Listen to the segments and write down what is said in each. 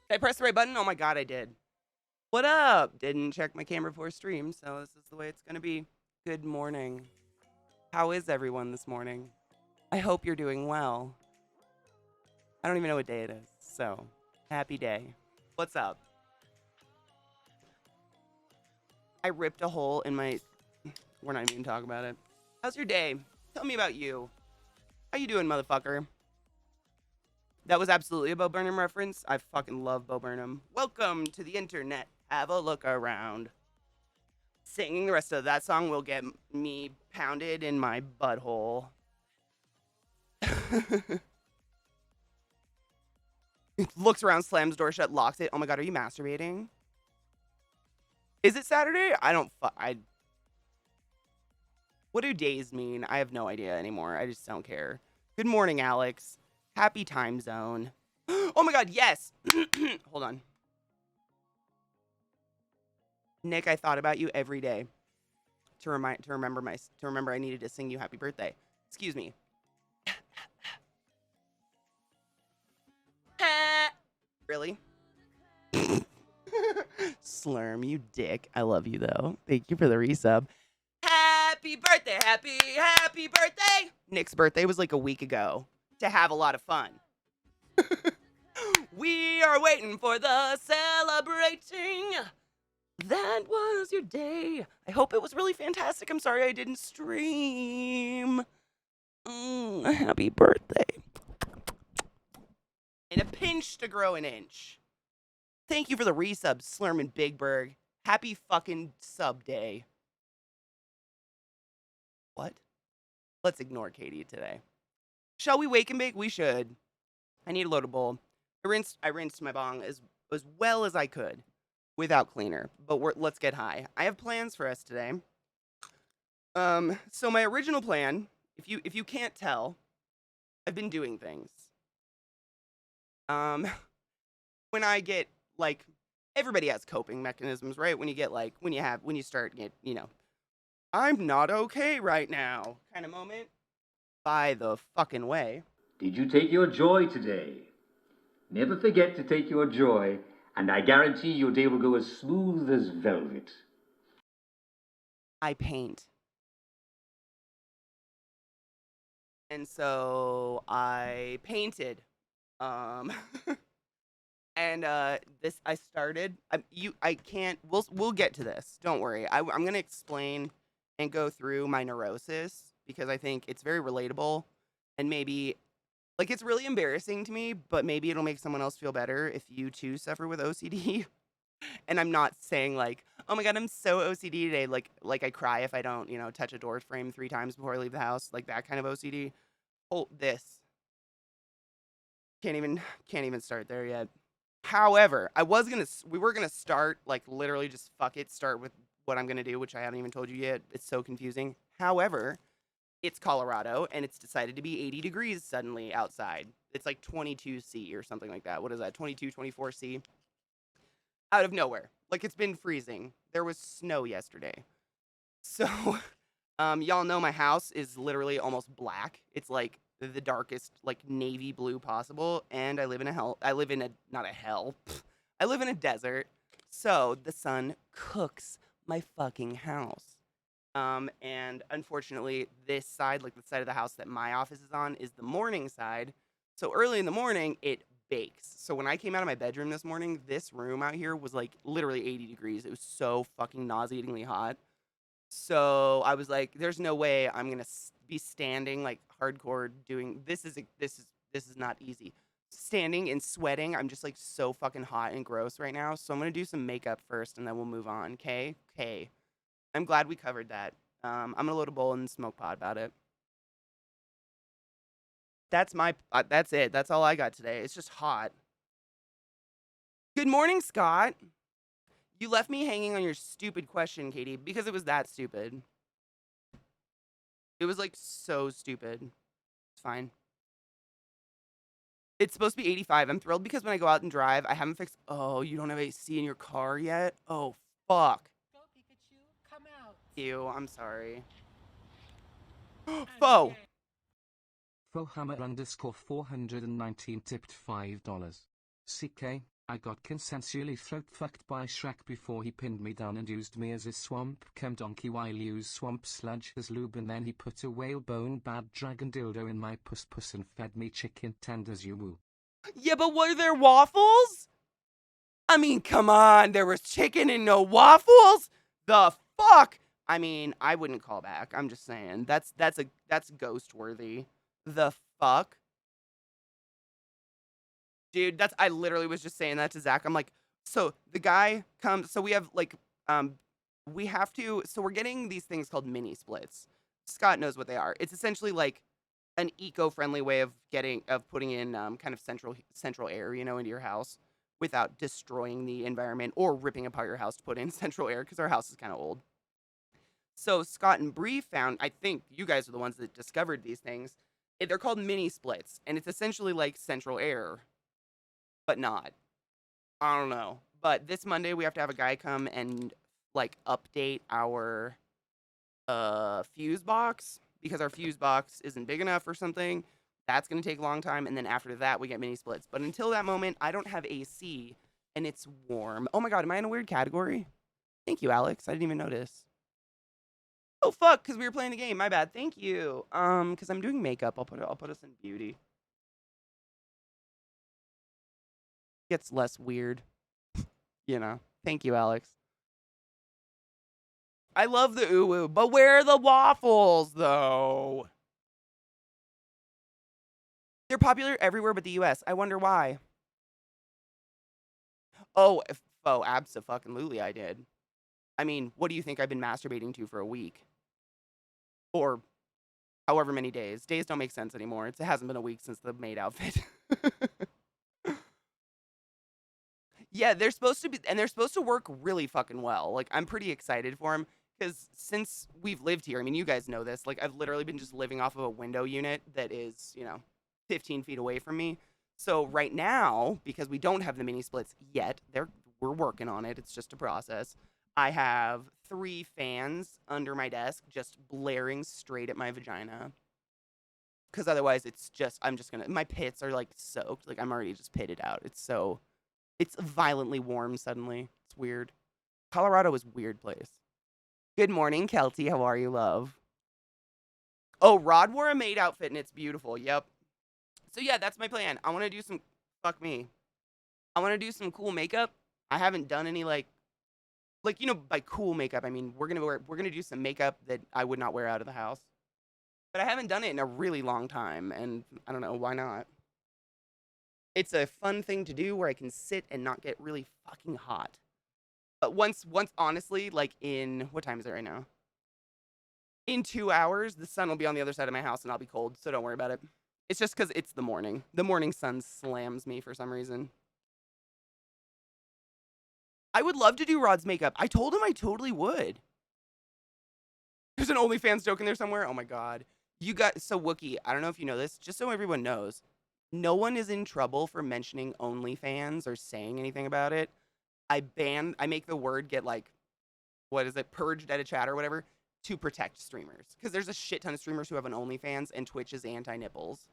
Did I press the right button? Oh my god, I did. What up? Didn't check my camera before stream, so this is the way it's gonna be. Good morning. How is everyone this morning? I hope you're doing well. I don't even know what day it is, so happy day. What's up? I ripped a hole in my... We're not even talking about it. How's your day? Tell me about you. How you doing, motherfucker? That was absolutely a Bo Burnham reference. I fucking love Bo Burnham. Welcome to the internet. Have a look around. Singing the rest of that song will get me pounded in my butthole. Looks around, slams door shut, locks it. Oh my god, are you masturbating? Is it Saturday? What do days mean? I have no idea anymore. I just don't care. Good morning, Alex. Happy time zone. Oh my god, yes! Hold on. Nick, I thought about you every day to remember I needed to sing you happy birthday. Excuse me. Really? Slurm, you dick. I love you though. Thank you for the resub. Happy birthday, happy birthday. Nick's birthday was like a week ago to have a lot of fun. We are waiting for the celebrating. That was your day. I hope it was really fantastic. I'm sorry I didn't stream. Happy birthday. In a pinch to grow an inch. Thank you for the resub, Slurm and Bigberg. Happy fucking sub day. What? Let's ignore Katie today. Shall we wake and bake? We should. I need a loaded bowl. I rinsed my bong as well as I could without cleaner. But let's get high. I have plans for us today. So my original plan, if you can't tell, I've been doing things. When I get like, everybody has coping mechanisms, right? When you start get, I'm not okay right now kind of moment. By the fucking way. Did you take your joy today? Never forget to take your joy, and I guarantee your day will go as smooth as velvet. I paint. And so I painted. And this I started. We'll get to this. Don't worry. I'm gonna explain and go through my neurosis because I think it's very relatable, and maybe like it's really embarrassing to me, but maybe it'll make someone else feel better if you too suffer with OCD. And I'm not saying like, oh my god, I'm so OCD today. Like I cry if I don't, touch a door frame 3 times before I leave the house. Like that kind of OCD. Oh, this. Can't even start there yet. However, we were gonna start like literally just start with what I'm gonna do, which I haven't even told you yet. It's so confusing. However, it's Colorado and it's decided to be 80 degrees suddenly outside. It's like 22C or something like that. What is that? 22, 24C. Out of nowhere. Like it's been freezing. There was snow yesterday. So, y'all know my house is literally almost black. It's like the darkest, like navy blue possible. And I live in I live in a desert. So the sun cooks my fucking house. And unfortunately, this side, like the side of the house that my office is on, is the morning side. So early in the morning, it bakes. So when I came out of my bedroom this morning, this room out here was like literally 80 degrees. It was so fucking nauseatingly hot. So I was like, there's no way I'm going to be standing like hardcore doing this is not easy. Standing and sweating. I'm just like so fucking hot and gross right now. So I'm going to do some makeup first and then we'll move on. Okay? Okay. I'm glad we covered that. I'm going to load a bowl and smoke pot about it. That's it. That's all I got today. It's just hot. Good morning, Scott. You left me hanging on your stupid question, Katie, because it was that stupid. It was like so stupid. It's fine. It's supposed to be 85. I'm thrilled because when I go out and drive, I haven't fixed. Oh, you don't have AC in your car yet? Oh, fuck. Go, Pikachu. Come out. Ew, I'm sorry. Foe. Fohammer _419 tipped $5. CK. I got consensually throat fucked by Shrek before he pinned me down and used me as a swamp chem donkey while used swamp sludge as lube, and then he put a whalebone bad dragon dildo in my puss and fed me chicken tenders, you woo. Yeah, but were there waffles? I mean, come on, there was chicken and no waffles? The fuck? I mean, I wouldn't call back. I'm just saying. That's ghost worthy. The fuck? Dude, I literally was just saying that to Zach. I'm like, so the guy comes, so we have like, so we're getting these things called mini splits. Scott knows what they are. It's essentially like an eco-friendly way of putting in kind of central air, into your house without destroying the environment or ripping apart your house to put in central air, because our house is kind of old. So Scott and Bree found, I think you guys are the ones that discovered these things. They're called mini splits, and it's essentially like central air, but not. I don't know. But this Monday we have to have a guy come and like update our fuse box, because our fuse box isn't big enough or something. That's going to take a long time, and then after that we get mini splits. But until that moment, I don't have AC and it's warm. Oh my god, am I in a weird category? Thank you, Alex. I didn't even notice. Oh fuck, because we were playing the game. My bad. Thank you. Because I'm doing makeup. I'll put us in beauty. Gets less weird. Thank you, Alex. I love the uwu, but where are the waffles, though? They're popular everywhere but the US. I wonder why. Oh, abso-fucking-lutely I did. I mean, what do you think I've been masturbating to for a week? Or however many days. Days don't make sense anymore. It hasn't been a week since the maid outfit. Yeah, they're supposed to work really fucking well. Like, I'm pretty excited for them, because since we've lived here, I mean, you guys know this, like, I've literally been just living off of a window unit that is, 15 feet away from me. So right now, because we don't have the mini splits yet, we're working on it. It's just a process. I have 3 fans under my desk just blaring straight at my vagina. Because otherwise, my pits are, like, soaked. Like, I'm already just pitted out. It's violently warm suddenly. It's weird. Colorado is a weird place. Good morning, Kelty. How are you, love? Oh, Rod wore a maid outfit, and it's beautiful. Yep. So, yeah, that's my plan. I want to do some... Fuck me. I want to do some cool makeup. I haven't done any, by cool makeup, I mean, we're gonna do some makeup that I would not wear out of the house. But I haven't done it in a really long time, and I don't know, why not? It's a fun thing to do where I can sit and not get really fucking hot. But once honestly, like what time is it right now? In 2 hours, the sun will be on the other side of my house and I'll be cold, so don't worry about it. It's just because it's the morning. The morning sun slams me for some reason. I would love to do Rod's makeup. I told him I totally would. There's an OnlyFans joke in there somewhere. Oh my god. So Wookie, I don't know if you know this, just so everyone knows. No one is in trouble for mentioning OnlyFans or saying anything about it. I make the word get purged out of chat or whatever to protect streamers. Because there's a shit ton of streamers who have an OnlyFans and Twitch is anti-nipples.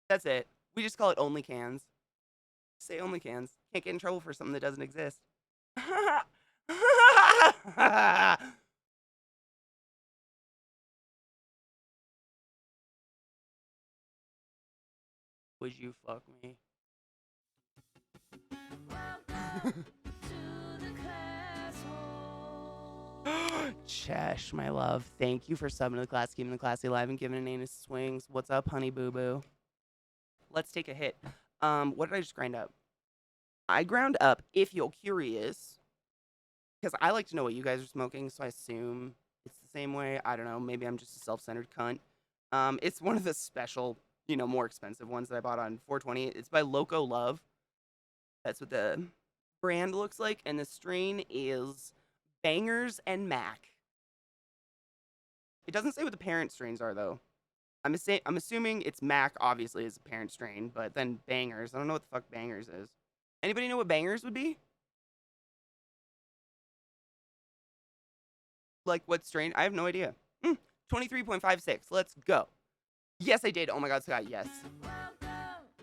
That's it. We just call it OnlyCans. Say OnlyCans. Can't get in trouble for something that doesn't exist. Would you fuck me? Chesh, my love. Thank you for subbing to the Classy Game and the Classy Live and giving an anus swings. What's up, honey boo boo? Let's take a hit. What did I just grind up? I ground up, if you're curious, because I like to know what you guys are smoking, so I assume it's the same way. I don't know. Maybe I'm just a self-centered cunt. It's one of the special, more expensive ones that I bought on 420. It's by Loco Love. That's what the brand looks like, and the strain is Bangers and Mac. It doesn't say what the parent strains are, though. I'm assuming it's Mac, obviously, is the parent strain, but then Bangers. I don't know what the fuck Bangers is. Anybody know what Bangers would be? Like, what strain? I have no idea. 23.56. Let's go. Yes, I did. Oh my god, Scott, yes.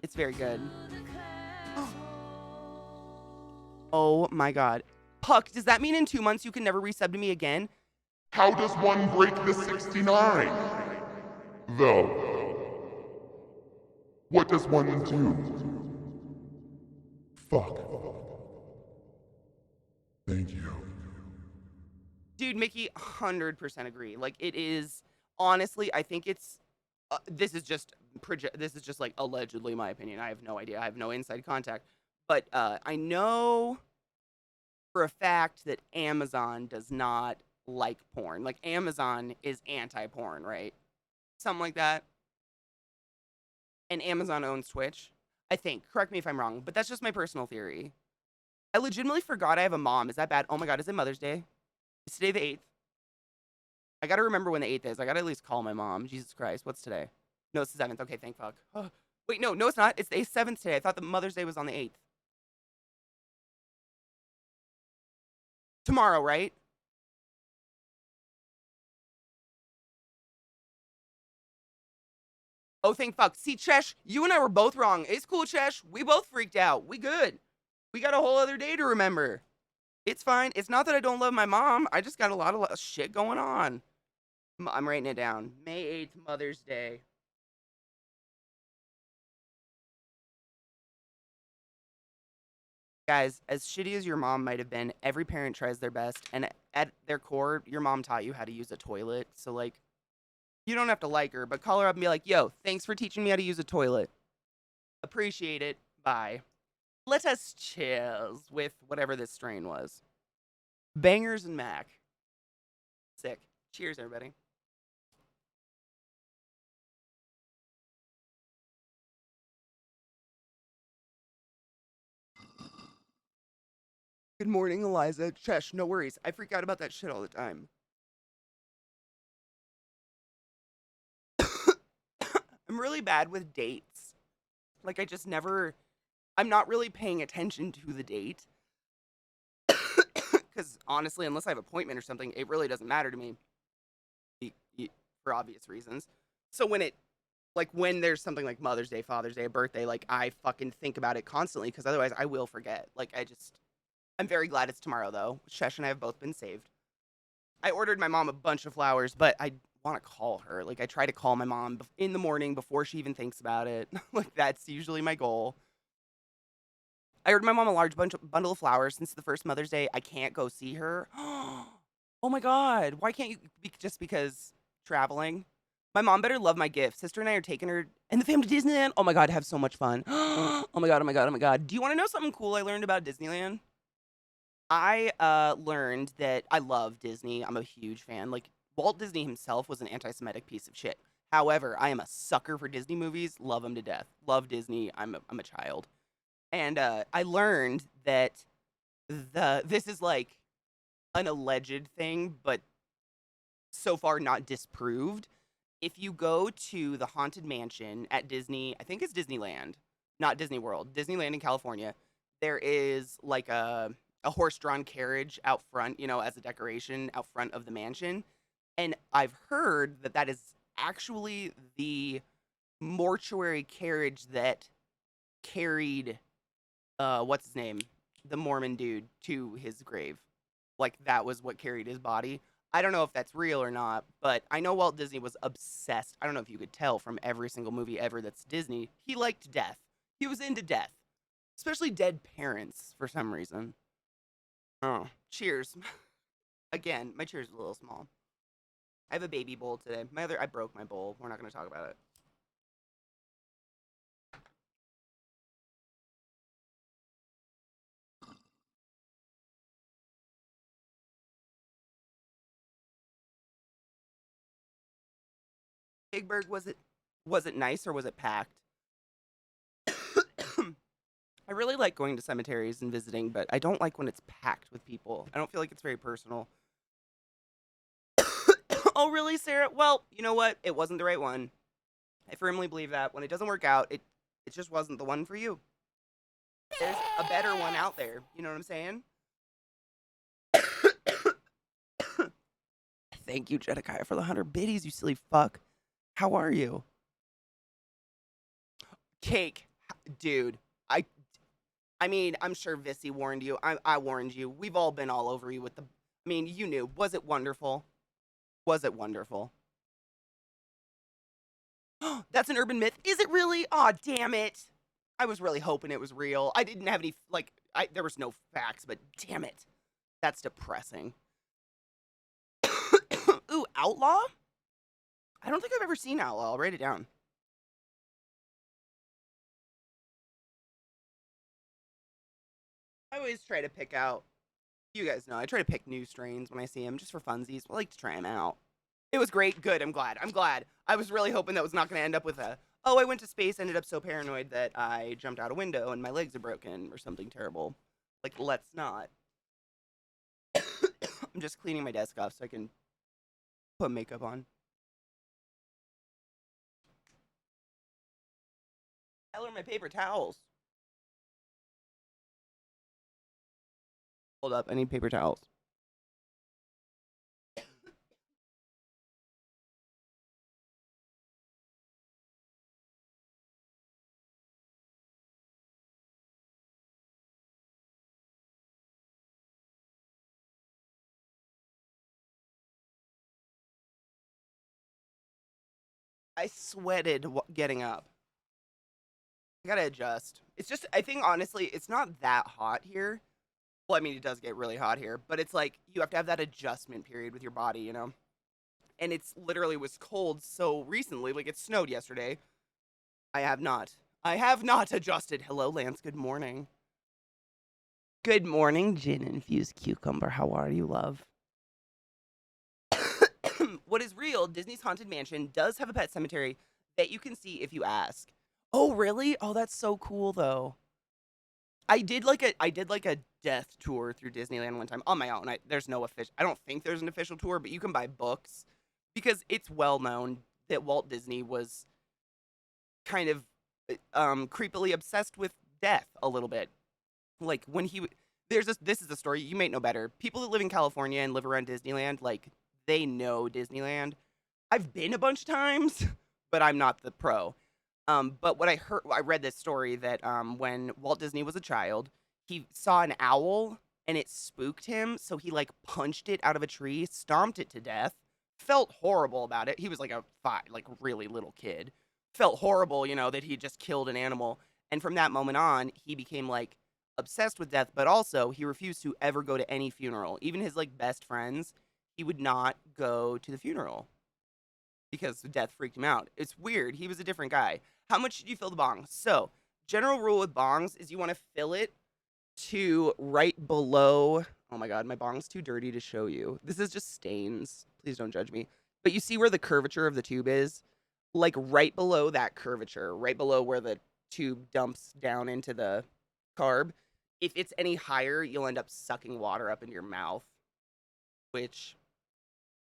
It's very good. Oh my god. Puck, does that mean in 2 months you can never resub to me again? How does one break the 69? Though, what does one do? Fuck. Thank you. Dude, Mickey, 100% agree. Like, it is, honestly, I think it's, this is just, this is just like allegedly my opinion. I have no idea. I have no inside contact. But I know for a fact that Amazon does not like porn. Like, Amazon is anti-porn, right? Something like that. And Amazon owns Twitch, I think. Correct me if I'm wrong, but that's just my personal theory. I legitimately forgot I have a mom. Is that bad? Oh my god, is it Mother's Day? It's today the 8th. I gotta remember when the 8th is. I gotta at least call my mom. Jesus Christ, what's today? No, it's the 7th. Okay, thank fuck. Oh, wait, no, it's not. It's the 7th today. I thought the Mother's Day was on the 8th. Tomorrow, right? Oh, thank fuck. See, Chesh, you and I were both wrong. It's cool, Chesh. We both freaked out. We good. We got a whole other day to remember. It's fine. It's not that I don't love my mom. I just got a lot of shit going on. I'm writing it down. May 8th, Mother's Day. Guys, as shitty as your mom might have been, every parent tries their best. And at their core, your mom taught you how to use a toilet. So, like, you don't have to like her, but call her up and be like, yo, thanks for teaching me how to use a toilet. Appreciate it. Bye. Let us cheers with whatever this strain was. Bangers and Mac. Sick. Cheers, everybody. Good morning, Eliza. Chesh, no worries. I freak out about that shit all the time. I'm really bad with dates. Like, I just never, I'm not really paying attention to the date. Because honestly, unless I have an appointment or something, it really doesn't matter to me. For obvious reasons. So when there's something like Mother's Day, Father's Day, a birthday, like, I fucking think about it constantly because otherwise I will forget. Like, I'm very glad it's tomorrow, though. Shesh and I have both been saved. I ordered my mom a bunch of flowers, but I want to call her. Like, I try to call my mom in the morning before she even thinks about it. Like, that's usually my goal. I ordered my mom a large bundle of flowers since the first Mother's Day. I can't go see her. Oh my god. Why can't you? Just because traveling? My mom better love my gift. Sister and I are taking her and the family to Disneyland. Oh my god, have so much fun. Oh my god, oh my god, oh my god. Do you want to know something cool I learned about Disneyland? I learned that I love Disney. I'm a huge fan. Like, Walt Disney himself was an anti-Semitic piece of shit. However, I am a sucker for Disney movies. Love them to death. Love Disney. I'm a child. And I learned that this is like an alleged thing, but so far not disproved. If you go to the Haunted Mansion at Disney, I think it's Disneyland, not Disney World, Disneyland in California, there is like a horse-drawn carriage out front, as a decoration out front of the mansion. And I've heard that is actually the mortuary carriage that carried, what's his name? The Mormon dude to his grave. Like, that was what carried his body. I don't know if that's real or not, but I know Walt Disney was obsessed. I don't know if you could tell from every single movie ever that's Disney. He liked death. He was into death, especially dead parents for some reason. Oh, cheers. Again, my cheers is a little small. I have a baby bowl today. I broke my bowl. We're not going to talk about it. Big Bird, was it nice or was it packed? I really like going to cemeteries and visiting, but I don't like when it's packed with people. I don't feel like it's very personal. Oh, really, Sarah? Well, you know what? It wasn't the right one. I firmly believe that when it doesn't work out, it just wasn't the one for you. There's a better one out there. You know what I'm saying? Thank you, Jedekiah, for the 100 biddies, you silly fuck. How are you? Cake. Dude, I mean, I'm sure Vissy warned you. I warned you. We've all been all over you with the. I mean, you knew. Was it wonderful? Was it wonderful? That's an urban myth. Is it really? Aw, damn it. I was really hoping it was real. I didn't have any, like, there was no facts, but damn it. That's depressing. Ooh, Outlaw? I don't think I've ever seen Outlaw. I'll write it down. I always try to pick out, you guys know, I try to pick new strains when I see them just for funsies. I like to try them out. It was great. Good. I'm glad. I'm glad. I was really hoping that was not going to end up with a, oh, I went to space, ended up so paranoid that I jumped out a window and my legs are broken or something terrible. Like, let's not. I'm just cleaning my desk off so I can put makeup on. Hell are my paper towels? Hold up. I need paper towels. I sweated getting up. I gotta adjust. It's just, I think honestly, it's not that hot here. Well, I mean, it does get really hot here, but it's like you have to have that adjustment period with your body, you know? And it's literally was cold so recently, like it snowed yesterday. I have not. I have not adjusted. Hello, Lance. Good morning. Good morning, gin infused cucumber. How are you, love? What is real? Disney's Haunted Mansion does have a pet cemetery that you can see if you ask. Oh, really? Oh, that's so cool, though. I did like a death tour through Disneyland one time on my own. There's no official. I don't think there's an official tour, but you can buy books because it's well known that Walt Disney was kind of creepily obsessed with death a little bit. Like when this is a story you might know better. People that live in California and live around Disneyland, like they know Disneyland. I've been a bunch of times, but I'm not the pro. But what I read this story that when Walt Disney was a child, he saw an owl and it spooked him, so he like punched it out of a tree, stomped it to death, felt horrible about it. He was like a really little kid. Felt horrible, you know, that he just killed an animal. And from that moment on, he became like obsessed with death, but also he refused to ever go to any funeral. Even his like best friends, he would not go to the funeral because death freaked him out. It's weird. He was a different guy. How much should you fill the bong? So, general rule with bongs is you want to fill it to right below. Oh my god, my bong's too dirty to show you. This is just stains. Please don't judge me. But you see where the curvature of the tube is? Like right below that curvature, right below where the tube dumps down into the carb. If it's any higher, you'll end up sucking water up into your mouth, which,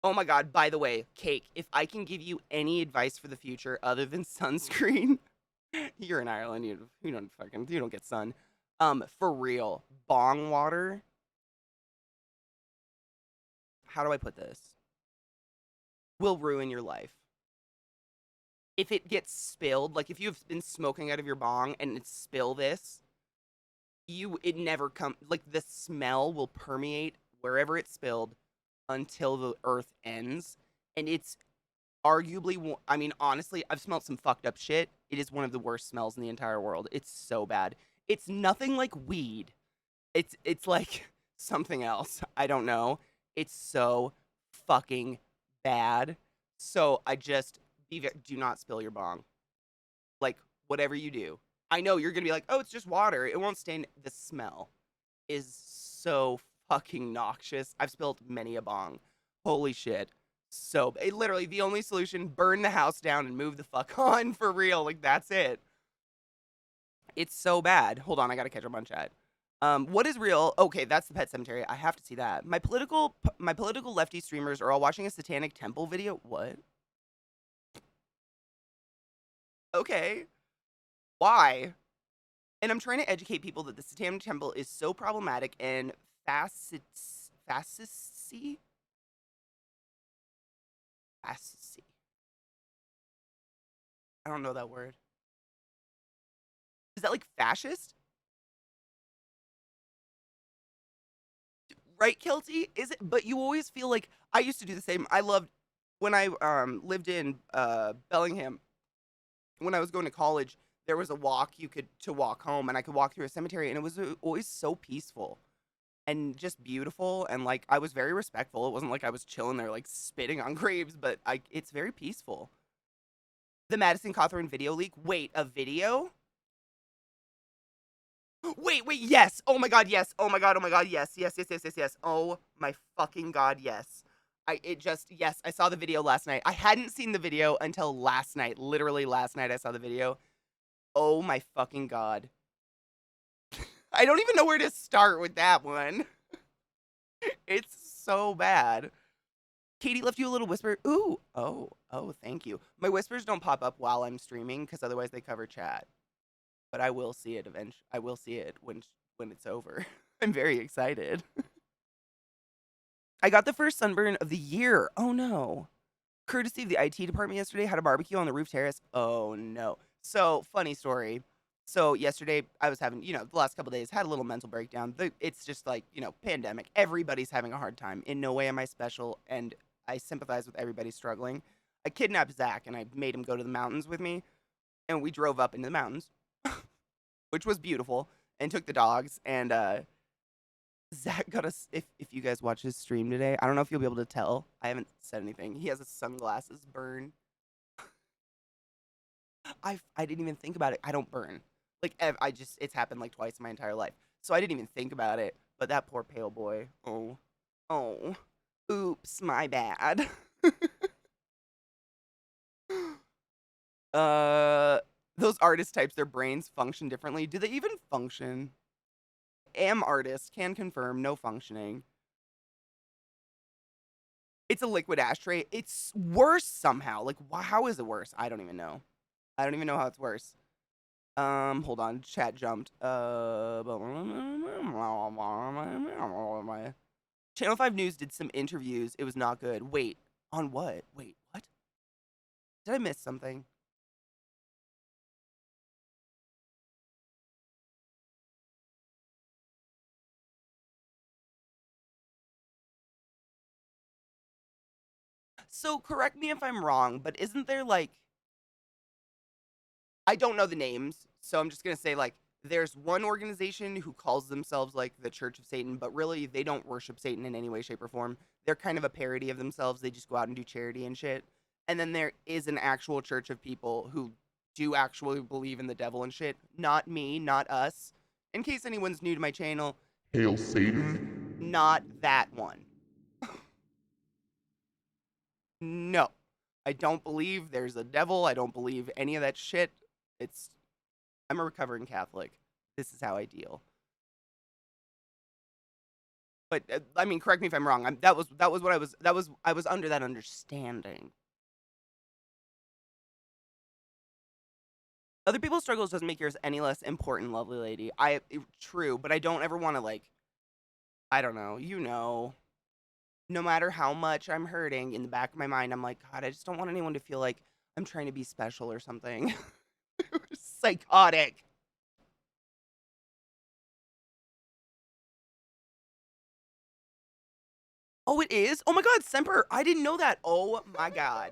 oh my god, by the way, Cake, if I can give you any advice for the future other than sunscreen, you're in Ireland, you don't get sun. For real, bong water. How do I put this? Will ruin your life. If it gets spilled, like if you've been smoking out of your bong and it spill this, it never come like the smell will permeate wherever it's spilled until the earth ends, and it's arguably, I mean, honestly, I've smelled some fucked up shit. It is one of the worst smells in the entire world. It's so bad. It's nothing like weed. It's like something else. I don't know. It's so fucking bad. So I just do not spill your bong. Like whatever you do. I know you're gonna be like, oh, it's just water. It won't stain. The smell is so fucking noxious. I've spilled many a bong. Holy shit. So literally the only solution, burn the house down and move the fuck on for real. Like that's it. It's so bad. Hold on, I gotta catch up on chat. What is real? Okay, that's the pet cemetery. I have to see that. My political lefty streamers are all watching a satanic temple video. What? Okay. Why? And I'm trying to educate people that the satanic temple is so problematic and fascisty. I don't know that word. Is that like fascist? Right, Kelty? Is it? But you always feel like I used to do the same. I loved when I lived in Bellingham. When I was going to college, there was a walk you could to walk home, and I could walk through a cemetery, and it was always so peaceful and just beautiful. And like I was very respectful. It wasn't like I was chilling there like spitting on graves, but it's very peaceful. The Madison Cawthorn video leak. Wait, a video? Wait, yes. Oh my god, yes. Oh my god, yes. Yes. Oh my fucking god, yes. Yes, I saw the video last night. I hadn't seen the video until last night. Literally last night I saw the video. Oh my fucking god. I don't even know where to start with that one. It's so bad. Katie left you a little whisper. Ooh. Oh, thank you. My whispers don't pop up while I'm streaming because otherwise they cover chat. But I will see it eventually. I will see it when it's over. I'm very excited. I got the first sunburn of the year. Oh no. Courtesy of the IT department yesterday, had a barbecue on the roof terrace. Oh no. So, funny story. So, yesterday I was having, the last couple days had a little mental breakdown. It's just like, pandemic. Everybody's having a hard time. In no way am I special, and I sympathize with everybody struggling. I kidnapped Zach and I made him go to the mountains with me, and we drove up into the mountains, which was beautiful, and took the dogs, and Zach got us. If you guys watch his stream today, I don't know if you'll be able to tell. I haven't said anything. He has a sunglasses burn. I didn't even think about it. I don't burn. Like it's happened like twice in my entire life. So I didn't even think about it. But that poor pale boy. Oh, oops, my bad. Those artist types, their brains function differently. Do they even function? Am artist, can confirm, no functioning. It's a liquid ashtray. It's worse somehow. Like, how is it worse? I don't even know. I don't even know how it's worse. Hold on. Chat jumped. Channel 5 News did some interviews. It was not good. Wait, on what? Wait, what? Did I miss something? So, correct me if I'm wrong, but isn't there like, I don't know the names, so I'm just gonna say like there's one organization who calls themselves like the Church of Satan, but really they don't worship Satan in any way, shape, or form. They're kind of a parody of themselves. They just go out and do charity and shit. And then there is an actual church of people who do actually believe in the devil and shit. Not me, not us. In case anyone's new to my channel, Hail Satan. not that one. No. I don't believe there's a devil. I don't believe any of that shit. I'm a recovering Catholic. This is how I deal. But I mean, correct me if I'm wrong. That was what I was under that understanding. Other people's struggles doesn't make yours any less important, lovely lady. True, but I don't ever want to like, I don't know, no matter how much I'm hurting, in the back of my mind, I'm like, God, I just don't want anyone to feel like I'm trying to be special or something. Psychotic. Oh, it is? Oh my god, Semper! I didn't know that. Oh my god.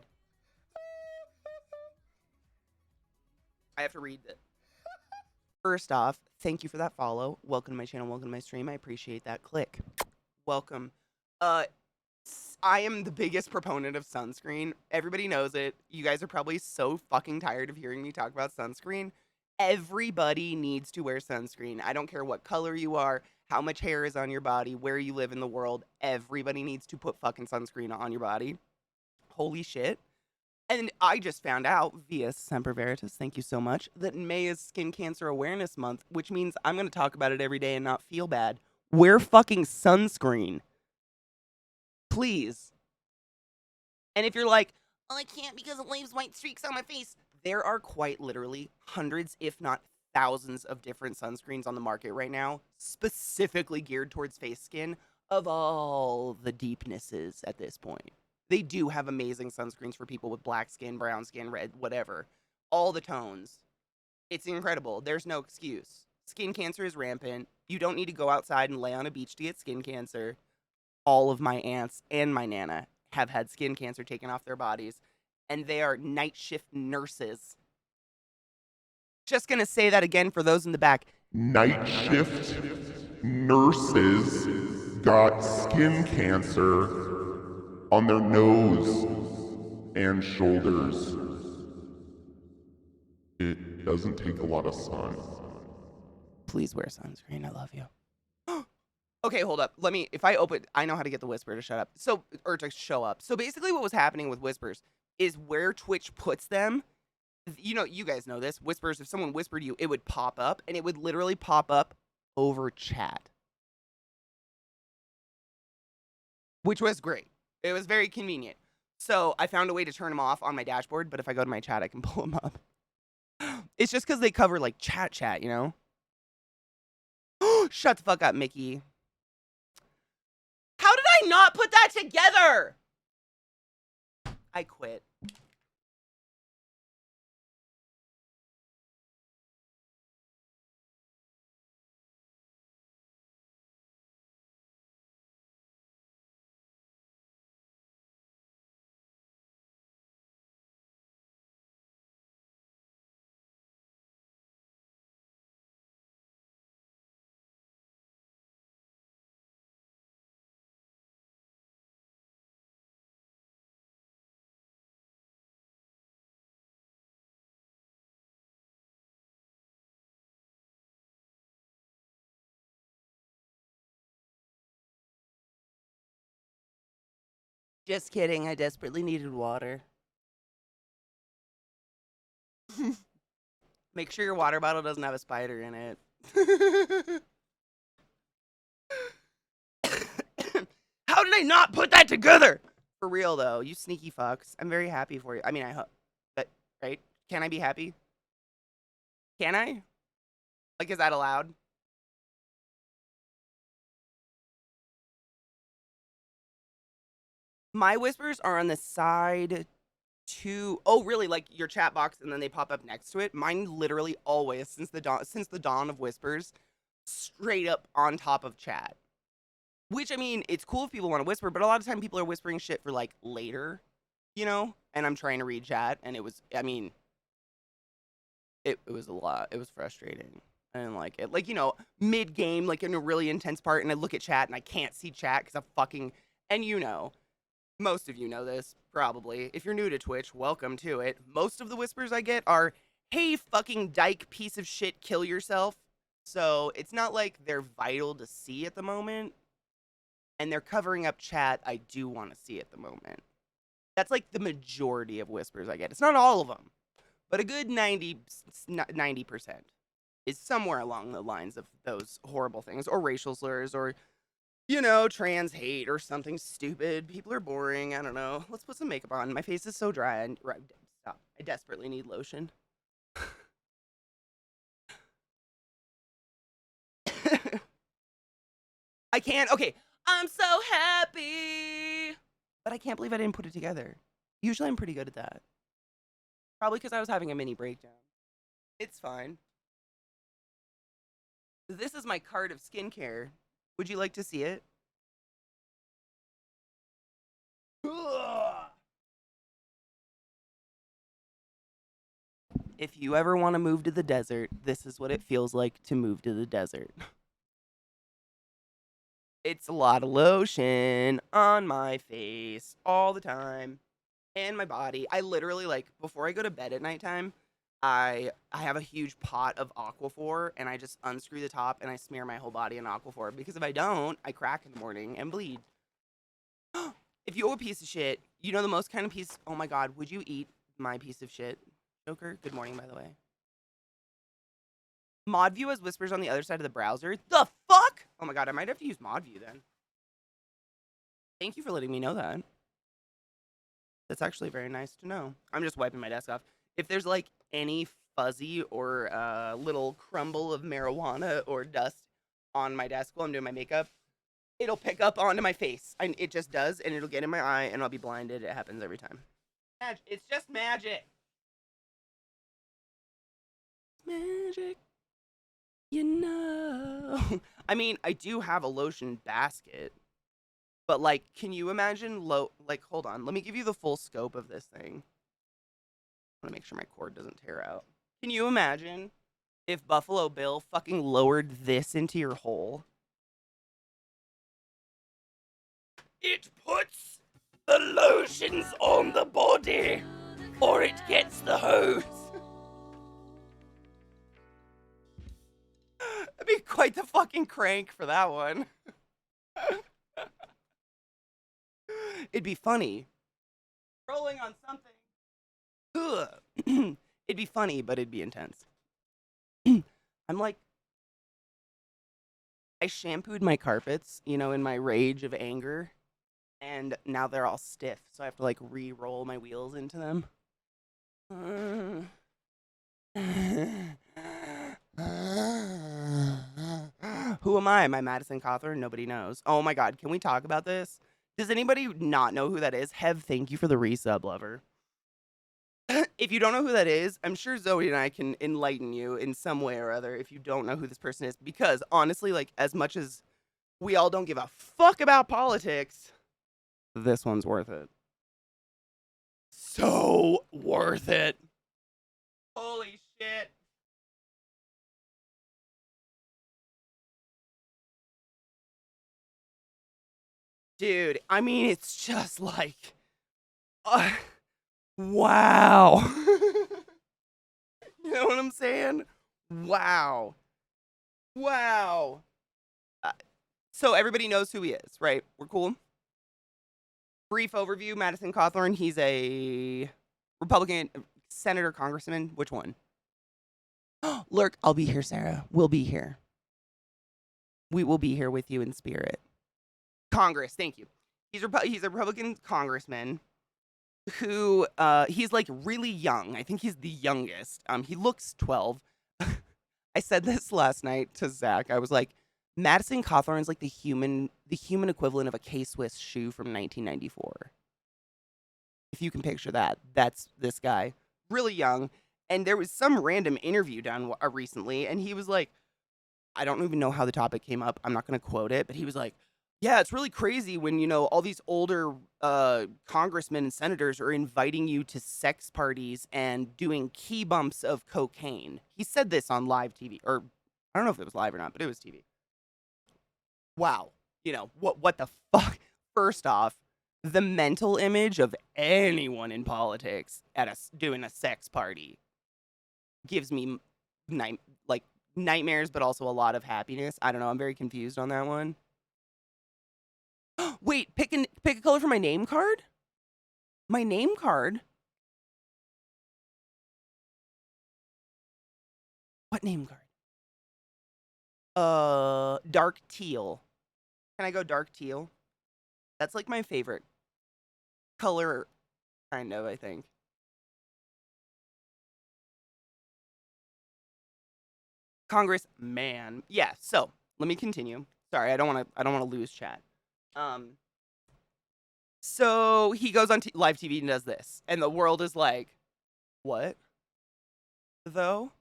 I have to read this. First off, thank you for that follow. Welcome to my channel, welcome to my stream. I appreciate that. Click. Welcome. I am the biggest proponent of sunscreen. Everybody knows it. You guys are probably so fucking tired of hearing me talk about sunscreen. Everybody needs to wear sunscreen. I don't care what color you are, how much hair is on your body, where you live in the world. Everybody needs to put fucking sunscreen on your body. Holy shit. And I just found out via Semper Veritas, thank you so much, that May is Skin Cancer Awareness Month, which means I'm going to talk about it every day and not feel bad. Wear fucking sunscreen. Please. And if you're like, oh, I can't because it leaves white streaks on my face, there are quite literally hundreds, if not thousands, of different sunscreens on the market right now, specifically geared towards face skin of all the deepnesses at this point. They do have amazing sunscreens for people with black skin, brown skin, red, whatever. All the tones. It's incredible. There's no excuse. Skin cancer is rampant. You don't need to go outside and lay on a beach to get skin cancer. all of my aunts and my nana have had skin cancer taken off their bodies, and they are night shift nurses. Just gonna say that again for those in the back. Night shift nurses got skin cancer on their nose and shoulders. It doesn't take a lot of sun. Please wear sunscreen. I love you. Okay, hold up. Let me, if I open, I know how to get the whisper to shut up. So, or to show up. So basically what was happening with whispers is where Twitch puts them. You know, you guys know this. Whispers, if someone whispered you, it would pop up, and it would literally pop up over chat. Which was great. It was very convenient. So I found a way to turn them off on my dashboard, but if I go to my chat, I can pull them up. It's just because they cover, like, chat, you know? Shut the fuck up, Mickey. How did I not put that together? I quit. Just kidding. I desperately needed water. Make sure your water bottle doesn't have a spider in it. How did I not put that together? For real, though. You sneaky fucks. I'm very happy for you. I mean, I hope. But, right? Can I be happy? Can I? Like, is that allowed? My whispers are on the side to, oh really, like your chat box, and then they pop up next to it. Mine literally always since the dawn of whispers, straight up on top of chat. Which, I mean, it's cool if people want to whisper, but a lot of time people are whispering shit for like later, you know. And I'm trying to read chat, and it was, I mean, it was a lot. It was frustrating. I didn't like it. Like, you know, mid game, like in a really intense part, and I look at chat and I can't see chat because I'm fucking, and you know. Most of you know this, probably. If you're new to Twitch, welcome to it. Most of the whispers I get are, hey, fucking dyke piece of shit, kill yourself. So it's not like they're vital to see at the moment. And they're covering up chat I do want to see at the moment. That's like the majority of whispers I get. It's not all of them, but a good 90% is somewhere along the lines of those horrible things, or racial slurs, or, you know, trans hate or something stupid. People are boring. I don't know. Let's put some makeup on. My face is so dry. And stop. I desperately need lotion. I can't. Okay. I'm so happy. But I can't believe I didn't put it together. Usually I'm pretty good at that. Probably because I was having a mini breakdown. It's fine. This is my cart of skincare. Would you like to see it? If you ever want to move to the desert, this is what it feels like to move to the desert. It's a lot of lotion on my face all the time and my body. I literally, like, before I go to bed at nighttime, I have a huge pot of Aquaphor, and I just unscrew the top and I smear my whole body in Aquaphor, because if I don't, I crack in the morning and bleed. If you're a piece of shit, you know the most kind of piece. Oh my god, would you eat my piece of shit? Joker, good morning, by the way. Mod view has whispers on the other side of the browser. The fuck? Oh my god, I might have to use mod view then. Thank you for letting me know that. That's actually very nice to know. I'm just wiping my desk off. If there's like any fuzzy or little crumble of marijuana or dust on my desk while I'm doing my makeup, it'll pick up onto my face. It just does, and it'll get in my eye, and I'll be blinded. It happens every time. It's just magic. Magic. You know. I mean, I do have a lotion basket, But like, can you imagine like, hold on, let me give you the full scope of this thing. I want to make sure my cord doesn't tear out. Can you imagine if Buffalo Bill fucking lowered this into your hole? It puts the lotions on the body, or it gets the hose. That'd be quite the fucking crank for that one. It'd be funny. Rolling on something. It'd be funny, but it'd be intense. I'm like, I shampooed my carpets, you know, in my rage of anger, and now they're all stiff, so I have to like re-roll my wheels into them. Who am I? Am I Madison Cawthorn? Nobody knows. Oh my god, can we talk about this? Does anybody not know who that is? Hev, thank you for the resub, lover. If you don't know who that is, I'm sure Zoe and I can enlighten you in some way or other if you don't know who this person is. Because honestly, like, as much as we all don't give a fuck about politics, this one's worth it. So worth it. Holy shit. Dude, I mean, it's just like, wow. You know what I'm saying? Wow. Wow. So everybody knows who he is, right? We're cool. Brief overview, Madison Cawthorn, he's a Republican senator, congressman. Which one? Lurk, I'll be here, Sarah. We'll be here. We will be here with you in spirit. Congress, thank you. He's a Republican congressman who he's like really young. I think he's the youngest. He looks 12. I said this last night to Zach. I was like, Madison Cawthorn is like the human equivalent of a K-Swiss shoe from 1994. If you can picture that, that's this guy, really young. And there was some random interview done recently, and he was like, I don't even know how the topic came up. I'm not going to quote it, but he was like, yeah, it's really crazy when, you know, all these older congressmen and senators are inviting you to sex parties and doing key bumps of cocaine. He said this on live TV, or I don't know if it was live or not, but it was TV. Wow. You know, what the fuck? First off, the mental image of anyone in politics at doing a sex party gives me nightmares, but also a lot of happiness. I don't know. I'm very confused on that one. Wait, pick a color for my name card? My name card? What name card? Dark teal. Can I go dark teal? That's like my favorite color, kind of, I think. Congress, man. Yeah, so let me continue. Sorry, I don't want to lose chat. So he goes on live TV and does this, and the world is like, what? Though?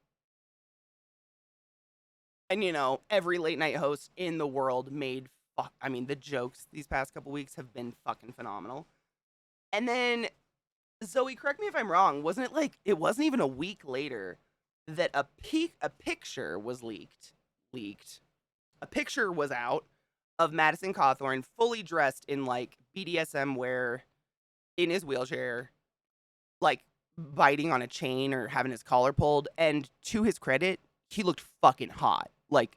And you know, every late night host in the world made I mean, the jokes these past couple weeks have been fucking phenomenal. And then Zoe, correct me if I'm wrong, wasn't it like it wasn't even a week later that a picture was leaked. A picture was out of Madison Cawthorn fully dressed in like BDSM wear in his wheelchair, like biting on a chain or having his collar pulled, and to his credit, he looked fucking hot. Like,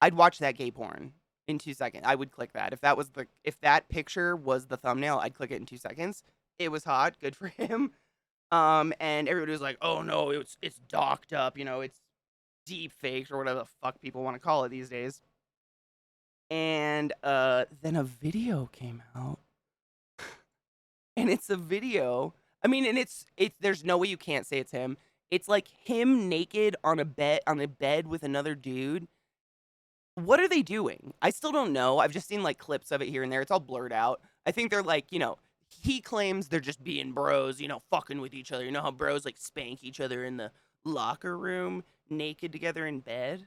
I'd watch that gay porn in 2 seconds. I would click that. If that picture was the thumbnail, I'd click it in 2 seconds. It was hot, good for him. And everybody was like, "Oh no, it's docked up, you know, it's deep faked or whatever the fuck people want to call it these days." And then a video came out. And it's a video. I mean, and it's there's no way you can't say it's him. It's like him naked on a bed with another dude. What are they doing? I still don't know. I've just seen like clips of it here and there. It's all blurred out. I think they're like, you know, he claims they're just being bros, you know, fucking with each other. You know how bros like spank each other in the locker room naked together in bed?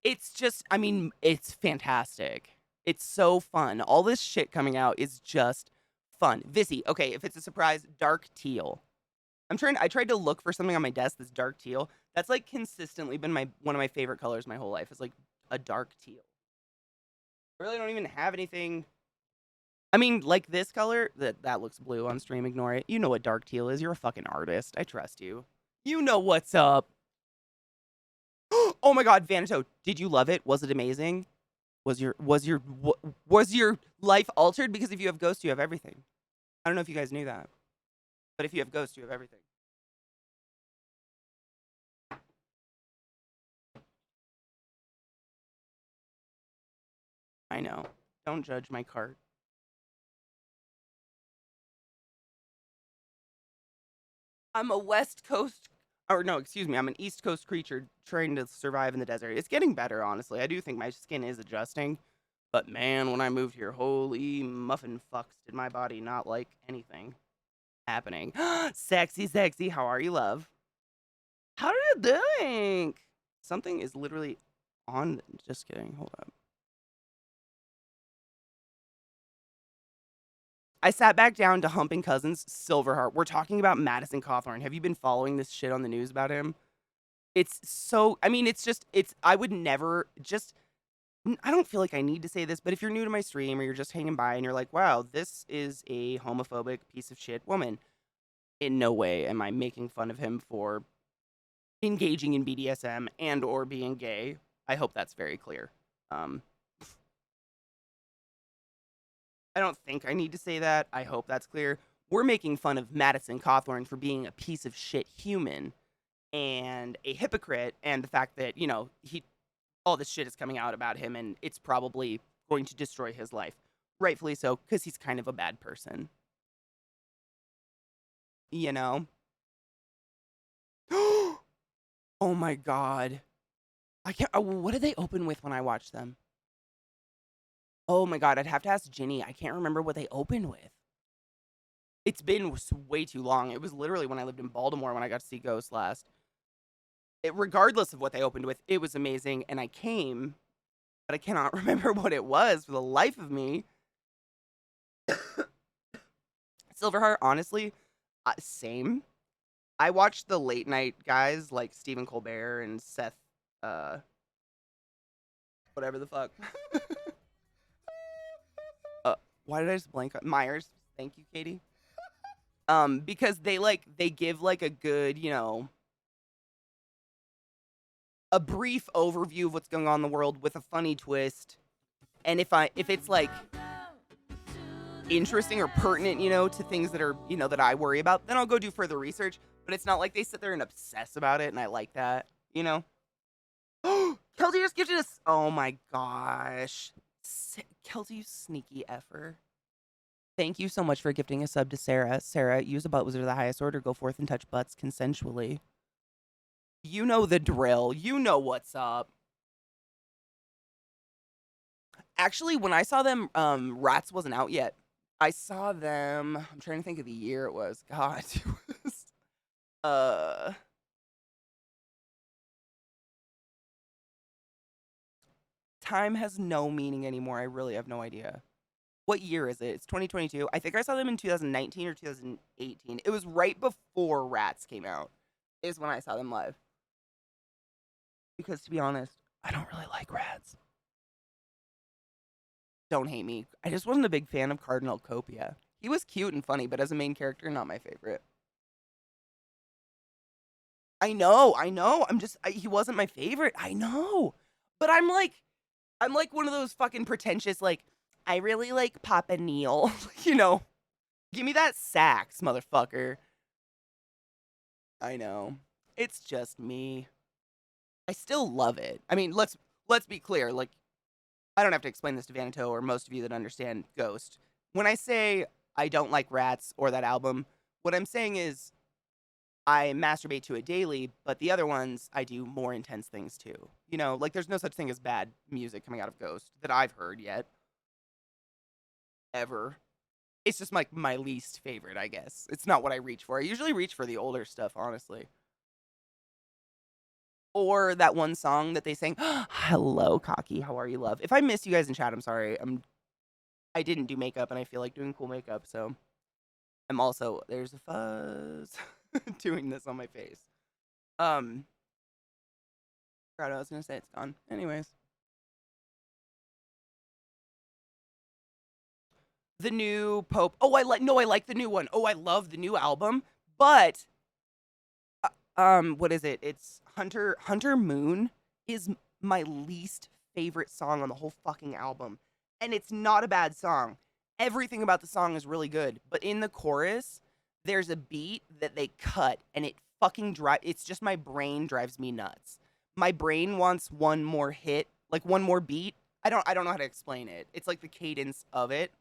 It's just, I mean, it's fantastic. It's so fun. All this shit coming out is just fun. Vissy, okay, if it's a surprise, dark teal. I tried to look for something on my desk that's dark teal. That's like consistently been one of my favorite colors my whole life. Is like a dark teal. I really don't even have anything. I mean, like this color, that looks blue on stream, ignore it. You know what dark teal is. You're a fucking artist. I trust you. You know what's up. Oh my god, Vanato, did you love it? Was it amazing? Was your life altered? Because if you have Ghost, you have everything. I don't know if you guys knew that. But if you have Ghost, you have everything. I know. Don't judge my cart. I'm a West Coast, or no, excuse me, I'm an East Coast creature trying to survive in the desert. It's getting better, honestly. I do think my skin is adjusting. But man, when I moved here, holy muffin fucks, did my body not like anything happening. Sexy, sexy, how are you, love? How are you doing? Something is literally on. Just kidding. Hold up. I sat back down to Humping Cousins, Silverheart. We're talking about Madison Cawthorn. Have you been following this shit on the news about him? It's so, I mean, I would never just, I don't feel like I need to say this, but if you're new to my stream or you're just hanging by and you're like, wow, this is a homophobic piece of shit woman, in no way am I making fun of him for engaging in BDSM and or being gay. I hope that's very clear. I don't think I need to say that. I hope that's clear. We're making fun of Madison Cawthorn for being a piece of shit human and a hypocrite, and the fact that, all this shit is coming out about him and it's probably going to destroy his life. Rightfully so, because he's kind of a bad person. You know? Oh my god. I can't. What did they open with when I watched them? Oh my god, I'd have to ask Ginny. I can't remember what they opened with. It's been way too long. It was literally when I lived in Baltimore when I got to see Ghost last. Regardless of what they opened with, it was amazing, and I came, but I cannot remember what it was for the life of me. Silverheart, honestly, same. I watched the late night guys like Stephen Colbert and Seth, whatever the fuck. Why did I just blank on Myers? Thank you, Katie. Because they give like a good, a brief overview of what's going on in the world with a funny twist. And if it's like interesting or pertinent, to things that are, that I worry about, then I'll go do further research. But it's not like they sit there and obsess about it, and I like that, Kelty just gifted us. Oh my gosh. Kelty, you sneaky effer. Thank you so much for gifting a sub to Sarah. Sarah, use a butt wizard of the highest order. Go forth and touch butts consensually. You know the drill. You know what's up. Actually, when I saw them, Rats wasn't out yet. I saw them. I'm trying to think of the year it was. God, it was. Time has no meaning anymore. I really have no idea. What year is it? It's 2022. I think I saw them in 2019 or 2018. It was right before Rats came out. Is when I saw them live. Because to be honest, I don't really like Rats. Don't hate me. I just wasn't a big fan of Cardinal Copia. He was cute and funny, but as a main character, not my favorite. I know. He wasn't my favorite. I know. But I'm like one of those fucking pretentious, like, I really like Papa Neil. Give me that sax, motherfucker. I know. It's just me. I still love it. I mean, let's be clear. Like, I don't have to explain this to Vanato or most of you that understand Ghost. When I say I don't like Rats or that album, what I'm saying is I masturbate to it daily, but the other ones I do more intense things too. Like there's no such thing as bad music coming out of Ghost that I've heard yet. Ever. It's just like my least favorite, I guess. It's not what I reach for. I usually reach for the older stuff, honestly. Or that one song that they sang, "Hello, Cocky, how are you, love?" If I miss you guys in chat, I'm sorry. I didn't do makeup, and I feel like doing cool makeup, so I'm also there's a fuzz doing this on my face. Forgot what I was gonna say. It's gone. Anyways, the new Pope. Oh, I like the new one. Oh, I love the new album, but what is it? It's Hunter Moon is my least favorite song on the whole fucking album. And it's not a bad song. Everything about the song is really good, but in the chorus, there's a beat that they cut and it fucking it's just my brain drives me nuts. My brain wants one more hit, like one more beat. I don't know how to explain it. It's like the cadence of it.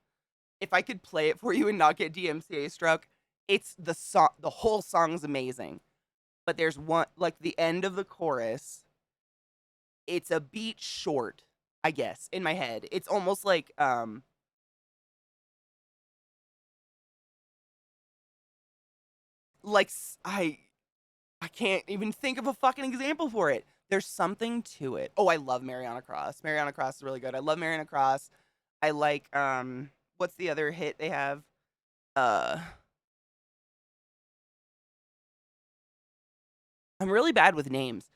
If I could play it for you and not get DMCA struck, it's the whole song's amazing, but there's one like the end of the chorus. It's a beat short, I guess, in my head. It's almost like I can't even think of a fucking example for it. There's something to it. Oh, I love Mariana Cross. Mariana Cross is really good. I love Mariana Cross. I like what's the other hit they have? Uh I'm really bad with names.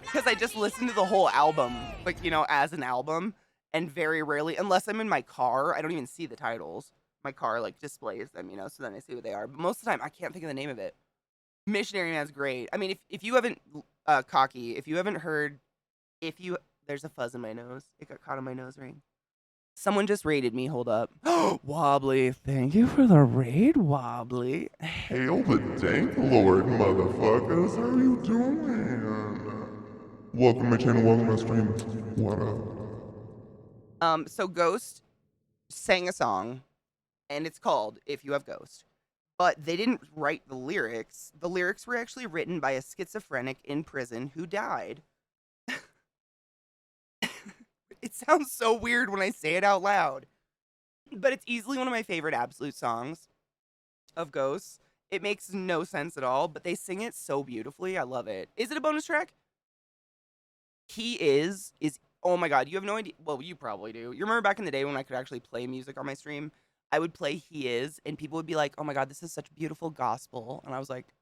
Because I just listen to the whole album, like, as an album, and very rarely, unless I'm in my car, I don't even see the titles. My car, like, displays them, so then I see what they are. But most of the time, I can't think of the name of it. Missionary Man's great. I mean, if you haven't, Cocky, if you haven't heard, there's a fuzz in my nose. It got caught in my nose ring. Someone just raided me. Hold up. Wobbly, thank you for the raid, Wobbly. Hail the Dank Lord, motherfuckers. How you doing? Welcome to my channel, welcome to my stream. What up? So Ghost sang a song, and it's called If You Have Ghost. But they didn't write the lyrics. The lyrics were actually written by a schizophrenic in prison who died. It sounds so weird when I say it out loud. But it's easily one of my favorite absolute songs of Ghosts. It makes no sense at all, but they sing it so beautifully. I love it. Is it a bonus track? He is oh my god, you have no idea. Well, you probably do. You remember back in the day when I could actually play music on my stream? I would play He Is, and people would be like, "Oh my god, this is such beautiful gospel." And I was like,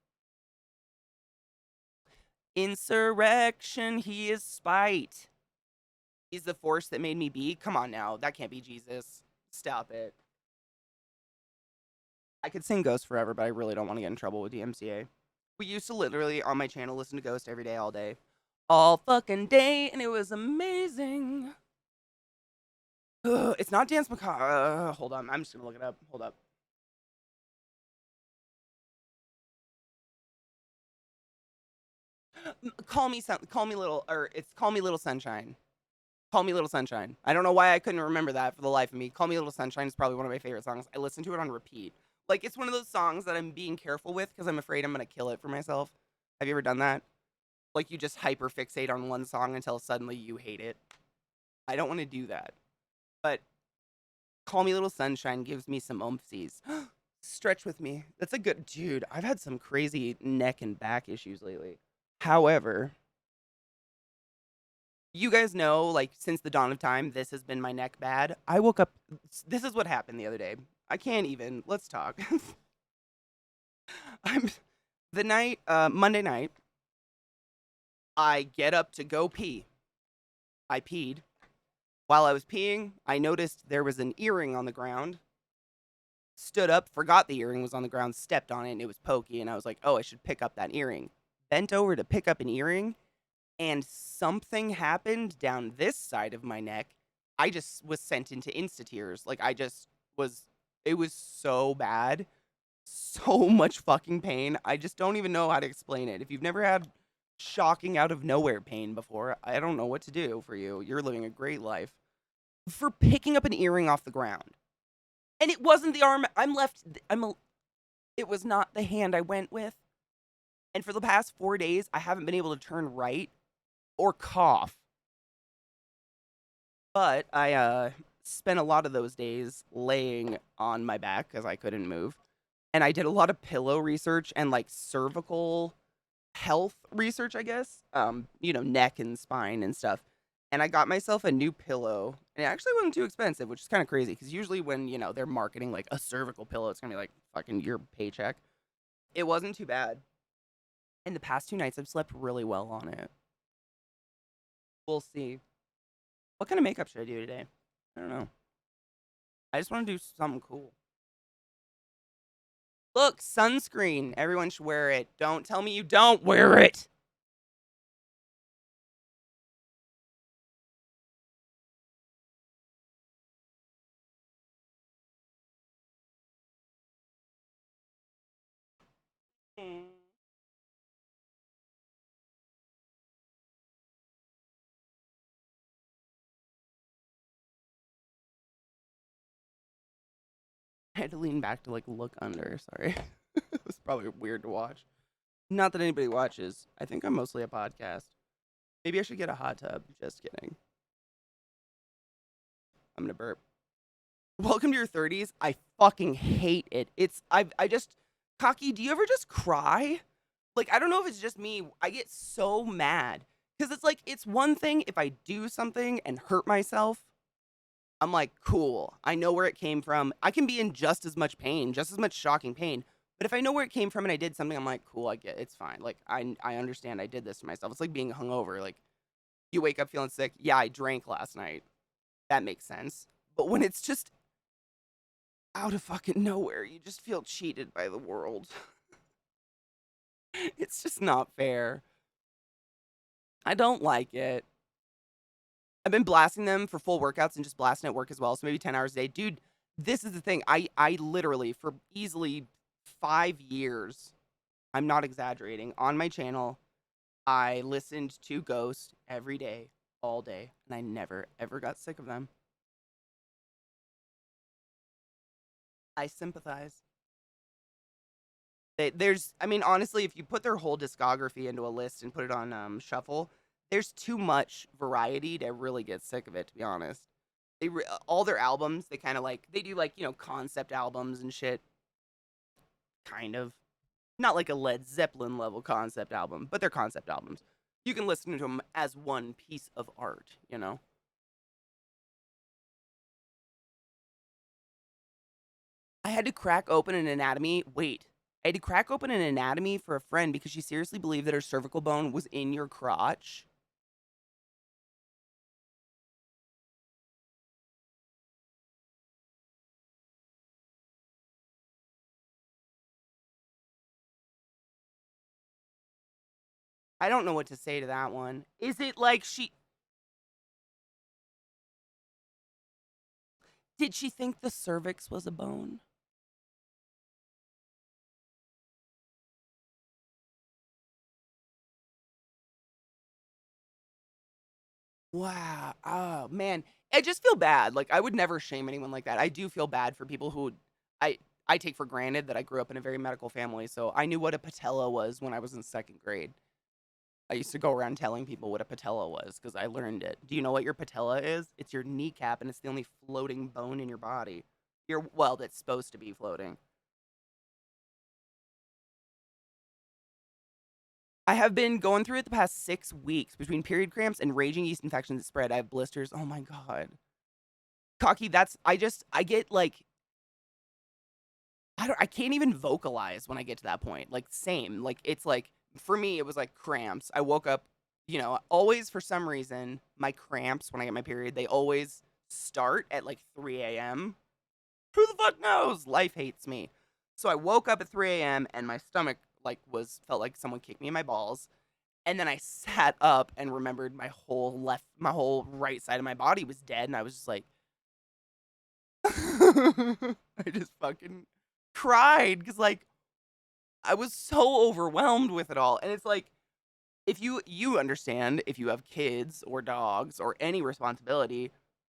"Insurrection, he is spite. He's the force that made me be." Come on now, that can't be Jesus. Stop it. I could sing Ghost forever, but I really don't want to get in trouble with DMCA. We used to literally, on my channel, listen to Ghost every day, all day. All fucking day, and it was amazing. It's not Dance Macabre. Hold on, I'm just gonna look it up. Hold up. Call me Little Sunshine. Call Me Little Sunshine. I don't know why I couldn't remember that for the life of me. Call Me Little Sunshine is probably one of my favorite songs. I listen to it on repeat. Like, it's one of those songs that I'm being careful with because I'm afraid I'm gonna kill it for myself. Have you ever done that? Like, you just hyper fixate on one song until suddenly you hate it. I don't want to do that. But Call Me Little Sunshine gives me some umpsies. Stretch with me. That's a good dude. I've had some crazy neck and back issues lately. However, you guys know, like, since the dawn of time, this has been my neck bad. I woke up. This is what happened the other day. I can't even. Let's talk. Monday night, I get up to go pee. I peed. While I was peeing, I noticed there was an earring on the ground. Stood up, forgot the earring was on the ground, stepped on it, and it was pokey, and I was like, oh, I should pick up that earring. Bent over to pick up an earring, and something happened down this side of my neck. I just was sent into insta-tears. Like, it was so bad. So much fucking pain. I just don't even know how to explain it. If you've never had shocking out of nowhere pain before, I don't know what to do for you. You're living a great life. For picking up an earring off the ground. And it wasn't the arm. It was not the hand I went with. And for the past 4 days, I haven't been able to turn right or cough. But I spent a lot of those days laying on my back because I couldn't move. And I did a lot of pillow research and like cervical health research, I guess. Neck and spine and stuff. And I got myself a new pillow, and it actually wasn't too expensive, which is kind of crazy because usually when they're marketing like a cervical pillow, it's gonna be like fucking your paycheck. It wasn't too bad. And the past 2 nights, I've slept really well on it. We'll see. What kind of makeup should I do today? I don't know. I just want to do something cool. Look, sunscreen. Everyone should wear it. Don't tell me you don't wear it. I had to lean back to like look under. Sorry. It was probably weird to watch. Not that anybody watches. I think I'm mostly a podcast. Maybe I should get a hot tub. Just kidding. I'm gonna burp. Welcome to your 30s. I fucking hate it. I just Cocky, do you ever just cry? Like, I don't know if it's just me. I get so mad because it's like it's one thing if I do something and hurt myself. I'm like, cool. I know where it came from. I can be in just as much pain, just as much shocking pain. But if I know where it came from and I did something, I'm like, cool, I get it. It's fine. Like I understand I did this to myself. It's like being hungover. Like you wake up feeling sick. Yeah, I drank last night. That makes sense. But when it's just out of fucking nowhere, you just feel cheated by the world. It's just not fair. I don't like it. I've been blasting them for full workouts and just blasting at work as well. So maybe 10 hours a day. Dude, this is the thing. I literally, for easily 5 years, I'm not exaggerating, on my channel, I listened to Ghost every day, all day, and I never, ever got sick of them. I sympathize. I mean, honestly, if you put their whole discography into a list and put it on shuffle, there's too much variety to really get sick of it, to be honest. All their albums, they kind of like, they do like, concept albums and shit. Kind of. Not like a Led Zeppelin level concept album, but they're concept albums. You can listen to them as one piece of art. I had to crack open an anatomy. Wait. I had to crack open an anatomy for a friend because she seriously believed that her cervical bone was in your crotch. I don't know what to say to that one. Is it like did she think the cervix was a bone? Wow. Oh, man. I just feel bad. Like, I would never shame anyone like that. I do feel bad for people who I I take for granted that I grew up in a very medical family, so I knew what a patella was when I was in 2nd grade. I used to go around telling people what a patella was because I learned it. Do you know what your patella is? It's your kneecap, and it's the only floating bone in your body. Well, that's supposed to be floating. I have been going through it the past 6 weeks between period cramps and raging yeast infections that spread. I have blisters. Oh my god. Cocky, I get like I can't even vocalize when I get to that point. Like same. Like it's like for me it was like cramps. I woke up, always for some reason, my cramps when I get my period, they always start at like 3 a.m. Who the fuck knows? Life hates me. So I woke up at 3 a.m. and my stomach felt like someone kicked me in my balls. And then I sat up and remembered my whole right side of my body was dead, and I was just like, I just fucking cried because like I was so overwhelmed with it all, and it's like if you understand if you have kids or dogs or any responsibility,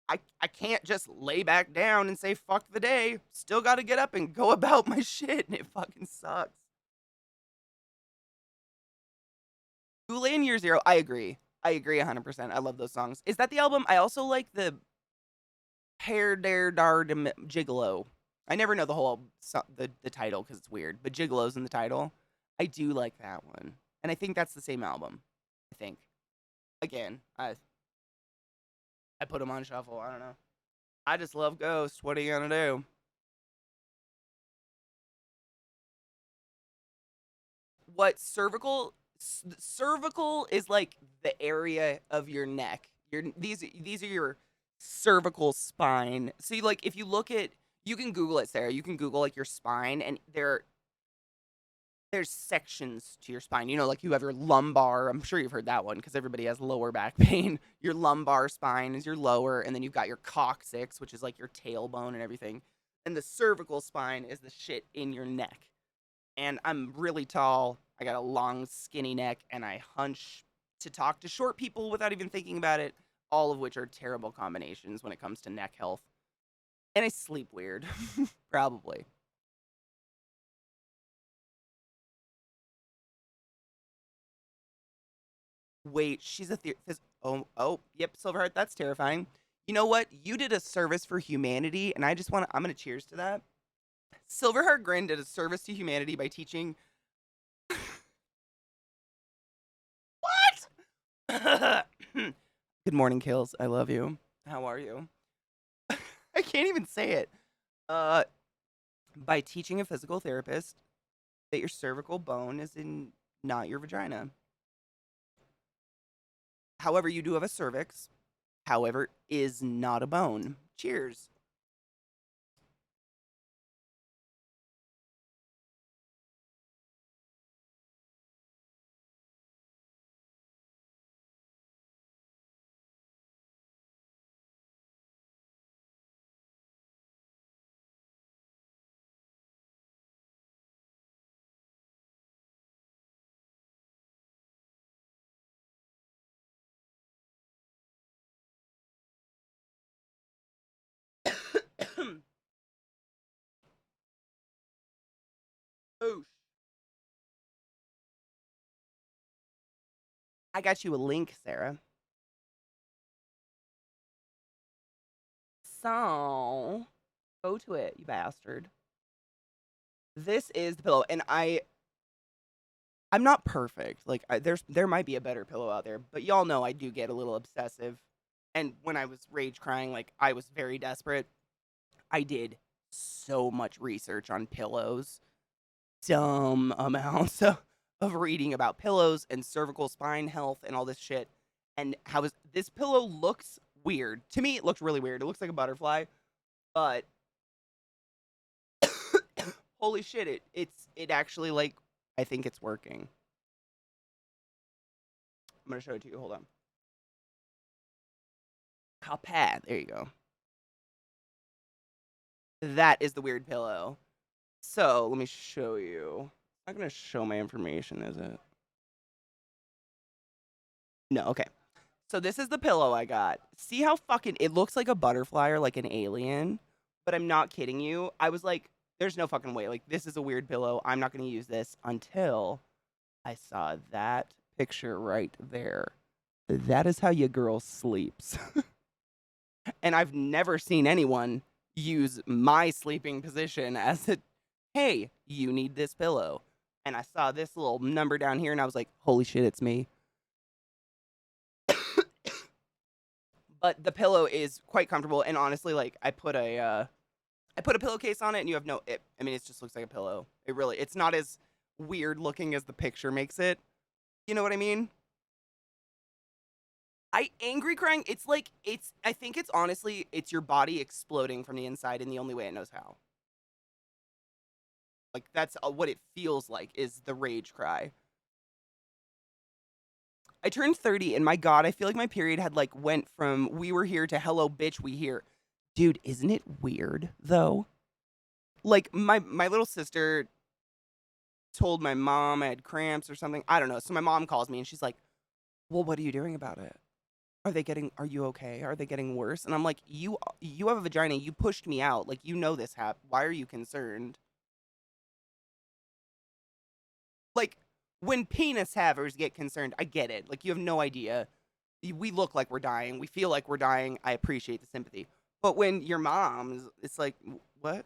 I can't just lay back down and say fuck the day. Still got to get up and go about my shit, and it fucking sucks. Goulet in Year Zero, I agree. I agree 100%. I love those songs. Is that the album? I also like the Hair Dare Dar Gigolo. I never know the whole the title because it's weird, but Gigolo's in the title. I do like that one, And I think that's the same album. I think. Again, I put them on shuffle. I don't know. I just love Ghost. What are you gonna do? What cervical is like the area of your neck. These are your cervical spine. So you, like, if you look at, you can Google it, Sarah. You can Google like your spine, and there's sections to your spine. You know, like you have your lumbar. I'm sure you've heard that one because everybody has lower back pain. Your lumbar spine is your lower, and then you've got your coccyx, which is like your tailbone and everything. And the cervical spine is the shit in your neck. And I'm really tall. I got a long, skinny neck, and I hunch to talk to short people without even thinking about it, all of which are terrible combinations when it comes to neck health. And I sleep weird, probably. Wait, she's a oh, yep, Silverheart, that's terrifying. You know what? You did a service for humanity, and I'm gonna cheers to that. Silverheart Grin did a service to humanity by teaching. What? Good morning, Kills. I love you. How are you? I can't even say it. Uh, by teaching a physical therapist that your cervical bone is in not your vagina. However, you do have a cervix. However, is not a bone. Cheers. Oosh. I got you a link, Sarah. So go to it, you bastard. This is the pillow, and I'm not perfect. Like there might be a better pillow out there, but y'all know I do get a little obsessive. And when I was rage crying, like I was very desperate. I did so much research on pillows, dumb amounts of reading about pillows and cervical spine health and all this shit. And how is this pillow looks weird. To me, it looks really weird. It looks like a butterfly, but holy shit, it actually, like, I think it's working. I'm gonna show it to you. Hold on. Copad. There you go. That is the weird pillow. So let me show you. I'm not gonna show my information, is it? No, okay. So this is the pillow I got. See how fucking it looks like a butterfly or like an alien? But I'm not kidding you. I was like, there's no fucking way. Like, this is a weird pillow. I'm not gonna use this until I saw that picture right there. That is how your girl sleeps. And I've never seen anyone use my sleeping position as a, hey, you need this pillow. And I saw this little number down here and I was like, holy shit, it's me. But the pillow is quite comfortable, and honestly, like I put a pillowcase on it, and you have I mean, it just looks like a pillow. It's not as weird looking as the picture makes it. You know what I mean? I angry crying. It's like I think it's honestly it's your body exploding from the inside in the only way it knows how. Like that's what it feels like is the rage cry. I turned 30 and my god, I feel like my period had like went from we were here to hello bitch we here. Dude, isn't it weird though? Like my little sister told my mom I had cramps or something. I don't know. So my mom calls me and she's like, "Well, what are you doing about it? Are you okay? Are they getting worse?" And I'm like, "You have a vagina. You pushed me out. Like, you know this happened. Why are you concerned?" Like, when penis havers get concerned, I get it. Like, you have no idea. We look like we're dying. We feel like we're dying. I appreciate the sympathy. But when your mom's, it's like, what?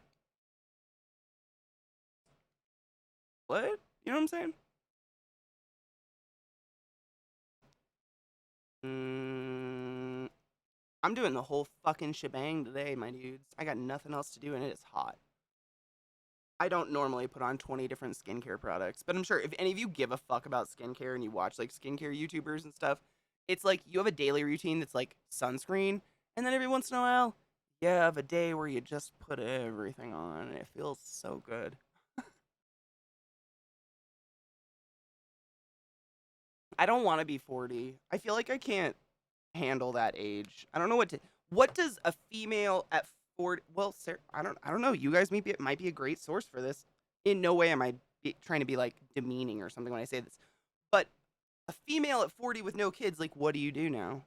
What? You know what I'm saying? Mm, I'm doing the whole fucking shebang today, my dudes. I got nothing else to do, and it is hot. I don't normally put on 20 different skincare products, but I'm sure if any of you give a fuck about skincare and you watch like skincare YouTubers and stuff, it's like you have a daily routine that's like sunscreen, and then every once in a while, you have a day where you just put everything on, and it feels so good. I don't want to be 40. I feel like I can't handle that age. I don't know what does a female at 40, well, Sarah, I don't know. You guys might be a great source for this. In no way am I trying to be like demeaning or something when I say this. But a female at 40 with no kids, like what do you do now?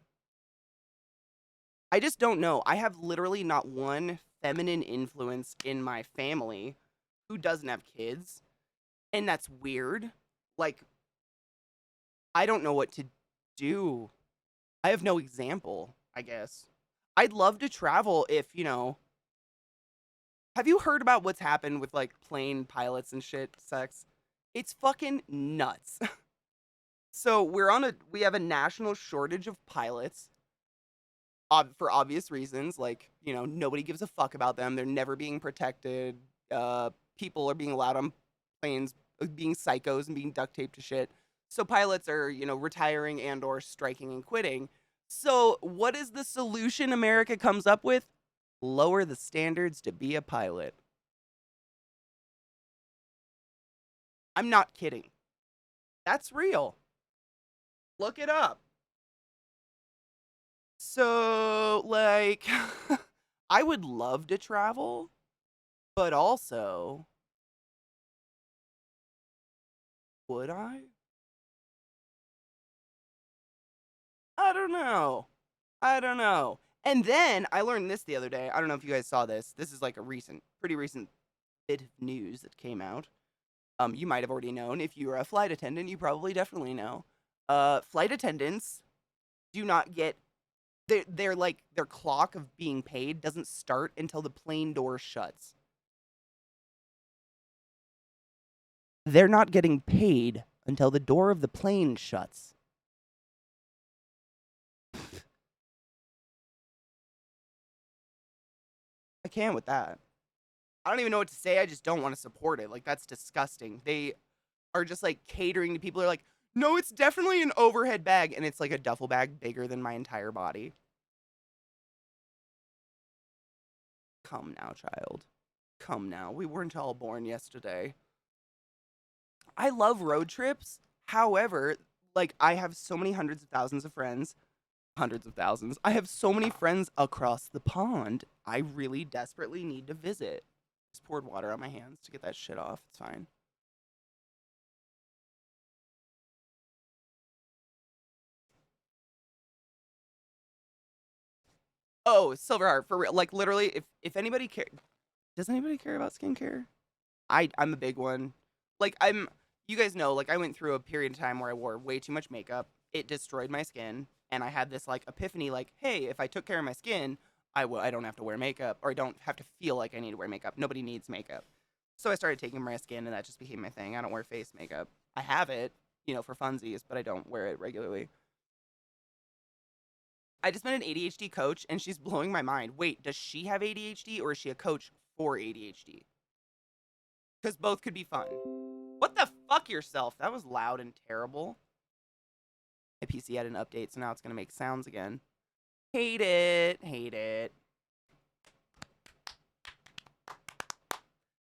I just don't know. I have literally not one feminine influence in my family who doesn't have kids, and that's weird. Like I don't know what to do. I have no example, I guess. I'd love to travel if, have you heard about what's happened with like plane pilots and shit sex? It's fucking nuts. So we have a national shortage of pilots for obvious reasons. Like, nobody gives a fuck about them. They're never being protected. People are being allowed on planes, being psychos and being duct taped to shit. So pilots are, retiring and or striking and quitting. So what is the solution America comes up with? Lower the standards to be a pilot. I'm not kidding. That's real. Look it up. So, like, I would love to travel, but also, would I? I don't know. I don't know. And then I learned this the other day. I don't know if you guys saw this. This is like a pretty recent bit of news that came out. You might have already known. If you are a flight attendant, you probably definitely know. Flight attendants do not get their clock of being paid doesn't start until the plane door shuts. They're not getting paid until the door of the plane shuts. I can't with that. I don't even know what to say. I just don't want to support it. Like, that's disgusting. They are just like catering to people who are like, no, it's definitely an overhead bag. And it's like a duffel bag bigger than my entire body. Come now, child. Come now. We weren't all born yesterday. I love road trips. However, like, I have so many hundreds of thousands of friends. Hundreds of thousands. I have so many friends across the pond. I really desperately need to visit. Just poured water on my hands to get that shit off. It's fine. Oh, silver heart for real. Like literally, if anybody care, does anybody care about skincare? I'm a big one. Like you guys know, like I went through a period of time where I wore way too much makeup. It destroyed my skin, and I had this like epiphany, like, hey, if I took care of my skin, I don't have to wear makeup, or I don't have to feel like I need to wear makeup. Nobody needs makeup. So I started taking my skin, and that just became my thing. I don't wear face makeup. I have it, for funsies, but I don't wear it regularly. I just met an ADHD coach and she's blowing my mind. Wait, does she have ADHD or is she a coach for ADHD? Because both could be fun. What the fuck yourself? That was loud and terrible. My PC had an update, so now it's going to make sounds again. Hate it. Hate it.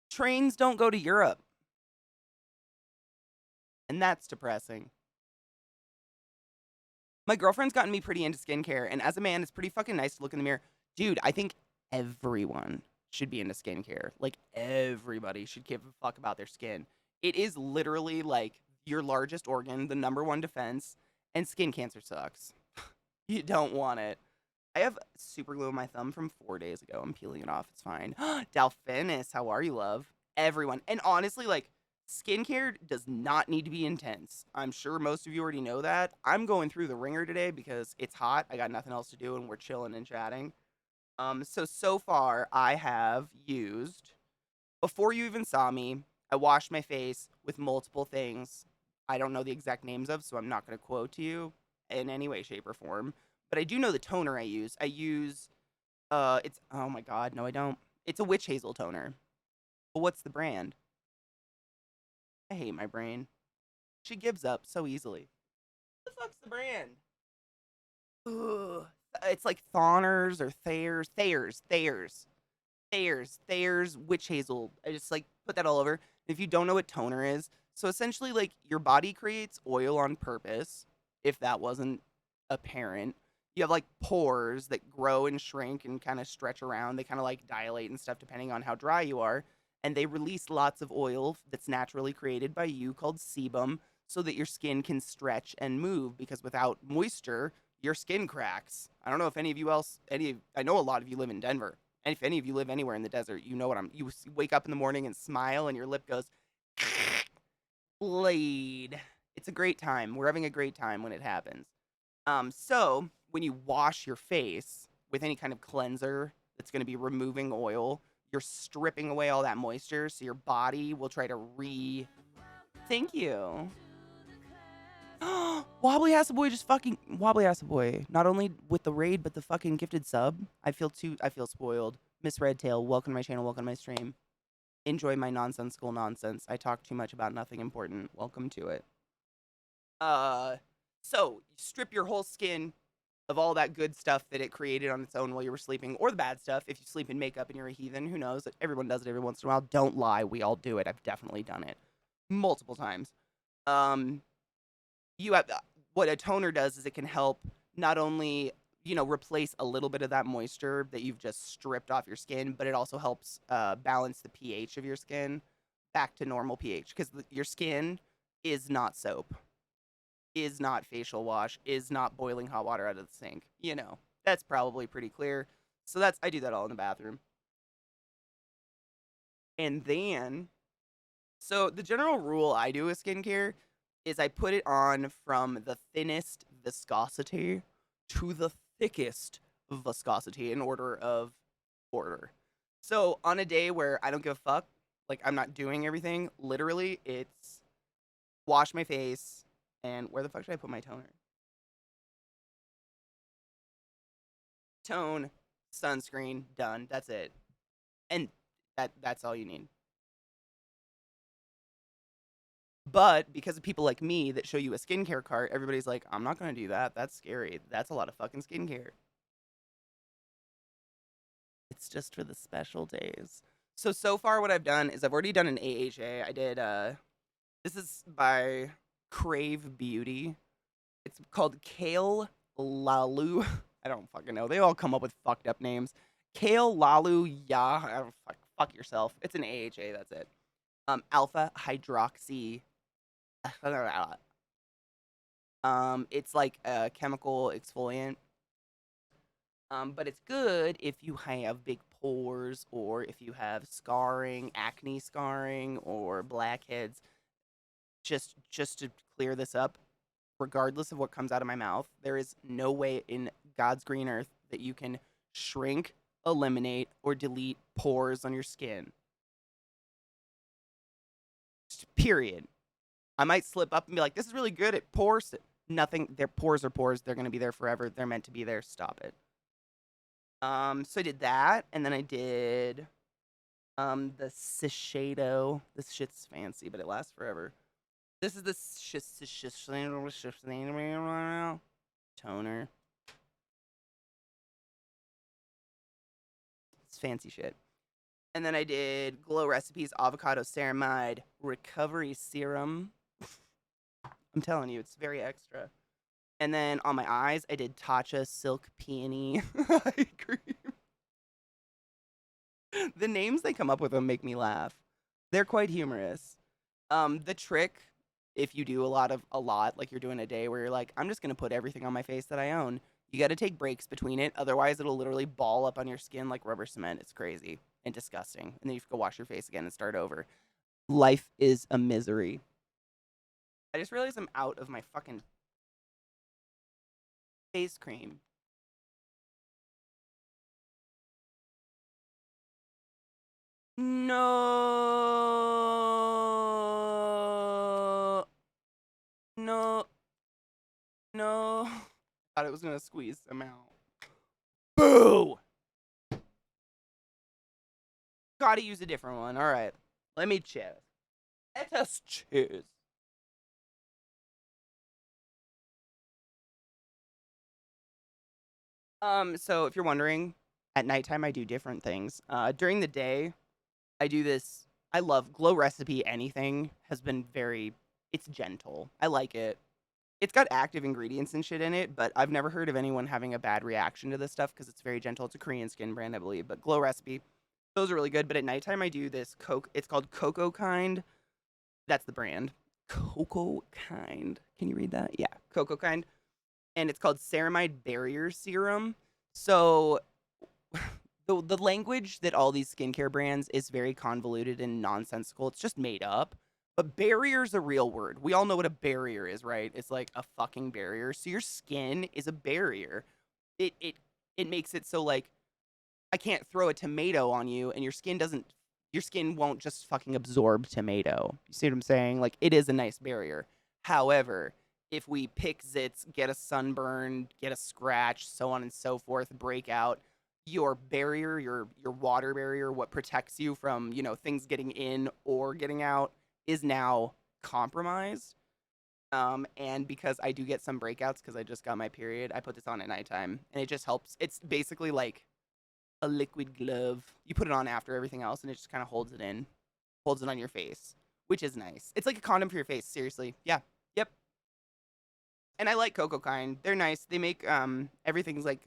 Trains don't go to Europe. And that's depressing. My girlfriend's gotten me pretty into skincare, and as a man, it's pretty fucking nice to look in the mirror. Dude, I think everyone should be into skincare. Like, everybody should give a fuck about their skin. It is literally like your largest organ, the number one defense, and skin cancer sucks. You don't want it. I have super glue on my thumb from 4 days ago. I'm peeling it off. It's fine. Dalphinis, how are you, love? Everyone. And honestly, like, skincare does not need to be intense. I'm sure most of you already know that. I'm going through the ringer today because it's hot. I got nothing else to do and we're chilling and chatting. So far I have used, before you even saw me, I washed my face with multiple things I don't know the exact names of, so I'm not going to quote to you. in any way, shape, or form. But I do know the toner I use. I use it's oh my god, no, I don't. It's a witch hazel toner. But what's the brand? I hate my brain. She gives up so easily. What the fuck's the brand? Ugh. It's like Thoners or Thayer's witch hazel. I just like put that all over. If you don't know what toner is, so essentially like your body creates oil on purpose, if that wasn't apparent. You have like pores that grow and shrink and kind of stretch around. They kind of like dilate and stuff depending on how dry you are. And they release lots of oil that's naturally created by you called sebum so that your skin can stretch and move because without moisture, your skin cracks. I don't know if any of you else, I know a lot of you live in Denver. And if any of you live anywhere in the desert, you know what you wake up in the morning and smile and your lip goes, blade. It's a great time. We're having a great time when it happens. So when you wash your face with any kind of cleanser that's going to be removing oil, you're stripping away all that moisture. So your body will try to thank you. Wobbly Ass Boy just fucking Wobbly Ass Boy. Not only with the raid, but the fucking gifted sub. I feel spoiled. Miss Redtail, welcome to my channel, welcome to my stream. Enjoy my nonsensical nonsense. I talk too much about nothing important. Welcome to it. So you strip your whole skin of all that good stuff that it created on its own while you were sleeping, or the bad stuff. If you sleep in makeup and you're a heathen, who knows? Everyone does it every once in a while. Don't lie, we all do it. I've definitely done it multiple times. You have what a toner does is it can help not only replace a little bit of that moisture that you've just stripped off your skin, but it also helps balance the pH of your skin back to normal pH because your skin is not soap, is not facial wash, is not boiling hot water out of the sink. That's probably pretty clear. So I do that all in the bathroom. And then, so the general rule I do with skincare is I put it on from the thinnest viscosity to the thickest viscosity in order. So on a day where I don't give a fuck, like I'm not doing everything, literally it's wash my face and where the fuck should I put my toner? Tone, sunscreen, done. That's it. And that's all you need. But because of people like me that show you a skincare cart, everybody's like, I'm not going to do that. That's scary. That's a lot of fucking skincare. It's just for the special days. So far what I've done is I've already done an AHA. I did, this is by Crave Beauty. It's called Kale Lalu. I don't fucking know. They all come up with fucked up names. Kale Lalu, yeah. I don't fuck yourself. It's an AHA, that's it. Alpha hydroxy. It's like a chemical exfoliant. But it's good if you have big pores or if you have scarring, acne scarring, or blackheads. Just to clear this up, regardless of what comes out of my mouth, there is no way in God's green earth that you can shrink, eliminate, or delete pores on your skin. Period. I might slip up and be like, this is really good at pores. Nothing, their pores are pores. They're going to be there forever. They're meant to be there. Stop it. So I did that, and then I did, the Shiseido. This shit's fancy, but it lasts forever. This is the toner. It's fancy shit. And then I did Glow Recipes Avocado Ceramide Recovery Serum. I'm telling you, it's very extra. And then on my eyes, I did Tatcha Silk Peony Eye Cream. The names they come up with them make me laugh. They're quite humorous. The trick, if you do a lot, like you're doing a day where you're like, I'm just gonna put everything on my face that I own. You got to take breaks between it, otherwise it'll literally ball up on your skin like rubber cement. It's crazy and disgusting. And then you have to go wash your face again and start over. Life is a misery. I just realized I'm out of my fucking face cream. No. No. No. Thought it was gonna squeeze some out. Boo! Gotta use a different one. All right. Let me choose. Let us choose. So if you're wondering, at nighttime I do different things. During the day, I do this. I love Glow Recipe. Anything has been very. It's gentle. I like it. It's got active ingredients and shit in it, but I've never heard of anyone having a bad reaction to this stuff because it's very gentle. It's a Korean skin brand, I believe. But Glow Recipe, those are really good. But at nighttime, I do this Coke. It's called Cocoa Kind. That's the brand. Cocoa Kind. Can you read that? Yeah, Cocoa Kind. And it's called Ceramide Barrier Serum. So the language that all these skincare brands is very convoluted and nonsensical. It's just made up. But barrier is a real word. We all know what a barrier is, right? It's like a fucking barrier. So your skin is a barrier. It makes it so like I can't throw a tomato on you and your skin won't just fucking absorb tomato. You see what I'm saying? Like it is a nice barrier. However, if we pick zits, get a sunburn, get a scratch, so on and so forth, break out, your barrier, your water barrier, what protects you from, things getting in or getting out is now compromised. And because I do get some breakouts because I just got my period, I put this on at nighttime and it just helps. It's basically like a liquid glove. You put it on after everything else, and it just kind of holds it on your face, which is nice. It's like a condom for your face. Seriously, yeah, yep. And I like Cocoa Kind. They're nice. They make everything's like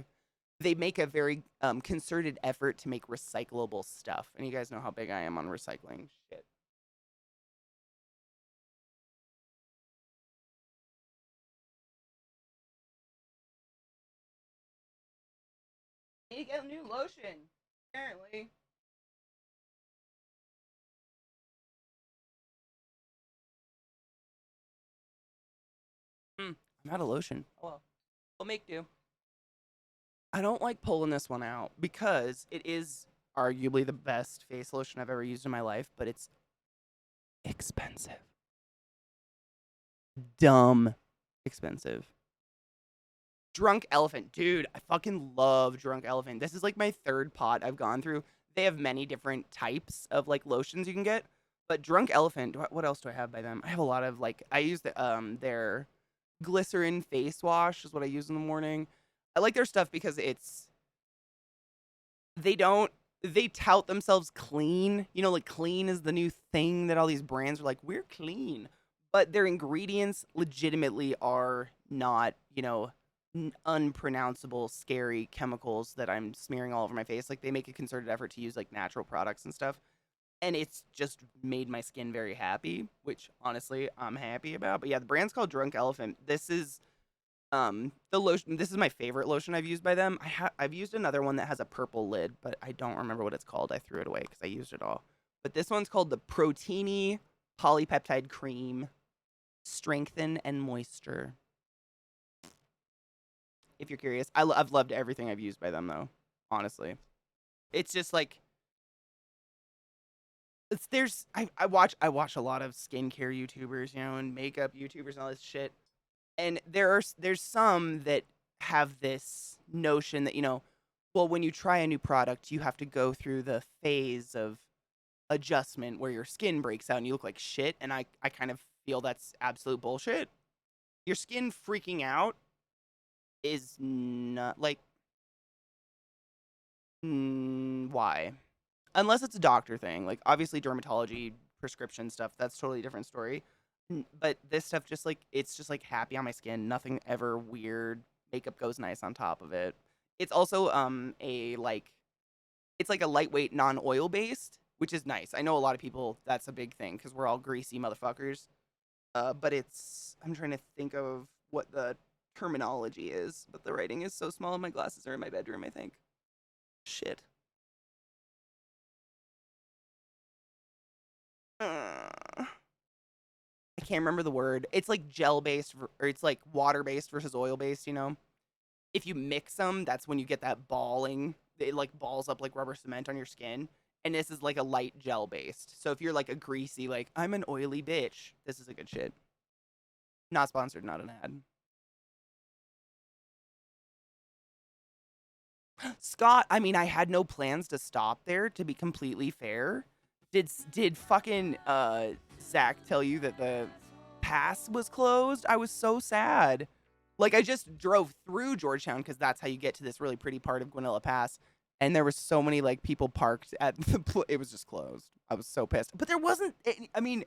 they make a very concerted effort to make recyclable stuff. And you guys know how big I am on recycling shit. Need to get a new lotion. Apparently. I'm out of lotion. Oh well. We'll make do. I don't like pulling this one out because it is arguably the best face lotion I've ever used in my life, but it's expensive. Dumb expensive. Drunk Elephant. Dude, I fucking love Drunk Elephant. This is like my third pot I've gone through. They have many different types of like lotions you can get, but Drunk Elephant, what else do I have by them? I have a lot of like I use their glycerin face wash is what I use in the morning. I like their stuff because they don't they tout themselves clean. Like clean is the new thing that all these brands are like, we're clean. But their ingredients legitimately are not, unpronounceable, scary chemicals that I'm smearing all over my face. Like they make a concerted effort to use like natural products and stuff. And it's just made my skin very happy, which honestly I'm happy about. But yeah, the brand's called Drunk Elephant. The lotion, this is my favorite lotion I've used by them. I've used another one that has a purple lid, but I don't remember what it's called. I threw it away because I used it all. But this one's called the Proteini Polypeptide Cream Strengthen and Moisture. If you're curious, I've loved everything I've used by them though. Honestly, it's just like I watch a lot of skincare YouTubers, and makeup YouTubers and all this shit, and there's some that have this notion that well, when you try a new product you have to go through the phase of adjustment where your skin breaks out and you look like shit, and I kind of feel that's absolute bullshit. Your skin freaking out is not like why, unless it's a doctor thing, like obviously dermatology prescription stuff, that's totally a different story. But this stuff just like it's just like happy on my skin, nothing ever weird. Makeup goes nice on top of it. It's also it's like a lightweight non-oil based, which is nice. I know a lot of people that's a big thing because we're all greasy motherfuckers. But I'm trying to think of what the terminology is, but the writing is so small and my glasses are in my bedroom, I think. Shit. I can't remember the word. It's like gel based, or it's like water based versus oil based. If you mix them, that's when you get that balling. It like balls up like rubber cement on your skin. And this is like a light gel based. So if you're like a greasy, like I'm an oily bitch, this is a good shit. Not sponsored, not an ad. Scott, I mean, I had no plans to stop there, to be completely fair. Did fucking Zach tell you that the pass was closed? I was so sad. Like, I just drove through Georgetown because that's how you get to this really pretty part of Guanilla Pass. And there were so many like people parked at it was just closed. I was so pissed. But there wasn't I mean,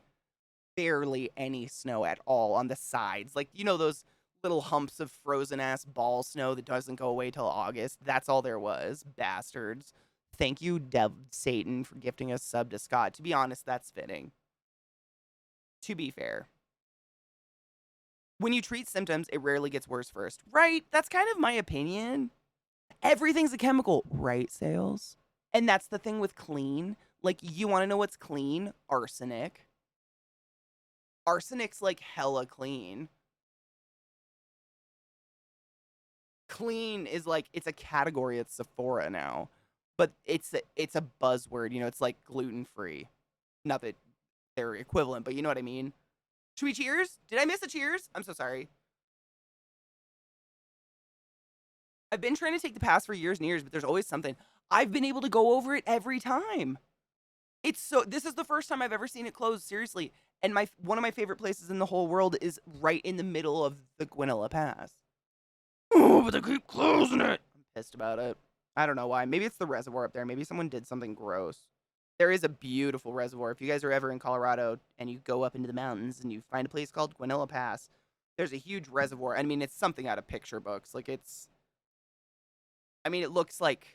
barely any snow at all on the sides. Like, those little humps of frozen ass ball snow that doesn't go away till August. That's all there was. Bastards. Thank you, Satan, for gifting a sub to Scott. To be honest, that's fitting. To be fair. When you treat symptoms, it rarely gets worse first. Right? That's kind of my opinion. Everything's a chemical, right, Sales? And that's the thing with clean. Like, you want to know what's clean? Arsenic. Arsenic's like hella clean. Clean is like, it's a category at Sephora now, but it's a buzzword. It's like gluten free. Not that they're equivalent, but you know what I mean. Should we cheers? Did I miss a cheers? I'm so sorry. I've been trying to take the pass for years and years, but there's always something. I've been able to go over it every time. This is the first time I've ever seen it closed, seriously. And one of my favorite places in the whole world is right in the middle of the Guanilla Pass. Oh, but they keep closing it. I'm pissed about it. I don't know why. Maybe it's the reservoir up there. Maybe someone did something gross. There is a beautiful reservoir. If you guys are ever in Colorado and you go up into the mountains and you find a place called Guanilla Pass, there's a huge reservoir. I mean, it's something out of picture books. Like, it looks like,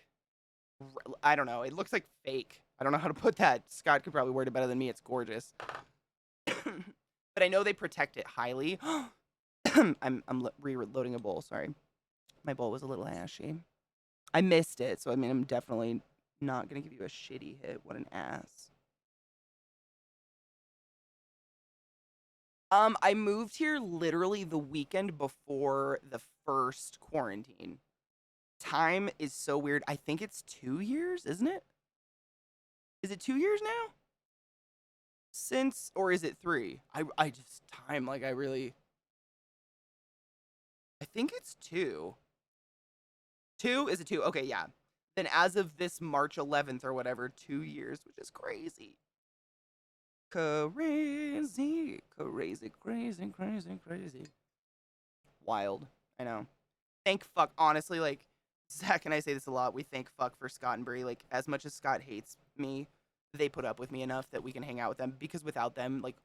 I don't know. It looks like fake. I don't know how to put that. Scott could probably word it better than me. It's gorgeous. But I know they protect it highly. I'm reloading a bowl. Sorry. My bowl was a little ashy. I missed it, so I'm definitely not gonna give you a shitty hit. What an ass. I moved here literally the weekend before the first quarantine. Time is so weird. I think it's 2 years, isn't it? Is it 2 years now? Or is it 3? I just time like I think it's 2. 2? Is it 2? Okay, yeah. Then as of this March 11th or whatever, 2 years, which is crazy. Crazy. Crazy, crazy, crazy, crazy. Wild. I know. Thank fuck. Honestly, like, Zach and I say this a lot. We thank fuck for Scott and Brie. Like, as much as Scott hates me, they put up with me enough that we can hang out with them, because without them, like,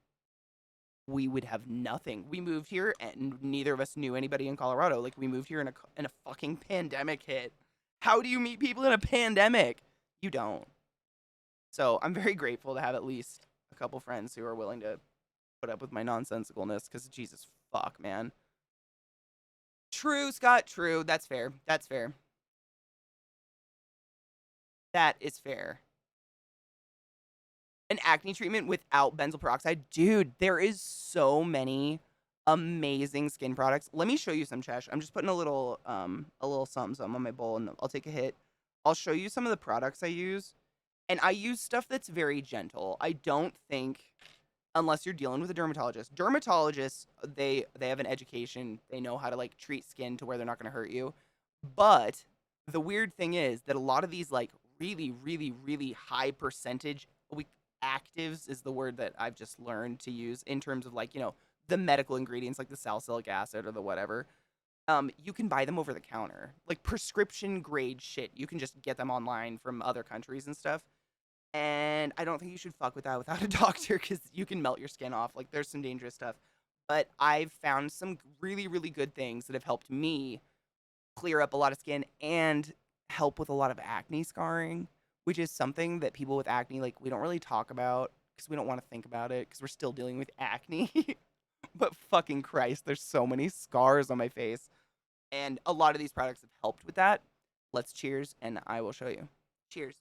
we would have nothing. We moved here and neither of us knew anybody in Colorado. Like, we moved here in a fucking pandemic hit. How do you meet people in a pandemic? You don't. So I'm very grateful to have at least a couple friends who are willing to put up with my nonsensicalness, because Jesus fuck, man. True, Scott, true. That's fair. That's fair. That is fair. An acne treatment without benzoyl peroxide. Dude, there is so many amazing skin products. Let me show you some, Chesh. I'm just putting a little something on my bowl, and I'll take a hit. I'll show you some of the products I use. And I use stuff that's very gentle. I don't think, unless you're dealing with a dermatologist. Dermatologists, they have an education. They know how to like treat skin to where they're not going to hurt you. But the weird thing is that a lot of these like really, really, really high percentage actives is the word that I've just learned to use in terms of like, the medical ingredients like the salicylic acid or the whatever. You can buy them over the counter. Like prescription grade shit. You can just get them online from other countries and stuff. And I don't think you should fuck with that without a doctor, because you can melt your skin off. Like, there's some dangerous stuff. But I've found some really, really good things that have helped me clear up a lot of skin and help with a lot of acne scarring, which is something that people with acne, like, we don't really talk about because we don't want to think about it because we're still dealing with acne. But fucking Christ, there's so many scars on my face. And a lot of these products have helped with that. Let's cheers, and I will show you. Cheers.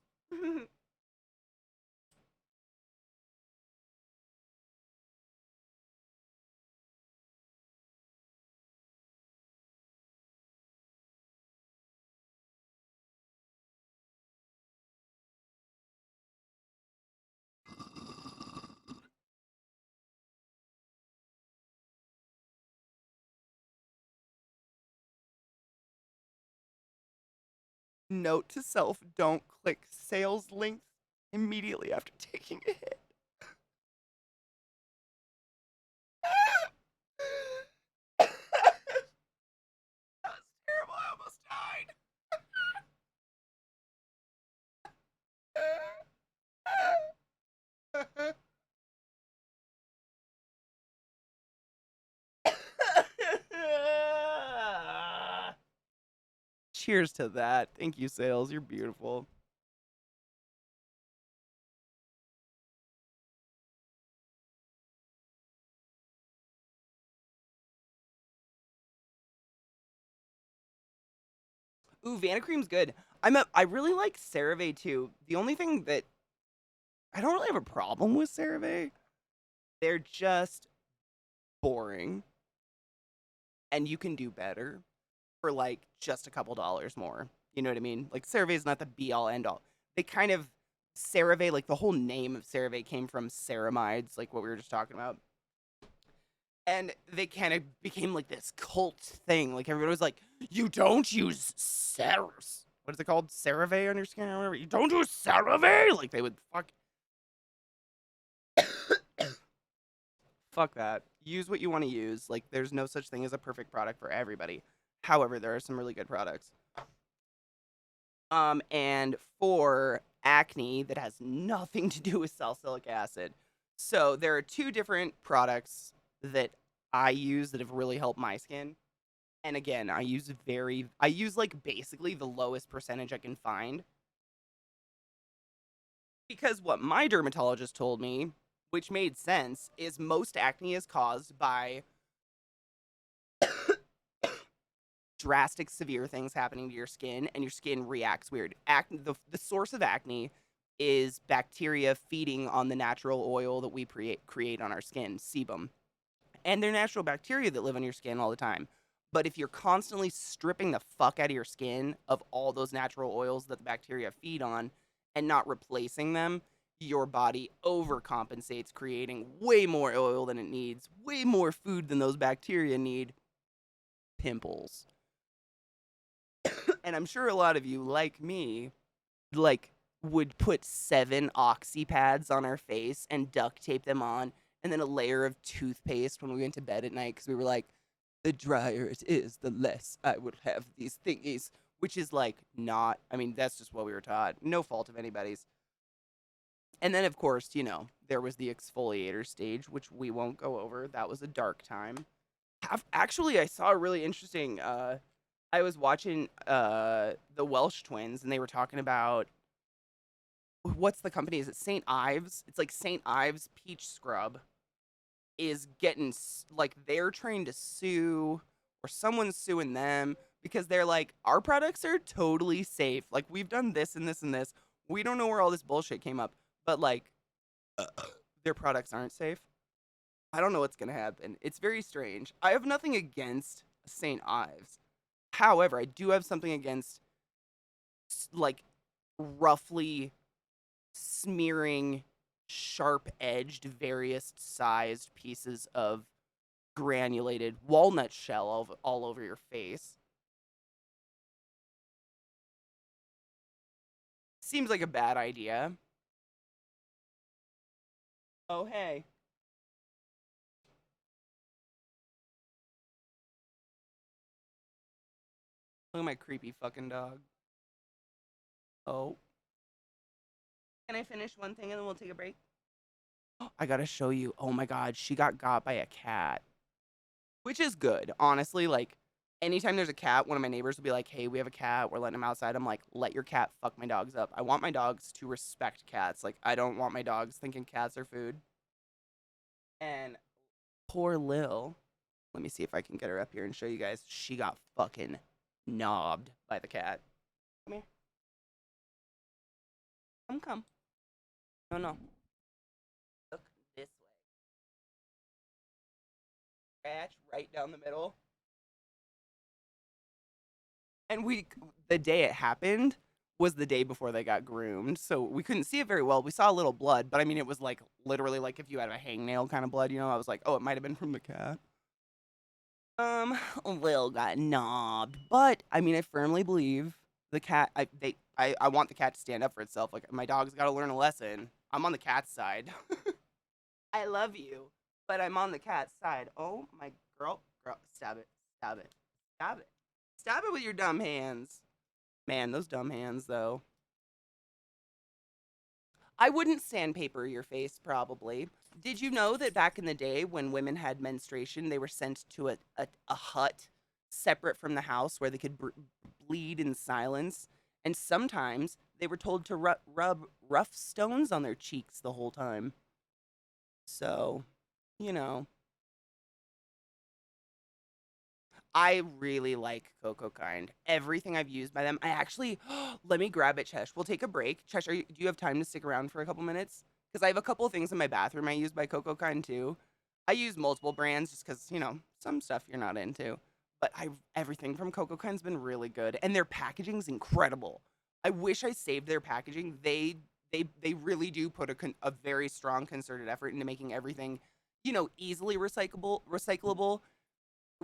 Note to self, don't click sales links immediately after taking a hit. That was terrible. I almost died. Cheers to that. Thank you, Sales. You're beautiful. Ooh, Vanacream's good. I really like CeraVe too. The only thing that I don't really have a problem with CeraVe, they're just boring, and you can do better for like just a couple dollars more. You know what I mean? Like CeraVe is not the be all end all. They kind of CeraVe, like the whole name of CeraVe came from ceramides, like what we were just talking about. And they kind of became like this cult thing. Like everybody was like, "You don't use Ceras. What is it called? CeraVe on your skin or whatever. You don't use CeraVe." Like they would fuck that. Use what you want to use. Like there's no such thing as a perfect product for everybody. However, there are some really good products. And for acne, that has nothing to do with salicylic acid. So there are two different products that I use that have really helped my skin. And again, I use like basically the lowest percentage I can find. Because what my dermatologist told me, which made sense, is most acne is caused by drastic, severe things happening to your skin, and your skin reacts weird. The source of acne is bacteria feeding on the natural oil that we create on our skin, sebum. And they're natural bacteria that live on your skin all the time. But if you're constantly stripping the fuck out of your skin of all those natural oils that the bacteria feed on and not replacing them, your body overcompensates, creating way more oil than it needs, way more food than those bacteria need. Pimples. And I'm sure a lot of you, like me, like would put 7 oxy pads on our face and duct tape them on, and then a layer of toothpaste when we went to bed at night because we were like, the drier it is, the less I will have these thingies. Which is like not, I mean, that's just what we were taught. No fault of anybody's. And then, of course, you know, there was the exfoliator stage, which we won't go over. That was a dark time. Actually, I saw a really interesting. I was watching the Welsh twins, and they were talking about what's the company? Is it St. Ives? It's like St. Ives Peach Scrub is getting like they're trying to sue, or someone's suing them because they're like, our products are totally safe. Like we've done this and this and this. We don't know where all this bullshit came up, but like their products aren't safe. I don't know what's gonna happen. It's very strange. I have nothing against St. Ives. However, I do have something against like roughly smearing sharp-edged, various sized pieces of granulated walnut shell all over your face. Seems like a bad idea. Oh, hey. Look at my creepy fucking dog. Oh. Can I finish one thing and then we'll take a break? I gotta show you. Oh my god, she got by a cat. Which is good, honestly. Like, anytime there's a cat, one of my neighbors will be like, hey, we have a cat. We're letting him outside. I'm like, let your cat fuck my dogs up. I want my dogs to respect cats. Like, I don't want my dogs thinking cats are food. And poor Lil. Let me see if I can get her up here and show you guys. She got fucking knobbed by the cat. Come here. Come. No. Look this way. Scratch right down the middle. And the day it happened was the day before they got groomed, so we couldn't see it very well. We saw a little blood, but I mean, it was like literally like if you had a hangnail kind of blood, you know. I was like, oh, it might have been from the cat. Lil got knobbed, but I mean, I firmly believe The cat, I want the cat to stand up for itself. Like, my dog's got to learn a lesson. I'm on the cat's side. I love you, but I'm on the cat's side. Oh my girl, stab it, stab it, stab it, stab it with your dumb hands. Man, those dumb hands though. I wouldn't sandpaper your face, probably. Did you know that back in the day when women had menstruation, they were sent to a hut separate from the house where they could bleed in silence? And sometimes they were told to rub rough stones on their cheeks the whole time. So, you know, I really like Coco Kind. Everything I've used by them, I actually let me grab it, Chesh. We'll take a break. Chesh, do you have time to stick around for a couple minutes? Because I have a couple things in my bathroom I use by Coco Kind too. I use multiple brands just because some stuff you're not into. But everything from Coco Kind's been really good, and their packaging's incredible. I wish I saved their packaging. They really do put a very strong concerted effort into making everything, easily recyclable.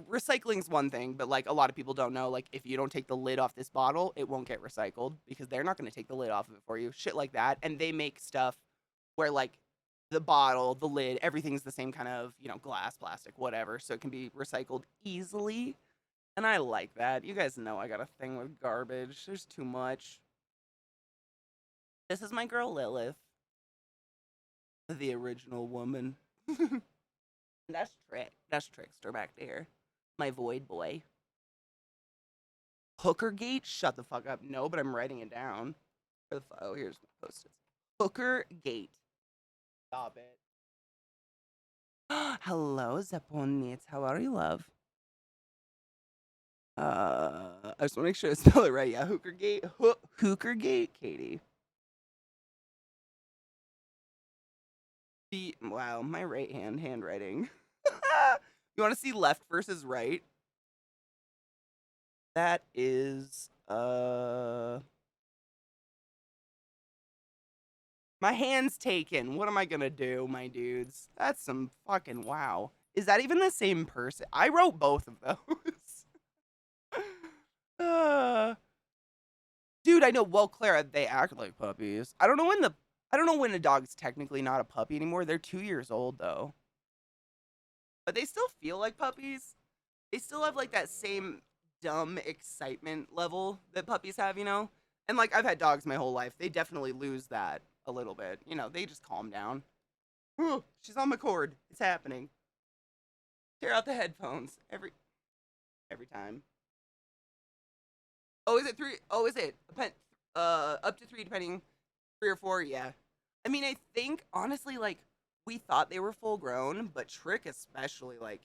Recycling's one thing, but like a lot of people don't know, like if you don't take the lid off this bottle, it won't get recycled because they're not going to take the lid off of it for you. Shit like that. And they make stuff where like the bottle, the lid, everything's the same kind of, glass, plastic, whatever, so it can be recycled easily. And I like that. You guys know I got a thing with garbage. There's too much. This is my girl Lilith, the original woman. That's Trickster back there. My void boy. Hooker Gate? Shut the fuck up. No, but I'm writing it down. Oh, here's my post-its. Hooker Gate. Stop it. Hello, Zeponits. How are you, love? I just want to make sure I spell it right. Yeah, Hooker Gate. Hooker Gate, Katie. Wow, my right handwriting. You want to see left versus right? That is my hand's taken. What am I gonna do, my dudes? That's some fucking wow. Is that even the same person? I wrote both of those. Dude, I know. Well, Clara, they act like puppies. I don't know when a dog's technically not a puppy anymore. They're 2 years old though. But they still feel like puppies. They still have like that same dumb excitement level that puppies have, And like I've had dogs my whole life. They definitely lose that a little bit. They just calm down. Ooh, she's on my cord. It's happening. Tear out the headphones every time. Oh, is it 3? Oh, is it? Up to 3 depending. 3 or 4, yeah. I mean, I think honestly like we thought they were full grown, but Trick especially, like,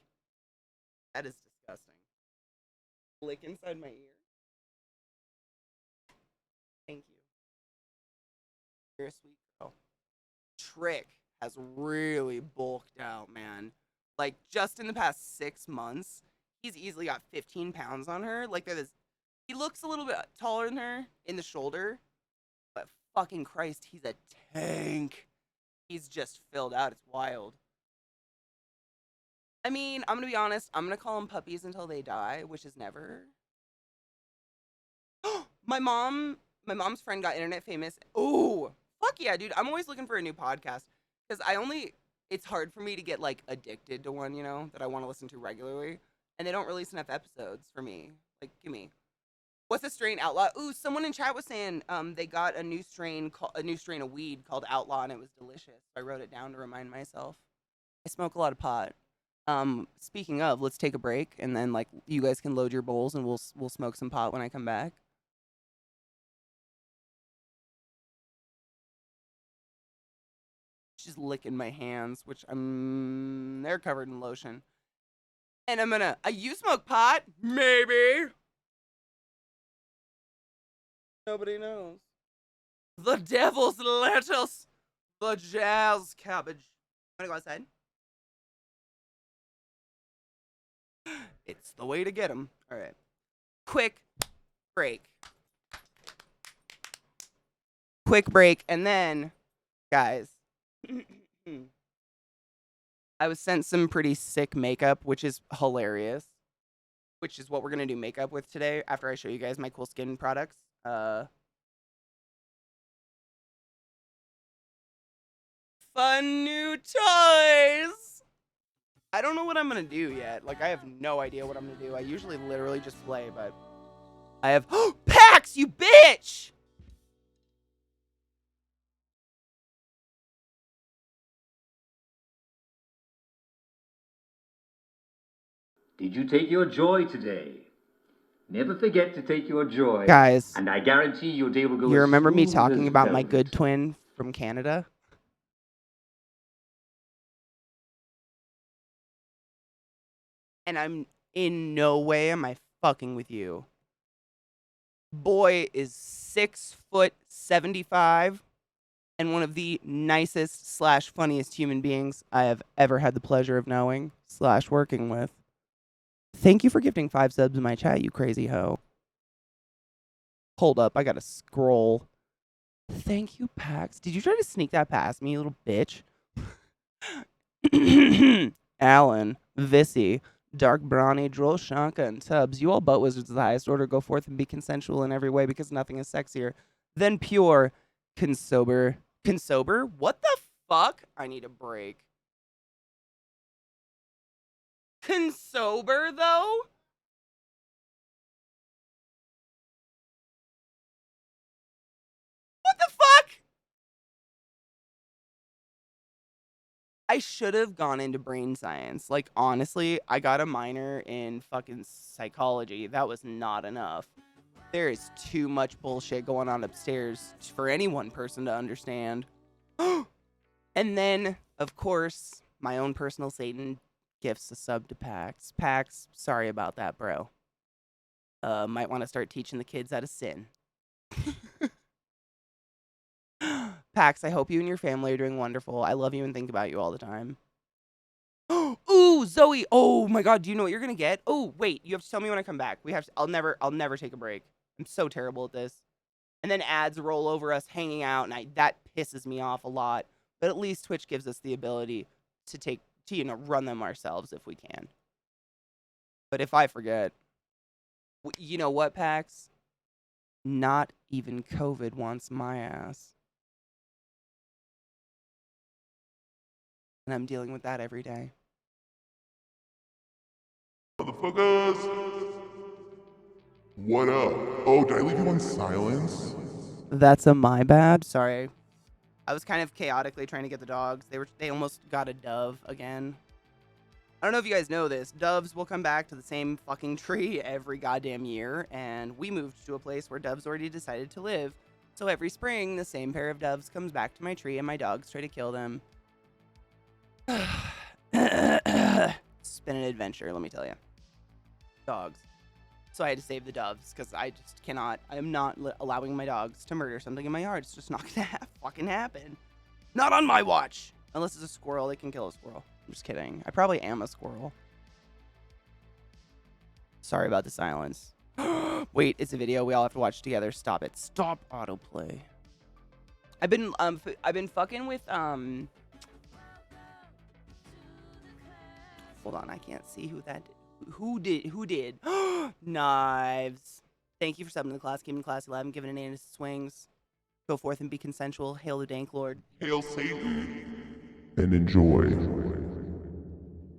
that is disgusting. Lick inside my ear. Thank you. You're a sweet girl. Trick has really bulked out, man. Like, just in the past 6 months, he's easily got 15 pounds on her. Like, he looks a little bit taller than her in the shoulder, but fucking Christ, he's a tank. He's just filled out. It's wild. I mean, I'm gonna be honest. I'm gonna call them puppies until they die, which is never. my mom's friend got internet famous. Oh, fuck yeah, dude! I'm always looking for a new podcast because it's hard for me to get like addicted to one, that I want to listen to regularly, and they don't release enough episodes for me. Like, give me. What's the strain? Outlaw? Ooh, someone in chat was saying they got a new strain of weed called Outlaw, and it was delicious. So I wrote it down to remind myself. I smoke a lot of pot. Speaking of, let's take a break, and then like you guys can load your bowls, and we'll smoke some pot when I come back. She's licking my hands, which they're covered in lotion. And you smoke pot? Maybe. Nobody knows. The devil's lettuce. The jazz cabbage. Wanna go outside? It's the way to get them. All right. Quick break. Quick break. And then, guys, I was sent some pretty sick makeup, which is hilarious. Which is what we're going to do makeup with today after I show you guys my cool skin products. Fun new toys! I don't know what I'm gonna do yet. Like, I have no idea what I'm gonna do. I usually literally just play, but I have. Pax, you bitch! Did you take your joy today? Never forget to take your joy. Guys, and I guarantee your day will go you as remember me smooth talking as about my velvet. good twin from Canada? And I'm in no way am I fucking with you. Boy is 6'75" and one of the nicest / funniest human beings I have ever had the pleasure of knowing / working with. Thank you for gifting 5 subs in my chat, you crazy hoe. Hold up, I gotta scroll. Thank you, Pax. Did you try to sneak that past me, you little bitch? Alan, Vissy, Dark Brawny, Droll, Shanka, and Tubbs, you all butt wizards of the highest order, go forth and be consensual in every way because nothing is sexier than pure consober. Consober? What the fuck? I need a break. Consober, though? What the fuck? I should have gone into brain science. Like, honestly, I got a minor in fucking psychology. That was not enough. There is too much bullshit going on upstairs for any one person to understand. And then, of course, my own personal Satan gifts a sub to Pax. Pax, sorry about that, bro. Might want to start teaching the kids how to sin. Pax, I hope you and your family are doing wonderful. I love you and think about you all the time. Ooh, Zoe. Oh my god, do you know what you're gonna get? Oh, wait, you have to tell me when I come back. I'll never take a break. I'm so terrible at this. And then ads roll over us hanging out, and that pisses me off a lot. But at least Twitch gives us the ability to run them ourselves if we can. But if I forget, you know what, Pax? Not even COVID wants my ass. And I'm dealing with that every day. Motherfuckers! What up? Oh, did I leave you on silence? That's a my bad. Sorry. I was kind of chaotically trying to get the dogs. They almost got a dove again. I don't know if you guys know this. Doves will come back to the same fucking tree every goddamn year, and we moved to a place where doves already decided to live. So every spring, the same pair of doves comes back to my tree, and my dogs try to kill them. It's been an adventure, let me tell you. Dogs. So I had to save the doves, because I just cannot. I am not allowing my dogs to murder something in my yard. It's just not gonna fucking happen. Not on my watch! Unless it's a squirrel, they can kill a squirrel. I'm just kidding. I probably am a squirrel. Sorry about the silence. Wait, it's a video we all have to watch together. Stop it. Stop autoplay. I've been fucking with hold on, I can't see who that did. Who did? Knives. Thank you for subbing to the class. Keeping classy live and giving an anus swings. Go forth and be consensual. Hail the Dank Lord. Hail Satan. And enjoy.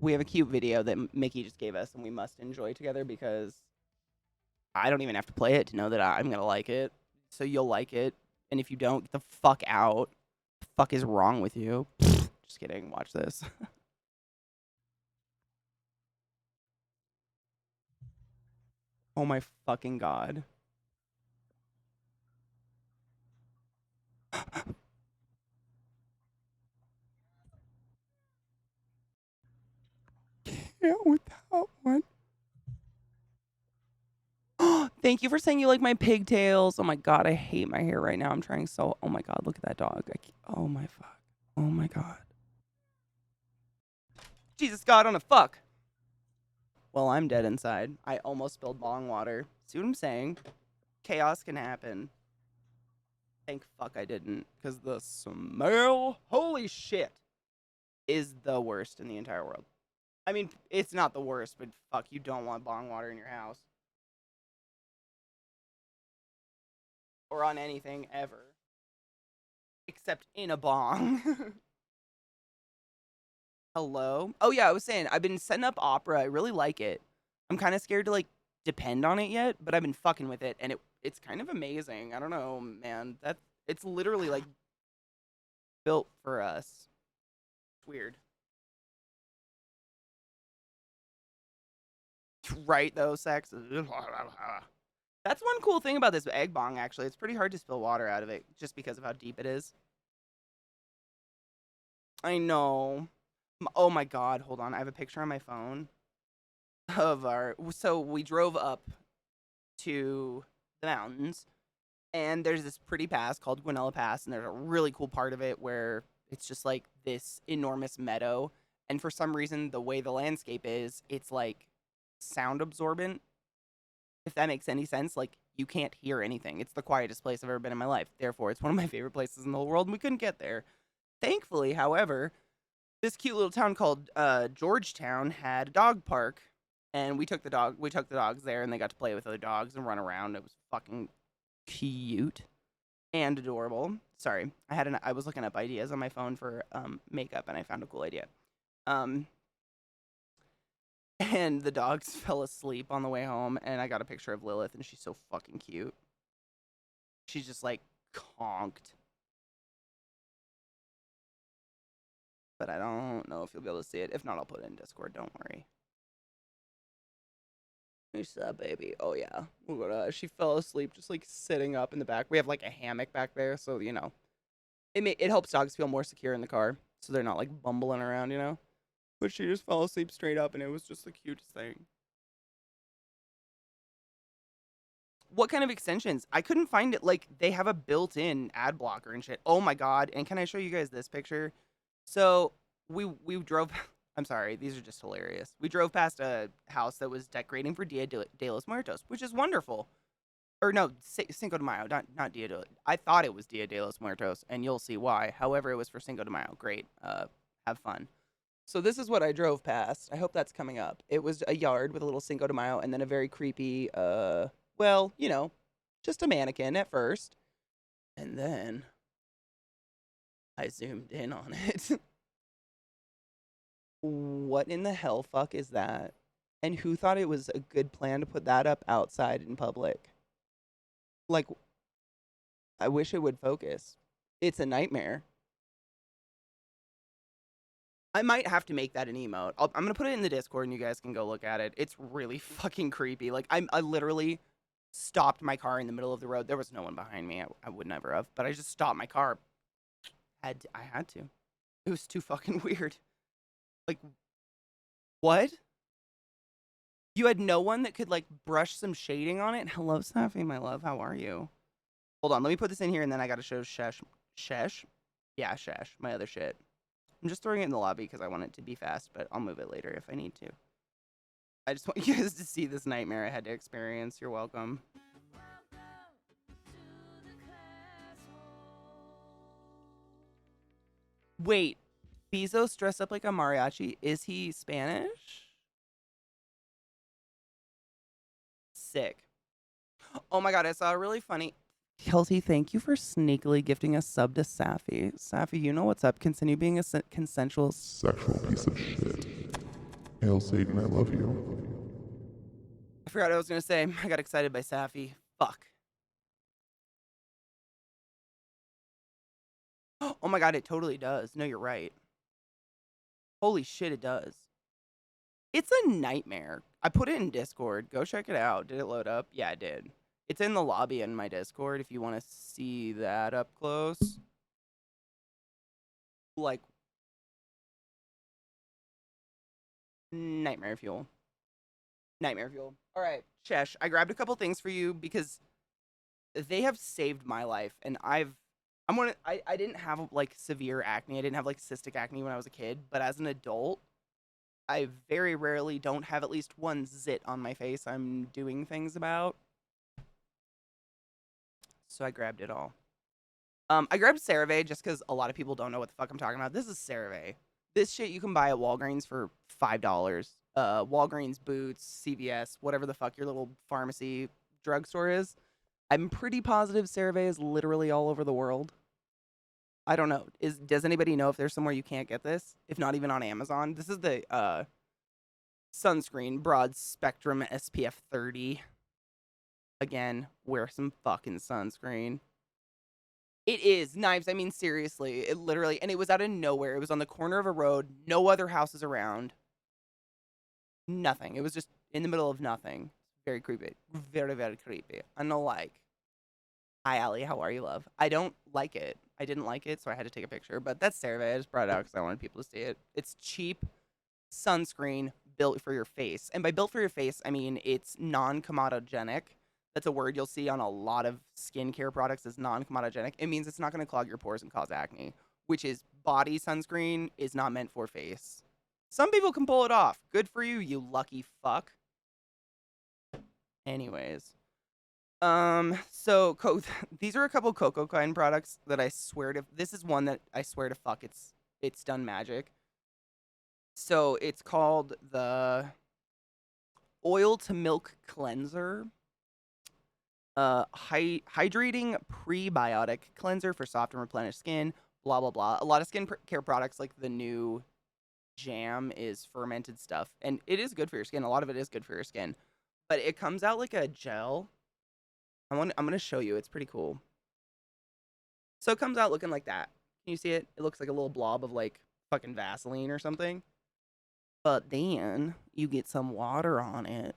We have a cute video that Mickey just gave us, and we must enjoy together because I don't even have to play it to know that I'm gonna like it. So you'll like it, and if you don't, get the fuck out. The fuck is wrong with you? Just kidding. Watch this. Oh my fucking god. Can't with that one. Thank you for saying you like my pigtails. Oh my god, I hate my hair right now. I'm trying so. Oh my god, look at that dog. Oh my fuck. Oh my god. Jesus God on a fuck. Well, I'm dead inside. I almost spilled bong water. See what I'm saying? Chaos can happen. Thank fuck I didn't, because the smell, holy shit, is the worst in the entire world. I mean, it's not the worst, but fuck, you don't want bong water in your house. or on anything ever. Except in a bong. Hello? Oh yeah, I was saying I've been setting up Opera. I really like it. I'm kind of scared to like depend on it yet, but I've been fucking with it and it's kind of amazing. I don't know, man. It's literally like built for us. It's weird. Right though, sex. That's one cool thing about this egg bong actually. It's pretty hard to spill water out of it just because of how deep it is. I know. Oh my god, hold on. I have a picture on my phone of so we drove up to the mountains and there's this pretty pass called Guanella Pass and there's a really cool part of it where it's just like this enormous meadow and for some reason the way the landscape is, it's like sound absorbent. If that makes any sense, like you can't hear anything. It's the quietest place I've ever been in my life. Therefore, it's one of my favorite places in the whole world and we couldn't get there. Thankfully, however, this cute little town called Georgetown had a dog park, and we took the dogs there, and they got to play with other dogs and run around. It was fucking cute and adorable. Sorry, I was looking up ideas on my phone for makeup, and I found a cool idea. And the dogs fell asleep on the way home, and I got a picture of Lilith, and she's so fucking cute. She's just like conked. But I don't know if you'll be able to see it. If not, I'll put it in Discord. Don't worry. Who's that baby? Oh, yeah. Look at her. She fell asleep just, like, sitting up in the back. We have, like, a hammock back there, so, you know. It helps dogs feel more secure in the car, so they're not, like, bumbling around, you know? But she just fell asleep straight up, and it was just the cutest thing. What kind of extensions? I couldn't find it. Like, they have a built-in ad blocker and shit. Oh, my God. And can I show you guys this picture? So we drove. I'm sorry, these are just hilarious. We drove past a house that was decorating for Dia de los Muertos, which is wonderful. Or no, Cinco de Mayo, not Dia de. I thought it was Dia de los Muertos, and you'll see why. However, it was for Cinco de Mayo. Great, have fun. So this is what I drove past. I hope that's coming up. It was a yard with a little Cinco de Mayo, and then a very creepy, well, you know, just a mannequin at first, and then I zoomed in on it. What in the hell fuck is that? And who thought it was a good plan to put that up outside in public? Like, I wish it would focus. It's a nightmare. I might have to make that an emote. I'm going to put it in the Discord and you guys can go look at it. It's really fucking creepy. Like, I literally stopped my car in the middle of the road. There was no one behind me. I would never have. But I just stopped my car. I had to. It was too fucking weird. Like, what? You had no one that could, like, brush some shading on it? Hello, Safi, my love. How are you? Hold on. Let me put this in here, and then I gotta show Shesh? Yeah, Shesh. My other shit. I'm just throwing it in the lobby because I want it to be fast, but I'll move it later if I need to. I just want you guys to see this nightmare I had to experience. You're welcome. Wait. Bezos dressed up like a mariachi. Is he Spanish? Sick. Oh my god, I saw a really funny... Kelsey, thank you for sneakily gifting a sub to Safi. Safi, you know what's up. Continue being a consensual... Sexual piece of shit. Hail Satan, I love you. I forgot what I was going to say. I got excited by Safi. Fuck. Oh my god, it totally does. No, you're right. Holy shit, it does. It's a nightmare. I put it in Discord. Go check it out. Did it load up? Yeah, it did. It's in the lobby in my Discord if you want to see that up close. Like, nightmare fuel. Nightmare fuel. All right, Shesh, I grabbed a couple things for you because they have saved my life, and I didn't have like severe acne. I didn't have like cystic acne when I was a kid, but as an adult, I very rarely don't have at least one zit on my face I'm doing things about. So I grabbed it all. I grabbed CeraVe just because a lot of people don't know what the fuck I'm talking about. This is CeraVe. This shit you can buy at Walgreens for $5. Walgreens, Boots, CVS, whatever the fuck your little pharmacy drugstore is. I'm pretty positive CeraVe is literally all over the world. I don't know. Does anybody know if there's somewhere you can't get this? If not even on Amazon. This is the sunscreen, broad spectrum SPF 30. Again, wear some fucking sunscreen. It is knives. I mean, seriously, it literally, and it was out of nowhere. It was on the corner of a road, no other houses around, nothing. It was just in the middle of nothing. Very creepy. Very, very creepy. I'm no like, hi, Allie, how are you, love? I don't like it. I didn't like it, so I had to take a picture, but that's CeraVe. I just brought it out because I wanted people to see it. It's cheap sunscreen built for your face. And by built for your face, I mean it's non-comedogenic. That's a word you'll see on a lot of skincare products is non-comedogenic. It means it's not going to clog your pores and cause acne, which is body sunscreen is not meant for face. Some people can pull it off. Good for you, you lucky fuck. Anyways. So these are a couple Coco Kind products that I swear to, this is one that I swear to fuck it's done magic. So it's called the Oil to Milk Cleanser. Hydrating prebiotic cleanser for soft and replenished skin. Blah blah blah. A lot of skin care products, like the new jam, is fermented stuff, and it is good for your skin. A lot of it is good for your skin, but it comes out like a gel. I'm gonna show you. It's pretty cool. So it comes out looking like that. Can you see it? It looks like a little blob of like fucking Vaseline or something. But then you get some water on it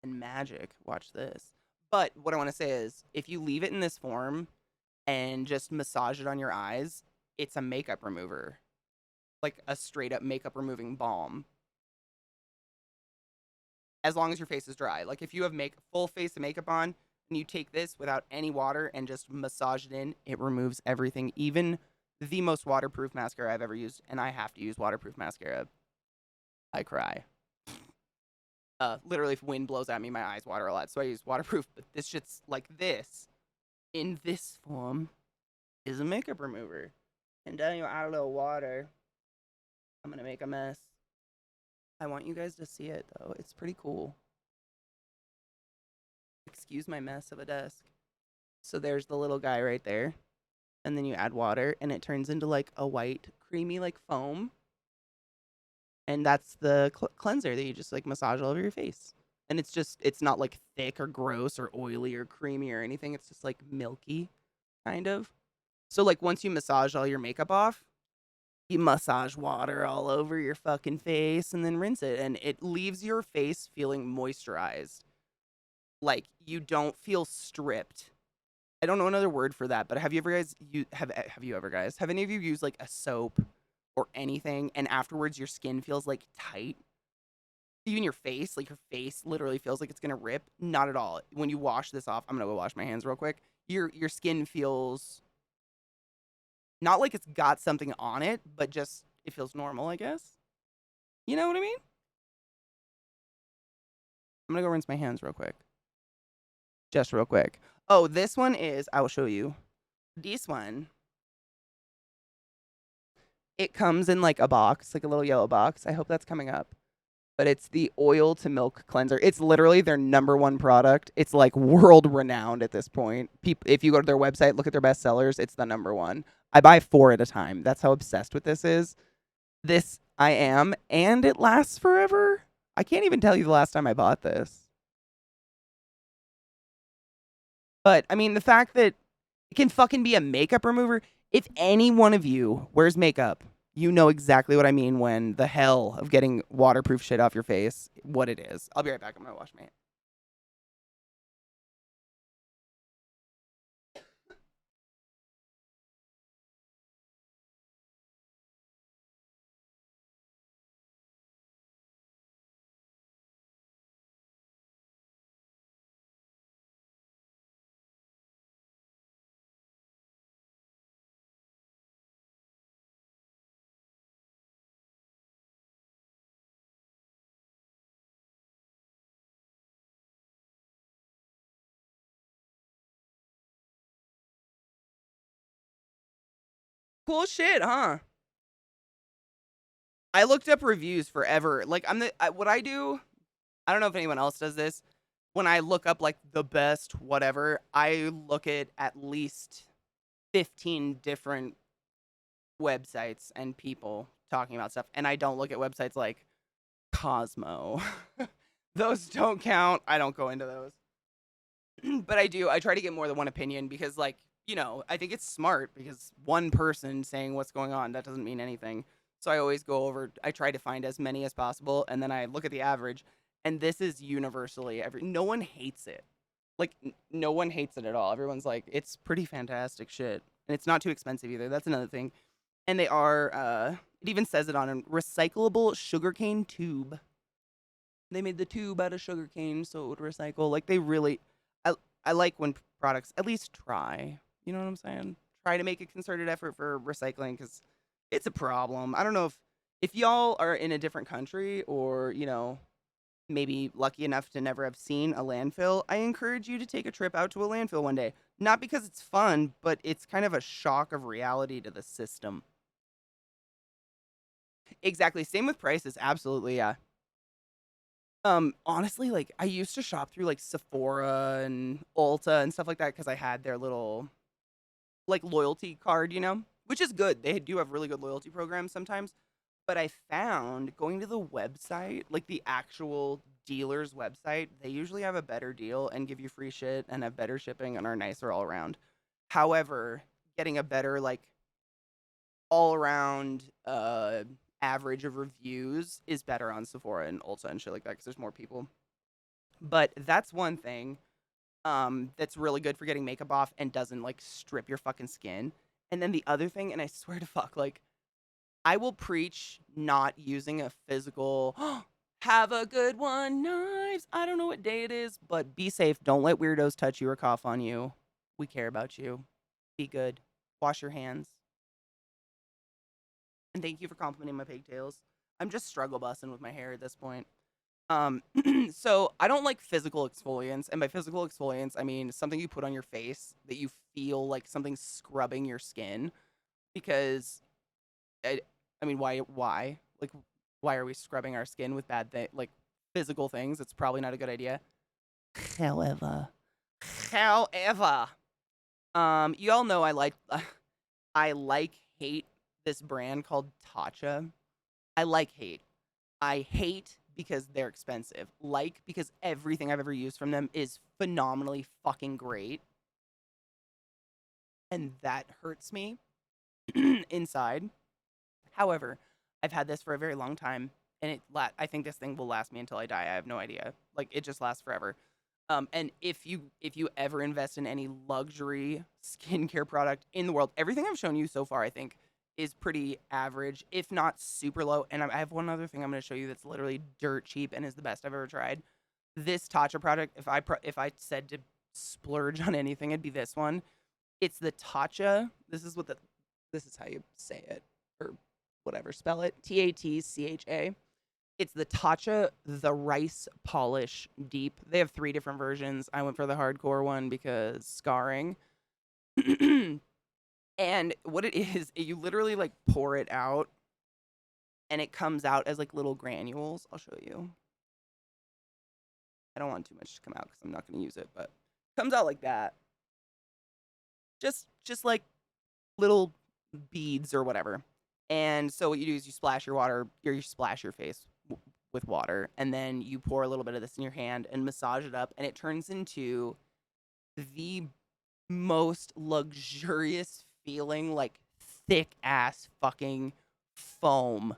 and magic. Watch this. But what I want to say is if you leave it in this form and just massage it on your eyes, it's a makeup remover. Like a straight up makeup removing balm. As long as your face is dry. Like if you have full face of makeup on and you take this without any water and just massage it in, it removes everything. Even the most waterproof mascara I've ever used, and I have to use waterproof mascara. I cry. Literally, if wind blows at me, my eyes water a lot, so I use waterproof. But this shit's like this, in this form, is a makeup remover. And then you add a little water. I'm gonna make a mess. I want you guys to see it, though. It's pretty cool. Excuse my mess of a desk. So there's the little guy right there. And then you add water, and it turns into, like, a white, creamy, like, foam. And that's the cleanser that you just like massage all over your face. And it's not like thick or gross or oily or creamy or anything. It's just like milky, kind of. So like once you massage all your makeup off, you massage water all over your fucking face and then rinse it. And it leaves your face feeling moisturized. Like you don't feel stripped. I don't know another word for that, but have you ever guys have any of you used like a soap or anything and afterwards your skin feels like tight? Even your face, like your face literally feels like it's gonna rip. Not at all. When you wash this off, I'm gonna go wash my hands real quick. Your skin feels not like it's got something on it, but just it feels normal, I guess. You know what I mean? I'm gonna go rinse my hands real quick. Just real quick. Oh, this one is, I will show you. This one, it comes in like a box, like a little yellow box. I hope that's coming up. But it's the Oil to Milk Cleanser. It's literally their #1 product. It's like world renowned at this point. If you go to their website, look at their bestsellers, it's the #1. I buy 4 at a time. That's how obsessed with this is. This I am, and it lasts forever. I can't even tell you the last time I bought this. But, I mean, the fact that it can fucking be a makeup remover. If any one of you wears makeup, you know exactly what I mean when the hell of getting waterproof shit off your face, what it is. I'll be right back. I'm going to wash my hands. Cool shit, huh? I looked up reviews forever. Like, what I do, I don't know if anyone else does this. when I look up like the best whatever, I look at least 15 different websites and people talking about stuff, and I don't look at websites like Cosmo. Those don't count. I don't go into those. But I do. I try to get more than one opinion because, like, I think it's smart because one person saying what's going on, that doesn't mean anything. So I always go over, I try to find as many as possible, and then I look at the average, and this is universally no one hates it. Like, no one hates it at all. Everyone's like, it's pretty fantastic shit. And it's not too expensive either. That's another thing. And they are, it even says it on a recyclable sugarcane tube. They made the tube out of sugarcane so it would recycle. Like, they really, I like when products at least try. You know what I'm saying? Try to make a concerted effort for recycling because it's a problem. I don't know if y'all are in a different country or maybe lucky enough to never have seen a landfill. I encourage you to take a trip out to a landfill one day. Not because it's fun, but it's kind of a shock of reality to the system. Exactly. Same with prices. Absolutely, yeah. Honestly, like I used to shop through like Sephora and Ulta and stuff like that because I had their little like loyalty card, which is good. They do have really good loyalty programs sometimes. But I found going to the website, like the actual dealer's website, they usually have a better deal and give you free shit and have better shipping and are nicer all around. However, getting a better like all around average of reviews is better on Sephora and Ulta and shit like that because there's more people. But that's one thing that's really good for getting makeup off and doesn't like strip your fucking skin. And then the other thing, and I swear to fuck, like I will preach not using a physical have a good one, knives. I don't know what day it is, but be safe. Don't let weirdos touch you or cough on you. We care about you. Be good. Wash your hands. And thank you for complimenting my pigtails. I'm just struggle bussing with my hair at this point. So I don't like physical exfoliants, and by physical exfoliants, I mean something you put on your face that you feel like something scrubbing your skin. Because, I mean, why? Like, why are we scrubbing our skin with like physical things? It's probably not a good idea. However, however, you all know I like hate this brand called Tatcha. I like hate. I hate because they're expensive. Like because everything I've ever used from them is phenomenally fucking great. And that hurts me inside. However, I've had this for a very long time and I think this thing will last me until I die. I have no idea. Like it just lasts forever. And if you ever invest in any luxury skincare product in the world, everything I've shown you so far, I think, is pretty average, if not super low. And I have one other thing I'm going to show you that's literally dirt cheap and is the best I've ever tried. This Tatcha product, if I said to splurge on anything, it'd be this one. It's the Tatcha. This is how you say it or whatever, spell it. Tatcha. It's the Tatcha the Rice Polish Deep. They have 3 different versions. I went for the hardcore one because scarring. And what it is, you literally like pour it out and it comes out as like little granules. I'll show you. I don't want too much to come out because I'm not going to use it, but it comes out like that. Just like little beads or whatever. And so what you do is you splash you splash your face with water, and then you pour a little bit of this in your hand and massage it up, and it turns into the most luxurious feeling, like thick ass fucking foam.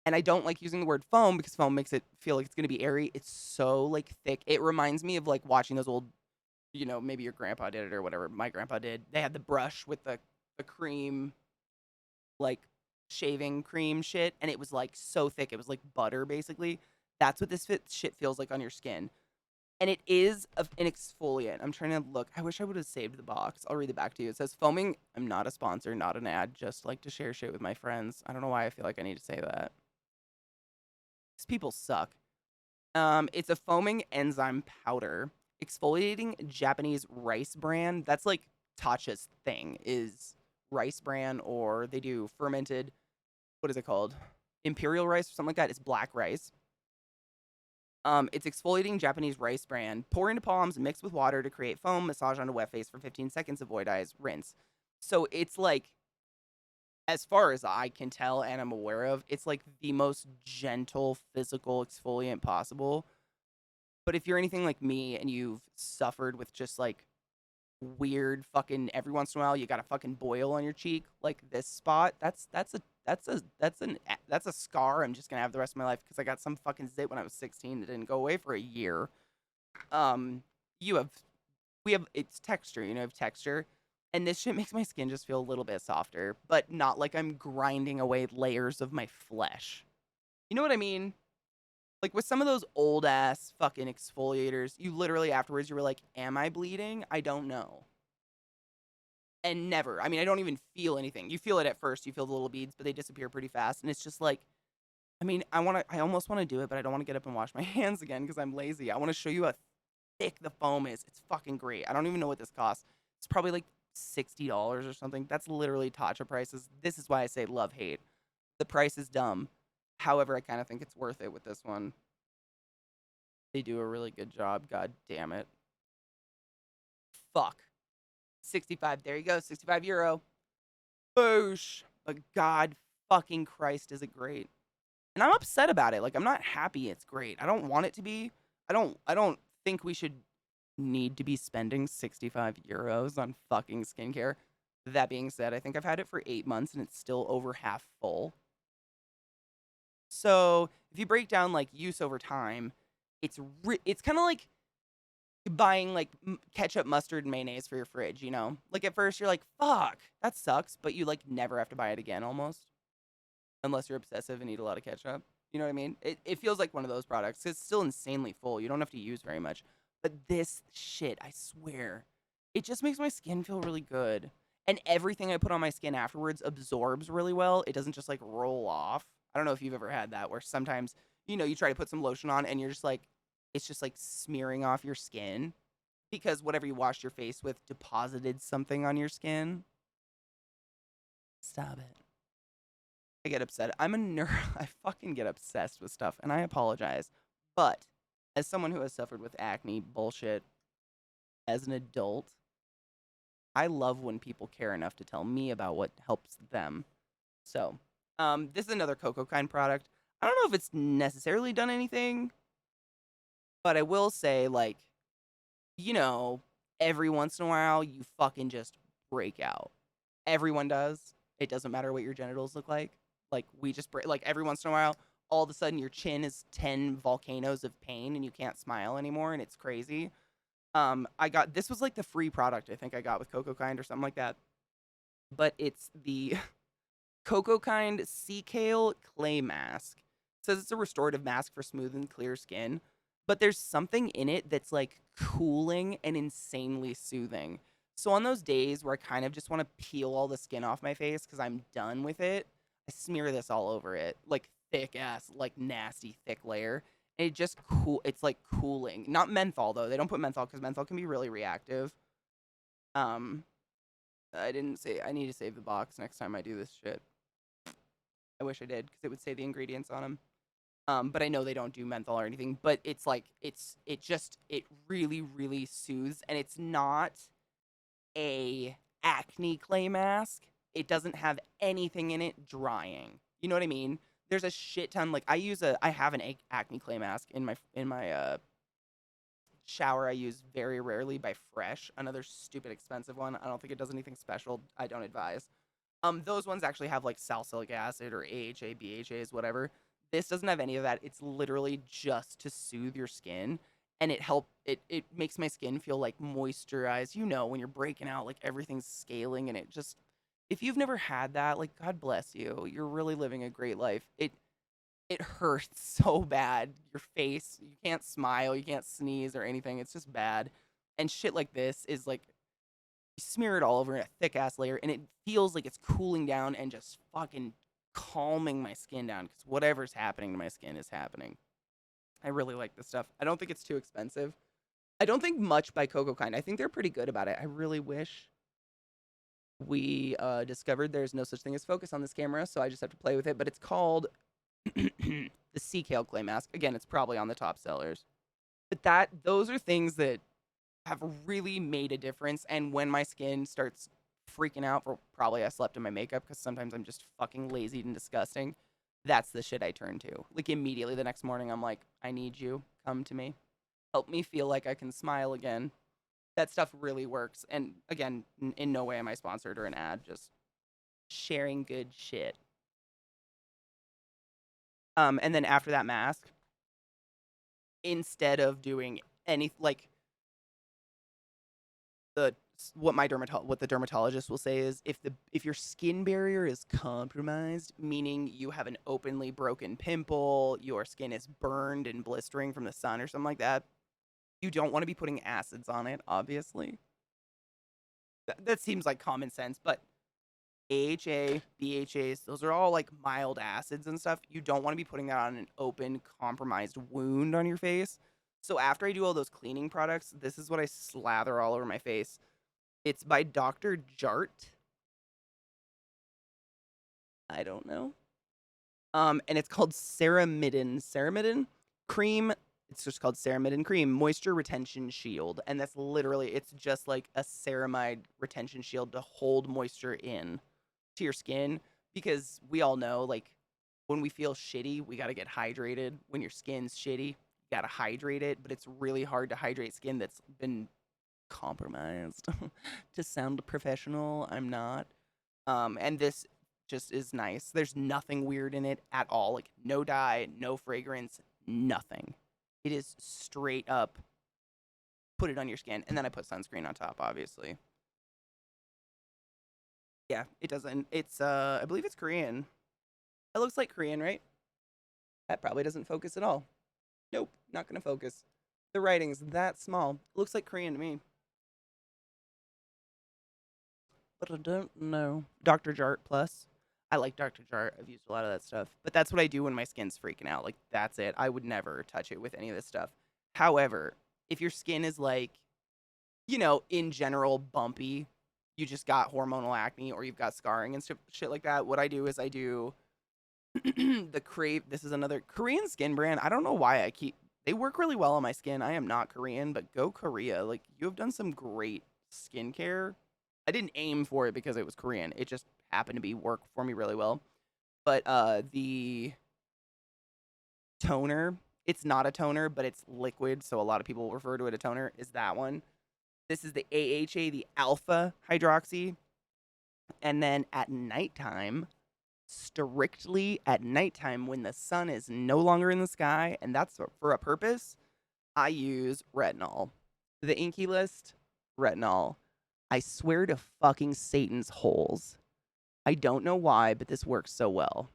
And I don't like using the word foam because foam makes it feel like it's gonna be airy. It's so like thick. It reminds me of like watching those old, maybe your grandpa did it or whatever. My grandpa did. They had the brush with the cream, like shaving cream shit, and it was like so thick it was like butter basically. That's what this shit feels like on your skin, and it is an exfoliant. I'm trying to look. I wish I would have saved the box. I'll read it back to you. It says foaming. I'm not a sponsor, not an ad, just like to share shit with my friends. I don't know why I feel like I need to say that. These people suck. It's a foaming enzyme powder exfoliating Japanese rice bran. That's like Tatcha's thing, is rice bran, or they do fermented, what is it called? Imperial rice or something like that. It's black rice. It's exfoliating Japanese rice bran. Pour into palms, mix with water to create foam. Massage onto wet face for 15 seconds. Avoid eyes. Rinse. So it's like, as far as I can tell and I'm aware of, it's like the most gentle physical exfoliant possible. But if you're anything like me and you've suffered with just like weird fucking every once in a while you got a fucking boil on your cheek like this spot, that's a scar I'm just gonna have the rest of my life because I got some fucking zit when I was 16 that didn't go away for a year. um you have we have it's texture, you have texture, and this shit makes my skin just feel a little bit softer, but not like I'm grinding away layers of my flesh. You know what I mean? Like with some of those old ass fucking exfoliators, you literally afterwards you were like, am I bleeding? I don't know. And never. I mean, I don't even feel anything. You feel it at first, you feel the little beads, but they disappear pretty fast. And it's just like, I mean, I almost want to do it, but I don't want to get up and wash my hands again because I'm lazy. I want to show you how thick the foam is. It's fucking great. I don't even know what this costs. It's probably like $60 or something. That's literally Tatcha prices. This is why I say love hate. The price is dumb. However, I kind of think it's worth it with this one. They do a really good job. God damn it. Fuck. 65. There you go. 65 euro. Boosh. But God fucking Christ, is it great. And I'm upset about it. Like, I'm not happy it's great. I don't want it to be. I don't think we should need to be spending 65 euros on fucking skincare. That being said, I think I've had it for 8 months and it's still over half full. So if you break down like use over time, it's kind of like buying like ketchup, mustard, and mayonnaise for your fridge. Like at first you're like, fuck, that sucks, but you like never have to buy it again almost, unless you're obsessive and eat a lot of ketchup. You know what I mean? It feels like one of those products. It's still insanely full. You don't have to use very much. But this shit, I swear, it just makes my skin feel really good. And everything I put on my skin afterwards absorbs really well. It doesn't just like roll off. I don't know if you've ever had that where sometimes, you try to put some lotion on and you're just like, it's just like smearing off your skin because whatever you washed your face with deposited something on your skin. Stop it. I get upset. I'm a nerd. I fucking get obsessed with stuff, and I apologize. But as someone who has suffered with acne bullshit as an adult, I love when people care enough to tell me about what helps them. So, this is another CocoKind product. I don't know if it's necessarily done anything, but I will say, like, every once in a while, you fucking just break out. Everyone does. It doesn't matter what your genitals look like. Like, we just break, like, every once in a while, all of a sudden your chin is 10 volcanoes of pain and you can't smile anymore, and it's crazy. This was like the free product I think I got with CocoKind or something like that. But it's the CocoKind Sea Kale Clay Mask. It says it's a restorative mask for smooth and clear skin, but there's something in it that's like cooling and insanely soothing. So on those days where I kind of just want to peel all the skin off my face because I'm done with it, I smear this all over it, like thick ass, like nasty thick layer. And it just it's like cooling. Not menthol though. They don't put menthol because menthol can be really reactive. Um, I didn't say I need to save the box next time I do this shit. I wish I did because it would say the ingredients on them. But I know they don't do menthol or anything. But it's like it really really soothes, and it's not a acne clay mask. It doesn't have anything in it drying. You know what I mean? There's a shit ton. Like I have an acne clay mask in my shower. I use very rarely by Fresh, another stupid expensive one. I don't think it does anything special. I don't advise. Those ones actually have like salicylic acid or AHA, BHAs, whatever. This doesn't have any of that. It's literally just to soothe your skin, and it makes my skin feel like moisturized. When you're breaking out, like everything's scaling, and it just, if you've never had that, like God bless you. You're really living a great life. It hurts so bad. Your face, you can't smile, you can't sneeze or anything. It's just bad. And shit like this is like, you smear it all over in a thick ass layer, and it feels like it's cooling down and just fucking calming my skin down because whatever's happening to my skin is happening. I really like this stuff. I don't think it's too expensive. I don't think much by CocoKind. I think they're pretty good about it. I really wish we discovered there's no such thing as focus on this camera, so I just have to play with it. But it's called The sea kale clay mask. Again, it's probably on the top sellers. But those are things that have really made a difference. And when my skin starts freaking out for probably I slept in my makeup because sometimes I'm just fucking lazy and disgusting, that's the shit I turn to. Like immediately the next morning, I'm like, I need you. Come to me. Help me feel like I can smile again. That stuff really works. And again, in no way am I sponsored or an ad, just sharing good shit. And then after that mask, instead of doing any like the what the dermatologist will say is if your skin barrier is compromised, meaning you have an openly broken pimple, your skin is burned and blistering from the sun or something like that, you don't want to be putting acids on it, obviously. That seems like common sense, but AHA, BHAs, those are all like mild acids and stuff. You don't want to be putting that on an open, compromised wound on your face. So after I do all those cleaning products, this is what I slather all over my face. It's by Dr. Jart. I don't know. And it's called Ceramidin. Ceramidin cream. It's just called Ceramidin cream moisture retention shield, and that's literally it's just like a ceramide retention shield to hold moisture in to your skin because we all know like when we feel shitty, we got to get hydrated. When your skin's shitty, you got to hydrate it, but it's really hard to hydrate skin that's been compromised. To sound professional, I'm not. And this just is nice. There's nothing weird in it at all. Like no dye, no fragrance, nothing. It is straight up put it on your skin, and then I put sunscreen on top, obviously. Yeah, it doesn't. It's I believe it's Korean. It looks like Korean, right? That probably doesn't focus at all. Nope, not gonna focus. The writing's that small. Looks like Korean to me. But I don't know. Dr. Jart Plus. I like Dr. Jart. I've used a lot of that stuff. But that's what I do when my skin's freaking out. Like, that's it. I would never touch it with any of this stuff. However, if your skin is like, in general, bumpy, you just got hormonal acne or you've got scarring and shit like that, what I do is I do the Crave. This is another Korean skin brand. I don't know why they work really well on my skin. I am not Korean, but go Korea. Like, you have done some great skincare. I didn't aim for it because it was Korean. It just happened to be work for me really well. But the toner, it's not a toner, but it's liquid, so a lot of people refer to it a toner, is that one. This is the AHA, the alpha hydroxy. And then at nighttime, strictly at nighttime when the sun is no longer in the sky, and that's for a purpose, I use retinol. The Inky List, retinol. I swear to fucking Satan's holes. I don't know why, but this works so well.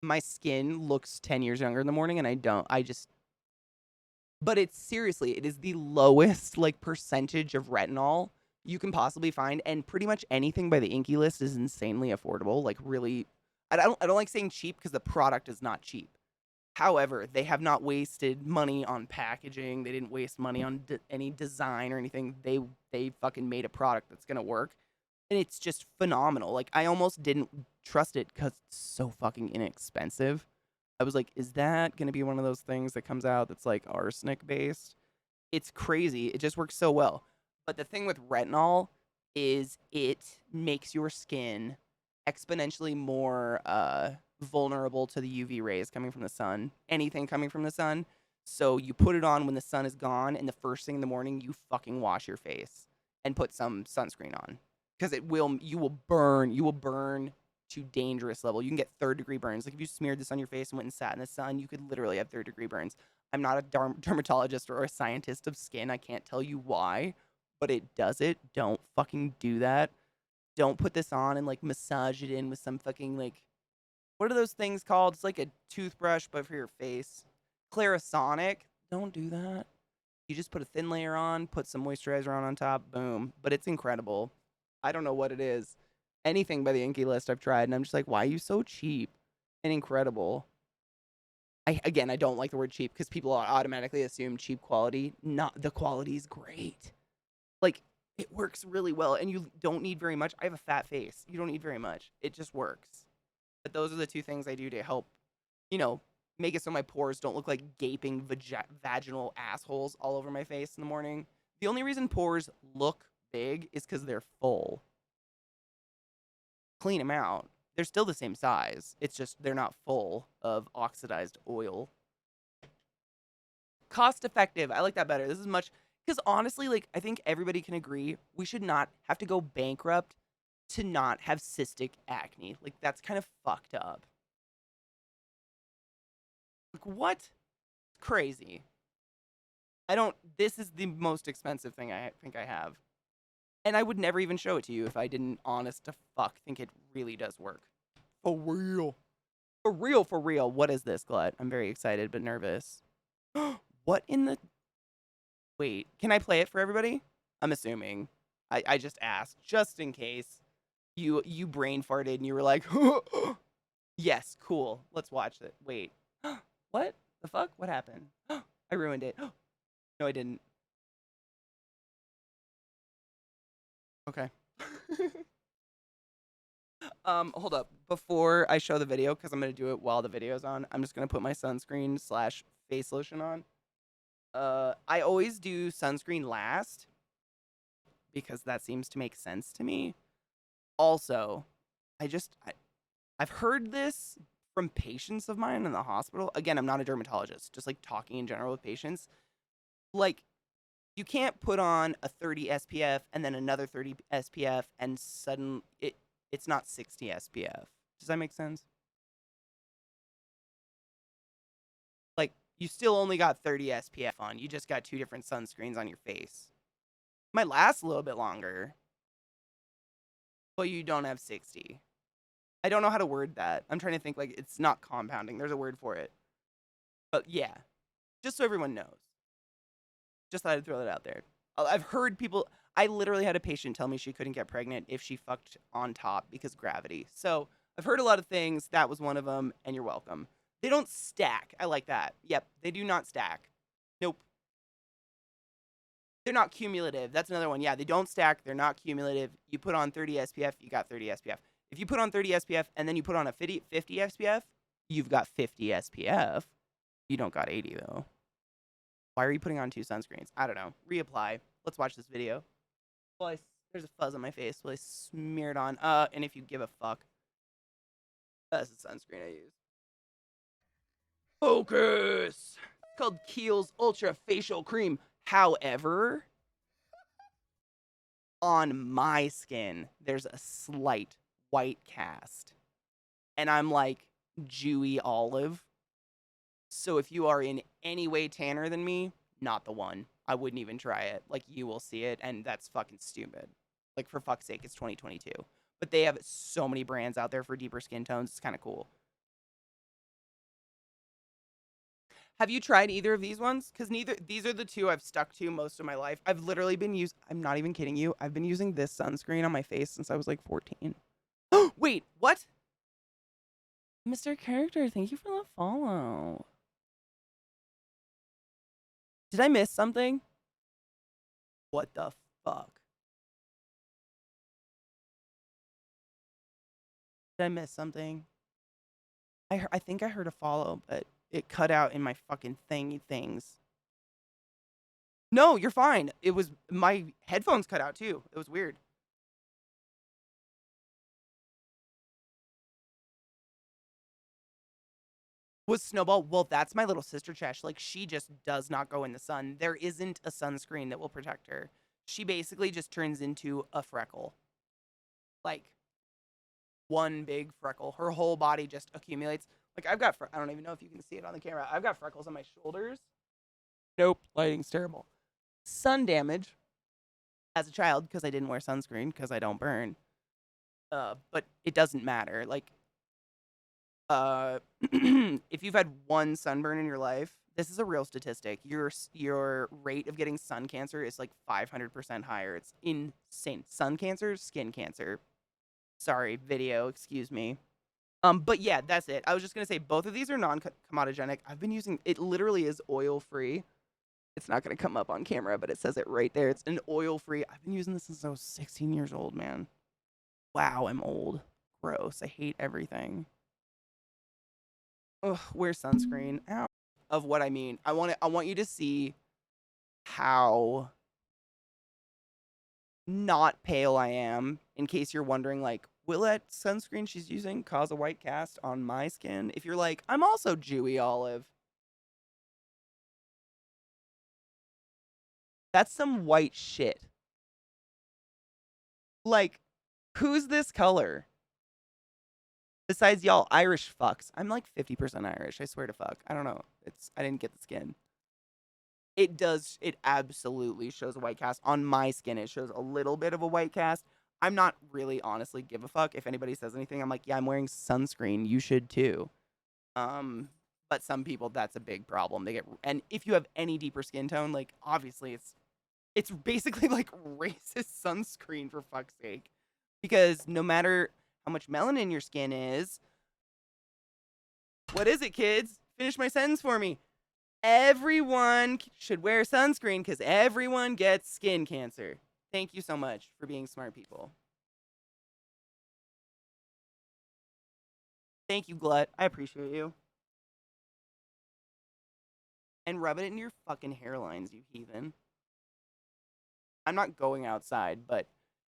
My skin looks 10 years younger in the morning, and but it's seriously, it is the lowest, like, percentage of retinol you can possibly find, and pretty much anything by the Inky List is insanely affordable. Like, really, I don't like saying cheap because the product is not cheap. However, they have not wasted money on packaging. They didn't waste money on any design or anything. They fucking made a product that's gonna work, and it's just phenomenal. Like I almost didn't trust it because it's so fucking inexpensive. I was like, is that gonna be one of those things that comes out that's like arsenic based? It's crazy. It just works so well. But the thing with retinol is it makes your skin exponentially more vulnerable to the UV rays coming from the sun, anything coming from the sun. So you put it on when the sun is gone, and the first thing in the morning, you fucking wash your face and put some sunscreen on because you will burn to dangerous level. You can get third-degree burns. Like if you smeared this on your face and went and sat in the sun, you could literally have third-degree burns. I'm not a dermatologist or a scientist of skin. I can't tell you why, but it does it. Don't fucking do that. Don't put this on and like massage it in with some fucking like what are those things called? It's like a toothbrush but for your face. Clarisonic. Don't do that. You just put a thin layer on, put some moisturizer on top, boom. But it's incredible. I don't know what it is. Anything by the Inky List I've tried, and I'm just like, why are you so cheap and incredible? I don't like the word cheap because people automatically assume cheap quality. Not the quality is great. Like it works really well, and you don't need very much. I have a fat face. You don't need very much. It just works. But those are the two things I do to help you know, make it so my pores don't look like gaping vaginal assholes all over my face in the morning. The only reason pores look big is because they're full. Clean them out. They're still the same size. It's just they're not full of oxidized oil. Cost effective. I like that better. This is much, because honestly, like, I think everybody can agree we should not have to go bankrupt to not have cystic acne. Like, that's kind of fucked up. Like, what? Crazy. This is the most expensive thing I think I have. And I would never even show it to you if I didn't, honest to fuck, think it really does work. For real. For real, for real. What is this, Glut? I'm very excited but nervous. What in the... Wait, can I play it for everybody? I'm assuming. I just asked, just in case you brain farted and you were like, yes, cool. Let's watch it. Wait. What the fuck? What happened? I ruined it. No, I didn't. Okay. Hold up. Before I show the video, because I'm gonna do it while the video's on, I'm just gonna put my sunscreen / face lotion on. I always do sunscreen last because that seems to make sense to me. Also, I've heard this from patients of mine in the hospital. Again, I'm not a dermatologist, just like talking in general with patients. Like, you can't put on a 30 SPF and then another 30 SPF and suddenly it's not 60 SPF. Does that make sense? Like, you still only got 30 SPF on. You just got two different sunscreens on your face. Might last a little bit longer, but you don't have 60. I don't know how to word that. I'm trying to think, like, it's not compounding. There's a word for it. But yeah, just so everyone knows. Just thought I'd throw that out there. I've heard people... I literally had a patient tell me she couldn't get pregnant if she fucked on top because gravity. So I've heard a lot of things. That was one of them, and you're welcome. They don't stack. I like that. Yep, they do not stack. Nope. They're not cumulative. That's another one. Yeah, they don't stack. They're not cumulative. You put on 30 SPF, you got 30 SPF. If you put on 30 SPF and then you put on a 50 SPF, you've got 50 SPF. You don't got 80, though. Why are you putting on two sunscreens? I don't know. Reapply. Let's watch this video. Well, there's a fuzz on my face. Well, I smear it on. And if you give a fuck, that's the sunscreen I use. Focus! It's called Kiehl's Ultra Facial Cream. However, on my skin, there's a slight white cast. And I'm like dewy olive. So if you are in any way tanner than me, not the one. I wouldn't even try it. Like, you will see it, and that's fucking stupid. Like, for fuck's sake, it's 2022. But they have so many brands out there for deeper skin tones. It's kind of cool. Have you tried either of these ones? Because these are the two I've stuck to most of my life. I've literally been I'm not even kidding you. I've been using this sunscreen on my face since I was like 14. Wait, what? Mr. Character, thank you for the follow. Did I miss something? What the fuck? Did I miss something? I think I heard a follow, but it cut out in my fucking things. No, you're fine. It was my headphones cut out too. It was weird. Was Snowball? Well, that's my little sister Chesh. Like, she just does not go in the sun. There isn't a sunscreen that will protect her. She basically just turns into a freckle. Like, one big freckle. Her whole body just accumulates. Like, I've got, I don't even know if you can see it on the camera. I've got freckles on my shoulders. Nope, lighting's terrible. Sun damage as a child because I didn't wear sunscreen because I don't burn. But it doesn't matter. Like, if you've had one sunburn in your life, this is a real statistic. Your rate of getting sun cancer is like 500% higher. It's insane. Sun cancer, skin cancer. Sorry, video, excuse me. But yeah, that's it. I was just gonna say both of these are non-comedogenic. I've been using it. Literally is oil-free. It's not gonna come up on camera, but it says it right there. It's an oil-free. I've been using this since I was 16 years old, man. Wow, I'm old. Gross. I hate everything. wear sunscreen. Ow. Of what I mean. I want you to see how not pale I am, in case you're wondering, like, will that sunscreen she's using cause a white cast on my skin? If you're like, I'm also dewy olive. That's some white shit. Like, who's this color? Besides y'all Irish fucks. I'm like 50% Irish, I swear to fuck. I don't know. I didn't get the skin. It absolutely shows a white cast. On my skin, it shows a little bit of a white cast. I'm not really honestly give a fuck if anybody says anything. I'm like, yeah, I'm wearing sunscreen. You should too. Um, but some people, that's a big problem. And if you have any deeper skin tone, like obviously it's basically like racist sunscreen for fuck's sake. Because no matter how much melanin your skin is, what is it, kids? Finish my sentence for me. Everyone should wear sunscreen because everyone gets skin cancer. Thank you so much for being smart people. Thank you, Glut. I appreciate you. And rub it in your fucking hairlines, you heathen. I'm not going outside, but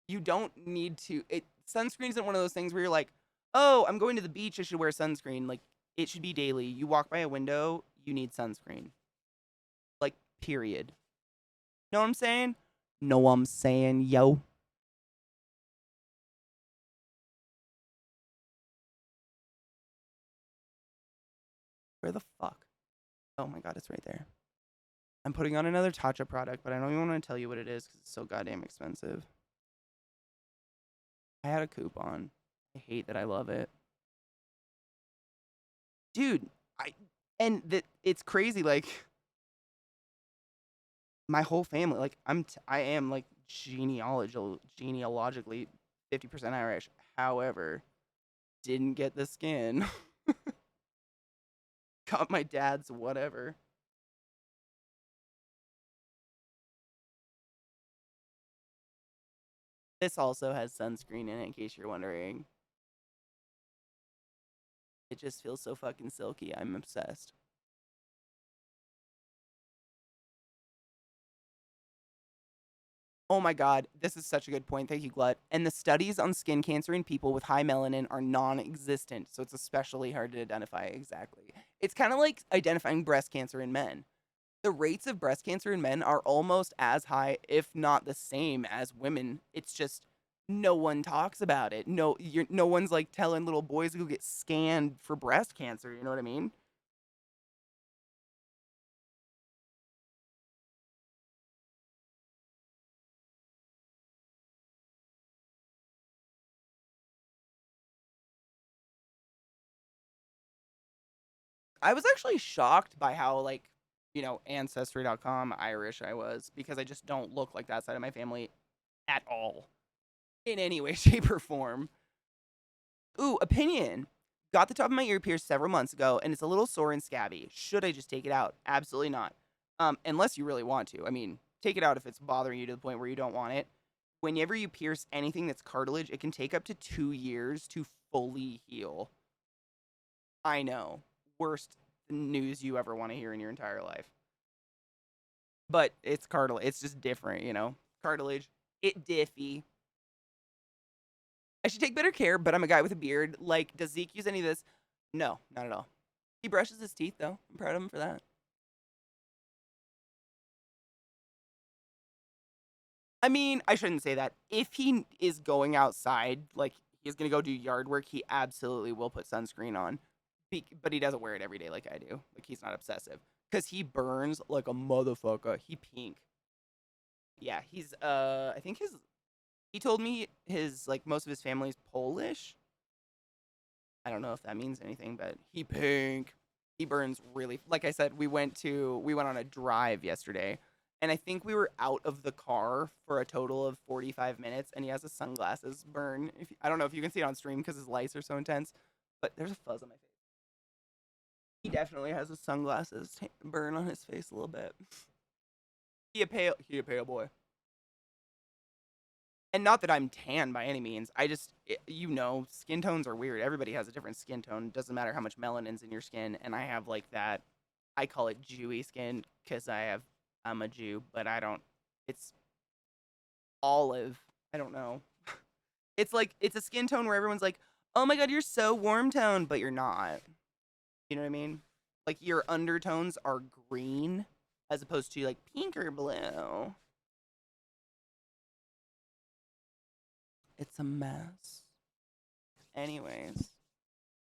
you don't need to. Sunscreen isn't one of those things where you're like, oh, I'm going to the beach, I should wear sunscreen. Like, it should be daily. You walk by a window, you need sunscreen. Like, period. Know what I'm saying? Know what I'm saying, yo? Where the fuck? Oh my god, it's right there. I'm putting on another Tatcha product, but I don't even want to tell you what it is because it's so goddamn expensive. I had a coupon. I hate that I love it. Dude, it's crazy, like my whole family, like I am like genealogically 50% Irish. However, didn't get the skin. Got my dad's whatever. This also has sunscreen in it, in case you're wondering. It just feels so fucking silky. I'm obsessed. Oh my god, this is such a good point. Thank you, Glut. And the studies on skin cancer in people with high melanin are non-existent, so it's especially hard to identify exactly. It's kind of like identifying breast cancer in men. The rates of breast cancer in men are almost as high, if not the same, as women. It's just no one talks about it. No one's like telling little boys to go get scanned for breast cancer. You know what I mean? I was actually shocked by how, like, ancestry.com Irish I was, because I just don't look like that side of my family at all in any way, shape, or form. Ooh, opinion. Got the top of my ear pierced several months ago, and it's a little sore and scabby. Should I just take it out? Absolutely not. Unless you really want to. I mean, take it out if it's bothering you to the point where you don't want it. Whenever you pierce anything that's cartilage, it can take up to 2 years to fully heal. I know. Worst news you ever want to hear in your entire life. But it's cartilage. It's just different. Cartilage. It diffy. I should take better care, but I'm a guy with a beard. Like, does Zeke use any of this? No, not at all. He brushes his teeth, though. I'm proud of him for that. I mean, I shouldn't say that. If he is going outside, like, he's going to go do yard work, he absolutely will put sunscreen on. But he doesn't wear it every day like I do. Like, he's not obsessive. Because he burns like a motherfucker. He pink. Yeah, I think he told me like, most of his family's Polish. I don't know if that means anything, but he pink. He burns really. Like I said, we went on a drive yesterday, and I think we were out of the car for a total of 45 minutes, and he has a sunglasses burn. I don't know if you can see it on stream because his lights are so intense, but there's a fuzz on my face. He definitely has a sunglasses burn on his face a little bit. He a pale boy. And not that I'm tan by any means. I just, you know, skin tones are weird. Everybody has a different skin tone. Doesn't matter how much melanin's in your skin. And I have like that. I call it Jewy skin because I'm a Jew, but I don't. It's olive. I don't know. It's like it's a skin tone where everyone's like, "Oh my god, you're so warm tone," but you're not. You know what I mean? Like your undertones are green as opposed to like pink or blue. It's a mess. Anyways,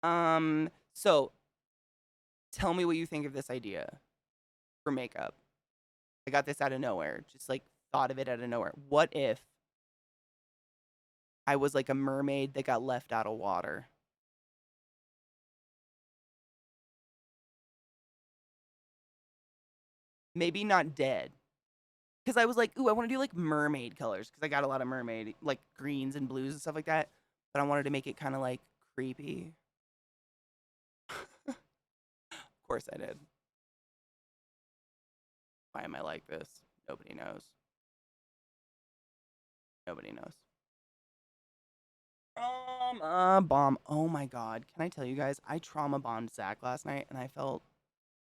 so tell me what you think of this idea for makeup. I got this out of nowhere. Just like thought of it out of nowhere. What if I was like a mermaid that got left out of water? Maybe not dead. Because I was like, ooh, I want to do like mermaid colors because I got a lot of mermaid, like greens and blues and stuff like that. But I wanted to make it kind of like creepy. Of course I did. Why am I like this? Nobody knows. Nobody knows. Trauma bomb. Oh my god. Can I tell you guys? I trauma bombed Zach last night and I felt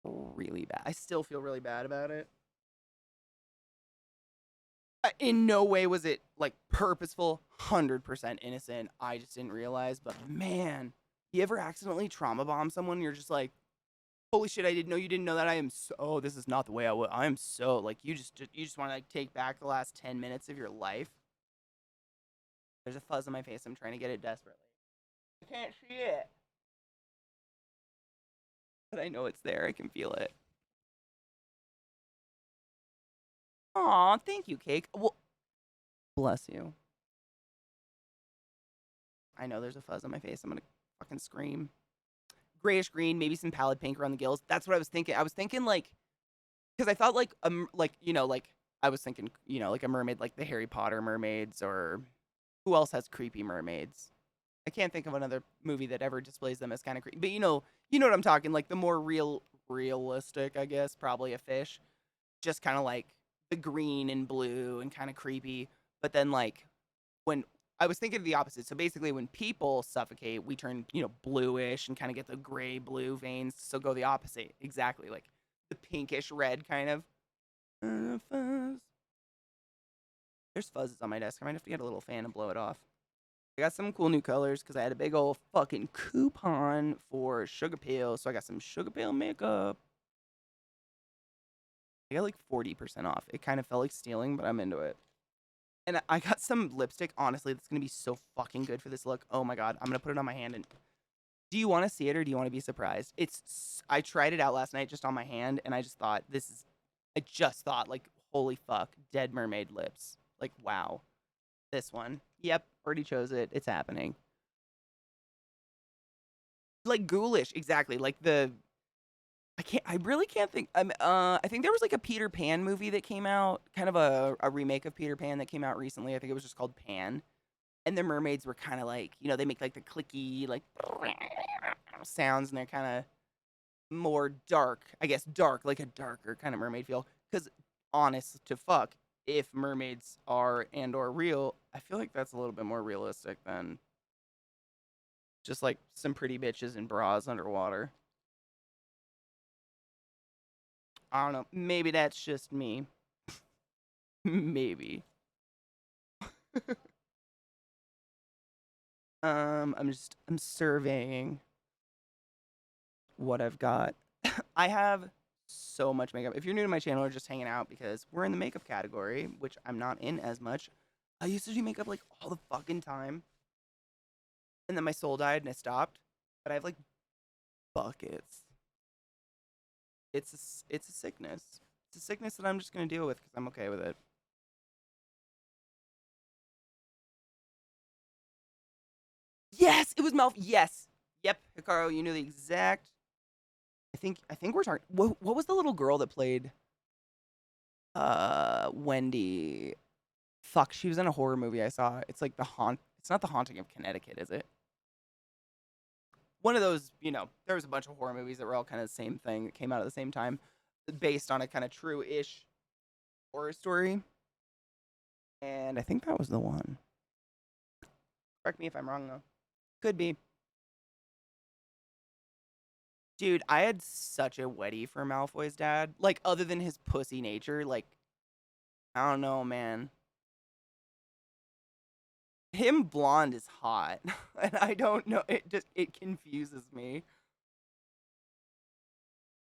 really bad. I still feel really bad about it. In no way was it like purposeful, 100% innocent. I just didn't realize. But man, you ever accidentally trauma bomb someone? You're just like, holy shit, I didn't know you didn't know that. I am so, oh, this is not the way I would. I am so, like, you just want to like take back the last 10 minutes of your life. There's a fuzz on my face. I'm trying to get it desperately. I can't see it. But I know it's there. I can feel it. Aw, thank you, Cake. Well, bless you. I know there's a fuzz on my face. I'm gonna fucking scream. Grayish green, maybe some pallid pink around the gills. That's what I was thinking. I was thinking like, because I thought like you know, like I was thinking, you know, like a mermaid, like the Harry Potter mermaids, or who else has creepy mermaids? I can't think of another movie that ever displays them as kind of creepy. But you know what I'm talking. Like the more realistic, I guess, probably a fish. Just kind of like the green and blue and kind of creepy. But then like when I was thinking of the opposite. So basically when people suffocate, we turn, you know, bluish and kind of get the gray blue veins. So go the opposite. Exactly. Like the pinkish red kind of. Fuzz. There's fuzzes on my desk. I might have to get a little fan and blow it off. I got some cool new colors because I had a big old fucking coupon for Sugar Pale. So I got some Sugar Pale makeup. I got like 40% off. It kind of felt like stealing, but I'm into it. And I got some lipstick, honestly, that's going to be so fucking good for this look. Oh my god. I'm going to put it on my hand. And do you want to see it or do you want to be surprised? I tried it out last night just on my hand and I just thought, I just thought, like, holy fuck, Dead Mermaid lips. Like, wow. This one. Yep, already chose it. It's happening. Like ghoulish, exactly. Like I really can't think. I think there was like a Peter Pan movie that came out, kind of a remake of Peter Pan that came out recently. I think it was just called Pan. And the mermaids were kind of like, you know, they make like the clicky, like sounds, and they're kind of more dark, I guess, dark, like a darker kind of mermaid feel. Because honest to fuck, if mermaids are and or real, I feel like that's a little bit more realistic than just like some pretty bitches in bras underwater. I don't know. Maybe that's just me. Maybe. I'm surveying what I've got. I have so much makeup. If you're new to my channel or just hanging out because we're in the makeup category, which I'm not in as much, I used to do makeup like all the fucking time. And then my soul died and I stopped. But I have like buckets. It's a sickness. It's a sickness that I'm just gonna deal with because I'm okay with it. Yes, it was Malf. Yes. Yep, Hikaru, you knew the exact. I think we're talking. What was the little girl that played Wendy? Fuck, she was in a horror movie I saw. It's like it's not The Haunting of Connecticut, is it? One of those, you know, there was a bunch of horror movies that were all kind of the same thing that came out at the same time, based on a kind of true-ish horror story. And I think that was the one. Correct me if I'm wrong, though. Could be. Dude, I had such a wetty for Malfoy's dad. Like, other than his pussy nature, like, I don't know, man. Him blonde is hot. And I don't know. It confuses me.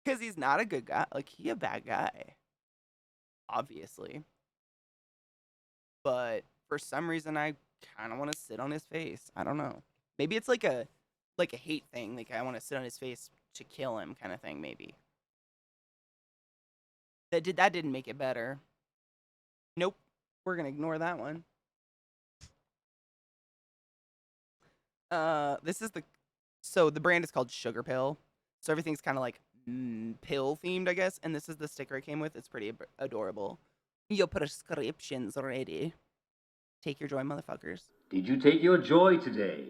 Because he's not a good guy. Like, he a bad guy. Obviously. But for some reason, I kind of want to sit on his face. I don't know. Maybe it's like a hate thing. Like, I want to sit on his face to kill him kind of thing, maybe. That didn't make it better. Nope. We're going to ignore that one. This is so the brand is called Sugar Pill. So everything's kind of like pill themed, I guess. And this is the sticker it came with. It's pretty adorable. Your prescriptions ready. Take your joy, motherfuckers. Did you take your joy today?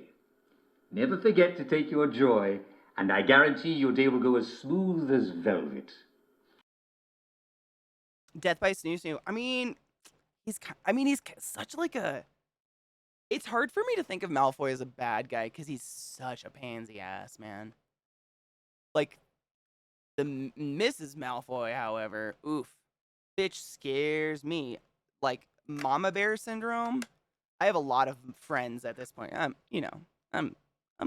Never forget to take your joy, and I guarantee your day will go as smooth as velvet. Death by Snoo Snoo. I mean, he's such like a. It's hard for me to think of Malfoy as a bad guy because he's such a pansy ass, man. Like, the Mrs. Malfoy, however, oof, bitch scares me. Like, Mama Bear syndrome. I have a lot of friends at this point. I'm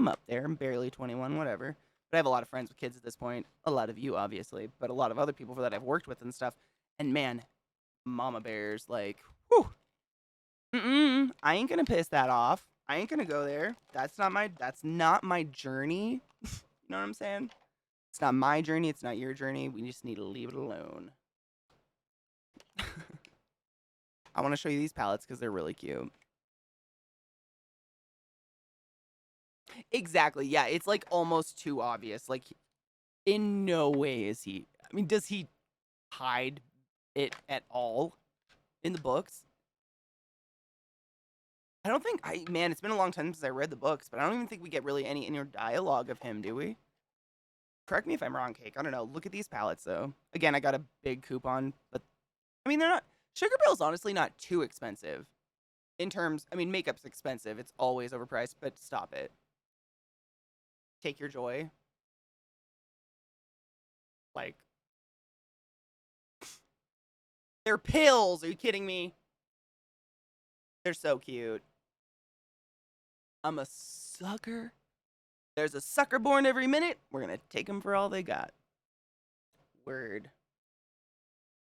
up there. I'm barely 21, whatever. But I have a lot of friends with kids at this point. A lot of you, obviously, but a lot of other people that I've worked with and stuff. And man, Mama Bear's like, whew. I ain't gonna piss that off. I ain't gonna go there. That's not my journey. You know what I'm saying? It's not my journey. It's not your journey. We just need to leave it alone. I want to show you these palettes because they're really cute. Exactly. Yeah, it's like almost too obvious. Like, in no way is he. I mean, does he hide it at all in the books? I don't think man, it's been a long time since I read the books, but I don't even think we get really any inner dialogue of him, do we? Correct me if I'm wrong, Cake. I don't know. Look at these palettes, though. Again, I got a big coupon, but I mean, they're not. Sugar Bill's honestly not too expensive. In terms, I mean, makeup's expensive. It's always overpriced, but stop it. Take your joy. Like, they're pills. Are you kidding me? They're so cute. I'm a sucker. There's a sucker born every minute. We're going to take them for all they got. Word.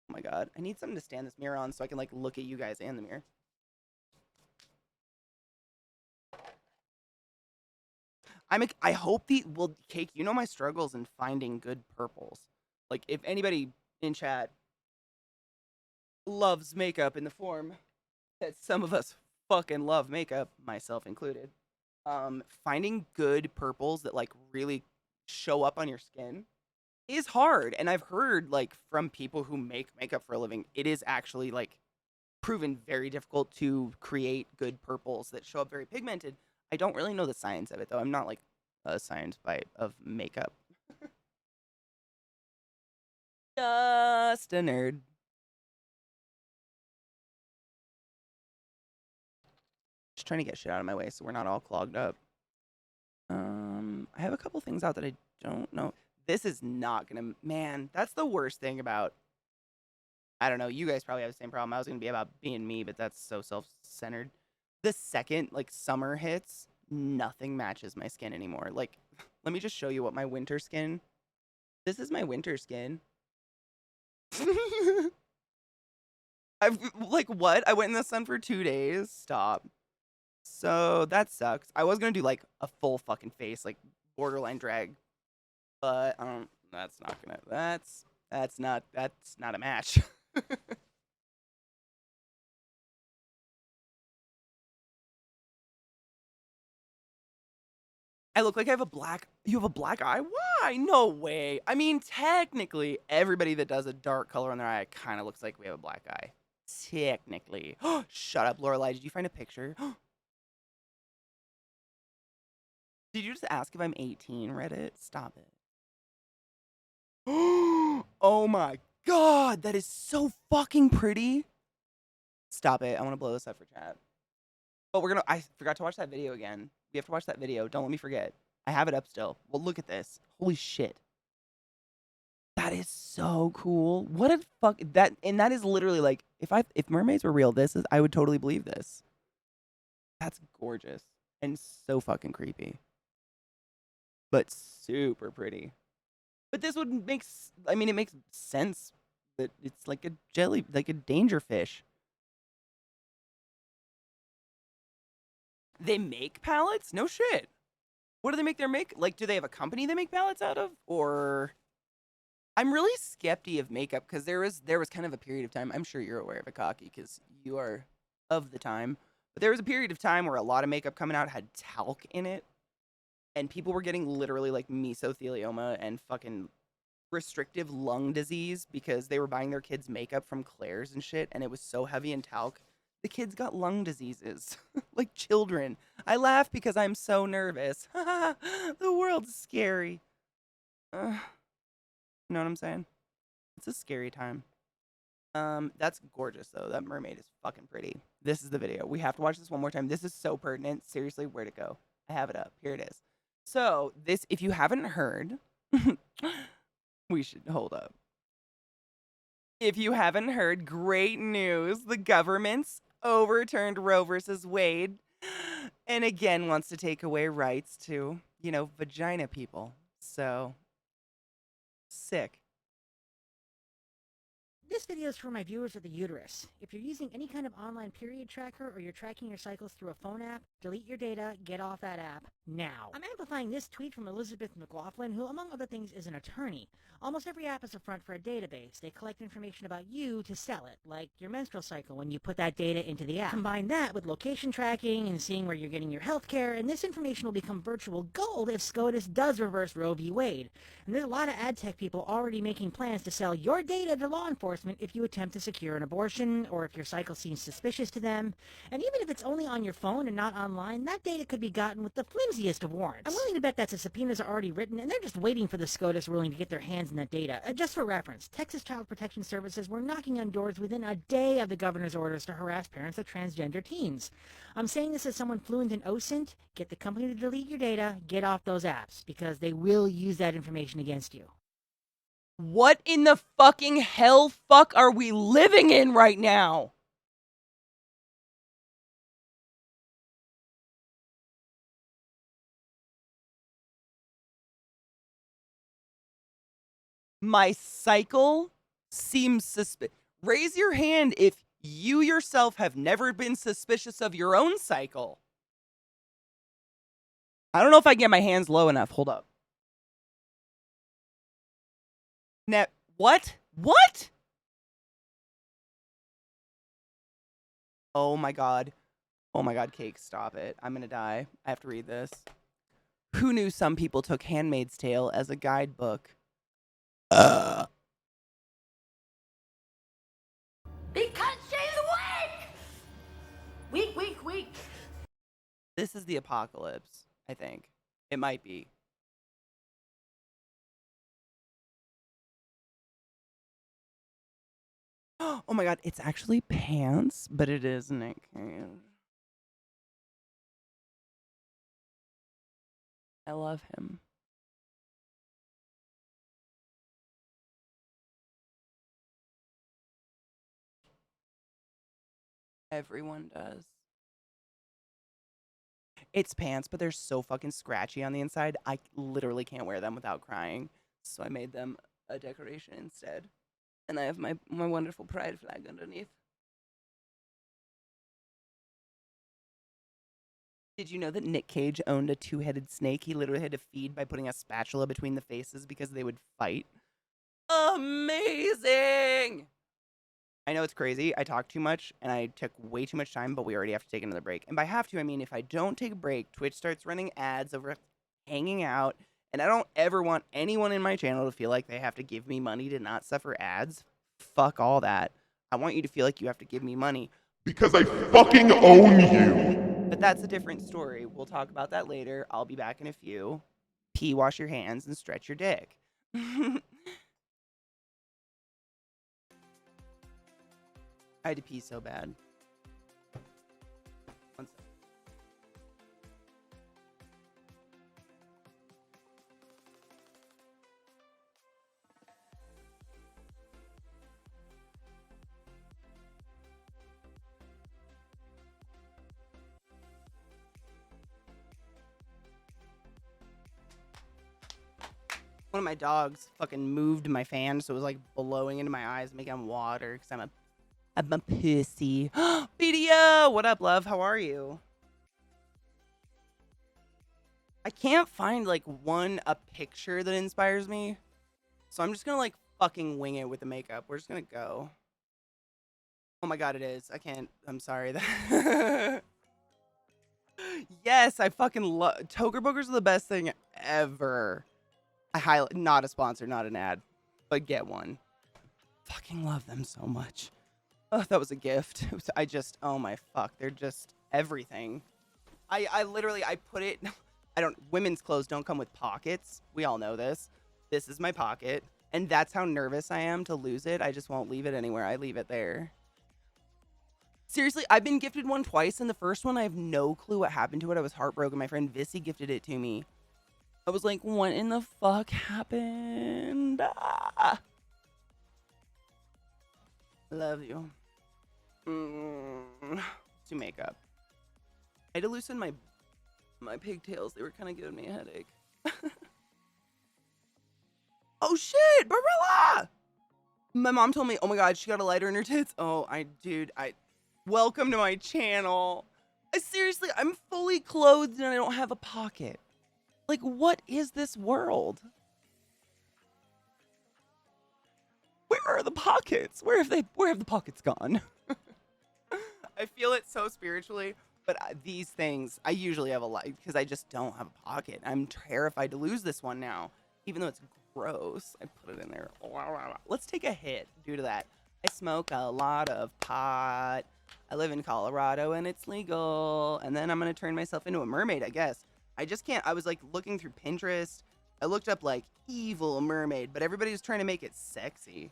Oh my god. I need something to stand this mirror on so I can, like, look at you guys and the mirror. I hope Cake, you know my struggles in finding good purples. Like, if anybody in chat loves makeup in the form that some of us fucking love makeup, myself included, finding good purples that, like, really show up on your skin is hard. And I've heard, like, from people who make makeup for a living, it is actually, like, proven very difficult to create good purples that show up very pigmented. I don't really know the science of it, though. I'm not, like, a science bite of makeup. Just a nerd. Just trying to get shit out of my way so we're not all clogged up. I have a couple things out that I don't know. This is not gonna, man, that's the worst thing about, I don't know, you guys probably have the same problem. I was gonna be about being me, but that's so self-centered. The second, like, summer hits, nothing matches my skin anymore. Like, let me just show you what my winter skin, this is my winter skin. I've, like, what? I went in the sun for 2 days? Stop. So that sucks. I was gonna do, like, a full fucking face, like, borderline drag, but that's not gonna, that's not a match. I look like I have you have a black eye? Why? No way. I mean, technically, everybody that does a dark color on their eye kind of looks like we have a black eye. Technically. Shut up, Lorelai. Did you find a picture? Did you just ask if I'm 18, Reddit? Stop it. Oh my god, that is so fucking pretty. Stop it. I want to blow this up for chat. But I forgot to watch that video again. We have to watch that video. Don't let me forget. I have it up still. Well, look at this. Holy shit. That is so cool. What a fuck that, and that is literally like, if mermaids were real, I would totally believe this. That's gorgeous and so fucking creepy. But super pretty. But this would make, I mean, it makes sense that it's like a jelly, like a danger fish. They make pallets? No shit. What do they make their like, do they have a company they make pallets out of? Or I'm really skepty of makeup because there was kind of a period of time, I'm sure you're aware of it, Cocky, because you are of the time. But there was a period of time where a lot of makeup coming out had talc in it. And people were getting literally like mesothelioma and fucking restrictive lung disease because they were buying their kids makeup from Claire's and shit. And it was so heavy in talc. The kids got lung diseases. Like children. I laugh because I'm so nervous. The world's scary. You know what I'm saying? It's a scary time. That's gorgeous though. That mermaid is fucking pretty. This is the video. We have to watch this one more time. This is so pertinent. Seriously, where'd it go? I have it up. Here it is. So this, if you haven't heard, we should hold up. If you haven't heard, great news. The government's overturned Roe versus Wade and again wants to take away rights to, vagina people. So sick. This video is for my viewers of the uterus. If you're using any kind of online period tracker or you're tracking your cycles through a phone app, delete your data, get off that app, now. I'm amplifying this tweet from Elizabeth McLaughlin, who among other things is an attorney. Almost every app is a front for a database. They collect information about you to sell it, like your menstrual cycle when you put that data into the app. Combine that with location tracking and seeing where you're getting your health care, and this information will become virtual gold if SCOTUS does reverse Roe v. Wade. And there's a lot of ad tech people already making plans to sell your data to law enforcement if you attempt to secure an abortion or if your cycle seems suspicious to them. And even if it's only on your phone and not online, that data could be gotten with the flimsiest of warrants. I'm willing to bet that the subpoenas are already written and they're just waiting for the SCOTUS ruling to get their hands in that data. Just for reference, Texas Child Protection Services were knocking on doors within a day of the governor's orders to harass parents of transgender teens. I'm saying this as someone fluent in OSINT. Get the company to delete your data, get off those apps, because they will use that information against you. What in the fucking hell fuck are we living in right now? My cycle seems suspicious. Raise your hand if you yourself have never been suspicious of your own cycle. I don't know if I can get my hands low enough. Hold up. What? What? Oh my god. Oh my god, Cake, stop it. I'm gonna die. I have to read this. Who knew some people took Handmaid's Tale as a guidebook? Because she's weak! Weak. This is the apocalypse, I think. It might be. Oh my god, it's actually pants, but it is Nick Cage. I love him. Everyone does. It's pants, but they're so fucking scratchy on the inside. I literally can't wear them without crying. So I made them a decoration instead. And I have my wonderful pride flag underneath. Did you know that Nick Cage owned a two-headed snake? He literally had to feed by putting a spatula between the faces because they would fight. Amazing! I know it's crazy. I talk too much and I took way too much time, but we already have to take another break. And by have to, I mean if I don't take a break, Twitch starts running ads over hanging out. And I don't ever want anyone in my channel to feel like they have to give me money to not suffer ads. Fuck all that. I want you to feel like you have to give me money. Because I fucking own you! But that's a different story. We'll talk about that later. I'll be back in a few. Pee, wash your hands, and stretch your dick. I had to pee so bad. of my dogs fucking moved my fan, so it was like blowing into my eyes, making them water because I'm a pussy. BDO, what up, love? How are you? I can't find like a picture that inspires me, so I'm just gonna like fucking wing it with the makeup. We're just gonna go. Oh my god, it is. I can't. I'm sorry. Yes, I fucking love Toker Boogers are the best thing ever. I highlight, not a sponsor, not an ad, but get one. Fucking love them so much. Oh, that was a gift. I just, oh my fuck, they're just everything. I literally, I put it, women's clothes don't come with pockets. We all know this. This is my pocket, and that's how nervous I am to lose it. I just won't leave it anywhere. I leave it there. Seriously, I've been gifted one twice, and the first one, I have no clue what happened to it. I was heartbroken. My friend Vissy gifted it to me. I was like, what in the fuck happened? Ah. Love you. To makeup. I had to loosen my pigtails. They were kind of giving me a headache. Oh shit, Barilla! My mom told me, oh my god, she got a lighter in her tits. Oh, welcome to my channel. Seriously, I'm fully clothed and I don't have a pocket. Like, what is this world? Where are the pockets? Where have the pockets gone? I feel it so spiritually, but these things, I usually have a lot because I just don't have a pocket. I'm terrified to lose this one now, even though it's gross. I put it in there. Let's take a hit due to that. I smoke a lot of pot. I live in Colorado and it's legal. And then I'm going to turn myself into a mermaid, I guess. I just can't. I was like looking through Pinterest. I looked up like evil mermaid, but everybody's trying to make it sexy.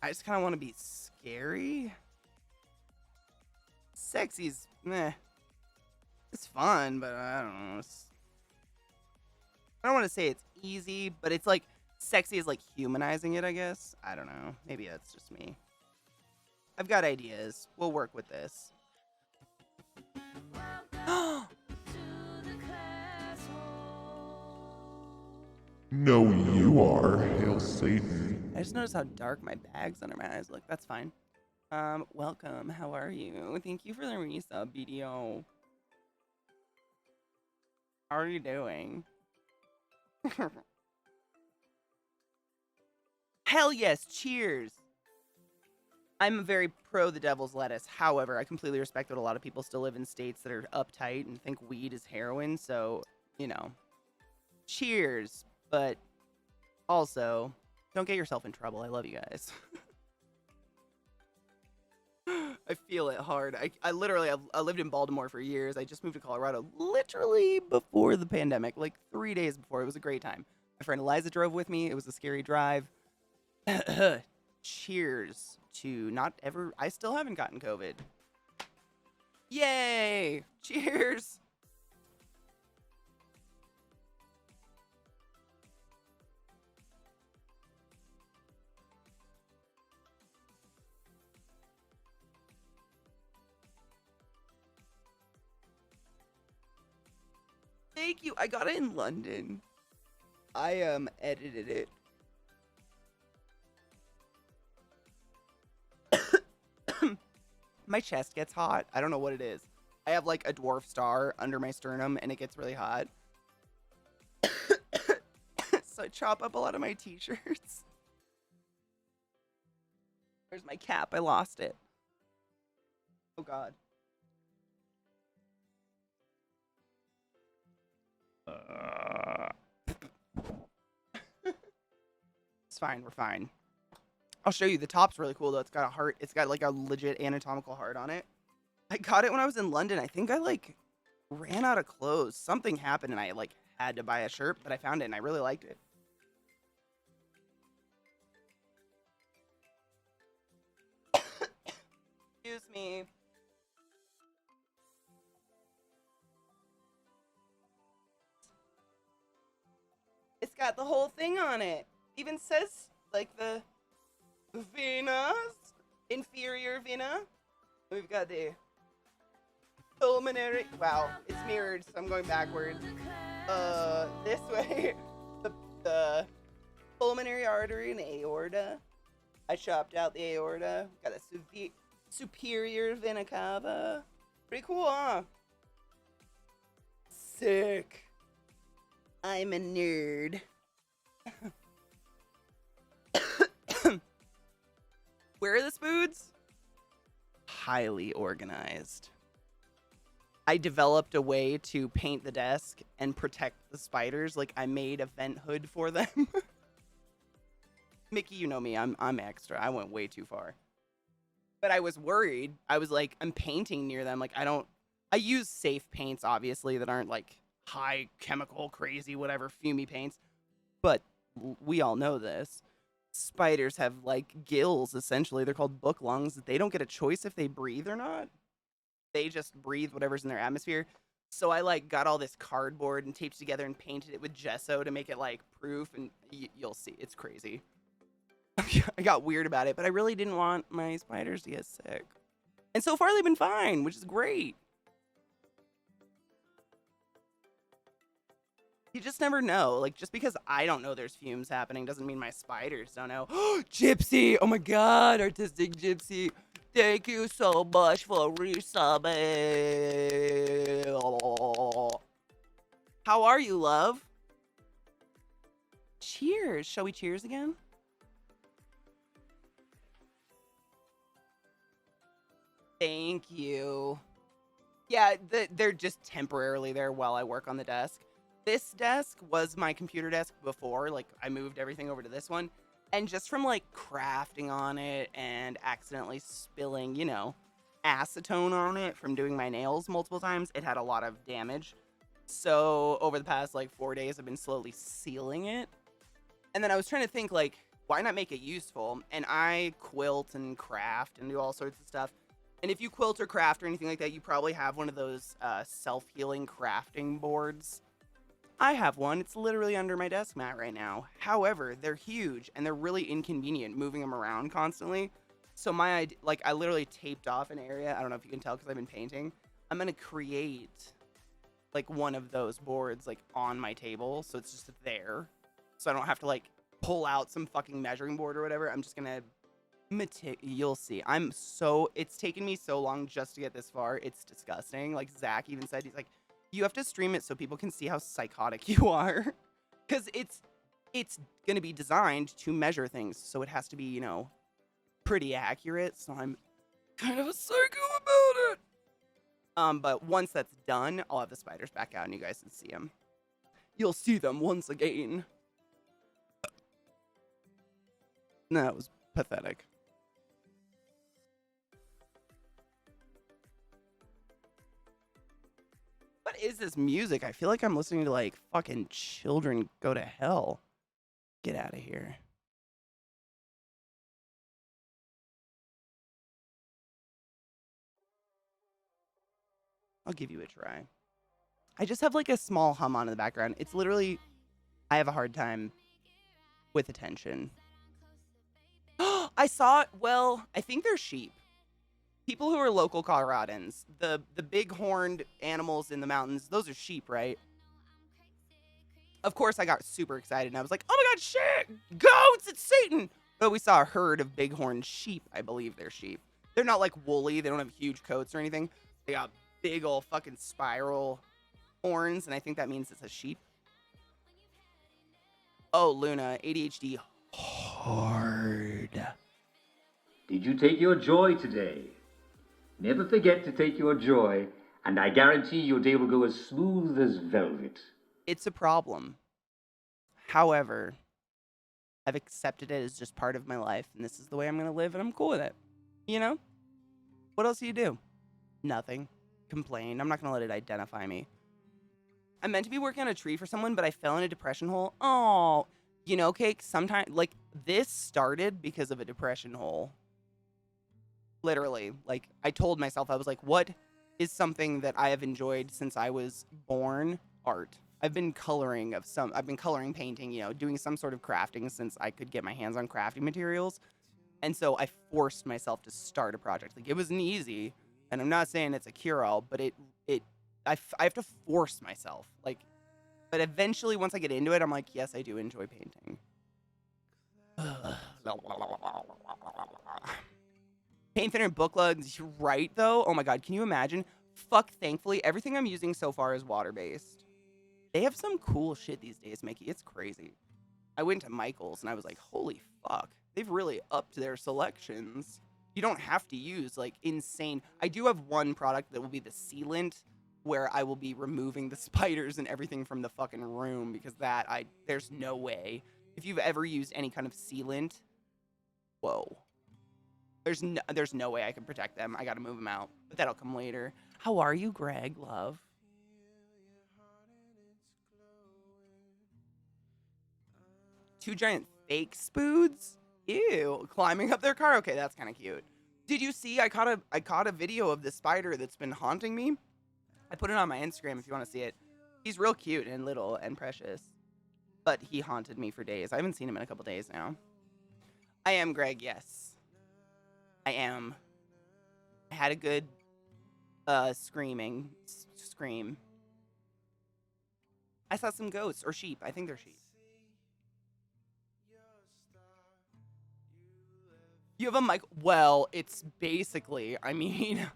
I just kind of want to be scary. Sexy's meh. It's fun, but I don't know. I don't want to say it's easy, but it's like sexy is like humanizing it, I guess. I don't know. Maybe that's just me. I've got ideas. We'll work with this. No, you are. Hail Satan. I just noticed how dark my bags under my eyes look. That's fine. Welcome. How are you? Thank you for the resub, BDO. How are you doing? Hell yes, cheers. I'm very pro the devil's lettuce. However, I completely respect that a lot of people still live in states that are uptight and think weed is heroin. So, you know, cheers. But also, don't get yourself in trouble. I love you guys. I feel it hard. I literally, I lived in Baltimore for years. I just moved to Colorado literally before the pandemic, like 3 days before. It was a great time. My friend Eliza drove with me. It was a scary drive. Cheers to not ever. I still haven't gotten COVID. Yay! Cheers! Thank you. I got it in London. I edited it. My chest gets hot. I don't know what it is. I have like a dwarf star under my sternum and it gets really hot. So I chop up a lot of my t-shirts. Where's my cap? I lost it. Oh god. It's fine. We're fine. I'll show you. The top's really cool though. It's got a heart. It's got like a legit anatomical heart on it. I got it when I was in London. I think I like ran out of clothes. Something happened and I like had to buy a shirt, but I found it and I really liked it. Excuse me. It's got the whole thing on it. Even says like the venas, inferior vena. We've got the pulmonary. Wow, it's mirrored, so I'm going backwards. This way. The pulmonary artery and aorta. I chopped out the aorta. Got a superior vena cava. Pretty cool, huh? Sick. I'm a nerd. Where are the spoods? Highly organized. I developed a way to paint the desk and protect the spiders. Like, I made a vent hood for them. Mickey, you know me. I'm extra. I went way too far. But I was worried. I was like, I'm painting near them. Like, I use safe paints, obviously, that aren't like high chemical, crazy, whatever, fumey paints. But we all know this. Spiders have like gills, essentially. They're called book lungs. They don't get a choice if they breathe or not. They just breathe whatever's in their atmosphere. So I like got all this cardboard and taped together and painted it with gesso to make it like proof, and you'll see. It's crazy. I got weird about it, but I really didn't want my spiders to get sick. And so far they've been fine, which is great. You just never know. Like, just because I don't know there's fumes happening doesn't mean my spiders don't know. Gypsy! Oh my god, artistic Gypsy. Thank you so much for resubbing. How are you, love? Cheers. Shall we cheers again? Thank you. Yeah, they're just temporarily there while I work on the desk. This desk was my computer desk before. Like, I moved everything over to this one. And just from, like, crafting on it and accidentally spilling, you know, acetone on it from doing my nails multiple times, it had a lot of damage. So, over the past, like, 4 days, I've been slowly sealing it. And then I was trying to think, like, why not make it useful? And I quilt and craft and do all sorts of stuff. And if you quilt or craft or anything like that, you probably have one of those self-healing crafting boards. I have one. It's literally under my desk mat right now. However, they're huge and they're really inconvenient moving them around constantly. So I literally taped off an area. I don't know if you can tell because I've been painting. I'm going to create like one of those boards like on my table. So it's just there. So I don't have to like pull out some fucking measuring board or whatever. I'm just going to you'll see. It's taken me so long just to get this far. It's disgusting. Like Zach even said, he's like, you have to stream it so people can see how psychotic you are. Because it's going to be designed to measure things. So it has to be, you know, pretty accurate. So I'm kind of a psycho about it. But once that's done, I'll have the spiders back out and you guys can see them. You'll see them once again. No, it was pathetic. What is this music? I feel like I'm listening to like fucking children go to hell. Get out of here. I'll give you a try. I just have like a small hum on in the background. It's literally, I have a hard time with attention. I saw, well, I think they're sheep. People who are local Coloradans, the big horned animals in the mountains, those are sheep, right? Of course, I got super excited and I was like, oh my god, shit, goats, it's Satan. But we saw a herd of big horned sheep. I believe they're sheep. They're not like woolly. They don't have huge coats or anything. They got big old fucking spiral horns. And I think that means it's a sheep. Oh, Luna, ADHD hard. Did you take your joy today? Never forget to take your joy, and I guarantee your day will go as smooth as velvet. It's a problem. However, I've accepted it as just part of my life, and this is the way I'm going to live, and I'm cool with it. You know? What else do you do? Nothing. Complain. I'm not going to let it identify me. I'm meant to be working on a tree for someone, but I fell in a depression hole. Oh, you know, Cake, sometimes, like, this started because of a depression hole. Literally, like, I told myself, I was like, what is something that I have enjoyed since I was born? Art. I've been coloring, painting, you know, doing some sort of crafting since I could get my hands on crafting materials. And so I forced myself to start a project. Like, it wasn't easy, and I'm not saying it's a cure-all, but I have to force myself. Like, but eventually, once I get into it, I'm like, yes, I do enjoy painting. Paint thinner book lugs, you're right though. Oh my god, can you imagine? Fuck, thankfully, everything I'm using so far is water-based. They have some cool shit these days, Mickey. It's crazy. I went to Michael's and I was like, holy fuck. They've really upped their selections. You don't have to use like insane. I do have one product that will be the sealant where I will be removing the spiders and everything from the fucking room because there's no way. If you've ever used any kind of sealant, whoa. There's no way I can protect them. I got to move them out, but that'll come later. How are you, Greg, love? Two giant fake spoods? Ew, climbing up their car. Okay, that's kind of cute. Did you see I caught a video of this spider that's been haunting me? I put it on my Instagram if you want to see it. He's real cute and little and precious. But he haunted me for days. I haven't seen him in a couple days now. I am Greg, yes. I am. I had a good scream. I saw some ghosts or sheep. I think they're sheep. You have a mic. Well, it's basically, I mean,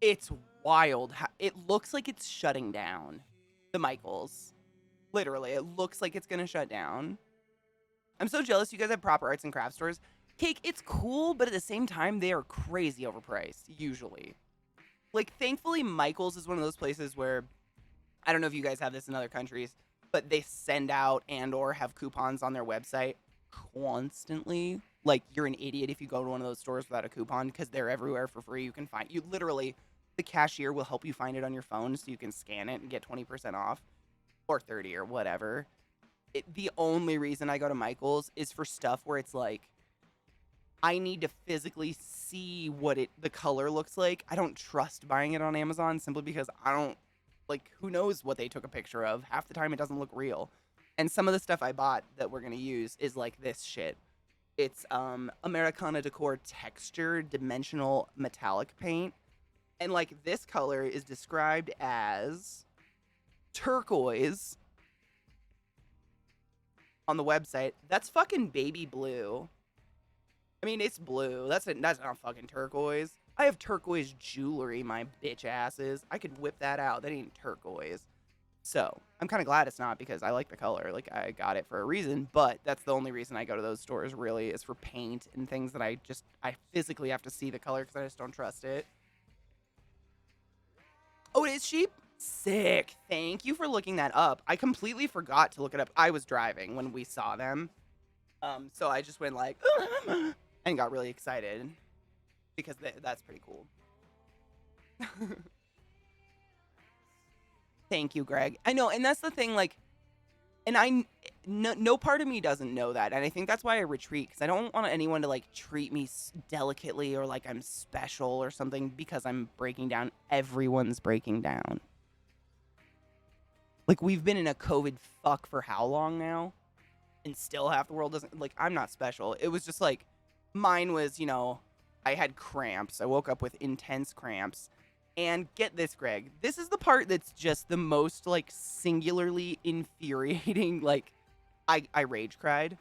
it's wild. It looks like it's shutting down. The Michaels. Literally, it looks like it's going to shut down. I'm so jealous you guys have proper arts and crafts stores. Cake, it's cool, but at the same time, they are crazy overpriced, usually. Like, thankfully, Michaels is one of those places where, I don't know if you guys have this in other countries, but they send out and or have coupons on their website constantly. Like, you're an idiot if you go to one of those stores without a coupon because they're everywhere for free. You literally, the cashier will help you find it on your phone so you can scan it and get 20% off or 30 or whatever. The only reason I go to Michaels is for stuff where it's like, I need to physically see what the color looks like. I don't trust buying it on Amazon simply because I don't, like, who knows what they took a picture of. Half the time it doesn't look real. And some of the stuff I bought that we're going to use is like this shit. It's Americana Decor Texture Dimensional Metallic Paint. And like this color is described as turquoise on the website. That's fucking baby blue. I mean, it's blue. That's not fucking turquoise. I have turquoise jewelry, my bitch asses. I could whip that out. That ain't turquoise. So, I'm kind of glad it's not because I like the color. Like, I got it for a reason, but that's the only reason I go to those stores, really, is for paint and things that I physically have to see the color because I just don't trust it. Oh, it is sheep? Sick. Thank you for looking that up. I completely forgot to look it up. I was driving when we saw them. So I just went like, and got really excited because that's pretty cool. Thank you, Greg. I know, and that's the thing, like, and no part of me doesn't know that, and I think that's why I retreat, because I don't want anyone to, like, treat me delicately or like I'm special or something because I'm breaking down. Everyone's breaking down. Like, we've been in a COVID fuck for how long now? And still half the world doesn't, like, I'm not special. It was just, like, mine was, you know, I had cramps. I woke up with intense cramps. And get this, Greg. This is the part that's just the most, like, singularly infuriating. Like, I rage cried.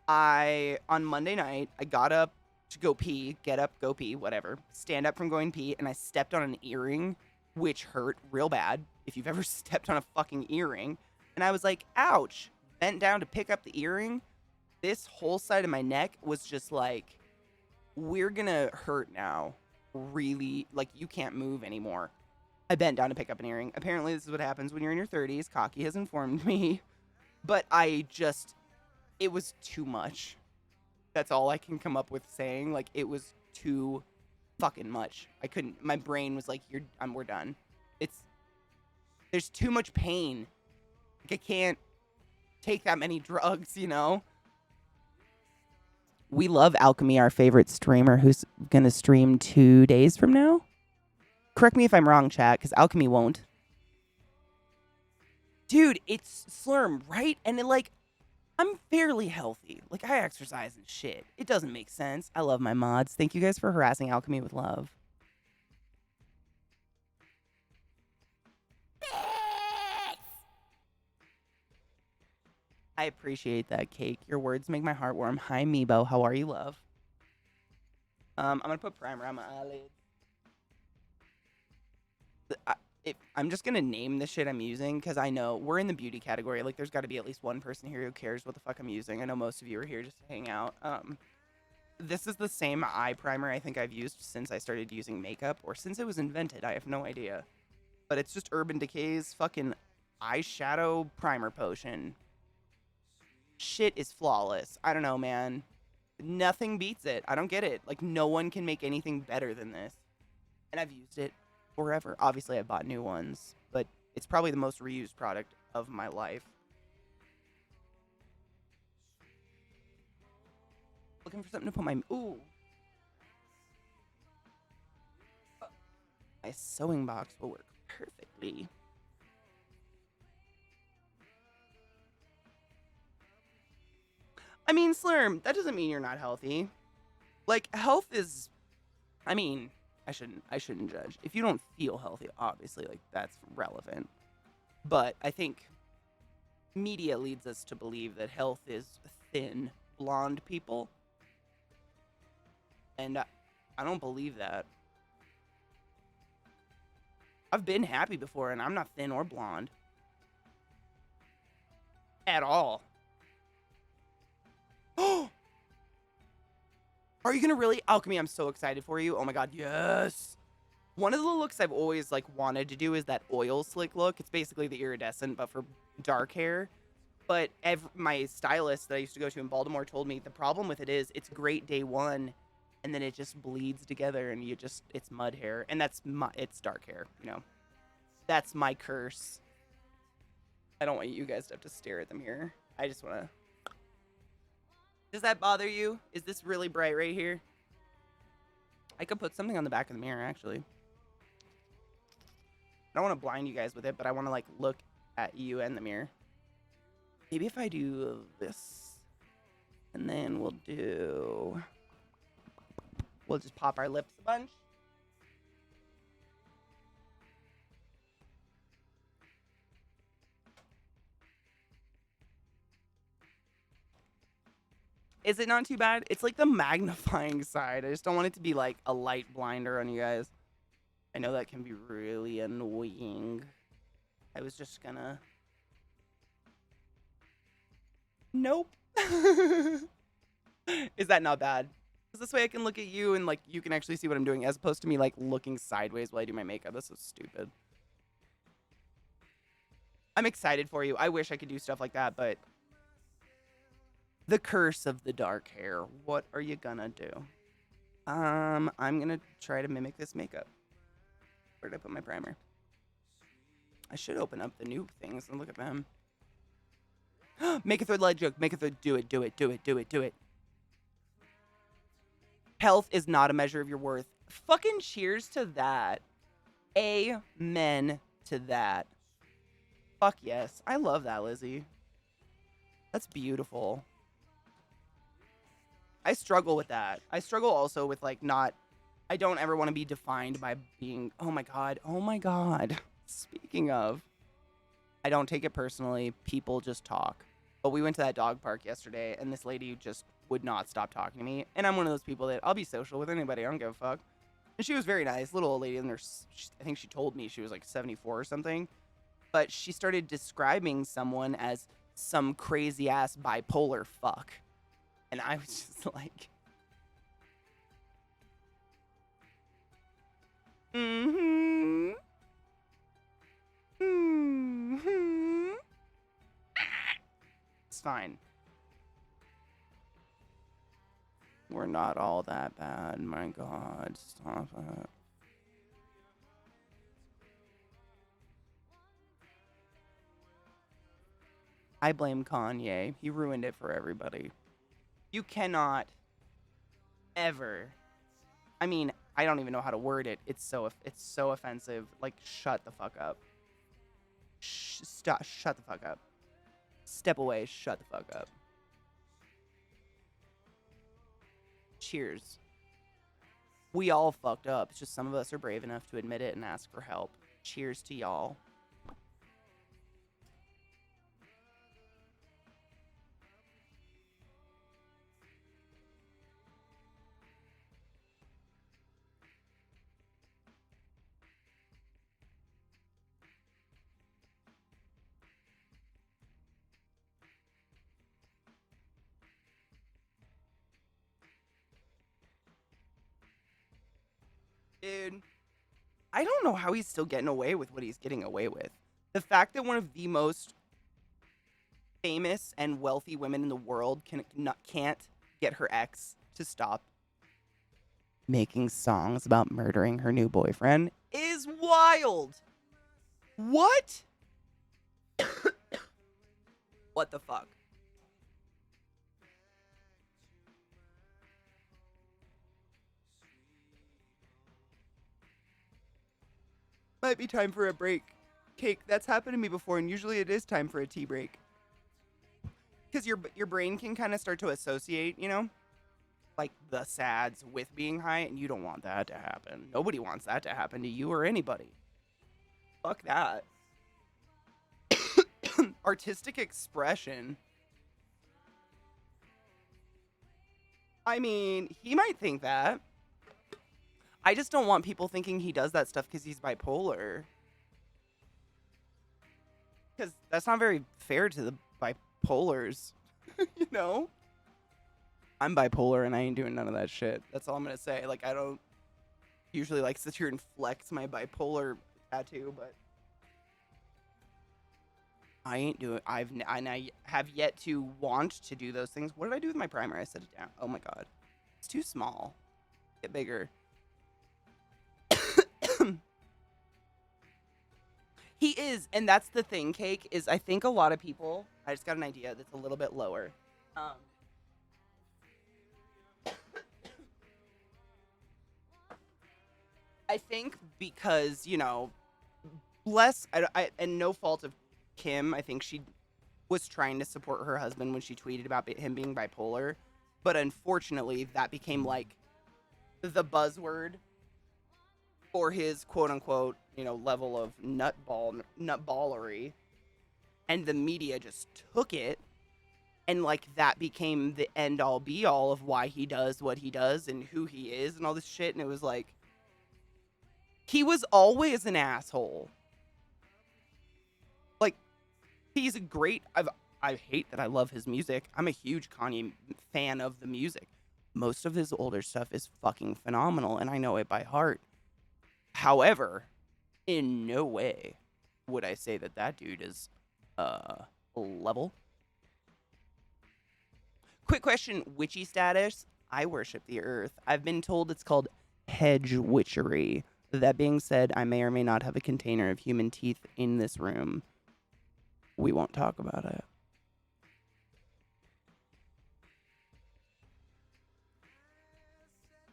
On Monday night, I got up to go pee. Get up, go pee, whatever. Stand up from going pee, and I stepped on an earring, which hurt real bad. If you've ever stepped on a fucking earring. And I was like, ouch. Bent down to pick up the earring. This whole side of my neck was just like, we're gonna hurt now. Really, like, you can't move anymore. I bent down to pick up an earring. Apparently, this is what happens when you're in your 30s. Cocky has informed me. But it was too much. That's all I can come up with saying. Like, it was too fucking much. I couldn't, my brain was like, we're done. There's too much pain. Like, I can't take that many drugs, you know? We love Alchemy, our favorite streamer, who's going to stream 2 days from now. Correct me if I'm wrong, chat, because Alchemy won't. Dude, it's Slurm, right? And I'm fairly healthy. Like, I exercise and shit. It doesn't make sense. I love my mods. Thank you guys for harassing Alchemy with love. I appreciate that, Cake. Your words make my heart warm. Hi, Meebo. How are you, love? I'm gonna put primer on my eyelids. I'm just gonna name the shit I'm using because I know we're in the beauty category. Like, there's got to be at least one person here who cares what the fuck I'm using. I know most of you are here just to hang out. This is the same eye primer I think I've used since I started using makeup, or since it was invented. I have no idea. But it's just Urban Decay's fucking eyeshadow primer potion. Shit is flawless. I don't know, man. Nothing beats it. I don't get it. Like, no one can make anything better than this. And I've used it forever. Obviously, I've bought new ones, but it's probably the most reused product of my life. Looking for something to put my... Ooh. My sewing box will work perfectly. I mean, Slurm, that doesn't mean you're not healthy. Like, health is... I mean, I shouldn't judge. If you don't feel healthy, obviously, like, that's relevant. But I think media leads us to believe that health is thin, blonde people. And I don't believe that. I've been happy before, and I'm not thin or blonde. At all. Oh! Are you gonna really? Alchemy, I'm so excited for you. Oh my god, yes! One of the looks I've always, like, wanted to do is that oil slick look. It's basically the iridescent, but for dark hair. But my stylist that I used to go to in Baltimore told me the problem with it is it's great day one, and then it just bleeds together, and it's mud hair. And it's dark hair, you know. That's my curse. I don't want you guys to have to stare at them here. I just want to... Does that bother you? Is this really bright right here? I could put something on the back of the mirror, actually. I don't want to blind you guys with it, but I want to, like, look at you and the mirror. Maybe if I do this, and then we'll just pop our lips a bunch. Is it not too bad? It's like the magnifying side. I just don't want it to be like a light blinder on you guys. I know that can be really annoying. I was just gonna... Nope. Is that not bad? Because this way I can look at you and, like, you can actually see what I'm doing as opposed to me, like, looking sideways while I do my makeup. That's so stupid. I'm excited for you. I wish I could do stuff like that, but... The curse of the dark hair. What are you gonna do? I'm gonna try to mimic this makeup. Where did I put my primer? I should open up the new things and look at them. Make a third leg joke. Make a third. Do it. Do it. Do it. Do it. Do it. Health is not a measure of your worth. Fucking cheers to that. Amen to that. Fuck yes. I love that, Lizzie. That's beautiful. I struggle with that. I struggle also with, like, not... I don't ever want to be defined by being... Oh my god. Oh my god. Speaking of... I don't take it personally. People just talk. But we went to that dog park yesterday, and this lady just would not stop talking to me. And I'm one of those people that I'll be social with anybody. I don't give a fuck. And she was very nice. Little old lady. And I think she told me she was, like, 74 or something. But she started describing someone as some crazy-ass bipolar fuck. And I was just like... Mm-hmm. Mm-hmm. It's fine. We're not all that bad. My god, stop it. I blame Kanye. He ruined it for everybody. You cannot ever... I mean, I don't even know how to word it. It's so offensive. Like, shut the fuck up. Stop. Shut the fuck up. Step away. Shut the fuck up. Cheers. We all fucked up. It's just some of us are brave enough to admit it and ask for help. Cheers to y'all. Dude, I don't know how he's still getting away with what he's getting away with. The fact that one of the most famous and wealthy women in the world can't get her ex to stop making songs about murdering her new boyfriend is wild. What? What the fuck? Might be time for a break. Cake, that's happened to me before, and usually it is time for a tea break. Because your brain can kind of start to associate, you know, like the sads with being high, and you don't want that to happen. Nobody wants that to happen to you or anybody. Fuck that. Artistic expression. I mean, he might think that. I just don't want people thinking he does that stuff because he's bipolar. Because that's not very fair to the bipolars, you know? I'm bipolar and I ain't doing none of that shit. That's all I'm gonna say. Like, I don't usually like sit here and flex my bipolar tattoo, but I ain't doing. I have yet to want to do those things. What did I do with my primer? I set it down. Oh my god, it's too small. Get bigger. He is, and that's the thing, Cake, is I think a lot of people, I just got an idea that's a little bit lower. I think because, you know, and no fault of Kim, I think she was trying to support her husband when she tweeted about him being bipolar, but unfortunately that became like the buzzword for his quote unquote, you know, level of nutballery, and the media just took it, and like that became the end all be all of why he does what he does and who he is and all this shit. And it was like, he was always an asshole. Like, he's a great. I hate that I love his music. I'm a huge Kanye fan of the music. Most of his older stuff is fucking phenomenal, and I know it by heart. However, in no way would I say that that dude is level. Quick question, witchy status? I worship the earth. I've been told it's called hedge witchery. That being said, I may or may not have a container of human teeth in this room. We won't talk about it.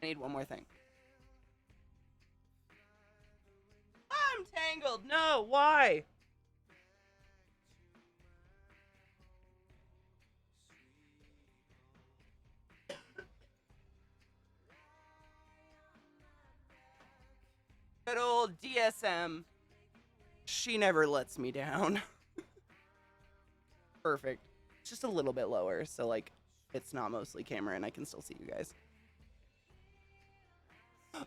I need one more thing. I'm tangled. No, why? Good old DSM. She never lets me down. Perfect. It's just a little bit lower, so like it's not mostly camera and I can still see you guys.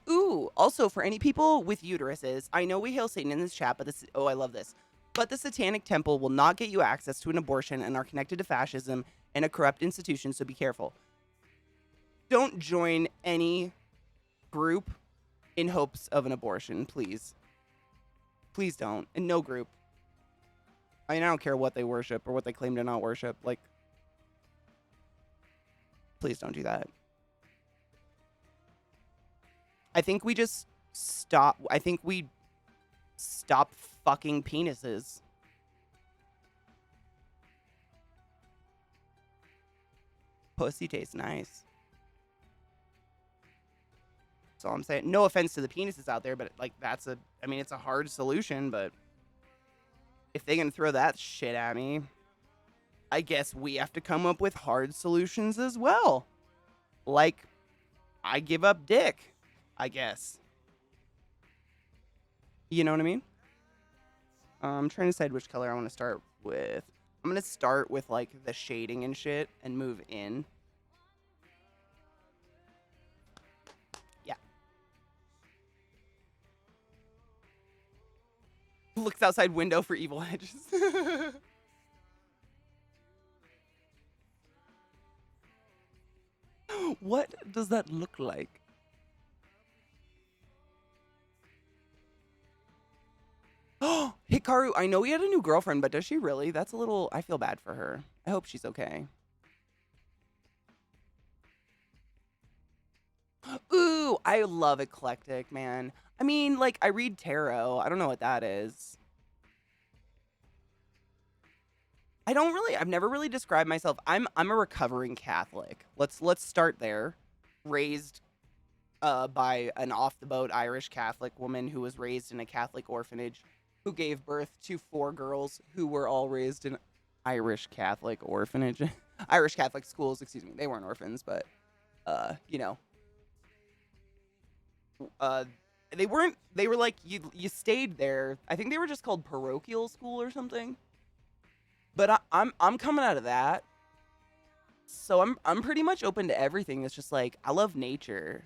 Ooh, also for any people with uteruses, I know we hail Satan in this chat, but this, oh, I love this. But the Satanic Temple will not get you access to an abortion and are connected to fascism and a corrupt institution, so be careful. Don't join any group in hopes of an abortion, please. Please don't. And no group. I mean, I don't care what they worship or what they claim to not worship. Like, please don't do that. I think we just stop. I think we stop fucking penises. Pussy tastes nice. That's all I'm saying. No offense to the penises out there, but like I mean, it's a hard solution, but if they can throw that shit at me, I guess we have to come up with hard solutions as well. Like, I give up dick, I guess. You know what I mean? I'm trying to decide which color I want to start with. I'm going to start with, like, the shading and shit and move in. Yeah. Looks outside window for evil hedges. What does that look like? Hikaru, I know he had a new girlfriend, but does she really? That's a little, I feel bad for her. I hope she's okay. Ooh, I love eclectic, man. I mean, like, I read tarot. I don't know what that is. I've never really described myself. I'm a recovering Catholic. Let's start there. Raised by an off the boat Irish Catholic woman who was raised in a Catholic orphanage, who gave birth to 4 girls who were all raised in Irish Catholic orphanage. Irish Catholic schools, excuse me. They weren't orphans, but you know, they were like, you stayed there. I think they were just called parochial school or something. But I'm coming out of that. So I'm pretty much open to everything. It's just like, I love nature.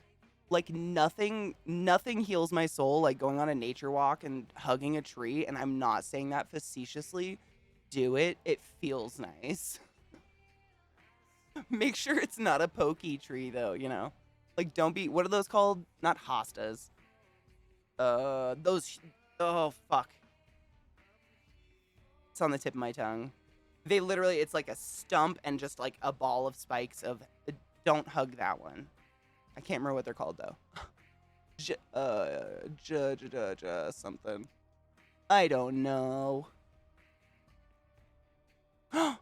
Like, nothing heals my soul like going on a nature walk and hugging a tree, and I'm not saying that facetiously. Do it. It feels nice. Make sure it's not a pokey tree though, you know? Like, don't be, what are those called? Not hostas. Those, oh fuck. It's on the tip of my tongue. They literally, it's like a stump and just like a ball of spikes of, don't hug that one. I can't remember what they're called though. Something. I don't know. The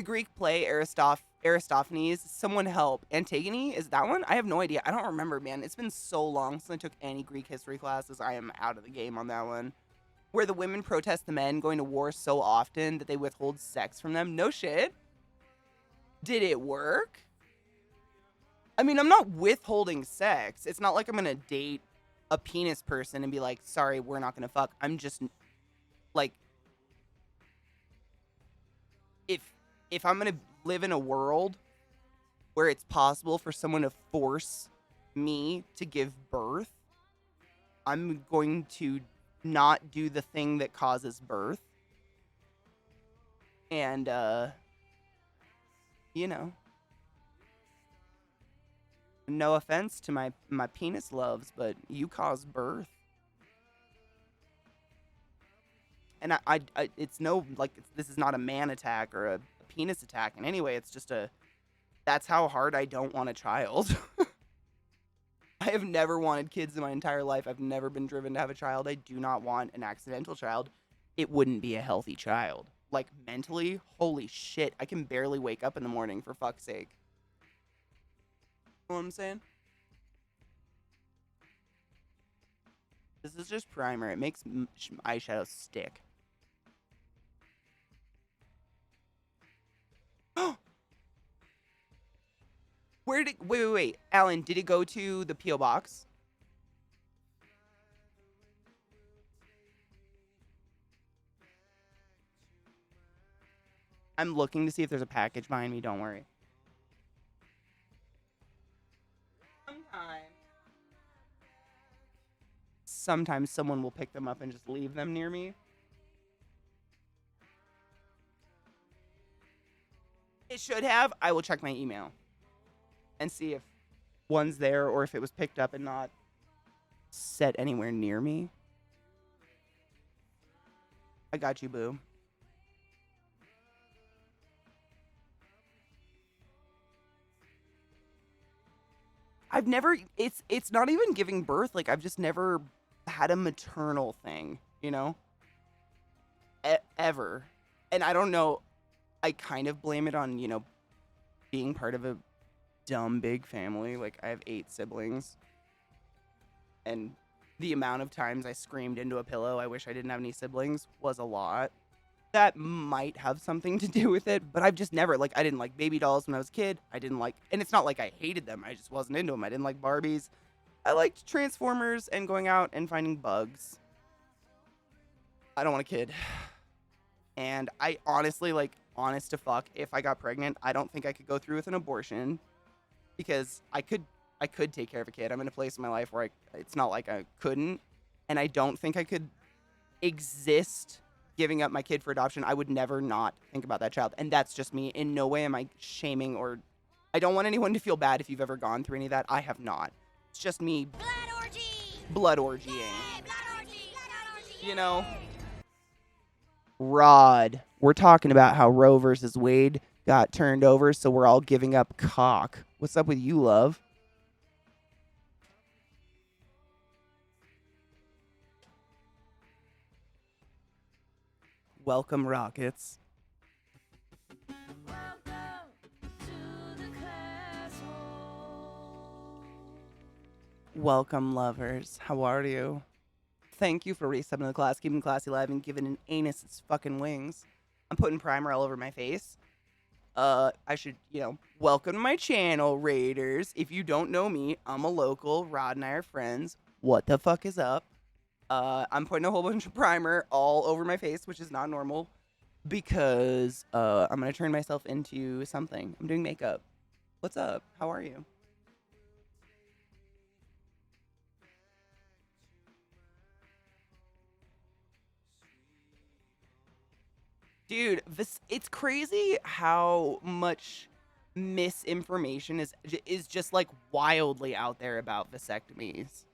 Greek play Aristophanes. Someone help. Antigone? Is that one? I have no idea. I don't remember, man. It's been so long since I took any Greek history classes. I am out of the game on that one. Where the women protest the men going to war so often that they withhold sex from them. No shit. Did it work? I mean, I'm not withholding sex. It's not like I'm gonna date a penis person and be like, sorry, we're not gonna fuck. I'm just like, if I'm gonna live in a world where it's possible for someone to force me to give birth, I'm going to not do the thing that causes birth. And you know, no offense to my penis loves, but you cause birth. And I it's no, like, this is not a man attack or a penis attack in any way. It's just that's how hard I don't want a child. I have never wanted kids in my entire life. I've never been driven to have a child. I do not want an accidental child. It wouldn't be a healthy child. Like, mentally, holy shit, I can barely wake up in the morning, for fuck's sake. You know what I'm saying? This is just primer. It makes eyeshadow stick. Wait, Alan, did it go to the P.O. box? I'm looking to see if there's a package behind me, don't worry. Sometimes someone will pick them up and just leave them near me. It should have. I will check my email and see if one's there or if it was picked up and not set anywhere near me. I got you, boo. I've never, it's not even giving birth. Like, I've just never had a maternal thing, you know? Ever. And I don't know, I kind of blame it on, you know, being part of a dumb big family. Like, I have 8 siblings. And the amount of times I screamed into a pillow, I wish I didn't have any siblings, was a lot. That might have something to do with it, but I've just never, like, I didn't like baby dolls when I was a kid. I didn't like, and it's not like I hated them. I just wasn't into them. I didn't like Barbies. I liked Transformers and going out and finding bugs. I don't want a kid. And I honestly, like, honest to fuck, if I got pregnant, I don't think I could go through with an abortion because I could take care of a kid. I'm in a place in my life where it's not like I couldn't, and I don't think I could exist giving up my kid for adoption. I would never not think about that child. And that's just me. In no way am I shaming, or I don't want anyone to feel bad if you've ever gone through any of that. I have not. It's just me Blood orgy! blood orgying. Yay, blood orgy! Blood orgy! You know? Rod. We're talking about how Roe versus Wade got turned over, so we're all giving up cock. What's up with you, love? Welcome, Rockets. Welcome, lovers. How are you? Thank you for resubbing the class, keeping classy live, and giving an anus its fucking wings. I'm putting primer all over my face. I should, welcome to my channel, Raiders. If you don't know me, I'm a local. Rod and I are friends. What the fuck is up? I'm putting a whole bunch of primer all over my face, which is not normal, because I'm gonna turn myself into something. I'm doing makeup. What's up? How are you? Dude, it's crazy how much misinformation is just like wildly out there about vasectomies.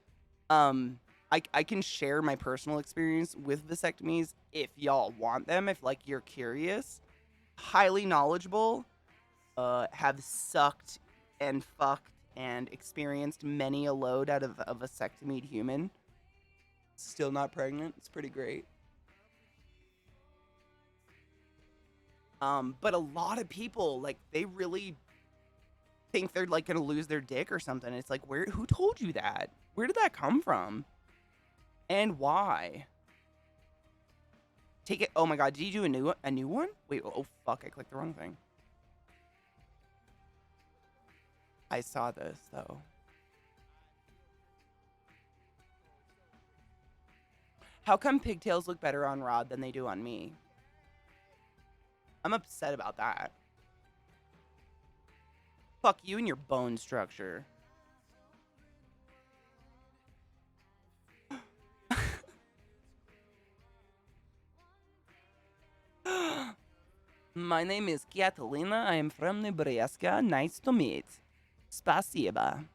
I can share my personal experience with vasectomies if y'all want them, if like you're curious. Highly knowledgeable, have sucked and fucked and experienced many a load out of a vasectomied human. Still not pregnant. It's pretty great. But a lot of people, like, they really think they're like gonna lose their dick or something. It's like, who told you that? Where did that come from? And why? Take it. Oh my god, did you do a new one? Wait, oh fuck, I clicked the wrong thing. I saw this though. How come pigtails look better on Rod than they do on me? I'm upset about that. Fuck you and your bone structure. My name is Catalina. I am from Nebraska. Nice to meet. Spasiba.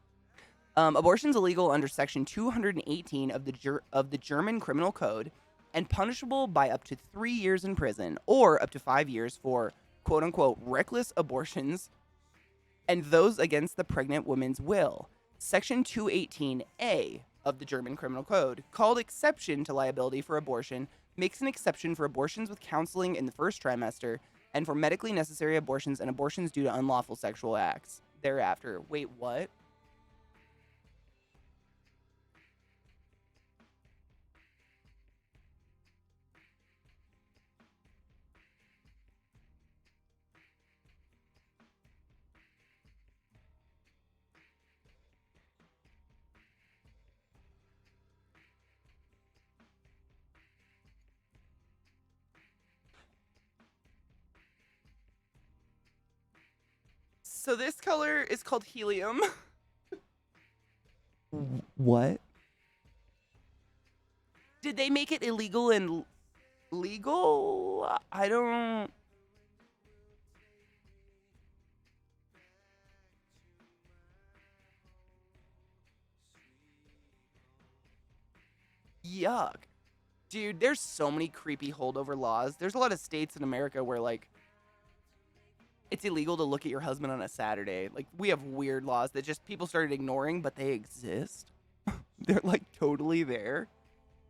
Abortion's illegal under Section 218 of the German Criminal Code and punishable by up to 3 years in prison or up to 5 years for quote-unquote reckless abortions and those against the pregnant woman's will. Section 218A of the German Criminal Code, called Exception to Liability for Abortion, makes an exception for abortions with counseling in the first trimester and for medically necessary abortions and abortions due to unlawful sexual acts thereafter. Wait, what? So this color is called helium. What? Did they make it illegal and legal? I don't... Yuck. Dude, there's so many creepy holdover laws. There's a lot of states in America where, like, it's illegal to look at your husband on a Saturday. Like, we have weird laws that just people started ignoring, but they exist. They're, like, totally there.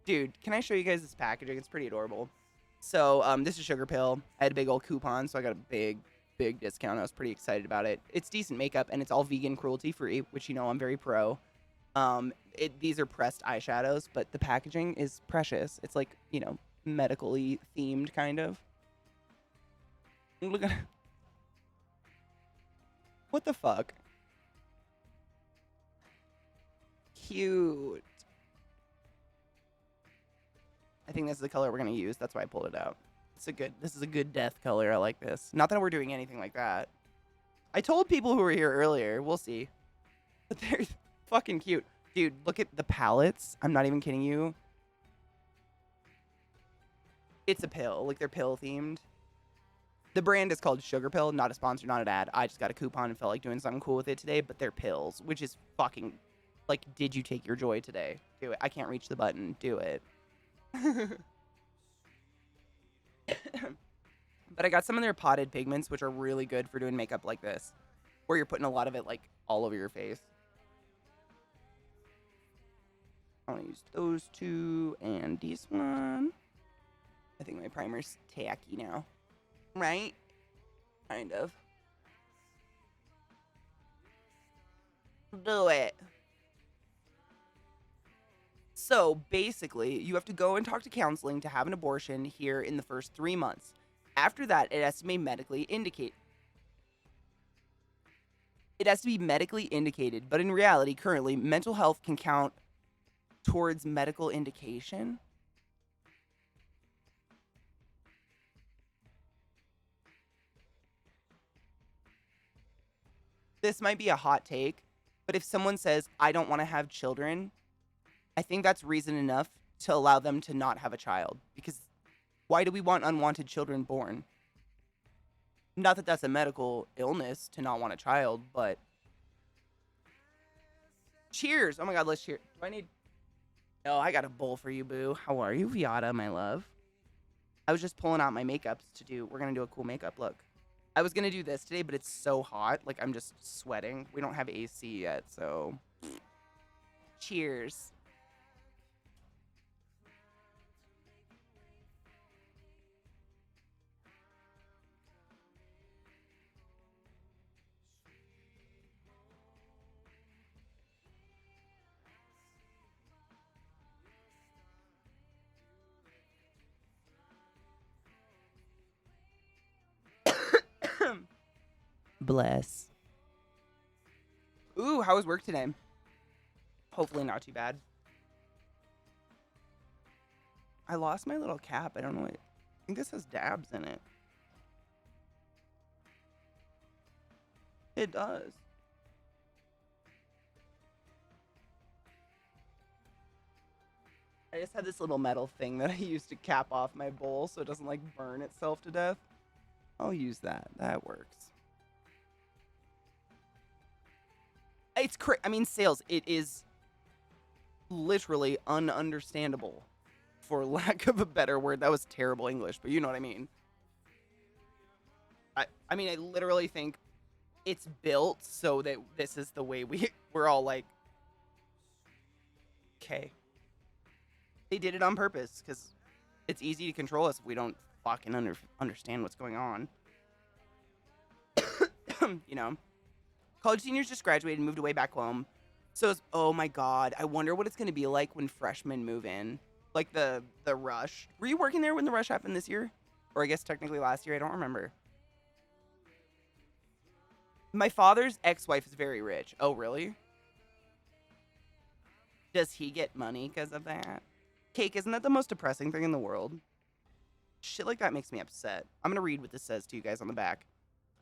Dude, can I show you guys this packaging? It's pretty adorable. So, this is Sugar Pill. I had a big old coupon, so I got a big discount. I was pretty excited about it. It's decent makeup, and it's all vegan, cruelty-free, which, I'm very pro. These are pressed eyeshadows, but the packaging is precious. It's like, medically themed, kind of. Look at... What the fuck? Cute. I think this is the color we're gonna use. That's why I pulled it out. This is a good death color. I like this. Not that we're doing anything like that. I told people who were here earlier. We'll see. But they're fucking cute. Dude, look at the palettes. I'm not even kidding you. It's a pill. Like, they're pill themed. The brand is called Sugar Pill. Not a sponsor, not an ad. I just got a coupon and felt like doing something cool with it today. But they're pills, which is fucking Like, did you take your joy today? Do it. I can't reach the button. Do it. But I got some of their potted pigments, which are really good for doing makeup like this, where you're putting a lot of it, like, all over your face. I want to use those two and this one. I think my primer's tacky now. Right? Kind of. Do it. So basically, you have to go and talk to counseling to have an abortion here in the first 3 months. After that, it has to be medically indicated. It has to be medically indicated, but in reality, currently, mental health can count towards medical indication. This might be a hot take, but if someone says, I don't want to have children, I think that's reason enough to allow them to not have a child. Because why do we want unwanted children born? Not that that's a medical illness to not want a child, but... Cheers! Oh my god, let's cheer. Do I need... No, I got a bowl for you, boo. How are you, Viata, my love? I was just pulling out my makeups to do... We're gonna do a cool makeup look. I was gonna do this today, but it's so hot. Like, I'm just sweating. We don't have AC yet, so... Cheers. Bless. Ooh, how was work today? Hopefully not too bad. I lost my little cap. I don't know. I think this has dabs in it. It does. I just had this little metal thing that I used to cap off my bowl so it doesn't like burn itself to death. I'll use that. That works. It's I mean, sales, it is literally ununderstandable, for lack of a better word. That was terrible English, but you know what I mean. I mean, I literally think it's built so that this is the way we're all like, okay. They did it on purpose, because it's easy to control us if we don't fucking understand what's going on. You know? College seniors just graduated and moved away back home. So, oh my god, I wonder what it's going to be like when freshmen move in. Like the rush. Were you working there when the rush happened this year? Or I guess technically last year, I don't remember. My father's ex-wife is very rich. Oh, really? Does he get money because of that? Cake, isn't that the most depressing thing in the world? Shit like that makes me upset. I'm going to read what this says to you guys on the back.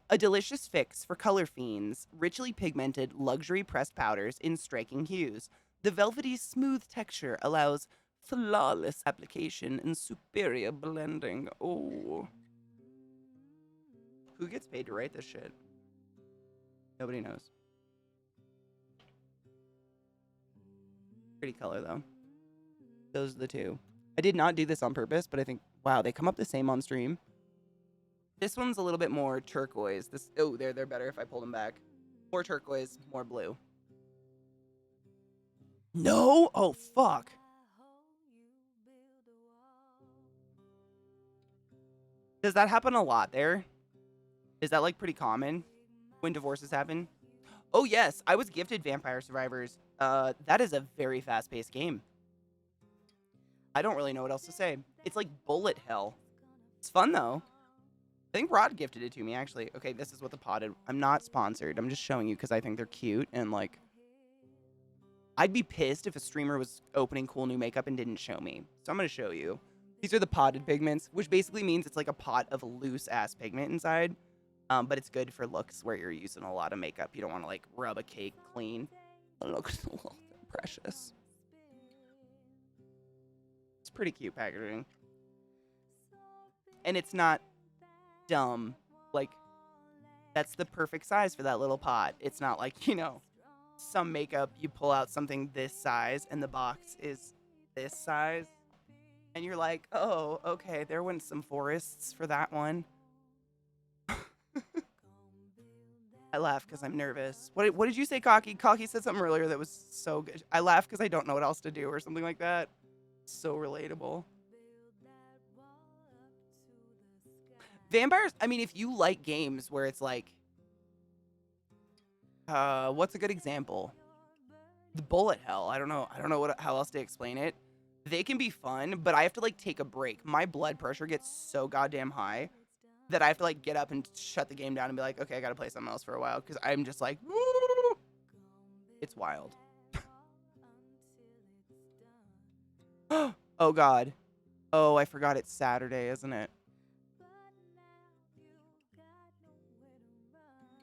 A delicious fix for color fiends, richly pigmented luxury pressed powders in striking hues. The velvety smooth texture allows flawless application and superior blending. Oh. Who gets paid to write this shit? Nobody knows. Pretty color, though. Those are the two. I did not do this on purpose, but I think, wow, they come up the same on stream. This one's a little bit more turquoise. Oh, they're better if I pull them back. More turquoise, more blue. No? Oh, fuck. Does that happen a lot there? Is that, like, pretty common when divorces happen? Oh, yes. I was gifted Vampire Survivors. That is a very fast-paced game. I don't really know what else to say. It's like bullet hell. It's fun, though. I think Rod gifted it to me, actually. Okay, this is what the potted... I'm not sponsored. I'm just showing you because I think they're cute. And, like... I'd be pissed if a streamer was opening cool new makeup and didn't show me. So I'm going to show you. These are the potted pigments, which basically means it's like a pot of loose-ass pigment inside. But it's good for looks where you're using a lot of makeup. You don't want to, like, rub a cake clean. It looks a little precious. It's pretty cute packaging. And it's not dumb. Like, that's the perfect size for that little pot. It's not like, you know, some makeup, you pull out something this size and the box is this size. And you're like, oh, okay, there went some forests for that one. I laugh because I'm nervous. What did you say, Cocky? Cocky said something earlier that was so good. I laugh because I don't know what else to do or something like that. So relatable. Vampires, I mean, if you like games where it's like, what's a good example? The bullet hell. I don't know how else to explain it. They can be fun, but I have to like take a break. My blood pressure gets so goddamn high that I have to like get up and shut the game down and be like, okay, I gotta play something else for a while because I'm just like, woo! It's wild. Oh God. Oh, I forgot it's Saturday, isn't it?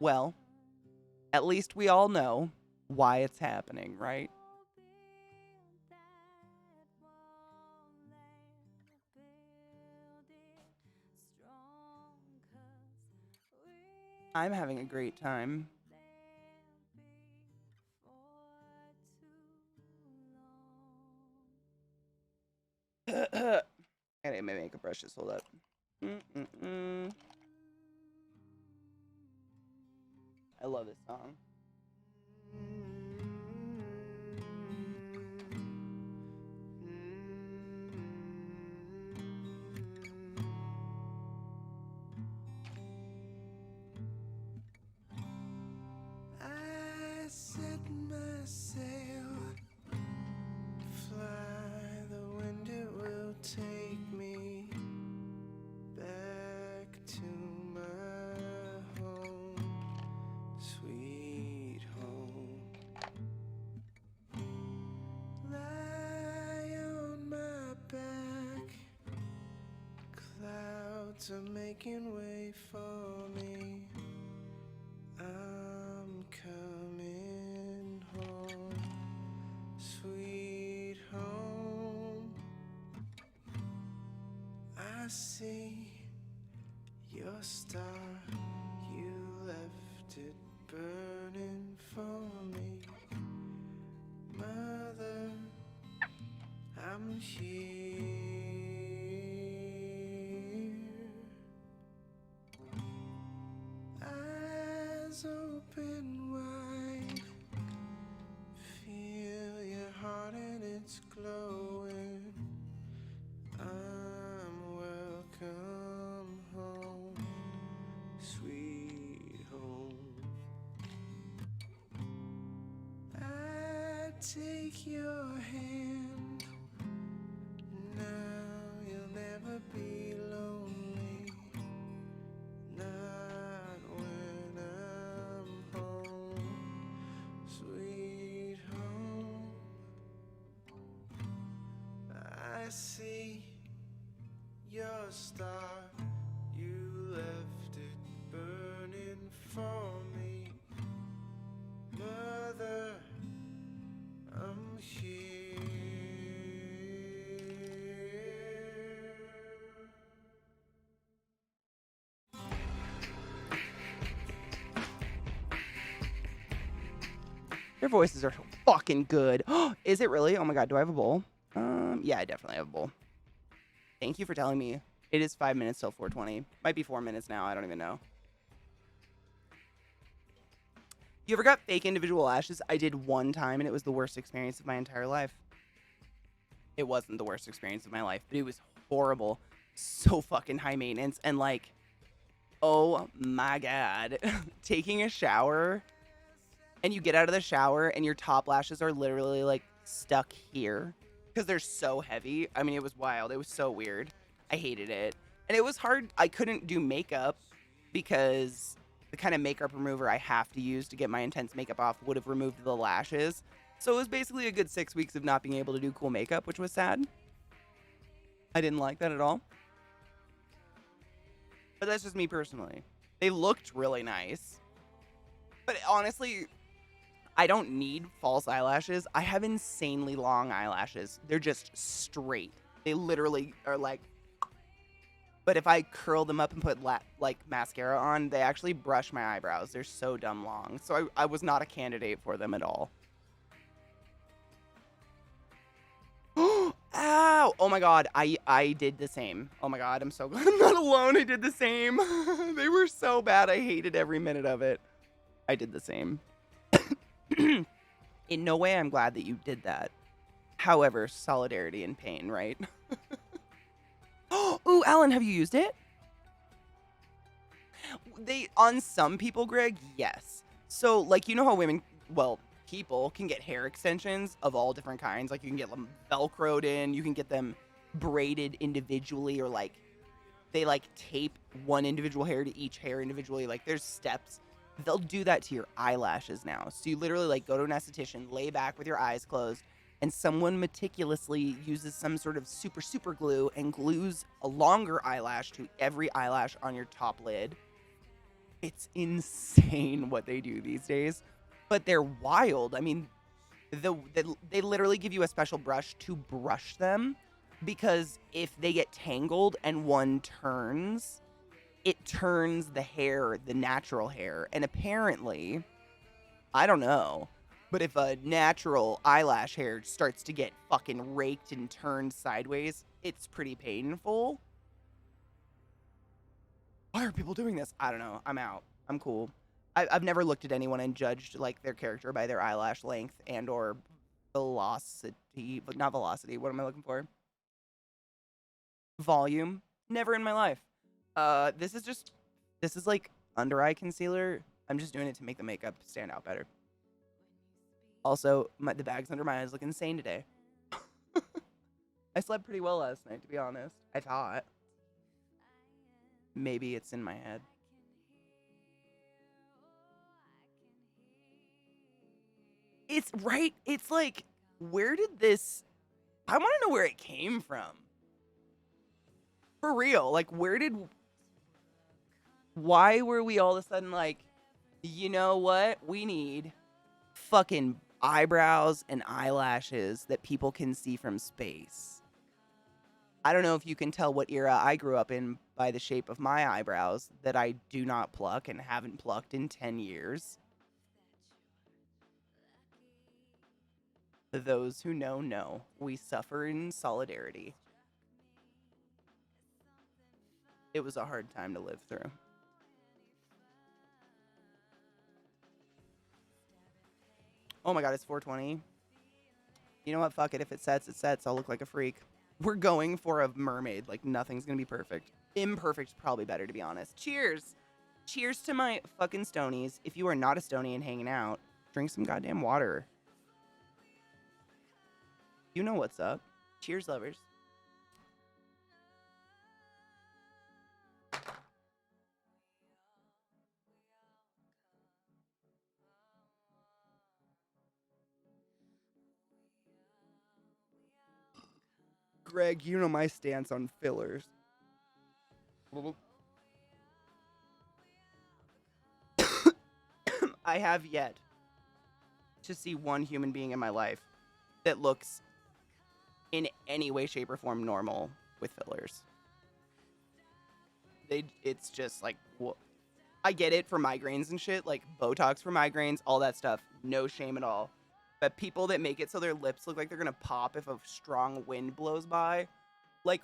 Well, at least we all know why it's happening, right? I'm having a great time. I gotta my makeup brushes. Hold up. I love this song. I set my sail, fly, the wind it will take me back to my home, sweet home. Lie on my back, clouds are making way for me. I'm coming home, sweet home. I see your star, you left it burning for me. Mother, I'm here. Eyes open wide, feel your heart and it's glowing. I'm welcome home, sweet home. I take your hand, now you'll never be lonely. Not when I'm home, sweet home. I see your star, you left it burning for me. Mother, I'm here. Their voices are so fucking good. Is it really? Oh my God, do I have a bowl? Yeah, I definitely have a bowl. Thank you for telling me. It is 5 minutes till 4:20. Might be 4 minutes now. I don't even know. You ever got fake individual lashes? I did one time, and it was the worst experience of my entire life. It wasn't the worst experience of my life, but it was horrible. So fucking high maintenance. And like, oh my God. Taking a shower, and you get out of the shower, and your top lashes are literally like stuck here because they're so heavy. I mean, it was wild. It was so weird. I hated it. And it was hard. I couldn't do makeup because the kind of makeup remover I have to use to get my intense makeup off would have removed the lashes. So it was basically a good 6 weeks of not being able to do cool makeup, which was sad. I didn't like that at all. But that's just me personally. They looked really nice. But honestly, I don't need false eyelashes. I have insanely long eyelashes. They're just straight. They literally are like But if I curl them up and put like mascara on, they actually brush my eyebrows. They're so dumb long. So I was not a candidate for them at all. Ow! Oh my god, I did the same. Oh my god, I'm so glad I'm not alone. I did the same. They were so bad. I hated every minute of it. I did the same. In no way I'm glad that you did that. However, solidarity in pain, right? Ooh, Alan, have you used it? On some people, Greg, yes. So, like, you know how women, well, people can get hair extensions of all different kinds. Like, you can get them Velcroed in, you can get them braided individually, or like, they like tape one individual hair to each hair individually. Like, there's steps. They'll do that to your eyelashes now. So you literally like go to an esthetician, lay back with your eyes closed, and someone meticulously uses some sort of super glue and glues a longer eyelash to every eyelash on your top lid. It's insane what they do these days, but they're wild. I mean, they literally give you a special brush to brush them, because if they get tangled and one turns, it turns the hair, the natural hair. And apparently, I don't know, but if a natural eyelash hair starts to get fucking raked and turned sideways, it's pretty painful. Why are people doing this? I don't know. I'm out. I'm cool. I've never looked at anyone and judged like their character by their eyelash length and or velocity, but not velocity. What am I looking for? Volume. Never in my life. This is like under eye concealer. I'm just doing it to make the makeup stand out better. Also, the bags under my eyes look insane today. I slept pretty well last night, to be honest. I thought. Maybe it's in my head. It's right. It's like, where did this... I want to know where it came from. For real. Like, why were we all of a sudden like, you know what? We need fucking eyebrows and eyelashes that people can see from space. I don't know if you can tell what era I grew up in by the shape of my eyebrows that I do not pluck and haven't plucked in 10 years. Those who know. We suffer in solidarity. It was a hard time to live through. Oh my god, it's 4:20. You know what? Fuck it. If it sets, it sets. I'll look like a freak. We're going for a mermaid. Like, nothing's gonna be perfect. Imperfect's probably better, to be honest. Cheers! Cheers to my fucking stonies. If you are not a stony and hanging out, drink some goddamn water. You know what's up. Cheers, lovers. Greg, you know my stance on fillers. I have yet to see one human being in my life that looks in any way, shape, or form normal with fillers. It's just like, I get it for migraines and shit, like Botox for migraines, all that stuff. No shame at all. But people that make it so their lips look like they're gonna pop if a strong wind blows by, like,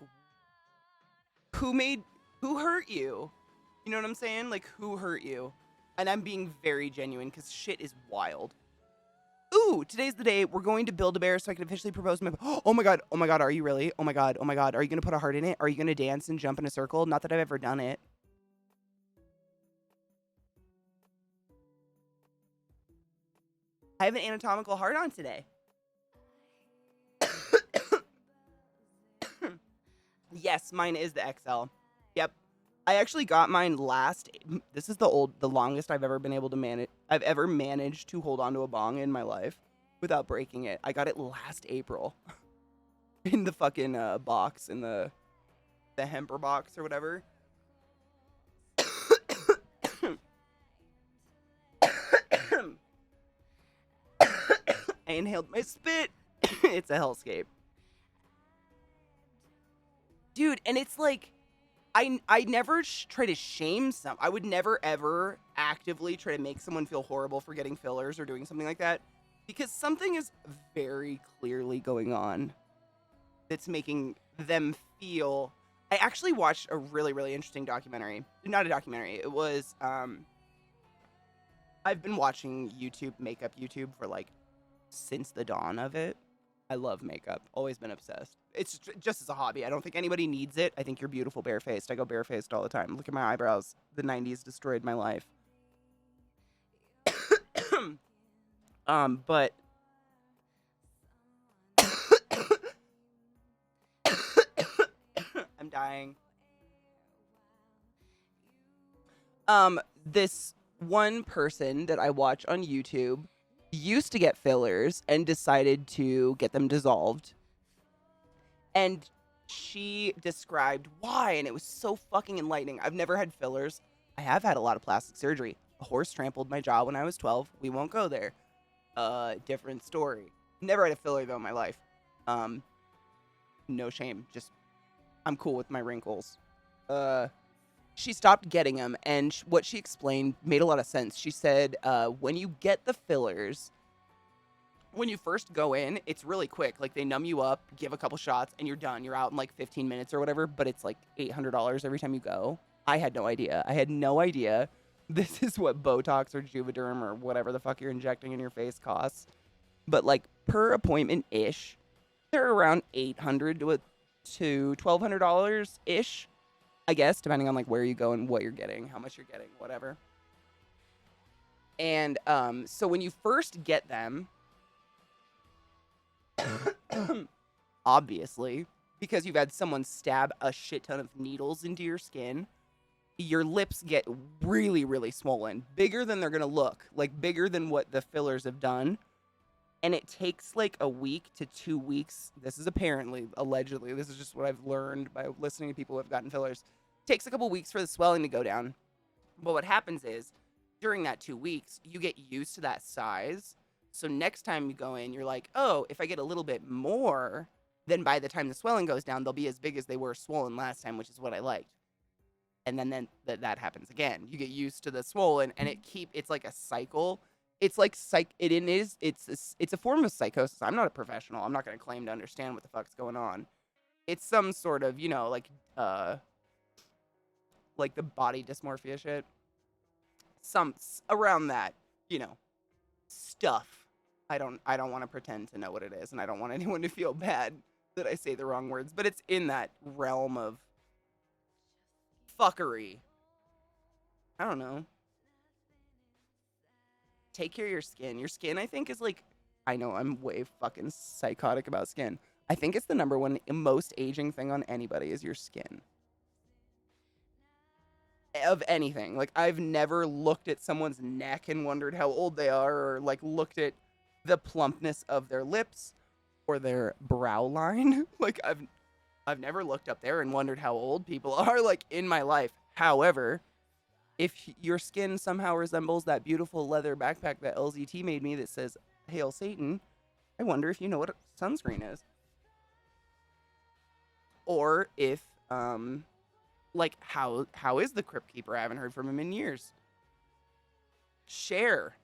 who hurt you? You know what I'm saying? Like, who hurt you? And I'm being very genuine because shit is wild. Ooh, today's the day. We're going to Build-A-Bear so I can officially propose my... Oh my god, are you really? Oh my god, are you gonna put a heart in it? Are you gonna dance and jump in a circle? Not that I've ever done it. I have an anatomical heart on today. Yes, mine is the XL. Yep. I actually got mine last. This is the longest I've ever been able to manage. I've ever managed to hold onto a bong in my life without breaking it. I got it last April in the fucking box, in the hemper box or whatever. I inhaled my spit. It's a hellscape. Dude, and it's like, I never try to shame some. I would never ever actively try to make someone feel horrible for getting fillers or doing something like that, because something is very clearly going on that's making them feel. I actually watched a really really interesting documentary. Not a documentary. It was I've been watching makeup YouTube for like since the dawn of it. I love makeup. Always been obsessed. It's just as a hobby. I don't think anybody needs it. I think you're beautiful barefaced. I go barefaced all the time. Look at my eyebrows. The 90s destroyed my life. But I'm dying. This one person that I watch on YouTube used to get fillers and decided to get them dissolved. And she described why, and it was so fucking enlightening. I've never had fillers. I have had a lot of plastic surgery. A horse trampled my jaw when I was 12. We won't go there. Different story. Never had a filler though in my life. No shame. Just I'm cool with my wrinkles. She stopped getting them, and what she explained made a lot of sense. She said, when you get the fillers, when you first go in, it's really quick. Like, they numb you up, give a couple shots, and you're done. You're out in like 15 minutes or whatever, but it's like $800 every time you go. I had no idea. This is what Botox or Juvederm or whatever the fuck you're injecting in your face costs. But like per appointment ish, they're around $800 to $1,200 ish, I guess, depending on like where you go and what you're getting, how much you're getting, whatever. And so when you first get them, obviously, because you've had someone stab a shit ton of needles into your skin, your lips get really, really swollen, bigger than they're gonna look, like bigger than what the fillers have done. And it takes like a week to 2 weeks. This is allegedly, this is just what I've learned by listening to people who have gotten fillers. It takes a couple weeks for the swelling to go down. But what happens is, during that 2 weeks, you get used to that size. So next time you go in, you're like, oh, if I get a little bit more, then by the time the swelling goes down, they'll be as big as they were swollen last time, which is what I liked. And then that happens again. You get used to the swollen, and it's like a cycle. It's like it's a form of psychosis. I'm not a professional. I'm not going to claim to understand what the fuck's going on. It's some sort of, like the body dysmorphia shit. Some around that, stuff. I don't want to pretend to know what it is, and I don't want anyone to feel bad that I say the wrong words, but it's in that realm of fuckery. I don't know. Take care of your skin. Your skin, I think, is like, I know I'm way fucking psychotic about skin. I think it's the number one most aging thing on anybody is your skin. Of anything. Like, I've never looked at someone's neck and wondered how old they are, or like looked at the plumpness of their lips or their brow line. Like, I've never looked up there and wondered how old people are, like, in my life. However, if your skin somehow resembles that beautiful leather backpack that LZT made me that says, Hail Satan, I wonder if you know what sunscreen is. Or if, like, how is the Crypt Keeper? I haven't heard from him in years. Share.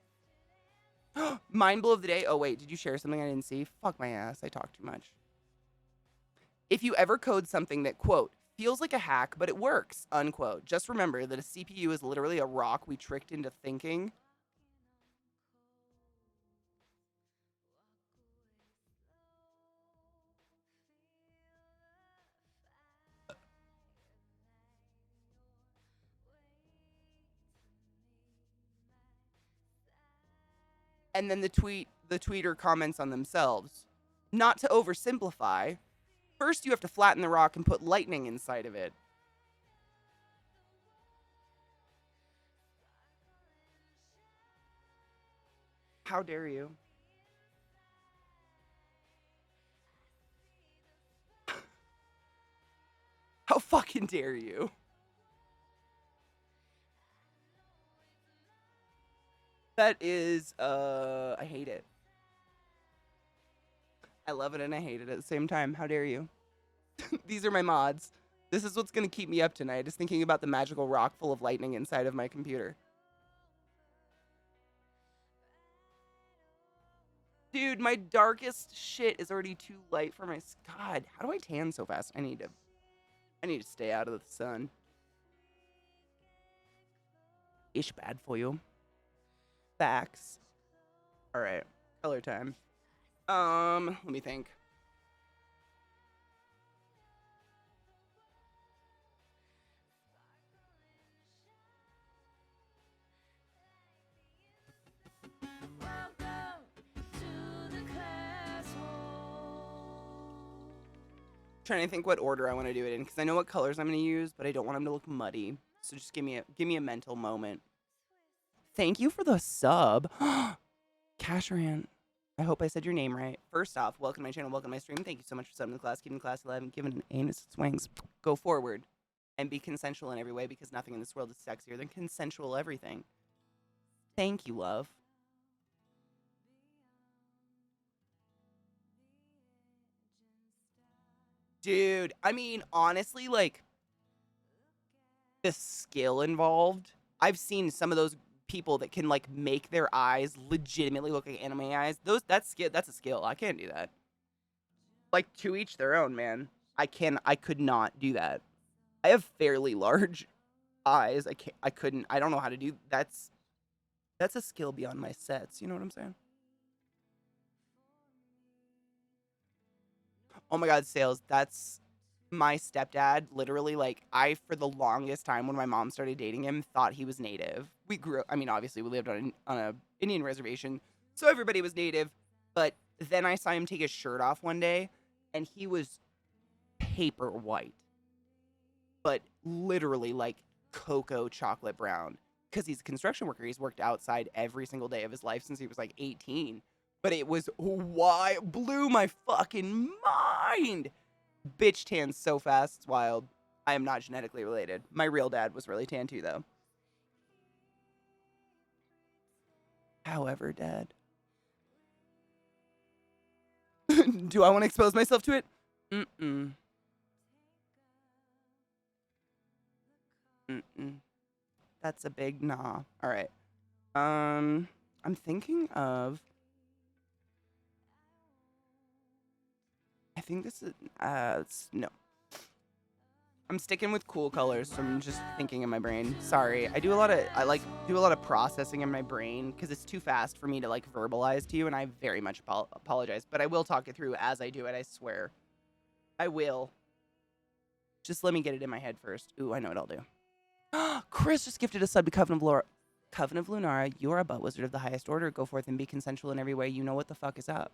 Mind blow of the day. Oh, wait, did you share something I didn't see? Fuck my ass, I talk too much. If you ever code something that, quote, feels like a hack, but it works, unquote, just remember that a CPU is literally a rock we tricked into thinking. And then the tweeter comments on themselves. Not to oversimplify, first you have to flatten the rock and put lightning inside of it. How dare you? How fucking dare you? That is, I hate it. I love it and I hate it at the same time. How dare you? These are my mods. This is what's gonna keep me up tonight, is thinking about the magical rock full of lightning inside of my computer. Dude, my darkest shit is already too light for my... God, how do I tan so fast? I need to stay out of the sun. Ish bad for you. Facts. All right, color time. Let me think. Trying to think what order I want to do it in, because I know what colors I'm going to use, but I don't want them to look muddy. So just give me a mental moment. Thank you for the sub. Casheran. I hope I said your name right. First off, welcome to my channel, welcome to my stream. Thank you so much for subbing to class, keeping class alive, and giving an anus its wings. Go forward and be consensual in every way, because nothing in this world is sexier than consensual everything. Thank you, love. Dude, I mean, honestly, like, the skill involved. I've seen some of those people that can, like, make their eyes legitimately look like anime eyes. That's a skill. I can't do that. Like, to each their own, man. I could not do that. I have fairly large eyes. I don't know how to do that's a skill beyond my sets, you know what I'm saying? Oh my god, Sales, that's my stepdad. Literally, like, I, for the longest time when my mom started dating him, thought he was native. We grew up, I mean, obviously we lived on a Indian reservation, so everybody was native, but then I saw him take his shirt off one day and he was paper white, but literally like cocoa chocolate brown, because he's a construction worker. He's worked outside every single day of his life since he was like 18. But it was why blew my fucking mind. Bitch tans so fast, it's wild. I am not genetically related. My real dad was really tan too, though. However, Dad. Do I want to expose myself to it? Mm-mm. Mm-mm. That's a big nah. All right. I'm thinking of... I think this is... no. I'm sticking with cool colors, so I'm just thinking in my brain. Sorry, I do a lot of processing in my brain because it's too fast for me to like verbalize to you, and I very much apologize. But I will talk it through as I do it. I swear, I will. Just let me get it in my head first. Ooh, I know what I'll do. Chris just gifted a sub to Coven of Lunara. You're a butt wizard of the highest order. Go forth and be consensual in every way. You know what the fuck is up.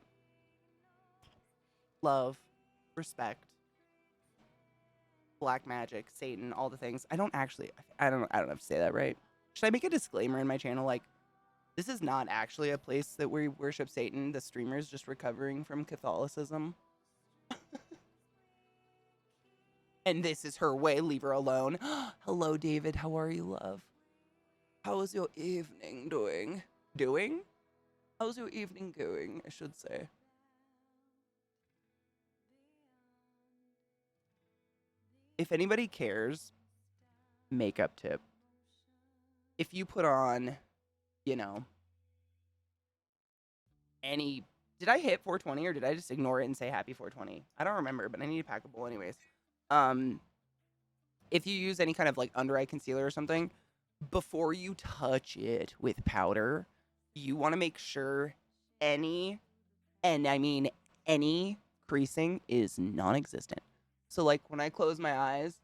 Love, respect. Black magic, Satan, all the things. I don't have to say that right. Should I make a disclaimer in my channel? Like, this is not actually a place that we worship Satan. The streamer's just recovering from Catholicism. And this is her way. Leave her alone. Hello, David. How are you, love? How is your evening doing? How's your evening going, I should say. If anybody cares, makeup tip. If you put on, you know, any... Did I hit 420 or did I just ignore it and say happy 420? I don't remember, but I need a pack of bowl anyways. If you use any kind of like under eye concealer or something, before you touch it with powder, you want to make sure any creasing is non-existent. So like when I close my eyes,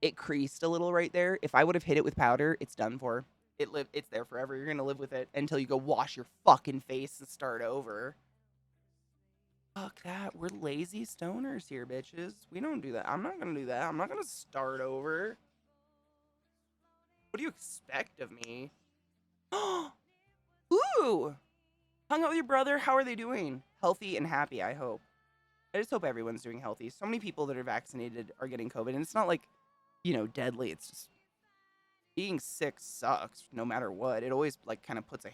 it creased a little right there. If I would have hit it with powder, it's done for. It's there forever. You're gonna live with it until you go wash your fucking face and start over. Fuck that. We're lazy stoners here, bitches. We don't do that. I'm not gonna do that. I'm not gonna start over. What do you expect of me? Ooh! Hung out with your brother. How are they doing? Healthy and happy, I hope. I just hope everyone's doing healthy. So many people that are vaccinated are getting COVID, and it's not like, you know, deadly. It's just being sick sucks no matter what. It always like kind of puts a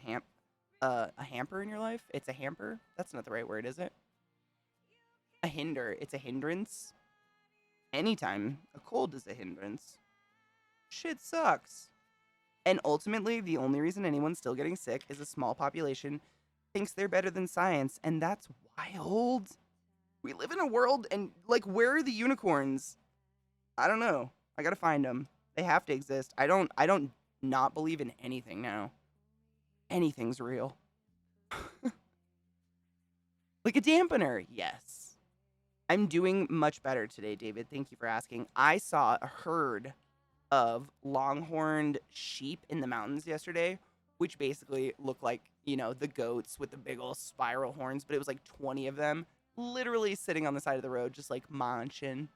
hamper in your life. It's a hamper. That's not the right word, is it? A hinder. It's a hindrance. anytime a cold is a hindrance, shit sucks. And ultimately, the only reason anyone's still getting sick is a small population thinks they're better than science, and that's wild. We live in a world, and like, where are the unicorns? I don't know. I gotta find them. They have to exist. I don't not believe in anything now. Anything's real. Like a dampener, yes. I'm doing much better today, David. Thank you for asking. I saw a herd of longhorned sheep in the mountains yesterday, which basically looked like, the goats with the big old spiral horns, but it was like 20 of them literally sitting on the side of the road, just like munching.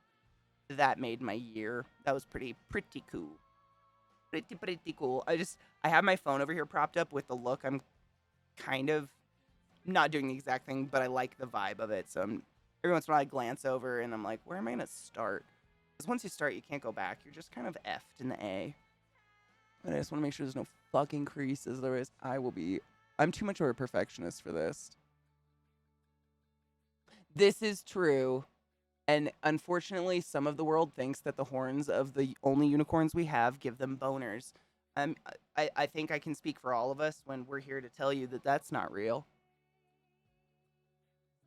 That made my year. That was pretty cool. Pretty cool. I have my phone over here propped up with the look. I'm kind of not doing the exact thing, but I like the vibe of it. So every once in a while I glance over and I'm like, where am I going to start? Because once you start, you can't go back. You're just kind of effed in the A. And I just want to make sure there's no fucking creases. Otherwise, I'm too much of a perfectionist for this. This is true. And unfortunately, some of the world thinks that the horns of the only unicorns we have give them boners. I think I can speak for all of us when we're here to tell you that that's not real.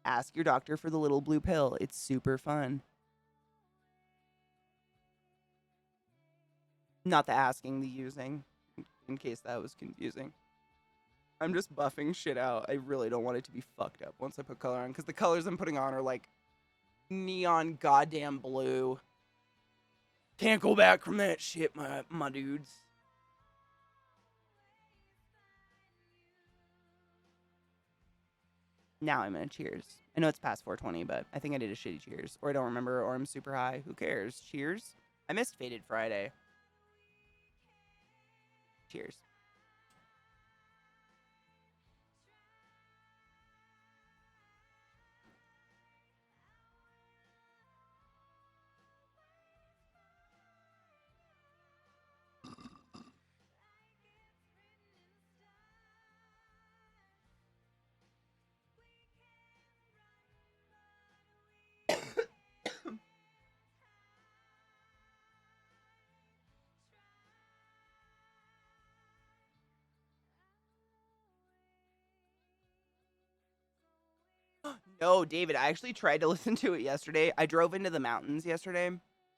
Ask your doctor for the little blue pill. It's super fun. Not the asking, the using, in case that was confusing. I'm just buffing shit out. I really don't want it to be fucked up once I put color on, because the colors I'm putting on are like neon goddamn blue. Can't go back from that shit, my dudes. Now I'm gonna cheers. I know it's past 4:20, but I think I did a shitty cheers. Or I don't remember, or I'm super high. Who cares? Cheers. I missed Faded Friday. Cheers. No, David, I actually tried to listen to it yesterday. I drove into the mountains yesterday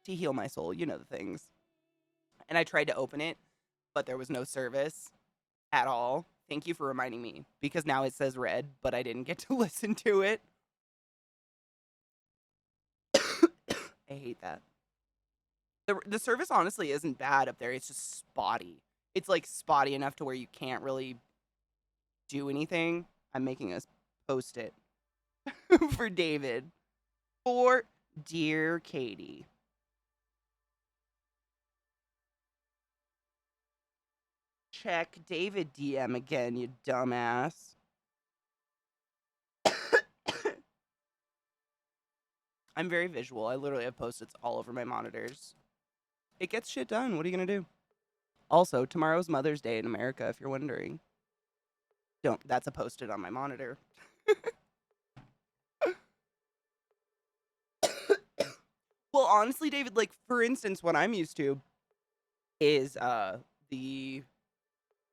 to heal my soul. You know the things. And I tried to open it, but there was no service at all. Thank you for reminding me, because now it says red, but I didn't get to listen to it. I hate that. The service honestly isn't bad up there. It's just spotty. It's like spotty enough to where you can't really do anything. I'm making us post it for David. For dear Katie. Check David DM again, you dumbass. I'm very visual. I literally have post-its all over my monitors. It gets shit done. What are you gonna do? Also, tomorrow's Mother's Day in America, if you're wondering. That's a post-it on my monitor. Well, honestly, David, like, for instance, what I'm used to is the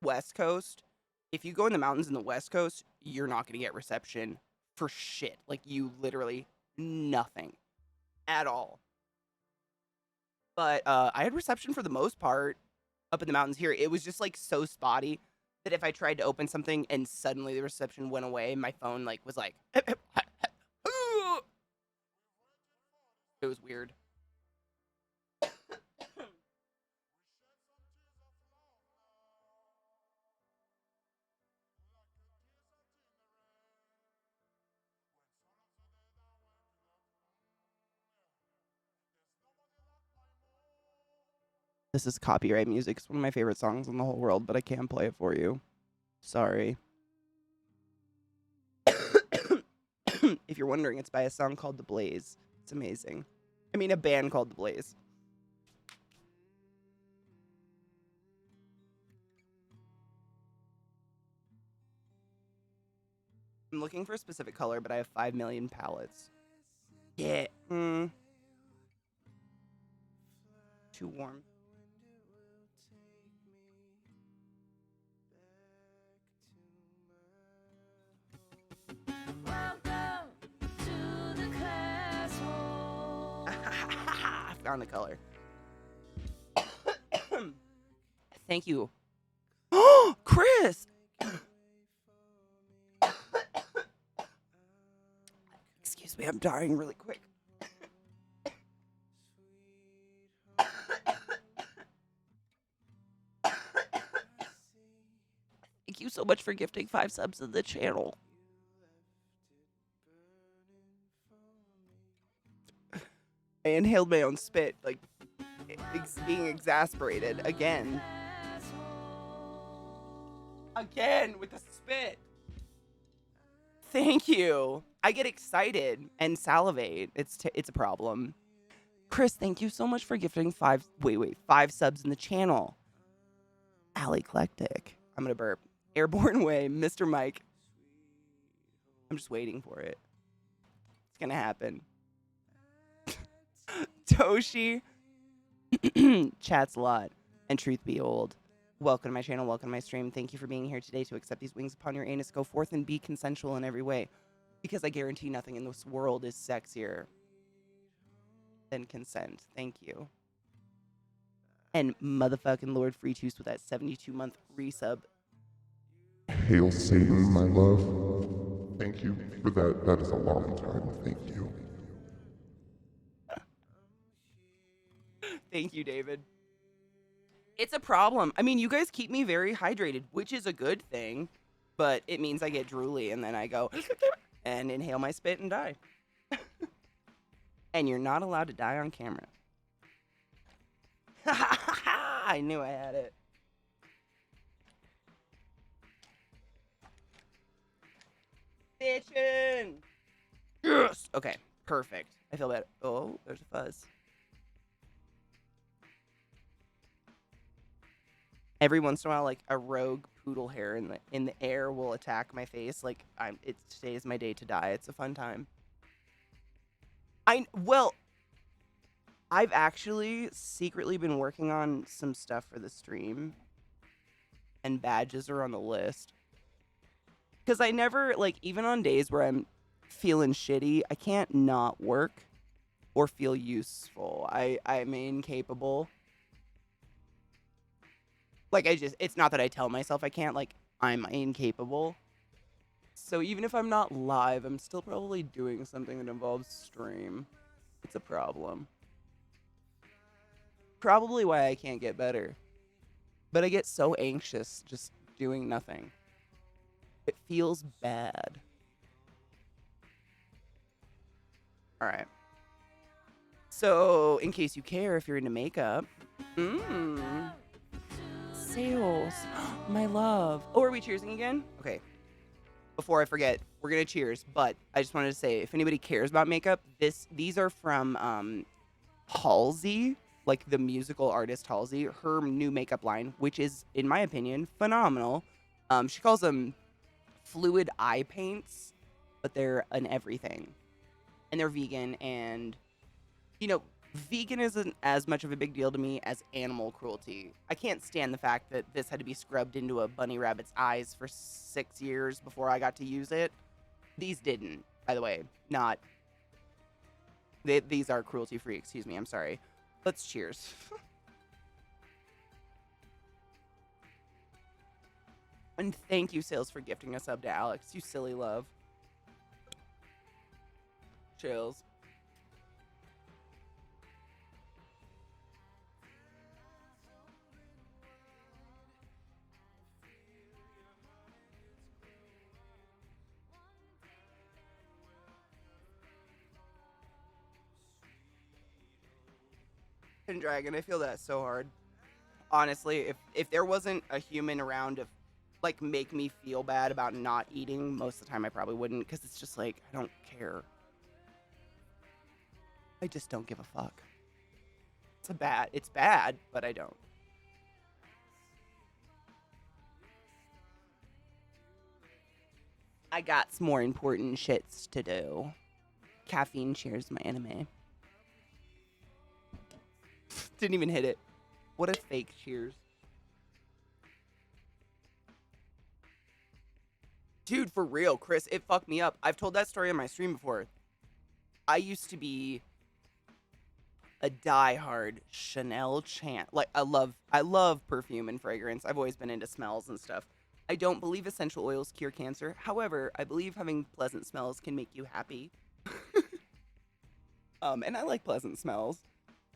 West Coast. If you go in the mountains in the West Coast, you're not gonna get reception for shit. Like, you literally nothing at all. But I had reception for the most part up in the mountains here. It was just like so spotty that if I tried to open something and suddenly the reception went away, my phone like was like it was weird. This is copyright music. It's one of my favorite songs in the whole world, but I can't play it for you. Sorry. If you're wondering, it's by a song called The Blaze. It's amazing. I mean, a band called The Blaze. I'm looking for a specific color, but I have 5 million palettes. Yeah. Too warm. Welcome to the class hall. I found the color. Thank you. Chris! Excuse me, I'm dying really quick. Thank you so much for gifting 5 subs to the channel. I inhaled my own spit, like being exasperated again. Again with the spit. Thank you. I get excited and salivate. It's a problem. Chris, thank you so much for gifting 5 subs in the channel. Allie Eclectic. I'm gonna burp. Airborne Way, Mr. Mike. I'm just waiting for it. It's gonna happen. Toshi. Chats a lot. And truth be old. Welcome to my channel. Welcome to my stream. Thank you for being here today to accept these wings upon your anus. Go forth and be consensual in every way. Because I guarantee nothing in this world is sexier than consent. Thank you. And motherfucking Lord Free Juice with that 72-month resub. Hail Satan, my love. Thank you for that. That is a long time. Thank you. Thank you, David. It's a problem. I mean, you guys keep me very hydrated, which is a good thing, but it means I get drooly and then I go and inhale my spit and die. And you're not allowed to die on camera. I knew I had it. Bitchin'. Yes. Okay, perfect. I feel better. Oh, there's a fuzz. Every once in a while, like a rogue poodle hair in the air will attack my face. Like today is my day to die. It's a fun time. I've actually secretly been working on some stuff for the stream, and badges are on the list. Because I never, like, even on days where I'm feeling shitty, I can't not work or feel useful. I'm incapable. Like, it's not that I tell myself I can't, like, I'm incapable. So even if I'm not live, I'm still probably doing something that involves stream. It's a problem. Probably why I can't get better. But I get so anxious just doing nothing. It feels bad. All right. So, in case you care, if you're into makeup, sales, my love. Oh, are we cheersing again? Okay. Before I forget, we're gonna cheers. But I just wanted to say, if anybody cares about makeup, these are from Halsey, like the musical artist Halsey. Her new makeup line, which is, in my opinion, phenomenal. She calls them fluid eye paints, but they're an everything, and they're vegan. And vegan isn't as much of a big deal to me as animal cruelty. I can't stand the fact that this had to be scrubbed into a bunny rabbit's eyes for 6 years before I got to use it. These didn't, by the way. These are cruelty free. Excuse me. I'm sorry. Let's cheers. And thank you, Sales, for gifting a sub to Alex. You silly love. Chills. And Dragon, I feel that so hard. Honestly, if there wasn't a human around to like make me feel bad about not eating, most of the time I probably wouldn't, because it's just like I don't care. I just don't give a fuck. It's bad, but I don't. I got some more important shits to do. Caffeine cheers my anime. Didn't even hit it. What a fake cheers. Dude, for real, Chris, it fucked me up. I've told that story on my stream before. I used to be a diehard Chanel chant. Like I love perfume and fragrance. I've always been into smells and stuff. I don't believe essential oils cure cancer. However, I believe having pleasant smells can make you happy. And I like pleasant smells.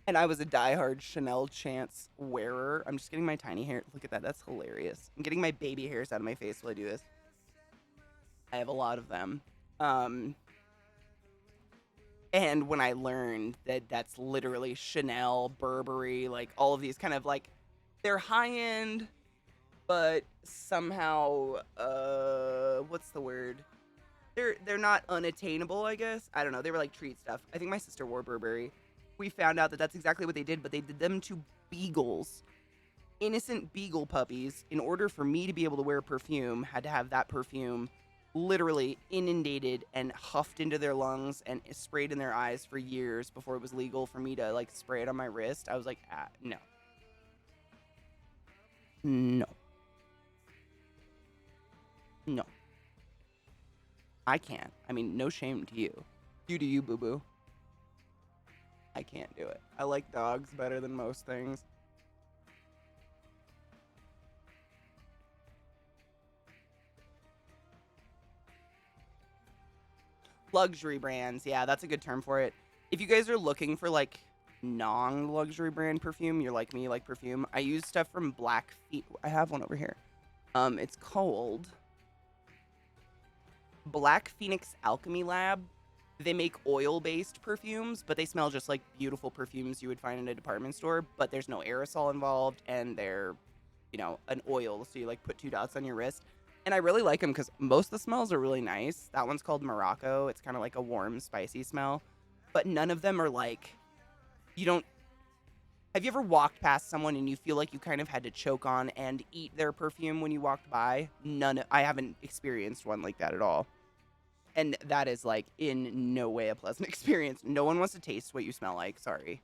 And I was a diehard Chanel chants wearer. I'm just getting my tiny hair. Look at that. That's hilarious. I'm getting my baby hairs out of my face while I do this. I have a lot of them. And when I learned that that's literally Chanel, Burberry, like all of these kind of like, they're high end, but somehow, what's the word? They're not unattainable, I guess. I don't know. They were like treat stuff. I think my sister wore Burberry. We found out that that's exactly what they did, but they did them to beagles. Innocent beagle puppies. In order for me to be able to wear perfume, had to have that perfume literally inundated and huffed into their lungs and sprayed in their eyes for years before it was legal for me to like spray it on my wrist. I was like, no. No. No. I can't. I mean, no shame to you. You do you, boo-boo. I can't do it. I like dogs better than most things. Luxury brands. Yeah, that's a good term for it. If you guys are looking for like non-luxury brand perfume, you're like me, you like perfume. I use stuff from Black Feet. I have one over here. It's called Black Phoenix Alchemy Lab. They make oil-based perfumes, but they smell just like beautiful perfumes you would find in a department store, but there's no aerosol involved, and they're, you know, an oil, so you like put 2 dots on your wrist. And I really like them because most of the smells are really nice. That one's called Morocco. It's kind of like a warm, spicy smell, but none of them are like, you don't, have you ever walked past someone and you feel like you kind of had to choke on and eat their perfume when you walked by? I haven't experienced one like that at all. And that is, like, in no way a pleasant experience. No one wants to taste what you smell like. Sorry.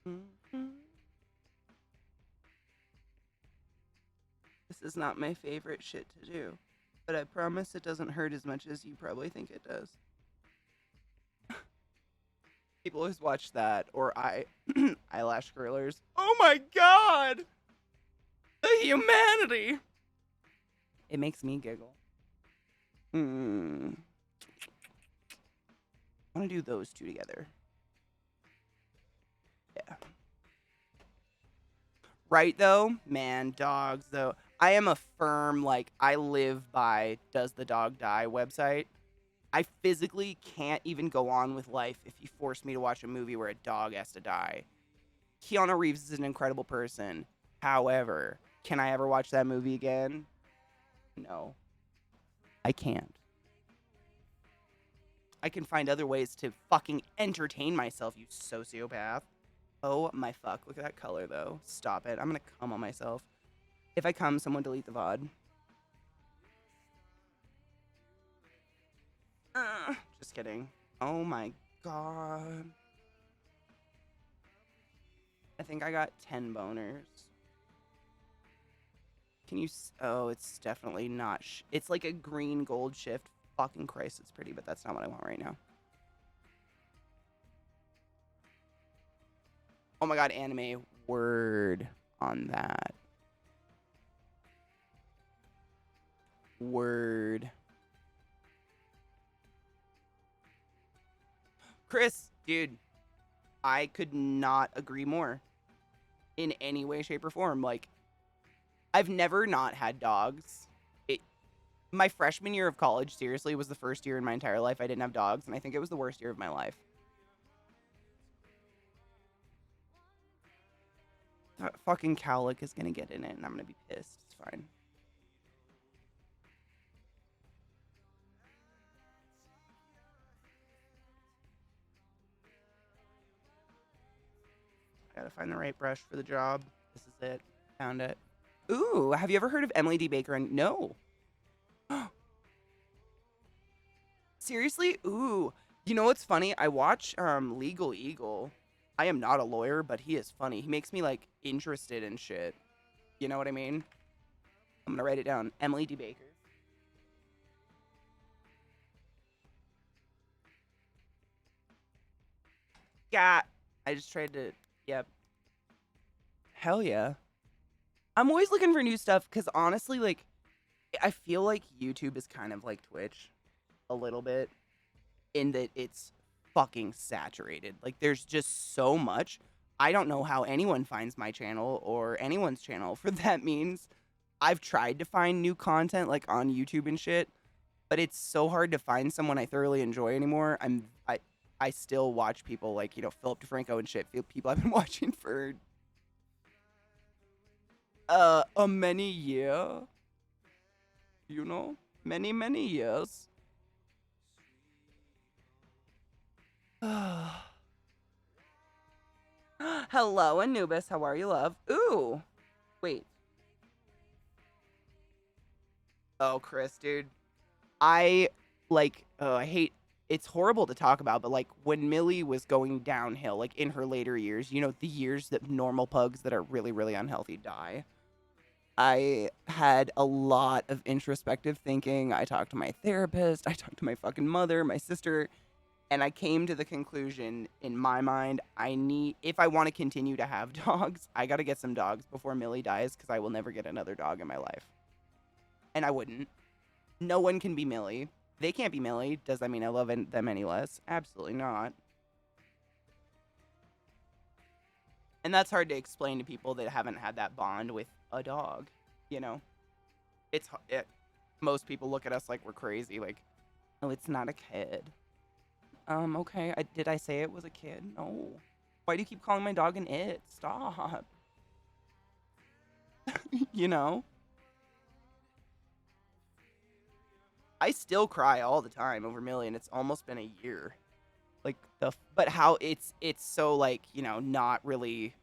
Mm-hmm. This is not my favorite shit to do. But I promise it doesn't hurt as much as you probably think it does. People always watch that, or eyelash curlers. Oh my god! The humanity! It makes me giggle. I want to do those two together. Yeah. Right, though? Man, dogs, though. I am a firm, like, I live by Does the Dog Die website. I physically can't even go on with life if you force me to watch a movie where a dog has to die. Keanu Reeves is an incredible person. However, can I ever watch that movie again? No. I can't. I can find other ways to fucking entertain myself, you sociopath. Oh my fuck. Look at that color, though. Stop it. I'm gonna cum on myself. If I come, someone delete the VOD. Just kidding. Oh my god. I think I got 10 boners. Can you... Oh, it's definitely not... It's like a green gold shift. Fucking Christ, it's pretty, but that's not what I want right now. Oh my god, anime. Word on that. Word. Chris, dude, I could not agree more in any way, shape, or form. Like, I've never not had dogs. My freshman year of college, seriously, was the first year in my entire life I didn't have dogs, and I think it was the worst year of my life. Fucking Cowlick is gonna get in it, and I'm gonna be pissed. It's fine. I gotta find the right brush for the job. This is it. Found it. Ooh, have you ever heard of Emily D. Baker? And no. Seriously? Ooh. You know what's funny? I watch Legal Eagle. I am not a lawyer, but he is funny. He makes me like interested in shit. You know what I mean? I'm gonna write it down. Emily D. Baker. Yeah. I just tried to. Yep. Hell yeah. I'm always looking for new stuff because honestly, like, I feel like YouTube is kind of like Twitch a little bit in that it's fucking saturated. Like, there's just so much. I don't know how anyone finds my channel or anyone's channel for that means. I've tried to find new content like on YouTube and shit, but it's so hard to find someone I thoroughly enjoy anymore. I still watch people like, you know, Philip DeFranco and shit. People I've been watching for a many year. You know? Many years. Hello, Anubis. How are you, love? Ooh. Wait. Oh, Chris, dude. I I hate it's horrible to talk about, but like when Millie was going downhill, like in her later years, you know, the years that normal pugs that are really, really unhealthy die. I had a lot of introspective thinking. I talked to my therapist, I talked to my fucking mother, my sister, and I came to the conclusion in my mind, if I want to continue to have dogs, I got to get some dogs before Millie dies because I will never get another dog in my life. And I wouldn't. No one can be Millie. They can't be Millie. Does that mean I love them any less? Absolutely not. And that's hard to explain to people that haven't had that bond with a dog, you know? Most people look at us like we're crazy, like, oh, it's not a kid. Okay, did I say it was a kid? No. Why do you keep calling my dog an it? Stop. You know? I still cry all the time over Millie, and it's almost been a year. Like, but how it's so, like, you know, not really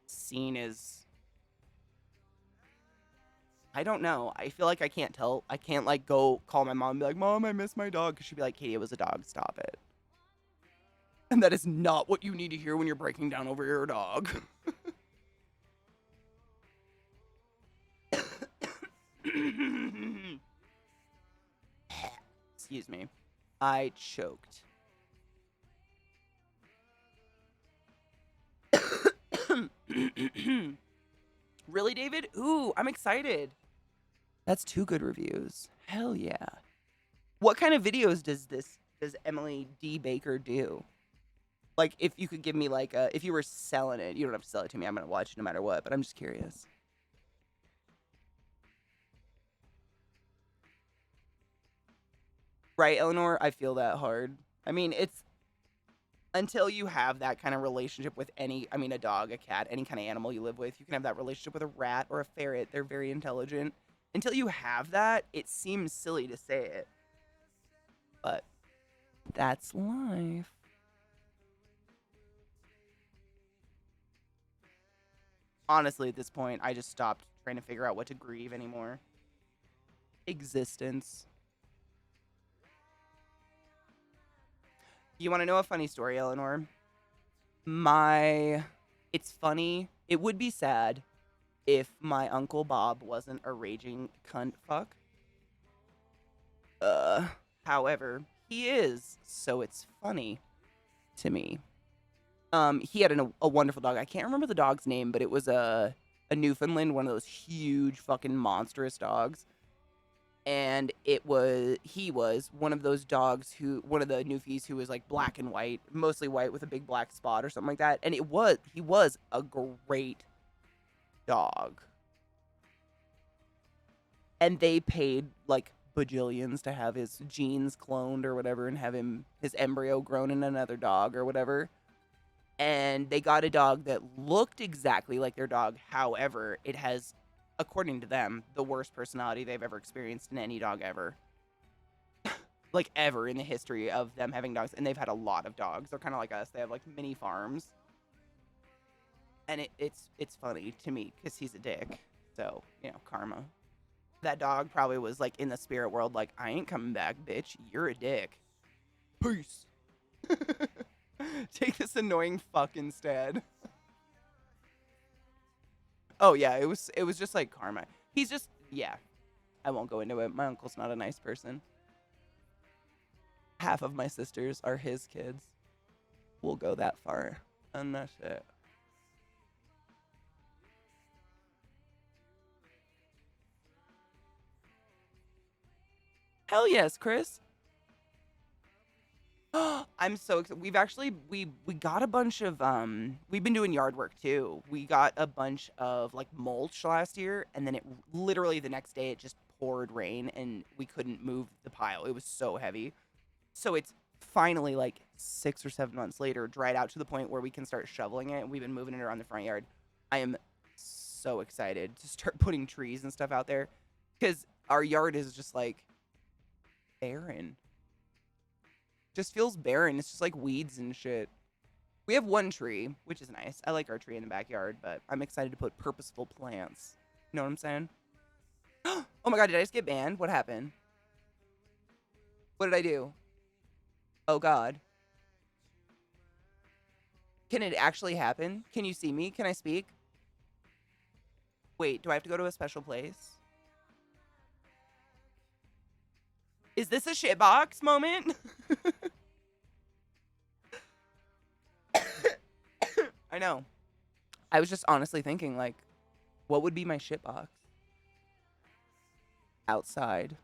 seen as, I don't know. I feel like I can't, like, go call my mom and be like, Mom, I miss my dog. Because she'd be like, Katie, it was a dog. Stop it. And that is not what you need to hear when you're breaking down over your dog. Excuse me. I choked. Really, David? Ooh, I'm excited. That's 2 good reviews. Hell yeah. What kind of videos does Emily D. Baker do? Like, if you could give me, like, if you were selling it, you don't have to sell it to me. I'm going to watch it no matter what, but I'm just curious. Right, Eleanor? I feel that hard. I mean, it's until you have that kind of relationship with a dog, a cat, any kind of animal you live with, you can have that relationship with a rat or a ferret. They're very intelligent. Until you have that, it seems silly to say it. But that's life. Honestly, at this point, I just stopped trying to figure out what to grieve anymore. Existence. You want to know a funny story, Eleanor? It's funny. It would be sad if my Uncle Bob wasn't a raging cunt fuck. However, he is, so it's funny to me. He had a wonderful dog. I can't remember the dog's name, but it was a Newfoundland, one of those huge fucking monstrous dogs. And he was one of those dogs one of the Newfies who was like black and white, mostly white with a big black spot or something like that. And he was a great dog. And they paid like bajillions to have his genes cloned or whatever and have his embryo grown in another dog or whatever. And they got a dog that looked exactly like their dog. However, it has, according to them, the worst personality they've ever experienced in any dog ever. Like, ever in the history of them having dogs. And they've had a lot of dogs. They're kind of like us. They have, like, mini farms. And it's funny to me because he's a dick. So, karma. That dog probably was like in the spirit world, like, I ain't coming back, bitch. You're a dick. Peace. Take this annoying fuck instead. Oh yeah, it was just like karma. He's just, yeah. I won't go into it. My uncle's not a nice person. Half of my sisters are his kids. We'll go that far. And that's it. Hell yes, Chris. I'm so excited. We've actually we got a bunch of we've been doing yard work too. We got a bunch of like mulch last year, and then it literally the next day it just poured rain and we couldn't move the pile. It was so heavy. So it's finally like 6 or 7 months later dried out to the point where we can start shoveling it, and we've been moving it around the front yard. I am so excited to start putting trees and stuff out there because our yard is just like barren. Just feels barren. It's just like weeds and shit. We have one tree, which is nice. I like our tree in the backyard, but I'm excited to put purposeful plants. You know what I'm saying? Oh my god, did I just get banned? What happened? What did I do? Oh god. Can it actually happen? Can you see me? Can I speak? Wait, do I have to go to a special place? Is this a shitbox moment? I know. I was just honestly thinking, like, what would be my shitbox? Outside.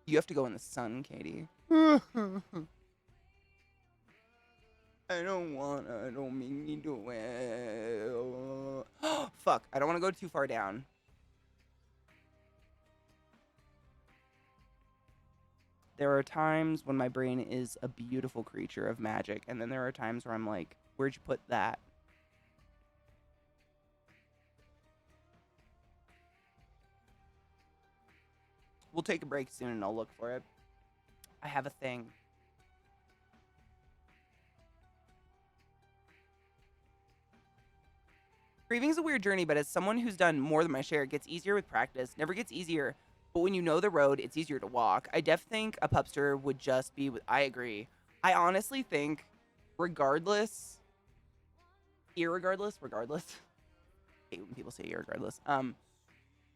You have to go in the sun, Katie. I don't wanna. Don't make me do it. Fuck. I don't want to go too far down. There are times when my brain is a beautiful creature of magic, and then there are times where I'm like, where'd you put that? We'll take a break soon and I'll look for it. I have a thing. Grieving's a weird journey, but as someone who's done more than my share, it gets easier with practice. Never gets easier, but when you know the road, it's easier to walk. I def think a pupster would just be. I agree. I honestly think, regardless, regardless. I hate when people say irregardless.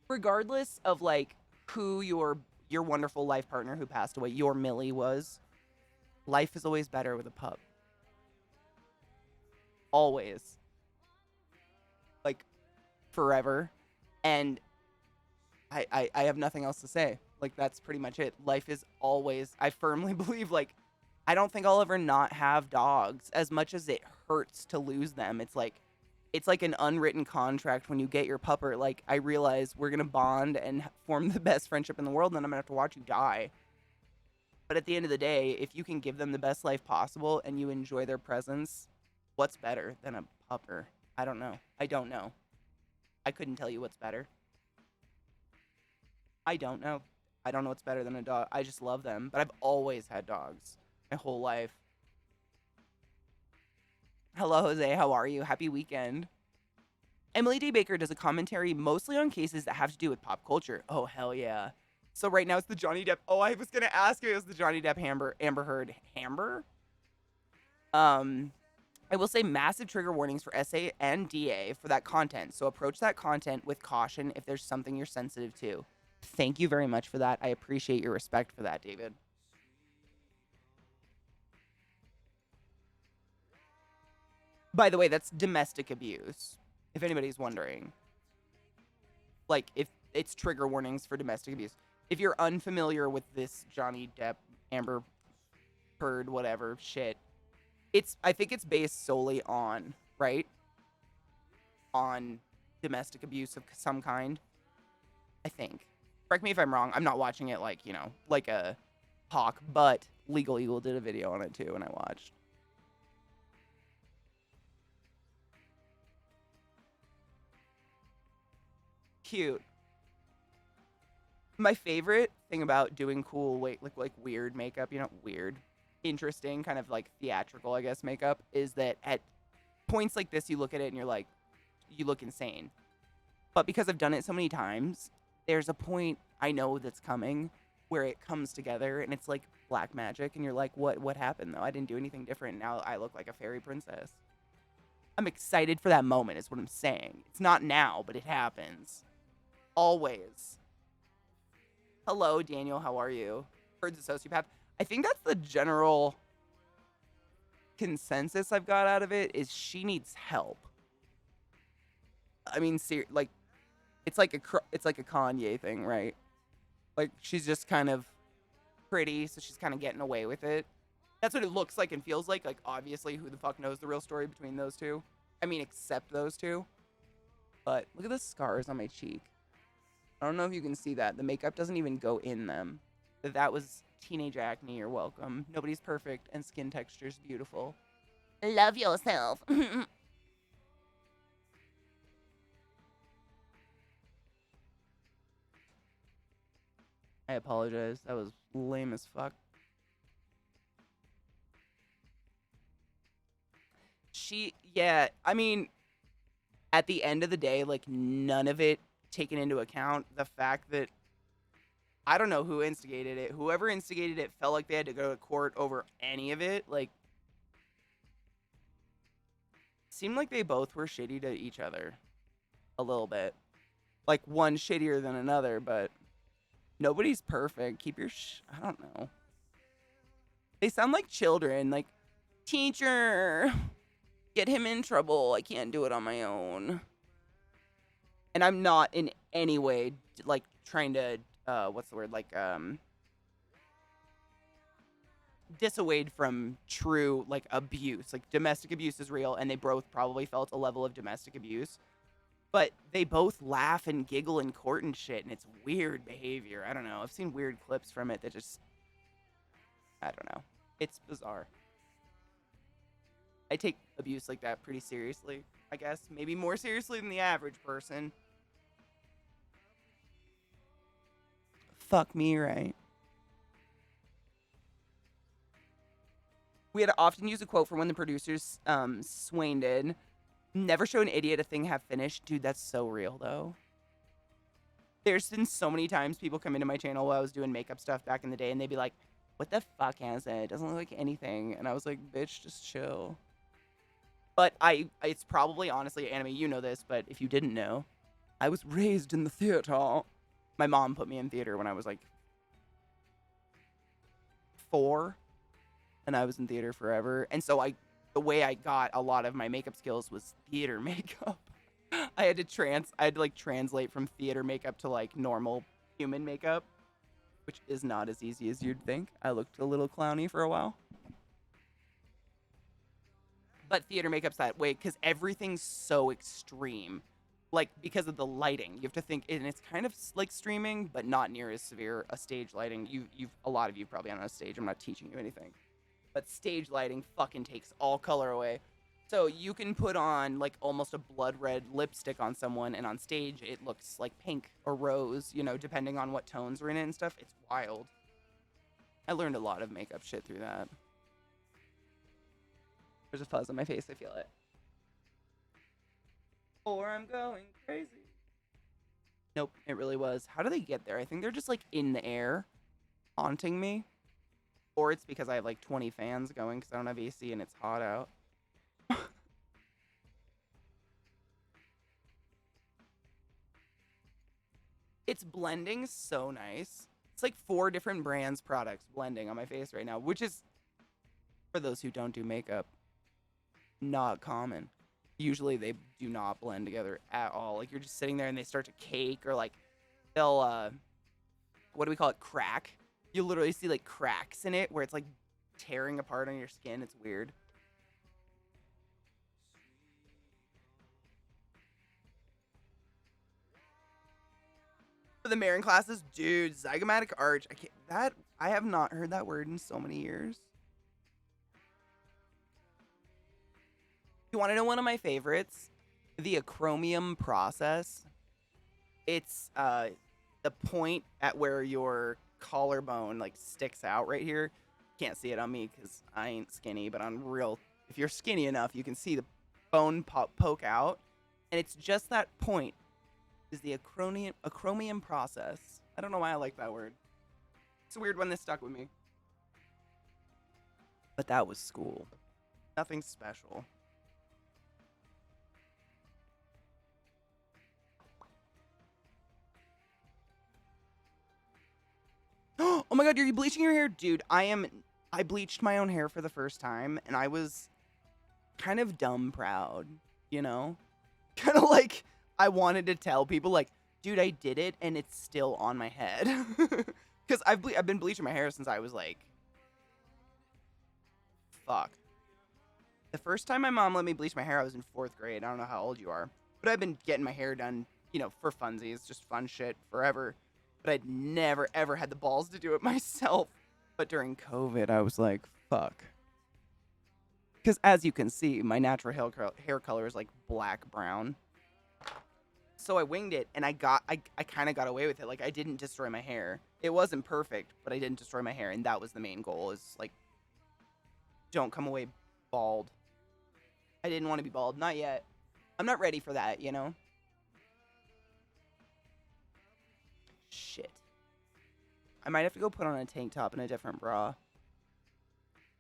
Regardless of like who your wonderful life partner who passed away, your Millie was, life is always better with a pup. Always. Like, forever. And I have nothing else to say. Like, that's pretty much it. Life is always, I firmly believe, like, I don't think I'll ever not have dogs. As much as it hurts to lose them, it's like an unwritten contract when you get your pupper. Like, I realize we're going to bond and form the best friendship in the world, and then I'm going to have to watch you die. But at the end of the day, if you can give them the best life possible and you enjoy their presence, what's better than a pupper? I don't know. I don't know. I couldn't tell you what's better. I don't know. I don't know what's better than a dog. I just love them. But I've always had dogs my whole life. Hello, Jose. How are you? Happy weekend. Emily D. Baker does a commentary mostly on cases that have to do with pop culture. Oh, hell yeah. So right now it's the Johnny Depp. Oh, I was going to ask if it was the Johnny Depp Amber Heard. I will say massive trigger warnings for SA and DA for that content. So approach that content with caution if there's something you're sensitive to. Thank you very much for that. I appreciate your respect for that, David. By the way, that's domestic abuse, if anybody's wondering. Like, if it's trigger warnings for domestic abuse. If you're unfamiliar with this Johnny Depp, Amber Heard, whatever shit, I think it's based solely on, right? On domestic abuse of some kind. I think. Correct me if I'm wrong. I'm not watching it like, like a hawk, but Legal Eagle did a video on it too, and I watched. Cute. My favorite thing about doing cool, like weird makeup, weird, interesting, kind of like theatrical, I guess, makeup, is that points like this, you look at it and you're like, you look insane. But because I've done it so many times, there's a point I know that's coming where it comes together and it's like black magic, and you're like, what happened though? I didn't do anything different. Now I look like a fairy princess. I'm excited for that moment is what I'm saying. It's not now, but it happens. Always. Hello, Daniel. How are you? Bird's a sociopath. I think that's the general consensus I've got out of it is she needs help. I mean, like, it's like a Kanye thing, right? Like, she's just kind of pretty, so she's kind of getting away with it. That's what it looks like and feels like. Like, obviously, who the fuck knows the real story between those two? I mean, except those two. But look at the scars on my cheek. I don't know if you can see that. The makeup doesn't even go in them. That was teenage acne. You're welcome. Nobody's perfect, and skin texture's beautiful. Love yourself. I apologize. That was lame as fuck. Yeah, I mean, at the end of the day, like, none of it taken into account. The fact that, I don't know who instigated it. Whoever instigated it felt like they had to go to court over any of it. Like, seemed like they both were shitty to each other. A little bit. Like, one shittier than another, but nobody's perfect. Keep your I don't know. They sound like children. Like, teacher, get him in trouble. I can't do it on my own. And I'm not in any way, like, trying to, what's the word? Like, dissuade from true, like, abuse. Like, domestic abuse is real, and they both probably felt a level of domestic abuse. But they both laugh and giggle in court and shit, and it's weird behavior. I don't know. I've seen weird clips from it that just, I don't know. It's bizarre. I take abuse like that pretty seriously, I guess. Maybe more seriously than the average person. Fuck me, right? We had to often use a quote from when the producers, Swain did. Never show an idiot a thing half finished. Dude, that's so real, though. There's been so many times people come into my channel while I was doing makeup stuff back in the day, and they'd be like, what the fuck has it? It doesn't look like anything. And I was like, bitch, just chill. But it's probably, honestly, Anime, you know this, but if you didn't know, I was raised in the theater. My mom put me in theater when I was like 4, and I was in theater forever. And so the way I got a lot of my makeup skills was theater makeup. I had to like translate from theater makeup to like normal human makeup, which is not as easy as you'd think. I looked a little clowny for a while. But theater makeup's that way because everything's so extreme. Like, because of the lighting. You have to think, and it's kind of like streaming, but not near as severe a stage lighting. A lot of you probably on a stage. I'm not teaching you anything. But stage lighting fucking takes all color away. So you can put on like almost a blood red lipstick on someone, and on stage it looks like pink or rose, you know, depending on what tones are in it and stuff. It's wild. I learned a lot of makeup shit through that. There's a fuzz on my face, I feel it. Or I'm going crazy. Nope, it really was. How do they get there? I think they're just like in the air, haunting me. Or it's because I have like 20 fans going because I don't have AC and it's hot out. It's blending so nice. It's like 4 different brands products blending on my face right now, which is, for those who don't do makeup, not common. Usually they do not blend together at all. Like, you're just sitting there and they start to cake, or like they'll what do we call it, crack. You literally see like cracks in it where it's like tearing apart on your skin. It's weird. For the Marin classes, dude, zygomatic arch. I have not heard that word in so many years. You want to know one of my favorites? The acromium process. It's the point at where your collarbone like sticks out right here. Can't see it on me because I ain't skinny, but I'm real. If you're skinny enough, you can see bone poke out, and it's just that point is the acromion process. I don't know why I like that word. It's a weird one that stuck with me. But that was school. Nothing special. Oh my god, are you bleaching your hair? Dude, I bleached my own hair for the first time, and I was kind of dumb proud, you know? Kind of like I wanted to tell people, like, dude, I did it, and it's still on my head. Because I've been bleaching my hair since I was like, fuck. The first time my mom let me bleach my hair, I was in 4th grade. I don't know how old you are. But I've been getting my hair done, you know, for funsies, just fun shit forever. But I'd never, ever had the balls to do it myself. But during COVID, I was like, fuck. Because as you can see, my natural hair color is like black-brown. So I winged it, and I kind of got away with it. Like, I didn't destroy my hair. It wasn't perfect, but I didn't destroy my hair. And that was the main goal, is like, don't come away bald. I didn't want to be bald. Not yet. I'm not ready for that, you know? Shit. I might have to go put on a tank top and a different bra.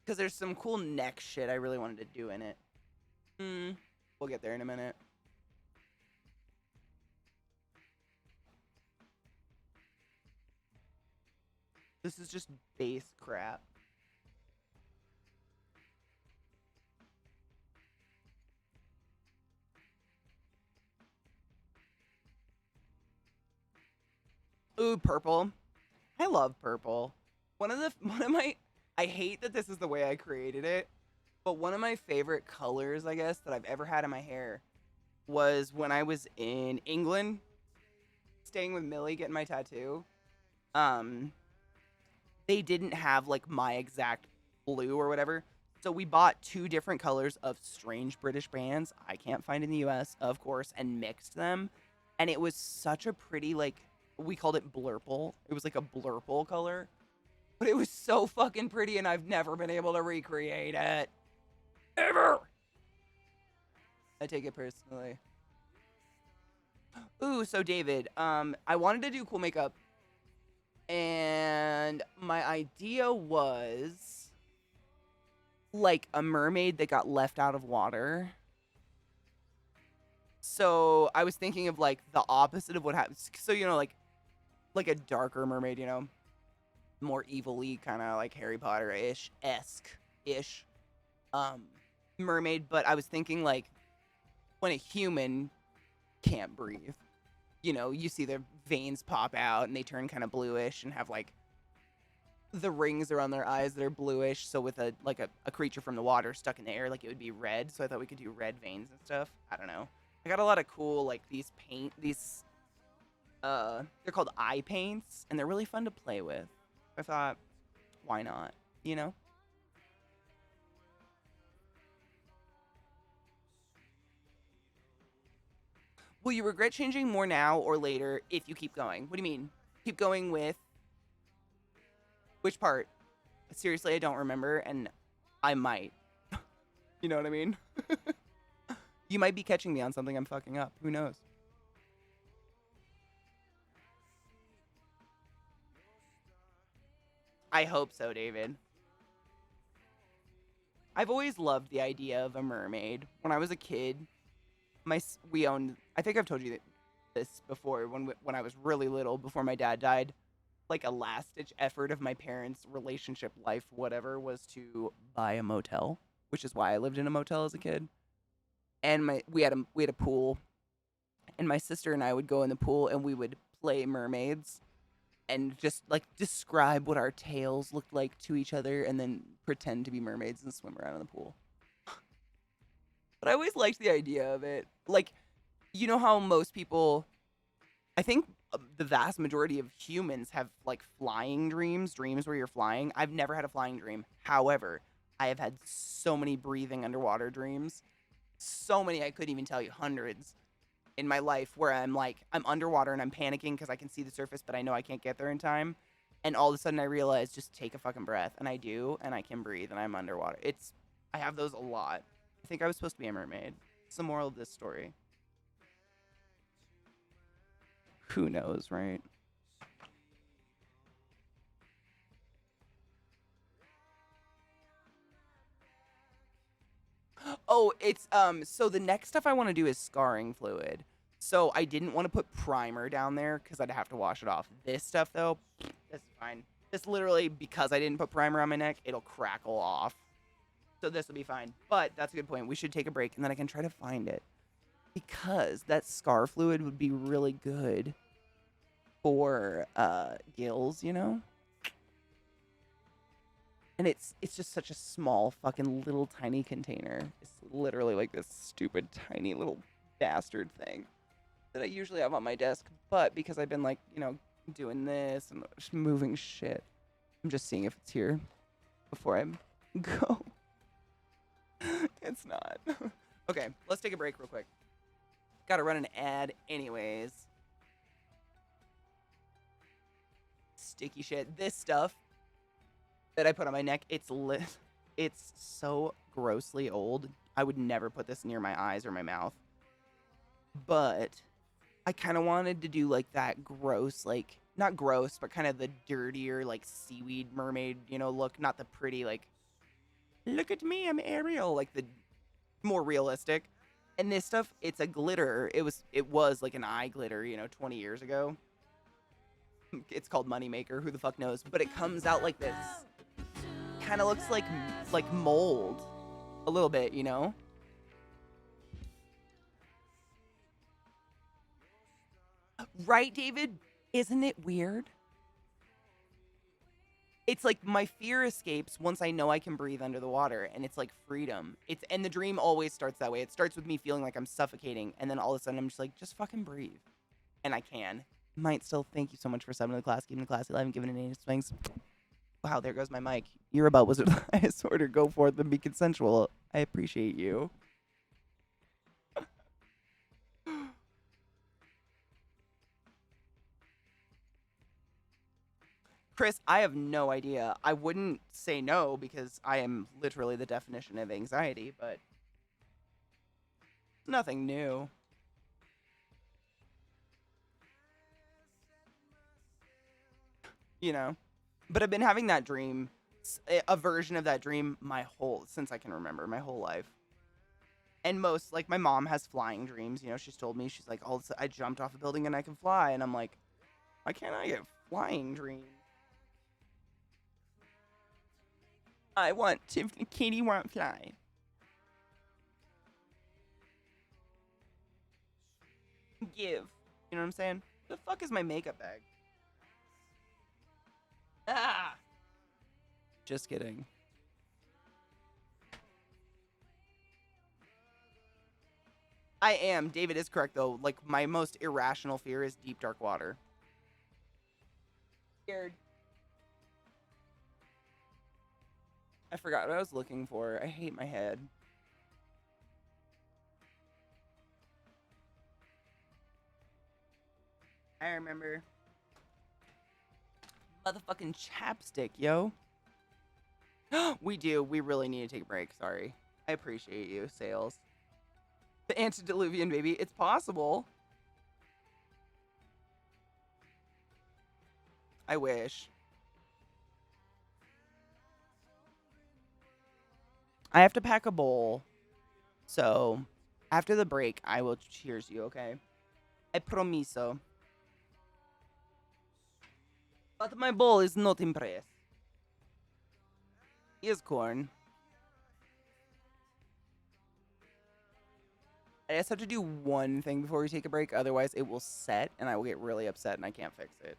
Because there's some cool neck shit I really wanted to do in it. We'll get there in a minute. This is just base crap. Ooh, purple. I love purple. One of my I hate that this is the way I created it, but one of my favorite colors, I guess, that I've ever had in my hair was when I was in England staying with Millie getting my tattoo. They didn't have like my exact blue or whatever. So we bought 2 different colors of strange British brands I can't find in the US, of course, and mixed them. And it was such a pretty, like, we called it blurple. It was like a blurple color. But it was so fucking pretty, and I've never been able to recreate it. Ever! I take it personally. Ooh, so David, I wanted to do cool makeup. And my idea was like a mermaid that got left out of water. So I was thinking of like the opposite of what happens. So, you know, like a darker mermaid, you know, more evil-y, kind of like Harry Potter-ish, ish mermaid. But I was thinking like when a human can't breathe, you know, you see their veins pop out and they turn kind of bluish and have like the rings around their eyes that are bluish. So with a creature from the water stuck in the air, like it would be red. So I thought we could do red veins and stuff. I don't know. I got a lot of cool like these they're called eye paints, and they're really fun to play with. I thought, why not? You know? Will you regret changing more now or later if you keep going? What do you mean? Keep going with which part? Seriously, I don't remember, and I might. You know what I mean? You might be catching me on something I'm fucking up. Who knows? I hope so, David. I've always loved the idea of a mermaid. When I was a kid, we owned, I think I've told you this before, when I was really little, before my dad died, like a last-ditch effort of my parents' relationship life, whatever, was to buy a motel, which is why I lived in a motel as a kid. And we had a pool, and my sister and I would go in the pool and we would play mermaids and just like describe what our tails looked like to each other and then pretend to be mermaids and swim around in the pool. But I always liked the idea of it. Like, you know how most people, I think the vast majority of humans have like flying dreams where you're flying. I've never had a flying dream. However, I have had so many breathing underwater dreams. So many, I couldn't even tell you, hundreds in my life where I'm underwater and I'm panicking because I can see the surface, but I know I can't get there in time. And all of a sudden I realize, just take a fucking breath. And I do, and I can breathe, and I'm underwater. I have those a lot. I think I was supposed to be a mermaid. What's the moral of this story? Who knows, right? Oh, it's so the next stuff I want to do is scarring fluid. So I didn't want to put primer down there because I'd have to wash it off. This stuff though, this is fine. This literally, because I didn't put primer on my neck, it'll crackle off. So this will be fine. But that's a good point. We should take a break and then I can try to find it. Because that scar fluid would be really good for gills, you know? And it's just such a small fucking little tiny container. It's literally like this stupid tiny little bastard thing that I usually have on my desk. But because I've been like, you know, doing this and just moving shit, I'm just seeing if it's here before I go. It's not. Okay, let's take a break real quick. Gotta run an ad anyways. Sticky shit. This stuff that I put on my neck, it's so grossly old. I would never put this near my eyes or my mouth. But I kind of wanted to do like that gross, like not gross, but kind of the dirtier like seaweed mermaid, you know, look, not the pretty like look at me, I'm Ariel, like the more realistic. And this stuff, it's a glitter. It was like an eye glitter, you know, 20 years ago. It's called Moneymaker, who the fuck knows, but it comes out like this. Kind of looks like mold a little bit, you know? Right, David? Isn't it weird? It's like my fear escapes once I know I can breathe under the water, and it's like freedom. And the dream always starts that way. It starts with me feeling like I'm suffocating, and then all of a sudden I'm just like, just fucking breathe. And I can. Might still, thank you so much for subbing to the class, keeping the class alive and giving it any swings. Wow, there goes my mic. You're about Wizard of the Highest Order. Go forth and be consensual. I appreciate you. Chris, I have no idea. I wouldn't say no because I am literally the definition of anxiety, but nothing new. You know? But I've been having that dream, a version of that dream since I can remember, my whole life. And most, like, my mom has flying dreams, you know, she's told me, she's like, I jumped off a building and I can fly, and I'm like, why can't I get flying dreams? I want to, Katie won't fly. Give. You know what I'm saying? The fuck is my makeup bag? Ah! Just kidding. I am. David is correct, though. Like, my most irrational fear is deep, dark water. Scared. I forgot what I was looking for. I hate my head. I remember. Motherfucking chapstick, yo. We do. We really need to take a break. Sorry. I appreciate you, Sales. The antediluvian, baby. It's possible. I wish. I have to pack a bowl. So, after the break, I will cheers you, okay? I promiso. But my bowl is not impressed. Here's corn. I just have to do one thing before we take a break. Otherwise, it will set, and I will get really upset, and I can't fix it.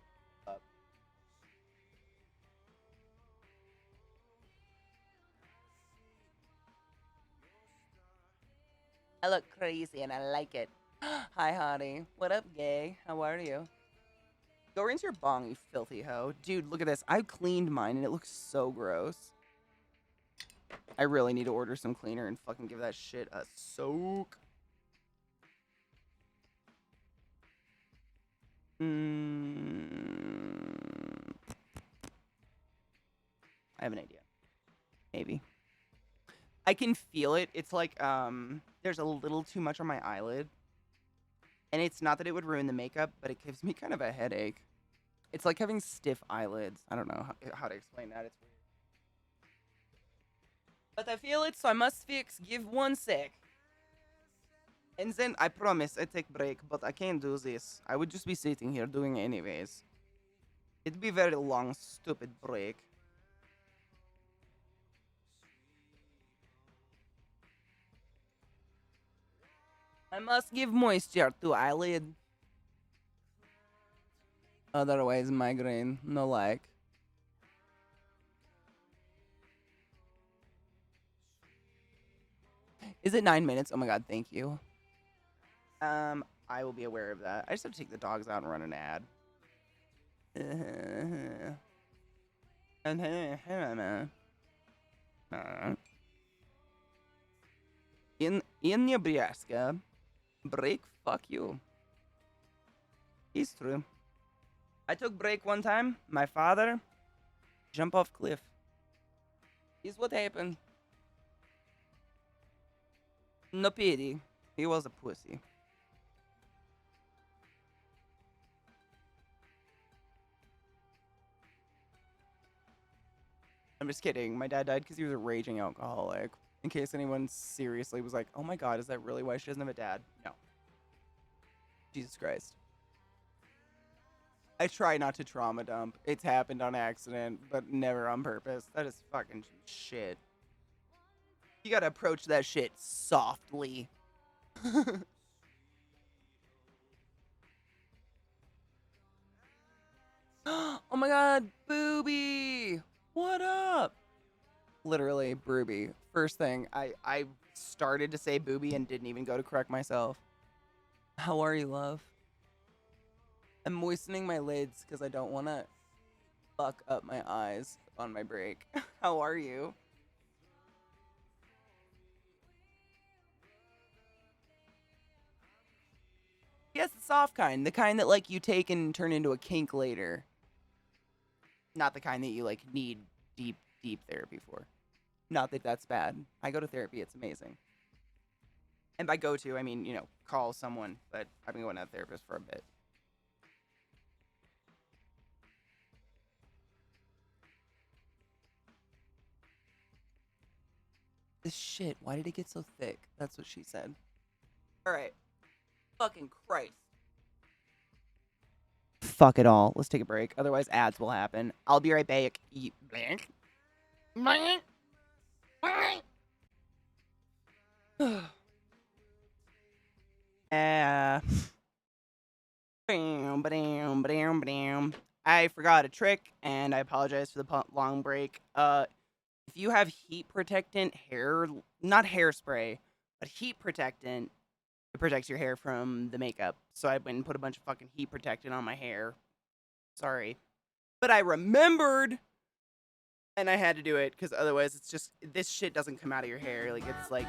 I look crazy, and I like it. Hi, hottie. What up, gay? How are you? Go rinse your bong, you filthy hoe. Dude, look at this. I cleaned mine, and it looks so gross. I really need to order some cleaner and fucking give that shit a soak. I have an idea. Maybe. I can feel it. It's like there's a little too much on my eyelid. And it's not that it would ruin the makeup, but it gives me kind of a headache. It's like having stiff eyelids. I don't know how to explain that. It's weird. But I feel it, so I must fix. Give 1 sec. And then I promise I take break, but I can't do this. I would just be sitting here doing it anyways. It'd be very long, stupid break. I must give moisture to eyelid. Otherwise, migraine. No like. Is it 9 minutes? Oh my god, thank you. I will be aware of that. I just have to take the dogs out and run an ad. In Nebraska, break, fuck you. It's true. I took break one time. My father jump off cliff. Is what happened. No pity. He was a pussy. I'm just kidding. My dad died because he was a raging alcoholic. In case anyone seriously was like, oh my god, is that really why she doesn't have a dad? No. Jesus Christ. I try not to trauma dump. It's happened on accident, but never on purpose. That is fucking shit. You gotta approach that shit softly. Oh my god, Booby! What up? Literally, Brooby. First thing, I started to say Booby and didn't even go to correct myself. How are you, love? I'm moistening my lids because I don't want to fuck up my eyes on my break. How are you? Yes, the soft kind. The kind that, like, you take and turn into a kink later. Not the kind that you, like, need deep, deep therapy for. Not that that's bad. I go to therapy. It's amazing. And by go to, I mean, you know, call someone. But I've been going to a therapist for a bit. This shit, why did it get so thick? That's what she said. Alright. Fucking Christ. Fuck it all. Let's take a break. Otherwise, ads will happen. I'll be right back. Blank. Blank. Blank. Bam, bam, bam, bam. I forgot a trick, and I apologize for the long break. If you have heat protectant hair, not hairspray, but heat protectant, it protects your hair from the makeup. So I went and put a bunch of fucking heat protectant on my hair. Sorry. But I remembered, and I had to do it, because otherwise it's just, this shit doesn't come out of your hair. Like, it's like,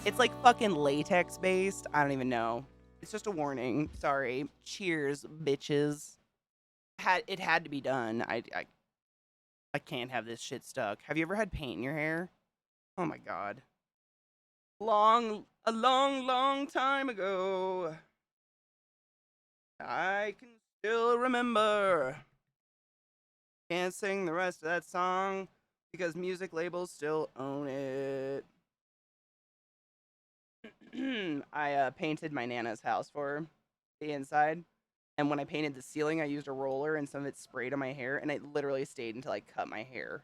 it's like fucking latex based. I don't even know. It's just a warning. Sorry. Cheers, bitches. It had to be done. I can't have this shit stuck. Have you ever had paint in your hair? Oh my god. A long time ago. I can still remember. Can't sing the rest of that song because music labels still own it. I painted my Nana's house for the inside. And when I painted the ceiling, I used a roller and some of it sprayed on my hair. And it literally stayed until I cut my hair.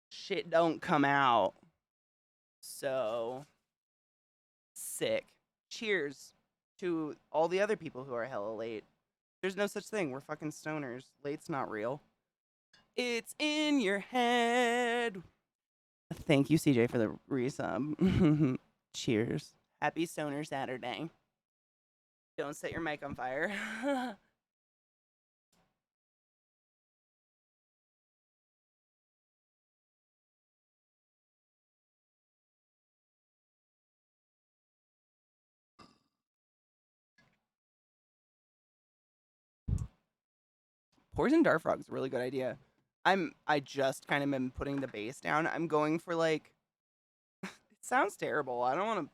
Shit don't come out. So sick. Cheers to all the other people who are hella late. There's no such thing. We're fucking stoners. Late's not real. It's in your head. Thank you, CJ, for the resub. Cheers. Happy Stoner Saturday. Don't set your mic on fire. Poison Dart Frog is a really good idea. I just kind of been putting the bass down. I'm going for like it sounds terrible. I don't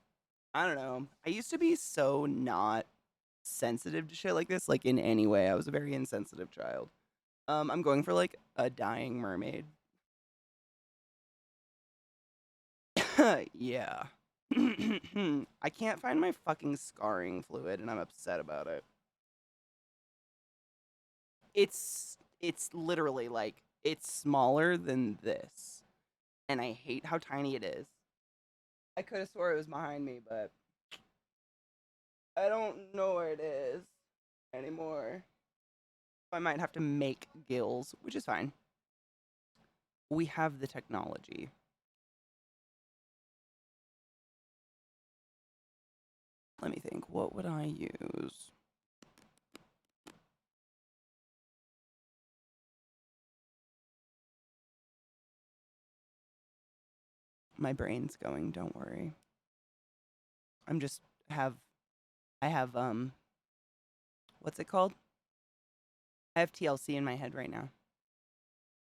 know. I used to be so not sensitive to shit like this, like in any way. I was a very insensitive child. I'm going for like a dying mermaid. Yeah. I can't find my fucking scarring fluid and I'm upset about it. It's literally like it's smaller than this. And I hate how tiny it is. I could have swore it was behind me, but I don't know where it is anymore. I might have to make gills, which is fine. We have the technology. Let me think. What would I use? My brain's going, don't worry. I'm just have I have what's it called? I have TLC in my head right now.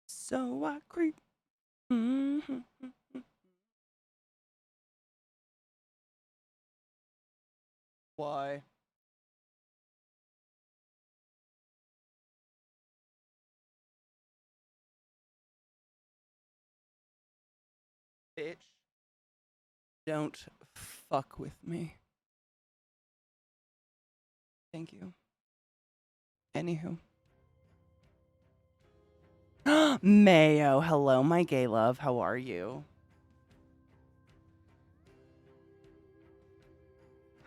So I creep. Why? Bitch. Don't fuck with me. Thank you. Anywho. Mayo, hello, my gay love. How are you?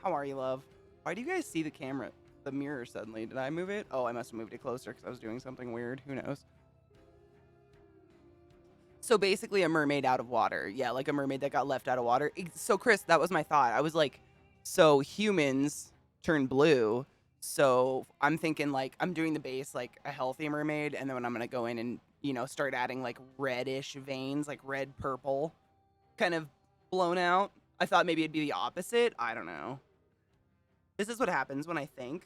How are you, love? Why do you guys see the camera, the mirror suddenly? Did I move it? Oh, I must have moved it closer because I was doing something weird. Who knows? So basically, a mermaid out of water. Yeah, like a mermaid that got left out of water. So, Chris, that was my thought. I was like, so humans turn blue. So I'm thinking like I'm doing the base like a healthy mermaid, and then when I'm gonna go in and start adding like reddish veins, like red purple, kind of blown out. I thought maybe it'd be the opposite. I don't know. This is what happens when I think.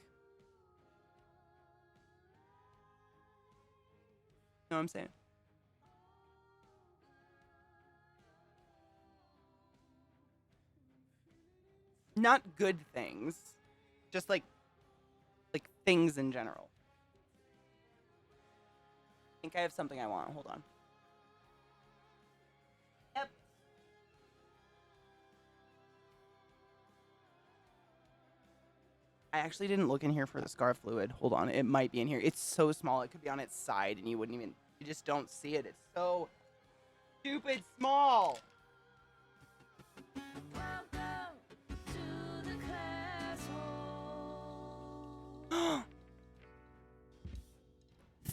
You know what I'm saying? Not good things, just like things in general. I think I have something I want. Hold on. Yep. I actually didn't look in here for the scar fluid. Hold on. It might be in here. It's so small. It could be on its side and you just don't see it. It's so stupid small. Welcome to the class hall.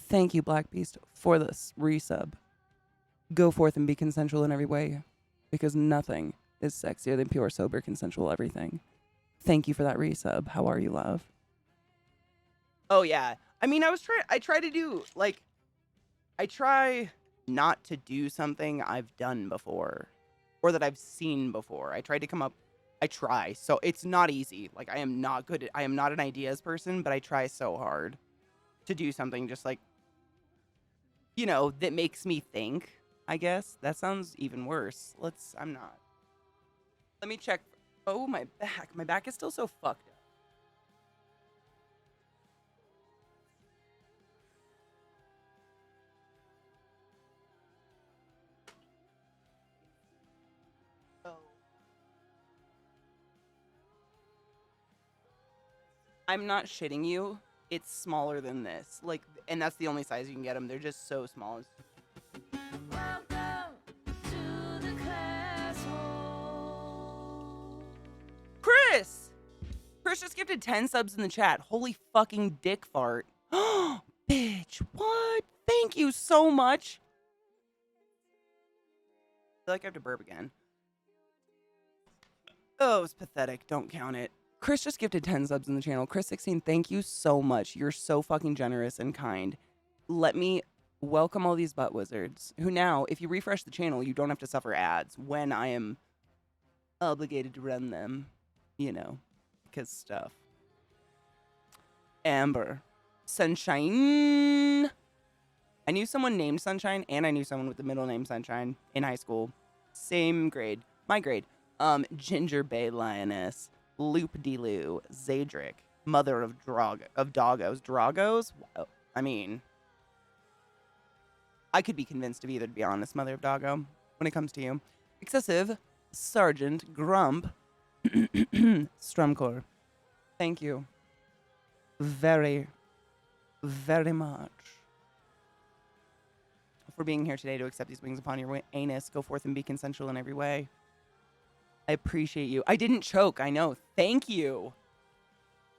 Thank you, Black Beast, for this resub. Go forth and be consensual in every way, because nothing is sexier than pure, sober, consensual everything. Thank you for that resub. How are you, love? Oh yeah. I mean, I try to do like I try not to do something I've done before or that I've seen before. I try. So it's not easy. Like I am not an ideas person, but I try so hard to do something just like that makes me think, I guess. That sounds even worse. I'm not. Let me check. Oh, my back. My back is still so fucked up. Oh. I'm not shitting you. It's smaller than this. Like, and that's the only size you can get them. They're just so small. Welcome to the class hall. Chris! Chris just gifted 10 subs in the chat. Holy fucking dick fart. Bitch, what? Thank you so much. I feel like I have to burp again. Oh, it's pathetic. Don't count it. Chris just gifted 10 subs in the channel. Chris16, thank you so much. You're so fucking generous and kind. Let me welcome all these butt wizards who now, if you refresh the channel, you don't have to suffer ads when I am obligated to run them, because stuff. Amber. Sunshine. I knew someone named Sunshine, and I knew someone with the middle name Sunshine in high school. Same grade. My grade. Ginger Bay Lioness, Loop de Loo, Zadric, mother of doggos. Dragos? I mean, I could be convinced of either, to be honest, mother of doggo, when it comes to you. Excessive, Sergeant Grump, Strumcore. Thank you. Very, very much. For being here today to accept these wings upon your anus. Go forth and be consensual in every way. I appreciate you. I didn't choke, I know. Thank you.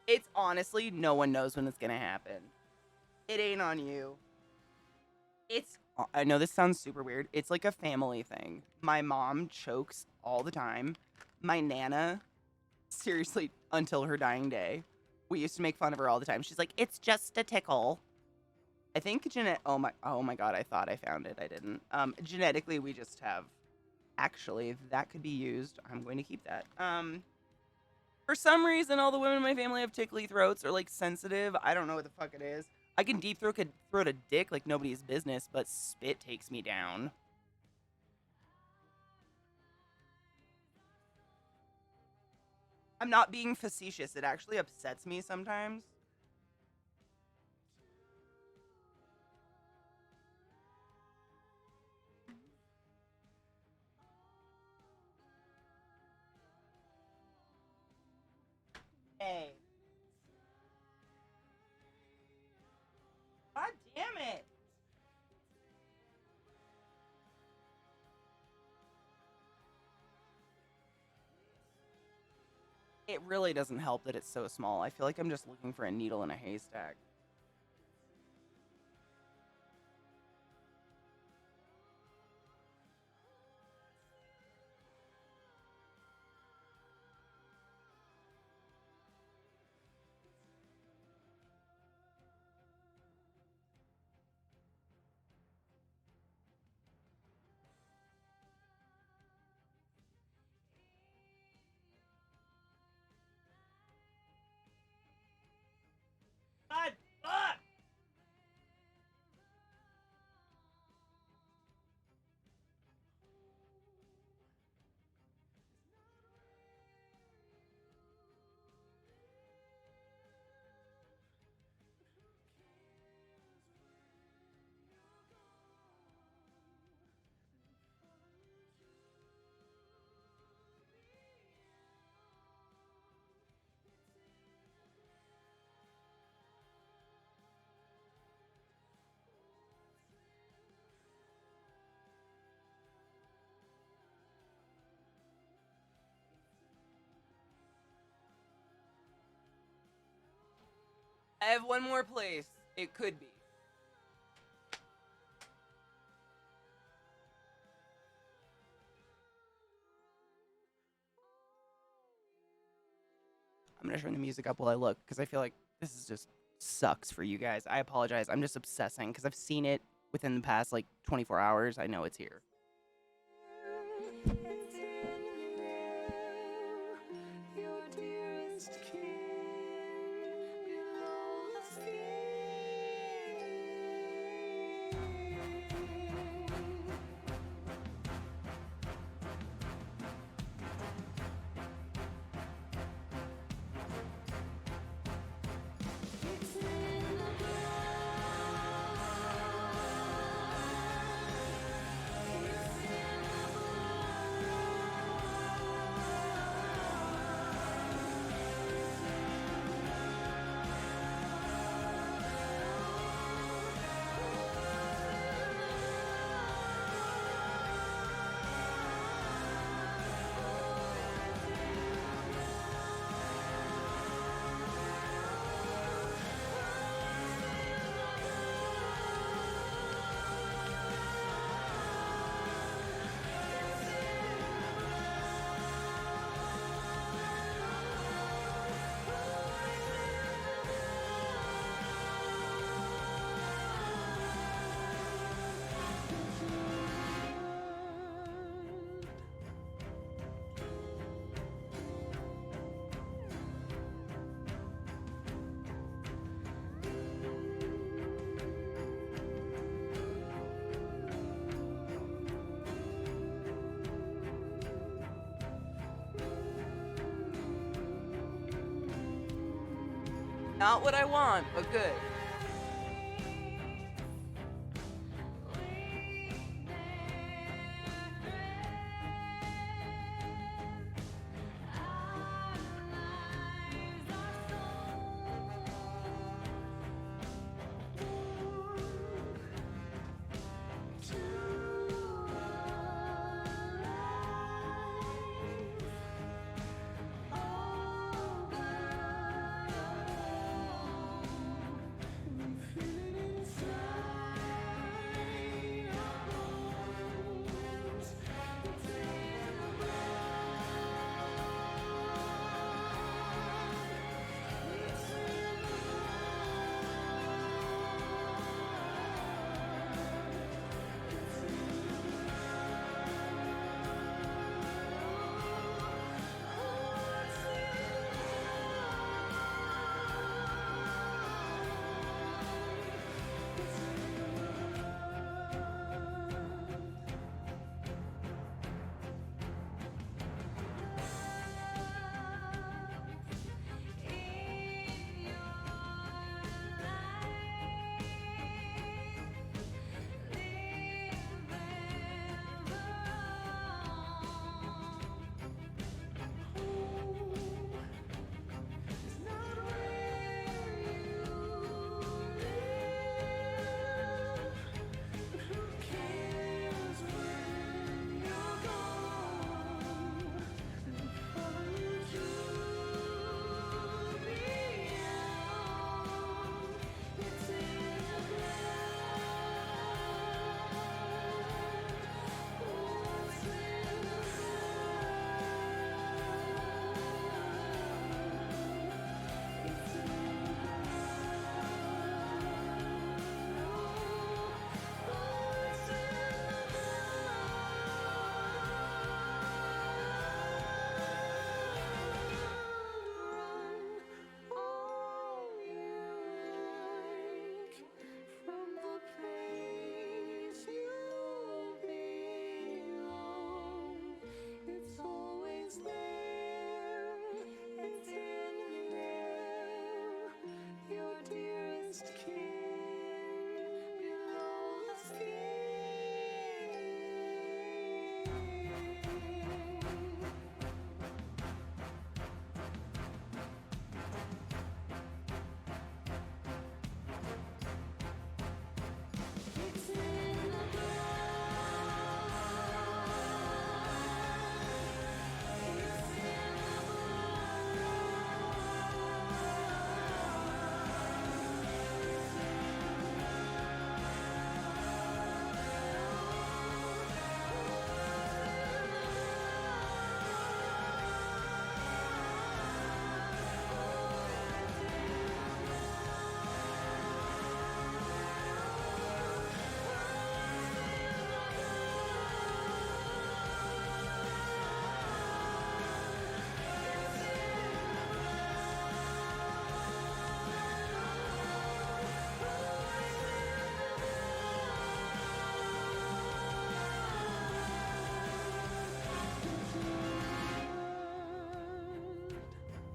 It's honestly, no one knows when it's gonna happen. It ain't on you. I know this sounds super weird. It's like a family thing. My mom chokes all the time. My Nana, seriously, until her dying day, we used to make fun of her all the time. She's like, it's just a tickle. I think oh my god, I thought I found it. I didn't. Genetically, we just have, actually, that could be used. I'm going to keep that. For some reason, all the women in my family have tickly throats or like sensitive. I don't know what the fuck it is. I can deep throat a dick like nobody's business, but spit takes me down. I'm not being facetious. It actually upsets me sometimes. Hey. God damn it. It really doesn't help that it's so small. I feel like I'm just looking for a needle in a haystack. God, fuck! I have one more place. It could be. I'm gonna turn the music up while I look, because I feel like this is just sucks for you guys. I apologize. I'm just obsessing, because I've seen it within the past, like, 24 hours. I know it's here. Your dearest kin below the skin. It's in the blood. Not what I want, but good.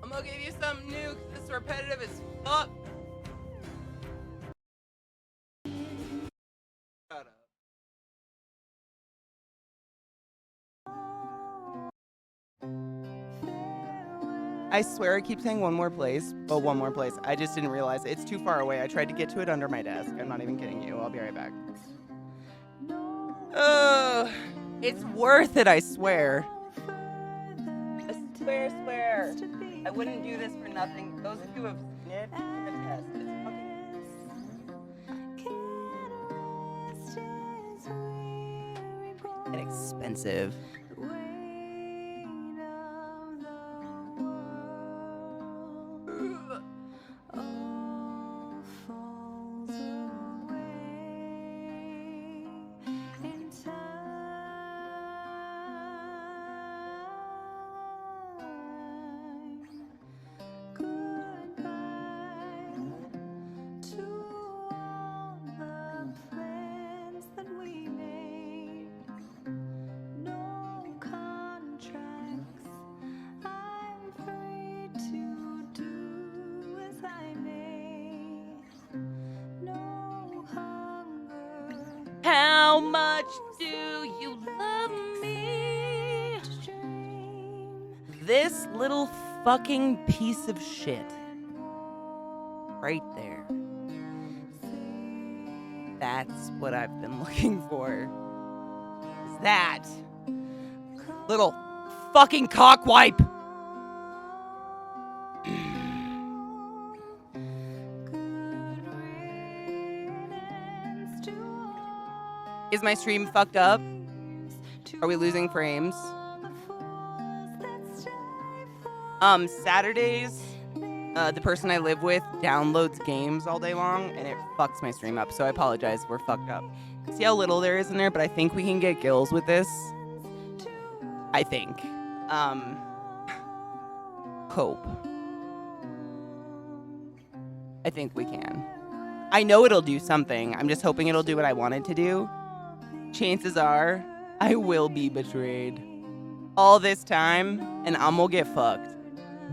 I'm gonna give you something new because it's repetitive as fuck. Shut up. I swear I keep saying one more place. Oh, one more place. I just didn't realize it. It's too far away. I tried to get to it under my desk. I'm not even kidding you. I'll be right back. Oh, it's worth it, I swear. I swear. I wouldn't do this for nothing. Those of you who have seen it can attest. It's fucking inexpensive. this little fucking piece of shit right there. That's what I've been looking for. Is that little fucking cockwipe. Is my stream fucked up? Are we losing frames? Saturdays, the person I live with downloads games all day long, and it fucks my stream up, so I apologize, we're fucked up. See how little there is in there, but I think we can get gills with this. I think. Hope. I think we can. I know it'll do something. I'm just hoping it'll do what I want it to do. Chances are, I will be betrayed. All this time, and will get fucked.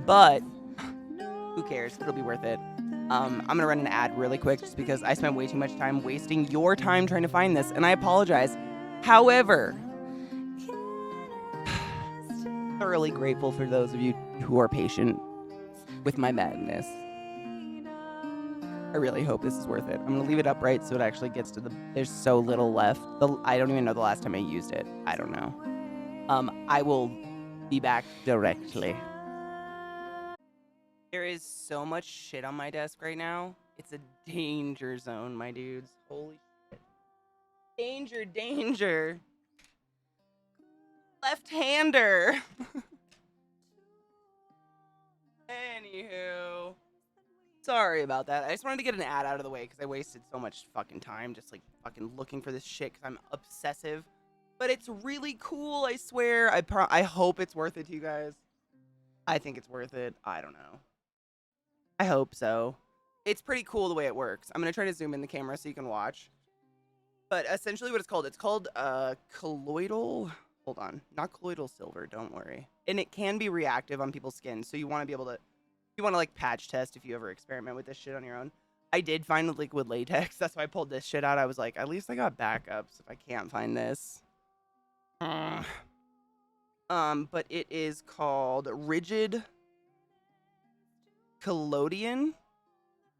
But, who cares? It'll be worth it. I'm gonna run an ad really quick just because I spent way too much time wasting your time trying to find this, and I apologize. However, thoroughly grateful for those of you who are patient with my madness. I really hope this is worth it. I'm gonna leave it upright so it actually gets to the... There's so little left. I don't even know the last time I used it. I don't know. I will be back directly. There is so much shit on my desk right now. It's a danger zone, my dudes. Holy shit. Danger, danger. Left-hander. Anywho. Sorry about that. I just wanted to get an ad out of the way because I wasted so much fucking time just like fucking looking for this shit because I'm obsessive. But it's really cool, I swear. I hope it's worth it to you guys. I think it's worth it. I don't know. I hope so. It's pretty cool the way it works. I'm going to try to zoom in the camera so you can watch. But essentially what it's called colloidal... Hold on. Not colloidal silver, don't worry. And it can be reactive on people's skin, so you want to be able to... You want to, like, patch test if you ever experiment with this shit on your own. I did find liquid latex. That's why I pulled this shit out. I was like, at least I got backups if I can't find this. But it is called Rigid Collodion.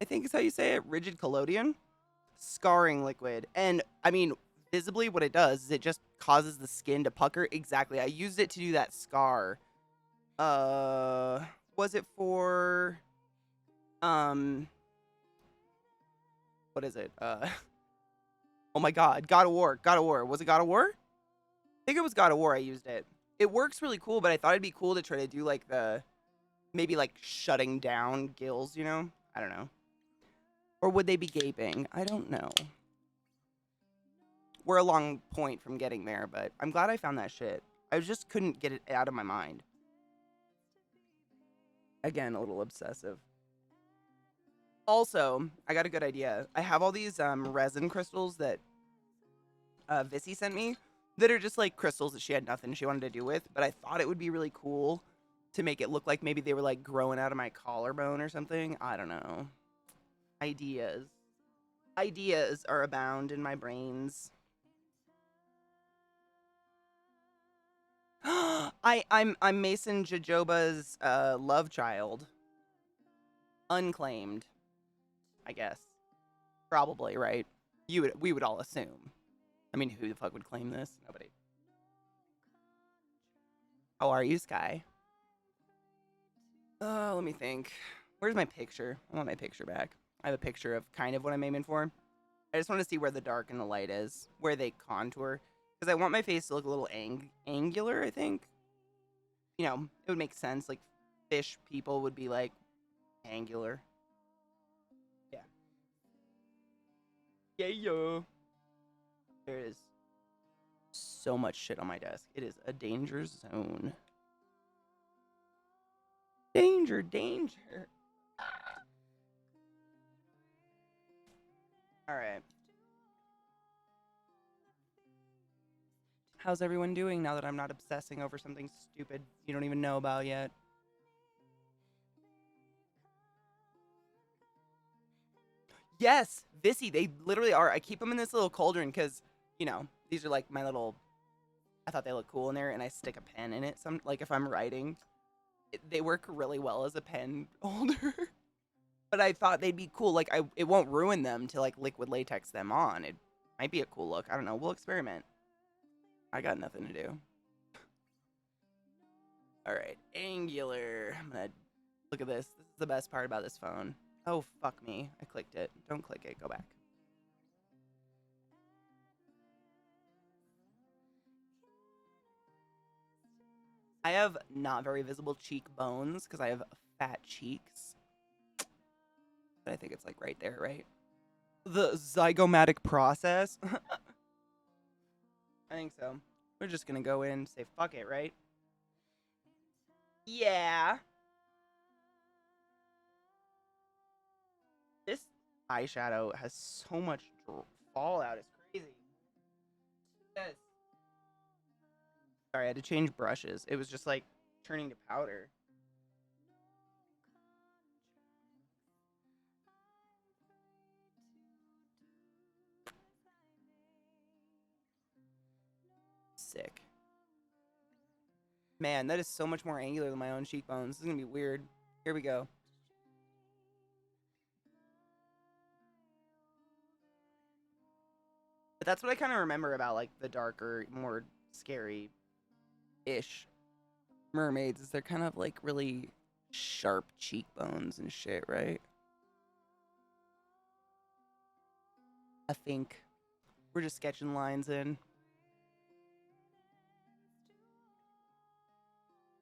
I think is how you say it. Rigid Collodion. Scarring liquid. And, I mean, visibly what it does is it just causes the skin to pucker. Exactly. I used it to do that scar. Was it for... What is it? Oh my god. God of War. God of War. Was it God of War? I think it was God of War I used it. It works really cool, but I thought it'd be cool to try to do, like, the... Maybe, like, shutting down gills, you know? I don't know. Or would they be gaping? I don't know. We're a long point from getting there, but I'm glad I found that shit. I just couldn't get it out of my mind. Again, a little obsessive. Also, I got a good idea. I have all these resin crystals that Vissy sent me that are just like crystals that she had nothing she wanted to do with, but I thought it would be really cool to make it look like maybe they were like growing out of my collarbone or something. I don't know. Ideas. Ideas are abound in my brains. I'm Mason Jojoba's love child. Unclaimed. I guess. Probably, right? We would all assume. I mean, who the fuck would claim this? Nobody. How are you, Sky? Let me think. Where's my picture? I want my picture back. I have a picture of kind of what I'm aiming for. I just want to see where the dark and the light is. Where they contour. Because I want my face to look a little angular, I think. You know, it would make sense. Like, fish people would be, like, angular. Yeah. Yeah. There is so much shit on my desk. It is a danger zone. Danger, danger. Alright. How's everyone doing now that I'm not obsessing over something stupid you don't even know about yet? Yes, Vissy, they literally are. I keep them in this little cauldron because, you know, these are like my little... I thought they look cool in there, and I stick a pen in it, like if I'm writing. They work really well as a pen holder. But I thought they'd be cool. Like it won't ruin them to like liquid latex them on. It might be a cool look. I don't know. We'll experiment. I got nothing to do. All right, angular. I'm gonna look at this. This is the best part about this phone. Oh fuck me! I clicked it. Don't click it. Go back. I have not very visible cheekbones because I have fat cheeks. But I think it's like right there, right? The zygomatic process. I think so. We're just gonna go in and say fuck it, right? Yeah. This eyeshadow has so much fallout. It's crazy. Yes. Sorry, I had to change brushes. It was just like turning to powder. Sick. Man, that is so much more angular than my own cheekbones. This is gonna be weird. Here we go. But that's what I kind of remember about like the darker, more scary-ish mermaids. Is they're kind of like really sharp cheekbones and shit, right? I think we're just sketching lines in.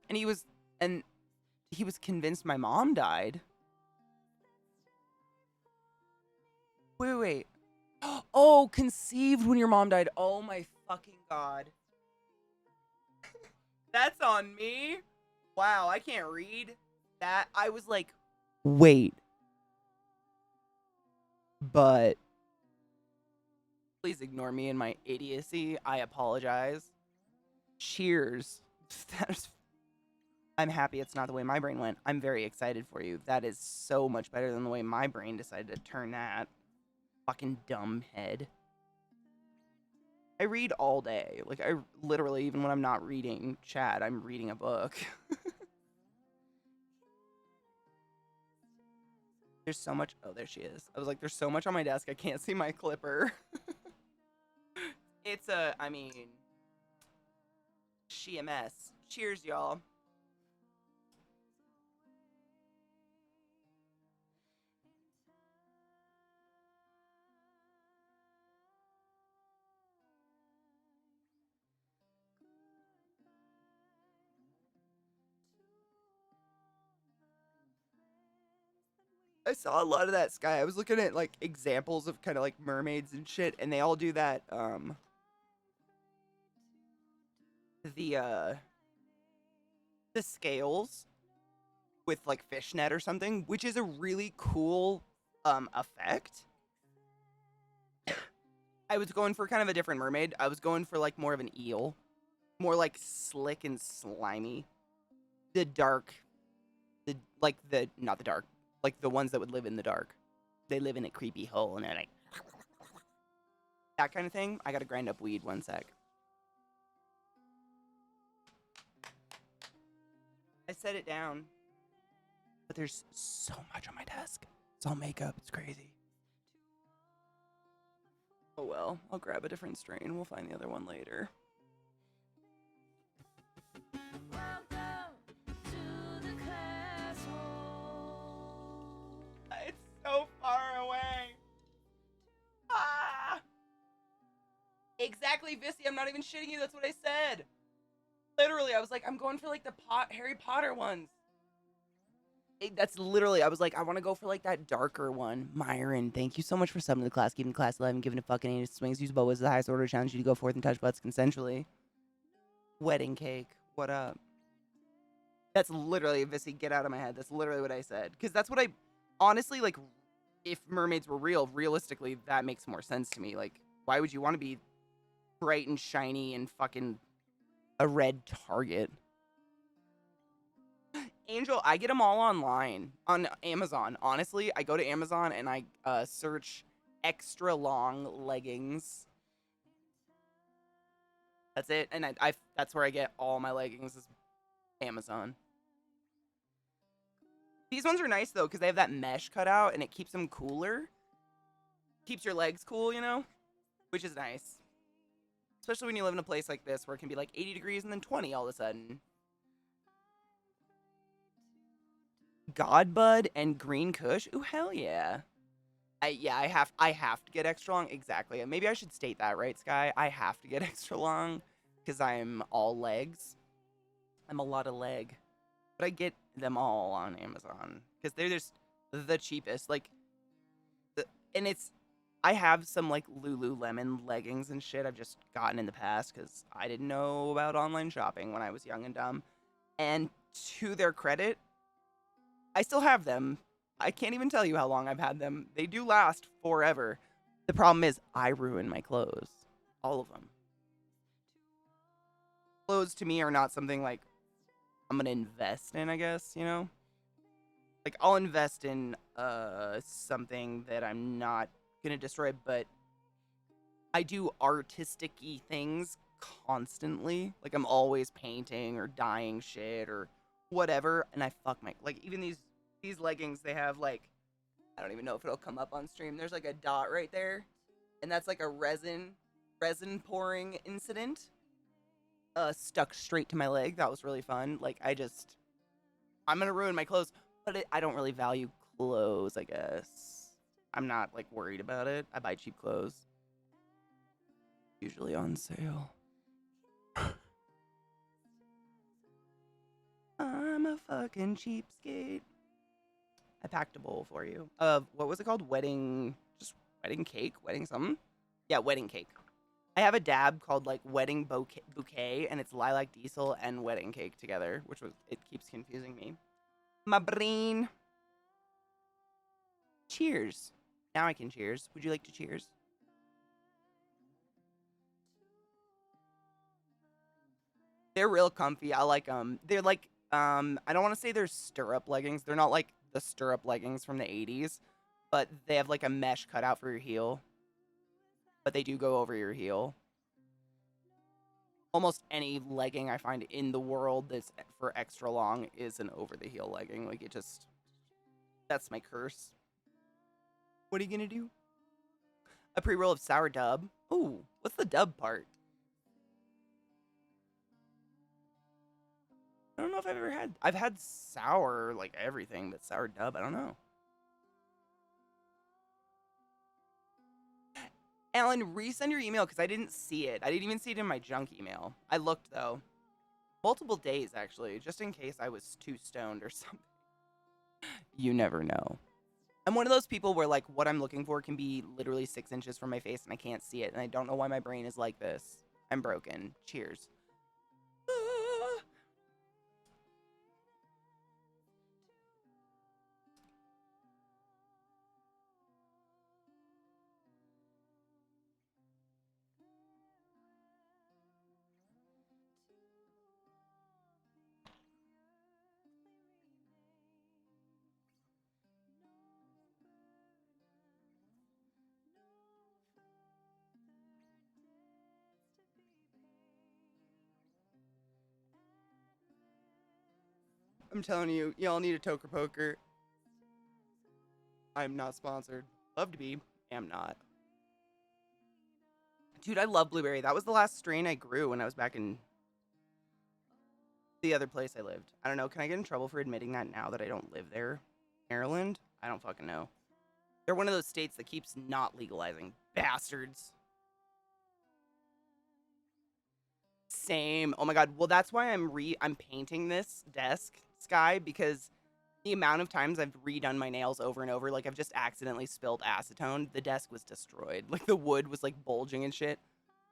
And he was convinced my mom died. Wait. Oh, conceived when your mom died. Oh my fucking god. That's on me. Wow, I can't read that. I was like, wait. But please ignore me and my idiocy. I apologize. Cheers. I'm happy it's not the way my brain went. I'm very excited for you. That is so much better than the way my brain decided to turn that. Fucking dumb head. I read all day. Like, I literally, even when I'm not reading chat, I'm reading a book. There's so much. Oh, there she is. I was like, there's so much on my desk. I can't see my clipper. It's I mean, she a mess. Cheers, y'all. I saw a lot of that sky. I was looking at like examples of kind of like mermaids and shit, and they all do that the scales with like fishnet or something, which is a really cool effect. I was going for kind of a different mermaid. I was going for like more of an eel, more like slick and slimy. The dark, not the dark, like the ones that would live in the dark. They live in a creepy hole and they're like that kind of thing. I gotta grind up weed. One sec. I set it down, but there's so much on my desk. It's all makeup. It's crazy. Oh well, I'll grab a different strain. We'll find the other one later. It's so far away. Ah! Exactly, Vissy. I'm not even shitting you. That's what I said. Literally, I was like, I'm going for like the Harry Potter ones. That's literally, I was like, I want to go for like that darker one. Myron, thank you so much for subbing to the class, keeping class alive and giving a fucking age swings. Use bow as the highest order challenge you to go forth and touch butts consensually. Wedding cake. What up? That's literally, Vissy, get out of my head. That's literally what I said. Because that's what I, honestly, like, if mermaids were real, realistically, that makes more sense to me. Like, why would you want to be bright and shiny and fucking a red target? Angel, I get them all online on Amazon. Honestly, I go to Amazon and I search extra long leggings. That's it, and I that's where I get all my leggings is Amazon. These ones are nice though because they have that mesh cut out and it keeps them cooler. Keeps your legs cool, you know, which is nice. Especially when you live in a place like this where it can be like 80 degrees and then 20 all of a sudden. Godbud and Green Kush? Ooh, hell yeah. I have to get extra long. Exactly. Maybe I should state that, right, Sky? I have to get extra long because I'm all legs. I'm a lot of leg. But I get them all on Amazon because they're just the cheapest. Like, and it's, I have some like Lululemon leggings and shit I've just gotten in the past because I didn't know about online shopping when I was young and dumb. And to their credit, I still have them. I can't even tell you how long I've had them. They do last forever. The problem is I ruin my clothes. All of them. Clothes to me are not something like I'm going to invest in, I guess, you know? Like I'll invest in something that I'm not going to destroy, but I do artistic-y things constantly. Like I'm always painting or dyeing shit or whatever, and I fuck my, like even these leggings, they have like, I don't even know if it'll come up on stream. There's like a dot right there, and that's like a resin pouring incident. Stuck straight to my leg. That was really fun. Like I'm gonna ruin my clothes, but I don't really value clothes, I guess. I'm not like worried about it. I buy cheap clothes. Usually on sale. I'm a fucking cheapskate. I packed a bowl for you. What was it called? Wedding cake? Wedding something? Yeah, wedding cake. I have a dab called like wedding bouquet, and it's lilac diesel and wedding cake together, it keeps confusing me. My brain. Cheers. Now I can cheers. Would you like to cheers? They're real comfy. I like them. They're like, I don't want to say they're stirrup leggings. They're not like the stirrup leggings from the 80s, but they have like a mesh cut out for your heel. But they do go over your heel. Almost any legging I find in the world that's for extra long is an over the heel legging. Like that's my curse. What are you gonna do? A pre-roll of sour dub. Ooh, what's the dub part? I don't know if I've had sour, like everything, but sour dub, I don't know. Alan, resend your email because I didn't see it. I didn't even see it in my junk email. I looked though. Multiple days actually, just in case I was too stoned or something. You never know. I'm one of those people where like what I'm looking for can be literally 6 inches from my face and I can't see it, and I don't know why my brain is like this. I'm broken. Cheers. I'm telling you, y'all need a Toker Poker. I'm not sponsored. Love to be. Am not. Dude, I love blueberry. That was the last strain I grew when I was back in the other place I lived. I don't know. Can I get in trouble for admitting that now that I don't live there? Maryland? I don't fucking know. They're one of those states that keeps not legalizing. Bastards. Same. Oh my god. Well, that's why I'm painting this desk, Sky, because the amount of times I've redone my nails over and over, like I've just accidentally spilled acetone, the desk was destroyed. Like the wood was like bulging and shit.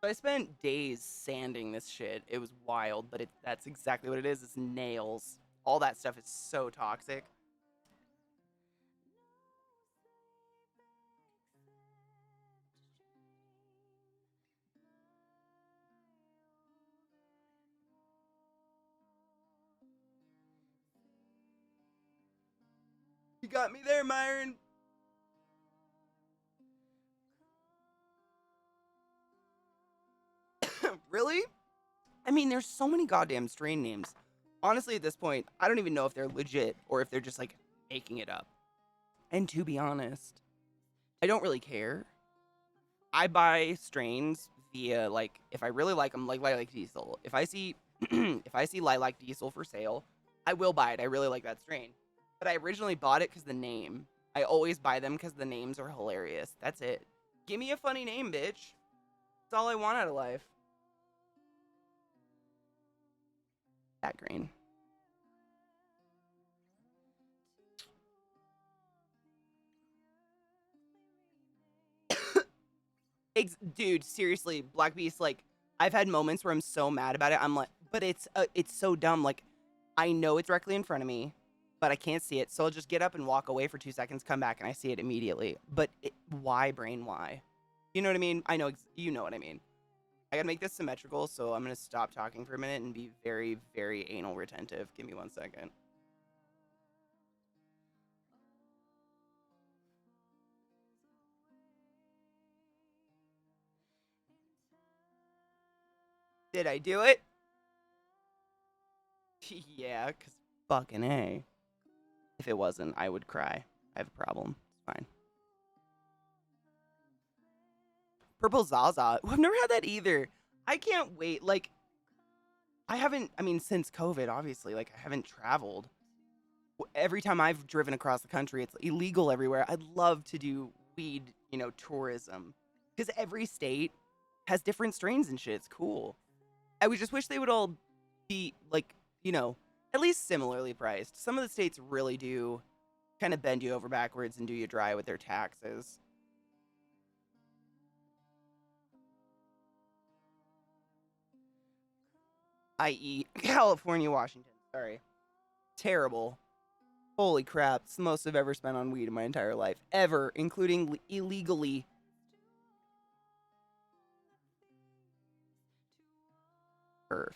So I spent days sanding this shit. It was wild, but that's exactly what it is. It's nails. All that stuff is so toxic. You got me there, Myron. Really? I mean, there's so many goddamn strain names. Honestly, at this point, I don't even know if they're legit or if they're just like making it up. And to be honest, I don't really care. I buy strains via like if I really like them, like Lilac Diesel. If I see if I see Lilac Diesel for sale, I will buy it. I really like that strain. But I originally bought it because the name. I always buy them because the names are hilarious. That's it. Give me a funny name, bitch. That's all I want out of life. That grain. Dude, seriously, Black Beast, like, I've had moments where I'm so mad about it. I'm like, but it's so dumb. Like, I know it's directly in front of me, but I can't see it. So I'll just get up and walk away for 2 seconds, come back, and I see it immediately. But why, brain? Why? You know what I mean? I know you know what I mean. I gotta make this symmetrical, so I'm gonna stop talking for a minute and be very, very anal retentive. Give me 1 second. Did I do it? Yeah, because fucking A. If it wasn't, I would cry. I have a problem. It's fine. Purple Zaza. I've never had that either. I can't wait. Like, I mean, since COVID, obviously, like, I haven't traveled. Every time I've driven across the country, it's illegal everywhere. I'd love to do weed, tourism. Because every state has different strains and shit. It's cool. I would just wish they would all be, like, at least similarly priced. Some of the states really do kind of bend you over backwards and do you dry with their taxes. I.e., California, Washington. Sorry. Terrible. Holy crap. It's the most I've ever spent on weed in my entire life. Ever, including illegally. Perf.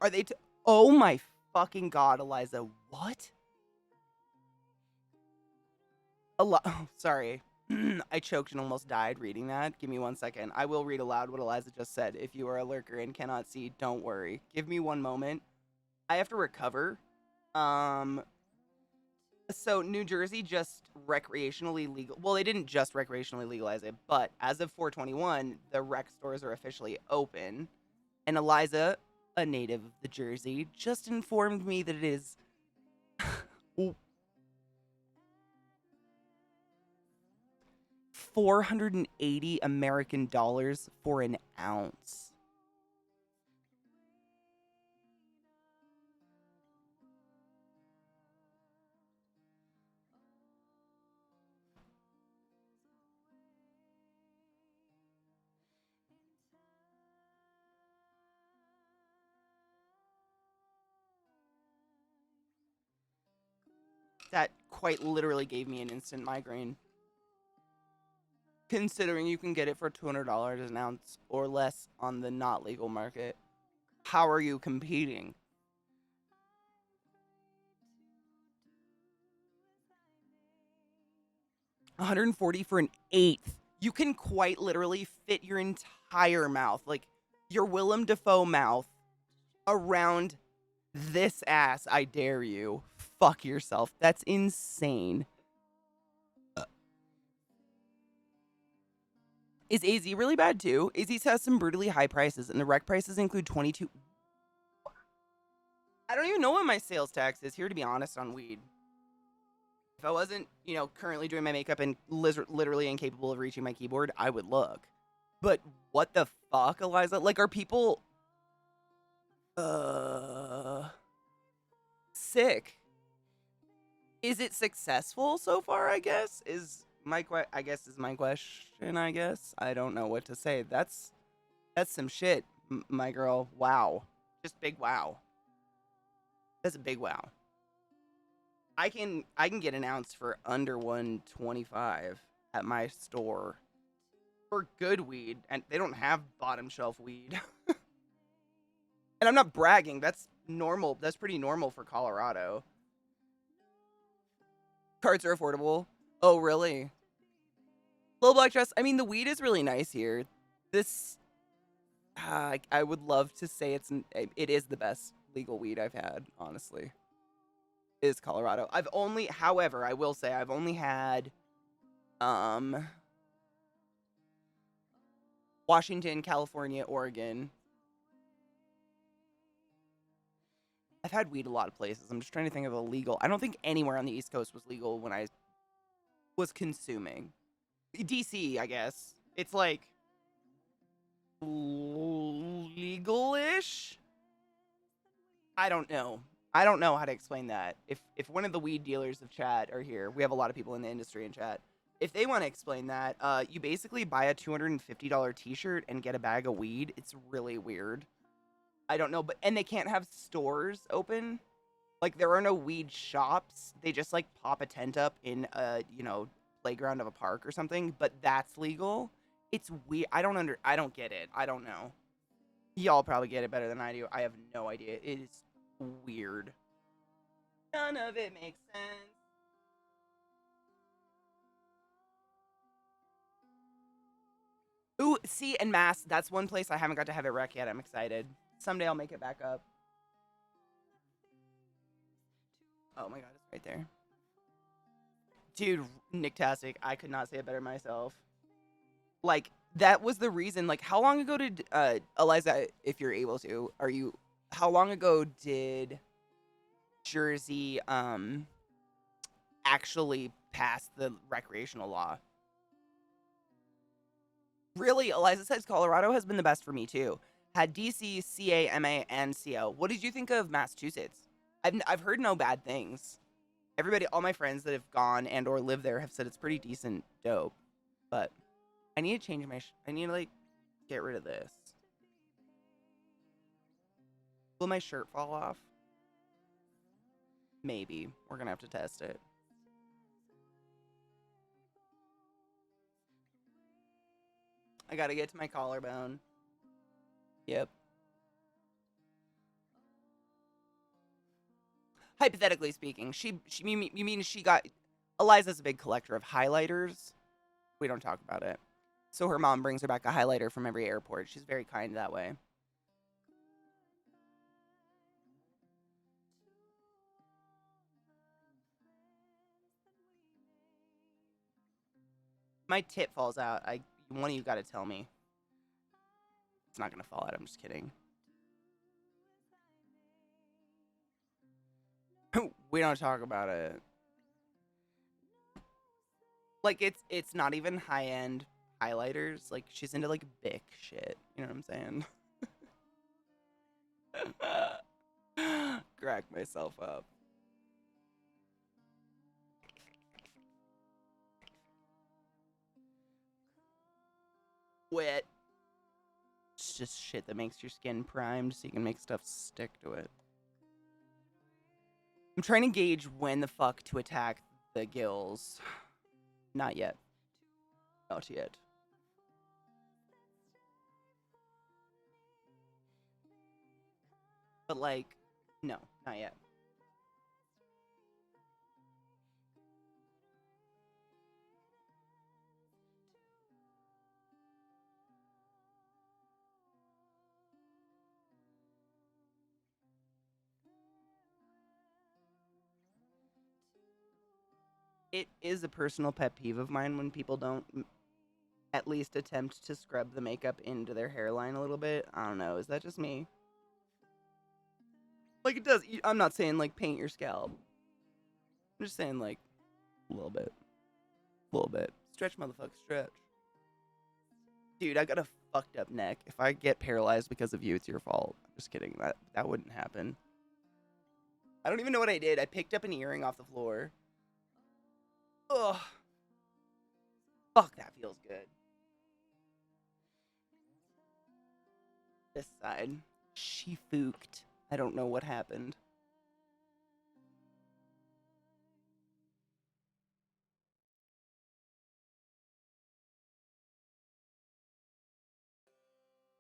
Are they oh my fucking god, Eliza. What? Oh, sorry. I choked and almost died reading that. Give me 1 second. I will read aloud what Eliza just said. If you are a lurker and cannot see, don't worry. Give me 1 moment. I have to recover. So New Jersey just recreationally legal. Well, they didn't just recreationally legalize it, but as of 421, the rec stores are officially open. And Eliza, a native of the Jersey, just informed me that it is 480 American dollars for an ounce. That quite literally gave me an instant migraine. Considering you can get it for $200 an ounce or less on the not legal market. How are you competing? $140 for an eighth. You can quite literally fit your entire mouth, like your Willem Dafoe mouth, around this ass. I dare you. Fuck yourself. That's insane. Is AZ really bad too? AZ has some brutally high prices, and the rec prices include 22. I don't even know what my sales tax is here, to be honest, on weed. If I wasn't, currently doing my makeup and literally incapable of reaching my keyboard, I would look. But what the fuck, Eliza? Like, are people sick? Is it successful so far, I guess? Is my question, I guess. I don't know what to say. That's some shit, my girl. Wow. Just big wow. That's a big wow. I can get an ounce for under 125 at my store for good weed, and they don't have bottom shelf weed. And I'm not bragging. That's normal. That's pretty normal for Colorado. Cards are affordable. Oh, really? Little Black Dress. I mean, the weed is really nice here. This I would love to say it is the best legal weed I've had, honestly. Is Colorado. However, I will say I've only had um Washington, California, Oregon. I've had weed a lot of places. I'm just trying to think of a legal. I don't think anywhere on the East Coast was legal when I was consuming. DC, I guess. It's like legal-ish. I don't know. I don't know how to explain that. If one of the weed dealers of chat are here, we have a lot of people in the industry in chat. If they want to explain that, you basically buy a $250 t-shirt and get a bag of weed. It's really weird. I don't know, and they can't have stores open. Like, there are no weed shops. They just like pop a tent up in a, playground of a park or something, but that's legal. It's weird. I don't get it. I don't know. Y'all probably get it better than I do. I have no idea. It is weird. None of it makes sense. Ooh, see, and Mass, that's one place I haven't got to have it wreck yet. I'm excited. Someday I'll make it back up. Oh my god, it's right there. Dude, Nicktastic, I could not say it better myself. Like, that was the reason. Like, how long ago did, Eliza, if you're able to, how long ago did Jersey, actually pass the recreational law? Really, Eliza says Colorado has been the best for me too. Had DC, CA, MA, and CO. What did you think of Massachusetts? I've heard no bad things. Everybody, all my friends that have gone and or live there have said it's pretty decent dope. But I need to change I need to, like, get rid of this. Will my shirt fall off? Maybe. We're gonna have to test it. I gotta get to my collarbone. Yep. Hypothetically speaking, you mean she got... Eliza's a big collector of highlighters. We don't talk about it. So her mom brings her back a highlighter from every airport. She's very kind that way. My tit falls out. One of you got to tell me. It's not gonna fall out. I'm just kidding. We don't talk about it. Like, it's not even high end highlighters. Like, she's into like Bic shit. You know what I'm saying? Crack myself up. Wet. It's just shit that makes your skin primed so you can make stuff stick to it. I'm trying to gauge when the fuck to attack the gills. Not yet. Not yet. But, like, no, not yet. It is a personal pet peeve of mine when people don't at least attempt to scrub the makeup into their hairline a little bit. I don't know. Is that just me? Like, it does. I'm not saying, like, paint your scalp. I'm just saying, like, a little bit. A little bit. Stretch, motherfucker, stretch. Dude, I got a fucked up neck. If I get paralyzed because of you, it's your fault. I'm just kidding. That wouldn't happen. I don't even know what I did. I picked up an earring off the floor. Ugh. Fuck, that feels good. This side. She fooked. I don't know what happened.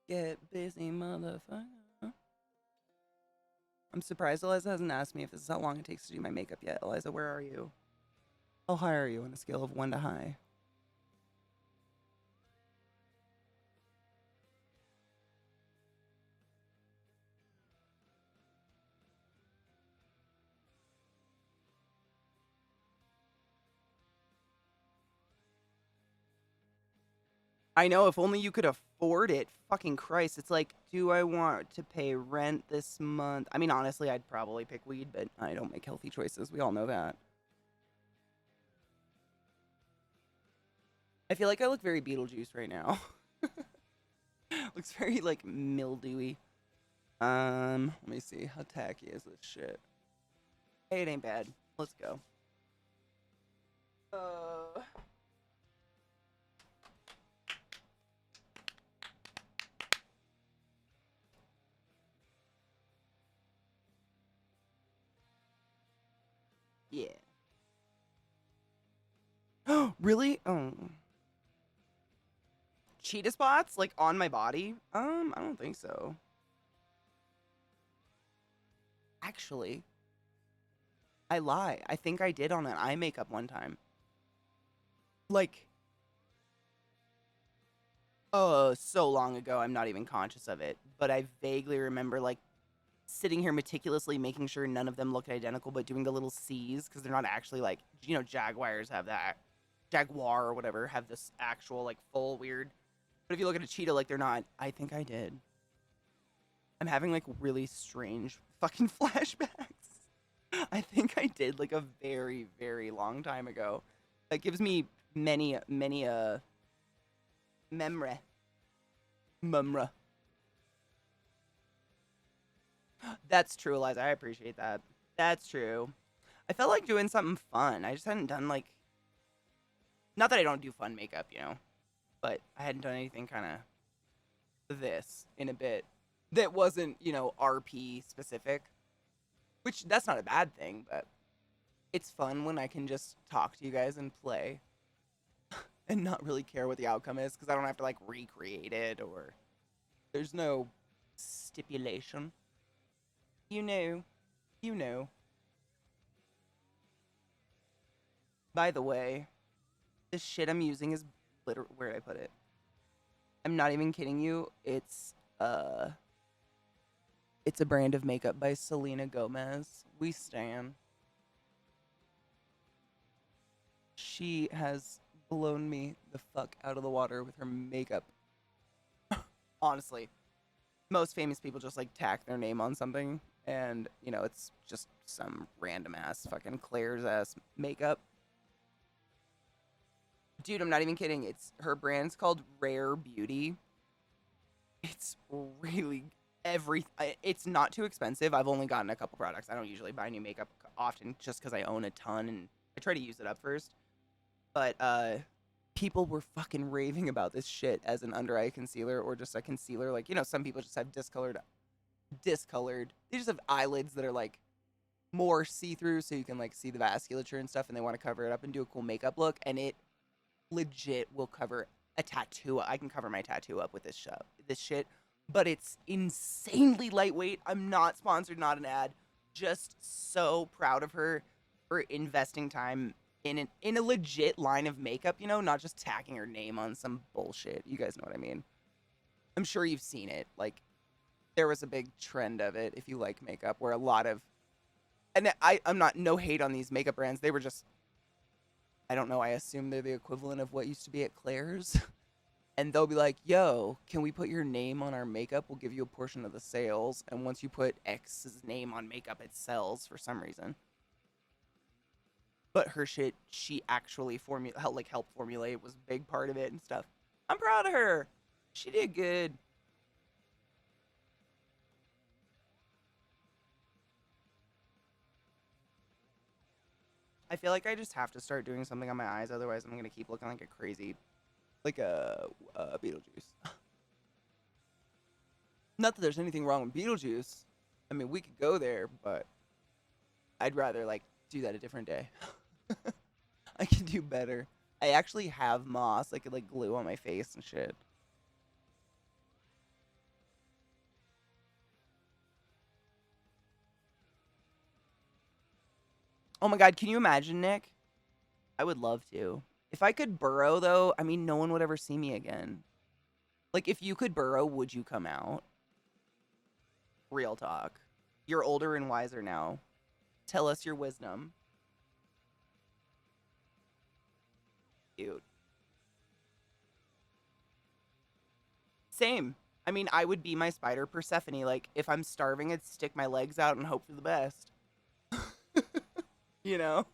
Get busy, motherfucker. I'm surprised Eliza hasn't asked me if this is how long it takes to do my makeup yet. Eliza, where are you? How high are you on a scale of 1 to high? I know, if only you could afford it. Fucking Christ. It's like, do I want to pay rent this month? I mean, honestly, I'd probably pick weed, but I don't make healthy choices. We all know that. I feel like I look very Beetlejuice right now. Looks very, like, mildewy. Let me see. How tacky is this shit? Hey, it ain't bad. Let's go. Yeah. Really? Oh. Cheetah spots? Like, on my body? I don't think so. Actually, I lie. I think I did on an eye makeup one time. Like, oh, so long ago, I'm not even conscious of it. But I vaguely remember, like, sitting here meticulously making sure none of them looked identical, but doing the little C's because they're not actually, like, you know, Jaguars have that. Jaguar or whatever have this actual, like, full weird. But if you look at a cheetah, like, they're not. I think I did. I'm having, like, really strange fucking flashbacks. I think I did, like, a very, very long time ago. That gives me many, many, memory. Mumra. That's true, Eliza. I appreciate that. That's true. I felt like doing something fun. I just hadn't done, like, not that I don't do fun makeup, you know, but I hadn't done anything kind of this in a bit that wasn't, you know, RP specific, which that's not a bad thing, but it's fun when I can just talk to you guys and play and not really care what the outcome is because I don't have to, like, recreate it or there's no stipulation. You know. You know. By the way, this shit I'm using is literally, where did I put it? I'm not even kidding you. It's a brand of makeup by Selena Gomez. We stan. She has blown me the fuck out of the water with her makeup. Honestly, most famous people just, like, tack their name on something and, you know, it's just some random ass fucking Claire's ass makeup. Dude, I'm not even kidding. It's her brand's called Rare Beauty. It's really it's not too expensive. I've only gotten a couple products. I don't usually buy new makeup often just cuz I own a ton and I try to use it up first. But people were fucking raving about this shit as an under eye concealer or just a concealer. Like, you know, some people just have discolored. They just have eyelids that are, like, more see-through so you can, like, see the vasculature and stuff and they want to cover it up and do a cool makeup look and it legit will cover a tattoo. I can cover my tattoo up with this shit, but it's insanely lightweight. I'm not sponsored, not an ad. Just so proud of her for investing time in a legit line of makeup, you know, not just tacking her name on some bullshit. You guys know what I mean. I'm sure you've seen it. Like, there was a big trend of it if you like makeup where a lot of and I'm not no hate on these makeup brands. They were just I don't know, I assume they're the equivalent of what used to be at Claire's. And they'll be like, yo, can we put your name on our makeup? We'll give you a portion of the sales. And once you put X's name on makeup, it sells for some reason. But her shit, she actually helped formulate, was a big part of it and stuff. I'm proud of her. She did good. I feel like I just have to start doing something on my eyes, otherwise I'm gonna keep looking like a crazy, like a Beetlejuice. Not that there's anything wrong with Beetlejuice. I mean, we could go there, but I'd rather, like, do that a different day. I can do better. I actually have moss I could, like, glue on my face and shit. Oh my god, can you imagine, Nick? I would love to. If I could burrow, though, I mean, no one would ever see me again. Like, if you could burrow, would you come out? Real talk. You're older and wiser now. Tell us your wisdom. Cute. Same. I mean, I would be my spider Persephone. Like, if I'm starving, I'd stick my legs out and hope for the best. You know?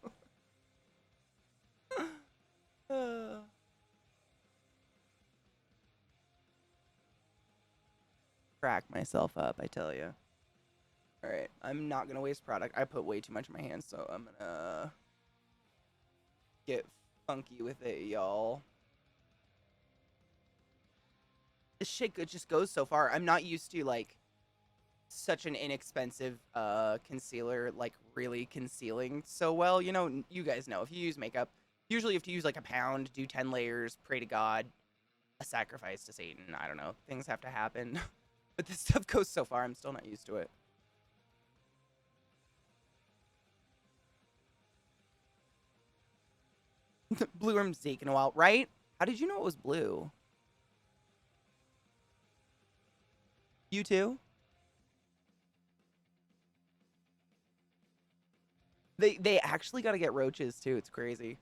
Crack myself up, I tell you. All right, I'm not gonna waste product. I put way too much in my hands, so I'm gonna get funky with it, y'all. This shit just goes so far. I'm not used to like such an inexpensive concealer like really concealing so well. You know, you guys know if you use makeup, usually you have to use like a pound, do 10 layers, pray to God, a sacrifice to Satan. I don't know. Things have to happen. But this stuff goes so far, I'm still not used to it. Blue room's taking a while, right? How did you know it was blue? You too? They actually got to get roaches too. It's crazy.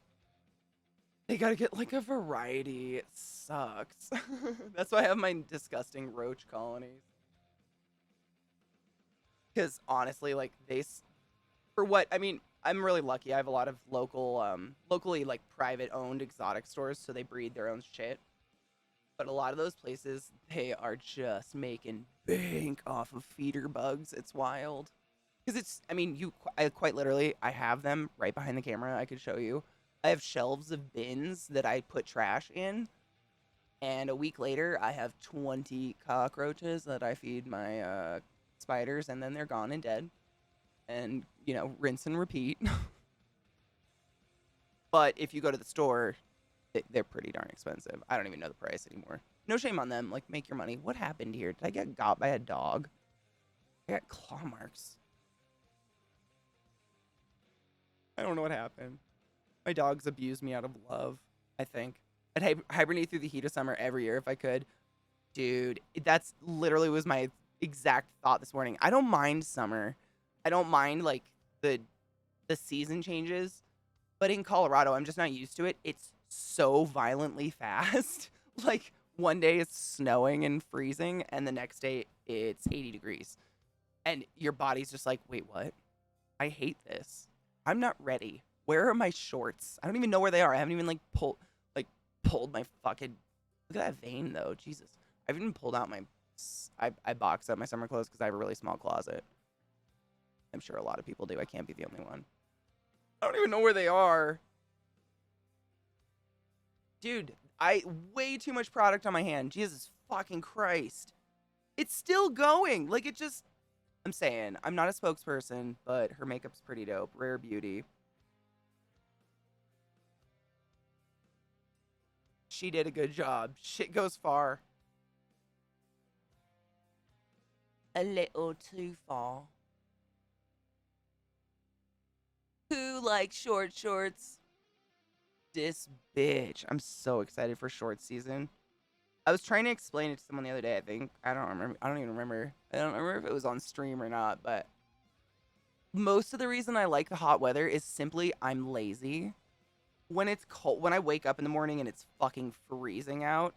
They got to get like a variety. It sucks. That's why I have my disgusting roach colonies. Because honestly, like for what I mean, I'm really lucky. I have a lot of locally like private owned exotic stores, so they breed their own shit. But a lot of those places, they are just making bank off of feeder bugs. It's wild. Because I mean, I quite literally, I have them right behind the camera. I could show you. I have shelves of bins that I put trash in. And a week later, I have 20 cockroaches that I feed my spiders, and then they're gone and dead. And, you know, rinse and repeat. But if you go to the store, they're pretty darn expensive. I don't even know the price anymore. No shame on them. Like, make your money. What happened here? Did I get got by a dog? I got claw marks. I don't know what happened. My dogs abused me out of love, I think. I'd hibernate through the heat of summer every year if I could. Dude, that's literally was my exact thought this morning. I don't mind summer. I don't mind, like, the season changes. But in Colorado, I'm just not used to it. It's so violently fast. Like, one day it's snowing and freezing, and the next day it's 80 degrees. And your body's just like, wait, what? I hate this. I'm not ready. Where are my shorts? I don't even know where they are. I haven't even, like, pulled my fucking... Look at that vein, though. Jesus. I haven't even pulled out my... I box up my summer clothes because I have a really small closet. I'm sure a lot of people do. I can't be the only one. I don't even know where they are. Dude, way too much product on my hand. Jesus fucking Christ. It's still going. Like, it just... I'm saying, I'm not a spokesperson, but her makeup's pretty dope. Rare beauty. She did a good job. Shit goes far. A little too far. Who likes short shorts? This bitch. I'm so excited for short season. I was trying to explain it to someone the other day, I think. I don't remember. I don't even remember. I don't remember if it was on stream or not, but most of the reason I like the hot weather is simply I'm lazy. When it's cold, when I wake up in the morning and it's fucking freezing out,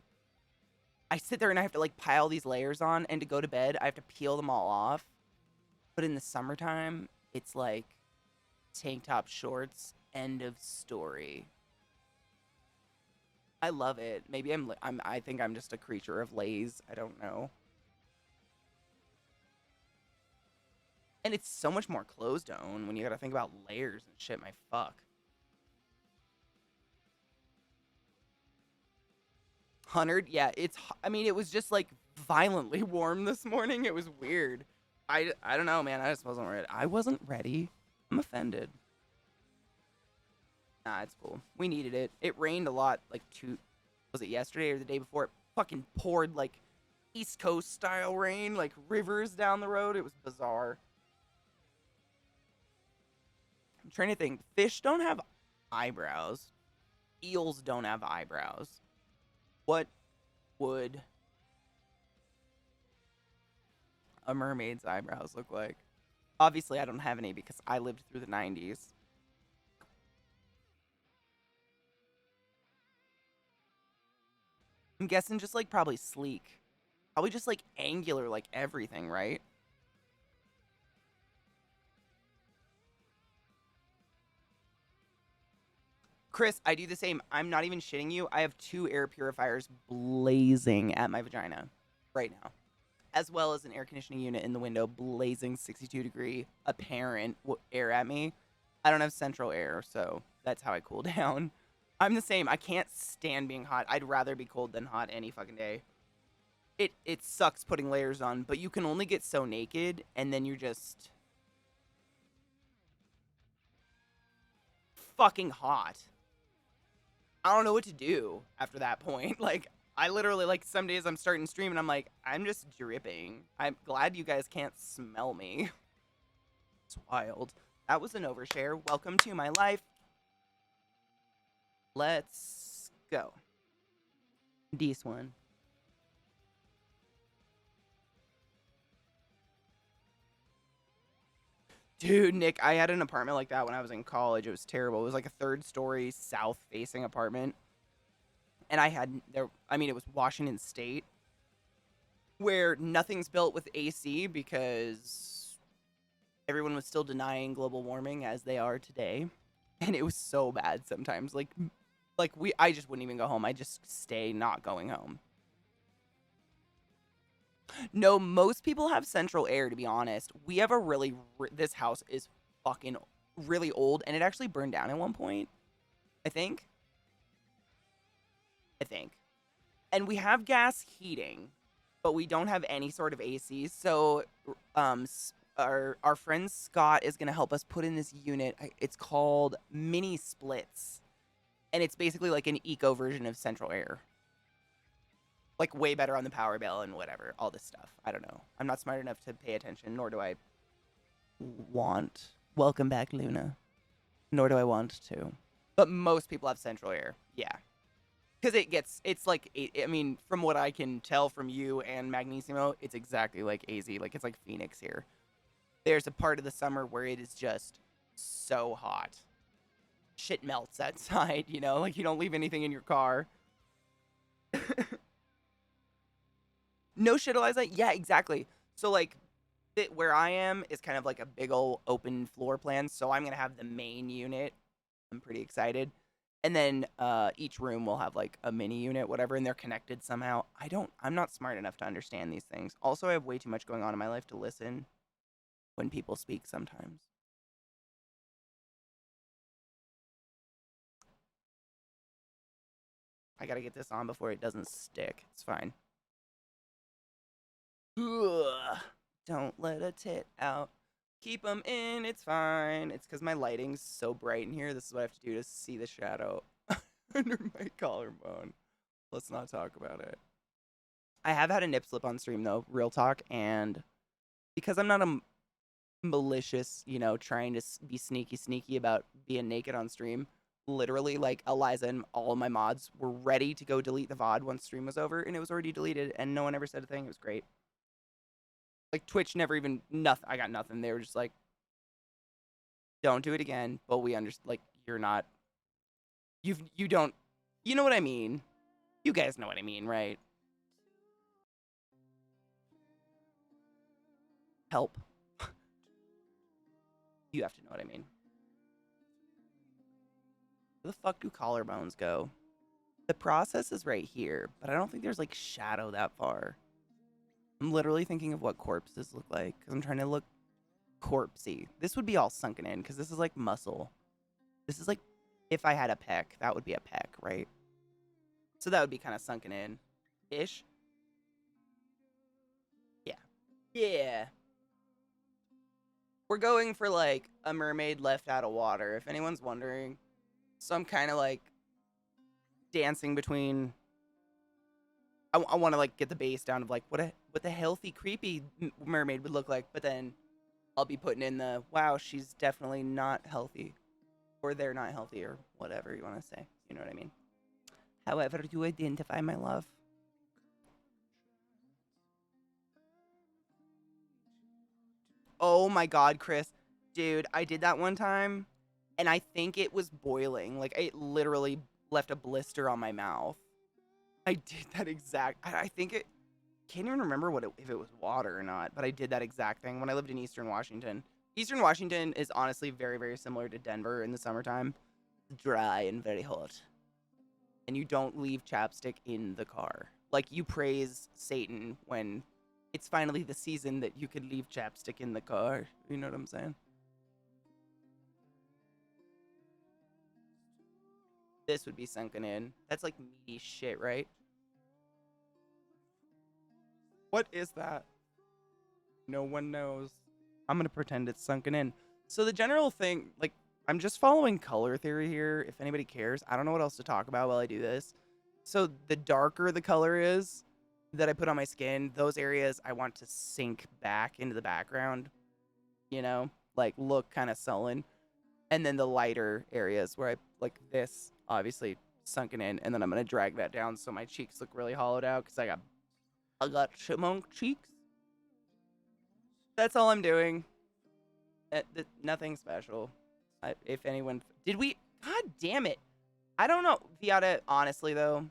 I sit there and I have to like pile these layers on, and to go to bed, I have to peel them all off. But in the summertime, it's like tank top shorts, end of story. I love it. Maybe I think I'm just a creature of lays. I don't know. And it's so much more clothes to own when you gotta think about layers and shit. My fuck. 100? Yeah, I mean, it was just like violently warm this morning. It was weird. I don't know, man. I just wasn't ready. I wasn't ready. I'm offended. Nah, it's cool. We needed it. It rained a lot, like, was it yesterday or the day before? It fucking poured, like, East Coast style rain, like rivers down the road. It was bizarre. I'm trying to think. Fish don't have eyebrows. Eels don't have eyebrows. What would a mermaid's eyebrows look like? Obviously, I don't have any because I lived through the 90s. I'm guessing just like probably sleek. Probably just like angular, like everything, right? Chris, I do the same. I'm not even shitting you. I have 2 air purifiers blazing at my vagina right now, as well as an air conditioning unit in the window blazing 62-degree apparent air at me. I don't have central air, so that's how I cool down. I'm the same. I can't stand being hot. I'd rather be cold than hot any fucking day. It sucks putting layers on, but you can only get so naked, and then you're just fucking hot. I don't know what to do after that point. Like, I literally, like, some days I'm starting stream and I'm like, I'm just dripping. I'm glad you guys can't smell me. It's wild. That was an overshare. Welcome to my life. Let's go. This one. Dude, Nick, I had an apartment like that when I was in college. It was terrible. It was like a 3rd-story south-facing apartment. And it was Washington State, where nothing's built with AC because everyone was still denying global warming as they are today. And it was so bad sometimes. I just wouldn't even go home. I just stay not going home. No, most people have central air, to be honest. We have this house is fucking really old, and it actually burned down at one point, I think. And we have gas heating, but we don't have any sort of AC. So our friend Scott is going to help us put in this unit. It's called Mini Splits. And it's basically like an eco version of central air. Like way better on the power bill and whatever, all this stuff. I don't know. I'm not smart enough to pay attention, nor do I want. Welcome back, Luna. Nor do I want to. But most people have central air. Yeah. Because from what I can tell from you and Magnissimo, it's exactly like AZ. Like, it's like Phoenix here. There's a part of the summer where it is just so hot. Shit melts outside, you know? Like, you don't leave anything in your car. No shit, Eliza? Yeah, exactly. So, like, where I am is kind of like a big old open floor plan. So I'm going to have the main unit. I'm pretty excited. And then each room will have like a mini unit, whatever, and they're connected somehow. I'm not smart enough to understand these things. Also, I have way too much going on in my life to listen when people speak sometimes. I gotta get this on before it doesn't stick. It's fine. Ugh. Don't let a tit out. Keep them in, it's fine. It's because my lighting's so bright in here. This is what I have to do to see the shadow under my collarbone. Let's not talk about it. I have had a nip slip on stream, though, real talk, and because I'm not a malicious, trying to be sneaky about being naked on stream, literally, like, Eliza and all of my mods were ready to go delete the VOD once stream was over, and it was already deleted, and no one ever said a thing. It was great. Like, Twitch never even, nothing. I got nothing. They were just like, don't do it again, but we understand, like, you're not, you don't, you know what I mean? You guys know what I mean, right? Help. You have to know what I mean. Where the fuck do collarbones go? The process is right here, but I don't think there's, like, shadow that far. I'm literally thinking of what corpses look like, because I'm trying to look corpsey. This would be all sunken in, because this is, like, muscle. This is, like, if I had a pec, that would be a pec, right? So that would be kind of sunken in-ish. Yeah. Yeah. We're going for, like, a mermaid left out of water, if anyone's wondering. So I'm kind of, like, dancing between... I want to, like, get the base down of, like, what the healthy, creepy mermaid would look like, but then I'll be putting in the, wow, she's definitely not healthy, or they're not healthy, or whatever you want to say. You know what I mean? However you identify, my love. Oh my god, Chris. Dude, I did that one time, and I think it was boiling. Like, it literally left a blister on my mouth. I did that exact... I think it... can't even remember if it was water or not, but I did that exact thing when I lived in Eastern Washington. Eastern Washington is honestly very, very similar to Denver in the summertime. Dry and very hot. And you don't leave chapstick in the car. Like, you praise Satan when it's finally the season that you could leave chapstick in the car. You know what I'm saying? This would be sunken in. That's like meaty shit, right? What is that? No one knows. I'm gonna pretend it's sunken in. So the general thing, like, I'm just following color theory here, if anybody cares. I don't know what else to talk about while I do this. So the darker the color is that I put on my skin, those areas I want to sink back into the background, you know, like look kind of sullen. And then the lighter areas where I, like this, obviously sunken in, and then I'm gonna drag that down so my cheeks look really hollowed out because I got chipmunk cheeks. That's all I'm doing. Nothing special. If anyone, did we? God damn it! I don't know, Viata. Honestly, though,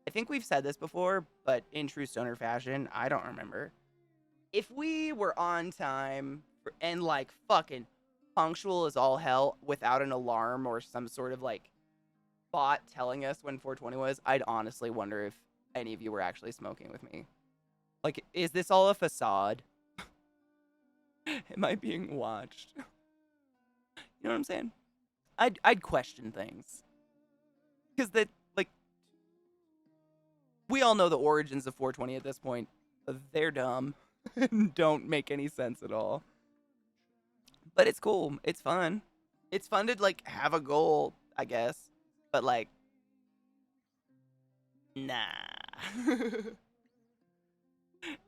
I think we've said this before, but in true stoner fashion, I don't remember. If we were on time and like fucking punctual as all hell without an alarm or some sort of like bot telling us when 420 was, I'd honestly wonder if any of you were actually smoking with me. Like, is this all a facade? Am I being watched? You know what I'm saying? I'd question things. Because that, like, we all know the origins of 420 at this point. They're dumb and don't make any sense at all. But it's cool. It's fun. It's fun to, like, have a goal, I guess. But, like, nah.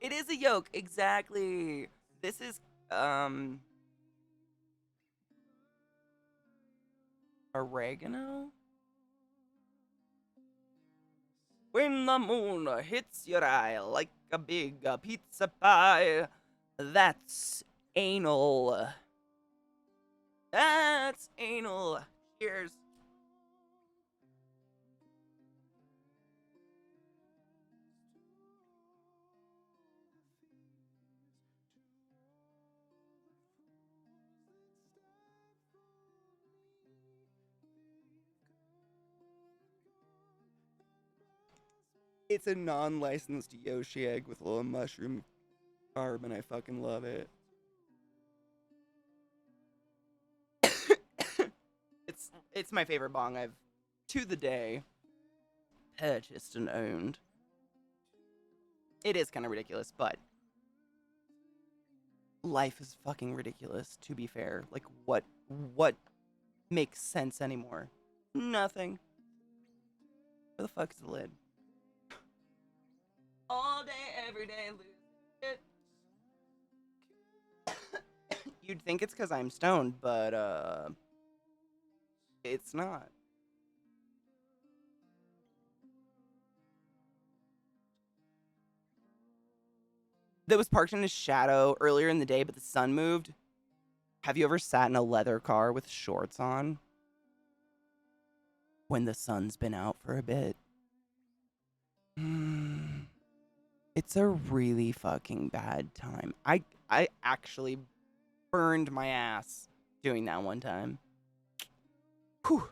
It is a yoke, exactly. This is, oregano? When the moon hits your eye like a big pizza pie, that's anal. That's anal. Cheers. It's a non-licensed Yoshi egg with a little mushroom carb, and I fucking love it. It's my favorite bong I've, to the day, purchased and owned. It is kind of ridiculous, but life is fucking ridiculous, to be fair. Like, what makes sense anymore? Nothing. Where the fuck's the lid? All day, every day, lose it. You'd think it's because I'm stoned, but, it's not. That was parked in a shadow earlier in the day, but the sun moved. Have you ever sat in a leather car with shorts on when the sun's been out for a bit? It's a really fucking bad time. I actually burned my ass doing that one time. Whew.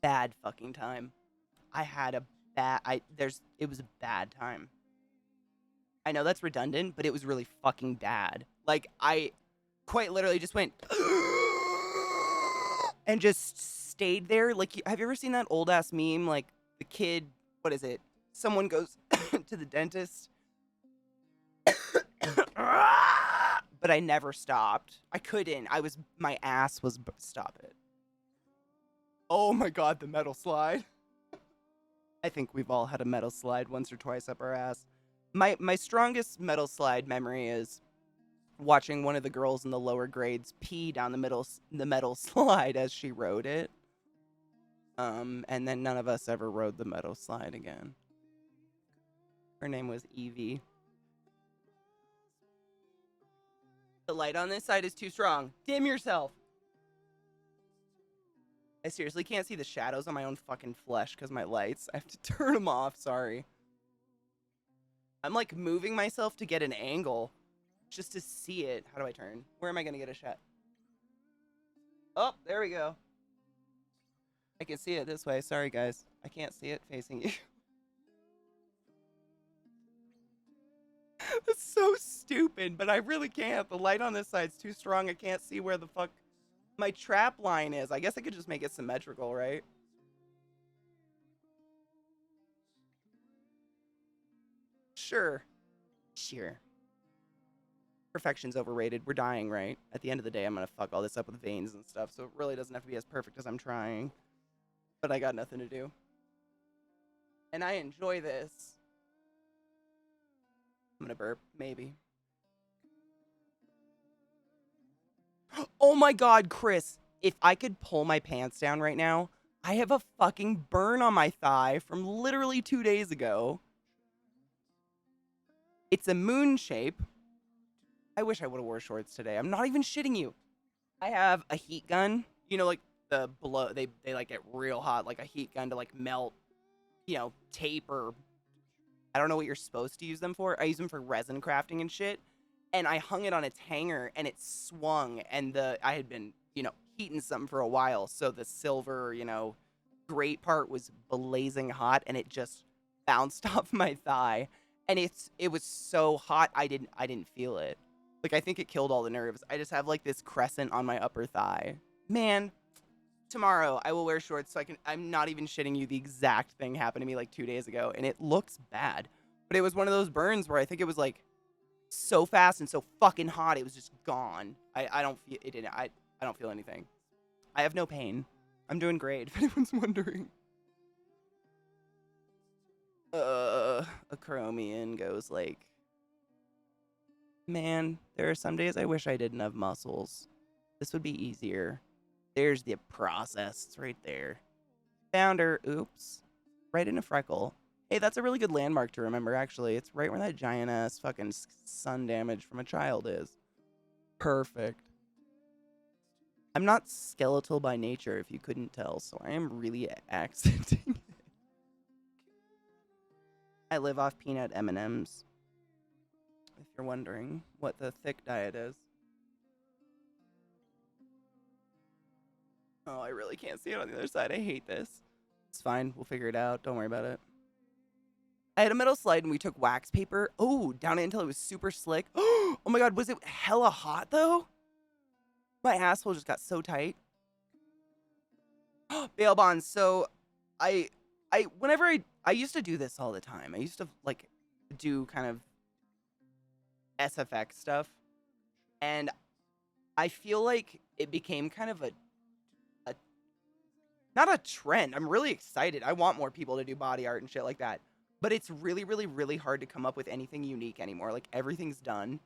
Bad fucking time. I had a bad it was a bad time. I know that's redundant, but it was really fucking bad. Like, I quite literally just went and just stayed there. Like, have you ever seen that old ass meme? Like, the kid, what is it? Someone goes to the dentist, but I never stopped. I couldn't. My ass was, stop it. Oh my god, the metal slide. I think we've all had a metal slide once or twice up our ass. My strongest metal slide memory is watching one of the girls in the lower grades pee down the metal slide as she rode it. And then none of us ever rode the metal slide again. Her name was Evie. The light on this side is too strong. Dim yourself. I seriously can't see the shadows on my own fucking flesh because my lights. I have to turn them off. Sorry. I'm like moving myself to get an angle just to see it. How do I turn? Where am I gonna get a shot? Oh, there we go. I can see it this way. Sorry, guys. I can't see it facing you. That's so stupid, but I really can't. The light on this side's too strong. I can't see where the fuck my trap line is. I guess I could just make it symmetrical, right? Sure. Sure. Perfection's overrated. We're dying, right? At the end of the day, I'm gonna fuck all this up with veins and stuff, so it really doesn't have to be as perfect as I'm trying. But I got nothing to do. And I enjoy this. I'm gonna burp, maybe. Oh my god, Chris. If I could pull my pants down right now, I have a fucking burn on my thigh from literally 2 days ago. It's a moon shape. I wish I would have wore shorts today. I'm not even shitting you. I have a heat gun. You know, like the blow, they like get real hot, like a heat gun to like melt, tape or I don't know what you're supposed to use them for. I use them for resin crafting and shit. And I hung it on its hanger and it swung and I had been, heating something for a while. So the silver, grate part was blazing hot and it just bounced off my thigh. And it was so hot I didn't feel it. Like I think it killed all the nerves. I just have like this crescent on my upper thigh. Man, tomorrow I will wear shorts so I'm not even shitting you, the exact thing happened to me like 2 days ago and it looks bad. But it was one of those burns where I think it was like so fast and so fucking hot it was just gone. I don't feel it didn't I don't feel anything. I have no pain. I'm doing great if anyone's wondering. A Chromian goes like, man, there are some days I wish I didn't have muscles. This would be easier. There's the process. It's right there. Found her. Oops. Right in a freckle. Hey, that's a really good landmark to remember, actually. It's right where that giant-ass fucking sun damage from a child is. Perfect. I'm not skeletal by nature, if you couldn't tell, so I am really accenting it. I live off peanut M&Ms. If you're wondering what the thick diet is. Oh, I really can't see it on the other side. I hate this. It's fine. We'll figure it out. Don't worry about it. I had a metal slide and we took wax paper. Oh, down it until it was super slick. Oh my god, was it hella hot though? My asshole just got so tight. Bail bonds. So whenever I used to do this all the time. I used to like do kind of SFX stuff. And I feel like it became kind of a not a trend. I'm really excited. I want more people to do body art and shit like that. But it's really, really, really hard to come up with anything unique anymore. Like everything's done.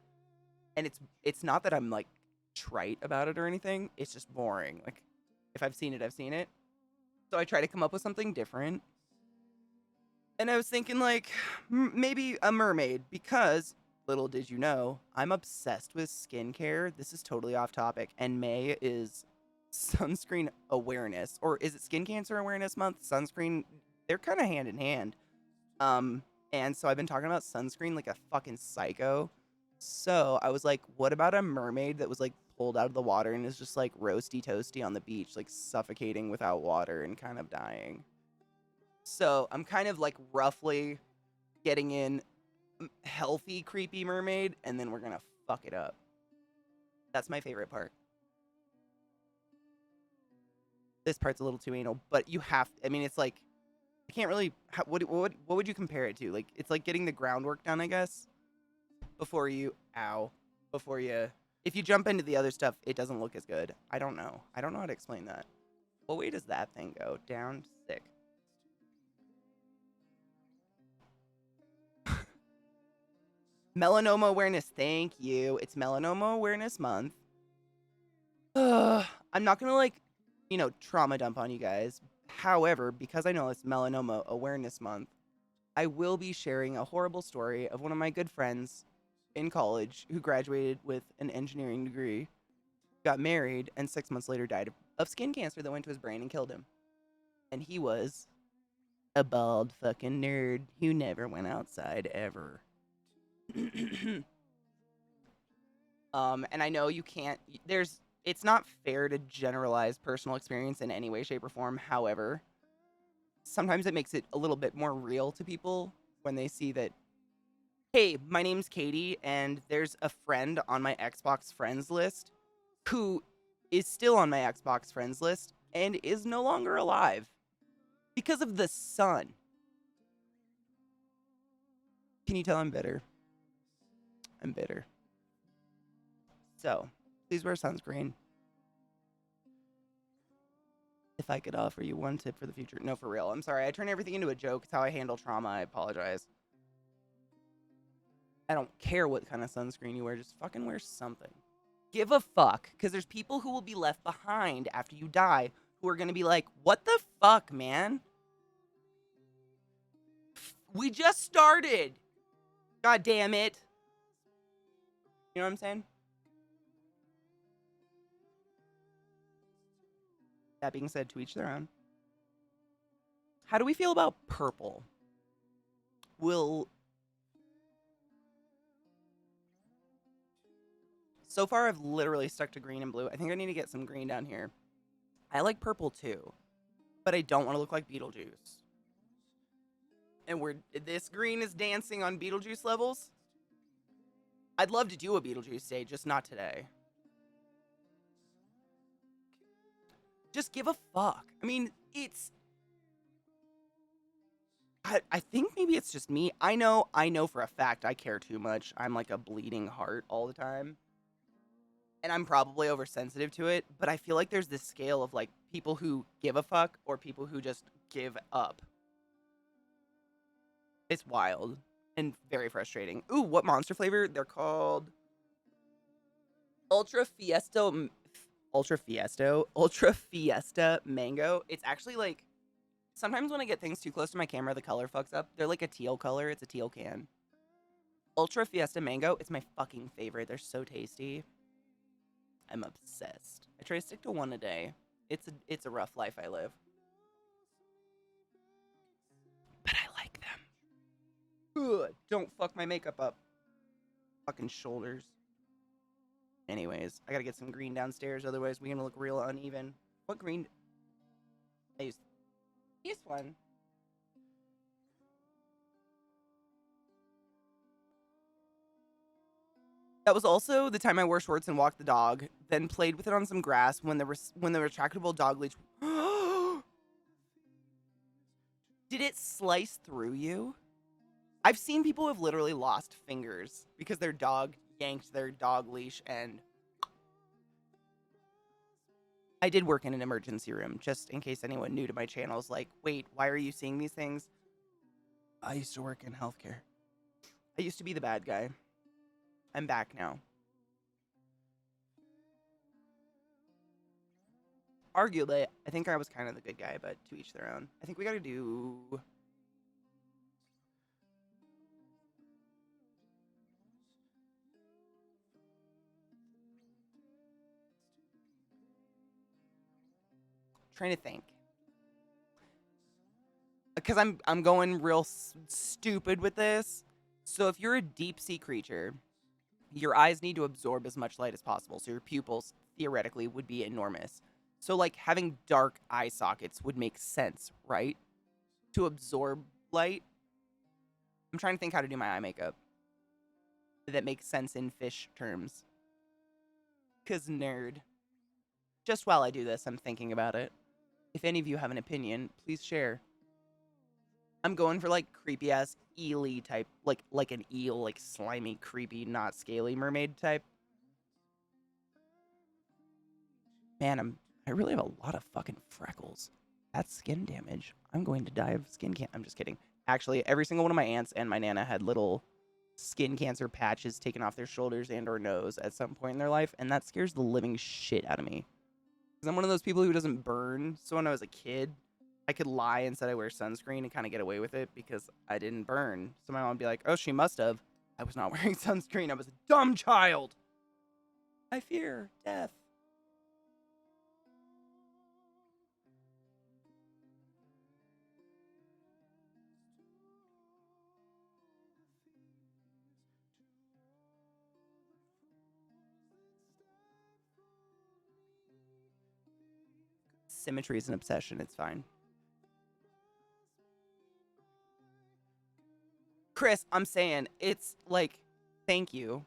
And it's not that I'm like trite about it or anything. It's just boring. Like if I've seen it, I've seen it. So I try to come up with something different. And I was thinking like maybe a mermaid because little did you know, I'm obsessed with skincare. This is totally off topic. And May is sunscreen awareness, or is it skin cancer awareness month? Sunscreen, they're kind of hand in hand. And so I've been talking about sunscreen like a fucking psycho. So I was like, what about a mermaid that was like pulled out of the water and is just like roasty toasty on the beach, like suffocating without water and kind of dying. So I'm kind of like roughly getting in healthy creepy mermaid and then we're gonna fuck it up. That's my favorite part. This part's a little too anal, but you have, I mean, it's like, I can't really, what would you compare it to? Like, it's like getting the groundwork done, I guess, before you, if you jump into the other stuff, it doesn't look as good. I don't know how to explain that. What way does that thing go? Down, sick. Melanoma awareness, thank you. It's Melanoma Awareness Month. I'm not gonna like, trauma dump on you guys. However, because I know it's Melanoma Awareness Month, I will be sharing a horrible story of one of my good friends in college who graduated with an engineering degree, got married, and 6 months later died of skin cancer that went to his brain and killed him. And he was a bald fucking nerd who never went outside ever. And I know you can't, it's not fair to generalize personal experience in any way, shape, or form. However, sometimes it makes it a little bit more real to people when they see that, hey, my name's Katie, and there's a friend on my Xbox friends list who is still on my Xbox friends list and is no longer alive because of the sun. Can you tell I'm bitter? I'm bitter. So, please wear sunscreen. If I could offer you one tip for the future. No, for real. I'm sorry. I turn everything into a joke. It's how I handle trauma. I apologize. I don't care what kind of sunscreen you wear. Just fucking wear something. Give a fuck. Because there's people who will be left behind after you die who are going to be like, what the fuck, man? We just started. God damn it. You know what I'm saying? That being said, to each their own. How do we feel about purple? So far, I've literally stuck to green and blue. I think I need to get some green down here. I like purple too, but I don't want to look like Beetlejuice. And this green is dancing on Beetlejuice levels. I'd love to do a Beetlejuice day, just not today. Just give a fuck. I mean, I think maybe it's just me. I know for a fact I care too much. I'm like a bleeding heart all the time. And I'm probably oversensitive to it, but I feel like there's this scale of like people who give a fuck or people who just give up. It's wild and very frustrating. Ooh, what monster flavor? They're called Ultra Fiesta Ultra Fiesta Mango. It's actually like sometimes when I get things too close to my camera, the color fucks up. They're like a teal color. It's a teal can. Ultra Fiesta Mango. It's my fucking favorite. They're so tasty. I'm obsessed. I try to stick to one a day. It's a rough life I live. But I like them. Ugh, don't fuck my makeup up. Fucking shoulders. Anyways, I gotta get some green downstairs, otherwise we're gonna look real uneven. What green? I used this one. That was also the time I wore shorts and walked the dog, then played with it on some grass when the retractable dog leash. Did it slice through you? I've seen people who have literally lost fingers because their dog yanked their dog leash, and I did work in an emergency room, just in case anyone new to my channel is like, wait, why are you seeing these things? I used to work in healthcare. I used to be the bad guy. I'm back now. Arguably, I think I was kind of the good guy, but to each their own. I think we gotta do... Trying to think. Because I'm going real stupid with this. So if you're a deep sea creature, your eyes need to absorb as much light as possible. So your pupils theoretically would be enormous. So like having dark eye sockets would make sense, right? To absorb light. I'm trying to think how to do my eye makeup that makes sense in fish terms. 'Cause nerd. Just while I do this, I'm thinking about it. If any of you have an opinion, please share. I'm going for like creepy ass eely type, like an eel, like slimy, creepy, not scaly mermaid type. Man, I really have a lot of fucking freckles. That's skin damage. I'm going to die of skin cancer. I'm just kidding. Actually, every single one of my aunts and my nana had little skin cancer patches taken off their shoulders and or nose at some point in their life, and that scares the living shit out of me. Because I'm one of those people who doesn't burn, so when I was a kid, I could lie and said I wear sunscreen and kind of get away with it because I didn't burn. So my mom would be like, oh, she must have. I was not wearing sunscreen. I was a dumb child. I fear death. Symmetry is an obsession. It's fine. Chris, I'm saying it's like, thank you.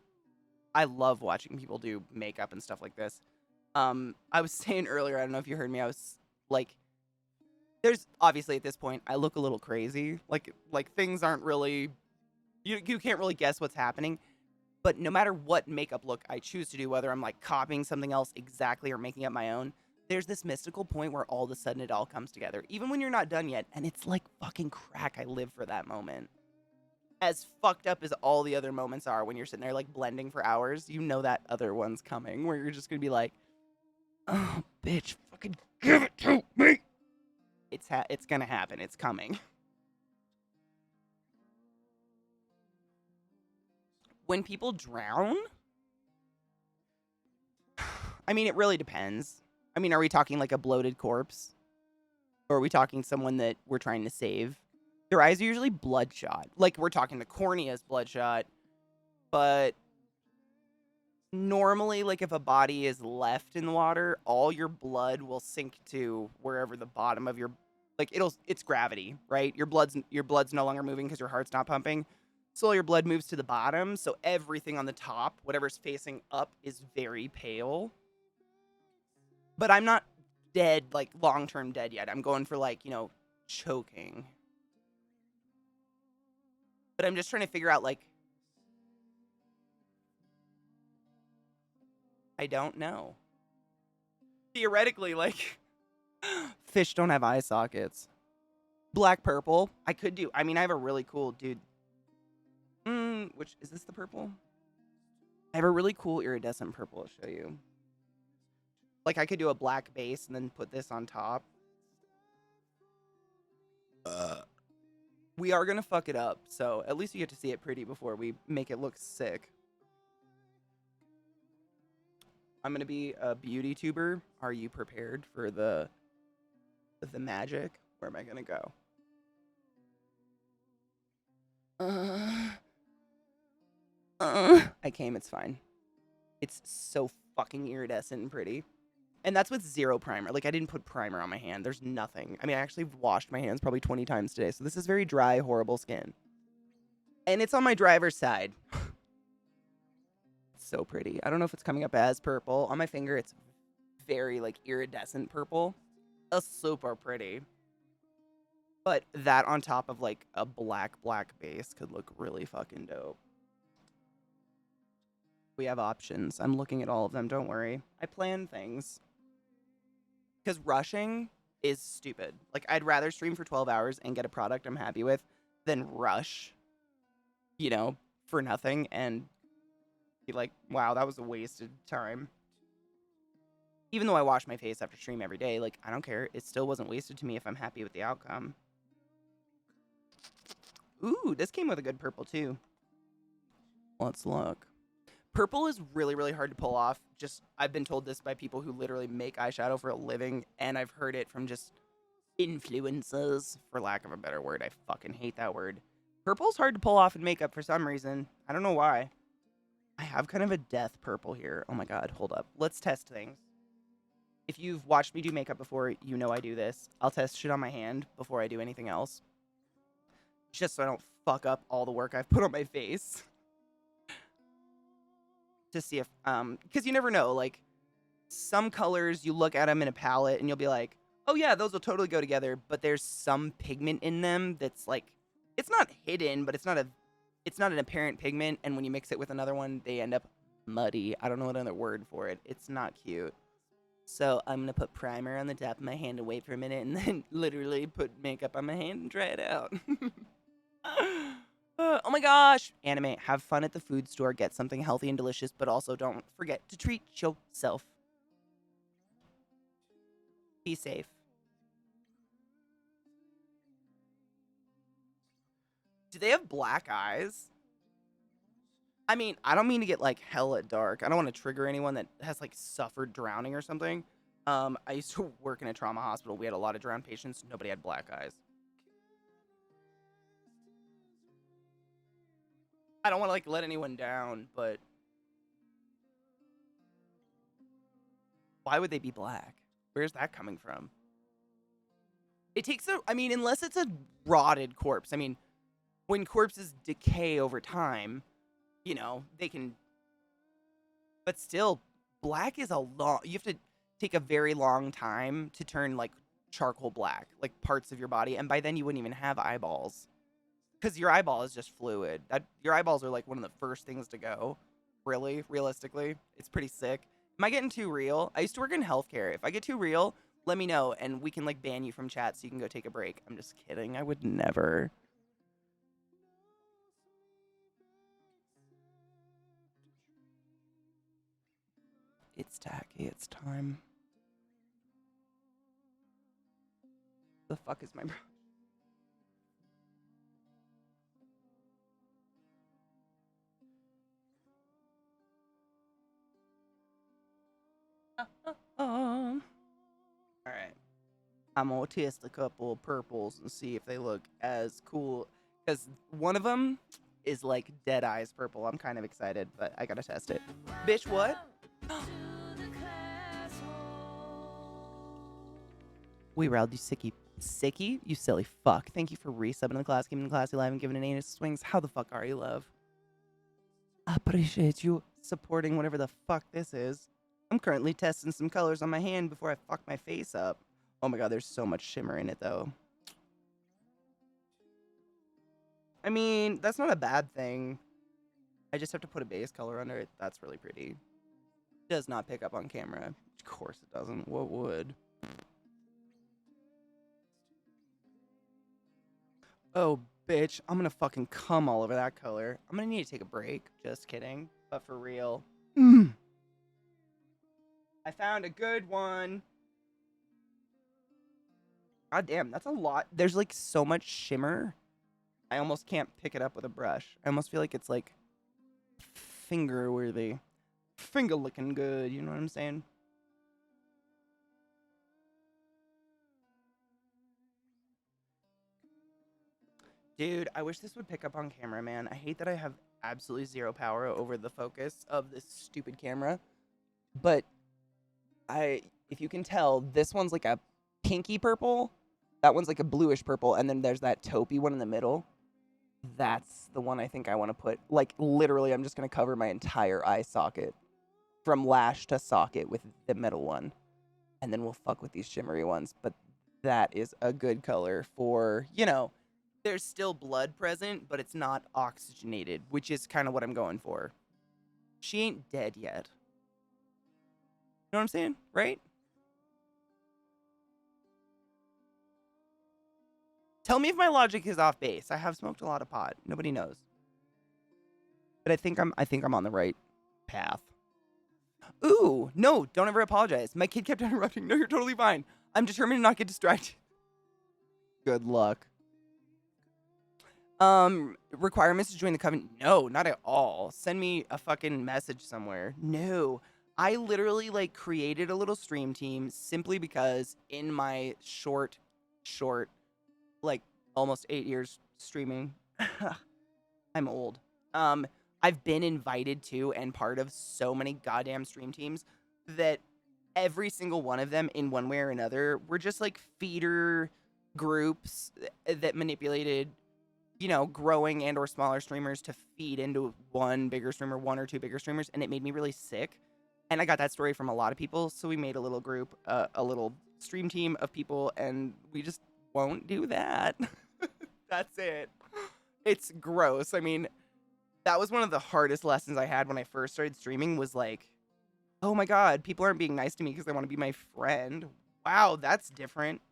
I love watching people do makeup and stuff like this. I was saying earlier, I don't know if you heard me. I was like, there's obviously at this point I look a little crazy. Like things aren't really you can't really guess what's happening. But no matter what makeup look I choose to do, whether I'm like copying something else exactly or making up my own, there's this mystical point where all of a sudden it all comes together, even when you're not done yet. And it's like fucking crack. I live for that moment. As fucked up as all the other moments are when you're sitting there like blending for hours, you know that other one's coming where you're just gonna be like, oh, bitch, fucking give it to me. It's gonna happen. It's coming. When people drown, I mean, it really depends. I mean, are we talking like a bloated corpse? Or are we talking someone that we're trying to save? Their eyes are usually bloodshot. Like, we're talking the cornea's bloodshot. But normally, like, if a body is left in the water, all your blood will sink to wherever the bottom of your... Like, it's gravity, right? Your blood's no longer moving because your heart's not pumping. So all your blood moves to the bottom. So everything on the top, whatever's facing up, is very pale. But I'm not dead, like, long-term dead yet. I'm going for, like, choking. But I'm just trying to figure out, like... I don't know. Theoretically, like... fish don't have eye sockets. Black purple. I could do... I mean, I have a really cool... Dude. Which... Is this the purple? I have a really cool iridescent purple to show you. Like, I could do a black base and then put this on top. We are gonna fuck it up, so at least you get to see it pretty before we make it look sick. I'm gonna be a beauty tuber. Are you prepared for the magic? Where am I gonna go? I came, it's fine. It's so fucking iridescent and pretty. And that's with zero primer. Like, I didn't put primer on my hand. There's nothing. I mean, I actually washed my hands probably 20 times today. So this is very dry, horrible skin. And it's on my driver's side. It's so pretty. I don't know if it's coming up as purple. On my finger, it's very, like, iridescent purple. It's super pretty. But that on top of, like, a black base could look really fucking dope. We have options. I'm looking at all of them. Don't worry. I plan things. Because rushing is stupid. Like, I'd rather stream for 12 hours and get a product I'm happy with than rush, for nothing and be like, wow, that was a wasted time. Even though I wash my face after stream every day, like, I don't care. It still wasn't wasted to me if I'm happy with the outcome. Ooh, this came with a good purple, too. Let's look. Purple is really, really hard to pull off. I've been told this by people who literally make eyeshadow for a living, and I've heard it from just influencers, for lack of a better word. I fucking hate that word. Purple's hard to pull off in makeup for some reason. I don't know why. I have kind of a death purple here. Oh my god, hold up. Let's test things. If you've watched me do makeup before, you know I do this. I'll test shit on my hand before I do anything else. Just so I don't fuck up all the work I've put on my face. To see if, because you never know, like, some colors, you look at them in a palette and you'll be like, oh yeah, those will totally go together, but there's some pigment in them that's like, it's not hidden, but it's not an apparent pigment, and when you mix it with another one, they end up muddy. I don't know another word for it. It's not cute. So I'm gonna put primer on the top of my hand and wait for a minute, and then literally put makeup on my hand and try it out. Oh my gosh! Anime, have fun at the food store, get something healthy and delicious, but also don't forget to treat yourself. Be safe. Do they have black eyes? I mean, I don't mean to get, like, hella dark. I don't want to trigger anyone that has, like, suffered drowning or something. I used to work in a trauma hospital. We had a lot of drowned patients. Nobody had black eyes. I don't want to, like, let anyone down, but... Why would they be black? Where's that coming from? It takes I mean, unless it's a rotted corpse. I mean, when corpses decay over time, you know, they can, but still, black is a long, you have to take a very long time to turn like charcoal black, like parts of your body. And by then you wouldn't even have eyeballs because your eyeball is just fluid. Your eyeballs are like one of the first things to go. Really, realistically, it's pretty sick. Am I getting too real? I used to work in healthcare. If I get too real, let me know and we can like ban you from chat so you can go take a break. I'm just kidding. I would never. It's tacky. It's time. The fuck is my bro? All right. I'm gonna test a couple of purples and see if they look as cool. Because one of them is like dead eyes purple. I'm kind of excited, but I gotta test it. Bitch, what? We riled you, sicky. Sicky? You silly fuck. Thank you for resubbing the class, giving the classy live, and giving an anus swings. How the fuck are you, love? I appreciate you supporting whatever the fuck this is. I'm currently testing some colors on my hand before I fuck my face up. Oh my god, there's so much shimmer in it, though. I mean, that's not a bad thing. I just have to put a base color under it. That's really pretty. Does not pick up on camera. Of course it doesn't. What would? Oh, bitch. I'm gonna fucking cum all over that color. I'm gonna need to take a break. Just kidding. But for real. I found a good one. God damn, that's a lot. There's like so much shimmer. I almost can't pick it up with a brush. I almost feel like it's like finger worthy. Finger looking good, you know what I'm saying? Dude, I wish this would pick up on camera, man. I hate that I have absolutely zero power over the focus of this stupid camera. But if you can tell, this one's like a pinky purple. That one's like a bluish purple. And then there's that taupey one in the middle. That's the one I think I want to put. Like, literally, I'm just going to cover my entire eye socket from lash to socket with the middle one. And then we'll fuck with these shimmery ones. But that is a good color for, you know, there's still blood present, but it's not oxygenated, which is kind of what I'm going for. She ain't dead yet. You know what I'm saying? Right? Tell me if my logic is off base. I have smoked a lot of pot. Nobody knows. But I think I'm on the right path. Ooh, no, don't ever apologize. My kid kept interrupting. No, you're totally fine. I'm determined to not get distracted. Good luck. Requirements to join the covenant? No, not at all. Send me a fucking message somewhere. No. I literally like created a little stream team simply because in my short, like almost 8 years streaming, I'm old. I've been invited to and part of so many goddamn stream teams that every single one of them in one way or another were just like feeder groups that manipulated, you know, growing and or smaller streamers to feed into one bigger streamer, one or two bigger streamers, and it made me really sick. And I got that story from a lot of people, so we made a little group, a little stream team of people, and we just won't do that. That's it. It's gross. I mean, that was one of the hardest lessons I had when I first started streaming was like, oh my god, people aren't being nice to me because they want to be my friend. Wow, that's different.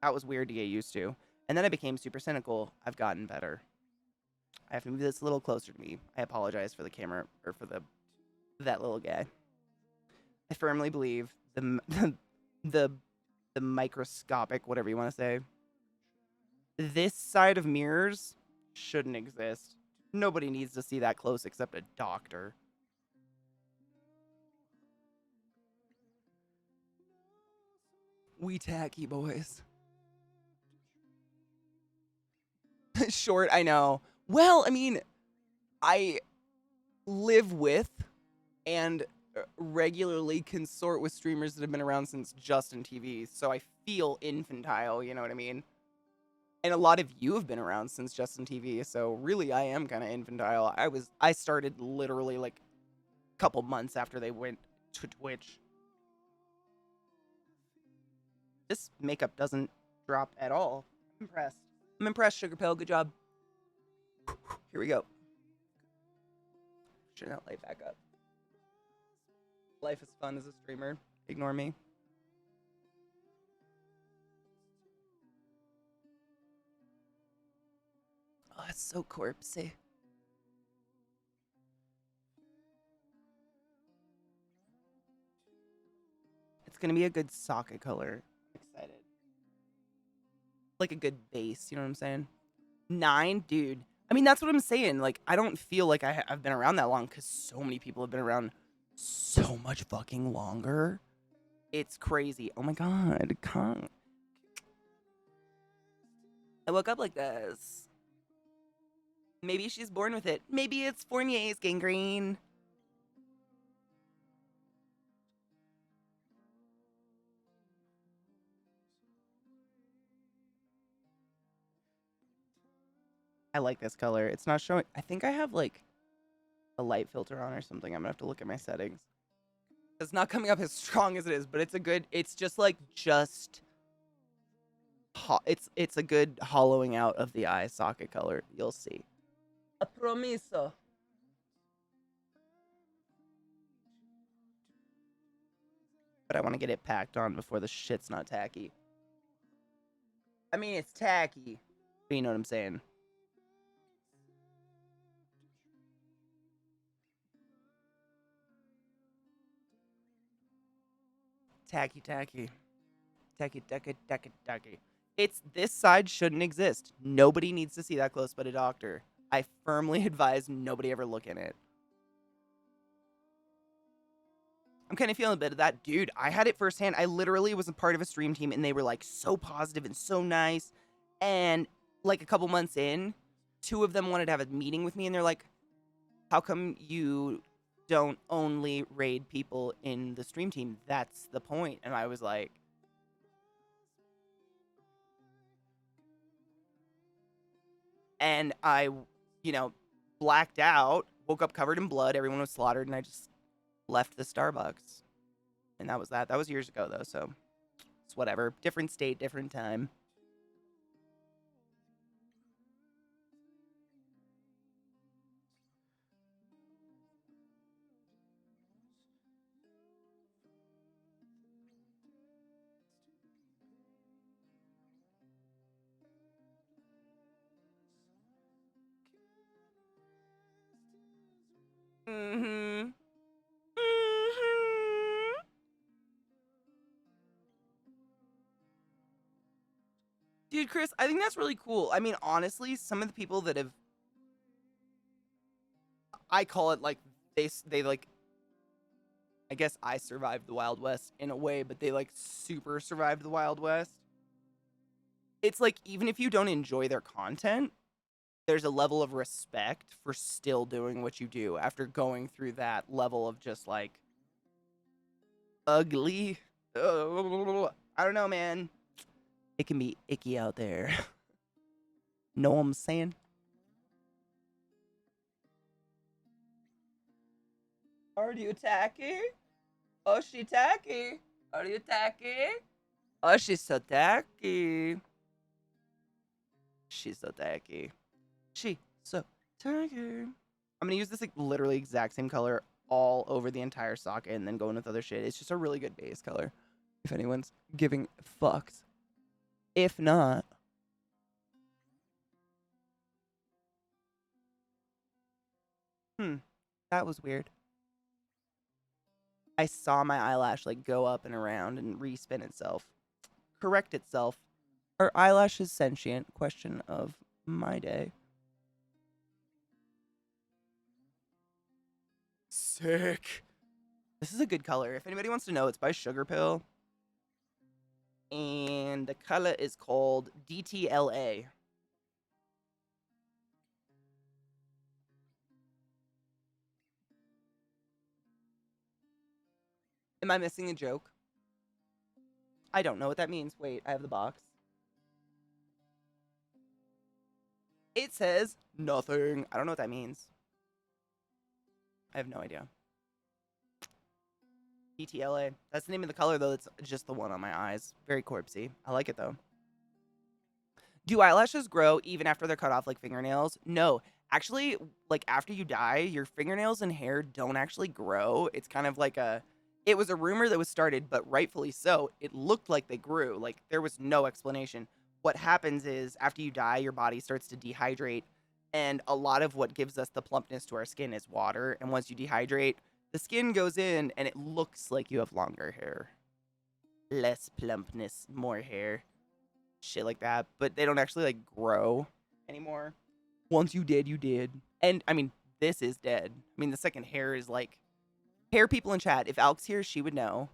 That was weird to get used to. And then I became super cynical. I've gotten better. I have to move this a little closer to me. I apologize for the camera, or for that little guy. I firmly believe the microscopic, whatever you want to say, this side of mirrors shouldn't exist. Nobody needs to see that close except a doctor. We tacky boys. Short, I know. Well, I mean, I live with and regularly consort with streamers that have been around since Justin TV, so I feel infantile, you know what I mean? And a lot of you have been around since Justin TV, so really I am kind of infantile. I started literally like a couple months after they went to Twitch. This makeup doesn't drop at all. I'm impressed. I'm impressed, Sugar Pill. Good job. Here we go. Turn that light back up. Life is fun as a streamer. Ignore me. Oh, it's so corpsey. It's gonna be a good socket color. Excited. Like a good base, you know what I'm saying? 9, dude. I mean, that's what I'm saying. Like, I don't feel like I've been around that long because so many people have been around so much fucking longer. It's crazy. Oh my god, Kong. I woke up like this. Maybe she's born with it. Maybe it's Fournier's gangrene. I like this color. It's not showing. I think I have like a light filter on or something. I'm gonna have to look at my settings. It's not coming up as strong as it is, but it's a good. It's just like it's a good hollowing out of the eye socket color. You'll see. A promiso. But I want to get it packed on before the shit's not tacky. I mean, it's tacky, but you know what I'm saying. Tacky, tacky. Tacky, tacky, tacky, tacky. It's this side shouldn't exist. Nobody needs to see that close but a doctor. I firmly advise nobody ever look in it. I'm kind of feeling a bit of that. Dude, I had it firsthand. I literally was a part of a stream team and they were like so positive and so nice. And like a couple months in, 2 of them wanted to have a meeting with me and they're like, how come you don't only raid people in the stream team? That's the point. And I was like, and I, you know, blacked out, woke up covered in blood. Everyone was slaughtered, and I just left the Starbucks. And that was that. That was years ago, though, so it's whatever. Different state, different time. Mm-hmm. Mm-hmm. Dude, Chris, I think that's really cool. I mean, honestly, some of the people that have, I call it like they like, I guess I survived the Wild West in a way, but they like super survived the Wild West. It's like even if you don't enjoy their content, there's a level of respect for still doing what you do after going through that level of just like ugly. I don't know, man. It can be icky out there. Know what I'm saying? Are you tacky? Oh, she tacky. Are you tacky? Oh, she's so tacky. She's so tacky. She so tacky. I'm gonna use this like literally exact same color all over the entire socket and then go in with other shit. It's just a really good base color. If anyone's giving fucks. If not, that was weird. I saw my eyelash like go up and around and respin itself, correct itself. Are eyelashes sentient? Question of my day. Sick. This is a good color. If anybody wants to know, it's by Sugar Pill. And the color is called DTLA. Am I missing a joke? I don't know what that means. Wait, I have the box. It says nothing. I don't know what that means. I have no idea. DTLA. That's the name of the color, though. It's just the one on my eyes. Very corpsey. I like it, though. Do eyelashes grow even after they're cut off like fingernails? No. Actually, like after you die, your fingernails and hair don't actually grow. It's kind of like a. It was a rumor that was started, but rightfully so. It looked like they grew. Like there was no explanation. What happens is after you die, your body starts to dehydrate. And a lot of what gives us the plumpness to our skin is water. And once you dehydrate, the skin goes in and it looks like you have longer hair. Less plumpness, more hair. Shit like that. But they don't actually like grow anymore. Once you did, you did. And I mean, this is dead. I mean, the second hair is like hair people in chat. If Alex here, she would know.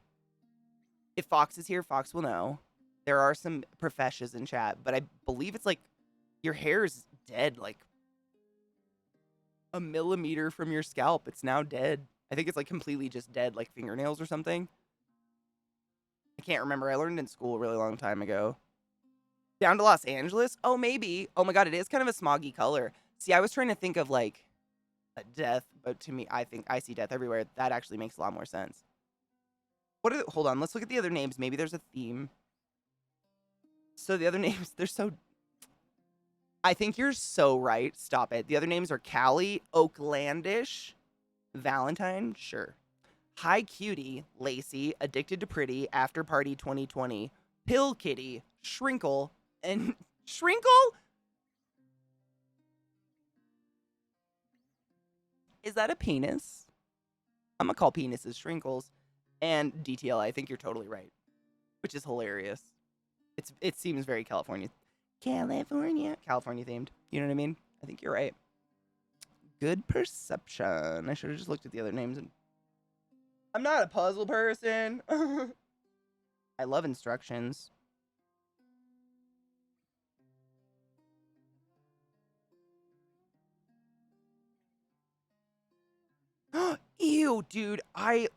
If Fox is here, Fox will know. There are some professions in chat, but I believe it's like your hair is dead, like a millimeter from your scalp. It's now dead. I think it's like completely just dead, like fingernails or something. I can't remember. I learned in school a really long time ago. Down to Los Angeles? Oh, maybe. Oh my god, it is kind of a smoggy color. See, I was trying to think of like a death, but to me, I think I see death everywhere. That actually makes a lot more sense. Hold on, let's look at the other names. Maybe there's a theme. So the other names, they're so. I think you're so right. Stop it. The other names are Callie, Oaklandish, Valentine, sure. Hi Cutie, Lacey, Addicted to Pretty, After Party 2020, Pill Kitty, Shrinkle, and Shrinkle? Is that a penis? I'm gonna call penises Shrinkles. And DTL, I think you're totally right. Which is hilarious. It seems very California themed. You know what I mean? I think you're right. Good perception. I should have just looked at the other names and I'm not a puzzle person. I love instructions. Ew, dude. I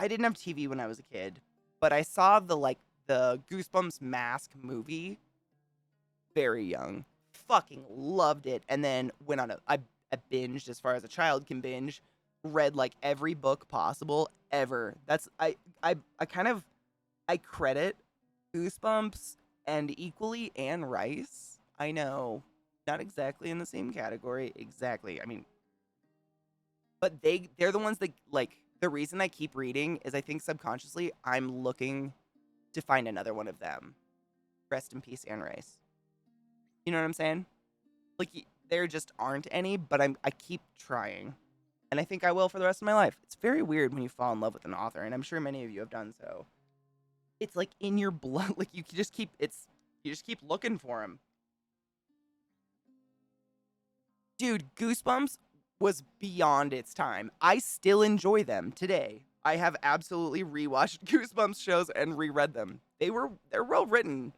didn't have TV when I was a kid, but I saw the Goosebumps Mask movie very young. Fucking loved it. And then went on I binged as far as a child can binge. Read like every book possible ever. That's I kind of I credit Goosebumps and equally Anne Rice. I know, not exactly in the same category. Exactly. I mean, but they're the ones that like the reason I keep reading is I think subconsciously I'm looking to find another one of them. Rest in peace, Anne Rice. You know what I'm saying? Like there just aren't any, but I keep trying. And I think I will for the rest of my life. It's very weird when you fall in love with an author, and I'm sure many of you have done so. It's like in your blood. Like you just keep looking for him. Dude, Goosebumps was beyond its time. I still enjoy them today. I have absolutely rewatched Goosebumps shows and reread them. They're well written.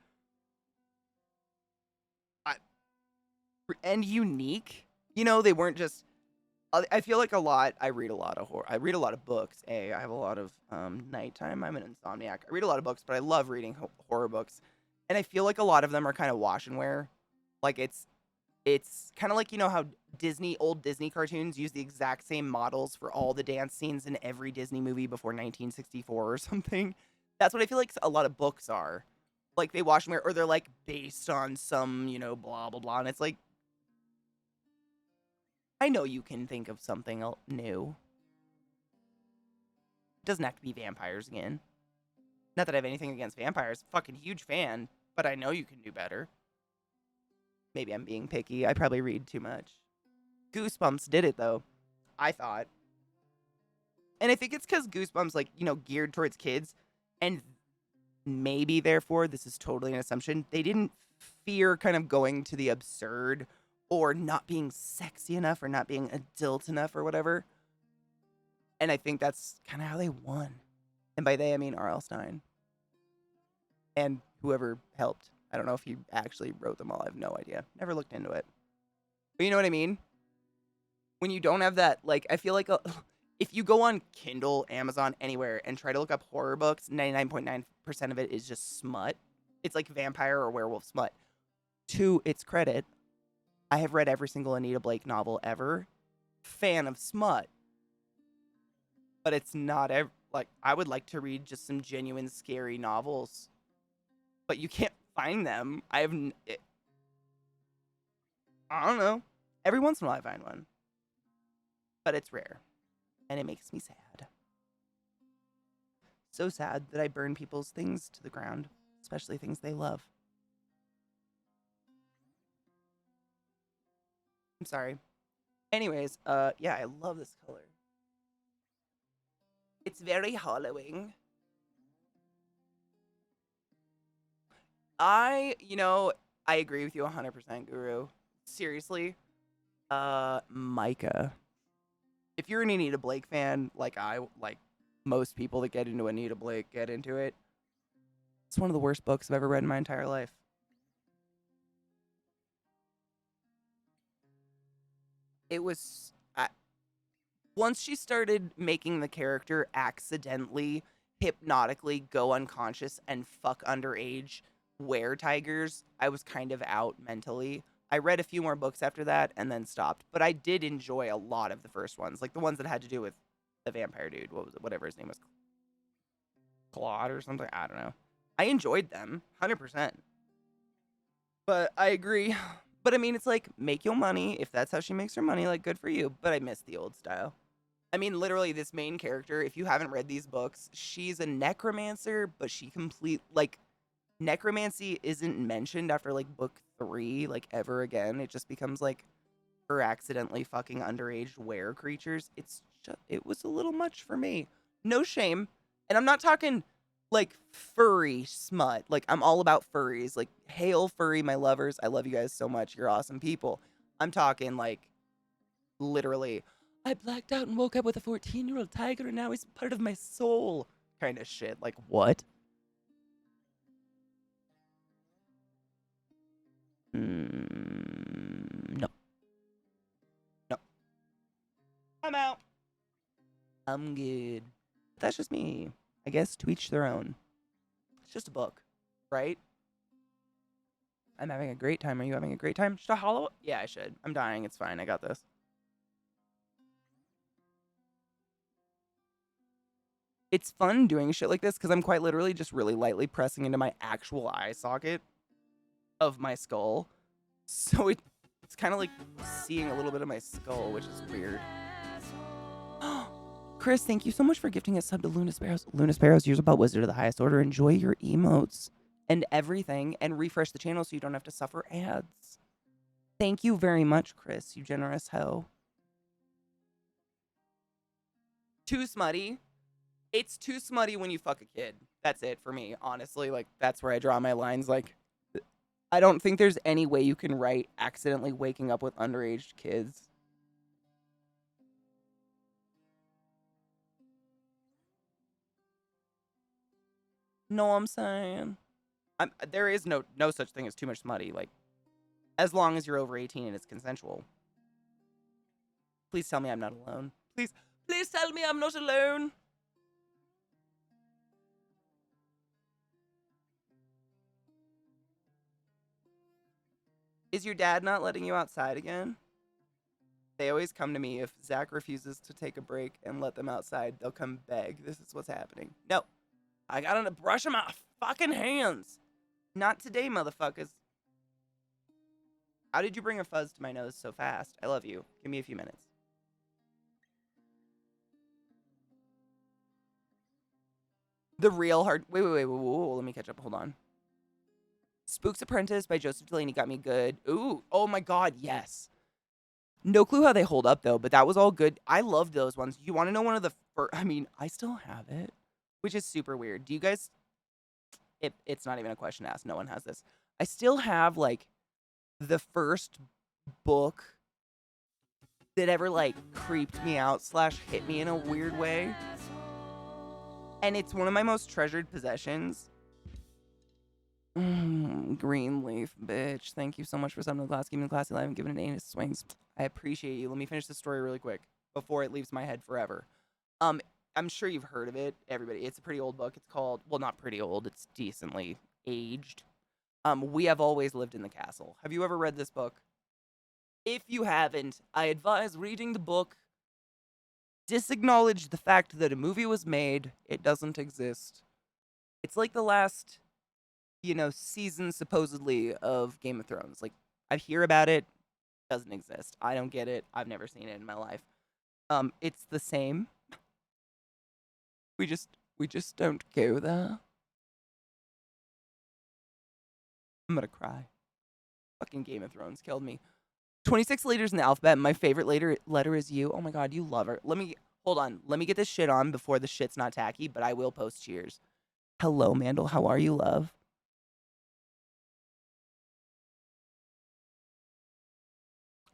And unique. You know, they weren't just I feel like I read a lot of horror. I read a lot of books. I have a lot of nighttime. I'm an insomniac. I read a lot of books, but I love reading horror books. And I feel like a lot of them are kind of wash and wear. Like it's kind of like, you know how old Disney cartoons use the exact same models for all the dance scenes in every Disney movie before 1964 or something. That's what I feel like a lot of books are. Like they wash and wear, or they're like based on some, you know, blah, blah, blah. And it's like, I know you can think of something new. It doesn't have to be vampires again. Not that I have anything against vampires. Fucking huge fan. But I know you can do better. Maybe I'm being picky. I probably read too much. Goosebumps did it, though. I thought. And I think it's because Goosebumps, like, you know, geared towards kids. And maybe, therefore, this is totally an assumption, they didn't fear kind of going to the absurd or not being sexy enough or not being adult enough or whatever. And I think that's kind of how they won. And by they, I mean R.L. Stine. And whoever helped. I don't know if he actually wrote them all. I have no idea. Never looked into it. But you know what I mean? When you don't have that, like, I feel like if you go on Kindle, Amazon, anywhere, and try to look up horror books, 99.9% of it is just smut. It's like vampire or werewolf smut. To its credit, I have read every single Anita Blake novel ever. Fan of smut. But it's not like, I would like to read just some genuine scary novels. But you can't find them. I don't know. Every once in a while I find one. But it's rare. And it makes me sad. So sad that I burn people's things to the ground, especially things they love. I'm sorry. Anyways, yeah, I love this color. It's very hollowing. I agree with you 100%, Guru. Seriously. Micah. If you're an Anita Blake fan, like most people that get into Anita Blake get into it, it's one of the worst books I've ever read in my entire life. It was once she started making the character accidentally, hypnotically go unconscious and fuck underage were-tigers, I was kind of out mentally. I read a few more books after that and then stopped, but I did enjoy a lot of the first ones, like the ones that had to do with the vampire dude. What was it? Whatever his name was, Claude or something. I don't know. I enjoyed them 100%. But I agree. But I mean, it's like, make your money. If that's how she makes her money, like, good for you. But I miss the old style. I mean, literally, this main character, if you haven't read these books, she's a necromancer, but necromancy isn't mentioned after, like, book 3, like, ever again. It just becomes, like, her accidentally fucking underage were creatures. It was a little much for me. No shame. And I'm not talking, like, furry smut. Like, I'm all about furries. Like, hail furry, my lovers. I love you guys so much. You're awesome people. I'm talking, like, literally, I blacked out and woke up with a 14-year-old tiger and now he's part of my soul kind of shit. Like, what? No. No. I'm out. I'm good. But that's just me. I guess to each their own. It's just a book, right? I'm having a great time. Are you having a great time? Should I hollow? Yeah, I should. I'm dying. It's fine. I got this. It's fun doing shit like this because I'm quite literally just really lightly pressing into my actual eye socket of my skull. So it's kind of like seeing a little bit of my skull, which is weird. Chris, thank you so much for gifting a sub to Luna Sparrows. Luna Sparrows, yours about Wizard of the Highest Order. Enjoy your emotes and everything, and refresh the channel so you don't have to suffer ads. Thank you very much, Chris, you generous hoe. Too smutty. It's too smutty when you fuck a kid. That's it for me, honestly. Like, that's where I draw my lines. Like, I don't think there's any way you can write accidentally waking up with underage kids. Know what I'm saying? There is no such thing as too much smutty. Like, as long as you're over 18 and it's consensual. Please tell me I'm not alone. Please tell me I'm not alone. Is your dad not letting you outside again? They always come to me if Zach refuses to take a break and let them outside. They'll come beg. This is what's happening. No. I gotta brush my fucking hands. Not today, motherfuckers. How did you bring a fuzz to my nose so fast? I love you. Give me a few minutes. The real hard... Wait. Whoa. Let me catch up. Hold on. Spook's Apprentice by Joseph Delaney got me good. Ooh. Oh my god, yes. No clue how they hold up, though, but that was all good. I loved those ones. You want to know one of the first... I mean, I still have it, which is super weird. Do you guys... It's not even a question to ask. No one has this. I still have, like, the first book that ever, like, creeped me out / hit me in a weird way. And it's one of my most treasured possessions. Greenleaf, bitch. Thank you so much for subbing to the class. Keeping the classy live and giving it anus swings. I appreciate you. Let me finish the story really quick before it leaves my head forever. Um, I'm sure you've heard of it, everybody. It's a pretty old book. It's called, well, not pretty old. It's decently aged. We Have Always Lived in the Castle. Have you ever read this book? If you haven't, I advise reading the book. Disacknowledge the fact that a movie was made. It doesn't exist. It's like the last, season supposedly of Game of Thrones. Like, I hear about it, doesn't exist. I don't get it. I've never seen it in my life. It's the same. We just don't go there. I'm gonna cry. Fucking Game of Thrones killed me. 26 letters in the alphabet. My favorite letter is U. Oh my god, you love her. Hold on. Let me get this shit on before the shit's not tacky, but I will post cheers. Hello, Mandel. How are you, love?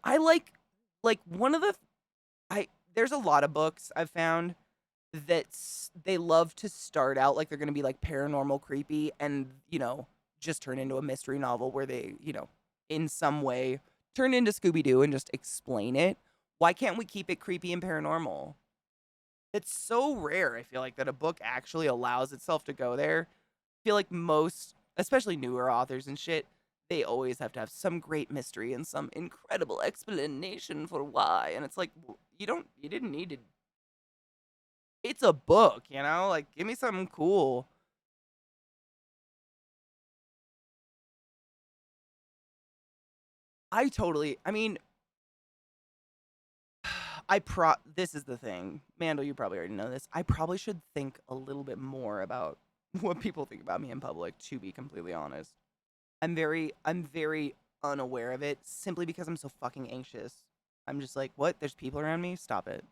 I like one of the I there's a lot of books I've found that they love to start out like they're going to be like paranormal creepy and, just turn into a mystery novel where they, in some way turn into Scooby-Doo and just explain it. Why can't we keep it creepy and paranormal? It's so rare, I feel like, that a book actually allows itself to go there. I feel like most, especially newer authors and shit, they always have to have some great mystery and some incredible explanation for why. And it's like, you didn't need to. It's a book, Like, give me something cool. I mean, this is the thing. Mandel, you probably already know this. I probably should think a little bit more about what people think about me in public, to be completely honest. I'm very unaware of it simply because I'm so fucking anxious. I'm just like, what? There's people around me? Stop it.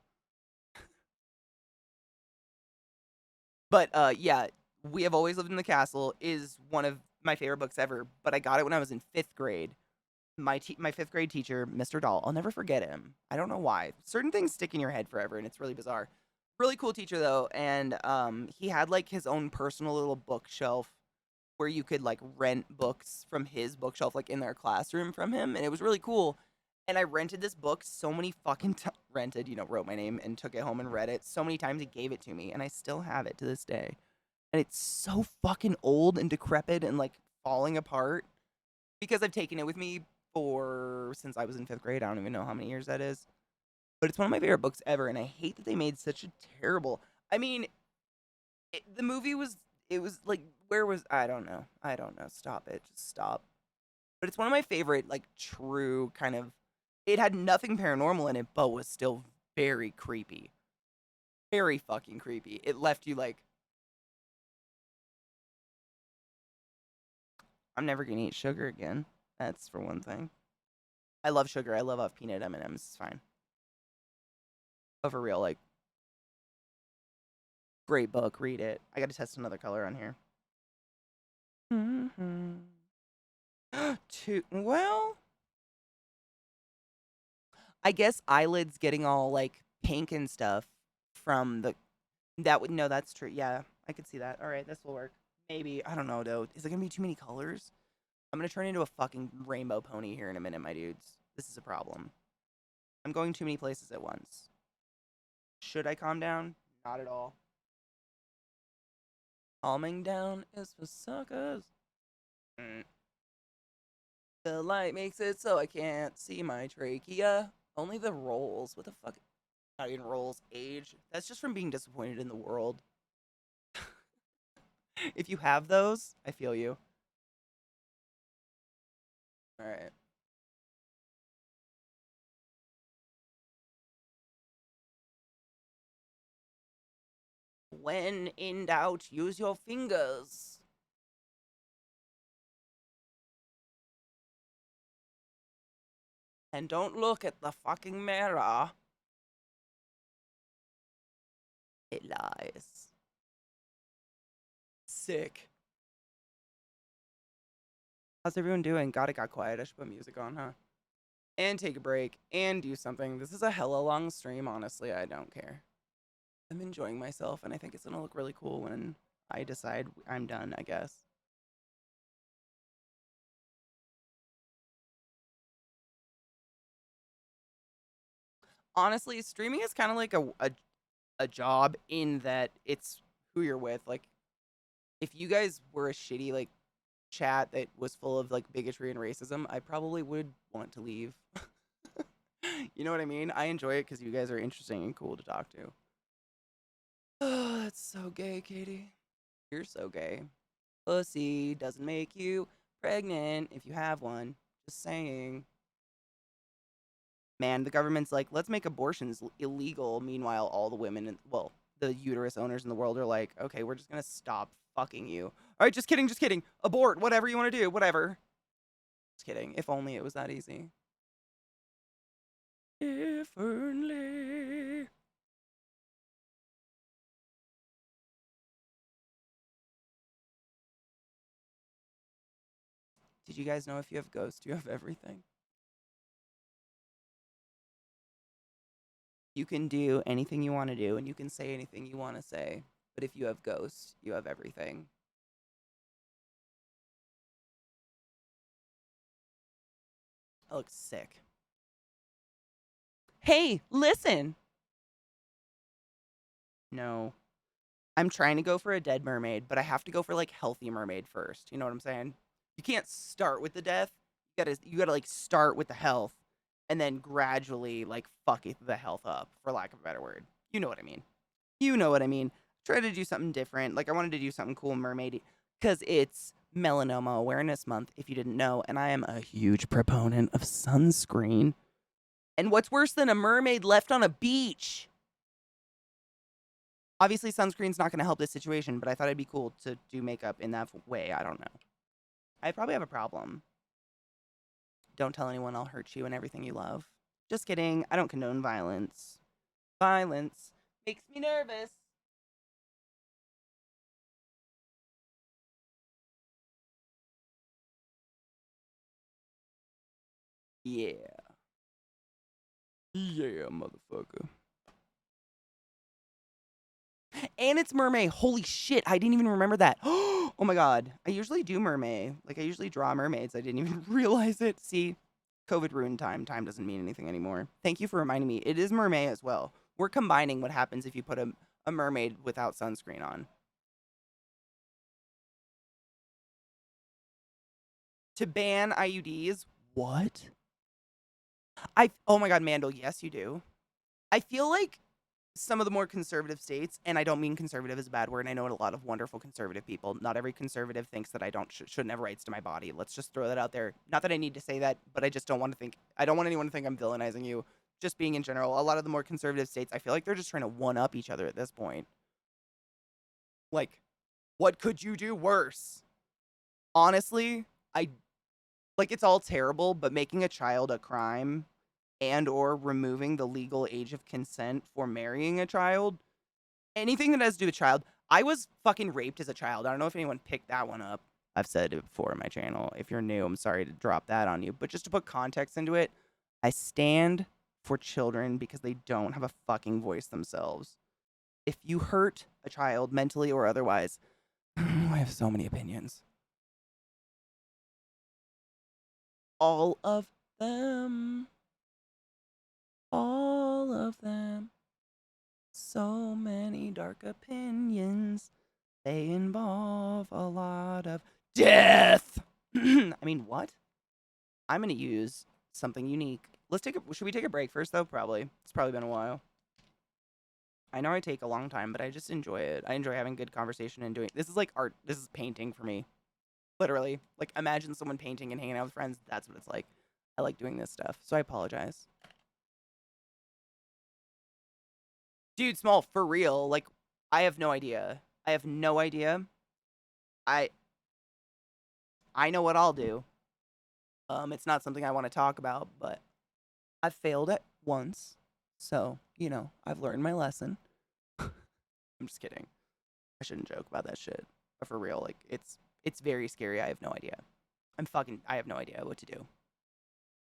But yeah, We Have Always Lived in the Castle is one of my favorite books ever, but I got it when I was in 5th grade. My 5th grade teacher, Mr. Dahl, I'll never forget him. I don't know why. Certain things stick in your head forever and it's really bizarre. Really cool teacher though, and he had like his own personal little bookshelf where you could like rent books from his bookshelf like in their classroom from him, and it was really cool. And I rented this book so many fucking rented, wrote my name and took it home and read it so many times. He gave it to me and I still have it to this day. And it's so fucking old and decrepit and like falling apart because I've taken it with me for since I was in 5th grade. I don't even know how many years that is. But it's one of my favorite books ever, and I hate that they made such a terrible. I mean, the movie was. It was like, where was I don't know. I don't know. Stop it. Just stop. But it's one of my favorite, like, true kind of. It had nothing paranormal in it, but was still very creepy. Very fucking creepy. It left you like, I'm never gonna eat sugar again. That's for one thing. I love sugar. I love peanut M&Ms. It's fine. But for real, like, great book. Read it. I got to test another color on here. Mm-hmm. Well, I guess eyelids getting all like pink and stuff from the that would no, that's true. Yeah, I could see that. All right, this will work. Maybe I don't know though. Is there gonna be too many colors? I'm gonna turn into a fucking rainbow pony here in a minute, my dudes. This is a problem. I'm going too many places at once. Should I calm down? Not at all. Calming down is for suckers. Mm. The light makes it so I can't see my trachea. Only the rolls. What the fuck? Not even rolls. Age. That's just from being disappointed in the world. If you have those, I feel you. All right. When in doubt, use your fingers. And don't look at the fucking mirror. It lies. Sick. How's everyone doing? God, it got quiet. I should put music on, huh? And take a break and do something. This is a hella long stream, honestly. I don't care. I'm enjoying myself, and I think it's gonna look really cool when I decide I'm done, I guess. Honestly, streaming is kind of like a a job in that it's who you're with. Like, if you guys were a shitty like chat that was full of like bigotry and racism, I probably would want to leave. You know what I mean? I enjoy it because you guys are interesting and cool to talk to. Oh, that's so gay, Katie. You're so gay. Pussy doesn't make you pregnant if you have one. Just saying. Man, the government's like, let's make abortions illegal. Meanwhile, all the women, well, the uterus owners in the world are like, okay, we're just gonna stop fucking you. All right, just kidding, just kidding. Abort, whatever you want to do, whatever. Just kidding. If only it was that easy. If only. Did you guys know if you have ghosts, you have everything? You can do anything you want to do, and you can say anything you want to say. But if you have ghosts, you have everything. I look sick. Hey, listen. No. I'm trying to go for a dead mermaid, but I have to go for like healthy mermaid first. You know what I'm saying? You can't start with the death. You gotta like start with the health and then gradually like fuck the health up, for lack of a better word. You know what I mean. You know what I mean. Try to do something different. Like I wanted to do something cool mermaid because it's melanoma awareness month, if you didn't know, and I am a huge proponent of sunscreen. And what's worse than a mermaid left on a beach? Obviously, sunscreen's not going to help this situation, but I thought it'd be cool to do makeup in that way. I don't know. I probably have a problem. Don't tell anyone, I'll hurt you and everything you love. Just kidding. I don't condone violence. Violence makes me nervous. Yeah. Yeah, motherfucker. And it's mermaid. Holy shit, I didn't even remember that. Oh my god. I usually do mermaid. Like, I usually draw mermaids. I didn't even realize it. See, COVID ruined time. Time doesn't mean anything anymore. Thank you for reminding me. It is mermaid as well. We're combining what happens if you put a mermaid without sunscreen on. To ban IUDs? What? Oh my god, Mandel, yes, you do. I feel like some of the more conservative states, and I don't mean conservative is a bad word, and I know a lot of wonderful conservative people. Not every conservative thinks that I shouldn't have rights to my body. Let's just throw that out there. Not that I need to say that, but I just don't want to think, I don't want anyone to think I'm villainizing you. Just being in general, a lot of the more conservative states, I feel like they're just trying to one up each other at this point. Like, what could you do worse? Honestly, like, it's all terrible, but making a child a crime and or removing the legal age of consent for marrying a child, anything that has to do with child. I was fucking raped as a child. I don't know if anyone picked that one up. I've said it before on my channel. If you're new, I'm sorry to drop that on you. But just to put context into it, I stand for children because they don't have a fucking voice themselves. If you hurt a child mentally or otherwise, I have so many opinions. All of them. All of them. So many dark opinions. They involve a lot of death. I mean, what? I'm gonna use something unique. Should we take a break first though? Probably. It's probably been a while. I know I take a long time, but I just enjoy it. I enjoy having good conversation and doing. This is like art. This is painting for me. Literally. Like, imagine someone painting and hanging out with friends. That's what it's like. I like doing this stuff, so I apologize. Dude, Small, for real. Like, I have no idea. I have no idea. I know what I'll do. It's not something I want to talk about, but I've failed at once. So, you know, I've learned my lesson. I'm just kidding. I shouldn't joke about that shit. But for real, like, it's very scary. I have no idea. I have no idea what to do.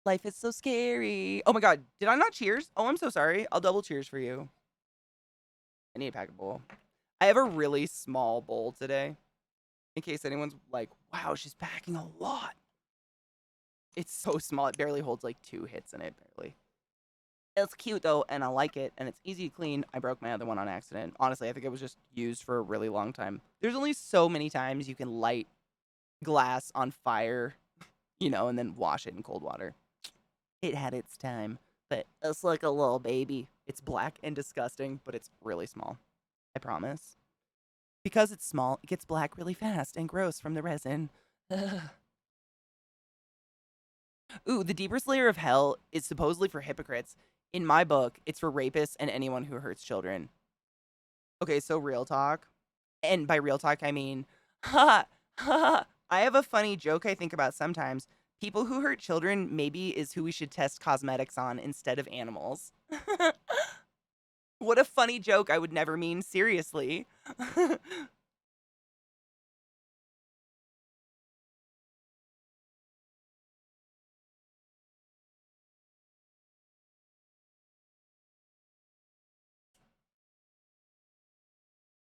Life is so scary. Oh my god, did I not cheers? Oh, I'm so sorry. I'll double cheers for you. I need a packet bowl. I have a really small bowl today. In case anyone's like, wow, she's packing a lot. It's so small. It barely holds like 2 hits in it, barely. It's cute though, and I like it, and it's easy to clean. I broke my other one on accident. Honestly, I think it was just used for a really long time. There's only so many times you can light glass on fire, and then wash it in cold water. It had its time, but it's like a little baby. It's black and disgusting, but it's really small. I promise. Because it's small, it gets black really fast and gross from the resin. Ugh. Ooh, the deepest layer of hell is supposedly for hypocrites. In my book, it's for rapists and anyone who hurts children. Okay, so real talk. And by real talk, I mean, ha ha. I have a funny joke I think about sometimes. People who hurt children maybe is who we should test cosmetics on instead of animals. What a funny joke I would never mean seriously.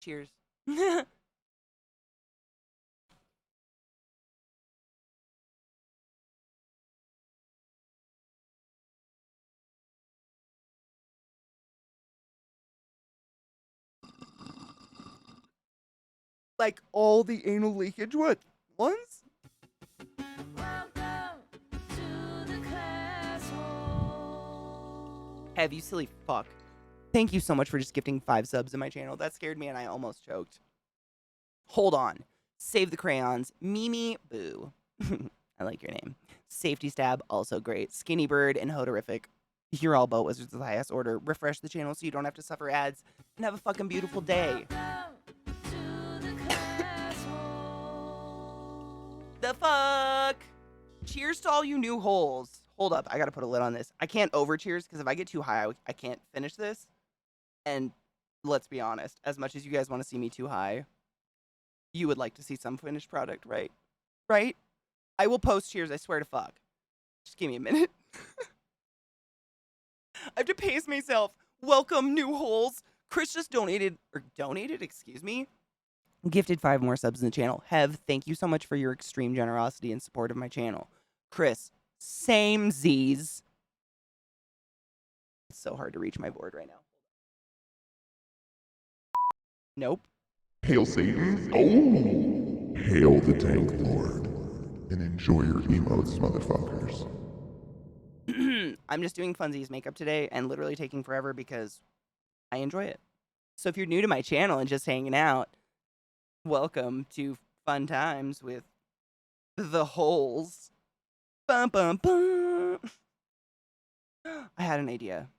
Cheers. Like all the anal leakage ones? Welcome to the class hole. Have you silly fuck. Thank you so much for just gifting 5 subs in my channel. That scared me and I almost choked. Hold on. Save the crayons. Mimi Boo. I like your name. Safety Stab, also great. Skinny Bird and Hodorific. You're all boat wizards of the highest order. Refresh the channel so you don't have to suffer ads. And have a fucking beautiful day. Welcome to the class hole. The fuck? Cheers to all you new holes. Hold up. I gotta put a lid on this. I can't over cheers because if I get too high, I can't finish this. And let's be honest, as much as you guys want to see me too high, you would like to see some finished product, right? Right? I will post cheers, I swear to fuck. Just give me a minute. I have to pace myself. Welcome, new holes. Chris just donated, excuse me. Gifted 5 more subs in the channel. Hev, thank you so much for your extreme generosity and support of my channel. Chris, same Z's. It's so hard to reach my board right now. Nope. Hail Satan. Oh! Hail the Tank Lord. And enjoy your emotes, motherfuckers. I'm just doing funsies makeup today and literally taking forever because I enjoy it. So if you're new to my channel and just hanging out, welcome to fun times with the holes. Bum, bum, bum. I had an idea.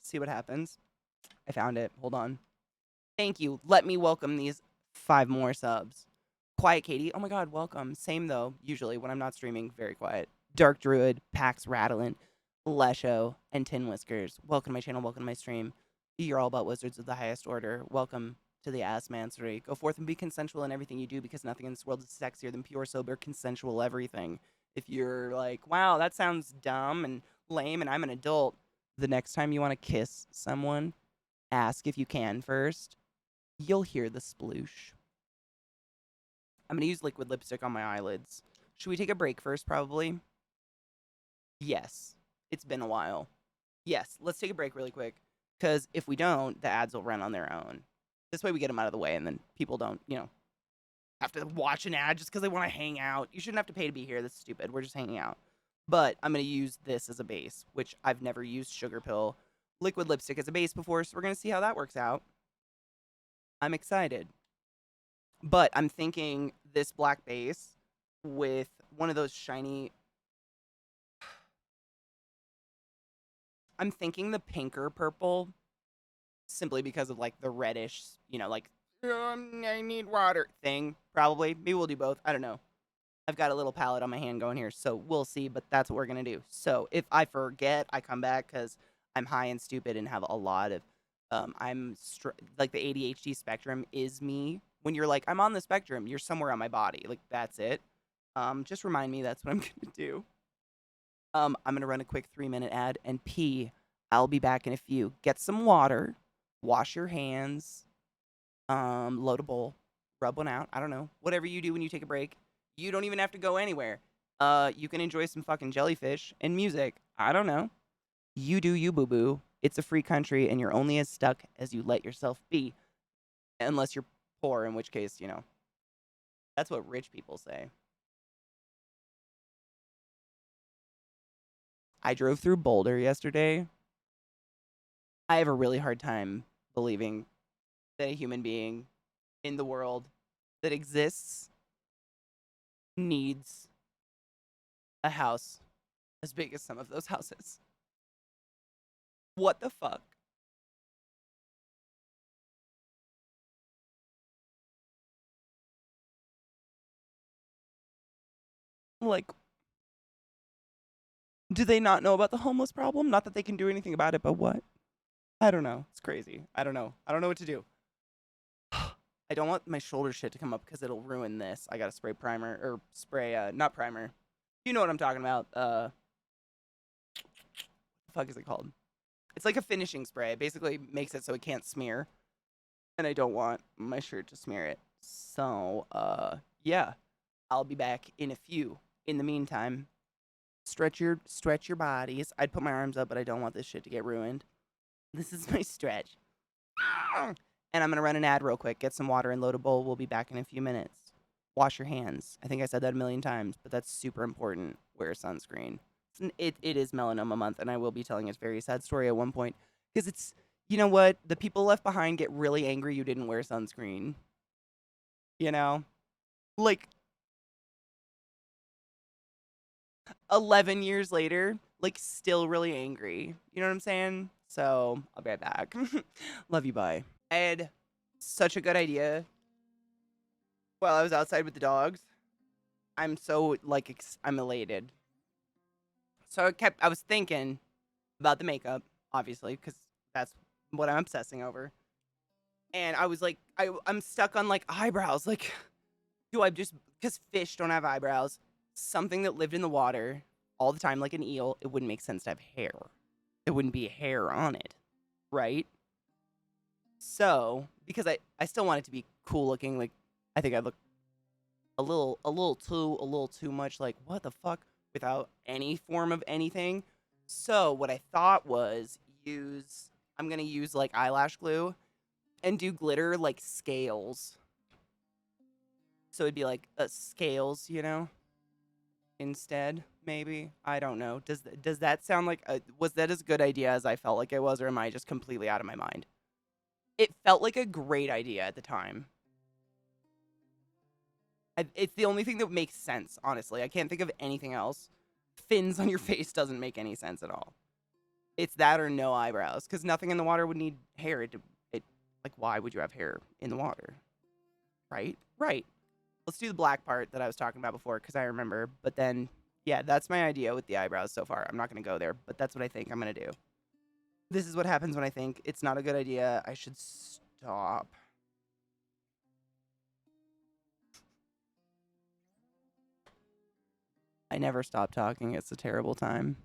See what happens. I found it. Hold on. Thank you. Let me welcome these 5 more subs. Quiet Katie. Oh my god, welcome. Same though. Usually when I'm not streaming, very quiet. Dark Druid, Pax Rattlin, Lesho, and Tin Whiskers. Welcome to my channel. Welcome to my stream. You're all about wizards of the highest order. Welcome to the Assmancery. Go forth and be consensual in everything you do because nothing in this world is sexier than pure, sober, consensual everything. If you're like, wow, that sounds dumb and lame and I'm an adult, the next time you want to kiss someone, ask if you can first. You'll hear the sploosh. I'm going to use liquid lipstick on my eyelids. Should we take a break first, probably? Yes. It's been a while. Yes, let's take a break really quick. Because if we don't, the ads will run on their own. This way we get them out of the way, and then people don't, have to watch an ad just because they want to hang out. You shouldn't have to pay to be here. That's stupid. We're just hanging out. But I'm going to use this as a base, which I've never used Sugar Pill liquid lipstick as a base before, so we're going to see how that works out. I'm excited. But I'm thinking this black base with one of those shiny... I'm thinking the pinker purple, simply because of, like, the reddish, I need water thing, probably. Maybe we'll do both. I don't know. I've got a little palette on my hand going here, so we'll see, but that's what we're going to do. So if I forget, I come back because I'm high and stupid and have a lot of... like, the ADHD spectrum is me. When you're like, I'm on the spectrum, you're somewhere on my body. Like, that's it. Just remind me that's what I'm going to do. I'm going to run a quick 3-minute ad and pee. I'll be back in a few. Get some water. Wash your hands. Load a bowl. rub one out. I don't know. Whatever you do when you take a break. You don't even have to go anywhere. You can enjoy some fucking jellyfish and music. I don't know. You do you, boo boo. It's a free country, and you're only as stuck as you let yourself be. Unless you're poor, in which case, that's what rich people say. I drove through Boulder yesterday. I have a really hard time believing that a human being in the world that exists needs a house as big as some of those houses. What the fuck? Like, do they not know about the homeless problem? Not that they can do anything about it, but what? I don't know. It's crazy. I don't know. I don't know what to do. I don't want my shoulder shit to come up because it'll ruin this. I gotta spray primer, or spray, not primer. You know what I'm talking about. What the fuck is it called? It's like a finishing spray. It basically makes it so it can't smear. And I don't want my shirt to smear it. So, yeah. I'll be back in a few. In the meantime, stretch your bodies. I'd put my arms up, but I don't want this shit to get ruined. This is my stretch. And I'm gonna run an ad real quick. Get some water and load a bowl. We'll be back in a few minutes. Wash your hands. I think I said that a million times, but that's super important. Wear sunscreen. It is melanoma month, and I will be telling a very sad story at one point. Because it's, you know what? The people left behind get really angry you didn't wear sunscreen. You know? Like, 11 years later, like, still really angry. You know what I'm saying? So, I'll be right back. Love you, bye. I had such a good idea while I was outside with the dogs. I'm so, like, I'm elated. So I was thinking about the makeup, obviously, because that's what I'm obsessing over. And I was like, I'm stuck on, like, eyebrows. Like, do I just, because fish don't have eyebrows, something that lived in the water all the time, like an eel, it wouldn't make sense to have hair. It wouldn't be hair on it, right? So, because I still want it to be cool looking, like, I think I look a little too much like, what the fuck, without any form of anything. So, what I thought was I'm going to use, like, eyelash glue and do glitter, like, scales. So it'd be like scales, instead, maybe. I don't know. Does that sound like was that as good idea as I felt like it was, or am I just completely out of my mind? It felt like a great idea at the time. It's the only thing that makes sense, honestly. I can't think of anything else. Fins on your face doesn't make any sense at all. It's that or no eyebrows, because nothing in the water would need hair. Like, why would you have hair in the water? Right? Right. Let's do the black part that I was talking about before, because I remember. But then, yeah, that's my idea with the eyebrows so far. I'm not going to go there, but that's what I think I'm going to do. This is what happens when I think it's not a good idea. I should stop. I never stop talking. It's a terrible time.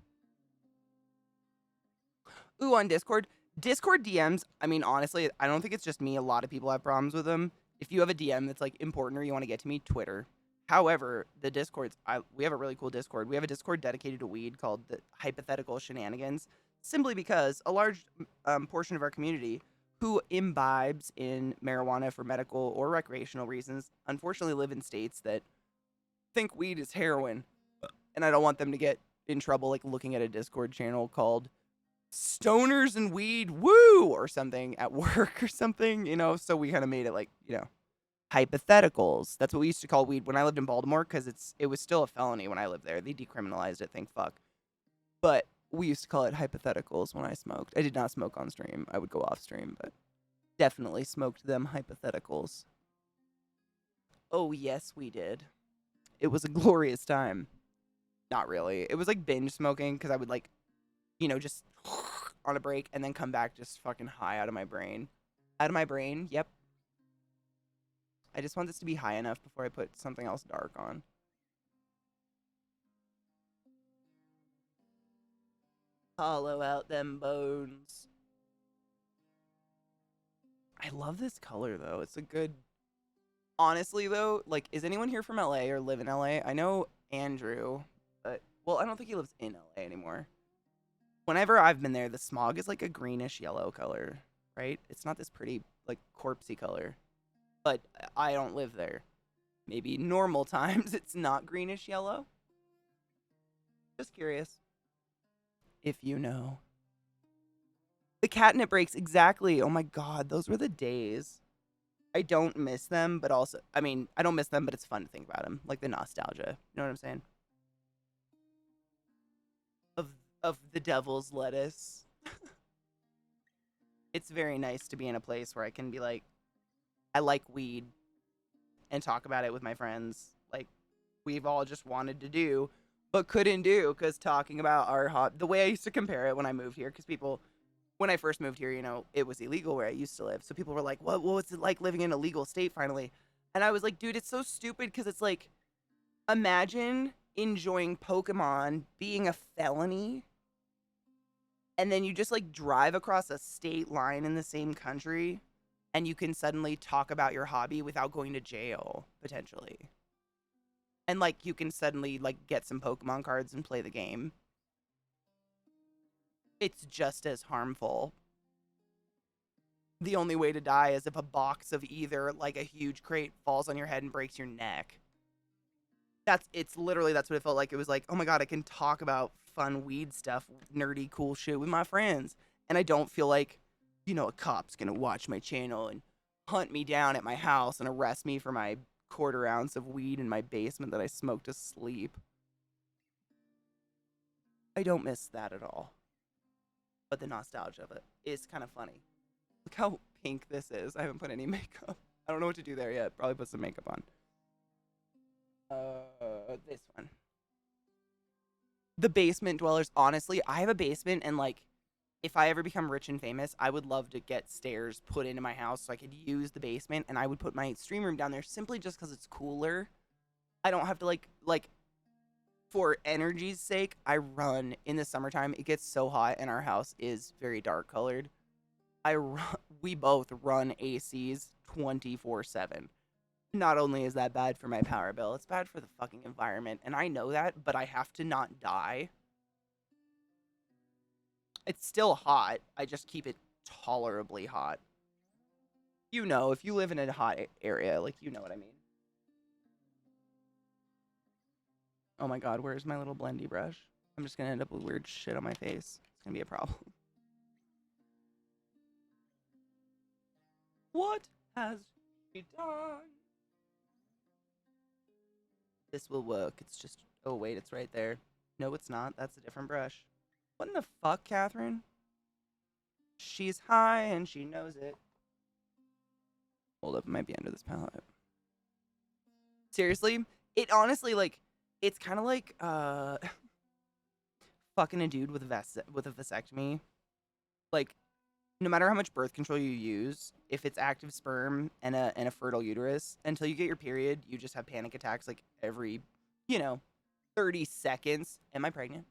Ooh, on Discord. Discord DMs, I mean, honestly, I don't think it's just me. A lot of people have problems with them. If you have a DM that's, like, important or you want to get to me, Twitter. However, the Discords, we have a really cool Discord. We have a Discord dedicated to weed called the Hypothetical Shenanigans, simply because a large portion of our community who imbibes in marijuana for medical or recreational reasons, unfortunately live in states that think weed is heroin. And I don't want them to get in trouble, like, looking at a Discord channel called Stoners and Weed Woo or something at work or something, So we kind of made it like, hypotheticals. That's what we used to call weed when I lived in Baltimore, because it was still a felony when I lived there. They decriminalized it, thank fuck. But we used to call it hypotheticals when I smoked. I did not smoke on stream. I would go off stream, but definitely smoked them hypotheticals. Oh, yes, we did. It was a glorious time. Not really. It was like binge smoking, because I would, like, just on a break and then come back just fucking high out of my brain. Out of my brain, yep. I just want this to be high enough before I put something else dark on. Hollow out them bones. I love this color, though. It's a good Honestly, though, like, is anyone here from LA or live in LA? I know Andrew, but, well, I don't think he lives in LA anymore. Whenever I've been there, the smog is like a greenish yellow color, right? It's not this pretty, like, corpsey color. But I don't live there. Maybe normal times it's not greenish yellow. Just curious if you know. The catnip breaks, exactly. Oh my god, those were the days. I don't miss them, but also, I mean, I don't miss them, but it's fun to think about them. Like the nostalgia. You know what I'm saying? Of of the devil's lettuce. It's very nice to be in a place where I can be like, I like weed and talk about it with my friends. Like we've all just wanted to do, but couldn't do because talking about our the way I used to compare it when I moved here, because people, when I first moved here, you know, it was illegal where I used to live. So people were like, what was it like living in a legal state finally? And I was like, dude, it's so stupid because it's like, imagine enjoying Pokemon being a felony and then you just like drive across a state line in the same country and you can suddenly talk about your hobby without going to jail potentially. And like you can suddenly like get some Pokemon cards and play the game. It's just as harmful. The only way to die is if a box of either like a huge crate falls on your head and breaks your neck. It's literally that's what it felt like. It was like, oh my god, I can talk about fun weed stuff, nerdy cool shit with my friends. And I don't feel like, you know, a cop's gonna watch my channel and hunt me down at my house and arrest me for my quarter ounce of weed in my basement that I smoked asleep. I don't miss that at all. But the nostalgia of it is kind of funny. Look how pink this is. I haven't put any makeup. I don't know what to do there yet. Probably put some makeup on. This one. The basement dwellers. Honestly, I have a basement, and like, if I ever become rich and famous, I would love to get stairs put into my house so I could use the basement, and I would put my stream room down there simply just because it's cooler. I don't have to like for energy's sake. I run in the summertime. It gets so hot, and our house is very dark colored. We both run ACs 24/7. Not only is that bad for my power bill, it's bad for the fucking environment. And I know that, but I have to not die. It's still hot. I just keep it tolerably hot. You know, if you live in a hot area, like, you know what I mean. Oh my god, where's my little blendy brush? I'm just gonna end up with weird shit on my face. It's gonna be a problem. What has she done? This will work. It's just... Oh, wait, it's right there. No, it's not. That's a different brush. What in the fuck, Catherine? She's high and she knows it. Hold up, it might be under this palette. Seriously? It honestly, like... It's kind of like, fucking a dude with a vasectomy. Like, no matter how much birth control you use, if it's active sperm and a fertile uterus, until you get your period, you just have panic attacks like every, you know, 30 seconds. Am I pregnant?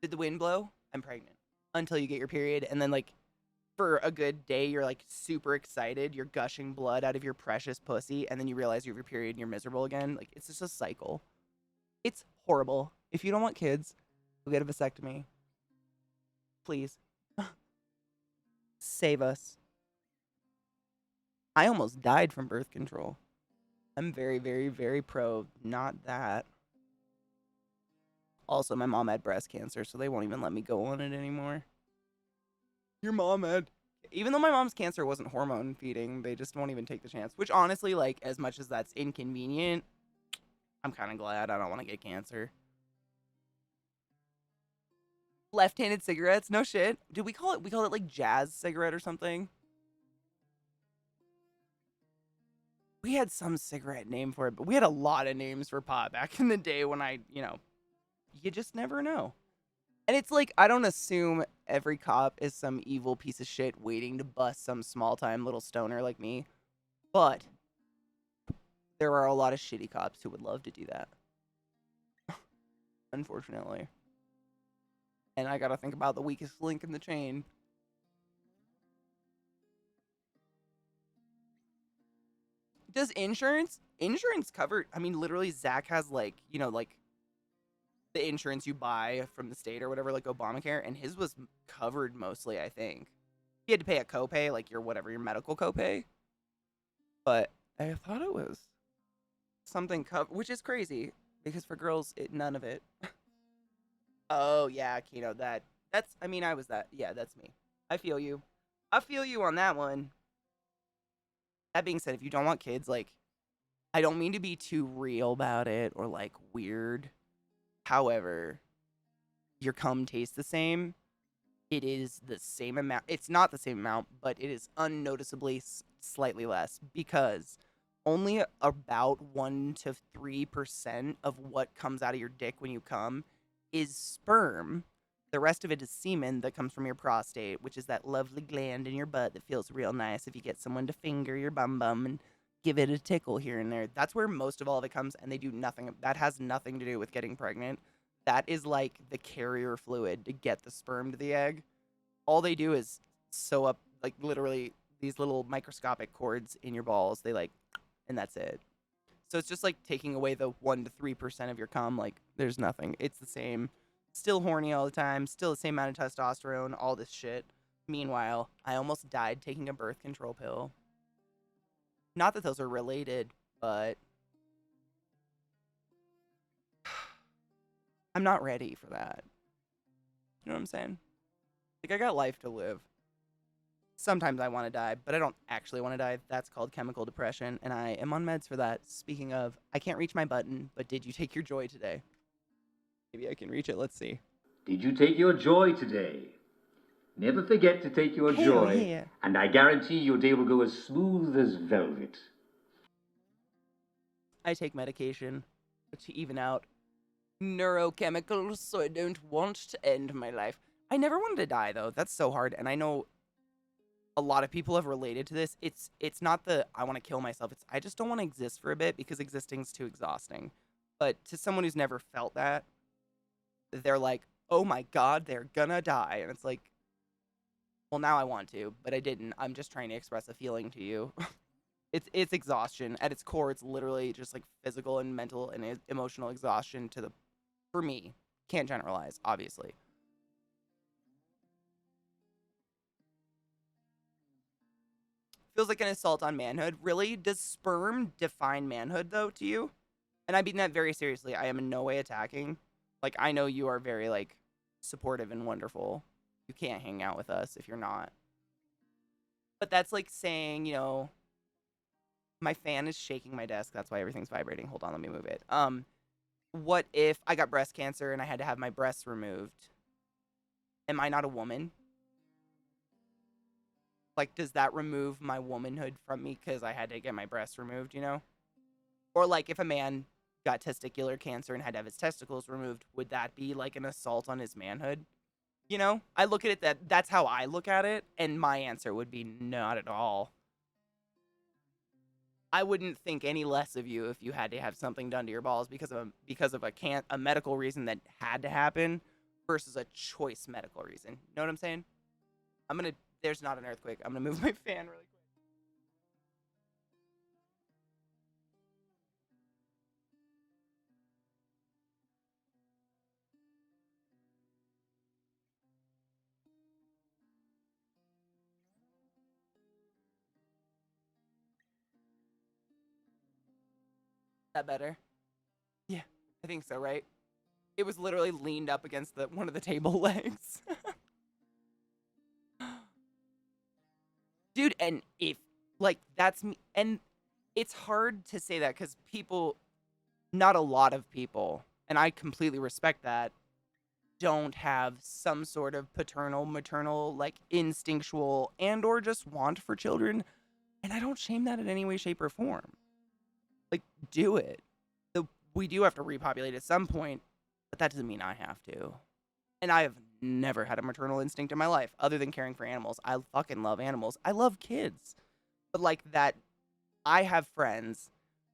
Did the wind blow? I'm pregnant. Until you get your period, and then like for a good day, you're like super excited, you're gushing blood out of your precious pussy, and then you realize you have your period and you're miserable again. Like it's just a cycle. It's horrible. If you don't want kids, go get a vasectomy. Please. Save us. I almost died from birth control. I'm very, very, very pro not that. Also, my mom had breast cancer, so they won't even let me go on it anymore. Your mom had... Even though my mom's cancer wasn't hormone feeding, they just won't even take the chance. Which, honestly, like, as much as that's inconvenient, I'm kind of glad I don't want to get cancer. Left-handed cigarettes? No shit. Did we call it like jazz cigarette or something? We had some cigarette name for it, but we had a lot of names for pot back in the day when you just never know. And it's like, I don't assume every cop is some evil piece of shit waiting to bust some small-time little stoner like me. But there are a lot of shitty cops who would love to do that. Unfortunately. And I gotta think about the weakest link in the chain. Does insurance cover? I mean, literally, Zach has like, like the insurance you buy from the state or whatever, like Obamacare, and his was covered mostly. I think he had to pay a copay, like your medical copay, but I thought it was something covered, which is crazy because for girls, none of it. Oh yeah, Kino, that's. I mean, I was that. Yeah, that's me. I feel you. I feel you on that one. That being said, if you don't want kids, like, I don't mean to be too real about it or like weird. However, your cum tastes the same. It is the same amount. It's not the same amount, but it is unnoticeably slightly less because only about 1 to 3% of what comes out of your dick when you cum is sperm. The rest of it is semen that comes from your prostate, which is that lovely gland in your butt that feels real nice if you get someone to finger your bum and give it a tickle here and there. That's where most of all of it comes, and they do nothing. That has nothing to do with getting pregnant. That is like the carrier fluid to get the sperm to the egg. All they do is sew up, like, literally these little microscopic cords in your balls. They like, and that's it. So it's just like taking away the 1 to 3% of your cum. Like, there's nothing. It's the same. Still horny all the time. Still the same amount of testosterone. All this shit. Meanwhile, I almost died taking a birth control pill. Not that those are related, but I'm not ready for that. You know what I'm saying? Like, I got life to live. Sometimes I want to die, but I don't actually want to die. That's called chemical depression, and I am on meds for that. Speaking of, I can't reach my button, but did you take your joy today? Maybe I can reach it. Let's see. Did you take your joy today? Never forget to take your Hell joy, yeah. and I guarantee your day will go as smooth as velvet. I take medication to even out neurochemicals so I don't want to end my life. I never wanted to die, though. That's so hard, and I know a lot of people have related to this. It's not the I want to kill myself. It's I just don't want to exist for a bit because existing's too exhausting. But to someone who's never felt that, they're like, "Oh my god, they're gonna die." And it's like, "Well, now I want to, but I didn't. I'm just trying to express a feeling to you." It's exhaustion. At its core, it's literally just like physical and mental and emotional exhaustion for me. Can't generalize, obviously. Feels like an assault on manhood. Really? Does sperm define manhood, though, to you? And I mean that very seriously. I am in no way attacking. Like, I know you are very, like, supportive and wonderful. You can't hang out with us if you're not. But that's like saying, my fan is shaking my desk. That's why everything's vibrating. Hold on, let me move it. What if I got breast cancer and I had to have my breasts removed? Am I not a woman? Like, does that remove my womanhood from me because I had to get my breasts removed, Or, like, if a man got testicular cancer and had to have his testicles removed, would that be, like, an assault on his manhood? I look at it that's how I look at it, and my answer would be not at all. I wouldn't think any less of you if you had to have something done to your balls because of a medical reason that had to happen versus a choice medical reason. You know what I'm saying? There's not an earthquake. I'm gonna move my fan really quick. That better? Yeah, I think so, right? It was literally leaned up against one of the table legs. Dude, and if, like, that's me, and it's hard to say that because not a lot of people, and I completely respect that, don't have some sort of paternal, maternal, like, instinctual and or just want for children, and I don't shame that in any way, shape, or form. Like, do it. We do have to repopulate at some point, but that doesn't mean I have to. And I have never had a maternal instinct in my life other than caring for animals. I fucking love animals. I love kids. But like that, I have friends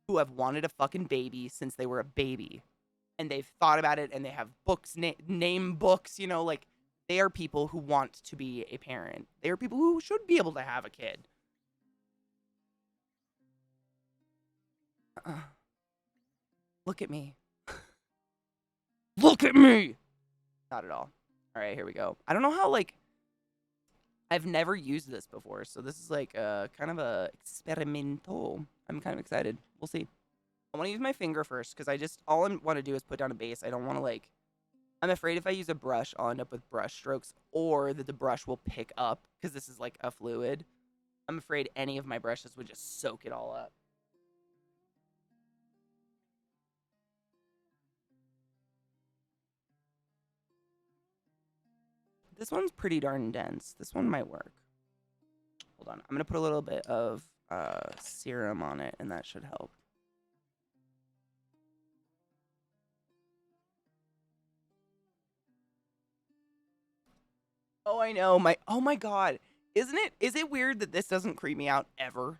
who have wanted a fucking baby since they were a baby. And they've thought about it and they have books, name books, like they are people who want to be a parent. They are people who should be able to have a kid. Look at me. Look at me! Not at all. All right, here we go. I don't know how, like, I've never used this before, so this is like kind of a experimental. I'm kind of excited. We'll see. I want to use my finger first because all I want to do is put down a base. I don't want to like. I'm afraid if I use a brush, I'll end up with brush strokes or that the brush will pick up because this is like a fluid. I'm afraid any of my brushes would just soak it all up. This one's pretty darn dense. This one might work. Hold on. I'm going to put a little bit of serum on it, and that should help. Oh, I know. Oh my god. Is it weird that this doesn't creep me out ever?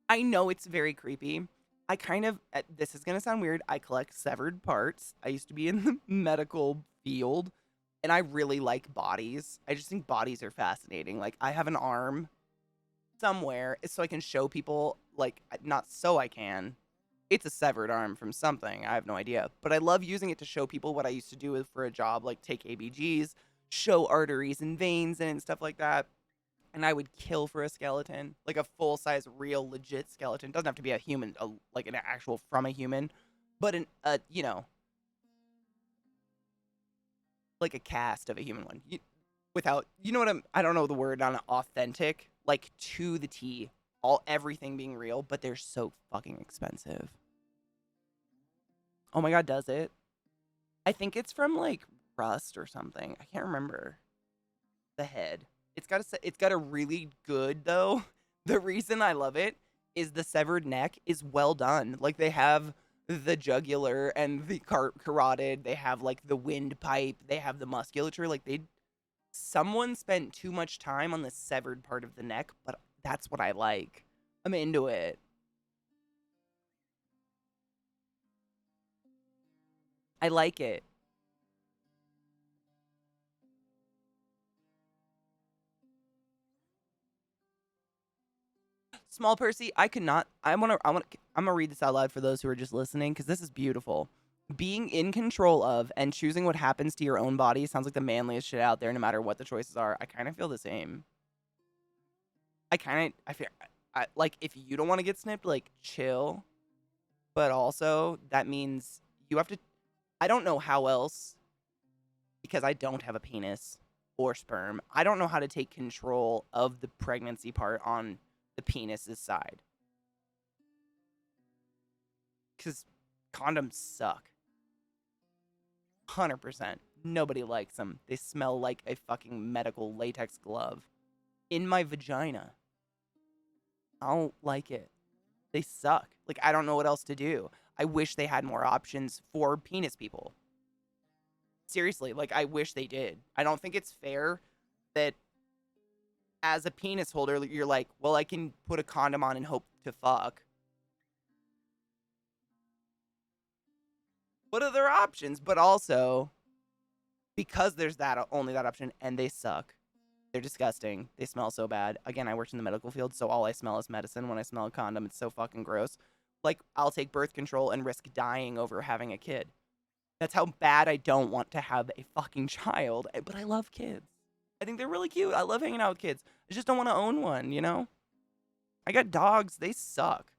I know it's very creepy. I kind of this is going to sound weird. I collect severed parts. I used to be in the medical field and I really like bodies. I just think bodies are fascinating. Like I have an arm somewhere so I can show people like not so I can. It's a severed arm from something. I have no idea. But I love using it to show people what I used to do for a job, like take ABGs, show arteries and veins and stuff like that. And I would kill for a skeleton, like a full-size, real, legit skeleton. Doesn't have to be a human, like an actual from a human, but like a cast of a human one. Without, you know what I don't know the word on authentic, like to the T, everything being real, but they're so fucking expensive. Oh my god, does it? I think it's from like Rust or something. I can't remember. The head. It's got a really good though. The reason I love it is the severed neck is well done. Like they have the jugular and the carotid, they have like the windpipe, they have the musculature. Like someone spent too much time on the severed part of the neck, but that's what I like. I'm into it. I like it. Small Percy, I could not. I'm gonna read this out loud for those who are just listening because this is beautiful. Being in control of and choosing what happens to your own body sounds like the manliest shit out there, no matter what the choices are. I kind of feel the same. I feel like if you don't want to get snipped, like chill, but also that means you have to. I don't know how else because I don't have a penis or sperm. I don't know how to take control of the pregnancy part on the penis's side. Because condoms suck. 100%. Nobody likes them. They smell like a fucking medical latex glove. In my vagina. I don't like it. They suck. Like, I don't know what else to do. I wish they had more options for penis people. Seriously, like, I wish they did. I don't think it's fair that as a penis holder, you're like, well, I can put a condom on and hope to fuck. What are their options? But also, because there's only that option, and they suck. They're disgusting. They smell so bad. Again, I worked in the medical field, so all I smell is medicine. When I smell a condom, it's so fucking gross. Like, I'll take birth control and risk dying over having a kid. That's how bad I don't want to have a fucking child. But I love kids. I think they're really cute. I love hanging out with kids. I just don't want to own one, you know? I got dogs. They suck.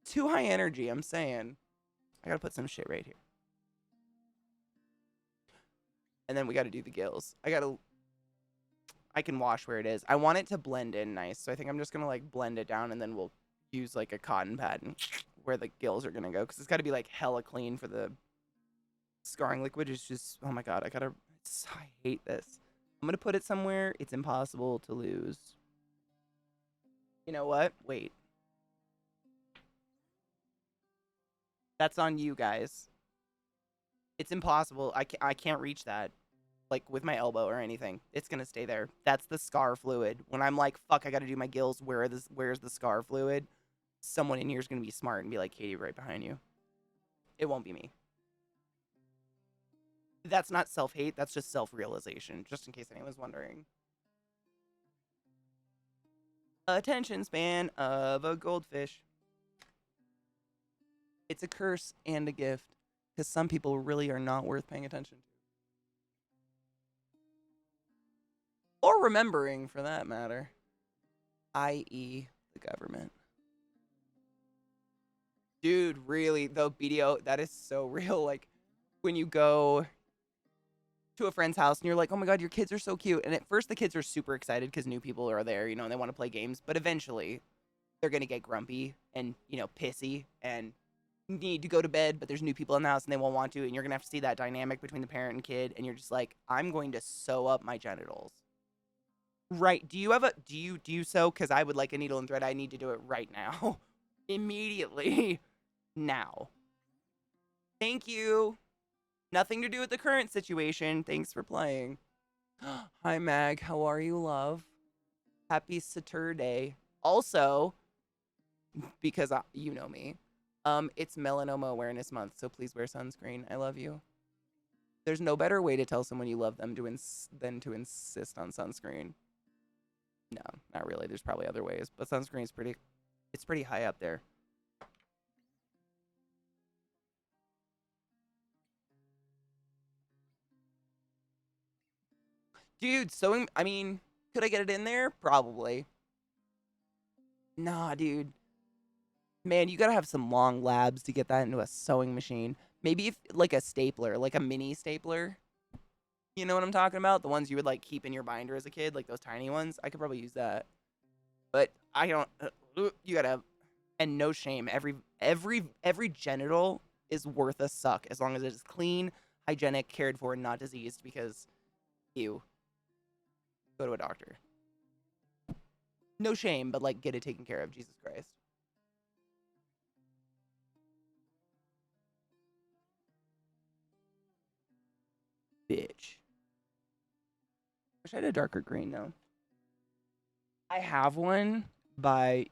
Too high energy, I'm saying. I gotta put some shit right here. And then we gotta do the gills. I can wash where it is. I want it to blend in nice, so I think I'm just gonna like blend it down and then we'll use like a cotton pad and where the gills are gonna go. Because it's gotta be like hella clean for the scarring liquid. Is just, oh my god, I hate this. I'm gonna put it somewhere it's impossible to lose. You know what? Wait. That's on you guys. It's impossible. I can't reach that. Like with my elbow or anything. It's gonna stay there. That's the scar fluid. When I'm like, fuck, I gotta do my gills, where's the scar fluid? Someone in here is gonna be smart and be like, Katie, right behind you. It won't be me. That's not self-hate, that's just self-realization, just in case anyone's wondering. Attention span of a goldfish. It's a curse and a gift because some people really are not worth paying attention to. Or remembering, for that matter, i.e., the government. Dude, really, though, BDO, that is so real. Like, when you go to a friend's house and you're like, oh my God, your kids are so cute. And at first, the kids are super excited because new people are there, and they want to play games. But eventually, they're going to get grumpy and, pissy and need to go to bed, but there's new people in the house and they won't want to. And you're going to have to see that dynamic between the parent and kid. And you're just like, I'm going to sew up my genitals. Right. Do you sew? Because I would like a needle and thread. I need to do it right now. Immediately. Now. Thank you. Nothing to do with the current situation. Thanks for playing. Hi, Mag. How are you, love? Happy Saturday. Also, because you know me, it's Melanoma Awareness Month, so please wear sunscreen. I love you. There's no better way to tell someone you love them than to insist on sunscreen. No, not really. There's probably other ways, but sunscreen is pretty high up there. Dude, sewing, I mean, could I get it in there? Probably. Nah, dude. Man, you gotta have some long labs to get that into a sewing machine. Maybe if, like a stapler, like a mini stapler. You know what I'm talking about? The ones you would, like, keep in your binder as a kid, like those tiny ones. I could probably use that. But I don't, you gotta have, and no shame. Every genital is worth a suck as long as it is clean, hygienic, cared for, and not diseased, because you go to a doctor. No shame, but, like, get it taken care of. Jesus Christ. Bitch. Wish I had a darker green, though. I have one by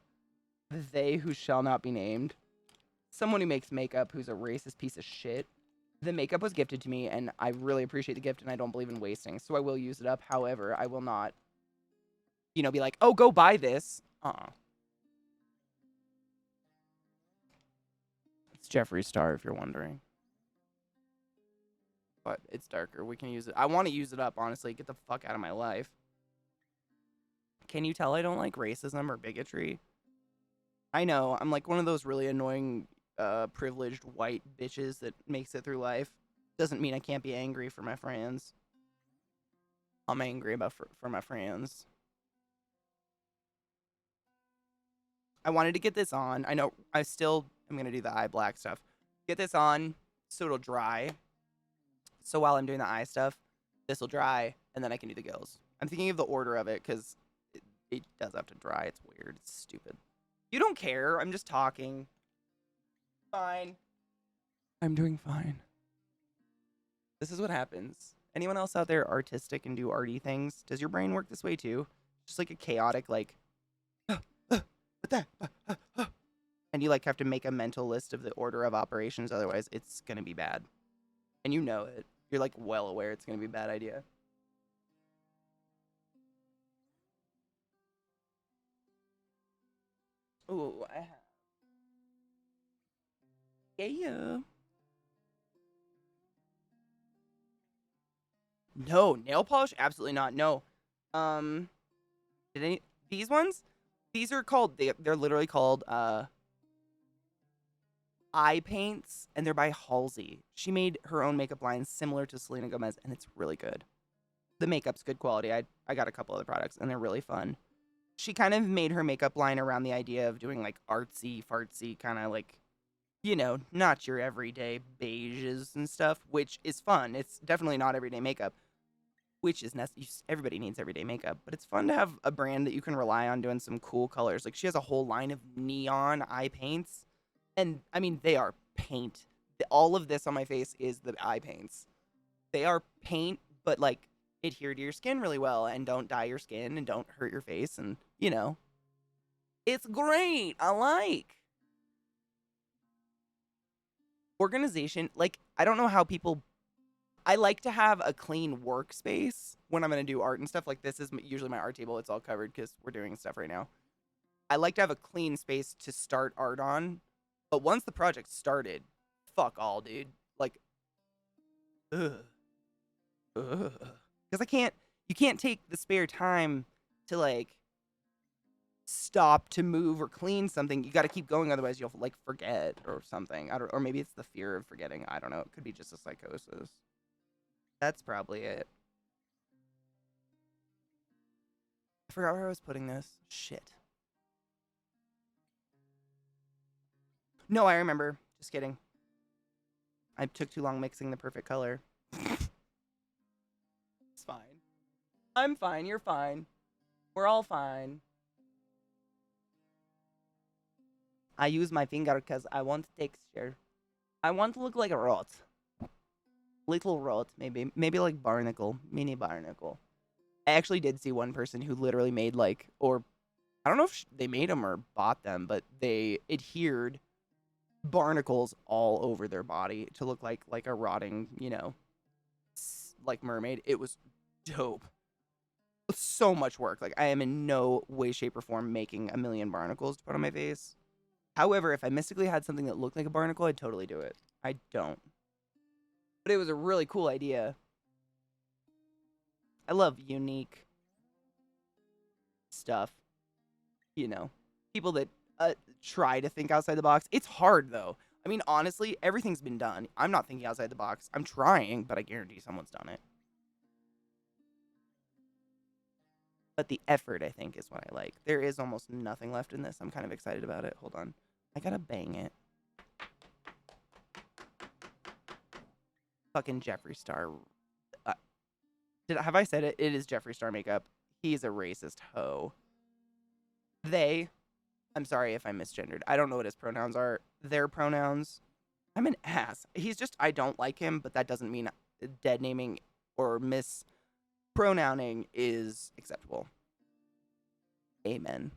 they who shall not be named. Someone who makes makeup who's a racist piece of shit. The makeup was gifted to me, and I really appreciate the gift, and I don't believe in wasting, so I will use it up. However, I will not, be like, oh, go buy this. It's Jeffree Star, if you're wondering. But it's darker. We can use it. I want to use it up, honestly. Get the fuck out of my life. Can you tell I don't like racism or bigotry? I know. I'm like one of those really annoying, privileged white bitches that makes it through life. Doesn't mean I can't be angry for my friends. I'm angry about for my friends. I wanted to get this on. I know I'm going to do the eye black stuff. Get this on so it'll dry. So while I'm doing the eye stuff, this will dry, and then I can do the gills. I'm thinking of the order of it, because it does have to dry. It's weird. It's stupid. You don't care. I'm just talking. Fine. I'm doing fine. This is what happens. Anyone else out there artistic and do arty things? Does your brain work this way too? Just like a chaotic, like, what the? And you, like, have to make a mental list of the order of operations. Otherwise, it's going to be bad. And you know it. You're, like, well aware it's going to be a bad idea. Ooh, I have. Yeah. No, nail polish? Absolutely not. No. These ones? These are called, they're literally called, eye paints, and they're by Halsey. She made her own makeup line similar to Selena Gomez, and it's really good. The makeup's good quality. I got a couple other products, and they're really fun. She kind of made her makeup line around the idea of doing, like, artsy, fartsy, kind of like, not your everyday beiges and stuff, which is fun. It's definitely not everyday makeup, which is necessary. Everybody needs everyday makeup, but it's fun to have a brand that you can rely on doing some cool colors. Like, she has a whole line of neon eye paints. And, I mean, they are paint. All of this on my face is the eye paints. They are paint, but, like, adhere to your skin really well and don't dye your skin and don't hurt your face. And, it's great. I like. Organization. Like, I don't know how people... I like to have a clean workspace when I'm going to do art and stuff. Like, this is usually my art table. It's all covered because we're doing stuff right now. I like to have a clean space to start art on But once the project started, fuck all, dude. Like, ugh. Ugh. Because you can't take the spare time to, like, stop to move or clean something. You got to keep going, otherwise you'll, like, forget or something. Or maybe it's the fear of forgetting. I don't know. It could be just a psychosis. That's probably it. I forgot where I was putting this. Shit. No, I remember. Just kidding. I took too long mixing the perfect color. It's fine. I'm fine. You're fine. We're all fine. I use my finger because I want texture. I want to look like a rot. Little rot, maybe. Maybe like barnacle. Mini barnacle. I actually did see one person who literally made like, or I don't know if they made them or bought them, but they adhered barnacles all over their body to look like a rotting, you know, like mermaid. It was dope. So much work. Like, I am in no way, shape, or form making a million barnacles to put on my face. However, if I mystically had something that looked like a barnacle, I'd totally do it. I don't. But it was a really cool idea. I love unique stuff. You know, people that try to think outside the box. It's hard, though. I mean, honestly, everything's been done. I'm not thinking outside the box. I'm trying, but I guarantee someone's done it. But the effort, I think, is what I like. There is almost nothing left in this. I'm kind of excited about it. Hold on. I gotta bang it. Fucking Jeffree Star. Have I said it? It is Jeffree Star makeup. He's a racist hoe. I'm sorry if I misgendered. I don't know what his pronouns are. Their pronouns. I'm an ass. He's just, I don't like him, but that doesn't mean dead naming or mispronouncing is acceptable. Amen.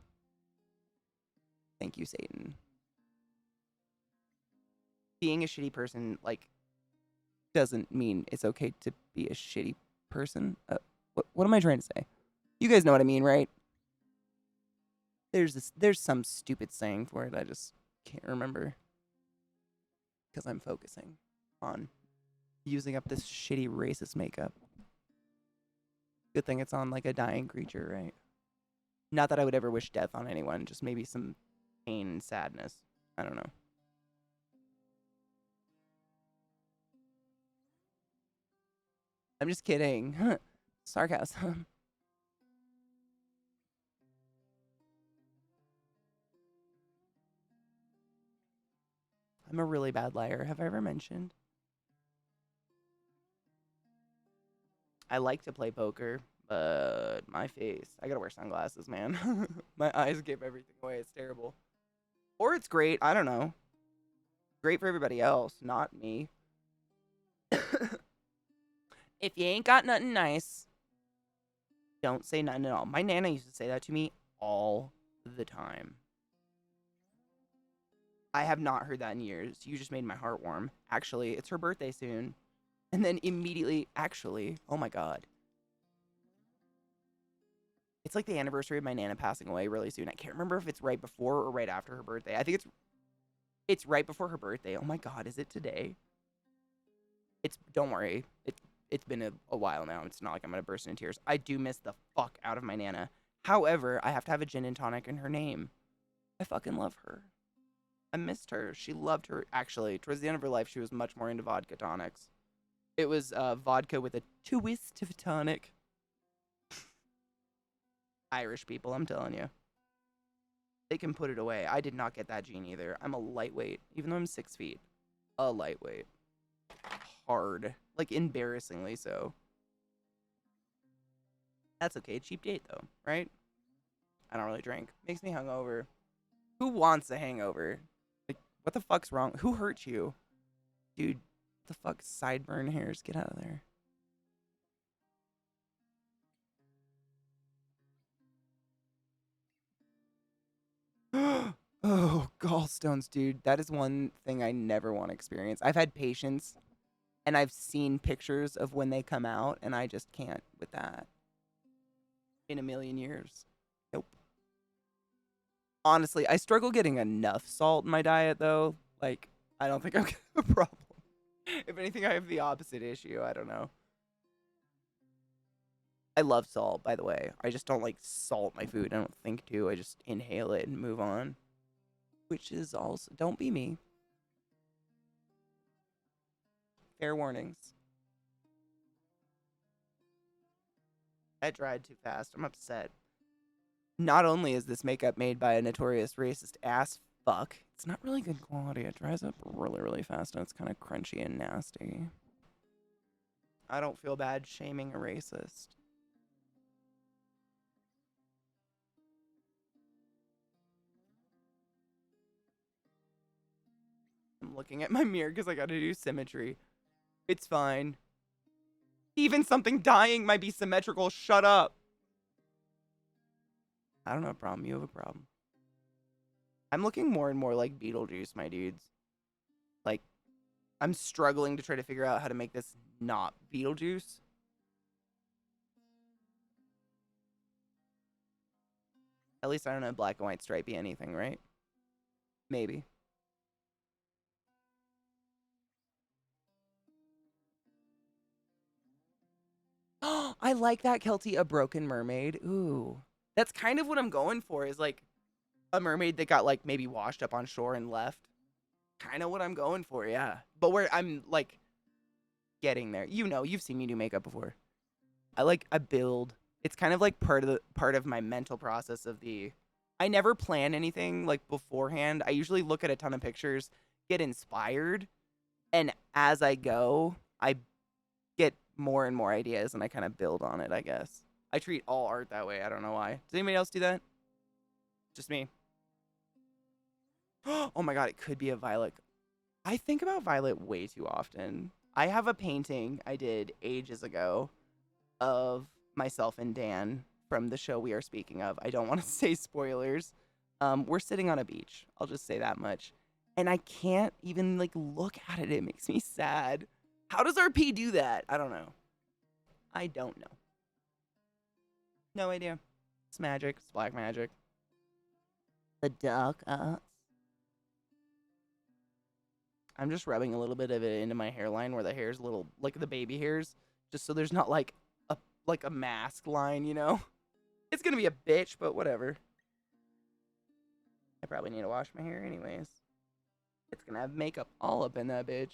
Thank you, Satan. Being a shitty person, like, doesn't mean it's okay to be a shitty person. What am I trying to say? You guys know what I mean, right? There's some stupid saying for it. I just can't remember because I'm focusing on using up this shitty racist makeup. Good thing it's on like a dying creature, right? Not that I would ever wish death on anyone, just maybe some pain and sadness. I don't know. I'm just kidding. Sarcasm. I'm a really bad liar. Have I ever mentioned? I like to play poker, but my face. I gotta wear sunglasses, man. My eyes give everything away. It's terrible. Or it's great. I don't know. Great for everybody else, not me. If you ain't got nothing nice, don't say nothing at all. My Nana used to say that to me all the time. I have not heard that in years. You just made my heart warm. Actually, it's her birthday soon. And then immediately, actually, oh my God. It's like the anniversary of my Nana passing away really soon. I can't remember if it's right before or right after her birthday. I think it's right before her birthday. Oh my God, is it today? Don't worry. It's been a while now. It's not like I'm gonna burst into tears. I do miss the fuck out of my Nana. However, I have to have a gin and tonic in her name. I fucking love her. I missed her. She loved her. Actually, towards the end of her life, she was much more into vodka tonics. It was vodka with a twist of tonic. Irish people, I'm telling you. They can put it away. I did not get that gene either. I'm a lightweight, even though I'm 6 feet. A lightweight. Hard. Like, embarrassingly so. That's okay. Cheap date, though, right? I don't really drink. Makes me hungover. Who wants a hangover? Like, what the fuck's wrong? Who hurt you? Dude, what the fuck? Sideburn hairs. Get out of there. Oh, gallstones, dude. That is one thing I never want to experience. I've had patients, and I've seen pictures of when they come out, and I just can't with that. In a million years. Nope. Honestly, I struggle getting enough salt in my diet, though. Like, I don't think I'm gonna have a problem. If anything, I have the opposite issue. I don't know. I love salt, by the way. I just don't like salt my food. I don't think to. I just inhale it and move on. Which is also, don't be me. Fair warnings. That dried too fast. I'm upset. Not only is this makeup made by a notorious racist ass fuck, it's not really good quality. It dries up really, really fast and it's kind of crunchy and nasty. I don't feel bad shaming a racist. I'm looking at my mirror because I gotta do symmetry. It's fine. Even something dying might be symmetrical. Shut up. I don't have a problem. You have a problem. I'm looking more and more like Beetlejuice, my dudes. Like, I'm struggling to try to figure out how to make this not Beetlejuice. At least I don't know black and white stripey anything, right? Maybe. I like that, Kelty, a broken mermaid. Ooh. That's kind of what I'm going for, is like a mermaid that got like maybe washed up on shore and left. Kind of what I'm going for, yeah. But where I'm like getting there. You know, you've seen me do makeup before. I build. It's kind of like part of my mental process of the I never plan anything like beforehand. I usually look at a ton of pictures, get inspired, and as I go, I get more and more ideas and I kind of build on it, I guess. I treat all art that way. I don't know why. Does anybody else do that? Just me. Oh my god, it could be a violet. I think about violet way too often. I have a painting I did ages ago of myself and Dan from the show we are speaking of. I don't want to say spoilers. We're sitting on a beach. I'll just say that much. And I can't even like look at it. It makes me sad. How does RP do that? I don't know. I don't know. No idea. It's magic. It's black magic. The dark arts. I'm just rubbing a little bit of it into my hairline where the hair's a little like the baby hairs, just so there's not like a mask line, you know? It's gonna be a bitch, but whatever. I probably need to wash my hair anyways. It's gonna have makeup all up in that bitch.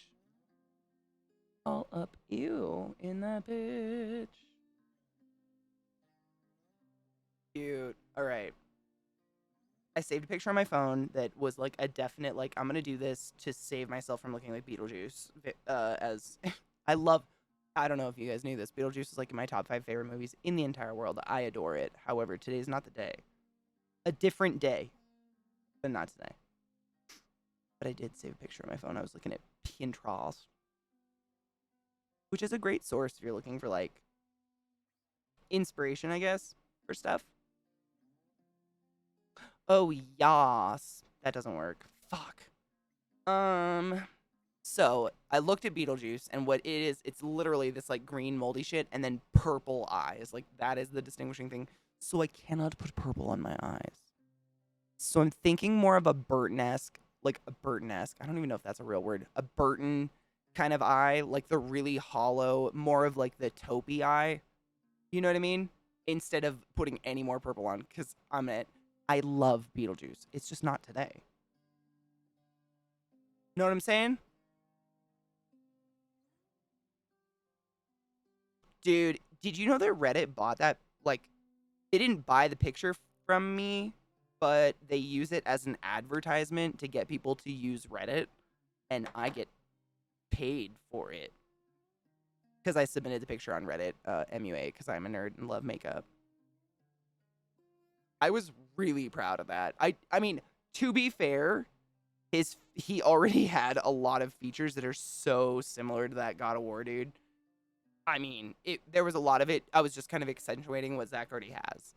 All up you in that bitch. Cute. Alright. I saved a picture on my phone that was like a definite, like, I'm gonna do this to save myself from looking like Beetlejuice. As I don't know if you guys knew this. Beetlejuice is like in my top 5 favorite movies in the entire world. I adore it. However, today's not the day. A different day, but not today. But I did save a picture on my phone. I was looking at Pinterest, which is a great source if you're looking for like inspiration, I guess, for stuff. Oh, yas. That doesn't work. Fuck. So I looked at Beetlejuice, and what it is, it's literally this like green moldy shit, and then purple eyes. Like that is the distinguishing thing. So I cannot put purple on my eyes. So I'm thinking more of a Burton-esque, like a Burton-esque. I don't even know if that's a real word. A Burton kind of eye, like the really hollow, more of like the taupey eye. You know what I mean? Instead of putting any more purple on, because I love Beetlejuice. It's just not today. Know what I'm saying? Dude, did you know that Reddit bought that? Like, they didn't buy the picture from me, but they use it as an advertisement to get people to use Reddit, and I get paid for it. Because I submitted the picture on Reddit, MUA, because I'm a nerd and love makeup. I was really proud of that. I mean, to be fair, he already had a lot of features that are so similar to that God of War dude. I mean, there was a lot of it. I was just kind of accentuating what Zach already has.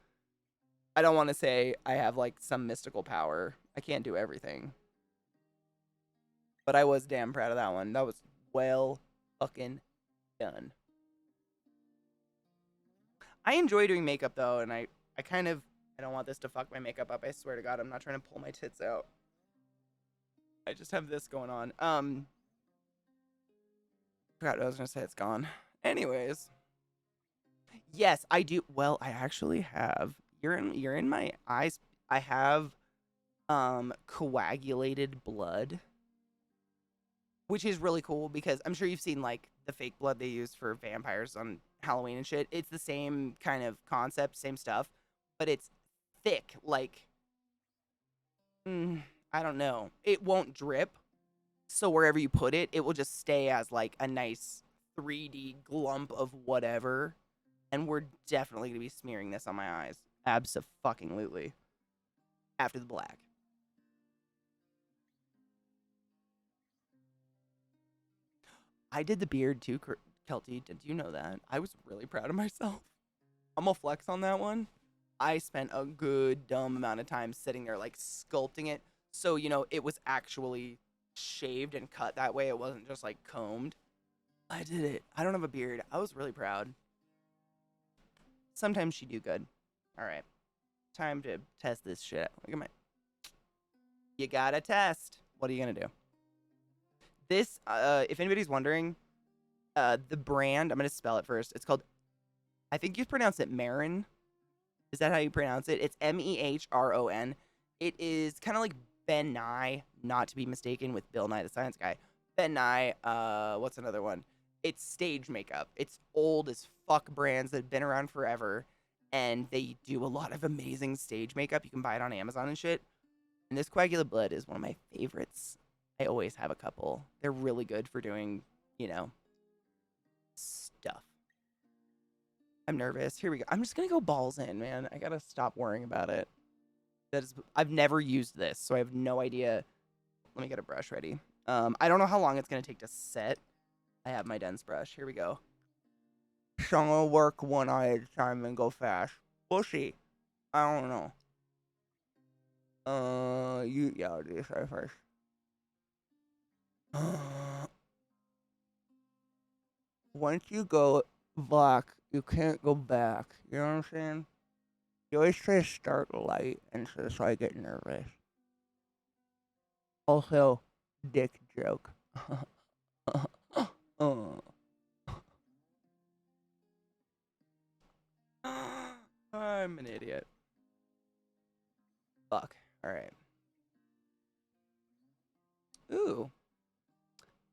I don't want to say I have like some mystical power. I can't do everything. But I was damn proud of that one. That was well fucking done. I enjoy doing makeup though, and I don't want this to fuck my makeup up. I swear to God, I'm not trying to pull my tits out. I just have this going on. Forgot what I was gonna say. It's gone. Anyways, yes, I do. Well, I actually have. You're in my eyes. I have coagulated blood, which is really cool because I'm sure you've seen like the fake blood they use for vampires on Halloween and shit. It's the same kind of concept, same stuff, but it's thick. Like, I don't know. It won't drip, so wherever you put it, it will just stay as like a nice 3D glump of whatever. And we're definitely gonna be smearing this on my eyes. Abso-fucking-lutely. After the black. I did the beard too, Kelty. Did you know that? I was really proud of myself. I'm gonna flex on that one. I spent a good dumb amount of time sitting there like sculpting it. So, it was actually shaved and cut that way. It wasn't just like combed. I did it. I don't have a beard. I was really proud. Sometimes you do good. All right. Time to test this shit. Look at my... You gotta test. What are you gonna do? This, if anybody's wondering, the brand, I'm gonna spell it first. It's called, I think you pronounce it Marin. Is that how you pronounce it? It's Mehron. It is kind of like Ben Nye, not to be mistaken with Bill Nye the Science Guy. Ben Nye, what's another one? It's stage makeup. It's old as fuck brands that have been around forever, and they do a lot of amazing stage makeup. You can buy it on Amazon and shit. And this coagulated blood is one of my favorites. I always have a couple. They're really good for doing, stuff. I'm nervous. Here we go. I'm just gonna go balls in, man. I gotta stop worrying about it. I've never used this, so I have no idea. Let me get a brush ready. I don't know how long it's gonna take to set. I have my dense brush. Here we go. So I'm gonna work one eye at a time and go fast. We'll see. I don't know. I'll do this right first. Once you go black, you can't go back. You know what I'm saying? You always try to start light, and so I get nervous. Also, dick joke. I'm an idiot. Fuck. Alright. Ooh,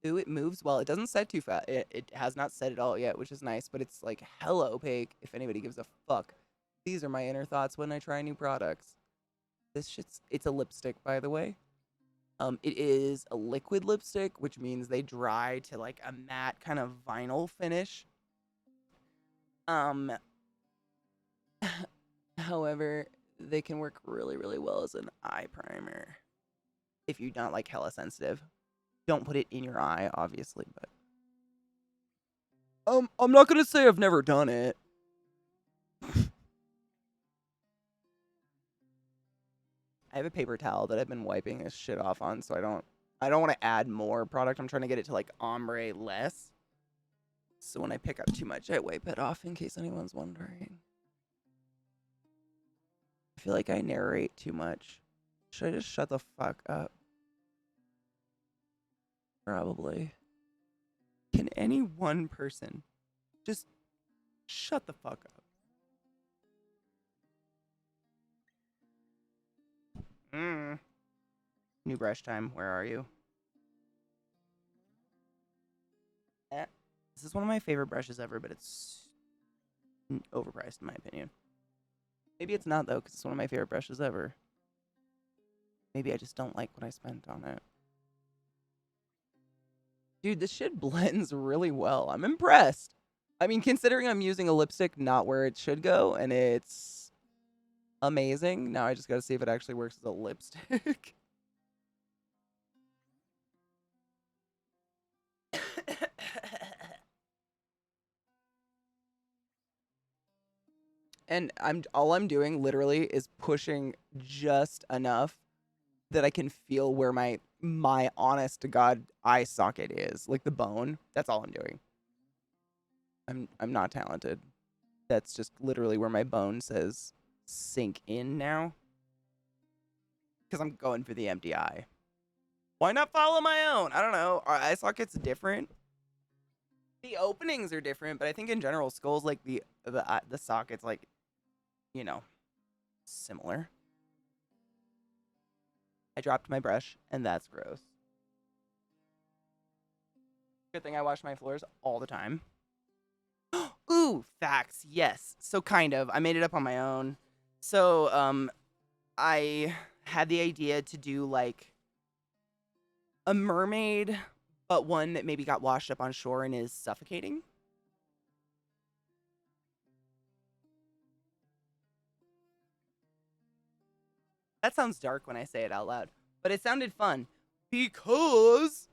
it moves well. It doesn't set too fast. It has not set at all yet, which is nice, but it's like hella opaque if anybody gives a fuck. These are my inner thoughts when I try new products. It's a lipstick, by the way. It is a liquid lipstick, which means they dry to like a matte kind of vinyl finish. However, they can work really, really well as an eye primer. If you're not like hella sensitive. Don't put it in your eye, obviously, but I'm not gonna say I've never done it. I have a paper towel that I've been wiping this shit off on, so I don't want to add more product. I'm trying to get it to like ombre less. So when I pick up too much, I wipe it off in case anyone's wondering. I feel like I narrate too much. Should I just shut the fuck up? Probably. Can any one person just shut the fuck up? New brush time. Where are you? This is one of my favorite brushes ever, but it's overpriced in my opinion. Maybe it's not, though, because it's one of my favorite brushes ever. Maybe I just don't like what I spent on it. Dude, this shit blends really well. I'm impressed. I mean, considering I'm using a lipstick not where it should go, and it's amazing. Now I just gotta see if it actually works as a lipstick. And all I'm doing literally is pushing just enough that I can feel where my honest to God eye socket is, like the bone. That's all I'm doing. I'm not talented. That's just literally where my bone says sink in now. Because I'm going for the empty eye. Why not follow my own? I don't know. Our eye socket's different. The openings are different, but I think in general, Skull's like the socket's like, you know, similar. I dropped my brush, and that's gross. Good thing I wash my floors all the time. Ooh, facts. Yes. So kind of. I made it up on my own. So I had the idea to do like a mermaid, but one that maybe got washed up on shore and is suffocating. That sounds dark when I say it out loud, but it sounded fun because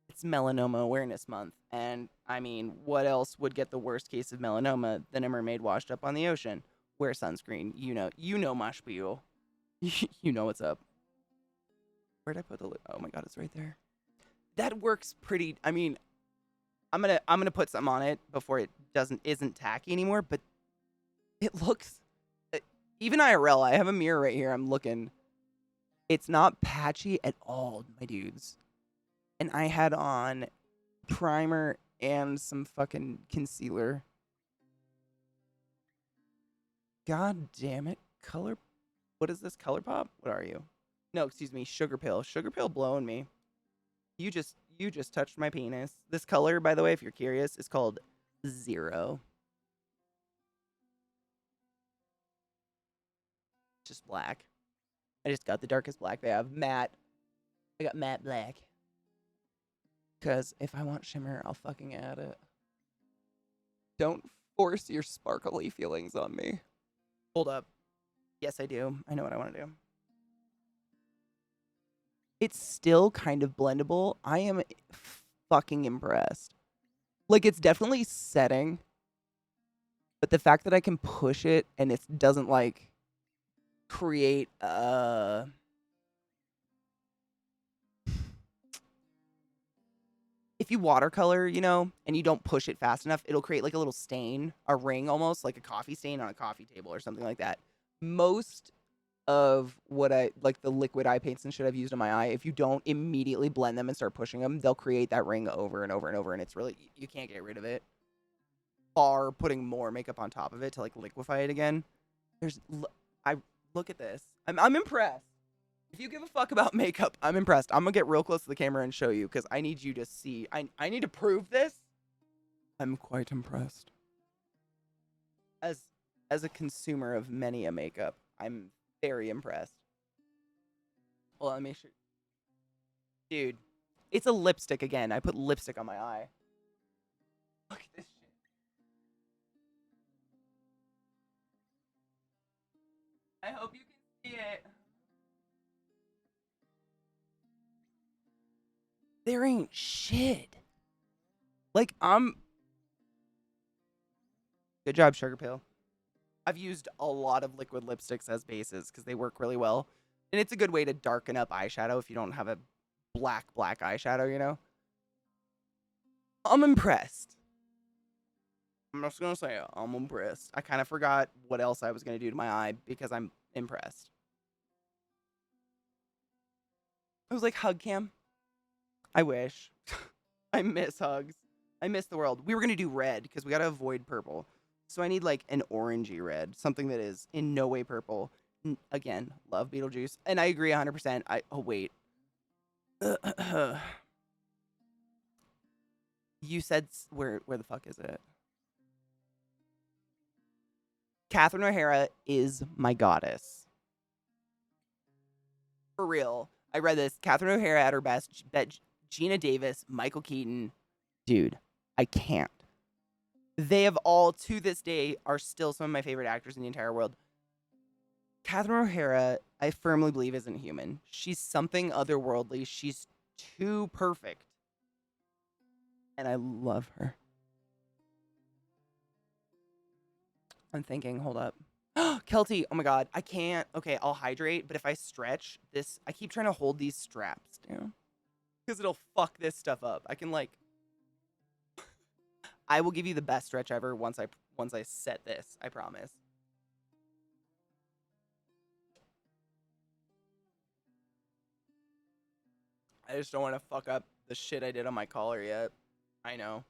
it's Melanoma Awareness Month. And I mean, what else would get the worst case of melanoma than a mermaid washed up on the ocean? Wear sunscreen. You know, Mashpeel. You know what's up. Where'd I put the? Oh my god, it's right there. That works pretty. I mean, I'm gonna put something on it before it isn't tacky anymore. But it looks, even IRL. I have a mirror right here. I'm looking. It's not patchy at all, my dudes. And I had on primer and some fucking concealer. God damn it. Color. What is this? Color Pop? What are you? No, excuse me. Sugar Pill. Sugar Pill blowing me. You just touched my penis. This color, by the way, if you're curious, is called Zero. Just black. I just got the darkest black they have. Matte. I got matte black. Because if I want shimmer, I'll fucking add it. Don't force your sparkly feelings on me. Hold up. Yes, I do. I know what I want to do. It's still kind of blendable. I am fucking impressed. Like, it's definitely setting. But the fact that I can push it and it doesn't, like, create if you watercolor, and you don't push it fast enough, it'll create like a little stain, a ring almost, like a coffee stain on a coffee table or something like that. Most of what I like the liquid eye paints and shit I've used on my eye, if you don't immediately blend them and start pushing them, they'll create that ring over and over and over, and it's really, you can't get rid of it. Or putting more makeup on top of it to like liquefy it again. I look at this. I'm impressed. If you give a fuck about makeup, I'm impressed. I'm gonna get real close to the camera and show you because I need you to see. I need to prove this. I'm quite impressed. As a consumer of many a makeup, I'm very impressed. Well, let me show. Dude, it's a lipstick again. I put lipstick on my eye. Look at this shit. I hope you can see it. There ain't shit. Like, good job, Sugar Pill. I've used a lot of liquid lipsticks as bases because they work really well. And it's a good way to darken up eyeshadow if you don't have a black eyeshadow, I'm impressed. I'm just going to say it. I'm impressed. I kind of forgot what else I was going to do to my eye because I'm impressed. I was like, hug cam? I wish. I miss hugs. I miss the world. We were going to do red because we got to avoid purple. So I need like an orangey red, something that is in no way purple. Again, love Beetlejuice. And I agree 100%. Oh, wait. You said, where the fuck is it? Catherine O'Hara is my goddess. For real. I read this. Catherine O'Hara at her best. Gina Davis, Michael Keaton. Dude, I can't. They have all, to this day, are still some of my favorite actors in the entire world. Catherine O'Hara, I firmly believe, isn't human. She's something otherworldly. She's too perfect. And I love her. I'm thinking, hold up. Kelty, oh my god, I can't. Okay, I'll hydrate, but if I stretch this, I keep trying to hold these straps down. Because it'll fuck this stuff up. I can, like... I will give you the best stretch ever once I set this, I promise. I just don't want to fuck up the shit I did on my collar yet. I know.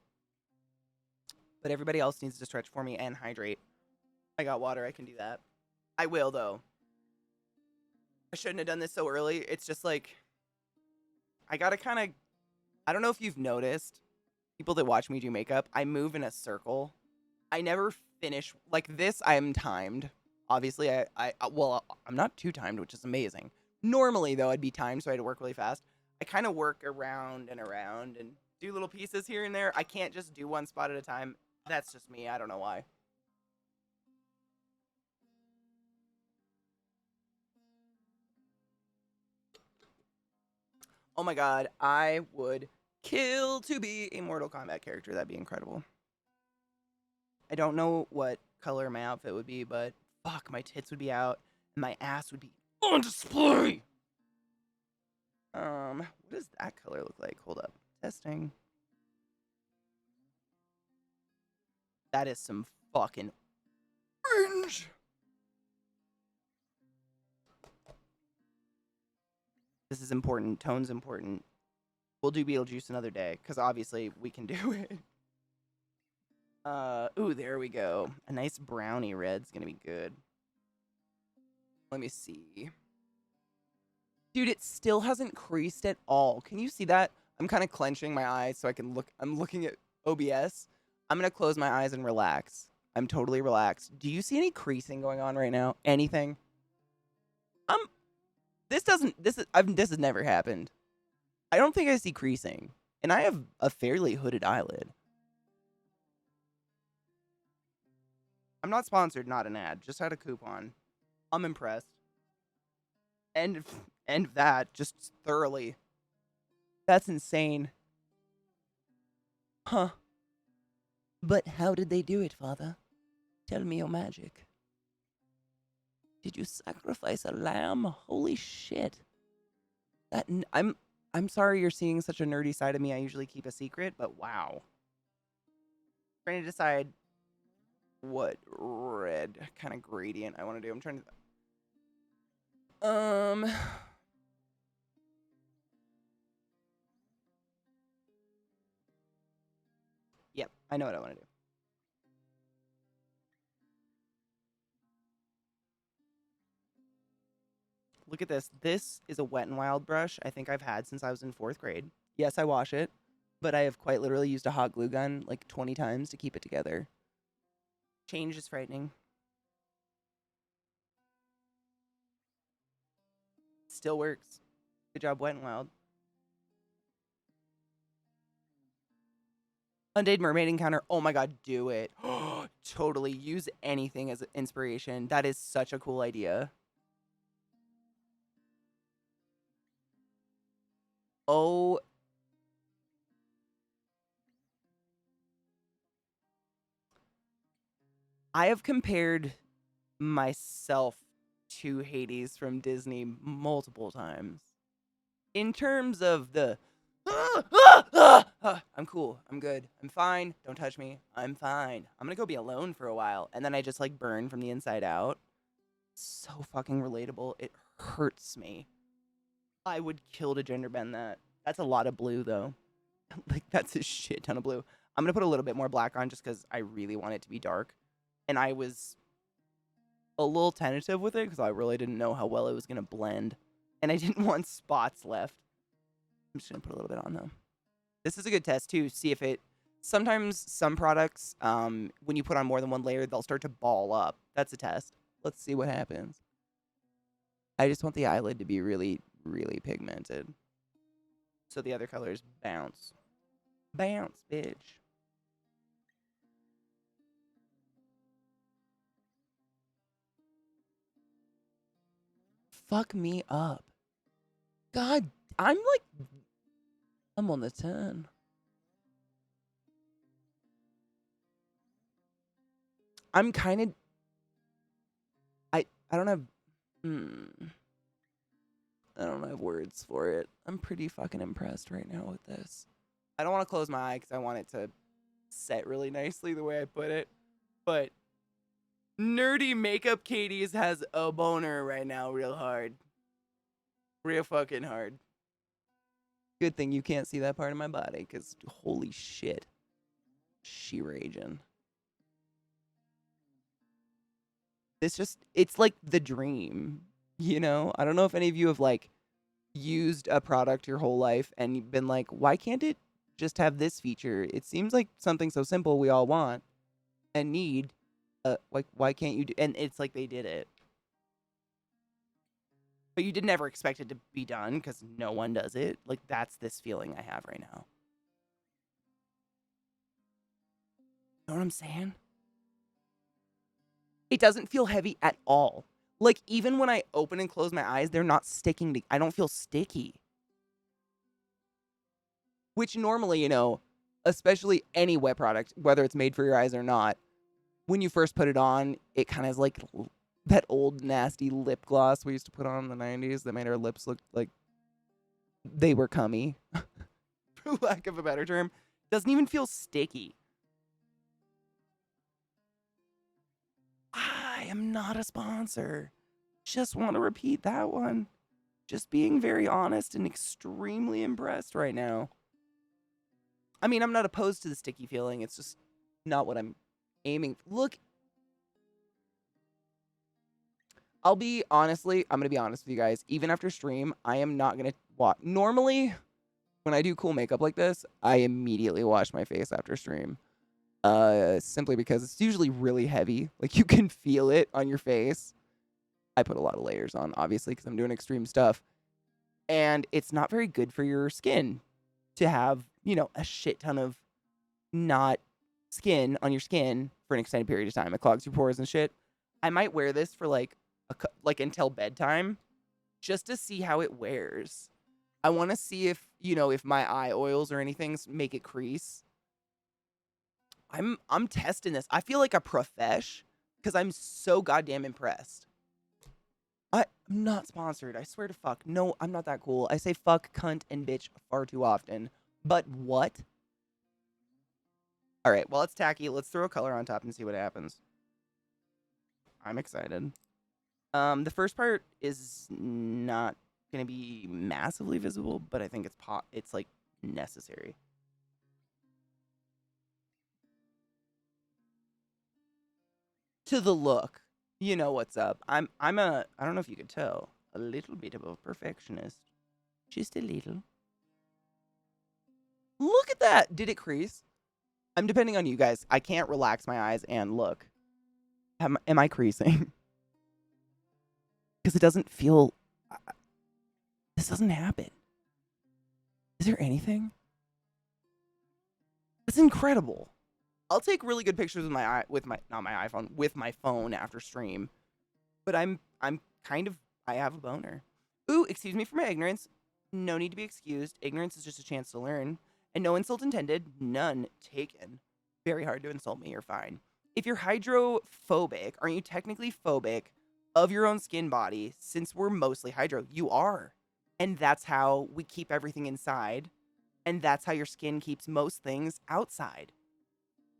But everybody else needs to stretch for me and hydrate. I got water. I can do that. I will, though. I shouldn't have done this so early. It's just like, I gotta kind of, I don't know if you've noticed, people that watch me do makeup, I move in a circle. I never finish, like this, I am timed. Obviously, well, I'm not too timed, which is amazing. Normally, though, I'd be timed, so I had to work really fast. I kind of work around and do little pieces here and there. I can't just do one spot at a time. That's just me. I don't know why. Oh my god, I would kill to be a Mortal Kombat character. That'd be incredible. I don't know what color my outfit would be, but fuck, my tits would be out and my ass would be on display. What does that color look like? Hold up. Testing. That is some fucking orange. This is important. Tone's important. We'll do Beetlejuice another day, because obviously we can do it. Ooh, there we go. A nice brownie red's gonna be good. Let me see. Dude, it still hasn't creased at all. Can you see that? I'm kind of clenching my eyes so I can look. I'm looking at OBS. I'm gonna close my eyes and relax. I'm totally relaxed. Do you see any creasing going on right now? Anything? This has never happened. I don't think I see creasing. And I have a fairly hooded eyelid. I'm not sponsored, not an ad. Just had a coupon. I'm impressed. And that, just thoroughly. That's insane. Huh. But how did they do it, Father? Tell me your magic. Did you sacrifice a lamb? Holy shit. I'm sorry you're seeing such a nerdy side of me. I usually keep a secret, but wow. Trying to decide what red kind of gradient I want to do. I'm trying to Yep, I know what I want to do. Look at this. This is a Wet n Wild brush I think I've had since I was in 4th grade. Yes, I wash it, but I have quite literally used a hot glue gun like 20 times to keep it together. Change is frightening. Still works. Good job, Wet n Wild. Undead Mermaid Encounter. Oh my god, do it. Totally. Use anything as inspiration. That is such a cool idea. Oh. I have compared myself to Hades from Disney multiple times. In terms of the I'm cool. I'm good. I'm fine. Don't touch me. I'm fine. I'm gonna go be alone for a while. And then I just like burn from the inside out. So fucking relatable. It hurts me. I would kill to gender bend that. That's a lot of blue though. Like that's a shit ton of blue. I'm gonna put a little bit more black on just because I really want it to be dark. And I was a little tentative with it because I really didn't know how well it was gonna blend. And I didn't want spots left. I'm just gonna put a little bit on though. This is a good test too. See if it. Sometimes some products, when you put on more than one layer, they'll start to ball up. That's a test. Let's see what happens. I just want the eyelid to be really, really pigmented. So the other colors bounce. Bounce, bitch. Fuck me up. God, I'm on the 10. I'm kind of... I don't have... I don't have words for it. I'm pretty fucking impressed right now with this. I don't want to close my eye because I want it to set really nicely the way I put it. But nerdy makeup Katie's has a boner right now real hard. Real fucking hard. Good thing you can't see that part of my body, because holy shit. She raging. It's like the dream, you know? I don't know if any of you have like used a product your whole life and you've been like, why can't it just have this feature? It seems like something so simple we all want and need. Like, why can't you do? And it's like they did it. But you did never expect it to be done because no one does it. Like, that's this feeling I have right now. You know what I'm saying? It doesn't feel heavy at all. Like, even when I open and close my eyes, they're not sticking to, I don't feel sticky. Which normally, you know, especially any wet product, whether it's made for your eyes or not, when you first put it on, it kind of is like that old nasty lip gloss we used to put on in the 90s that made our lips look like they were cummy, for lack of a better term. Doesn't even feel sticky. I am not a sponsor. Just want to repeat that one. Just being very honest and extremely impressed right now. I mean, I'm not opposed to the sticky feeling. It's just not what I'm aiming. Look, I'm going to be honest with you guys. Even after stream, I am not going to watch. Normally, when I do cool makeup like this, I immediately wash my face after stream. Simply because it's usually really heavy. Like, you can feel it on your face. I put a lot of layers on, obviously, because I'm doing extreme stuff. And it's not very good for your skin to have, you know, a shit ton of not skin on your skin for an extended period of time. It clogs your pores and shit. I might wear this for like until bedtime just to see how it wears. I want to see if, you know, if my eye oils or anything make it crease. I'm testing this. I feel like a profesh because I'm so goddamn impressed. I'm not sponsored. I swear to fuck. No, I'm not that cool. I say fuck, cunt, and bitch far too often. But what? All right, well, it's tacky. Let's throw a color on top and see what happens. I'm excited. The first part is not going to be massively visible, but I think it's like necessary. To the look, you know what's up. I don't know if you could tell, a little bit of a perfectionist. Just a little. Look at that. Did it crease? I'm depending on you guys. I can't relax my eyes and look. Am I creasing? Because it doesn't feel. This doesn't happen. Is there anything? It's incredible. I'll take really good pictures with my not my iPhone, with my phone after stream. But I'm kind of, I have a boner. Ooh, excuse me for my ignorance. No need to be excused. Ignorance is just a chance to learn. And no insult intended, none taken. Very hard to insult me, you're fine. If you're hydrophobic, aren't you technically phobic of your own skin body since we're mostly hydro? You are. And that's how we keep everything inside. And that's how your skin keeps most things outside.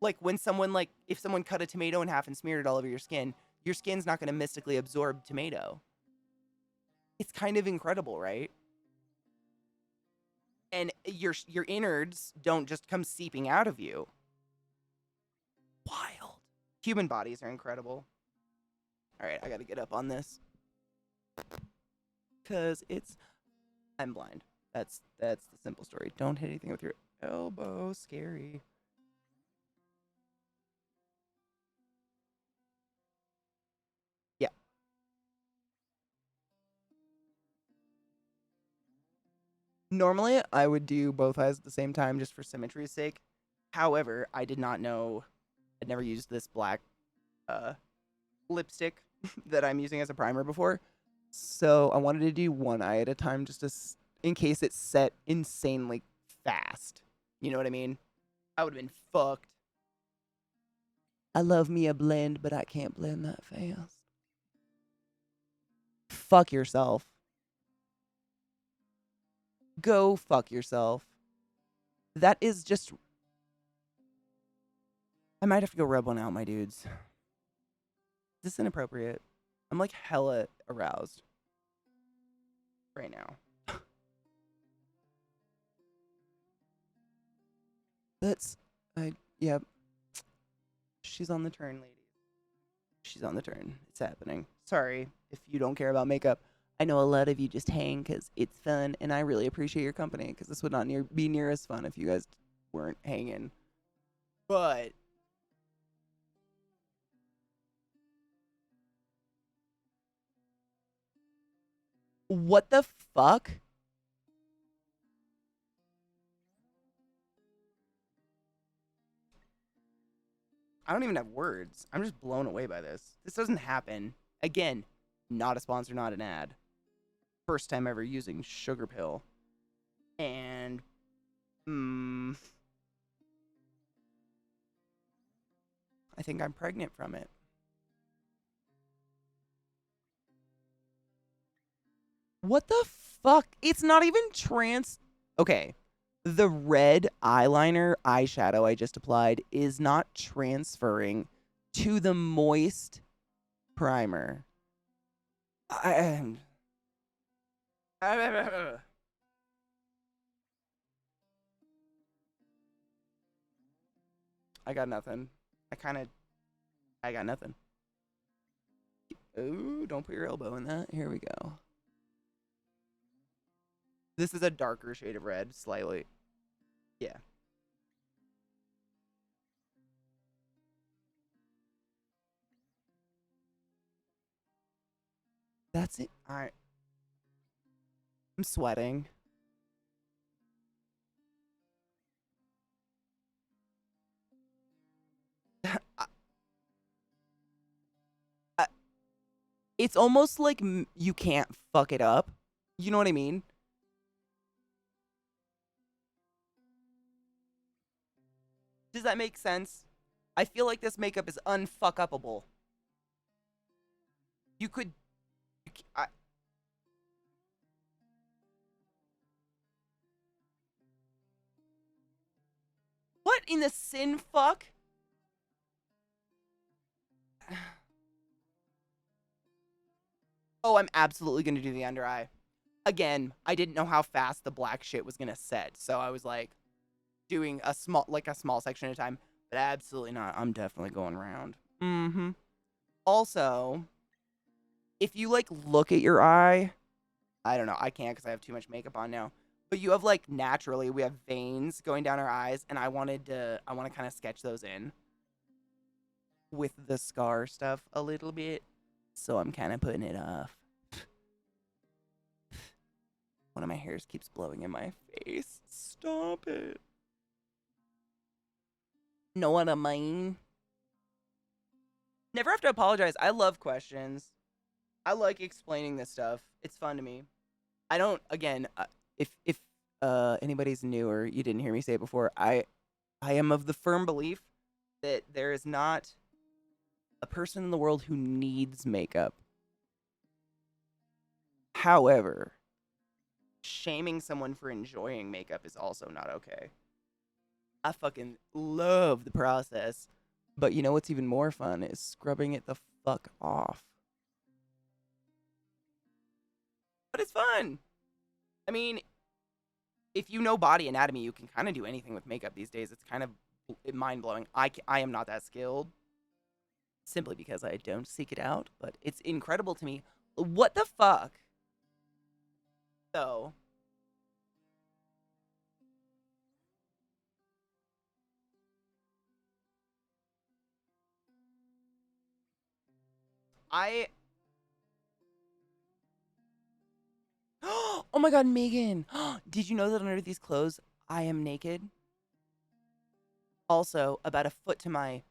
Like when if someone cut a tomato in half and smeared it all over your skin's not going to mystically absorb tomato. It's kind of incredible, right? And your innards don't just come seeping out of you. Wild. Human bodies are incredible. All right, I got to get up on this. Cuz I'm blind. That's the simple story. Don't hit anything with your elbow. Scary. Yeah. Normally, I would do both eyes at the same time just for symmetry's sake. However, I did not know. I'd never used this black lipstick that I'm using as a primer before. So I wanted to do one eye at a time just in case it set insanely fast. You know what I mean? I would have been fucked. I love me a blend, but I can't blend that fast. Fuck yourself. Go fuck yourself. That is just... I might have to go rub one out, my dudes. Is this inappropriate? I'm like hella aroused right now. That's, yeah. She's on the turn, ladies. She's on the turn. It's happening. Sorry if you don't care about makeup. I know a lot of you just hang because it's fun, and I really appreciate your company because this would not be near as fun if you guys weren't hanging. But what the fuck? I don't even have words. I'm just blown away by this. This doesn't happen. Again, not a sponsor, not an ad. First time ever using Sugar Pill. And, I think I'm pregnant from it. What the fuck? It's not even Okay. The red eyeshadow I just applied is not transferring to the moist primer. I got nothing. I got nothing. Ooh, don't put your elbow in that. Here we go. This is a darker shade of red, slightly. Yeah. That's it. I'm sweating. It's almost like you can't fuck it up. You know what I mean? Does that make sense? I feel like this makeup is unfuck-upable. You could... What in the sin fuck? Oh, I'm absolutely going to do the under eye. Again, I didn't know how fast the black shit was going to set. So I was like doing a small section at a time. But absolutely not. I'm definitely going around. Mm-hmm. Also, if you like look at your eye, I don't know. I can't because I have too much makeup on now. But you have like naturally, we have veins going down our eyes. And I want to kind of sketch those in with the scar stuff a little bit. So I'm kind of putting it off. One of my hairs keeps blowing in my face. Stop it. Know what I mean? Never have to apologize. I love questions. I like explaining this stuff. It's fun to me. I don't, again, if anybody's new or you didn't hear me say it before, I am of the firm belief that there is not a person in the world who needs makeup. However, shaming someone for enjoying makeup is also not okay. I fucking love the process. But you know what's even more fun is scrubbing it the fuck off. But it's fun. I mean, if you know body anatomy, you can kind of do anything with makeup these days. It's kind of mind-blowing. I am not that skilled. Simply because I don't seek it out. But it's incredible to me. What the fuck? So... Oh my god, Megan! Did you know that under these clothes, I am naked? Also, about a foot to my...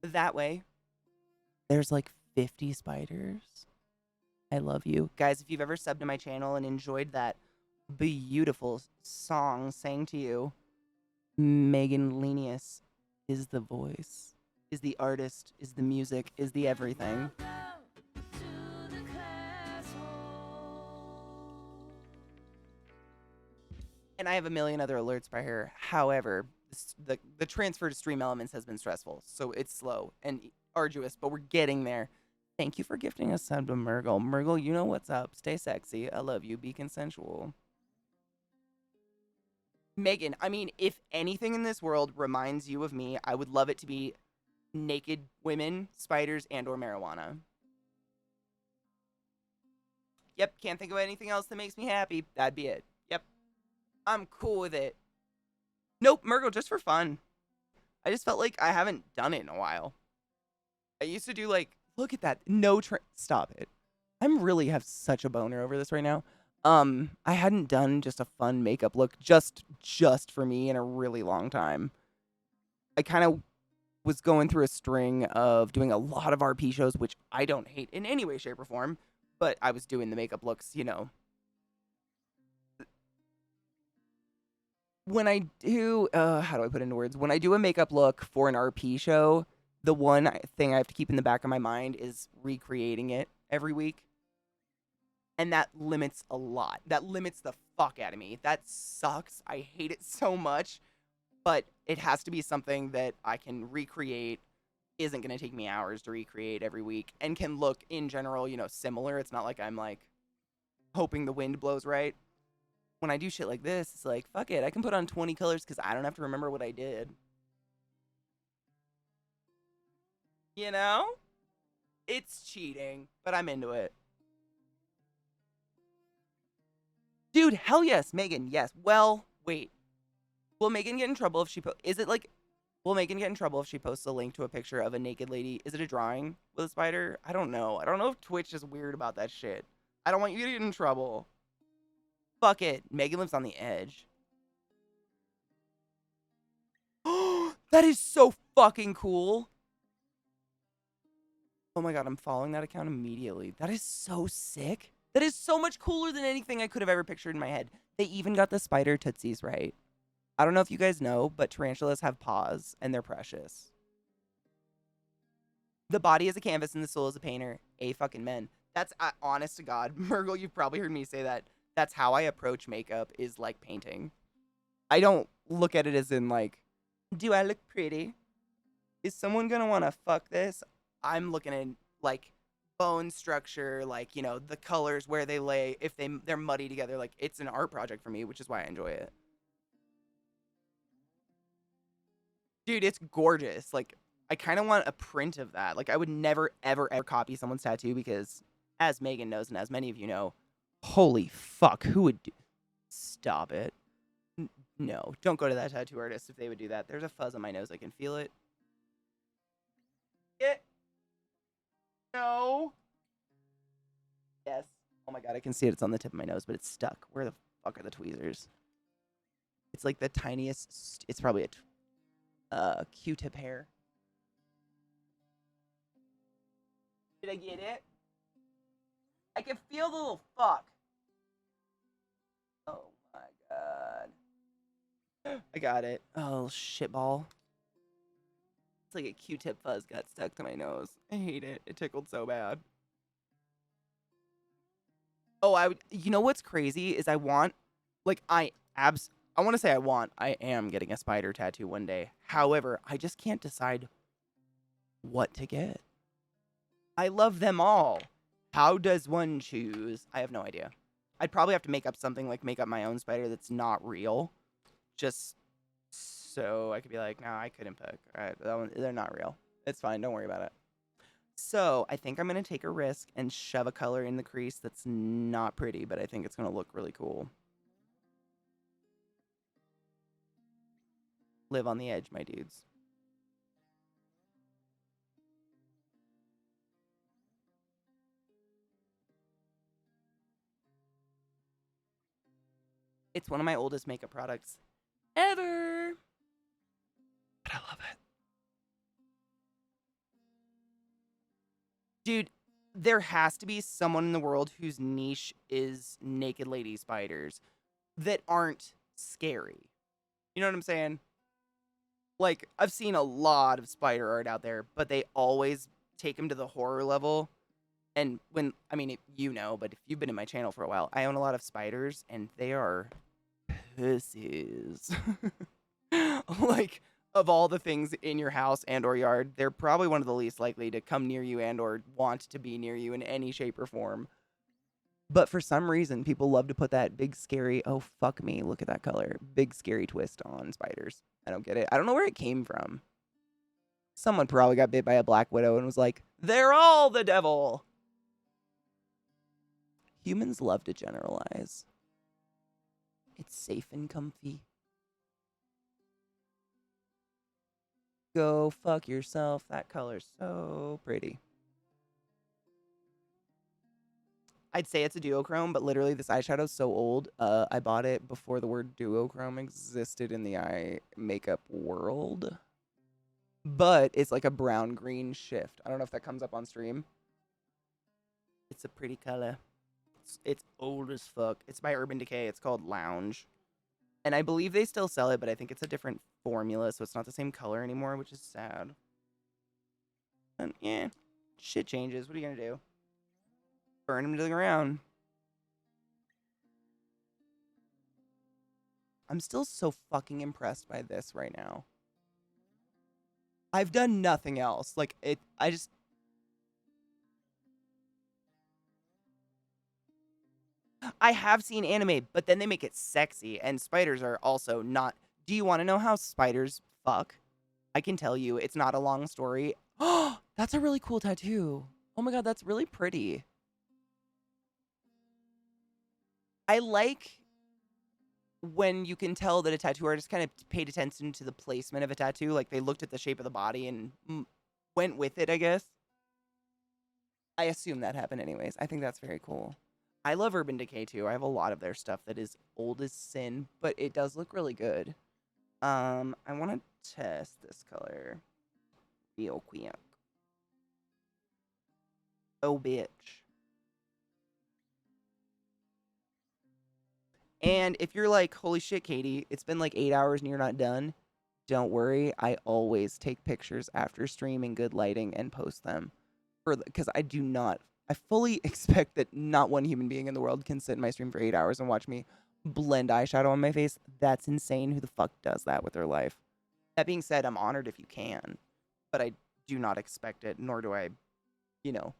That way, there's like 50 spiders. I love you. Guys, if you've ever subbed to my channel and enjoyed that beautiful song sang to you, Megan Lenius is the voice, is the artist, is the music, is the everything. And I have a million other alerts by her. However, the transfer to Stream Elements has been stressful, so it's slow and arduous, but we're getting there. Thank you for gifting a sub to Murgle. Murgle, you know what's up. Stay sexy. I love you. Be consensual. Megan, I mean, if anything in this world reminds you of me, I would love it to be naked women, spiders, and or marijuana. Yep, can't think of anything else that makes me happy. That'd be it. Yep, I'm cool with it. Nope, Murgle, just for fun. I just felt like I haven't done it in a while. I used to do like, look at that, stop it. I'm really have such a boner over this right now. I hadn't done just a fun makeup look just for me in a really long time. I kind of was going through a string of doing a lot of RP shows, which I don't hate in any way, shape, or form, but I was doing the makeup looks, you know. When I do, how do I put it into words? When I do a makeup look for an RP show, the one thing I have to keep in the back of my mind is recreating it every week. And that limits a lot. That limits the fuck out of me. That sucks. I hate it so much. But it has to be something that I can recreate, isn't going to take me hours to recreate every week, and can look, in general, you know, similar. It's not like I'm, like, hoping the wind blows right. When I do shit like this, it's like, fuck it. I can put on 20 colors because I don't have to remember what I did. You know? It's cheating, but I'm into it. Dude, hell yes, Megan, yes. Well, wait. Will Megan get in trouble if she will Megan get in trouble if she posts a link to a picture of a naked lady? Is it a drawing with a spider? I don't know. I don't know if Twitch is weird about that shit. I don't want you to get in trouble. Fuck it. Megan lives on the edge. That is so fucking cool. Oh my god, I'm following that account immediately. That is so sick. That is so much cooler than anything I could have ever pictured in my head. They even got the spider tootsies right. I don't know if you guys know, but tarantulas have paws, and they're precious. The body is a canvas and the soul is a painter. A fucking men. That's honest to God. Murgle, you've probably heard me say that. That's how I approach makeup, is like painting. I don't look at it as in like, do I look pretty? Is someone gonna want to fuck this? I'm looking at like bone structure, like, you know, the colors, where they lay, if they're muddy together. Like, it's an art project for me, which is why I enjoy it. Dude, it's gorgeous. Like, I kind of want a print of that. Like, I would never, ever, ever copy someone's tattoo because, as Megan knows, and as many of you know, holy fuck, who would do... Stop it. No, don't go to that tattoo artist if they would do that. There's a fuzz on my nose. I can feel it. No. Yes. Oh my god, I can see it. It's on the tip of my nose, but it's stuck. Where the fuck are the tweezers? It's like the tiniest... It's probably a Q-tip hair. Did I get it? I can feel the little fuck. Oh my god. I got it. Oh, shitball. It's like a Q-tip fuzz got stuck to my nose. I hate it. It tickled so bad. Oh, you know what's crazy is I want, like, I want to say I am getting a spider tattoo one day. However, I just can't decide what to get. I love them all. How does one choose? I have no idea. I'd probably have to make up something, like make up my own spider that's not real. Just so I could be like, no, I couldn't pick. All right, they're not real. It's fine. Don't worry about it. So I think I'm going to take a risk and shove a color in the crease that's not pretty, but I think it's going to look really cool. Live on the edge, my dudes. It's one of my oldest makeup products ever. But I love it. Dude, there has to be someone in the world whose niche is naked lady spiders that aren't scary. You know what I'm saying? Like, I've seen a lot of spider art out there, but they always take them to the horror level. And you know, but if you've been in my channel for a while, I own a lot of spiders, and they are pussies. Like, of all the things in your house and or yard, they're probably one of the least likely to come near you and or want to be near you in any shape or form. But for some reason, people love to put that big scary, oh fuck me, look at that color, big scary twist on spiders. I don't get it. I don't know where it came from. Someone probably got bit by a black widow and was like, they're all the devil. Humans love to generalize. It's safe and comfy. Go fuck yourself. That color's so pretty. I'd say it's a duochrome, but literally this eyeshadow's so old. I bought it before the word duochrome existed in the eye makeup world. But it's like a brown-green shift. I don't know if that comes up on stream. It's a pretty color. It's old as fuck. It's by Urban Decay. It's called Lounge. And I believe they still sell it, but I think it's a different formula, so it's not the same color anymore, which is sad. And yeah, shit changes. What are you gonna do? Burn them to the ground. I'm still so fucking impressed by this right now. I've done nothing else. Like, I have seen anime, but then they make it sexy, and spiders are also not. Do you want to know how spiders fuck? I can tell you, it's not a long story. Oh, that's a really cool tattoo. Oh my god, that's really pretty. I like when you can tell that a tattoo artist kind of paid attention to the placement of a tattoo. Like, they looked at the shape of the body and went with it, I guess. I assume that happened anyways. I think that's very cool. I love Urban Decay too. I have a lot of their stuff that is old as sin, but it does look really good. I want to test this color real quick. Oh, bitch. And if you're like, holy shit, Katie, it's been like 8 hours and you're not done, don't worry. I always take pictures after stream in good lighting and post them. Because I fully expect that not one human being in the world can sit in my stream for 8 hours and watch me blend eyeshadow on my face. That's insane. Who the fuck does that with their life? That being said, I'm honored if you can, but I do not expect it, nor do I, you know.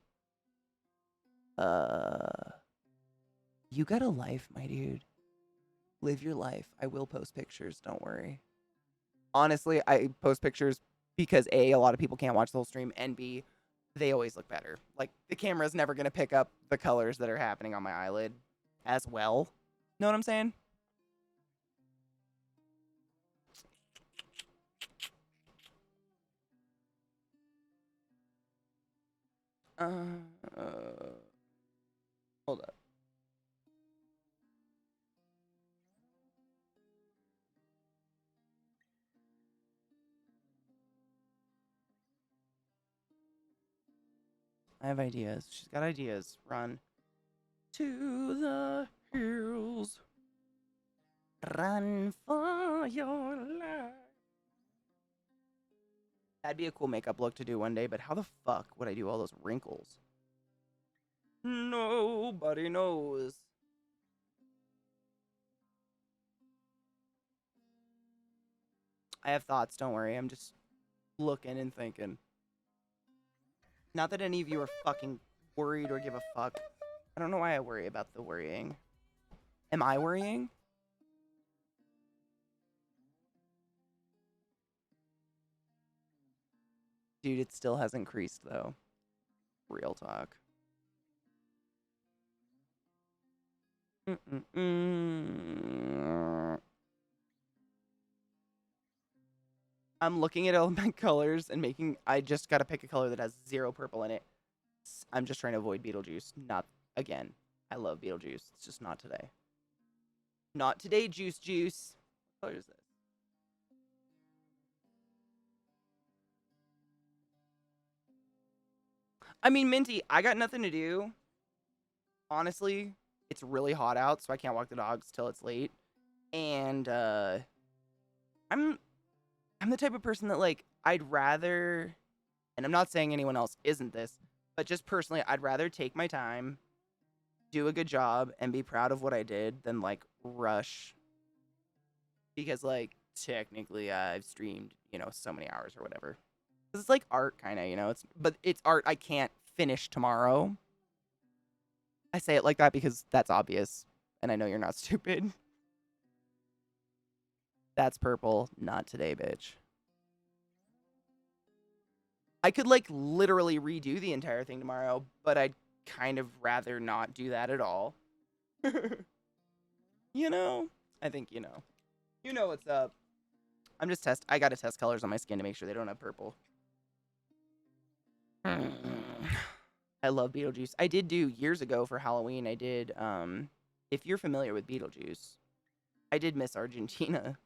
You got a life, my dude. Live your life. I will post pictures, don't worry. Honestly, I post pictures because A, a lot of people can't watch the whole stream, and B, they always look better. Like, the camera's never going to pick up the colors that are happening on my eyelid as well. Know what I'm saying? Hold up. I have ideas. She's got ideas. Run to the hills. Run for your life. That'd be a cool makeup look to do one day, but how the fuck would I do all those wrinkles? Nobody knows. I have thoughts, don't worry. I'm just looking and thinking. Not that any of you are fucking worried or give a fuck. I don't know why I worry about the worrying. Am I worrying? Dude, it still hasn't creased, though. Real talk. I'm looking at all my colors and I just gotta pick a color that has 0 purple in it. I'm just trying to avoid Beetlejuice. Not, again, I love Beetlejuice. It's just not today. Not today, Juice. What color is this? I mean, Minty, I got nothing to do. Honestly, it's really hot out, so I can't walk the dogs till it's late. And I'm the type of person that, like, I'd rather, and I'm not saying anyone else isn't this, but just personally, I'd rather take my time, do a good job, and be proud of what I did than, like, rush. Because, like, technically I've streamed, so many hours or whatever. Because it's like art, kind of, but it's art I can't finish tomorrow. I say it like that because that's obvious, and I know you're not stupid. That's purple. Not today, bitch. I could, like, literally redo the entire thing tomorrow, but I'd kind of rather not do that at all. You know? I think you know. You know what's up. I gotta test colors on my skin to make sure they don't have purple. I love Beetlejuice. I did do years ago for Halloween. I did, if you're familiar with Beetlejuice, I did Miss Argentina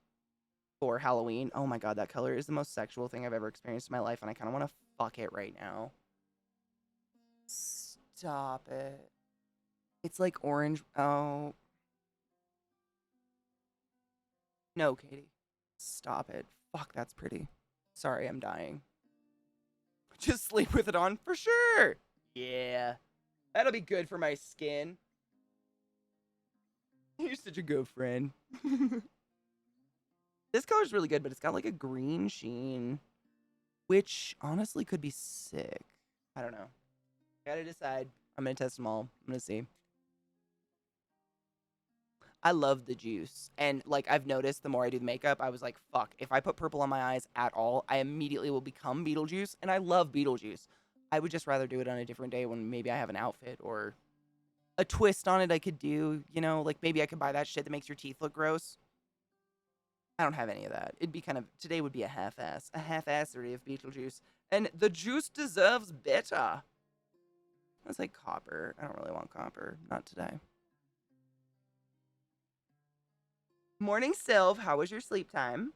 for Halloween. Oh my god, that color is the most sexual thing I've ever experienced in my life, and I kind of want to fuck it right now. Stop it. It's like orange. Oh. No, Katie. Stop it. Fuck, that's pretty. Sorry, I'm dying. Just sleep with it on for sure. Yeah. That'll be good for my skin. You're such a good friend. This color's really good, but it's got like a green sheen, which honestly could be sick. I don't know. Gotta decide. I'm gonna test them all. I'm gonna see. I love the juice. And like I've noticed the more I do the makeup, I was like, fuck, if I put purple on my eyes at all, I immediately will become Beetlejuice. And I love Beetlejuice. I would just rather do it on a different day when maybe I have an outfit or a twist on it I could do, you know, like maybe I could buy that shit that makes your teeth look gross. I don't have any of that. It'd be kind of, today would be a half-assery of Beetlejuice. And the juice deserves better. That's like copper. I don't really want copper. Not today. Morning, Sylv. How was your sleep time?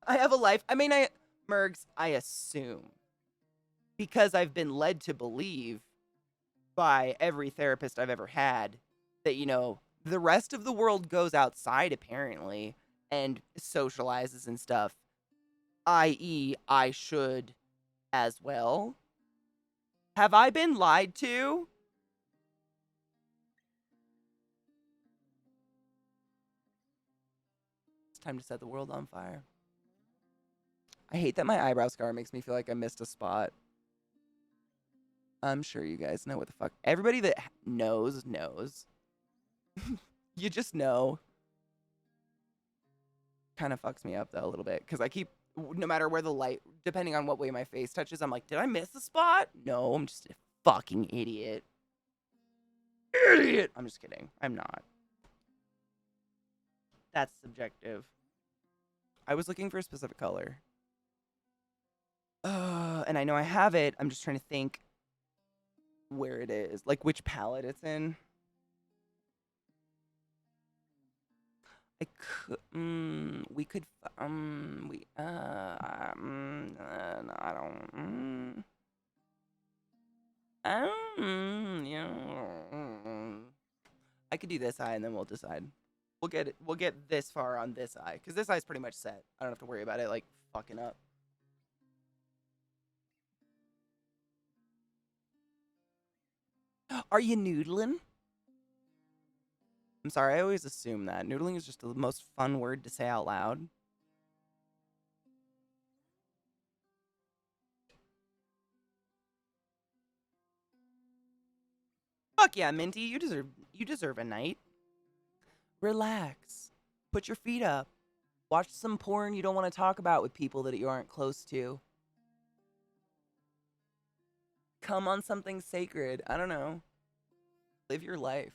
I have a life. Mergs, I assume. Because I've been led to believe by every therapist I've ever had that, you know, the rest of the world goes outside, apparently, and socializes and stuff. I.e., I should as well. Have I been lied to? It's time to set the world on fire. I hate that my eyebrow scar makes me feel like I missed a spot. I'm sure you guys know what the fuck. Everybody that knows. You just know. Kind of fucks me up, though, a little bit. Because I keep, no matter where the light, depending on what way my face touches, I'm like, did I miss a spot? No, I'm just a fucking idiot. Idiot! I'm just kidding. I'm not. That's subjective. I was looking for a specific color. And I know I have it. I'm just trying to think where it is. Like, which palette it's in. I could, we could, no, I don't, yeah. I could do this eye and then we'll decide. We'll get this far on this eye, because this eye's pretty much set. I don't have to worry about it, like, fucking up. Are you noodling? I'm sorry, I always assume that. Noodling is just the most fun word to say out loud. Fuck yeah, Minty, you deserve a night. Relax. Put your feet up. Watch some porn you don't want to talk about with people that you aren't close to. Come on something sacred. I don't know. Live your life.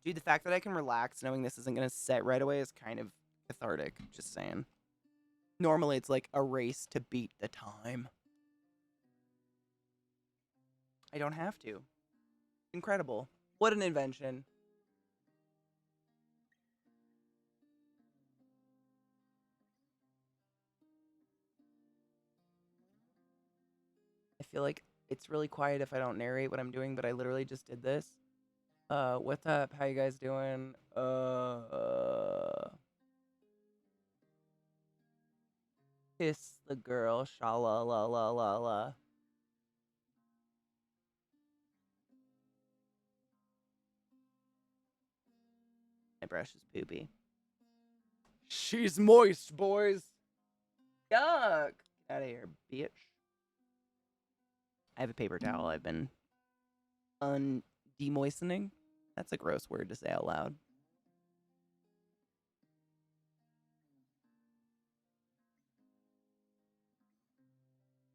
Dude, the fact that I can relax knowing this isn't going to set right away is kind of cathartic. Just saying. Normally, it's like a race to beat the time. I don't have to. Incredible. What an invention. I feel like it's really quiet if I don't narrate what I'm doing, but I literally just did this. What's up? How you guys doing? Kiss the girl, shala la la la la. My brush is poopy. She's moist, boys. Yuck. Get out of here, bitch. I have a paper towel I've been demoistening. That's a gross word to say out loud.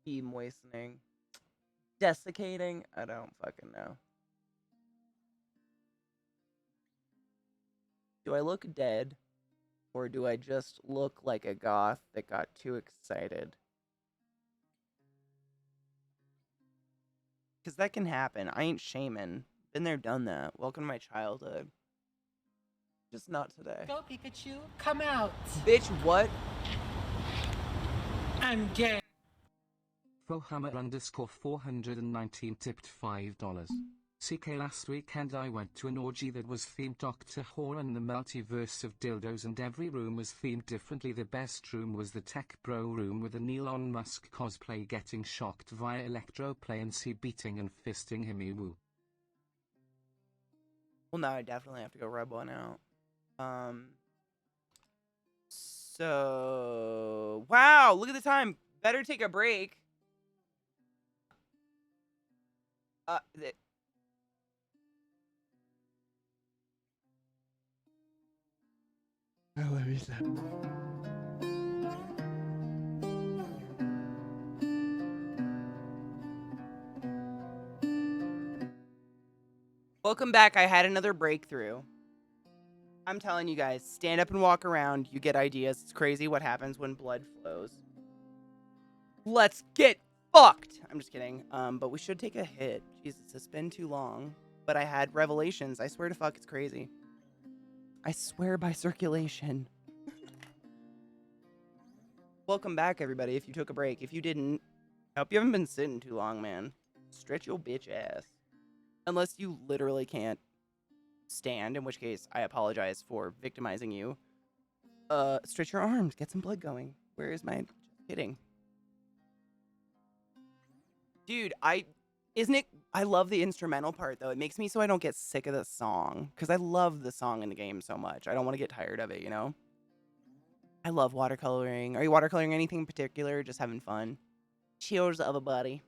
Demoistening. Desiccating? I don't fucking know. Do I look dead? Or do I just look like a goth that got too excited? Because that can happen. I ain't shaming. Been there, done that. Welcome to my childhood. Just not today. Go, Pikachu. Come out. Bitch, what? I'm gay. Fohammer_419 tipped $5. CK, last weekend I went to an orgy that was themed Doctor Who and the multiverse of dildos, and every room was themed differently. The best room was the tech bro room with an Elon Musk cosplay getting shocked via electroplay and C beating and fisting him. Woo. Well, now I definitely have to go rub one out. So, wow, look at the time. Better take a break. Let me stop. Welcome back. I had another breakthrough. I'm telling you guys, stand up and walk around. You get ideas. It's crazy what happens when blood flows. Let's get fucked. I'm just kidding. But we should take a hit. Jesus, it's been too long. But I had revelations. I swear to fuck, it's crazy. I swear by circulation. Welcome back, everybody, if you took a break. If you didn't, I hope you haven't been sitting too long, man. Stretch your bitch ass. Unless you literally can't stand, in which case I apologize for victimizing you. Stretch your arms, get some blood going. Where is my... Just kidding. Dude, I love the instrumental part, though. It makes me so I don't get sick of the song. Because I love the song in the game so much. I don't want to get tired of it, you know? I love watercoloring. Are you watercoloring anything in particular? Just having fun? Cheers, everybody.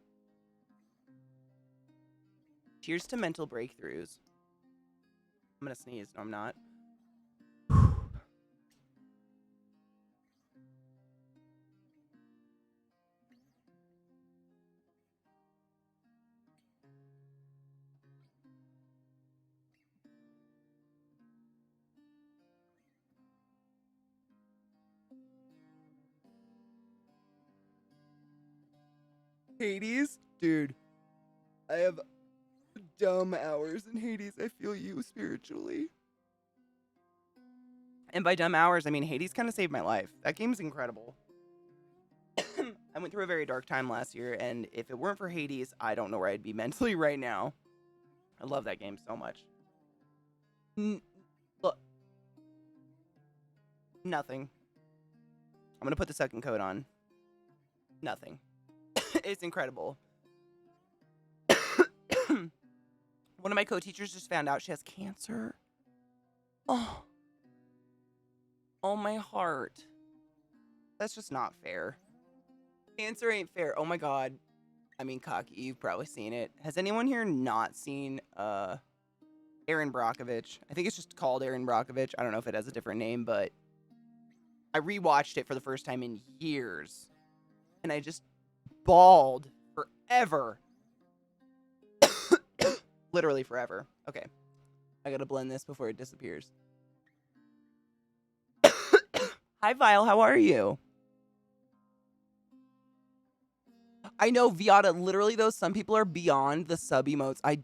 Cheers to mental breakthroughs. I'm gonna sneeze. No, I'm not. Hades? Dude, I have dumb hours in Hades. I feel you spiritually. And by dumb hours, I mean Hades kind of saved my life. That game's incredible. I went through a very dark time last year, and if it weren't for Hades, I don't know where I'd be mentally right now. I love that game so much. Look. Nothing. I'm gonna put the second coat on. Nothing. It's incredible. One of my co-teachers just found out she has cancer. Oh. Oh, my heart. That's just not fair. Cancer ain't fair. Oh my god. I mean, Cocky, you've probably seen it. Has anyone here not seen, Aaron Brockovich? I think it's just called Aaron Brockovich. I don't know if it has a different name, but I rewatched it for the first time in years. And I just bawled forever. Literally forever. Okay. I gotta blend this before it disappears. Hi, Vile. How are you? I know, Viata, literally, though, some people are beyond the sub emotes. I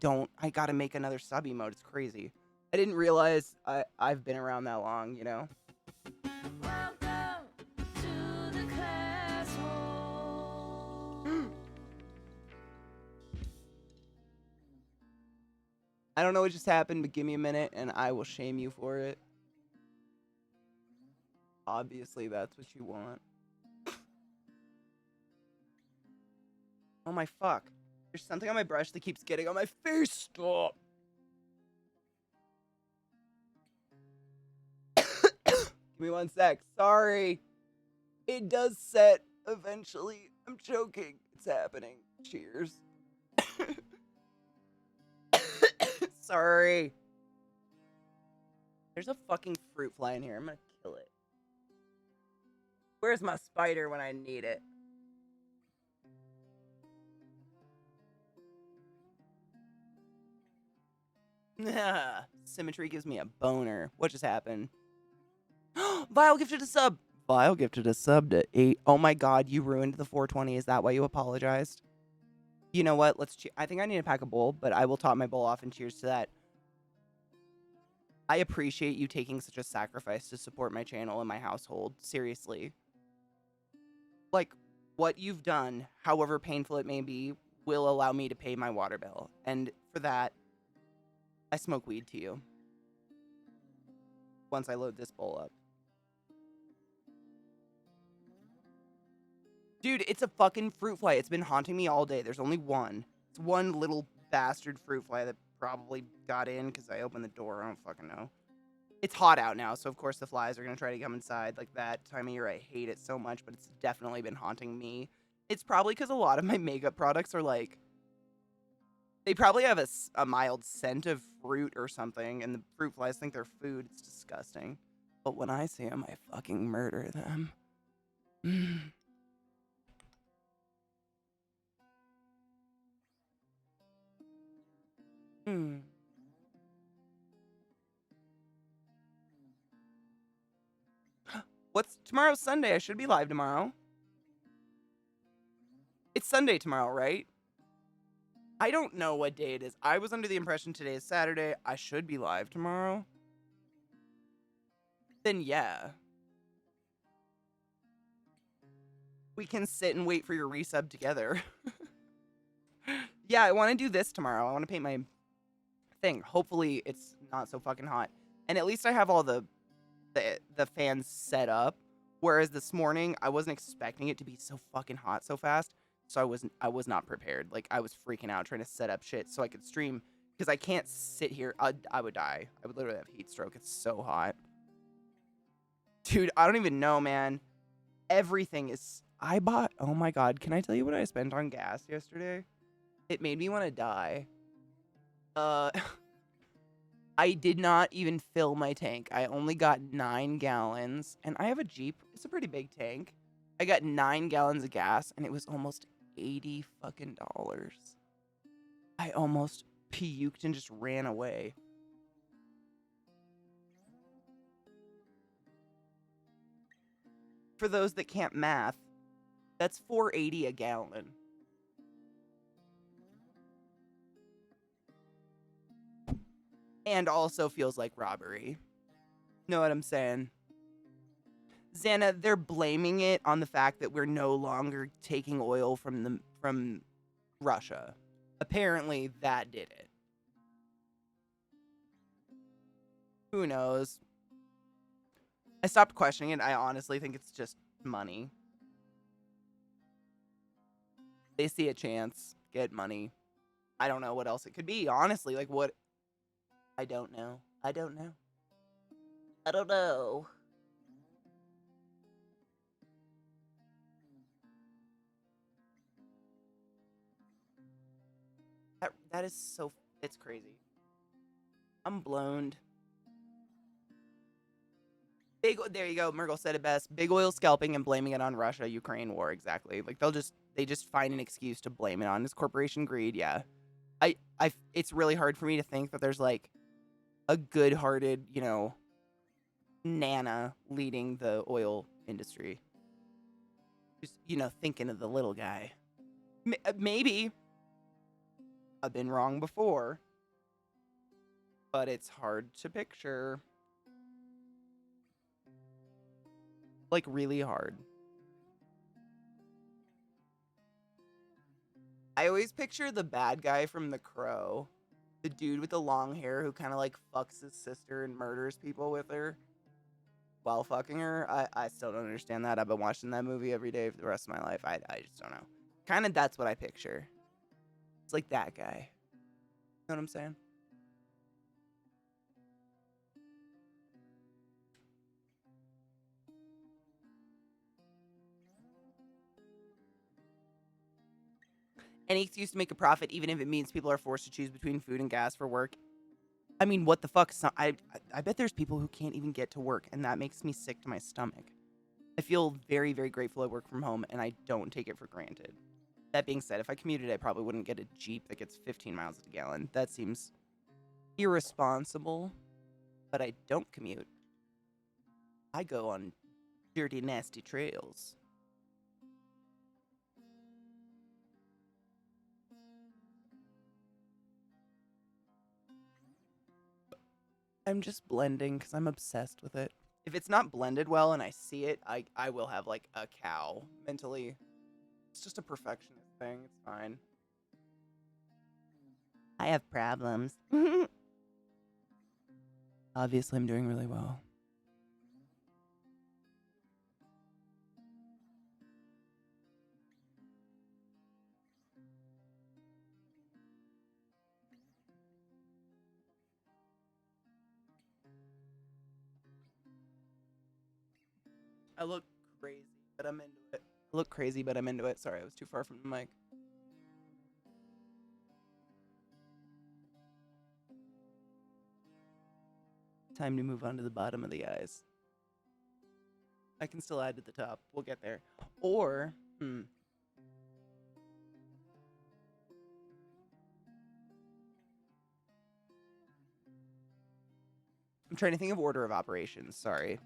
gotta make another sub emote. It's crazy. I didn't realize I've been around that long, you know? Welcome to the classroom. I don't know what just happened, but give me a minute and I will shame you for it. Obviously, that's what you want. Oh my fuck. There's something on my brush that keeps getting on my face. Stop. Give me 1 sec. Sorry. It does set eventually. I'm joking. It's happening. Cheers. Sorry. There's a fucking fruit fly in here. I'm gonna kill it. Where's my spider when I need it? Symmetry gives me a boner. What just happened? Vile gifted a sub. Vile gifted a sub to 8. Oh my god, you ruined the 420. Is that why you apologized? You know what? Let's I think I need to pack a bowl, but I will top my bowl off and cheers to that. I appreciate you taking such a sacrifice to support my channel and my household. Seriously. Like, what you've done, however painful it may be, will allow me to pay my water bill. And for that, I smoke weed to you. Once I load this bowl up. Dude, it's a fucking fruit fly. It's been haunting me all day. There's only one. It's one little bastard fruit fly that probably got in because I opened the door. I don't fucking know. It's hot out now, so of course the flies are going to try to come inside. Like, that time of year, I hate it so much, but it's definitely been haunting me. It's probably because a lot of my makeup products are like... They probably have a mild scent of fruit or something, and the fruit flies think they're food. It's disgusting. But when I see them, I fucking murder them. Tomorrow's Sunday. I should be live tomorrow. It's Sunday tomorrow, right? I don't know what day it is. I was under the impression today is Saturday. I should be live tomorrow. Then yeah. We can sit and wait for your resub together. Yeah, I want to do this tomorrow. I want to paint my thing. Hopefully it's not so fucking hot. And at least I have all the fans set up. Whereas this morning, I wasn't expecting it to be so fucking hot so fast. So I was not prepared. Like, I was freaking out trying to set up shit so I could stream. Because I can't sit here. I would die. I would literally have heat stroke. It's so hot. Dude, I don't even know, man. Everything is... Oh my god, can I tell you what I spent on gas yesterday? It made me want to die. I did not even fill my tank. I only got 9 gallons. And I have a Jeep. It's a pretty big tank. I got 9 gallons of gas, and it was almost $80 fucking dollars. I almost puked and just ran away. For those that can't math, that's $4.80 a gallon. And also feels like robbery. Know what I'm saying? Xana, they're blaming it on the fact that we're no longer taking oil from Russia. Apparently, that did it. Who knows? I stopped questioning it. I honestly think it's just money. They see a chance, get money. I don't know what else it could be, honestly. Like, what? I don't know. I don't know. I don't know. That is so... It's crazy. I'm blown. There you go. Murgle said it best. Big oil scalping and blaming it on Russia, Ukraine war. Exactly. Like, they just find an excuse to blame it on. It's corporation greed. Yeah. It's really hard for me to think that there's like a good-hearted, you know, Nana leading the oil industry. Just, you know, thinking of the little guy. Maybe. I've been wrong before. But it's hard to picture. Like, really hard. I always picture the bad guy from The Crow. The dude with the long hair who kind of like fucks his sister and murders people with her while fucking her. I still don't understand that. I've been watching that movie every day for the rest of my life. I just don't know. Kind of that's what I picture. It's like that guy. You know what I'm saying? Any excuse to make a profit, even if it means people are forced to choose between food and gas for work. I mean, what the fuck? I bet there's people who can't even get to work, and that makes me sick to my stomach. I feel very, very grateful I work from home, and I don't take it for granted. That being said, if I commuted, I probably wouldn't get a Jeep that gets 15 miles a gallon. That seems irresponsible, but I don't commute. I go on dirty, nasty trails. I'm just blending because I'm obsessed with it. If it's not blended well and I see it, I will have like a cow mentally. It's just a perfectionist thing. It's fine. I have problems. Obviously, I'm doing really well. I look crazy, but I'm into it. I look crazy, but I'm into it. Sorry, I was too far from the mic. Time to move on to the bottom of the eyes. I can still add to the top. We'll get there. Or, I'm trying to think of order of operations. Sorry.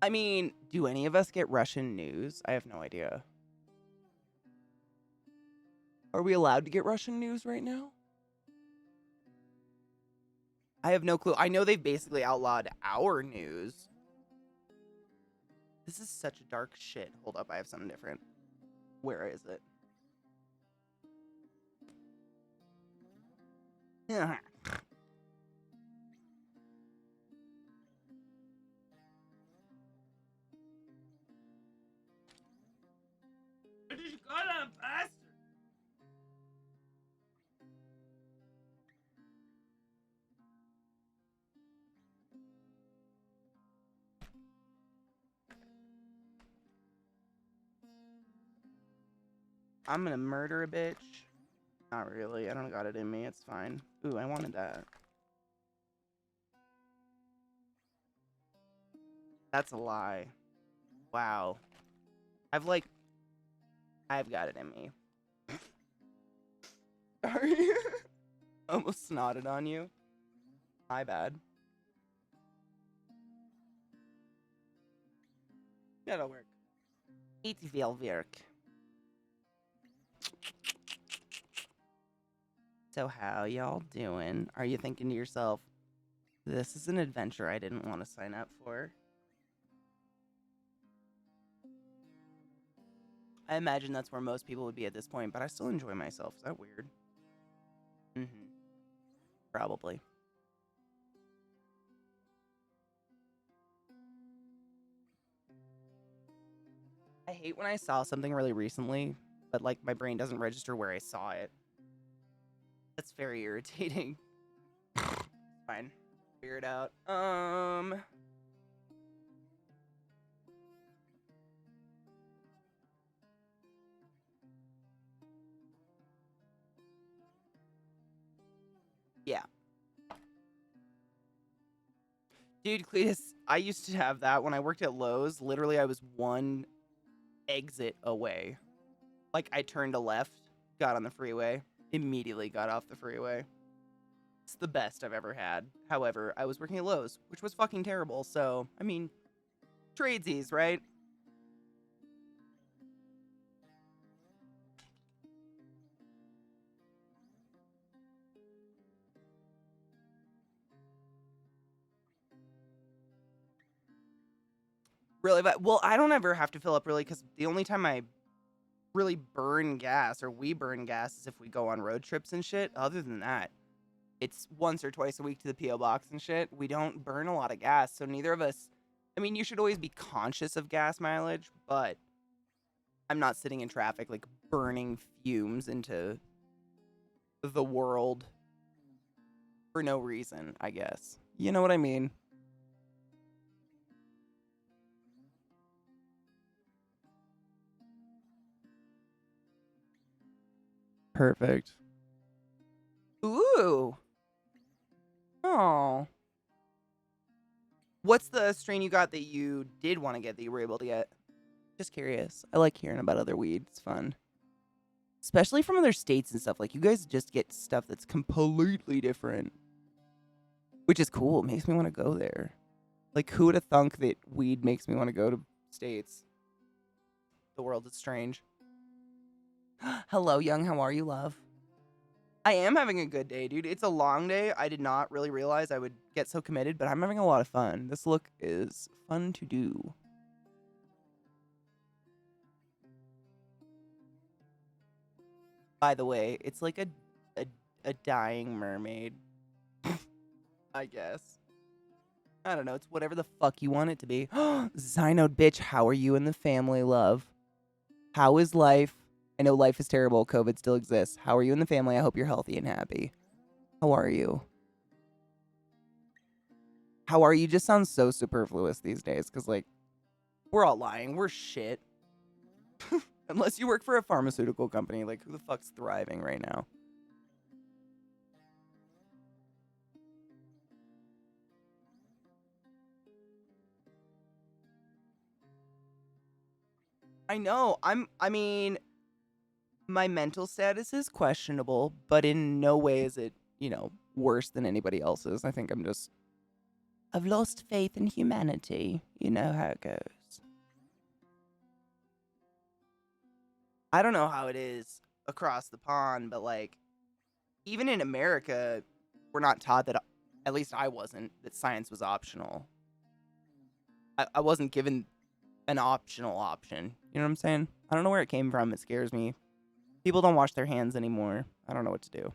I mean, do any of us get Russian news? I have no idea. Are we allowed to get Russian news right now? I have no clue. I know they've basically outlawed our news. This is such dark shit. Hold up, I have something different. Where is it? Yeah. Where did you go, that bastard? I'm gonna murder a bitch. Not really. I don't got it in me. It's fine. Ooh, I wanted that. That's a lie. Wow. I've got it in me. Sorry. Almost snotted on you. My bad. That'll work. It will work. So how y'all doing? Are you thinking to yourself, this is an adventure I didn't want to sign up for? I imagine that's where most people would be at this point, but I still enjoy myself. Is that weird? Mm-hmm. Probably. I hate when I saw something really recently, but like my brain doesn't register where I saw it. That's very irritating. Fine. Figure it out. Yeah. Dude, Cletus, I used to have that when I worked at Lowe's. Literally, I was one exit away. Like, I turned a left, got on the freeway, immediately got off the freeway. It's the best I've ever had. However, I was working at Lowe's, which was fucking terrible. So, I mean, tradesies, right? Really, but well, I don't ever have to fill up really because the only time I really burn gas or we burn gas is if we go on road trips and shit. Other than that, it's once or twice a week to the P.O. box and shit. We don't burn a lot of gas, so neither of us. I mean, you should always be conscious of gas mileage, but I'm not sitting in traffic like burning fumes into the world for no reason, I guess. You know what I mean? Perfect. Ooh. Oh. What's the strain you got that you did want to get that you were able to get? Just curious. I like hearing about other weed. It's fun. Especially from other states and stuff. Like, you guys just get stuff that's completely different. Which is cool. It makes me want to go there. Like, who would have thunk that weed makes me want to go to states? The world is strange. Hello, Young. How are you, love? I am having a good day, dude. It's a long day. I did not really realize I would get so committed, but I'm having a lot of fun. This look is fun to do. By the way, it's like a dying mermaid. I guess. I don't know. It's whatever the fuck you want it to be. Zynode, bitch, how are you and the family, love? How is life? I know life is terrible. COVID still exists. How are you and the family? I hope you're healthy and happy. How are you? How are you just sounds so superfluous these days because, like, we're all lying. We're shit. Unless you work for a pharmaceutical company. Like, who the fuck's thriving right now? I know. I mean, my mental status is questionable, but in no way is it, worse than anybody else's. I think I've lost faith in humanity. You know how it goes. I don't know how it is across the pond, but, like, even in America, we're not taught that, at least I wasn't, that science was optional. I wasn't given an optional option. You know what I'm saying? I don't know where it came from. It scares me. People don't wash their hands anymore. I don't know what to do.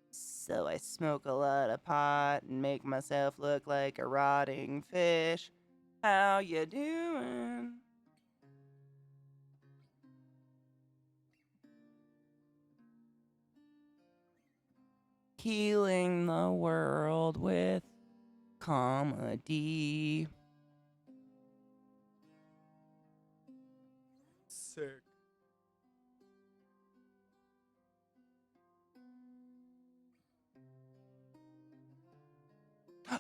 So I smoke a lot of pot and make myself look like a rotting fish. How you doing? Healing the world with comedy. Sick.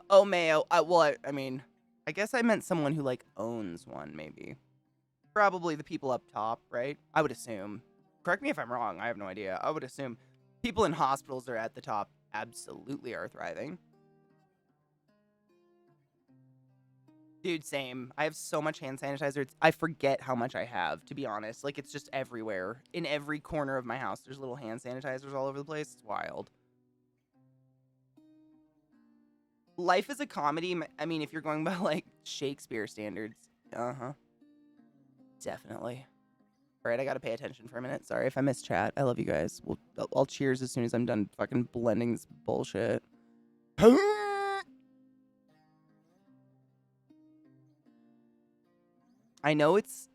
Oh, Mayo. I mean, I guess I meant someone who, like, owns one, maybe. Probably the people up top, right? I would assume. Correct me if I'm wrong. I have no idea. I would assume people in hospitals that are at the top absolutely are thriving. Dude, same. I have so much hand sanitizer. I forget how much I have, to be honest. Like, it's just everywhere. In every corner of my house, there's little hand sanitizers all over the place. It's wild. Life is a comedy. I mean, if you're going by, like, Shakespeare standards. Uh-huh. Definitely. All right, I gotta pay attention for a minute. Sorry if I missed chat. I love you guys. I'll cheers as soon as I'm done fucking blending this bullshit. I know it's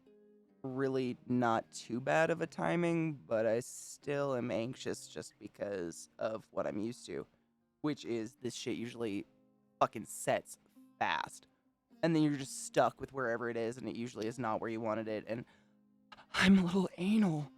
really not too bad of a timing, but I still am anxious just because of what I'm used to, which is this shit usually fucking sets fast. And then you're just stuck with wherever it is, and it usually is not where you wanted it, and I'm a little anal.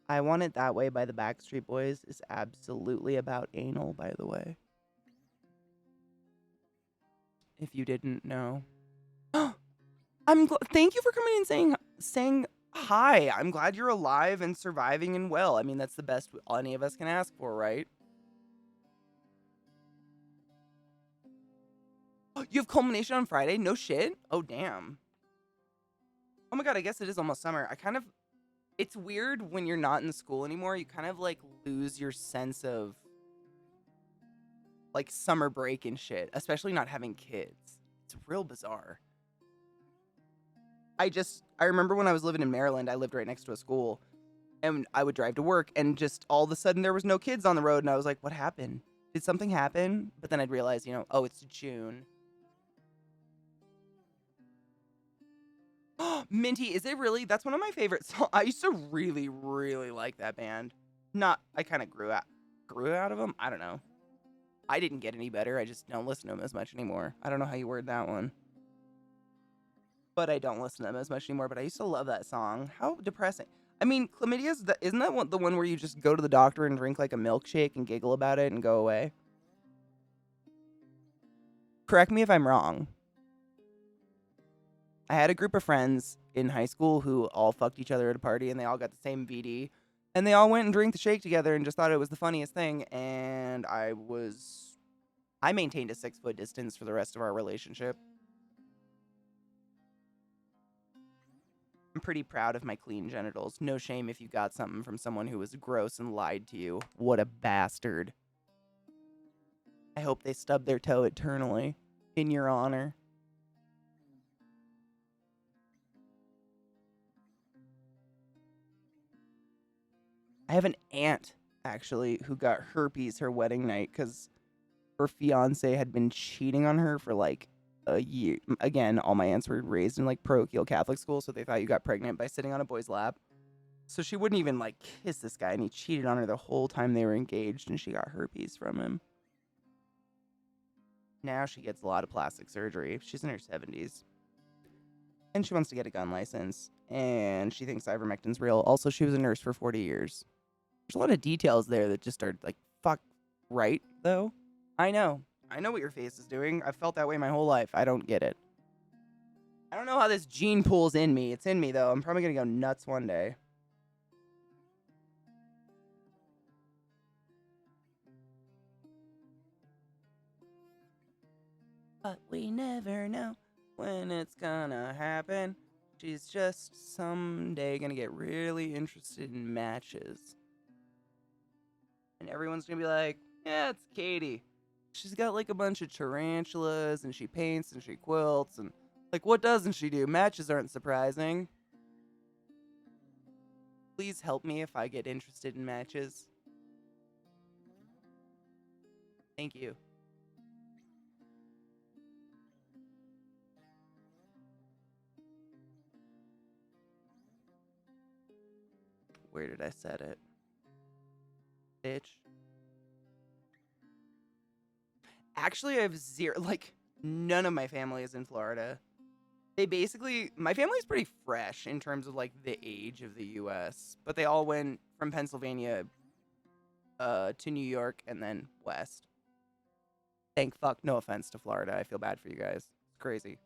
I Want It That Way by the Backstreet Boys is absolutely about anal, by the way. If you didn't know. Thank you for coming and saying hi. I'm glad you're alive and surviving and well. I mean, that's the best any of us can ask for, right? You have culmination on Friday? No shit? Oh, damn. Oh my god, I guess it is almost summer. It's weird when you're not in school anymore. You kind of, like, lose your sense of, like, summer break and shit, especially not having kids. It's real bizarre. I remember when I was living in Maryland, I lived right next to a school, and I would drive to work, and just all of a sudden there was no kids on the road, and I was like, what happened? Did something happen? But then I'd realize, oh, it's June. Minty, is it really? That's one of my favorite songs. I used to really, really like that band. I kind of grew out of them. I don't know. I didn't get any better. I just don't listen to them as much anymore. I don't know how you word that one. But I don't listen to them as much anymore. But I used to love that song. How depressing. I mean, chlamydia's isn't that the one where you just go to the doctor and drink like a milkshake and giggle about it and go away? Correct me if I'm wrong. I had a group of friends in high school who all fucked each other at a party and they all got the same VD. And they all went and drank the shake together and just thought it was the funniest thing. And I maintained a 6-foot distance for the rest of our relationship. I'm pretty proud of my clean genitals. No shame if you got something from someone who was gross and lied to you. What a bastard. I hope they stub their toe eternally in your honor. I have an aunt, actually, who got herpes her wedding night because her fiance had been cheating on her for like a year. Again, all my aunts were raised in like parochial Catholic school, so they thought you got pregnant by sitting on a boy's lap. So she wouldn't even like kiss this guy, and he cheated on her the whole time they were engaged, and she got herpes from him. Now she gets a lot of plastic surgery. She's in her 70s. And she wants to get a gun license. And she thinks ivermectin's real. Also, she was a nurse for 40 years. There's a lot of details there that just are like, fuck, right, though? I know. I know what your face is doing. I've felt that way my whole life. I don't get it. I don't know how this gene pool's in me. It's in me, though. I'm probably going to go nuts one day. But we never know when it's gonna happen. She's just someday gonna get really interested in matches. And everyone's gonna be like, yeah, it's Katie. She's got like a bunch of tarantulas and she paints and she quilts and like what doesn't she do? Matches aren't surprising. Please help me if I get interested in matches. Thank you. Where did I set it? Bitch. Actually, I have zero, like, none of my family is in Florida. My family's pretty fresh in terms of, like, the age of the U.S., but they all went from Pennsylvania to New York and then west. Thank fuck, no offense to Florida. I feel bad for you guys. It's crazy.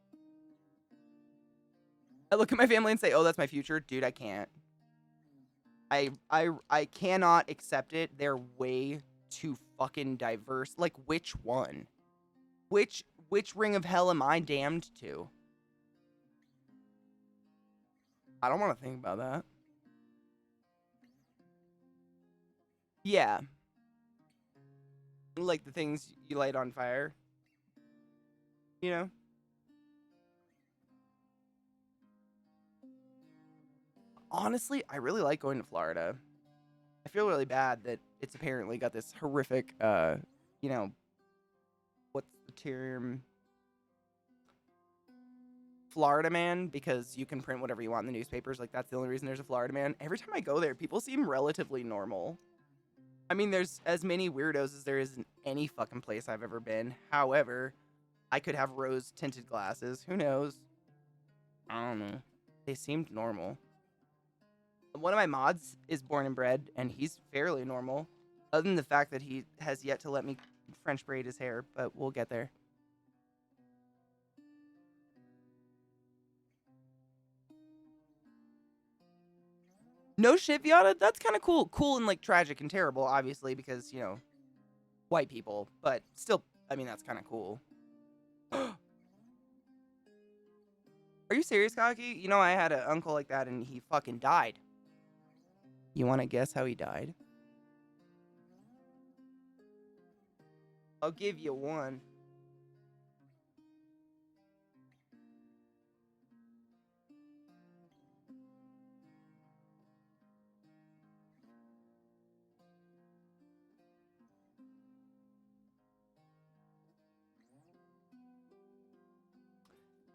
I look at my family and say, oh, that's my future. Dude, I can't. I cannot accept it. They're way too fucking diverse. Like, which one? Which ring of hell am I damned to? I don't want to think about that. Yeah. Like the things you light on fire. You know? Honestly, I really like going to Florida. I feel really bad that it's apparently got this horrific, you know, what's the term? Florida man, because you can print whatever you want in the newspapers. Like, that's the only reason there's a Florida man. Every time I go there, people seem relatively normal. I mean, there's as many weirdos as there is in any fucking place I've ever been. However, I could have rose-tinted glasses. Who knows? I don't know. They seemed normal. One of my mods is born and bred, and he's fairly normal. Other than the fact that he has yet to let me French braid his hair, but we'll get there. No shit, Viata. That's kind of cool. Cool and, like, tragic and terrible, obviously, because, you know, white people. But still, I mean, that's kind of cool. Are you serious, Kaki? You know, I had an uncle like that, and he fucking died. You want to guess how he died? I'll give you one.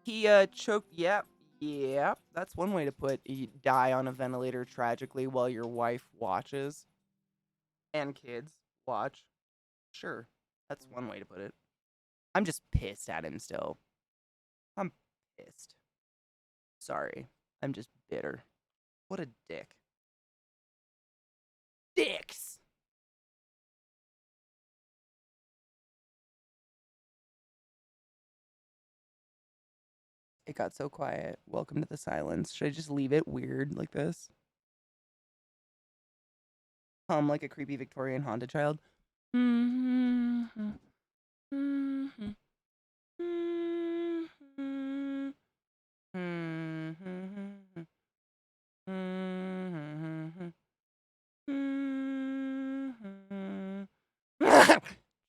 He choked. Yep, Yeah, that's one way to put you die on a ventilator tragically while your wife watches and kids watch. Sure, that's one way to put it. I'm just pissed at him still. I'm pissed. Sorry. I'm just bitter. What a dick. Dicks! It got so quiet. Welcome to the silence. Should I just leave it weird like this? Like a creepy Victorian haunted child.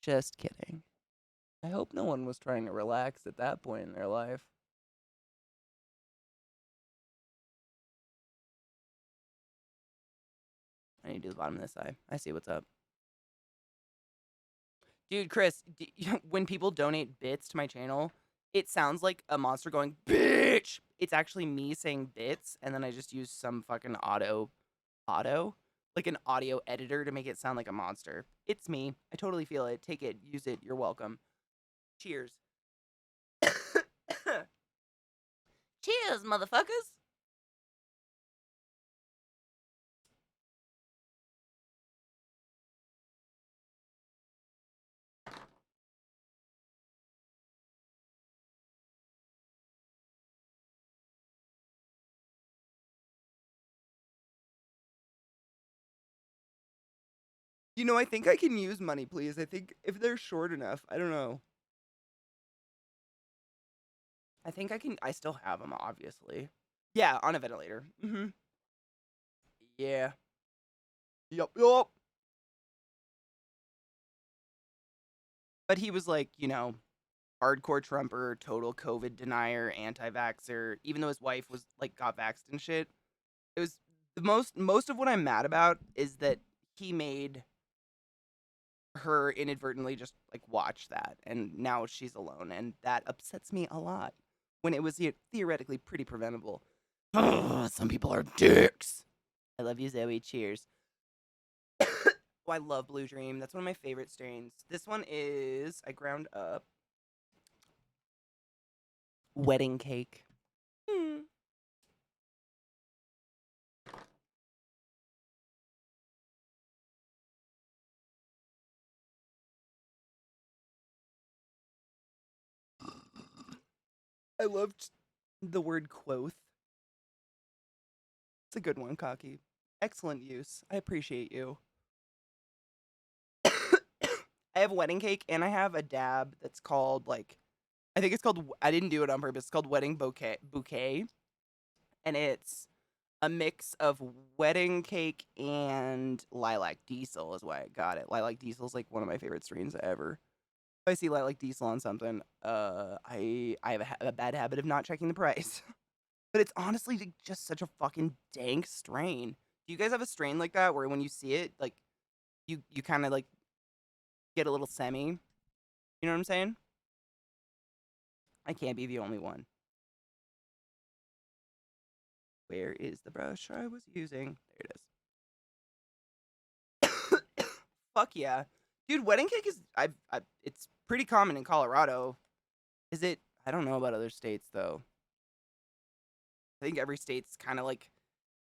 Just kidding. I hope no one was trying to relax at that point in their life. I need to do the bottom of this eye. I see what's up. Dude, Chris, when people donate bits to my channel, it sounds like a monster going, bitch! It's actually me saying bits, and then I just use some fucking like an audio editor to make it sound like a monster. It's me. I totally feel it. Take it. Use it. You're welcome. Cheers. Cheers, motherfuckers! You know, I think I can use money, please. I think if they're short enough, I don't know. I think I can. I still have them, obviously. Yeah, on a ventilator. Yeah. Yup. But he was like, hardcore Trumper, total COVID denier, anti-vaxxer. Even though his wife was like got vaxxed and shit. It was the most of what I'm mad about is that he made her inadvertently just like watch that, and now she's alone, and that upsets me a lot. When it was theoretically pretty preventable. Some people are dicks. I love you, Zoe. Cheers. Oh, I love Blue Dream. That's one of my favorite strains. This one is I ground up wedding cake. I loved the word quoth. It's a good one, Cocky. Excellent use. I appreciate you. I have wedding cake and I have a dab that's called like I think it's called I didn't do it on purpose. It's called wedding bouquet and it's a mix of wedding cake and lilac diesel is why I got it. Lilac diesel is like one of my favorite strains ever. If I see lilac diesel on something, I have a bad habit of not checking the price. But it's honestly just such a fucking dank strain. Do you guys have a strain like that where when you see it, like you kind of like get a little semi? You know what I'm saying? I can't be the only one. Where is the brush I was using? There it is. Fuck yeah. Dude, wedding cake is it's pretty common in Colorado. Is it? I don't know about other states though. I think every state's kind of like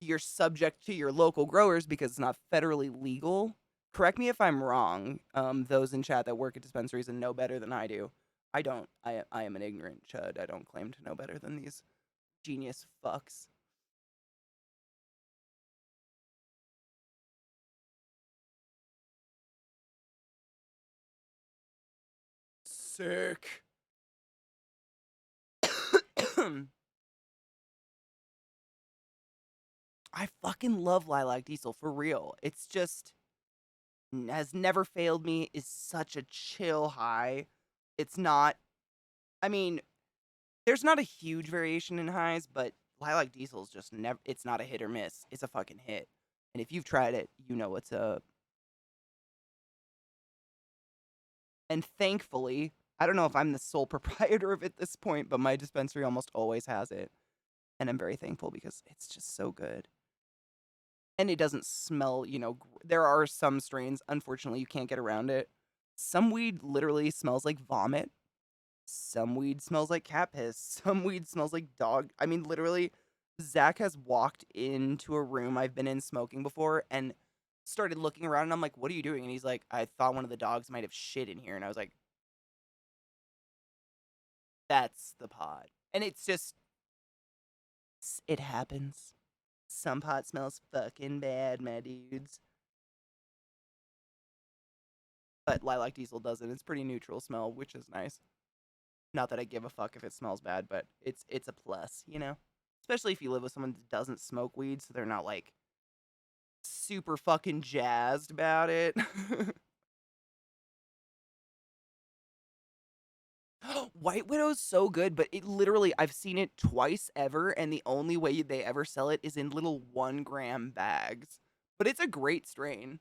you're subject to your local growers because it's not federally legal. Correct me if I'm wrong. Those in chat that work at dispensaries and know better than I do. I don't. I am an ignorant chud. I don't claim to know better than these genius fucks. Sick. I fucking love Lilac Diesel for real. It's just has never failed me. Is such a chill high. It's not. I mean, there's not a huge variation in highs, but Lilac Diesel is just never. It's not a hit or miss. It's a fucking hit. And if you've tried it, you know what's up. And thankfully, I don't know if I'm the sole proprietor of it at this point, but my dispensary almost always has it. And I'm very thankful because it's just so good. And it doesn't smell, there are some strains, unfortunately, you can't get around it. Some weed literally smells like vomit. Some weed smells like cat piss. Some weed smells like dog. I mean, literally, Zach has walked into a room I've been in smoking before and started looking around, and I'm like, what are you doing? And he's like, I thought one of the dogs might have shit in here. And I was like, that's the pot. And it's just, it happens. Some pot smells fucking bad, my dudes. But Lilac Diesel doesn't. It's pretty neutral smell, which is nice. Not that I give a fuck if it smells bad, but it's a plus, Especially if you live with someone that doesn't smoke weed, so they're not like super fucking jazzed about it. White Widow's so good, but it literally, I've seen it twice ever, and the only way they ever sell it is in little 1 gram bags. But it's a great strain.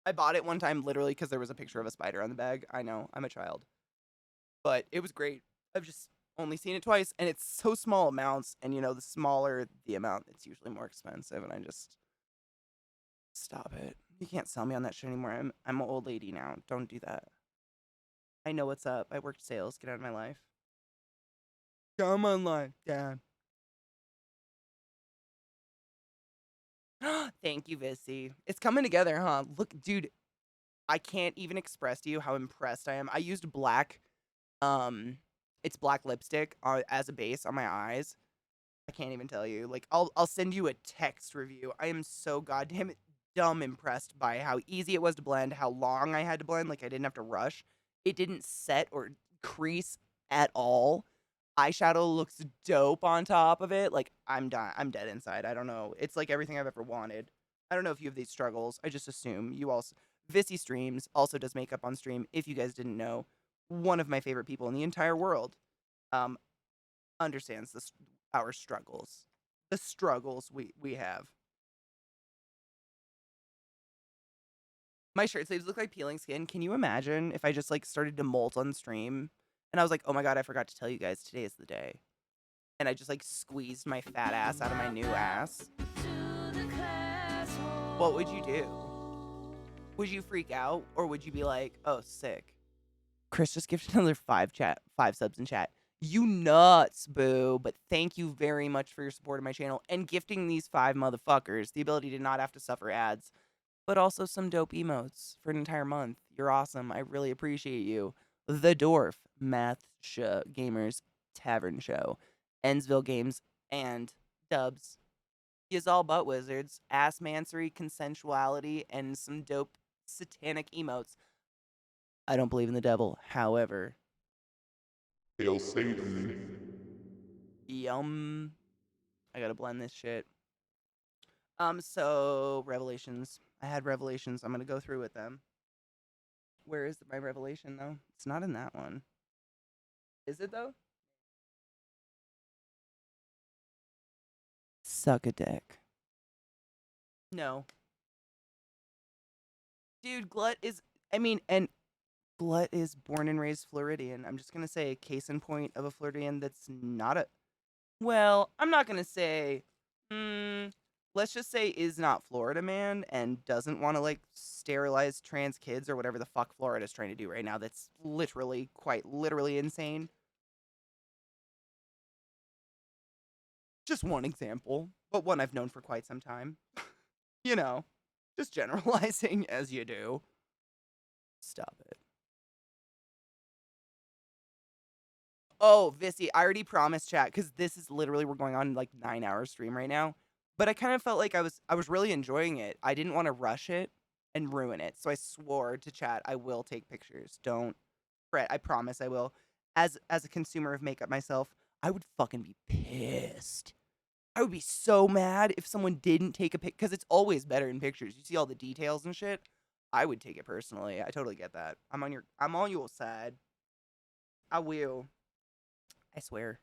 I bought it one time literally because there was a picture of a spider on the bag. I know, I'm a child. But it was great. I've just only seen it twice, and it's so small amounts, and the smaller the amount, it's usually more expensive, and I just stop it. You can't sell me on that shit anymore. I'm an old lady now. Don't do that. I know what's up. I worked sales. Get out of my life. Come online, Dad. Thank you, Vissy. It's coming together, huh? Look, dude, I can't even express to you how impressed I am. I used black, it's black lipstick as a base on my eyes. I can't even tell you. Like, I'll send you a text review. I am so goddamn dumb impressed by how easy it was to blend, how long I had to blend. Like, I didn't have to rush. It didn't set or crease at all. Eyeshadow looks dope on top of it. Like, I'm done. I'm dead inside. I don't know. It's like everything I've ever wanted. I don't know if you have these struggles. I just assume you also. Vissy Streams also does makeup on stream. If you guys didn't know, one of my favorite people in the entire world, um, understands our struggles, the struggles we have. My shirt sleeves look like peeling skin. Can you imagine if I just like started to molt on stream and I was like, oh my god, I forgot to tell you guys today is the day, and I just like squeezed my fat ass out of my new ass? What would you do? Would you freak out, or would you be like, oh, sick? Chris just gifted another 5 subs in chat. You nuts, boo. But thank you very much for your support of my channel and gifting these 5 motherfuckers the ability to not have to suffer ads, but also some dope emotes for an entire month. You're awesome. I really appreciate you. The Dwarf, Math Gamers, Tavern Show, Ensville Games, and Dubs. Is all but wizards, ass mansery, consensuality, and some dope satanic emotes. I don't believe in the devil. However, Hail Satan. yum. I gotta blend this shit. So revelations. I had revelations. I'm gonna go through with them. Where is my revelation though? It's not in that one. Is it though? Suck a dick. No. Dude, Glut is and Glut is born and raised Floridian. I'm just gonna say a case in point of a Floridian that's not a well, I'm not gonna say let's just say is not Florida man and doesn't want to like sterilize trans kids or whatever the fuck Florida's trying to do right now. That's literally quite literally insane. Just one example, but one I've known for quite some time. You know, just generalizing as you do. Stop it. Oh, Vissy, I already promised chat because this is literally we're going on like 9-hour stream right now. But I kind of felt like I was really enjoying it. I didn't want to rush it and ruin it, so I swore to chat I will take pictures. Don't fret. I promise I will. As a consumer of makeup myself, I would fucking be pissed. I would be so mad if someone didn't take a pic because it's always better in pictures. You see all the details and shit. I would take it personally. I totally get that. I'm on your side. I will. I swear.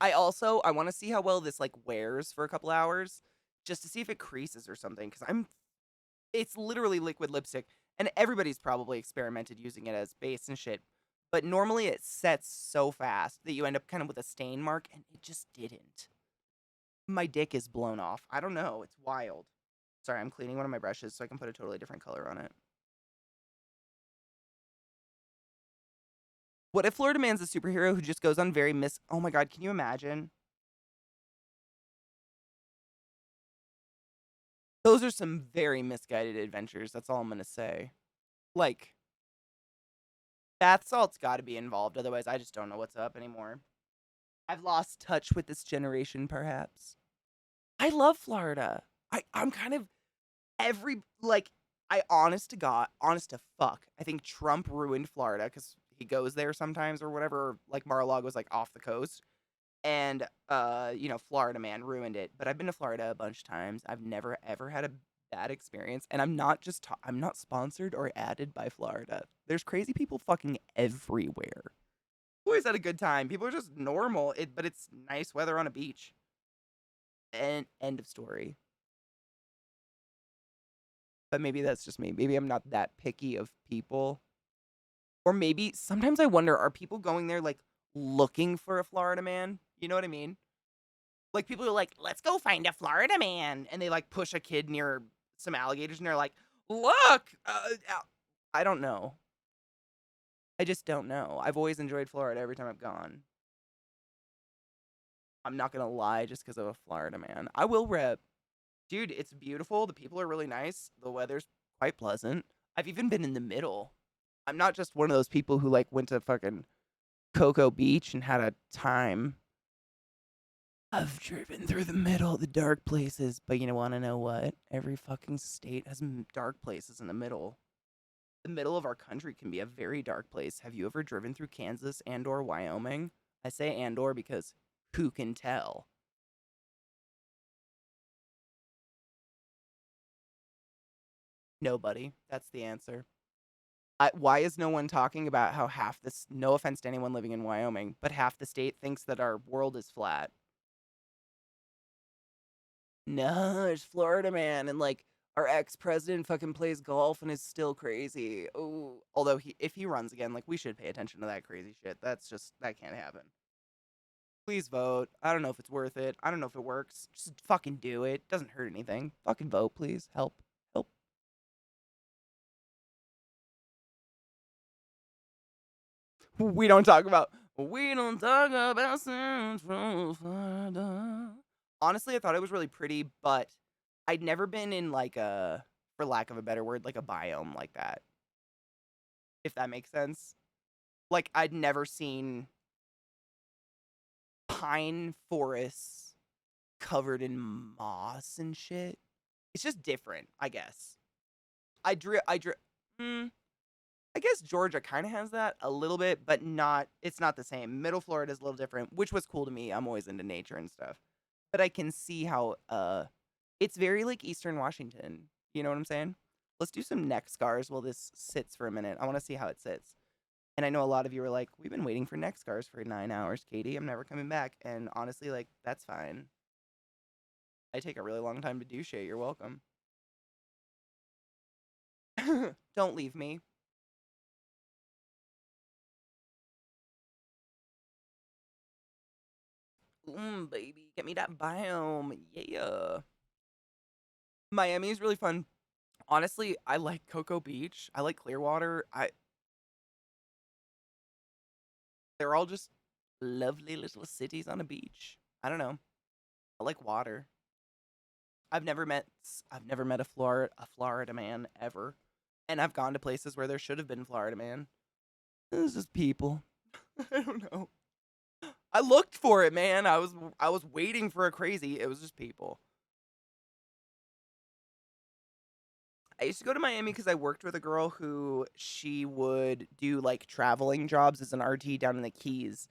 I want to see how well this like wears for a couple hours just to see if it creases or something cuz it's literally liquid lipstick and everybody's probably experimented using it as base and shit. But normally it sets so fast that you end up kind of with a stain mark and it just didn't. My dick is blown off. I don't know. It's wild. Sorry, I'm cleaning one of my brushes so I can put a totally different color on it. What if Florida Man's a superhero who just goes on very oh my god, can you imagine? Those are some very misguided adventures. That's all I'm gonna say. Like, bath salt's got to be involved. Otherwise, I just don't know what's up anymore. I've lost touch with this generation, perhaps. I love Florida. I'm kind of honest to God, honest to fuck. I think Trump ruined Florida because he goes there sometimes or whatever. Like Mar-a-Lago's like off the coast, and Florida Man ruined it. But I've been to Florida a bunch of times. I've never ever had a bad experience, and I'm not just I'm not sponsored or added by Florida. There's crazy people fucking everywhere. Always had a good time. People are just normal. But it's nice weather on a beach. And end of story. But maybe that's just me. Maybe I'm not that picky of people. Or maybe sometimes I wonder, are people going there like looking for a Florida man? You know what I mean? Like people are like, let's go find a Florida man. And they like push a kid near some alligators and they're like, look. I don't know. I just don't know. I've always enjoyed Florida every time I've gone. I'm not going to lie just because of a Florida man. I will rep. Dude, it's beautiful. The people are really nice. The weather's quite pleasant. I've even been in the middle. I'm not just one of those people who like went to fucking Cocoa Beach and had a time. I've driven through the middle, the dark places, but you want to know what? Every fucking state has dark places in the middle. The middle of our country can be a very dark place. Have you ever driven through Kansas and or Wyoming? I say and or because who can tell? Nobody. That's the answer. Why is no one talking about how half this, no offense to anyone living in Wyoming, but half the state thinks that our world is flat? No, it's Florida Man, and like our ex-president fucking plays golf and is still crazy. Oh, although if he runs again, like we should pay attention to that crazy shit. That can't happen. Please vote. I don't know if it's worth it. I don't know if it works. Just fucking do it. Doesn't hurt anything. Fucking vote, please. Help. Help. We don't talk about Central Florida. Honestly, I thought it was really pretty, but I'd never been in like a, for lack of a better word, like a biome like that. If that makes sense. Like I'd never seen pine forests covered in moss and shit. It's just different, I guess. I guess Georgia kind of has that a little bit, but it's not the same. Middle Florida is a little different, which was cool to me. I'm always into nature and stuff. But I can see how it's very like Eastern Washington. You know what I'm saying? Let's do some neck scars while this sits for a minute. I want to see how it sits. And I know a lot of you are like, we've been waiting for neck scars for 9 hours, Katie. I'm never coming back. And honestly, like, that's fine. I take a really long time to do shit. You're welcome. Don't leave me. Baby, get me that biome. Yeah. Miami is really fun. Honestly, I like Cocoa Beach. I like Clearwater. They're all just lovely little cities on a beach. I don't know. I like water. I've never met a Florida man ever. And I've gone to places where there should have been Florida man. It's just people. I don't know. I looked for it, man. I was waiting for a crazy. It was just people. I used to go to Miami because I worked with a girl who she would do like traveling jobs as an RT down in the Keys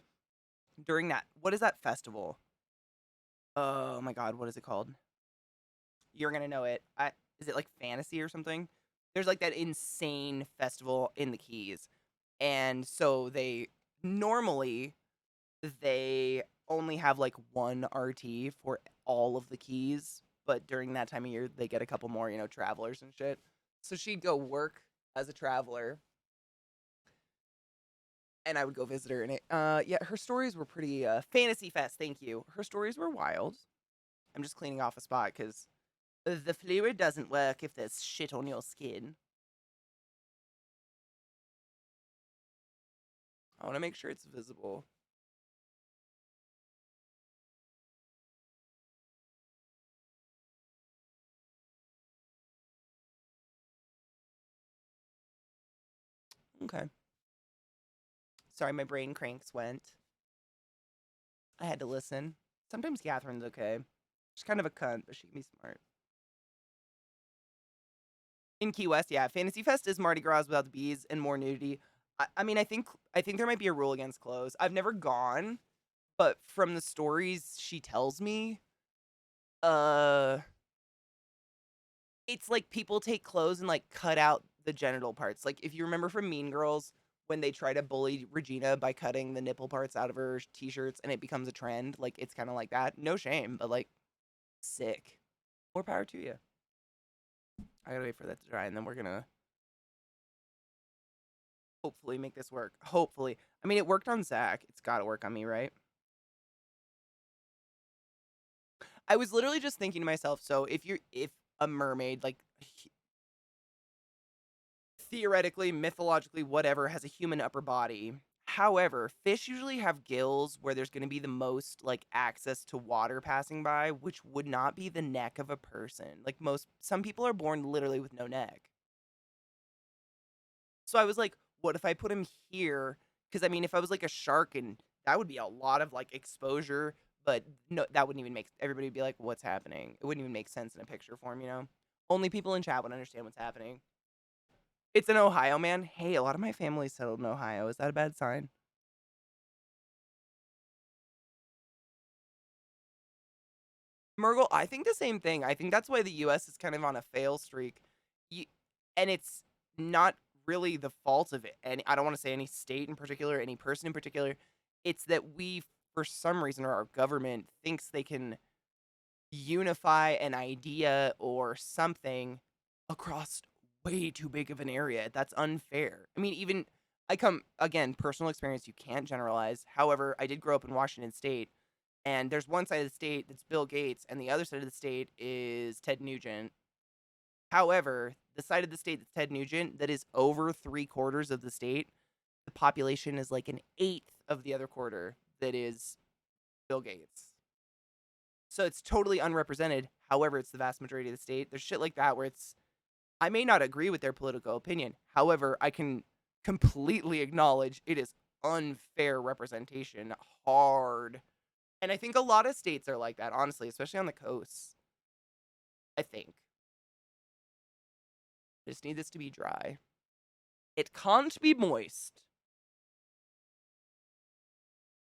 during that. What is that festival? Oh my God, what is it called? You're gonna know it. Is it like fantasy or something? There's like that insane festival in the Keys, and so normally they only have like one RT for all of the Keys, but during that time of year they get a couple more, travelers and shit. So she'd go work as a traveler and I would go visit her and yeah, her stories were pretty fantasy fest, thank you. Her stories were wild. I'm just cleaning off a spot because the fluid doesn't work if there's shit on your skin. I want to make sure it's visible. Okay. Sorry, my brain cranks went. I had to listen. Sometimes Catherine's okay. She's kind of a cunt, but she can be smart. In Key West, yeah, Fantasy Fest is Mardi Gras without the bees and more nudity. I mean, I think there might be a rule against clothes. I've never gone, but from the stories she tells me, uh, it's like people take clothes and like cut out the genital parts. Like if you remember from Mean Girls when they try to bully Regina by cutting the nipple parts out of her t-shirts and it becomes a trend, like it's kind of like that. No shame, but like sick. More power to you. I gotta wait for that to dry and then we're gonna hopefully make this work. Hopefully. I mean, it worked on Zach. It's gotta work on me, right? I was literally just thinking to myself, so if a mermaid, like theoretically, mythologically, whatever, has a human upper body. However, fish usually have gills where there's going to be the most like access to water passing by, which would not be the neck of a person. Like some people are born literally with no neck. So I was like, what if I put him here? Because I mean, if I was like a shark, and that would be a lot of like exposure, but no, that wouldn't even make everybody would be like, what's happening? It wouldn't even make sense in a picture form, you know? Only people in chat would understand what's happening. It's in Ohio, man. Hey, a lot of my family settled in Ohio. Is that a bad sign? Murgle, I think the same thing. I think that's why the US is kind of on a fail streak. You, and it's not really the fault of it. And I don't want to say any state in particular, any person in particular. It's that we, for some reason, or our government thinks they can unify an idea or something across way too big of an area. That's unfair. I mean, even I come again, personal experience, you can't generalize. However, I did grow up in Washington State, and there's one side of the state that's Bill Gates, and the other side of the state is Ted Nugent. However, the side of the state that's Ted Nugent, that is over 3/4 of the state, the population is like an eighth of the other quarter that is Bill Gates. So it's totally unrepresented. However, it's the vast majority of the state. There's shit like that where I may not agree with their political opinion. However, I can completely acknowledge it is unfair representation hard. And I think a lot of states are like that, honestly, especially on the coast. I think. I just need this to be dry. It can't be moist.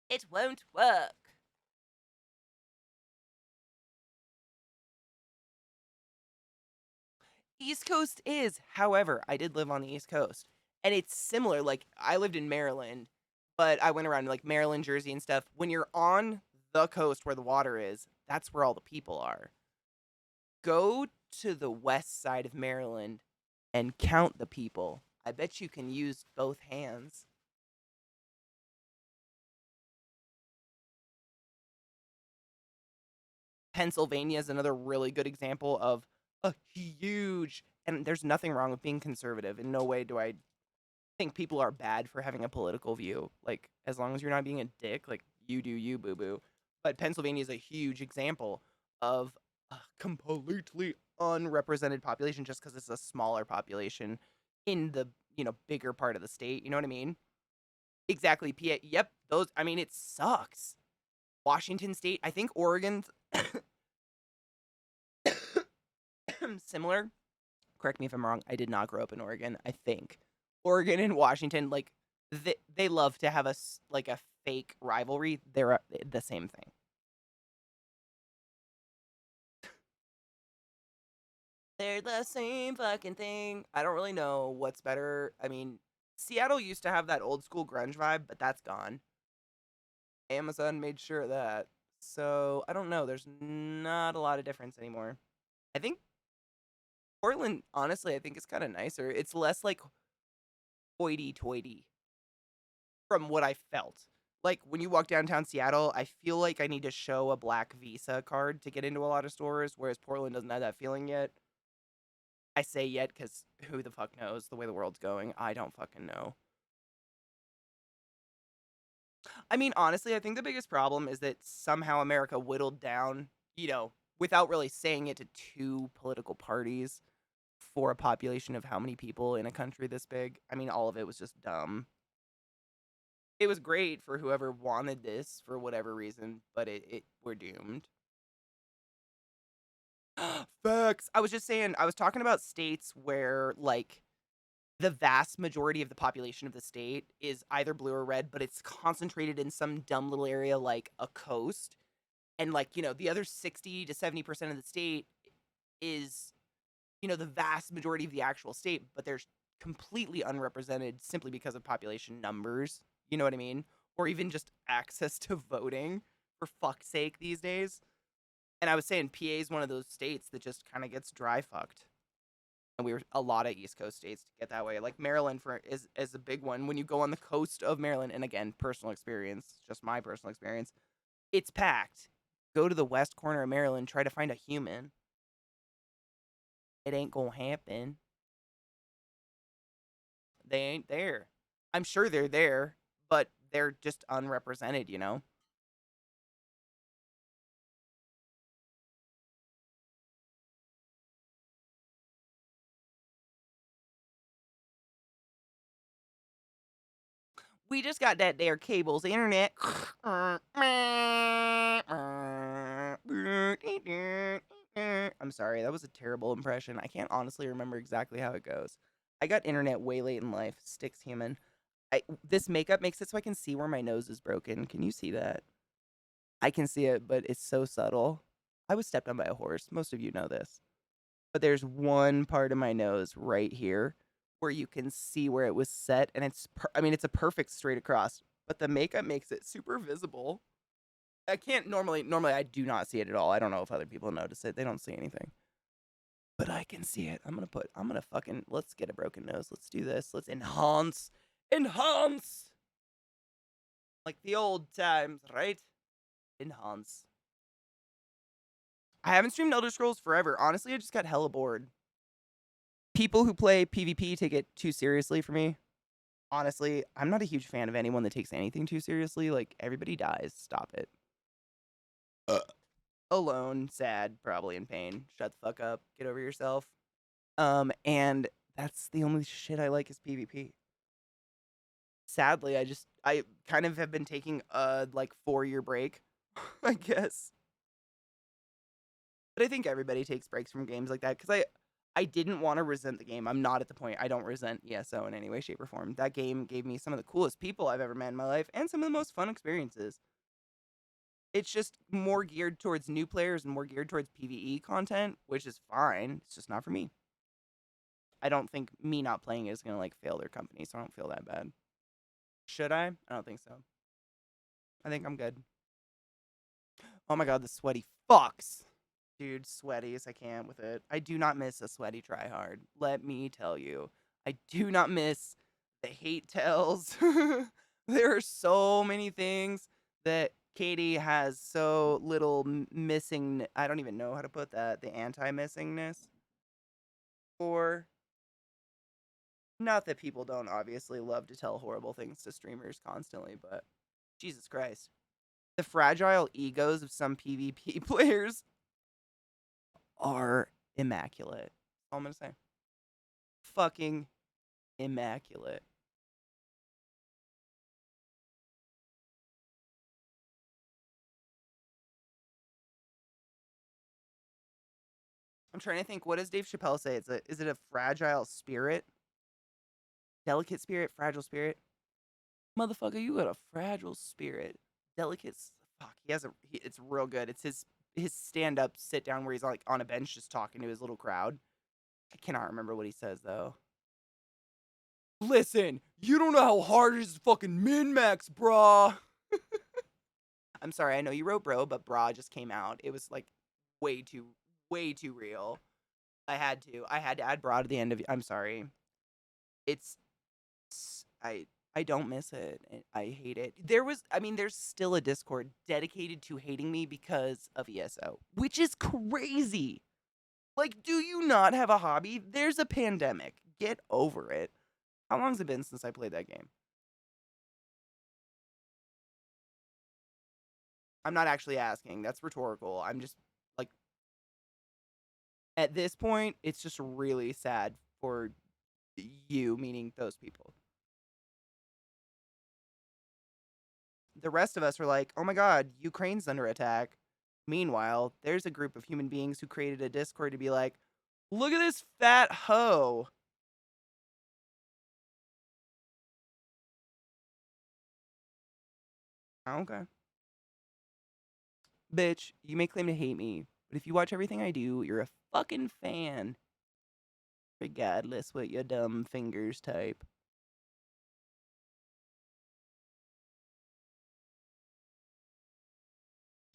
It won't work. East Coast is. However, I did live on the East Coast. And it's similar. Like, I lived in Maryland, but I went around like Maryland, Jersey, and stuff. When you're on the coast where the water is, that's where all the people are. Go to the west side of Maryland and count the people. I bet you can use both hands. Pennsylvania is another really good example of a huge, and there's nothing wrong with being conservative. In no way do I think people are bad for having a political view. Like, as long as you're not being a dick, like, you do you, boo boo. But Pennsylvania is a huge example of a completely unrepresented population just because it's a smaller population in the, bigger part of the state. You know what I mean? Exactly. PA. Yep. Those, I mean, it sucks. Washington State, I think Oregon's similar. Correct me if I'm wrong. I did not grow up in Oregon. I think Oregon and Washington, like they love to have like a fake rivalry. They're the same thing. They're the same fucking thing. I don't really know what's better. I mean, Seattle used to have that old school grunge vibe, but that's gone. Amazon made sure of that. So I don't know. There's not a lot of difference anymore. I think Portland, honestly, I think is kind of nicer. It's less like hoity-toity from what I felt. Like, when you walk downtown Seattle, I feel like I need to show a black Visa card to get into a lot of stores, whereas Portland doesn't have that feeling yet. I say yet because who the fuck knows the way the world's going? I don't fucking know. I mean, honestly, I think the biggest problem is that somehow America whittled down, without really saying it, to two political parties for a population of how many people in a country this big. I mean, all of it was just dumb. It was great for whoever wanted this for whatever reason, but we're doomed. Facts. I was just saying, I was talking about states where, like, the vast majority of the population of the state is either blue or red, but it's concentrated in some dumb little area like a coast. And, like, the other 60 to 70% of the state is, the vast majority of the actual state, but they're completely unrepresented simply because of population numbers. You know what I mean? Or even just access to voting, for fuck's sake, these days. And I was saying PA is one of those states that just kind of gets dry fucked. And we were a lot of East Coast states to get that way. Like Maryland is a big one. When you go on the coast of Maryland, and again, personal experience, just my personal experience, it's packed. Go to the west corner of Maryland, try to find a human. It ain't gonna happen. They ain't there. I'm sure they're there, but they're just unrepresented, We just got that there cable's internet. I'm sorry, that was a terrible impression. I can't honestly remember exactly how it goes. I got internet way late in life. Sticks human. This makeup makes it so I can see where my nose is broken. Can you see that? I can see it, but it's so subtle. I was stepped on by a horse. Most of you know this. But there's one part of my nose right here where you can see where it was set, and it's a perfect straight across, but the makeup makes it super visible. I can't normally I do not see it at all. I don't know if other people notice it. They don't see anything. But I can see it. Let's get a broken nose. Let's do this. Let's enhance like the old times, right? Enhance. I haven't streamed Elder Scrolls forever. Honestly, I just got hella bored. People who play PvP take it too seriously for me. Honestly, I'm not a huge fan of anyone that takes anything too seriously. Like, everybody dies. Stop it. Alone, sad, probably in pain. Shut the fuck up. Get over yourself. And that's the only shit I like is PvP. Sadly, I kind of have been taking a, like, 4-year break, I guess. But I think everybody takes breaks from games like that, because I didn't want to resent the game. I'm not at the point. I don't resent ESO in any way, shape, or form. That game gave me some of the coolest people I've ever met in my life and some of the most fun experiences. It's just more geared towards new players and more geared towards PvE content, which is fine. It's just not for me. I don't think me not playing it is going to, like, fail their company, so I don't feel that bad. Should I? I don't think so. I think I'm good. Oh my god, the sweaty fucks. Dude, sweaties, I can't with it. I do not miss a sweaty tryhard. Let me tell you. I do not miss the hate tells. There are so many things that Katie has so little missing. I don't even know how to put that. The anti-missingness for. Not that people don't obviously love to tell horrible things to streamers constantly, but Jesus Christ. The fragile egos of some PvP players are immaculate. All I'm gonna say. Fucking immaculate. I'm trying to think. What does Dave Chappelle say? Is it a fragile spirit? Delicate spirit? Fragile spirit? Motherfucker, you got a fragile spirit. Delicate. Fuck. It's real good. It's his stand up sit down where he's like on a bench just talking to his little crowd. I cannot remember what he says though. Listen, you don't know how hard it is to fucking min-max, brah. I'm sorry, I know you wrote bro, but brah just came out. It was like way too real. I had to add brah to the end of. I'm sorry. It's I don't miss it. I hate it. There's still a Discord dedicated to hating me because of ESO, which is crazy. Like, do you not have a hobby? There's a pandemic. Get over it. How long's it been since I played that game? I'm not actually asking. That's rhetorical. I'm just like, at this point, it's just really sad for you, meaning those people. The rest of us are like, oh my god, Ukraine's under attack. Meanwhile, there's a group of human beings who created a Discord to be like, look at this fat hoe. Okay. Bitch, you may claim to hate me, but if you watch everything I do, you're a fucking fan. Regardless what your dumb fingers type.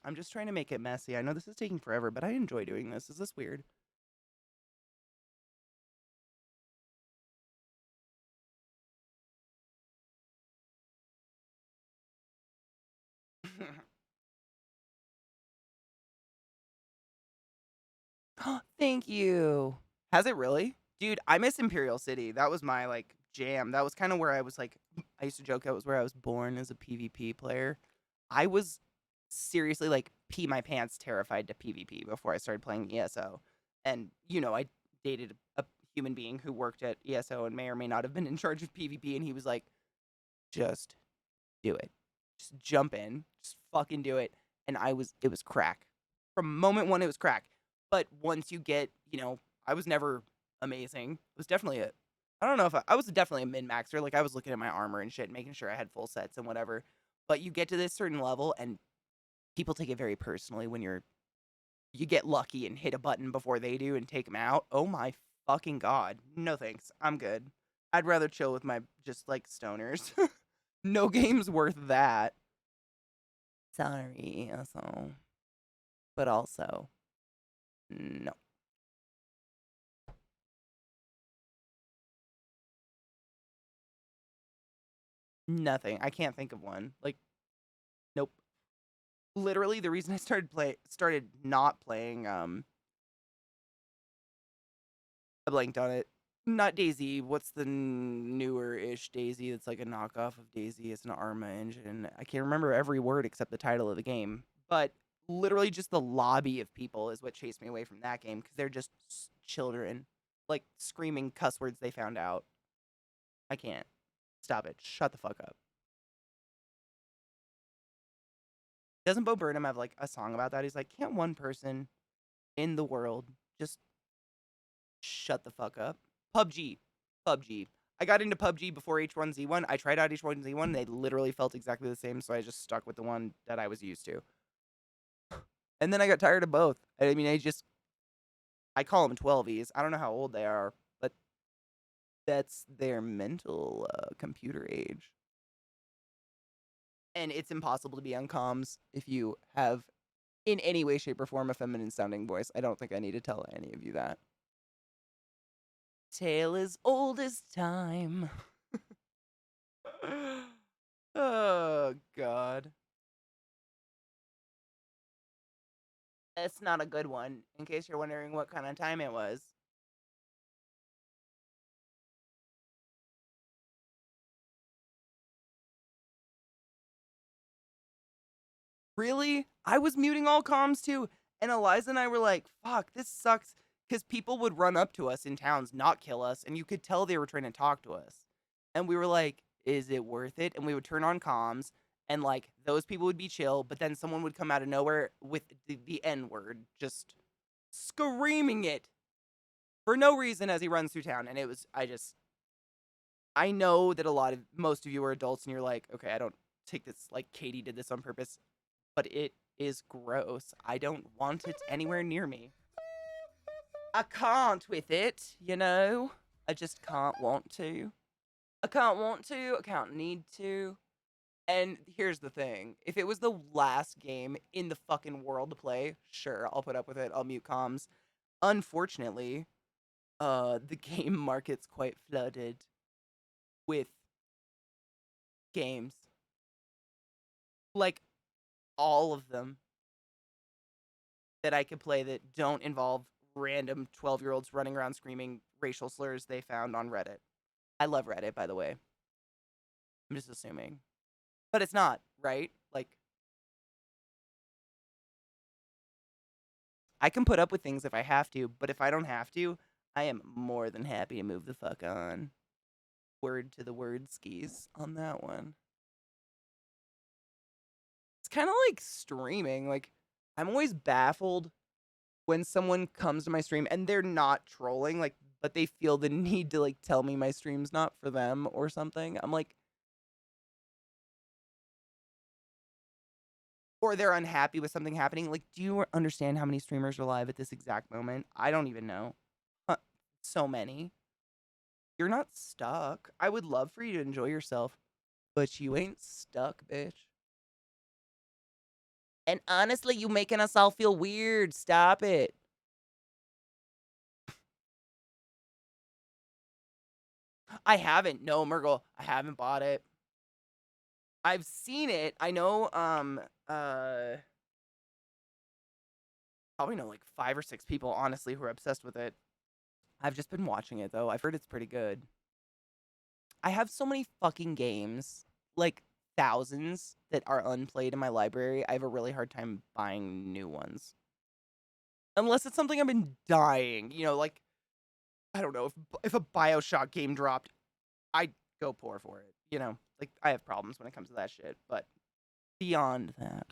I'm just trying to make it messy. I know this is taking forever, but I enjoy doing this. Is this weird? Thank you. Has it really? Dude, I miss Imperial City. That was my like jam. That was kind of where I was like I used to joke that was where I was born as a PvP player. I was seriously like pee my pants terrified to PvP before I started playing ESO. And I dated a human being who worked at ESO and may or may not have been in charge of PvP, and he was like, "Just do it. Just jump in. Just fucking do it." And it was crack. From moment one, it was crack. But once you get, I was never amazing. It was definitely I don't know if I was definitely a min maxer. Like I was looking at my armor and shit, making sure I had full sets and whatever. But you get to this certain level, and people take it very personally when you get lucky and hit a button before they do and take them out. Oh my fucking god. No thanks. I'm good. I'd rather chill with my just like stoners. No game's worth that. Sorry, also. But also, no. Nothing. I can't think of one. Like, nope. Literally, the reason I started not playing, I blanked on it. Not Daisy. What's the newer-ish Daisy that's like a knockoff of Daisy? It's an Arma engine. I can't remember every word except the title of the game. But literally just the lobby of people is what chased me away from that game because they're just children. Like, screaming cuss words they found out. I can't. Stop it. Shut the fuck up. Doesn't Bo Burnham have like a song about that? He's like, can't one person in the world just shut the fuck up? PUBG. PUBG. I got into PUBG before H1Z1. I tried out H1Z1. They literally felt exactly the same, so I just stuck with the one that I was used to. And then I got tired of both. I mean, I call them 12s. I don't know how old they are, but that's their mental computer age. And it's impossible to be on comms if you have, in any way, shape, or form, a feminine sounding voice. I don't think I need to tell any of you that. Tale as old as time. Oh, God. That's not a good one, in case you're wondering what kind of time it was. Really? I was muting all comms too. And Eliza and I were like, fuck, this sucks. Because people would run up to us in towns, not kill us, and you could tell they were trying to talk to us. And we were like, is it worth it? And we would turn on comms, and like, those people would be chill, but then someone would come out of nowhere with the N word, just screaming it for no reason as he runs through town. And I know that most of you are adults, and you're like, okay, I don't take this, like, Katie did this on purpose, but it is gross. I don't want it anywhere near me. I can't with it, I just can't want to. I can't want to. I can't need to. And here's the thing. If it was the last game in the fucking world to play, sure, I'll put up with it. I'll mute comms. Unfortunately, the game market's quite flooded with games. Like, all of them that I could play that don't involve random 12-year-olds running around screaming racial slurs they found on Reddit. I love Reddit, by the way. I'm just assuming. But it's not, right? Like, I can put up with things if I have to, but if I don't have to, I am more than happy to move the fuck on. Word to the word skis on that one. It's kind of like streaming. Like, I'm always baffled when someone comes to my stream and they're not trolling, like, but they feel the need to like tell me my stream's not for them or something. I'm like, or they're unhappy with something happening. Like, do you understand how many streamers are live at this exact moment? I don't even know. So many. You're not stuck. I would love for you to enjoy yourself, but you ain't stuck, bitch. And honestly, you making us all feel weird. Stop it. I haven't. No, Murgle. I haven't bought it. I've seen it. I know, probably know like 5 or 6 people, honestly, who are obsessed with it. I've just been watching it, though. I've heard it's pretty good. I have so many fucking games, like thousands, that are unplayed in my library. I have a really hard time buying new ones. Unless it's something I've been dying, like, I don't know, if a BioShock game dropped, I'd go pour for it, Like, I have problems when it comes to that shit, but beyond that.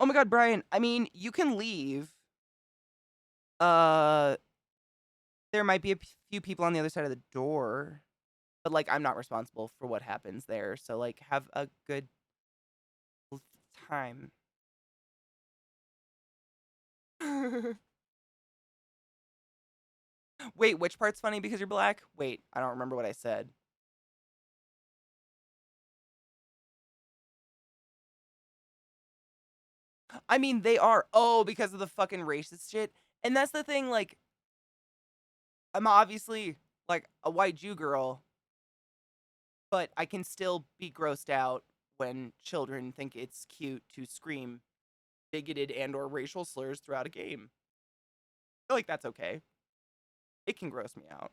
Oh my god, Brian, I mean, you can leave. Uh, there might be a few people on the other side of the door, but, like, I'm not responsible for what happens there, so, like, have a good time. Wait, which part's funny because you're black? Wait, I don't remember what I said. I mean, they are. Oh, because of the fucking racist shit. And that's the thing, like, I'm obviously, like, a white Jew girl, but I can still be grossed out when children think it's cute to scream bigoted and or racial slurs throughout a game. I feel like that's okay. It can gross me out.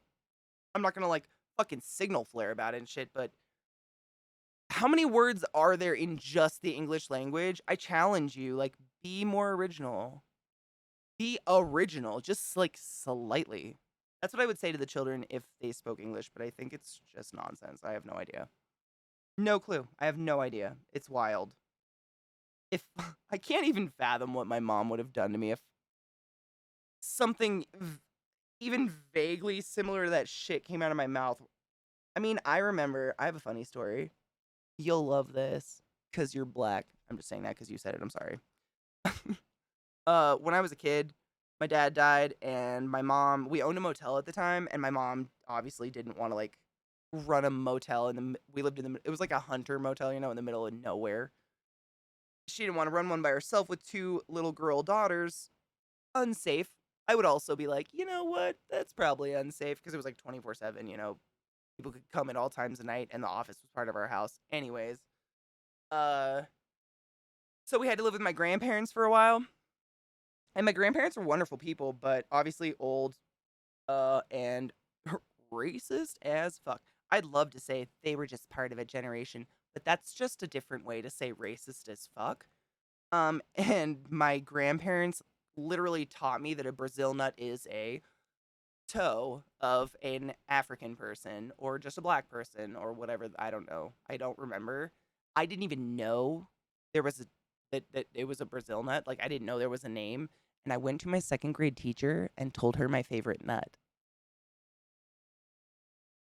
I'm not gonna, like, fucking signal flare about it and shit, but how many words are there in just the English language? I challenge you, like, be more original. Be original, just, like, slightly. That's what I would say to the children if they spoke English, but I think it's just nonsense. I have no idea. No clue. I have no idea. It's wild. If I can't even fathom what my mom would have done to me if something even vaguely similar to that shit came out of my mouth. I mean, I remember, I have a funny story. You'll love this because you're black. I'm just saying that because you said it. I'm sorry. When I was a kid, my dad died, and my mom. We owned a motel at the time, and my mom obviously didn't want to like run a motel in the. We lived in the. It was like a hunter motel, in the middle of nowhere. She didn't want to run one by herself with 2 little girl daughters. Unsafe. I would also be like, you know what? That's probably unsafe because it was like 24/7. People could come at all times of night, and the office was part of our house. Anyways, uh, so we had to live with my grandparents for a while. And my grandparents were wonderful people, but obviously old, and racist as fuck. I'd love to say they were just part of a generation, but that's just a different way to say racist as fuck. And my grandparents literally taught me that a Brazil nut is a toe of an African person or just a black person or whatever. I don't know. I don't remember. I didn't even know there was that it was a Brazil nut. Like, I didn't know there was a name. And I went to my 2nd grade teacher and told her my favorite nut.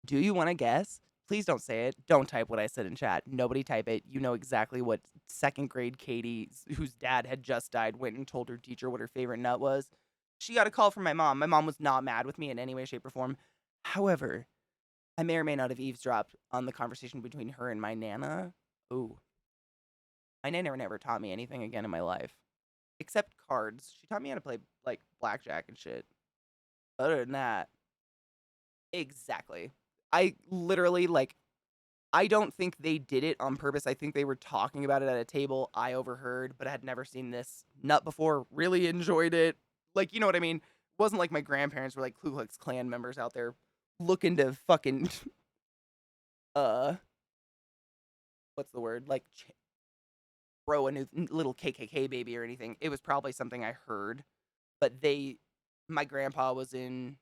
Do you want to guess? Please don't say it. Don't type what I said in chat. Nobody type it. You know exactly what 2nd grade Katie, whose dad had just died, went and told her teacher what her favorite nut was. She got a call from my mom. My mom was not mad with me in any way, shape, or form. However, I may or may not have eavesdropped on the conversation between her and my Nana. Ooh. My Nana never taught me anything again in my life. Except cards. She taught me how to play, like, blackjack and shit. Other than that, exactly. I literally, like, I don't think they did it on purpose. I think they were talking about it at a table I overheard, but I had never seen this nut before, really enjoyed it. Like, you know what I mean? It wasn't like my grandparents were like Ku Klux Klan members out there looking to fucking, uh, what's the word? Like, throw a new little KKK baby or anything. It was probably something I heard, but my grandpa was in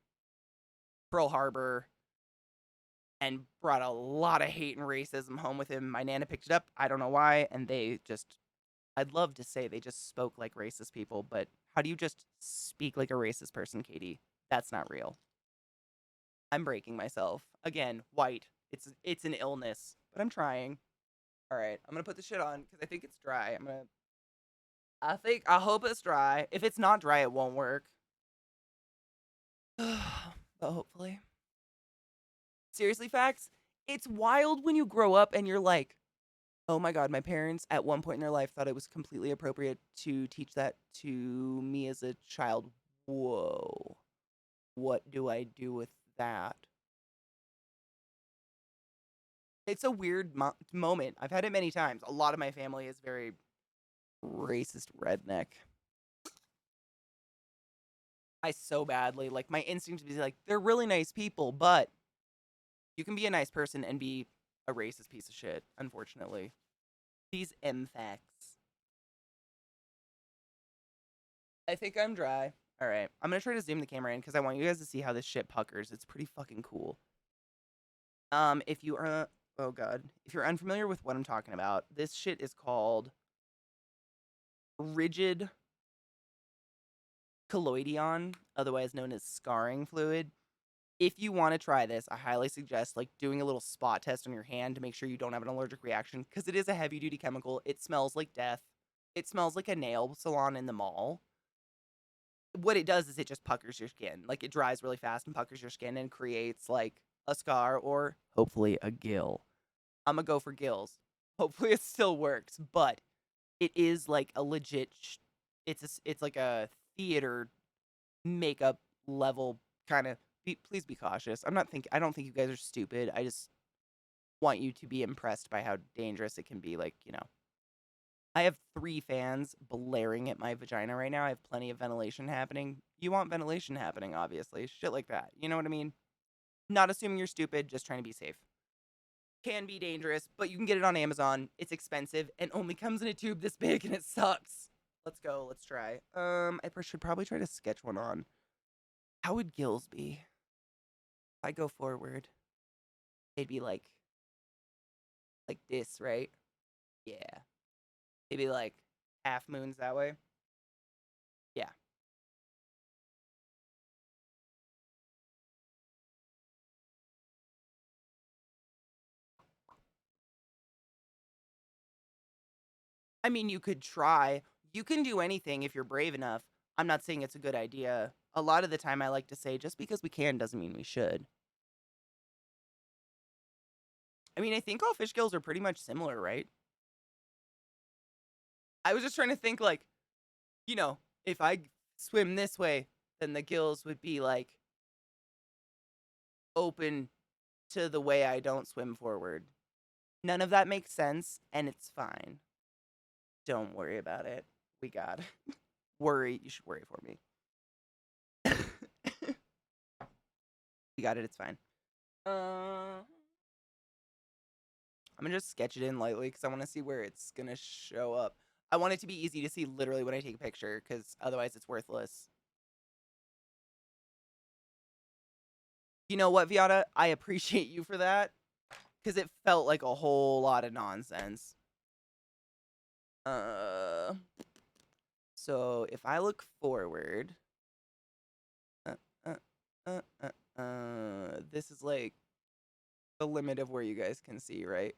Pearl Harbor and brought a lot of hate and racism home with him. My nana picked it up. I don't know why. And I'd love to say they just spoke like racist people, but how do you just speak like a racist person, Katie? That's not real. I'm breaking myself. Again, white. It's an illness, but I'm trying. All right, I'm gonna put the shit on because I think it's dry. I hope it's dry. If it's not dry, it won't work. But hopefully. Seriously, facts. It's wild when you grow up and you're like, oh my god, my parents at one point in their life thought it was completely appropriate to teach that to me as a child. Whoa. What do I do with that? It's a weird moment. I've had it many times. A lot of my family is very racist redneck. I so badly, like, my instinct to be like, they're really nice people, but you can be a nice person and be a racist piece of shit, unfortunately. These M facts. I think I'm dry. All right. I'm going to try to zoom the camera in because I want you guys to see how this shit puckers. It's pretty fucking cool. If you are, oh god, if you're unfamiliar with what I'm talking about, this shit is called rigid colloidion, otherwise known as scarring fluid. If you want to try this, I highly suggest like doing a little spot test on your hand to make sure you don't have an allergic reaction because it is a heavy duty chemical. It smells like death. It smells like a nail salon in the mall. What it does is it just puckers your skin. Like it dries really fast and puckers your skin and creates like a scar or hopefully a gill. I'm gonna go for gills. Hopefully it still works, but it is like a legit it's like a theater makeup level kind of please be cautious. I don't think you guys are stupid. I just want you to be impressed by how dangerous it can be. Like, you know, I have 3 fans blaring at my vagina right now. I have plenty of ventilation happening. You want ventilation happening, obviously. Shit like that. You know what I mean? Not assuming you're stupid, just trying to be safe. Can be dangerous, but you can get it on Amazon. It's expensive and only comes in a tube this big and it sucks. Let's go. Let's try. I should probably try to sketch one on. How would gills be? If I go forward, they'd be like this, right? Yeah. Maybe like half moons that way. Yeah. I mean, you could try. You can do anything if you're brave enough. I'm not saying it's a good idea. A lot of the time, I like to say just because we can doesn't mean we should. I mean, I think all fish gills are pretty much similar, right? I was just trying to think, like, you know, if I swim this way, then the gills would be like open to the way I don't swim forward. None of that makes sense, and it's fine. Don't worry about it. We got it. Worry. You should worry for me. We got it. It's fine. I'm gonna just sketch it in lightly because I want to see where it's gonna show up. I want it to be easy to see literally when I take a picture because otherwise it's worthless. You know what, Viata? I appreciate you for that because it felt like a whole lot of nonsense. So if I look forward, this is like the limit of where you guys can see, right?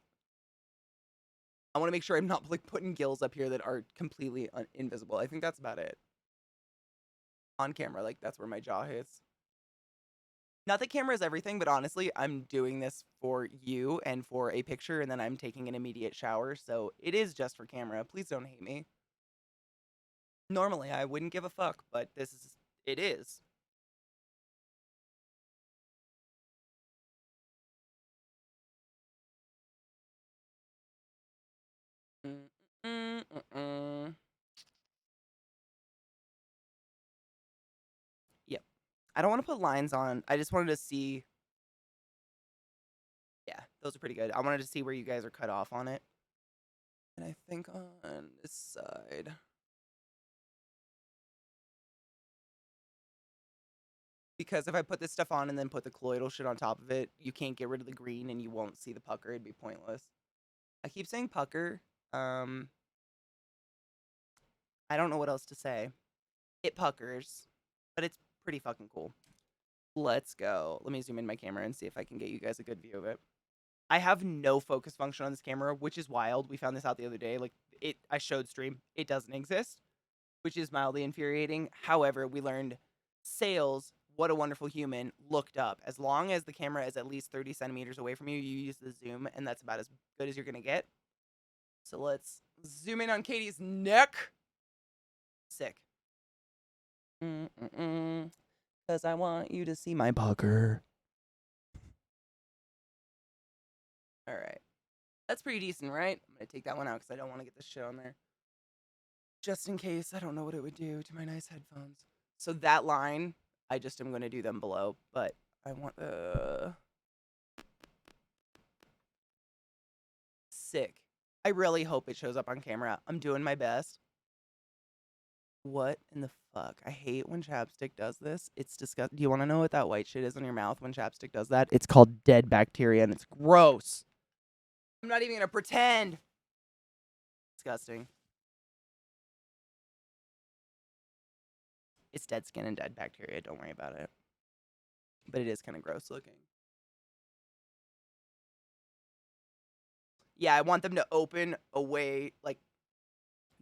I want to make sure I'm not like putting gills up here that are completely invisible. I think that's about it. On camera, like that's where my jaw hits. Not that camera is everything, but honestly, I'm doing this for you and for a picture, and then I'm taking an immediate shower, so it is just for camera. Please don't hate me. Normally, I wouldn't give a fuck, but it is. Yep. I don't want to put lines on. I just wanted to see. Yeah, those are pretty good. I wanted to see where you guys are cut off on it. And I think on this side. Because if I put this stuff on and then put the colloidal shit on top of it, you can't get rid of the green and you won't see the pucker. It'd be pointless. I keep saying pucker. I don't know what else to say. It puckers, but it's pretty fucking cool. Let's go. Let me zoom in my camera and see if I can get you guys a good view of it. I have no focus function on this camera, which is wild. We found this out the other day. Like I showed stream. It doesn't exist, which is mildly infuriating. However, we learned sales, what a wonderful human, looked up. As long as the camera is at least 30 centimeters away from you, you use the zoom, and that's about as good as you're going to get. So let's zoom in on Katie's neck. Sick. Because I want you to see my pucker. All right. That's pretty decent, right? I'm going to take that one out because I don't want to get this shit on there. Just in case, I don't know what it would do to my nice headphones. So that line, I just am going to do them below, but I want sick. I really hope it shows up on camera. I'm doing my best. What in the fuck? I hate when chapstick does this. It's disgusting. Do you want to know what that white shit is on your mouth when chapstick does that? It's called dead bacteria, and it's gross. I'm not even going to pretend. Disgusting. It's dead skin and dead bacteria. Don't worry about it. But it is kind of gross looking. Yeah, I want them to open away. Like,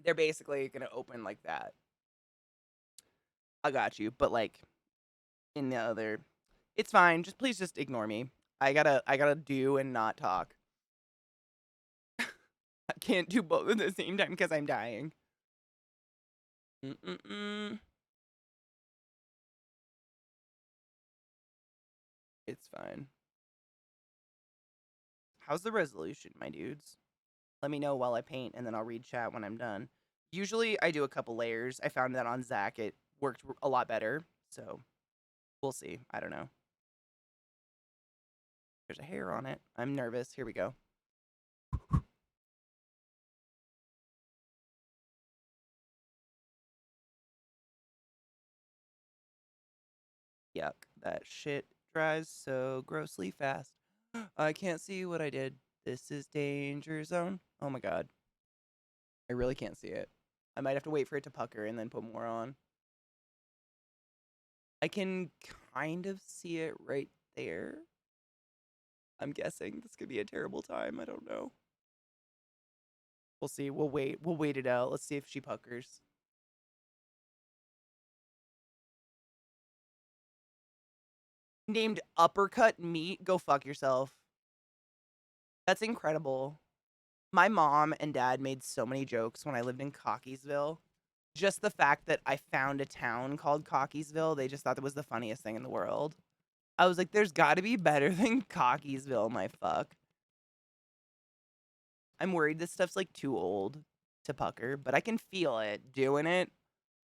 they're basically going to open like that. I got you. But, like, in the other... It's fine. Please just ignore me. I gotta do and not talk. I can't do both at the same time because I'm dying. It's fine. How's the resolution, my dudes? Let me know while I paint, and then I'll read chat when I'm done. Usually, I do a couple layers. I found that on Zach, it worked a lot better. So, we'll see. I don't know. There's a hair on it. I'm nervous. Here we go. Yuck. That shit dries so grossly fast. I can't see what I did. This is danger zone. Oh my god. I really can't see it. I might have to wait for it to pucker and then put more on. I can kind of see it right there. I'm guessing this could be a terrible time. I don't know. We'll see. We'll wait. We'll wait it out. Let's see if she puckers. Named Uppercut Meat. Go fuck yourself. That's incredible. My mom and dad made so many jokes when I lived in Cockeysville. Just the fact that I found a town called Cockeysville, they just thought that was the funniest thing in the world. I was like, there's got to be better than Cockeysville, my fuck. I'm worried this stuff's like too old to pucker, but I can feel it doing it.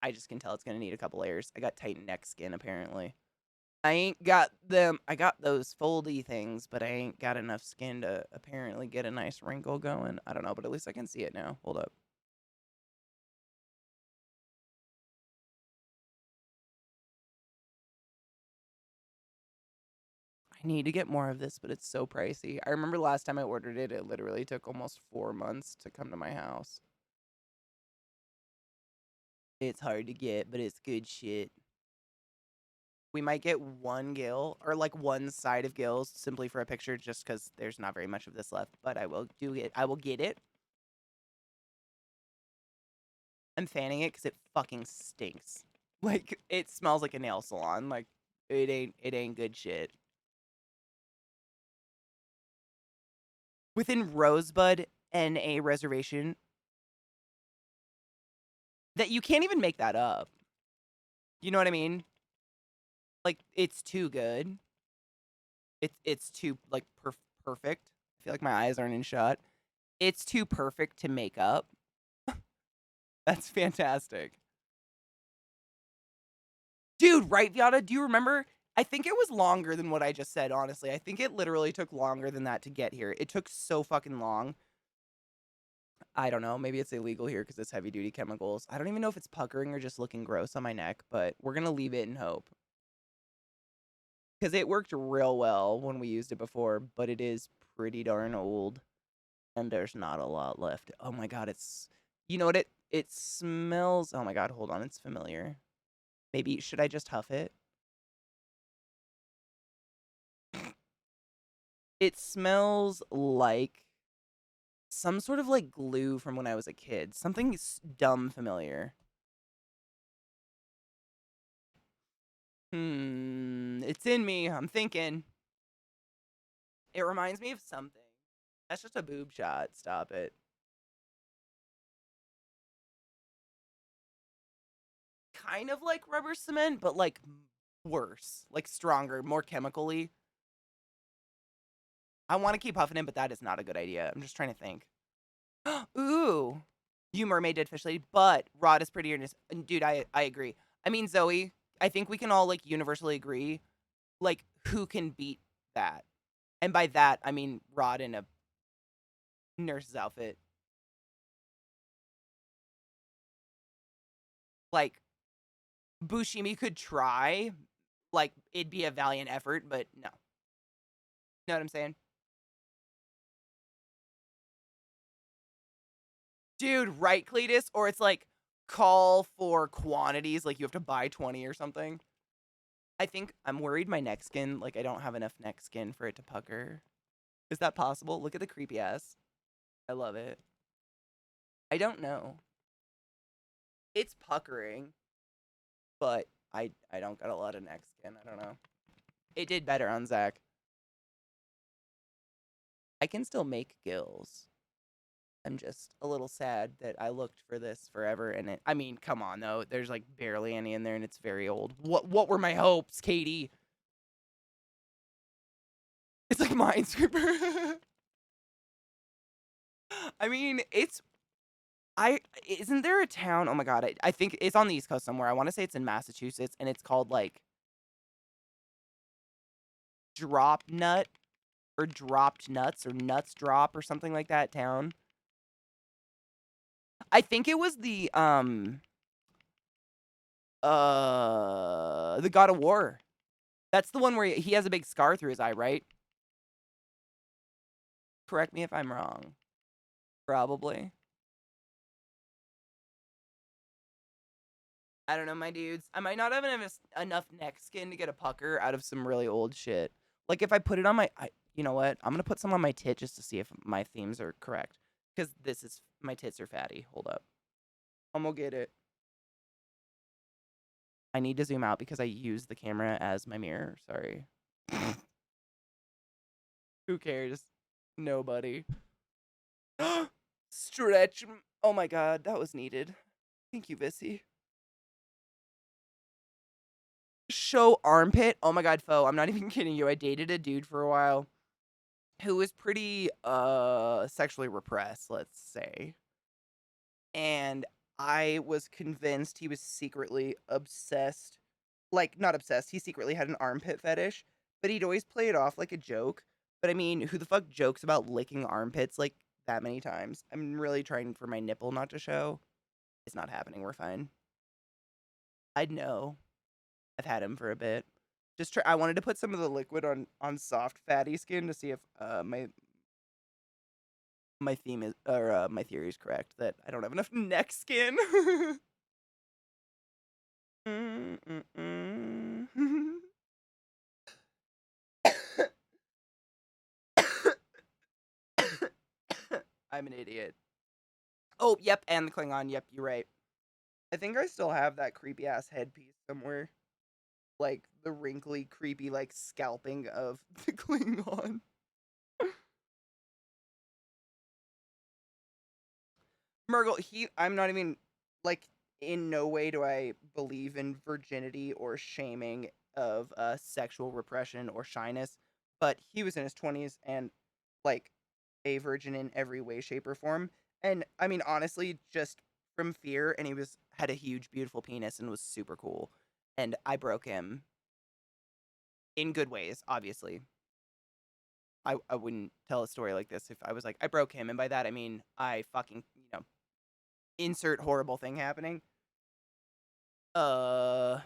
I just can tell it's going to need a couple layers. I got tight neck skin, apparently. I ain't got them. I got those foldy things, but I ain't got enough skin to apparently get a nice wrinkle going. I don't know, but at least I can see it now. Hold up. I need to get more of this, but it's so pricey. I remember last time I ordered it, it literally took almost 4 months to come to my house. It's hard to get, but it's good shit. We might get one gill, or like one side of gills, simply for a picture, just because there's not very much of this left, but I will do it. I will get it. I'm fanning it because it fucking stinks. Like, it smells like a nail salon. Like, it ain't good shit. Within Rosebud NA reservation, that you can't even make that up. You know what I mean? Like, it's too good. It's too like perfect. I feel like my eyes aren't in shot. It's too perfect to make up. That's fantastic. Dude, right, Viata? Do you remember? I think it was longer than what I just said, honestly. I think it literally took longer than that to get here. It took so fucking long. I don't know. Maybe it's illegal here because it's heavy duty chemicals. I don't even know if it's puckering or just looking gross on my neck, but we're going to leave it in hope. Because it worked real well when we used it before, but it is pretty darn old. And there's not a lot left. Oh my god, it's... You know what it smells... Oh my god, hold on, it's familiar. Maybe, should I just huff it? It smells like some sort of like glue from when I was a kid. Something dumb familiar. It's in me. I'm thinking. It reminds me of something. That's just a boob shot. Stop it. Kind of like rubber cement, but like worse. Like stronger, more chemically. I want to keep huffing it, but that is not a good idea. I'm just trying to think. Ooh. You mermaid did fish lady, but Rod is prettier. Dude, I agree. I mean, Zoe, I think we can all like universally agree, like, who can beat that? And by that, I mean Rod in a nurse's outfit. Like, Bushimi could try. Like, it'd be a valiant effort, but no. Know what I'm saying? Dude, right, Cletus? Or it's like, call for quantities, like you have to buy 20 or something. I think I'm worried my neck skin, like I don't have enough neck skin for it to pucker. Is that possible? Look at the creepy ass. I love it. I don't know. It's puckering, but I don't got a lot of neck skin. I don't know. It did better on Zach. I can still make gills. I'm just a little sad that I looked for this forever and I mean, come on though. There's like barely any in there and it's very old. What were my hopes, Katie? It's like Minesweeper. I mean, isn't there a town? Oh my god, I think it's on the East Coast somewhere. I want to say it's in Massachusetts and it's called like Drop Nut or Dropped Nuts or Nuts Drop or something like that town. I think it was the God of War. That's the one where he has a big scar through his eye, right? Correct me if I'm wrong. Probably. I don't know, my dudes. I might not have enough neck skin to get a pucker out of some really old shit. Like if I put it on you know what? I'm gonna put some on my tit just to see if my themes are correct. Because my tits are fatty. Hold up. I'm gonna get it. I need to zoom out because I use the camera as my mirror. Sorry. Who cares? Nobody. Stretch. Oh my god, that was needed. Thank you, Vissy. Show armpit. Oh my god, Fo. I'm not even kidding you. I dated a dude for a while who was pretty sexually repressed, let's say. And I was convinced he was secretly obsessed. Like, not obsessed. He secretly had an armpit fetish, but he'd always play it off like a joke. But I mean, who the fuck jokes about licking armpits like that many times? I'm really trying for my nipple not to show. It's not happening. We're fine. I'd know. I've had him for a bit. Just try. I wanted to put some of the liquid on soft fatty skin to see if my theme is or my theory is correct that I don't have enough neck skin. I'm an idiot. Oh, yep, and the Klingon. Yep, you're right. I think I still have that creepy ass headpiece somewhere. Like the wrinkly, creepy, like scalping of the Klingon. Murgle, I'm not even, like, in no way do I believe in virginity or shaming of sexual repression or shyness, but he was in his 20s and, like, a virgin in every way, shape, or form. And, I mean, honestly, just from fear, and he had a huge, beautiful penis and was super cool. And I broke him in good ways, obviously. I wouldn't tell a story like this if I was like, I broke him, and by that I mean I fucking, insert horrible thing happening. Uh,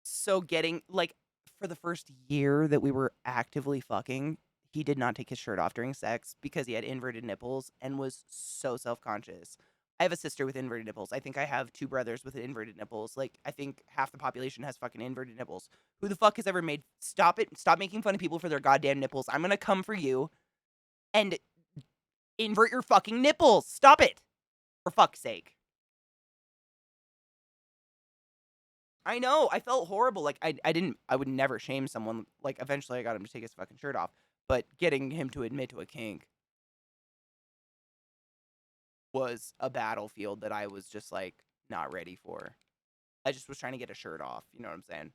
so getting, like, for the first year that we were actively fucking, he did not take his shirt off during sex because he had inverted nipples and was so self-conscious. I have a sister with inverted nipples. I think I have 2 brothers with inverted nipples. Like, I think half the population has fucking inverted nipples. Who the fuck has ever made... Stop it. Stop making fun of people for their goddamn nipples. I'm gonna come for you and invert your fucking nipples. Stop it. For fuck's sake. I know. I felt horrible. Like, I would never shame someone. Like, eventually I got him to take his fucking shirt off. But getting him to admit to a kink was a battlefield that I was just, like, not ready for. I just was trying to get a shirt off. You know what I'm saying?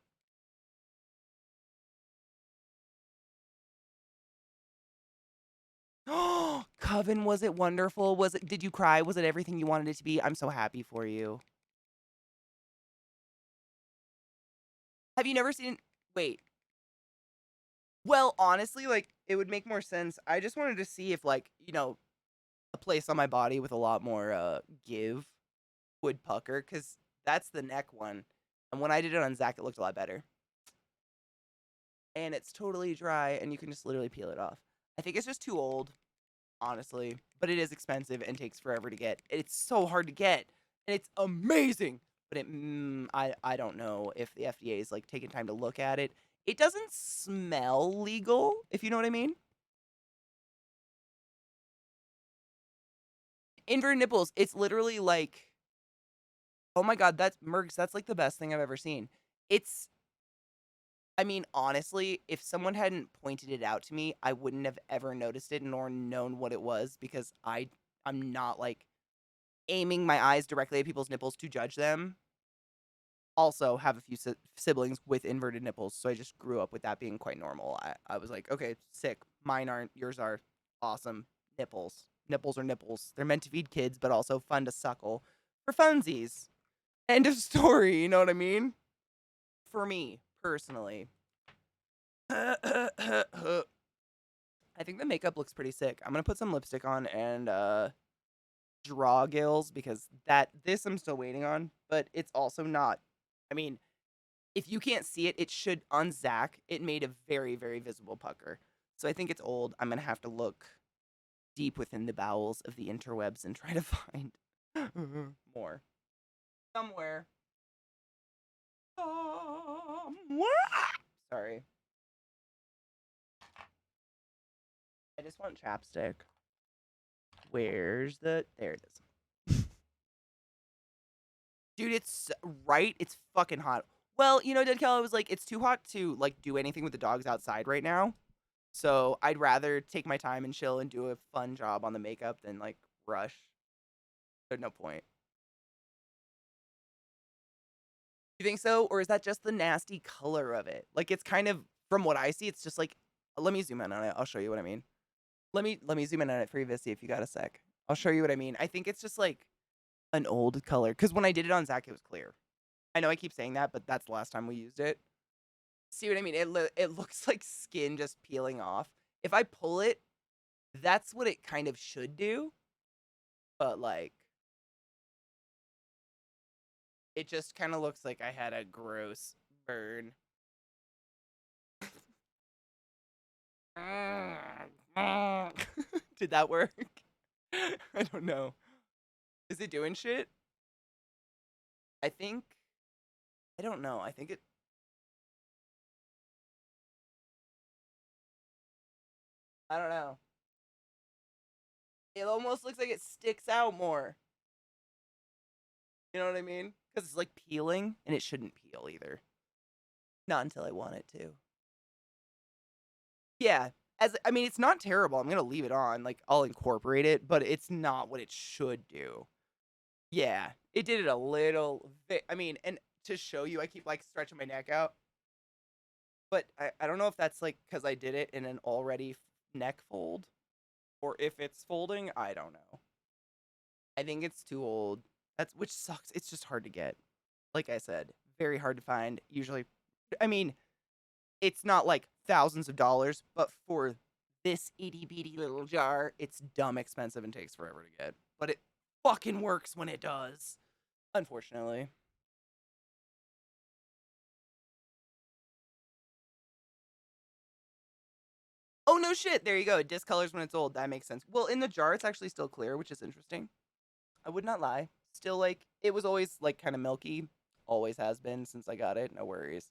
Oh, Coven, was it wonderful? Did you cry? Was it everything you wanted it to be? I'm so happy for you. Have you never seen... Wait. Well, honestly, like, it would make more sense. I just wanted to see if, like, a place on my body with a lot more give would pucker, because that's the neck one. And when I did it on Zach, it looked a lot better. And it's totally dry, and you can just literally peel it off. I think it's just too old, honestly. But it is expensive and takes forever to get. It's so hard to get, and it's amazing. But I don't know if the FDA is, like, taking time to look at it. It doesn't smell legal, if you know what I mean. Inverted nipples, it's literally like, oh my god, that's Mergs, that's like the best thing I've ever seen. I mean, honestly, if someone hadn't pointed it out to me, I wouldn't have ever noticed it nor known what it was, because I'm not, like, aiming my eyes directly at people's nipples to judge them. Also have a few siblings with inverted nipples, so I just grew up with that being quite normal. I was like, okay, sick. Mine aren't, yours are. Awesome. Nipples. Nipples are nipples. They're meant to feed kids, but also fun to suckle. For funsies. End of story, you know what I mean? For me, personally. I think the makeup looks pretty sick. I'm gonna put some lipstick on and draw gills, because this I'm still waiting on, but it's also not. I mean, if you can't see it, it should, on Zach, it made a very, very visible pucker. So I think it's old. I'm gonna have to look deep within the bowels of the interwebs and try to find more. Somewhere. Sorry. I just want chapstick. Where's there it is. Dude, it's right. It's fucking hot. Well, Dead Kelly was like, it's too hot to, like, do anything with the dogs outside right now. So I'd rather take my time and chill and do a fun job on the makeup than, like, rush. There's no point. You think so? Or is that just the nasty color of it? Like, it's kind of, from what I see, it's just like, let me zoom in on it. I'll show you what I mean. Let me zoom in on it for you, Vissy, if you got a sec. I'll show you what I mean. I think it's just, like, an old color. Because when I did it on Zach, it was clear. I know I keep saying that, but that's the last time we used it. See what I mean? It looks like skin just peeling off. If I pull it, that's what it kind of should do. But, like, it just kind of looks like I had a gross burn. Did that work? I don't know. Is it doing shit? I don't know. I think I don't know. It almost looks like it sticks out more. You know what I mean? Because it's like peeling, and it shouldn't peel either. Not until I want it to. Yeah. I mean, it's not terrible. I'm gonna leave it on. Like, I'll incorporate it, but it's not what it should do. Yeah. It did it a little bit. I mean, and to show you, I keep, like, stretching my neck out. But I don't know if that's, like, because I did it in an already neck fold, or if it's folding. I don't know. I think it's too old. Which sucks. It's just hard to get. Like I said, very hard to find. Usually, I mean, it's not like thousands of dollars, but for this itty bitty little jar, it's dumb expensive and takes forever to get. But it fucking works when it does. Unfortunately. Oh no shit! There you go. It discolors when it's old. That makes sense. Well, in the jar, it's actually still clear, which is interesting. I would not lie. Still, like, it was always like kind of milky. Always has been since I got it. No worries.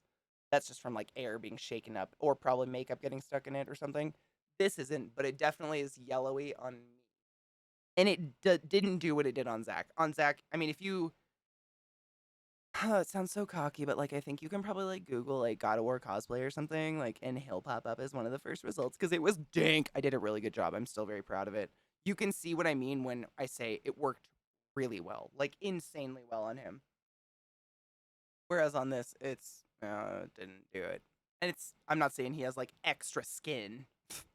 That's just from like air being shaken up, or probably makeup getting stuck in it or something. This isn't, but it definitely is yellowy on me. And it didn't do what it did on Zach. On Zach, I mean, if you it sounds so cocky, but like I think you can probably like Google like God of War cosplay or something, like, and he'll pop up as one of the first results because it was dank. I did a really good job. I'm still very proud of it. You can see what I mean when I say it worked really well, like insanely well on him. Whereas on this, it didn't do it. And I'm not saying he has like extra skin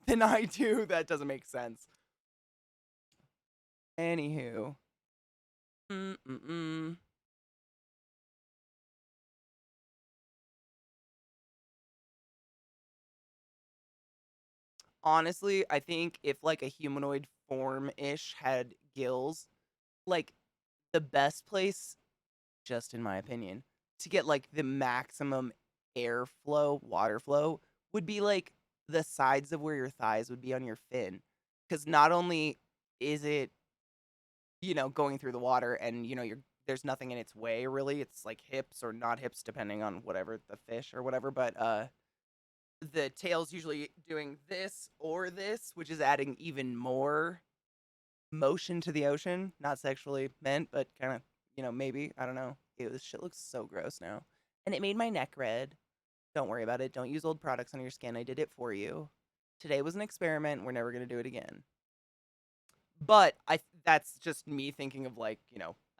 than I do. That doesn't make sense. Anywho, mm. Honestly, I think if like a humanoid form ish had gills, like the best place, just in my opinion, to get like the maximum airflow, water flow would be like the sides of where your thighs would be on your fin. Because not only is it, going through the water and, there's nothing in its way really. It's like hips or not hips, depending on whatever the fish or whatever. But the tail's usually doing this or this, which is adding even more motion to the ocean. Not sexually meant, but kind of, maybe. I don't know. Ew, this shit looks so gross now. And it made my neck red. Don't worry about it. Don't use old products on your skin. I did it for you. Today was an experiment. We're never going to do it again. But that's just me thinking of like,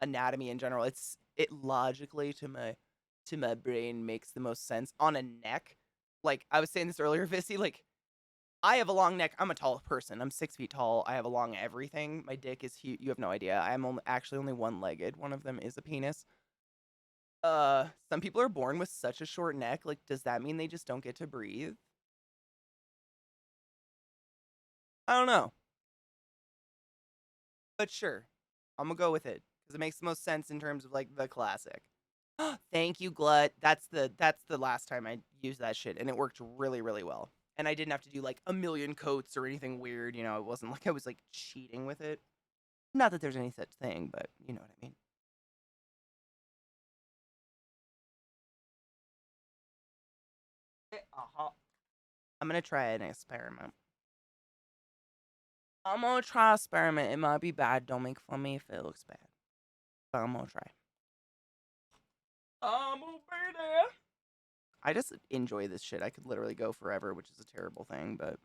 anatomy in general. It logically to my brain makes the most sense on a neck. Like I was saying this earlier, Vissy, like I have a long neck. I'm a tall person. I'm 6 feet tall. I have a long everything. My dick is huge. You have no idea. I'm actually only one-legged. One of them is a penis. Some people are born with such a short neck. Like, does that mean they just don't get to breathe? I don't know. But sure. I'm gonna go with it. Because it makes the most sense in terms of like the classic. Thank you, Glut. That's the last time I used that shit, and it worked really, really well. And I didn't have to do like a million coats or anything weird. It wasn't like I was like cheating with it. Not that there's any such thing, but you know what I mean. Uh-huh. I'm gonna try an experiment. I'm gonna try experiment. It might be bad. Don't make fun of me if it looks bad. But I'm gonna try. I'm gonna be there. I just enjoy this shit. I could literally go forever, which is a terrible thing, but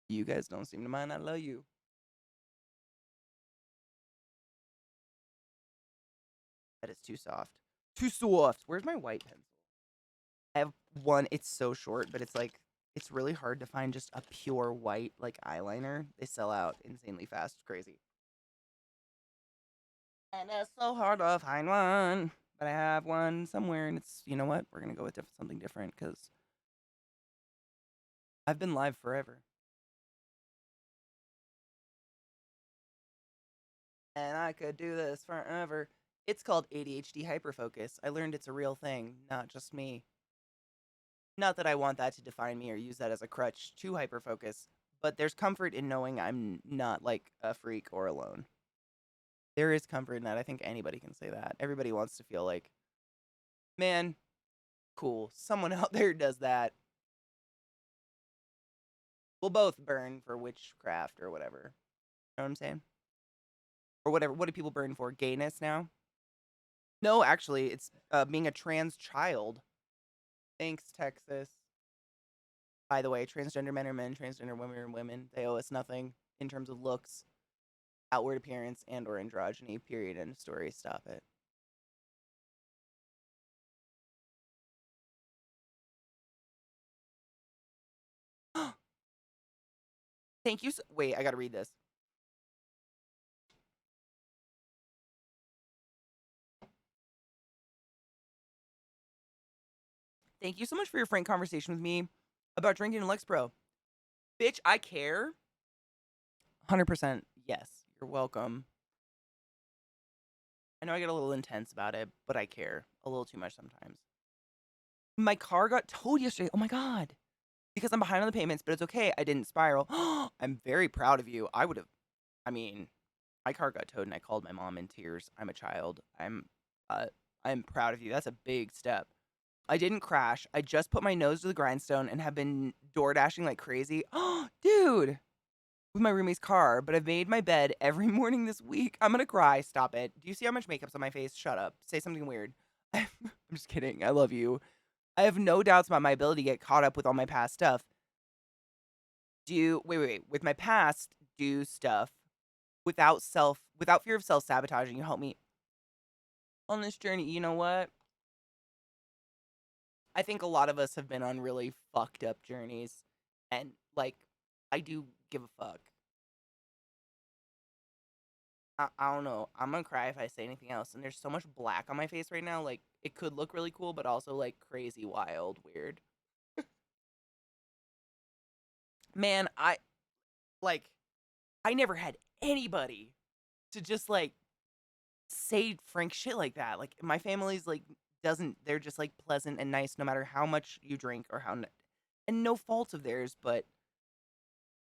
you guys don't seem to mind. I love you. That is too soft. Too soft. Where's my white pencil? I have one. It's so short, but it's really hard to find just a pure white like eyeliner. They sell out insanely fast. It's crazy. And it's so hard to find one. But I have one somewhere, and it's, you know what? We're gonna go with something different because I've been live forever. And I could do this forever. It's called ADHD hyperfocus. I learned it's a real thing, not just me. Not that I want that to define me or use that as a crutch to hyperfocus, but there's comfort in knowing I'm not like a freak or alone. There is comfort in that. I think anybody can say that. Everybody wants to feel like, man, cool. Someone out there does that. We'll both burn for witchcraft or whatever. You know what I'm saying? Or whatever. What do people burn for? Gayness now? No, actually, it's being a trans child. Thanks, Texas. By the way, transgender men are men, transgender women are women. They owe us nothing in terms of looks, outward appearance, and or androgyny. Period. End of story. Stop it. Thank you. Wait, I gotta read this. Thank you so much for your frank conversation with me about drinking in Lexapro. Bitch, I care. 100% yes. You're welcome. I know I get a little intense about it, but I care a little too much sometimes. My car got towed yesterday. Oh my God. Because I'm behind on the payments, but it's okay. I didn't spiral. I'm very proud of you. I mean, my car got towed and I called my mom in tears. I'm a child. Uh, I'm proud of you. That's a big step. I didn't crash. I just put my nose to the grindstone and have been door dashing like crazy. Dude, with my roomie's car, but I've made my bed every morning this week. I'm gonna cry. Stop it. Do you see how much makeup's on my face? Shut up. Say something weird. I'm just kidding. I love you. I have no doubts about my ability to get caught up with all my past stuff. Wait. With my past, do stuff without fear of self-sabotaging. You help me on this journey. You know what? I think a lot of us have been on really fucked up journeys. And, like, I do give a fuck. I don't know. I'm gonna cry if I say anything else. And there's so much black on my face right now. Like, it could look really cool, but also, like, crazy, wild, weird. Man, I never had anybody to just, like, say frank shit like that. Like, my family's, like, they're just, like, pleasant and nice no matter how much you drink or and no fault of theirs, but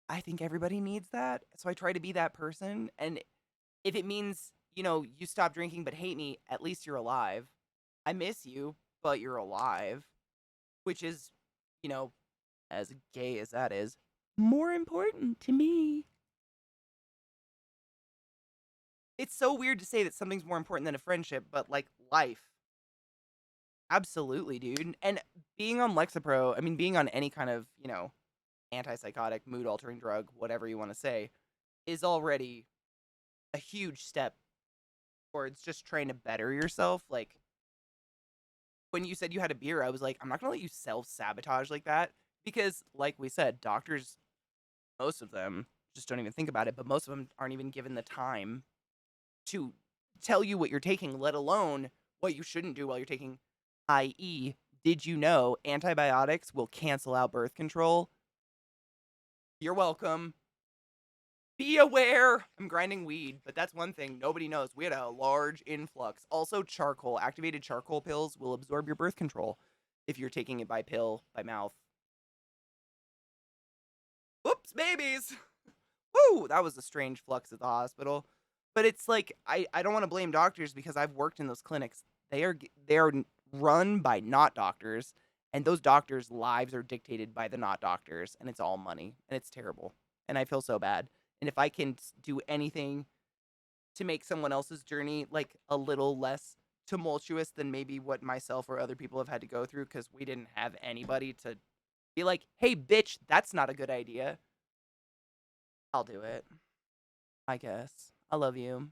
I think everybody needs that. So I try to be that person. And if it means, you stop drinking but hate me, at least you're alive. I miss you, but you're alive, which is, you know, as gay as that is, more important to me. It's so weird to say that something's more important than a friendship, but like life. Absolutely, dude. And being on Lexapro, I mean, being on any kind of, antipsychotic, mood altering drug, whatever you want to say, is already a huge step towards just trying to better yourself. Like, when you said you had a beer, I was like, I'm not going to let you self sabotage like that. Because, like we said, doctors, most of them just don't even think about it, but most of them aren't even given the time to tell you what you're taking, let alone what you shouldn't do while you're taking, i.e., did you know antibiotics will cancel out birth control? You're welcome. Be aware. I'm grinding weed, but that's one thing nobody knows. We had a large influx. Also, charcoal. Activated charcoal pills will absorb your birth control if you're taking it by pill, by mouth. Whoops, babies. Woo! That was a strange flux at the hospital. But it's like, I don't want to blame doctors because I've worked in those clinics. They are run by not doctors, and those doctors' lives are dictated by the not doctors, and it's all money, and it's terrible. And I feel so bad. And if I can do anything to make someone else's journey like a little less tumultuous than maybe what myself or other people have had to go through because we didn't have anybody to be like, hey, bitch, that's not a good idea. I'll do it. I guess. I love you.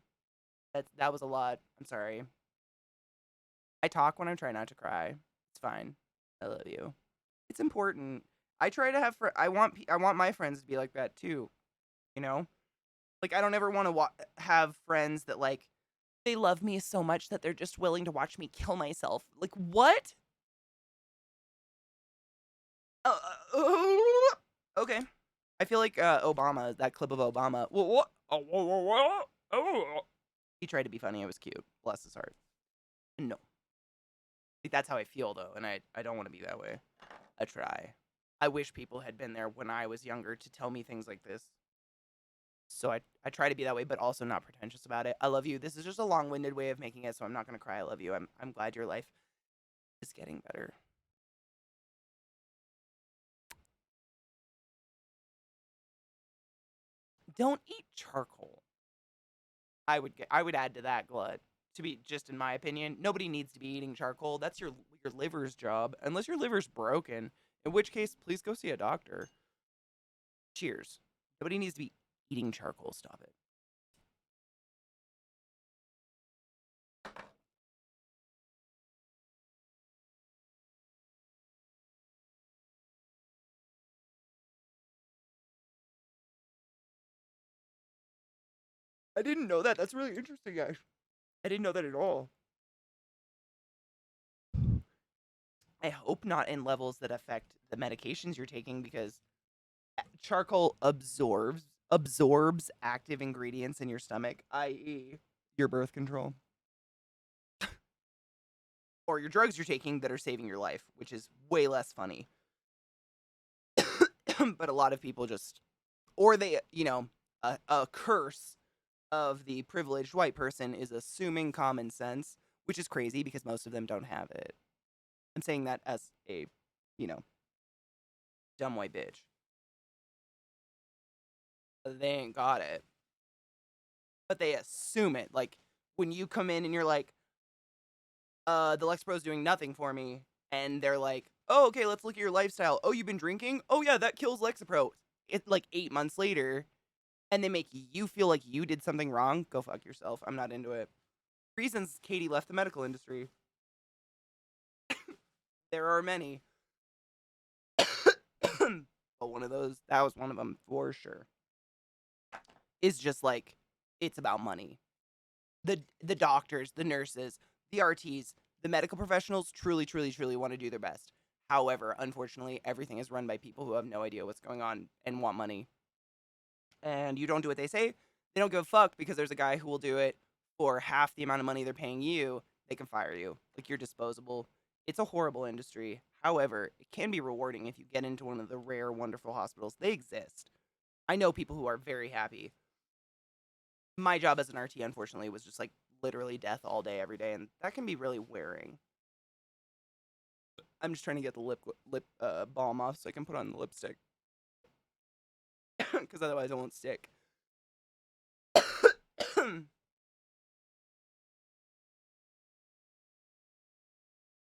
That was a lot. I'm sorry. I talk when I'm trying not to cry. It's fine. I love you. It's important. I try to have I want my friends to be like that too, you know? Like I don't ever want to have friends that like they love me so much that they're just willing to watch me kill myself. Like what? Uh, okay. I feel like Obama, that clip of Obama. What? Oh. He tried to be funny. It was cute. Bless his heart. No. Like, that's how I feel, though, and I don't want to be that way. I try. I wish people had been there when I was younger to tell me things like this. So I try to be that way, but also not pretentious about it. I love you. This is just a long-winded way of making it, so I'm not going to cry. I love you. I'm glad your life is getting better. Don't eat charcoal. I would add to that, Glut. To be just in my opinion, nobody needs to be eating charcoal. That's your liver's job, unless your liver's broken. In which case, please go see a doctor. Cheers. Nobody needs to be eating charcoal. Stop it. I didn't know that. That's really interesting, actually. I didn't know that at all. I hope not in levels that affect the medications you're taking, because charcoal absorbs active ingredients in your stomach, i.e., your birth control, or your drugs you're taking that are saving your life, which is way less funny. But a lot of people just, or they, a curse of the privileged white person is assuming common sense, which is crazy because most of them don't have it. I'm saying that as a, you know, dumb white bitch. They ain't got it, but they assume it. Like when you come in and you're like, the Lexapro's doing nothing for me, and they're like, oh, okay, let's look at your lifestyle. Oh, you've been drinking? Oh yeah, that kills Lexapro. It's like 8 months later, and they make you feel like you did something wrong. Go fuck yourself. I'm not into it. Reasons Katie left the medical industry. There are many. But that was one of them for sure. Is just like, it's about money. The doctors, the nurses, the RTs, the medical professionals truly, truly, truly want to do their best. However, unfortunately, everything is run by people who have no idea what's going on and want money. And you don't do what they say, they don't give a fuck, because there's a guy who will do it for half the amount of money they're paying you. They can fire you. Like, you're disposable. It's a horrible industry. However, it can be rewarding if you get into one of the rare, wonderful hospitals. They exist. I know people who are very happy. My job as an RT, unfortunately, was just like literally death all day, every day, and that can be really wearing. I'm just trying to get the lip balm off so I can put on the lipstick, because otherwise it won't stick.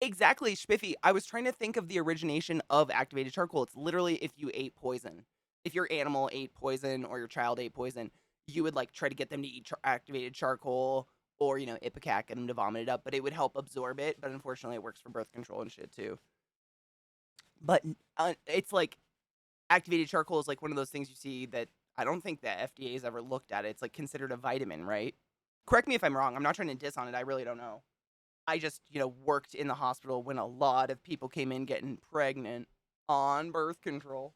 Exactly, Spiffy. I was trying to think of the origination of activated charcoal. It's literally if you ate poison. If your animal ate poison or your child ate poison, you would like try to get them to eat activated charcoal, or, Ipecac, get them to vomit it up, but it would help absorb it. But unfortunately, it works for birth control and shit too. But it's like activated charcoal is like one of those things you see that I don't think the FDA has ever looked at it. It's like considered a vitamin, right? Correct me if I'm wrong. I'm not trying to diss on it. I really don't know. I just, worked in the hospital when a lot of people came in getting pregnant on birth control.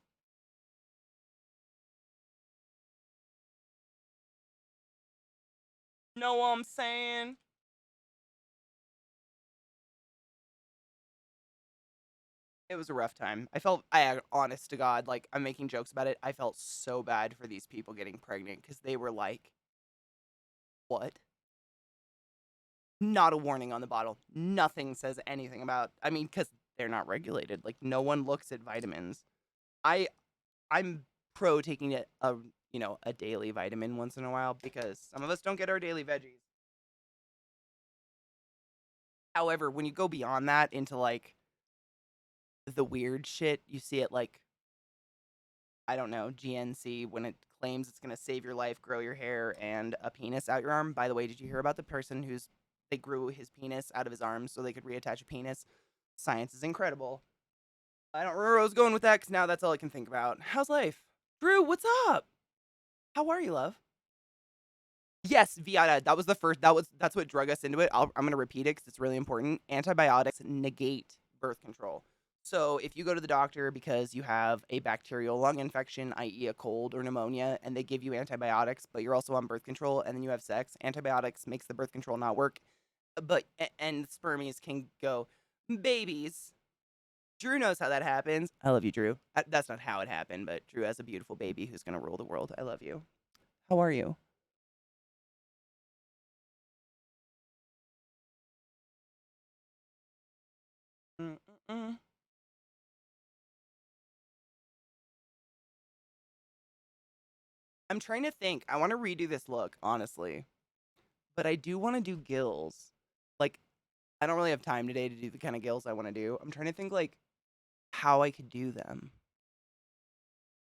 Know what I'm saying? It was a rough time. Honest to God, like, I'm making jokes about it. I felt so bad for these people getting pregnant, because they were like, what? Not a warning on the bottle. Nothing says anything about, because they're not regulated. Like, no one looks at vitamins. I'm pro taking a daily vitamin once in a while, because some of us don't get our daily veggies. However, when you go beyond that into like the weird shit, you see it like, I don't know, GNC, when it claims it's going to save your life, grow your hair, and a penis out your arm. By the way, did you hear about the person they grew his penis out of his arm so they could reattach a penis? Science is incredible. I don't remember where I was going with that, because now that's all I can think about. How's life? Drew, what's up? How are you, love? Yes, Viada. That was the first. That's what drug us into it. I'm gonna repeat it because it's really important. Antibiotics negate birth control. So if you go to the doctor because you have a bacterial lung infection, i.e., a cold or pneumonia, and they give you antibiotics, but you're also on birth control, and then you have sex, antibiotics makes the birth control not work. But and spermies can go. Babies. Drew knows how that happens. I love you, Drew. That's not how it happened, but Drew has a beautiful baby who's gonna rule the world. I love you. How are you? Mm-mm-mm. I'm trying to think. I want to redo this look, honestly, but I do want to do gills. Like, I don't really have time today to do the kind of gills I want to do. I'm trying to think, like, how I could do them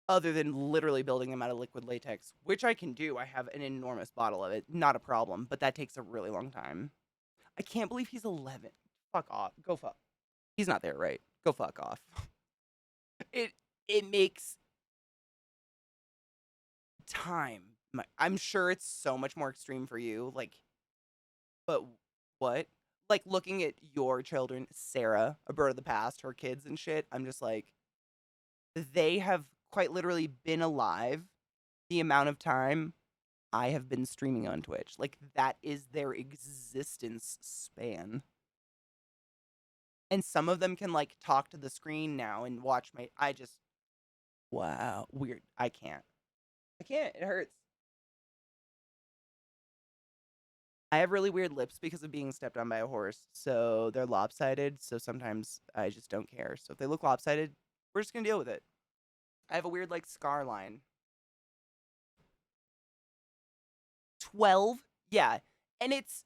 other than literally building them out of liquid latex, which I can do. I have an enormous bottle of it. Not a problem, but that takes a really long time. I can't believe he's 11. Fuck off. Go fuck. He's not there, right? Go fuck off. It it makes time. I'm sure it's so much more extreme for you. Like, but what? like looking at your children, Sarah, a bird of the past, her kids and shit, I'm just like, they have quite literally been alive the amount of time I have been streaming on Twitch. Like, that is their existence span. And some of them can, like, talk to the screen now and watch my. I just. Wow. Weird. I can't. I can't. It hurts. I have really weird lips because of being stepped on by a horse. So they're lopsided. So sometimes I just don't care. So if they look lopsided, we're just going to deal with it. I have a weird, like, scar line. 12? Yeah. And it's.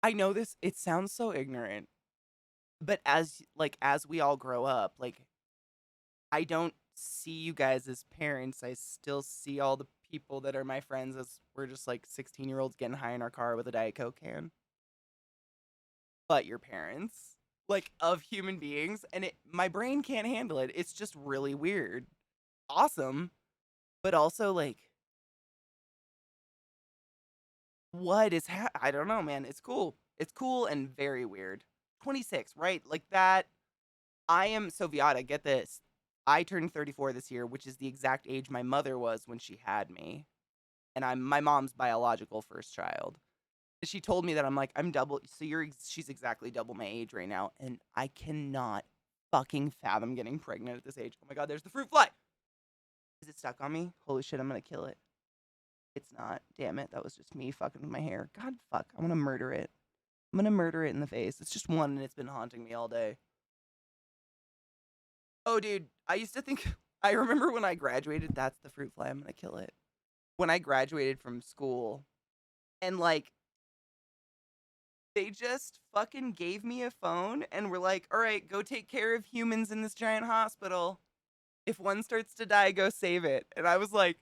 I know this. It sounds so ignorant. But as we all grow up, like, I don't see you guys as parents. I still see all the people that are my friends as we're just like 16-year-olds getting high in our car with a Diet Coke can. But your parents, like, of human beings, and my brain can't handle it. It's just really weird. Awesome, but also like, what is I don't know, man. It's cool. It's cool and very weird. 26, right? Like that. I am so Viata, get this. I turned 34 this year, which is the exact age my mother was when she had me. And I'm my mom's biological first child. She told me that I'm like, I'm double. So she's exactly double my age right now. And I cannot fucking fathom getting pregnant at this age. Oh my God, there's the fruit fly. Is it stuck on me? Holy shit, I'm going to kill it. It's not. Damn it. That was just me fucking with my hair. God, fuck. I'm going to murder it. I'm going to murder it in the face. It's just one and it's been haunting me all day. Oh, dude, I used to think. I remember when I graduated, that's the fruit fly. I'm going to kill it. When I graduated from school, and like, they just fucking gave me a phone and were like, all right, go take care of humans in this giant hospital. If one starts to die, go save it. And I was like,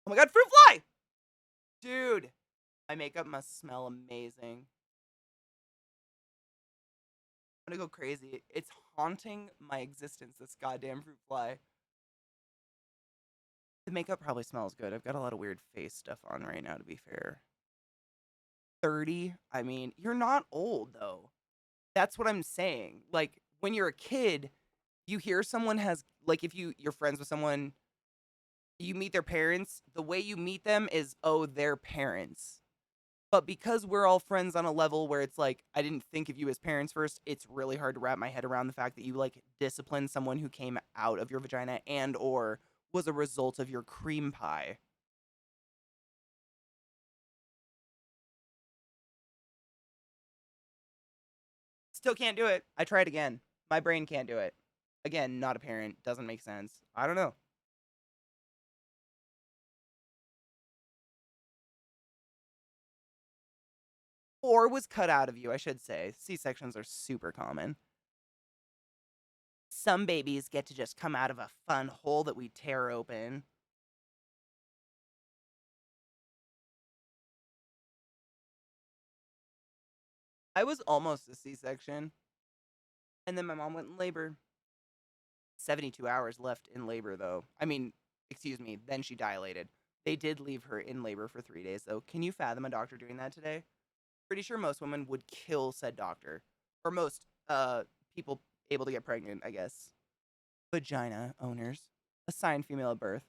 oh my God, fruit fly! Dude, my makeup must smell amazing. I'm gonna go crazy. It's haunting my existence, this goddamn fruit fly. The makeup probably smells good. I've got a lot of weird face stuff on right now, to be fair. 30? I mean, you're not old, though. That's what I'm saying. Like, when you're a kid, you hear someone has, like, if you're friends with someone, you meet their parents, the way you meet them is, oh, they're parents. But because we're all friends on a level where it's like, I didn't think of you as parents first, it's really hard to wrap my head around the fact that you, like, disciplined someone who came out of your vagina and or was a result of your cream pie. Still can't do it. I tried again. My brain can't do it. Again, not a parent. Doesn't make sense. I don't know. Or was cut out of you, I should say. C-sections are super common. Some babies get to just come out of a fun hole that we tear open. I was almost a C-section. And then my mom went in labor. 72 hours left in labor, though. I mean, excuse me, then she dilated. They did leave her in labor for 3 days, though. Can you fathom a doctor doing that today? Pretty sure most women would kill said doctor. Or most people able to get pregnant, I guess. Vagina owners, assigned female at birth,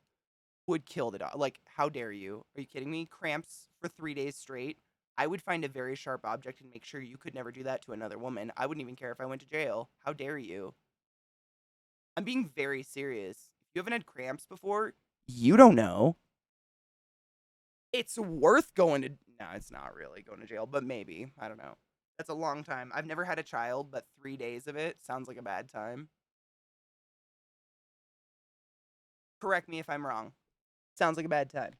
would kill the dog. Like, how dare you? Are you kidding me? Cramps for 3 days straight. I would find a very sharp object and make sure you could never do that to another woman. I wouldn't even care if I went to jail. How dare you? I'm being very serious. If you haven't had cramps before, you don't know. It's worth going to. No, it's not really going to jail, but maybe. I don't know. That's a long time. I've never had a child, but 3 days of it sounds like a bad time. Correct me if I'm wrong. Sounds like a bad time.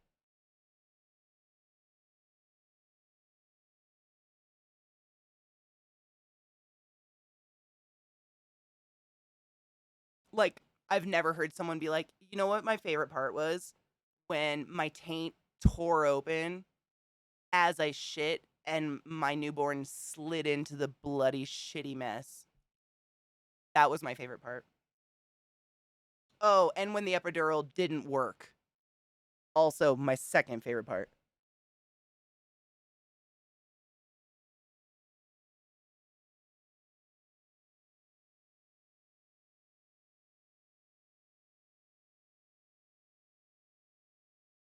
Like, I've never heard someone be like, you know what my favorite part was? When my taint tore open as I shit and my newborn slid into the bloody shitty mess. That was my favorite part. Oh, and when the epidural didn't work. Also, my second favorite part.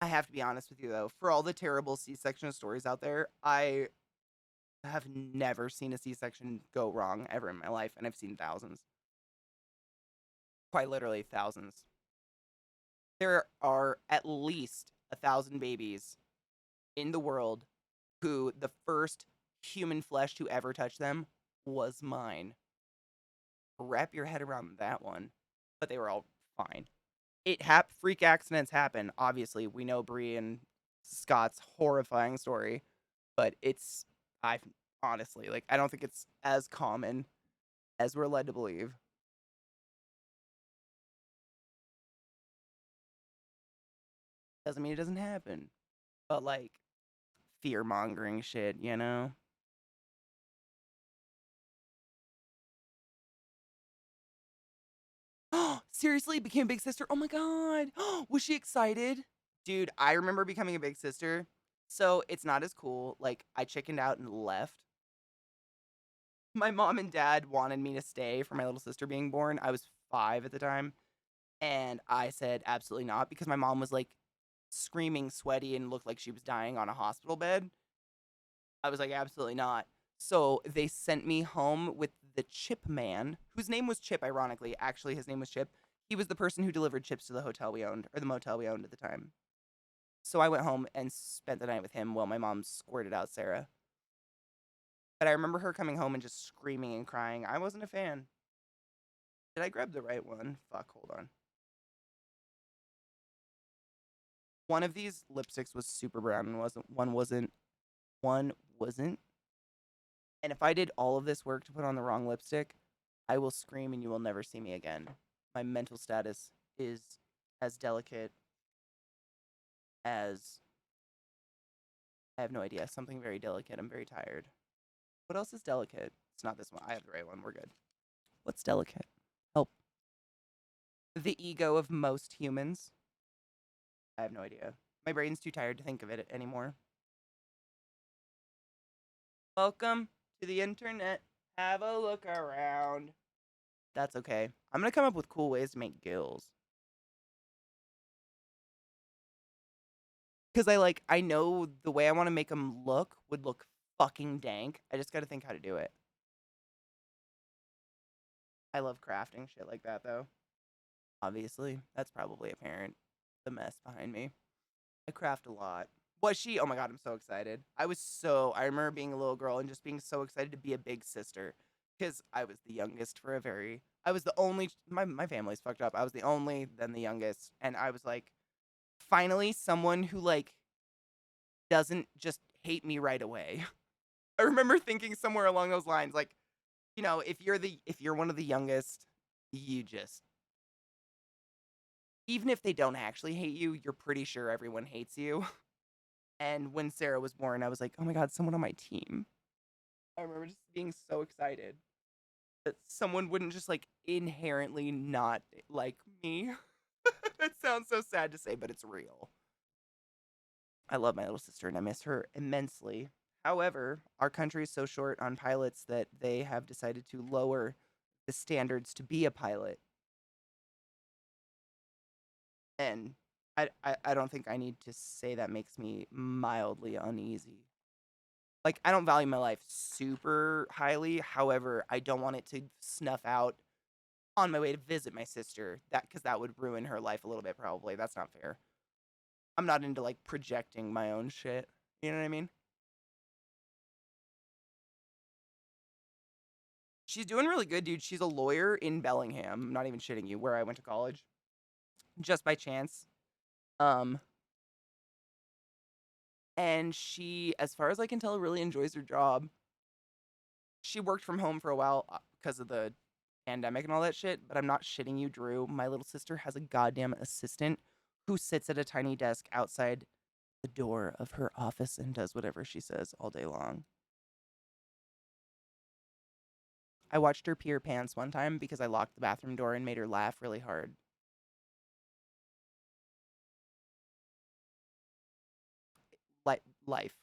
I have to be honest with you though, for all the terrible C-section stories out there, I have never seen a C-section go wrong ever in my life, and I've seen thousands. Quite literally thousands. There are at least 1,000 babies in the world who the first human flesh to ever touch them was mine. Wrap your head around that one. But they were all fine. Freak accidents happen. Obviously, we know Bree and Scott's horrifying story, but I honestly, like, I don't think it's as common as we're led to believe. Doesn't mean it doesn't happen. But like fear mongering shit, you know? Seriously, became a big sister. Oh my god. Was she excited? Dude, I remember becoming a big sister. So it's not as cool. Like, I chickened out and left. My mom and dad wanted me to stay for my little sister being born. I was 5 at the time. And I said absolutely not because my mom was like screaming, sweaty, and looked like she was dying on a hospital bed. I was like, absolutely not. So they sent me home with the chip man, whose name was Chip, ironically. Actually, his name was Chip. He was the person who delivered chips to the hotel we owned, or the motel we owned at the time. So I went home and spent the night with him while my mom squirted out Sarah. But I remember her coming home and just screaming and crying. I wasn't a fan. Did I grab the right one? Fuck, hold on. One of these lipsticks was super brown and wasn't. One wasn't. And if I did all of this work to put on the wrong lipstick, I will scream and you will never see me again. My mental status is as delicate as I have no idea. Something very delicate. I'm very tired. What else is delicate? It's not this one. I have the right one. We're good. What's delicate? Help. The ego of most humans. I have no idea. My brain's too tired to think of it anymore. Welcome to the internet. Have a look around. That's okay. I'm gonna come up with cool ways to make gills. Because I know the way I want to make them look would look fucking dank. I just gotta think how to do it. I love crafting shit like that, though. Obviously, that's probably apparent. The mess behind me. I craft a lot. Was she? Oh my god, I'm so excited. I remember being a little girl and just being so excited to be a big sister. Because I was the youngest I was the only, my family's fucked up. I was the only, then the youngest. And I was like, finally, someone who, like, doesn't just hate me right away. I remember thinking somewhere along those lines, like, if you're one of the youngest, you just even if they don't actually hate you, you're pretty sure everyone hates you. And when Sarah was born, I was like, oh my god, someone on my team. I remember just being so excited that someone wouldn't just like inherently not like me. That sounds so sad to say, but it's real. I love my little sister and I miss her immensely. However, our country is so short on pilots that they have decided to lower the standards to be a pilot. And I don't think I need to say that makes me mildly uneasy. Like, I don't value my life super highly. However, I don't want it to snuff out on my way to visit my sister. Because that would ruin her life a little bit, probably. That's not fair. I'm not into like projecting my own shit. You know what I mean? She's doing really good, dude. She's a lawyer in Bellingham. I'm not even shitting you, where I went to college. Just by chance. Um, and she, as far as I can tell, really enjoys her job. She worked from home for a while because of the pandemic and all that shit, but I'm not shitting you, Drew. My little sister has a goddamn assistant who sits at a tiny desk outside the door of her office and does whatever she says all day long. I watched her pee her pants one time because I locked the bathroom door and made her laugh really hard. life.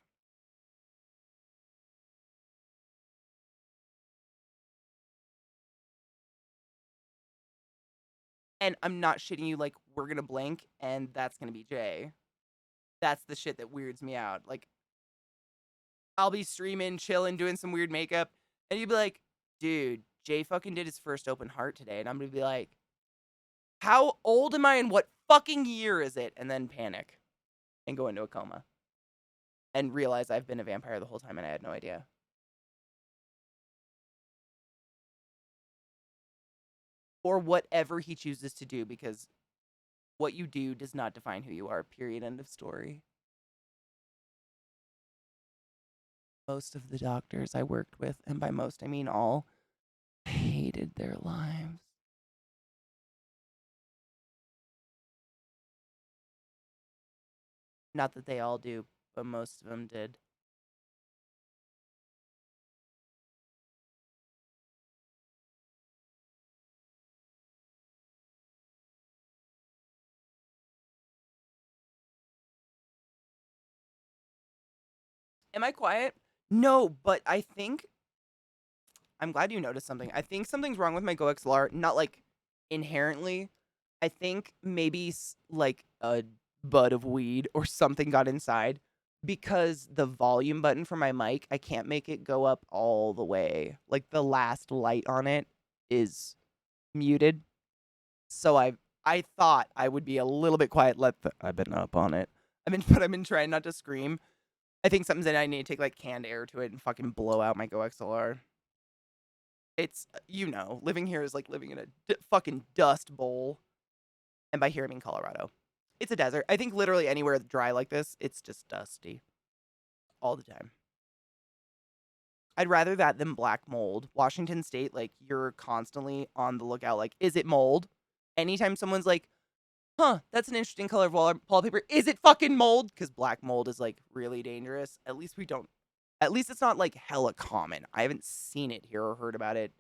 And I'm not shitting you, like, we're gonna blink and that's gonna be Jay. That's the shit that weirds me out. Like, I'll be streaming, chilling, doing some weird makeup, and you'd be like, dude, Jay fucking did his first open heart today. And I'm gonna be like, how old am I and what fucking year is it? And then panic and go into a coma and realize I've been a vampire the whole time and I had no idea. Or whatever he chooses to do, because what you do does not define who you are, period, end of story. Most of the doctors I worked with, and by most I mean all, hated their lives. Not that they all do, but most of them did. Am I quiet? No, but I think I'm glad you noticed something. I think something's wrong with my GoXLR, not like inherently. I think maybe like a bud of weed or something got inside because the volume button for my mic, I can't make it go up all the way. Like the last light on it is muted. So I thought I would be a little bit quiet. I've been up on it. But I've been trying not to scream. I think something's in. I need to take like canned air to it and fucking blow out my GoXLR. It's, living here is like living in a fucking dust bowl. And by here, I mean Colorado. It's a desert. I think literally anywhere dry like this, it's just dusty. All the time. I'd rather that than black mold. Washington State, like, you're constantly on the lookout. Like, is it mold? Anytime someone's like, huh, that's an interesting color of wallpaper. Is it fucking mold? Because black mold is, like, really dangerous. At least it's not, like, hella common. I haven't seen it here or heard about it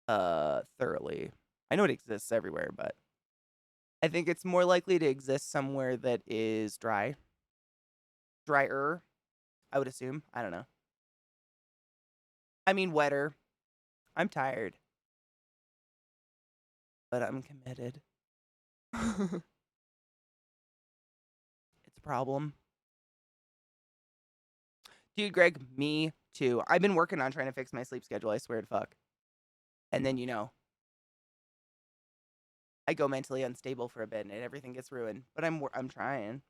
thoroughly. I know it exists everywhere, but I think it's more likely to exist somewhere that is dry. Drier, I would assume. I don't know. I mean, wetter. I'm tired. But I'm committed. It's a problem. Dude, Greg, me too. I've been working on trying to fix my sleep schedule, I swear to fuck. And then, I go mentally unstable for a bit and everything gets ruined. But I'm trying.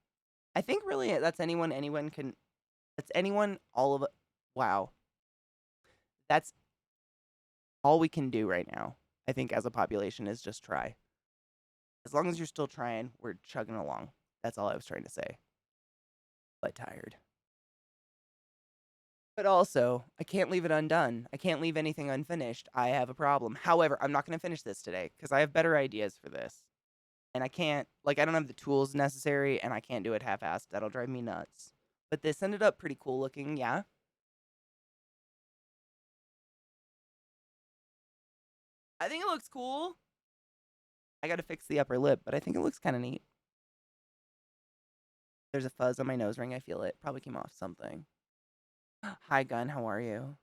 I think really that's anyone can. That's anyone, all of it. Wow. That's all we can do right now, I think, as a population, is just try. As long as you're still trying, we're chugging along. That's all I was trying to say. But tired. But also, I can't leave it undone. I can't leave anything unfinished. I have a problem. However, I'm not going to finish this today because I have better ideas for this. And I can't, I don't have the tools necessary and I can't do it half-assed. That'll drive me nuts. But this ended up pretty cool looking, yeah? I think it looks cool. I gotta fix the upper lip, but I think it looks kind of neat. There's a fuzz on my nose ring. I feel it. Probably came off something. Hi, Gun. How are you?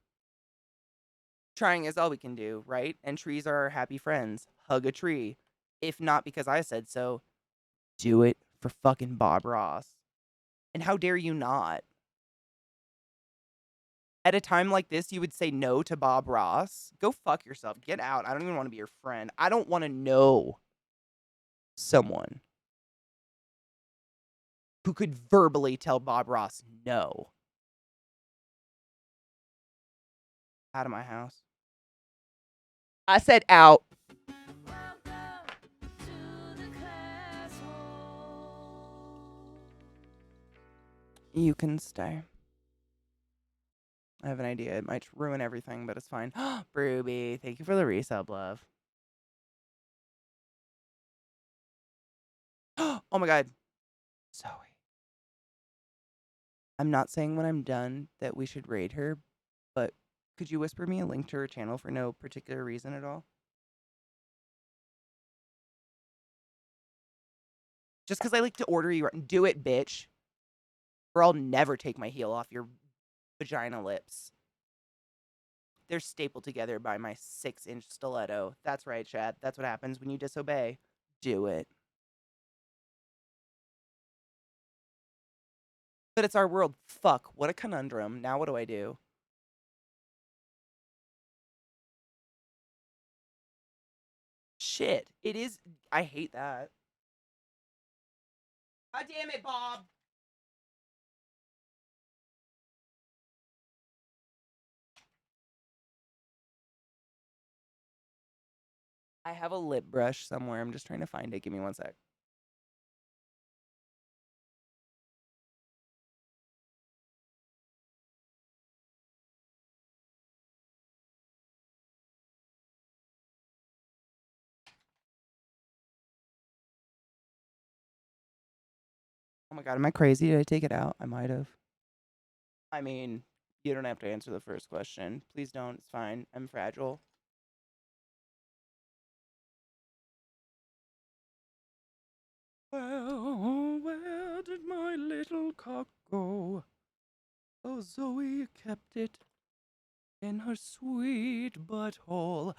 Trying is all we can do, right? And trees are our happy friends. Hug a tree. If not because I said so, do it for fucking Bob Ross. And how dare you not? At a time like this, you would say no to Bob Ross? Go fuck yourself. Get out. I don't even want to be your friend. I don't want to know someone who could verbally tell Bob Ross no. Out of my house. I said out. Welcome to the classroom. You can stay. I have an idea. It might ruin everything, but it's fine. Ruby, thank you for the resub, love. Oh my god. Zoe. I'm not saying when I'm done that we should raid her, but could you whisper me a link to her channel for no particular reason at all? Just because I like to order you. Do it, bitch. Or I'll never take my heel off your vagina lips. They're stapled together by my 6-inch stiletto. That's right, Chad. That's what happens when you disobey. Do it. But it's our world. Fuck. What a conundrum. Now what do I do? Shit. It is. I hate that. God damn it, Bob. I have a lip brush somewhere. I'm just trying to find it. Give me one sec. Oh my god, am I crazy? Did I take it out? I might have. I mean, you don't have to answer the first question. Please don't. It's fine. I'm fragile. Well, where did my little cock go? Oh, Zoe kept it in her sweet butthole.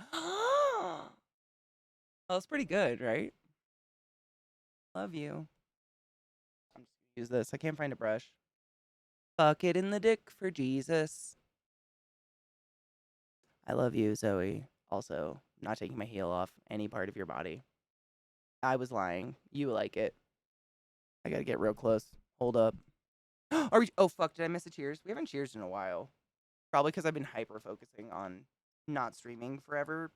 That's pretty good, right? Love you. I'm just gonna use this. I can't find a brush. Fuck it in the dick for Jesus. I love you, Zoe. Also, not taking my heel off any part of your body. I was lying. You like it. I gotta get real close. Hold up. Are we? Oh fuck! Did I miss a cheers? We haven't cheers in a while. Probably because I've been hyper focusing on not streaming forever.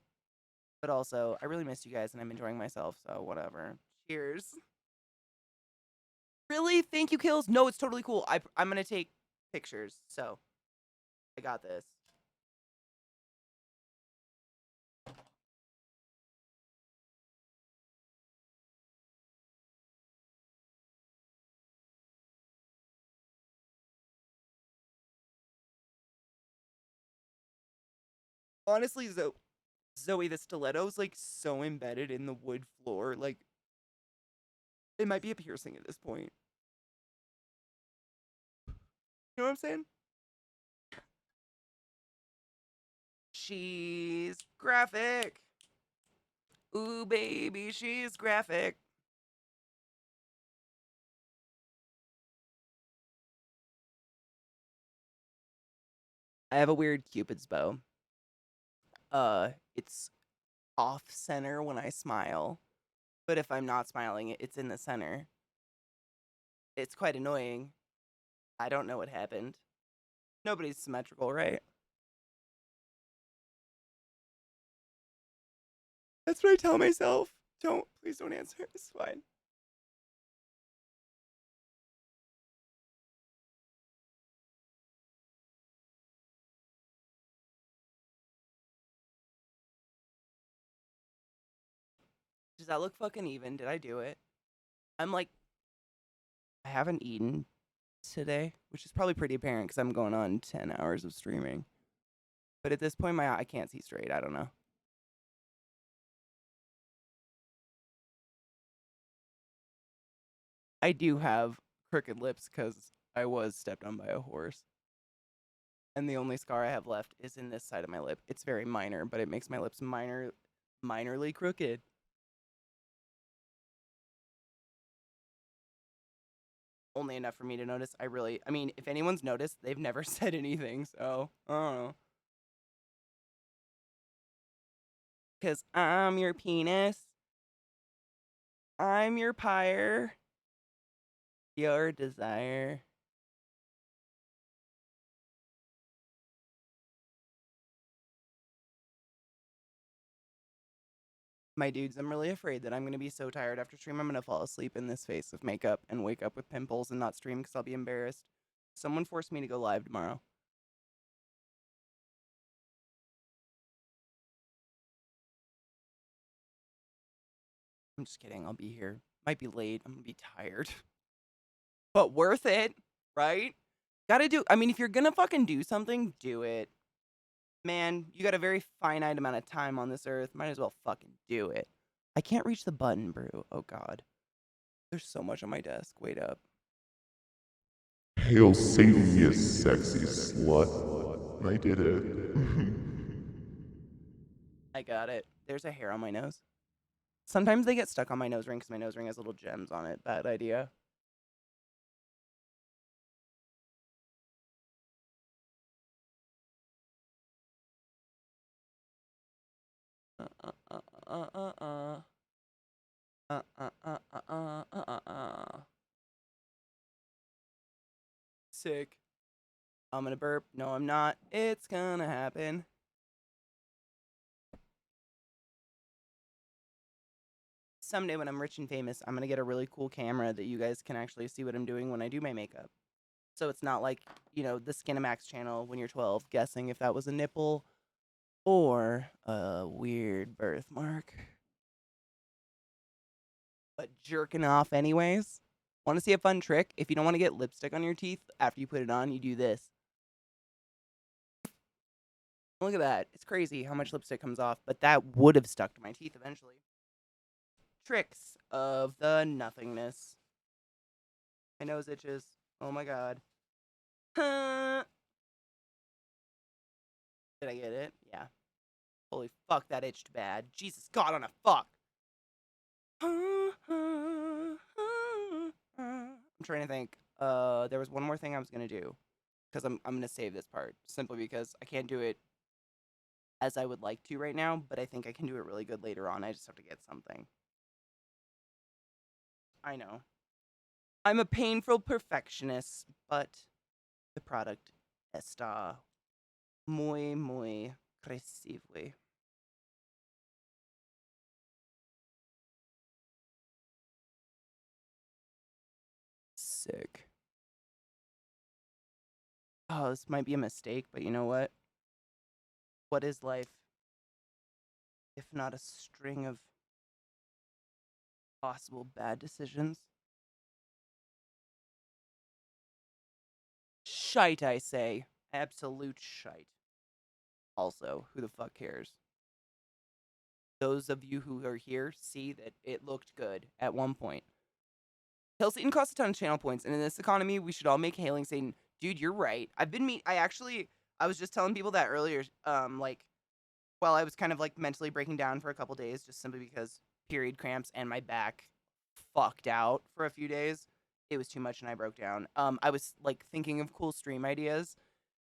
But also, I really missed you guys and I'm enjoying myself. So whatever. Cheers. Really? Thank you, Kills. No, it's totally cool. I'm gonna take pictures. So I got this. Honestly, Zoe, the stiletto's like so embedded in the wood floor. Like, it might be a piercing at this point. You know what I'm saying? She's graphic. Ooh, baby, she's graphic. I have a weird Cupid's bow. It's off center when I smile, but if I'm not smiling, it's in the center. It's quite annoying. I don't know what happened. Nobody's symmetrical, right? That's what I tell myself. Please don't answer. It's fine. Does that look fucking even? Did I do it? I'm like, I haven't eaten today, which is probably pretty apparent because I'm going on 10 hours of streaming. But at this point, I can't see straight. I don't know. I do have crooked lips because I was stepped on by a horse. And the only scar I have left is in this side of my lip. It's very minor, but it makes my lips minorly crooked. Only enough for me to notice. I mean, if anyone's noticed, they've never said anything, so I don't know. Because I'm your penis. I'm your pyre. Your desire. My dudes, I'm really afraid that I'm going to be so tired after stream, I'm going to fall asleep in this face of makeup and wake up with pimples and not stream because I'll be embarrassed. Someone forced me to go live tomorrow. I'm just kidding. I'll be here. Might be late. I'm going to be tired. But worth it, right? Gotta do. I mean, if you're going to fucking do something, do it. Man, you got a very finite amount of time on this earth. Might as well fucking do it. I can't reach the button, Brew. Oh, God. There's so much on my desk. Wait up. Hail Satan, you sexy slut. I did it. I got it. There's a hair on my nose. Sometimes they get stuck on my nose ring because my nose ring has little gems on it. Bad idea. Sick. I'm gonna burp. No, I'm not. It's gonna happen. Someday when I'm rich and famous, I'm gonna get a really cool camera that you guys can actually see what I'm doing when I do my makeup. So it's not like, the Skinamax channel when you're 12 guessing if that was a nipple or a weird birthmark. But jerking off anyways. Want to see a fun trick? If you don't want to get lipstick on your teeth after you put it on, you do this. Look at that. It's crazy how much lipstick comes off, but that would have stuck to my teeth eventually. Tricks of the nothingness. My nose itches. Oh my god. Did I get it? Yeah. Holy fuck, that itched bad. Jesus God on a fuck. I'm trying to think. There was one more thing I was gonna do. Because I'm gonna save this part. Simply because I can't do it as I would like to right now, but I think I can do it really good later on. I just have to get something. I know. I'm a painful perfectionist, but the product está muy, muy crasivo. Sick. Oh, this might be a mistake, but you know what? What is life if not a string of possible bad decisions? Shite, I say. Absolute shite. Also, who the fuck cares? Those of you who are here see that it looked good at one point. Hail Satan costs a ton of channel points, and in this economy, we should all make hailing Satan. Dude, you're right. I was just telling people that earlier, while I was kind of like mentally breaking down for a couple days, just simply because period cramps and my back fucked out for a few days. It was too much and I broke down. I was like thinking of cool stream ideas,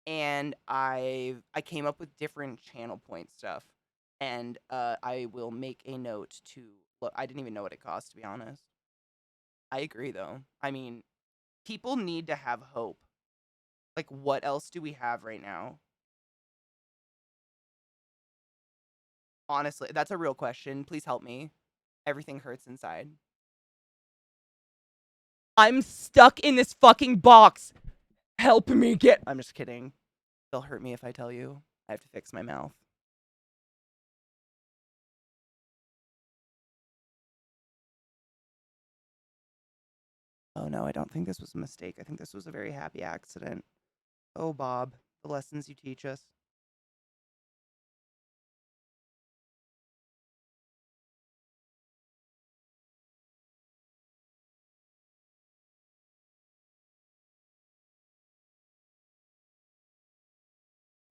and I came up with different channel point stuff, and I will make a note to look. I didn't even know what it cost, to be honest. I agree though. I mean, people need to have hope. Like, what else do we have right now? Honestly, that's a real question. Please help me. Everything hurts inside. I'm stuck in this fucking box. Help me get. I'm just kidding. They'll hurt me if I tell you. I have to fix my mouth. Oh no, I don't think this was a mistake. I think this was a very happy accident. Oh, Bob, the lessons you teach us.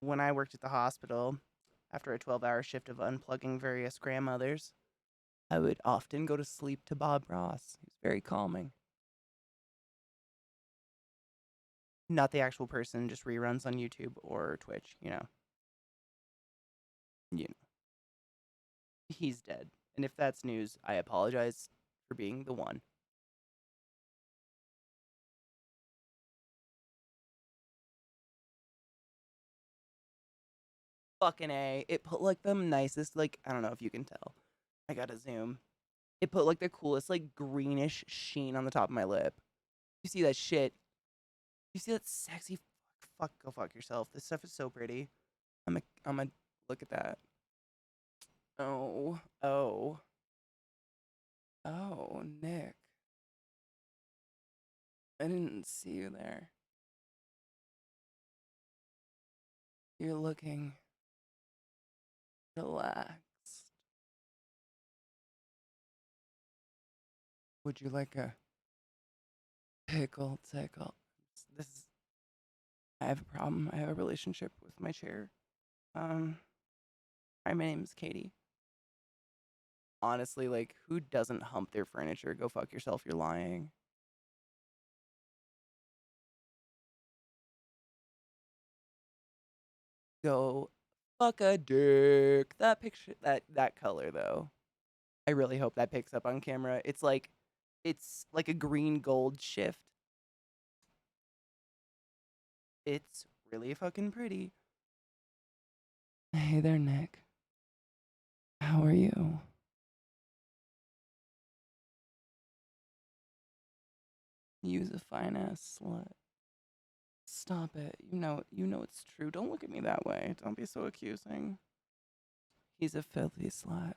When I worked at the hospital, after a 12-hour shift of unplugging various grandmothers, I would often go to sleep to Bob Ross. He was very calming. Not the actual person, just reruns on YouTube or Twitch, you know. You know. He's dead. And if that's news, I apologize for being the one. Fucking A. It put like the nicest, like, I don't know if you can tell. I gotta zoom. It put like the coolest, like, greenish sheen on the top of my lip. You see that shit? You see that sexy fuck? Go fuck yourself. This stuff is so pretty. I'm a look at that. Oh, oh, oh, Nick. I didn't see you there. You're looking relaxed. Would you like a pickle tickle? this is. I have a problem. I have a relationship with my chair. Hi, my name is Katie. Honestly, like, who doesn't hump their furniture? Go fuck yourself. You're lying. Go fuck a dick. That picture, that color though. I really hope that picks up on camera. It's like a green gold shift. It's really fucking pretty. Hey there, Nick. How are you? You's a fine ass slut. Stop it. You know it's true. Don't look at me that way. Don't be so accusing. He's a filthy slut.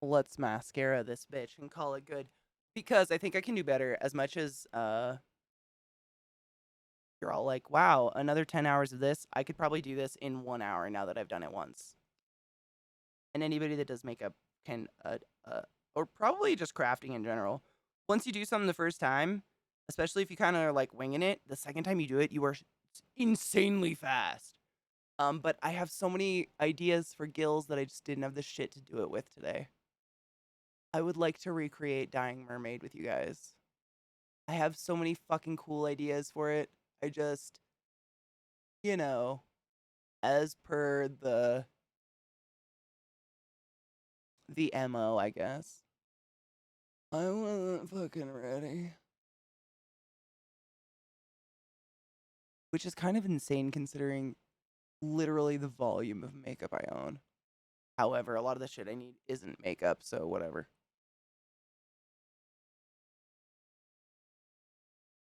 Let's mascara this bitch and call it good. Because I think I can do better as much as you're all like, wow, another 10 hours of this. I could probably do this in 1 hour now that I've done it once. And anybody that does makeup can, or probably just crafting in general. Once you do something the first time, especially if you kind of are like winging it, the second time you do it, you are insanely fast. But I have so many ideas for gills that I just didn't have the shit to do it with today. I would like to recreate Dying Mermaid with you guys. I have so many fucking cool ideas for it. I just, you know, as per the MO, I guess. I wasn't fucking ready. Which is kind of insane considering literally the volume of makeup I own. However, a lot of the shit I need isn't makeup, so whatever.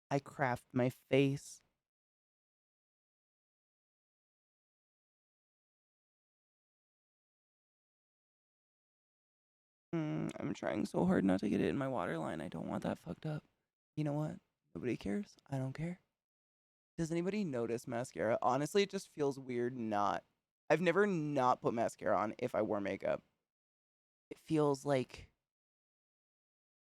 I craft my face. I'm trying so hard not to get it in my waterline. I don't want that fucked up. You know what? Nobody cares. I don't care. Does anybody notice mascara? Honestly, it just feels weird not. I've never not put mascara on if I wore makeup. It feels like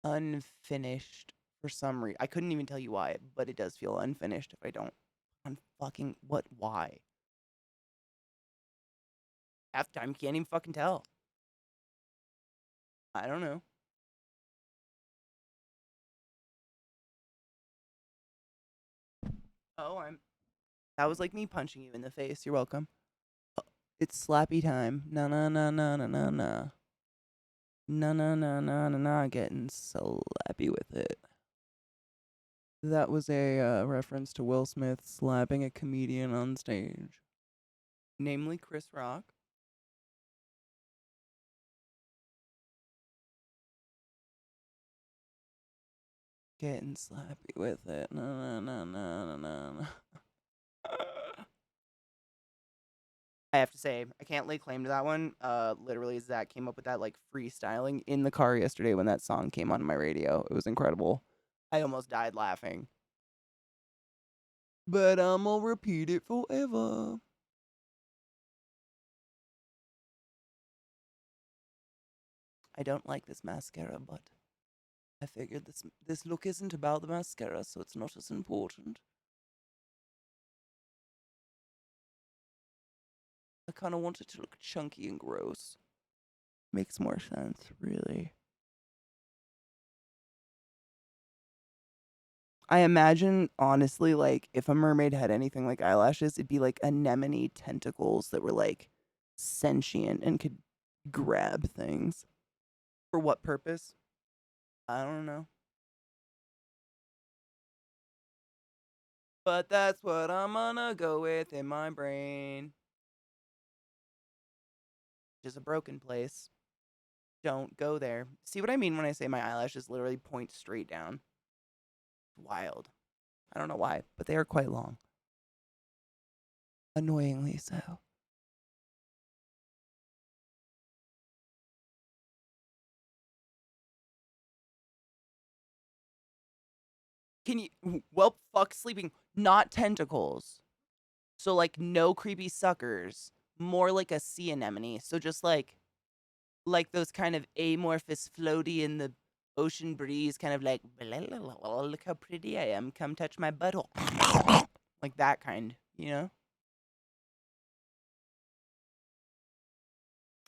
unfinished for some reason. I couldn't even tell you why, but it does feel unfinished if I don't. On fucking what? Why? Half the time, you can't even fucking tell. I don't know. Oh, That was like me punching you in the face. You're welcome. It's slappy time. Na na na na na na na. Na na na na na na. Getting slappy with it. That was a reference to Will Smith slapping a comedian on stage, namely Chris Rock. Getting slappy with it. Na na na na na na. I have to say, I can't lay claim to that one. Literally, Zach came up with that like freestyling in the car yesterday when that song came on my radio. It was incredible. I almost died laughing. But I'll repeat it forever. I don't like this mascara, but I figured this look isn't about the mascara, so it's not as important. I kind of want it to look chunky and gross. Makes more sense, really. I imagine, honestly, like, if a mermaid had anything like eyelashes, it'd be like anemone tentacles that were like sentient and could grab things. For what purpose? I don't know. But that's what I'm gonna go with in my brain. Which is a broken place. Don't go there. See what I mean when I say my eyelashes literally point straight down? Wild. I don't know why, but they are quite long. Annoyingly so. Can you. Well, fuck sleeping. Not tentacles. So, like, no creepy suckers, more like a sea anemone. So just like those kind of amorphous floaty in the ocean breeze, kind of like look how pretty I am. Come touch my butthole. Like that kind, you know?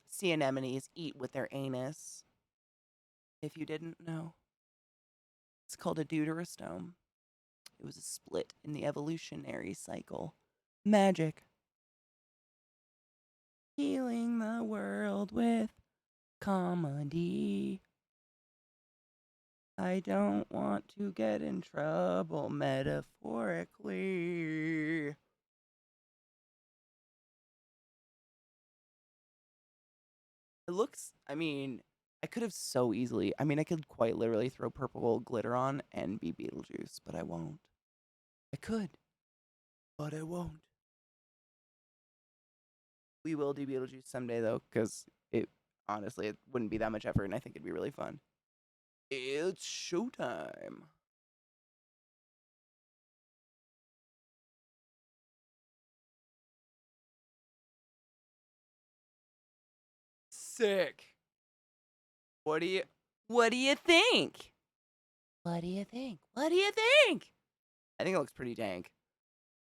Sea anemones eat with their anus. If you didn't know, it's called a deuterostome. It was a split in the evolutionary cycle. Magic. Healing the world with comedy. I don't want to get in trouble metaphorically. It looks, I mean, I could have so easily, I mean, I could quite literally throw purple glitter on and be Beetlejuice, but I won't. I could, but I won't. We will do Beetlejuice someday, though, because it, honestly, it wouldn't be that much effort, and I think it'd be really fun. It's showtime. Sick. What do you what do you think? What do you think? What do you think? I think it looks pretty dank.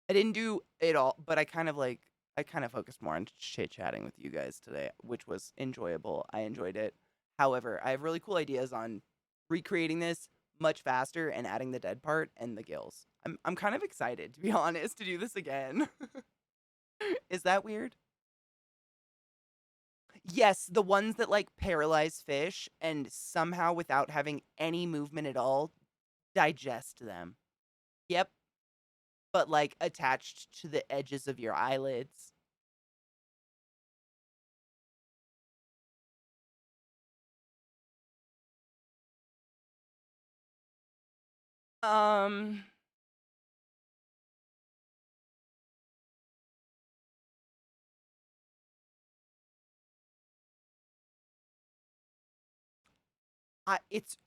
I didn't do it all, but I kind of focused more on chit chatting with you guys today, which was enjoyable. I enjoyed it. However, I have really cool ideas on recreating this much faster and adding the dead part and the gills. I'm kind of excited, to be honest, to do this again. Is that weird? Yes, the ones that like paralyze fish and somehow without having any movement at all digest them. Yep, but like attached to the edges of your eyelids. Um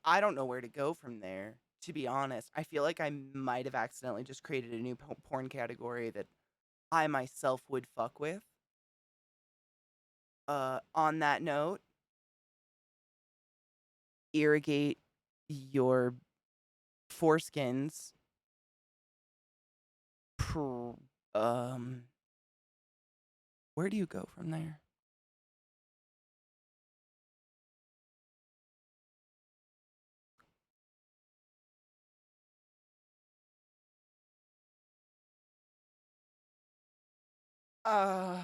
I don't know where to go from there, to be honest. I feel like I might have accidentally just created a new porn category that I myself would fuck with. On that note, irrigate your foreskins. Pr- um where do you go from there? Uh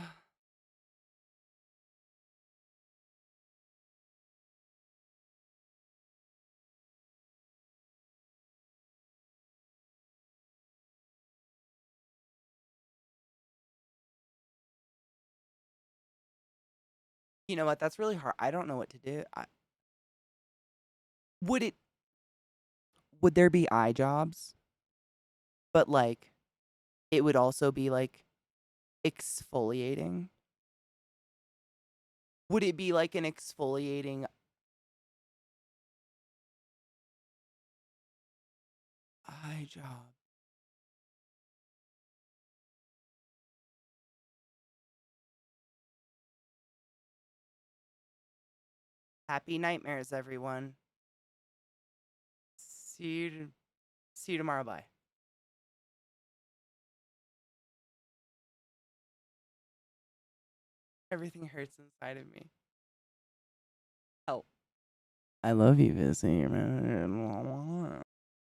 you know what? That's really hard. I don't know what to do. Would it would there be eye jobs? But like it would also be like exfoliating. Would it be like an exfoliating eye job? Happy nightmares, everyone. See you, see you tomorrow. Bye. Everything hurts inside of me. Help. I love you, Vissy.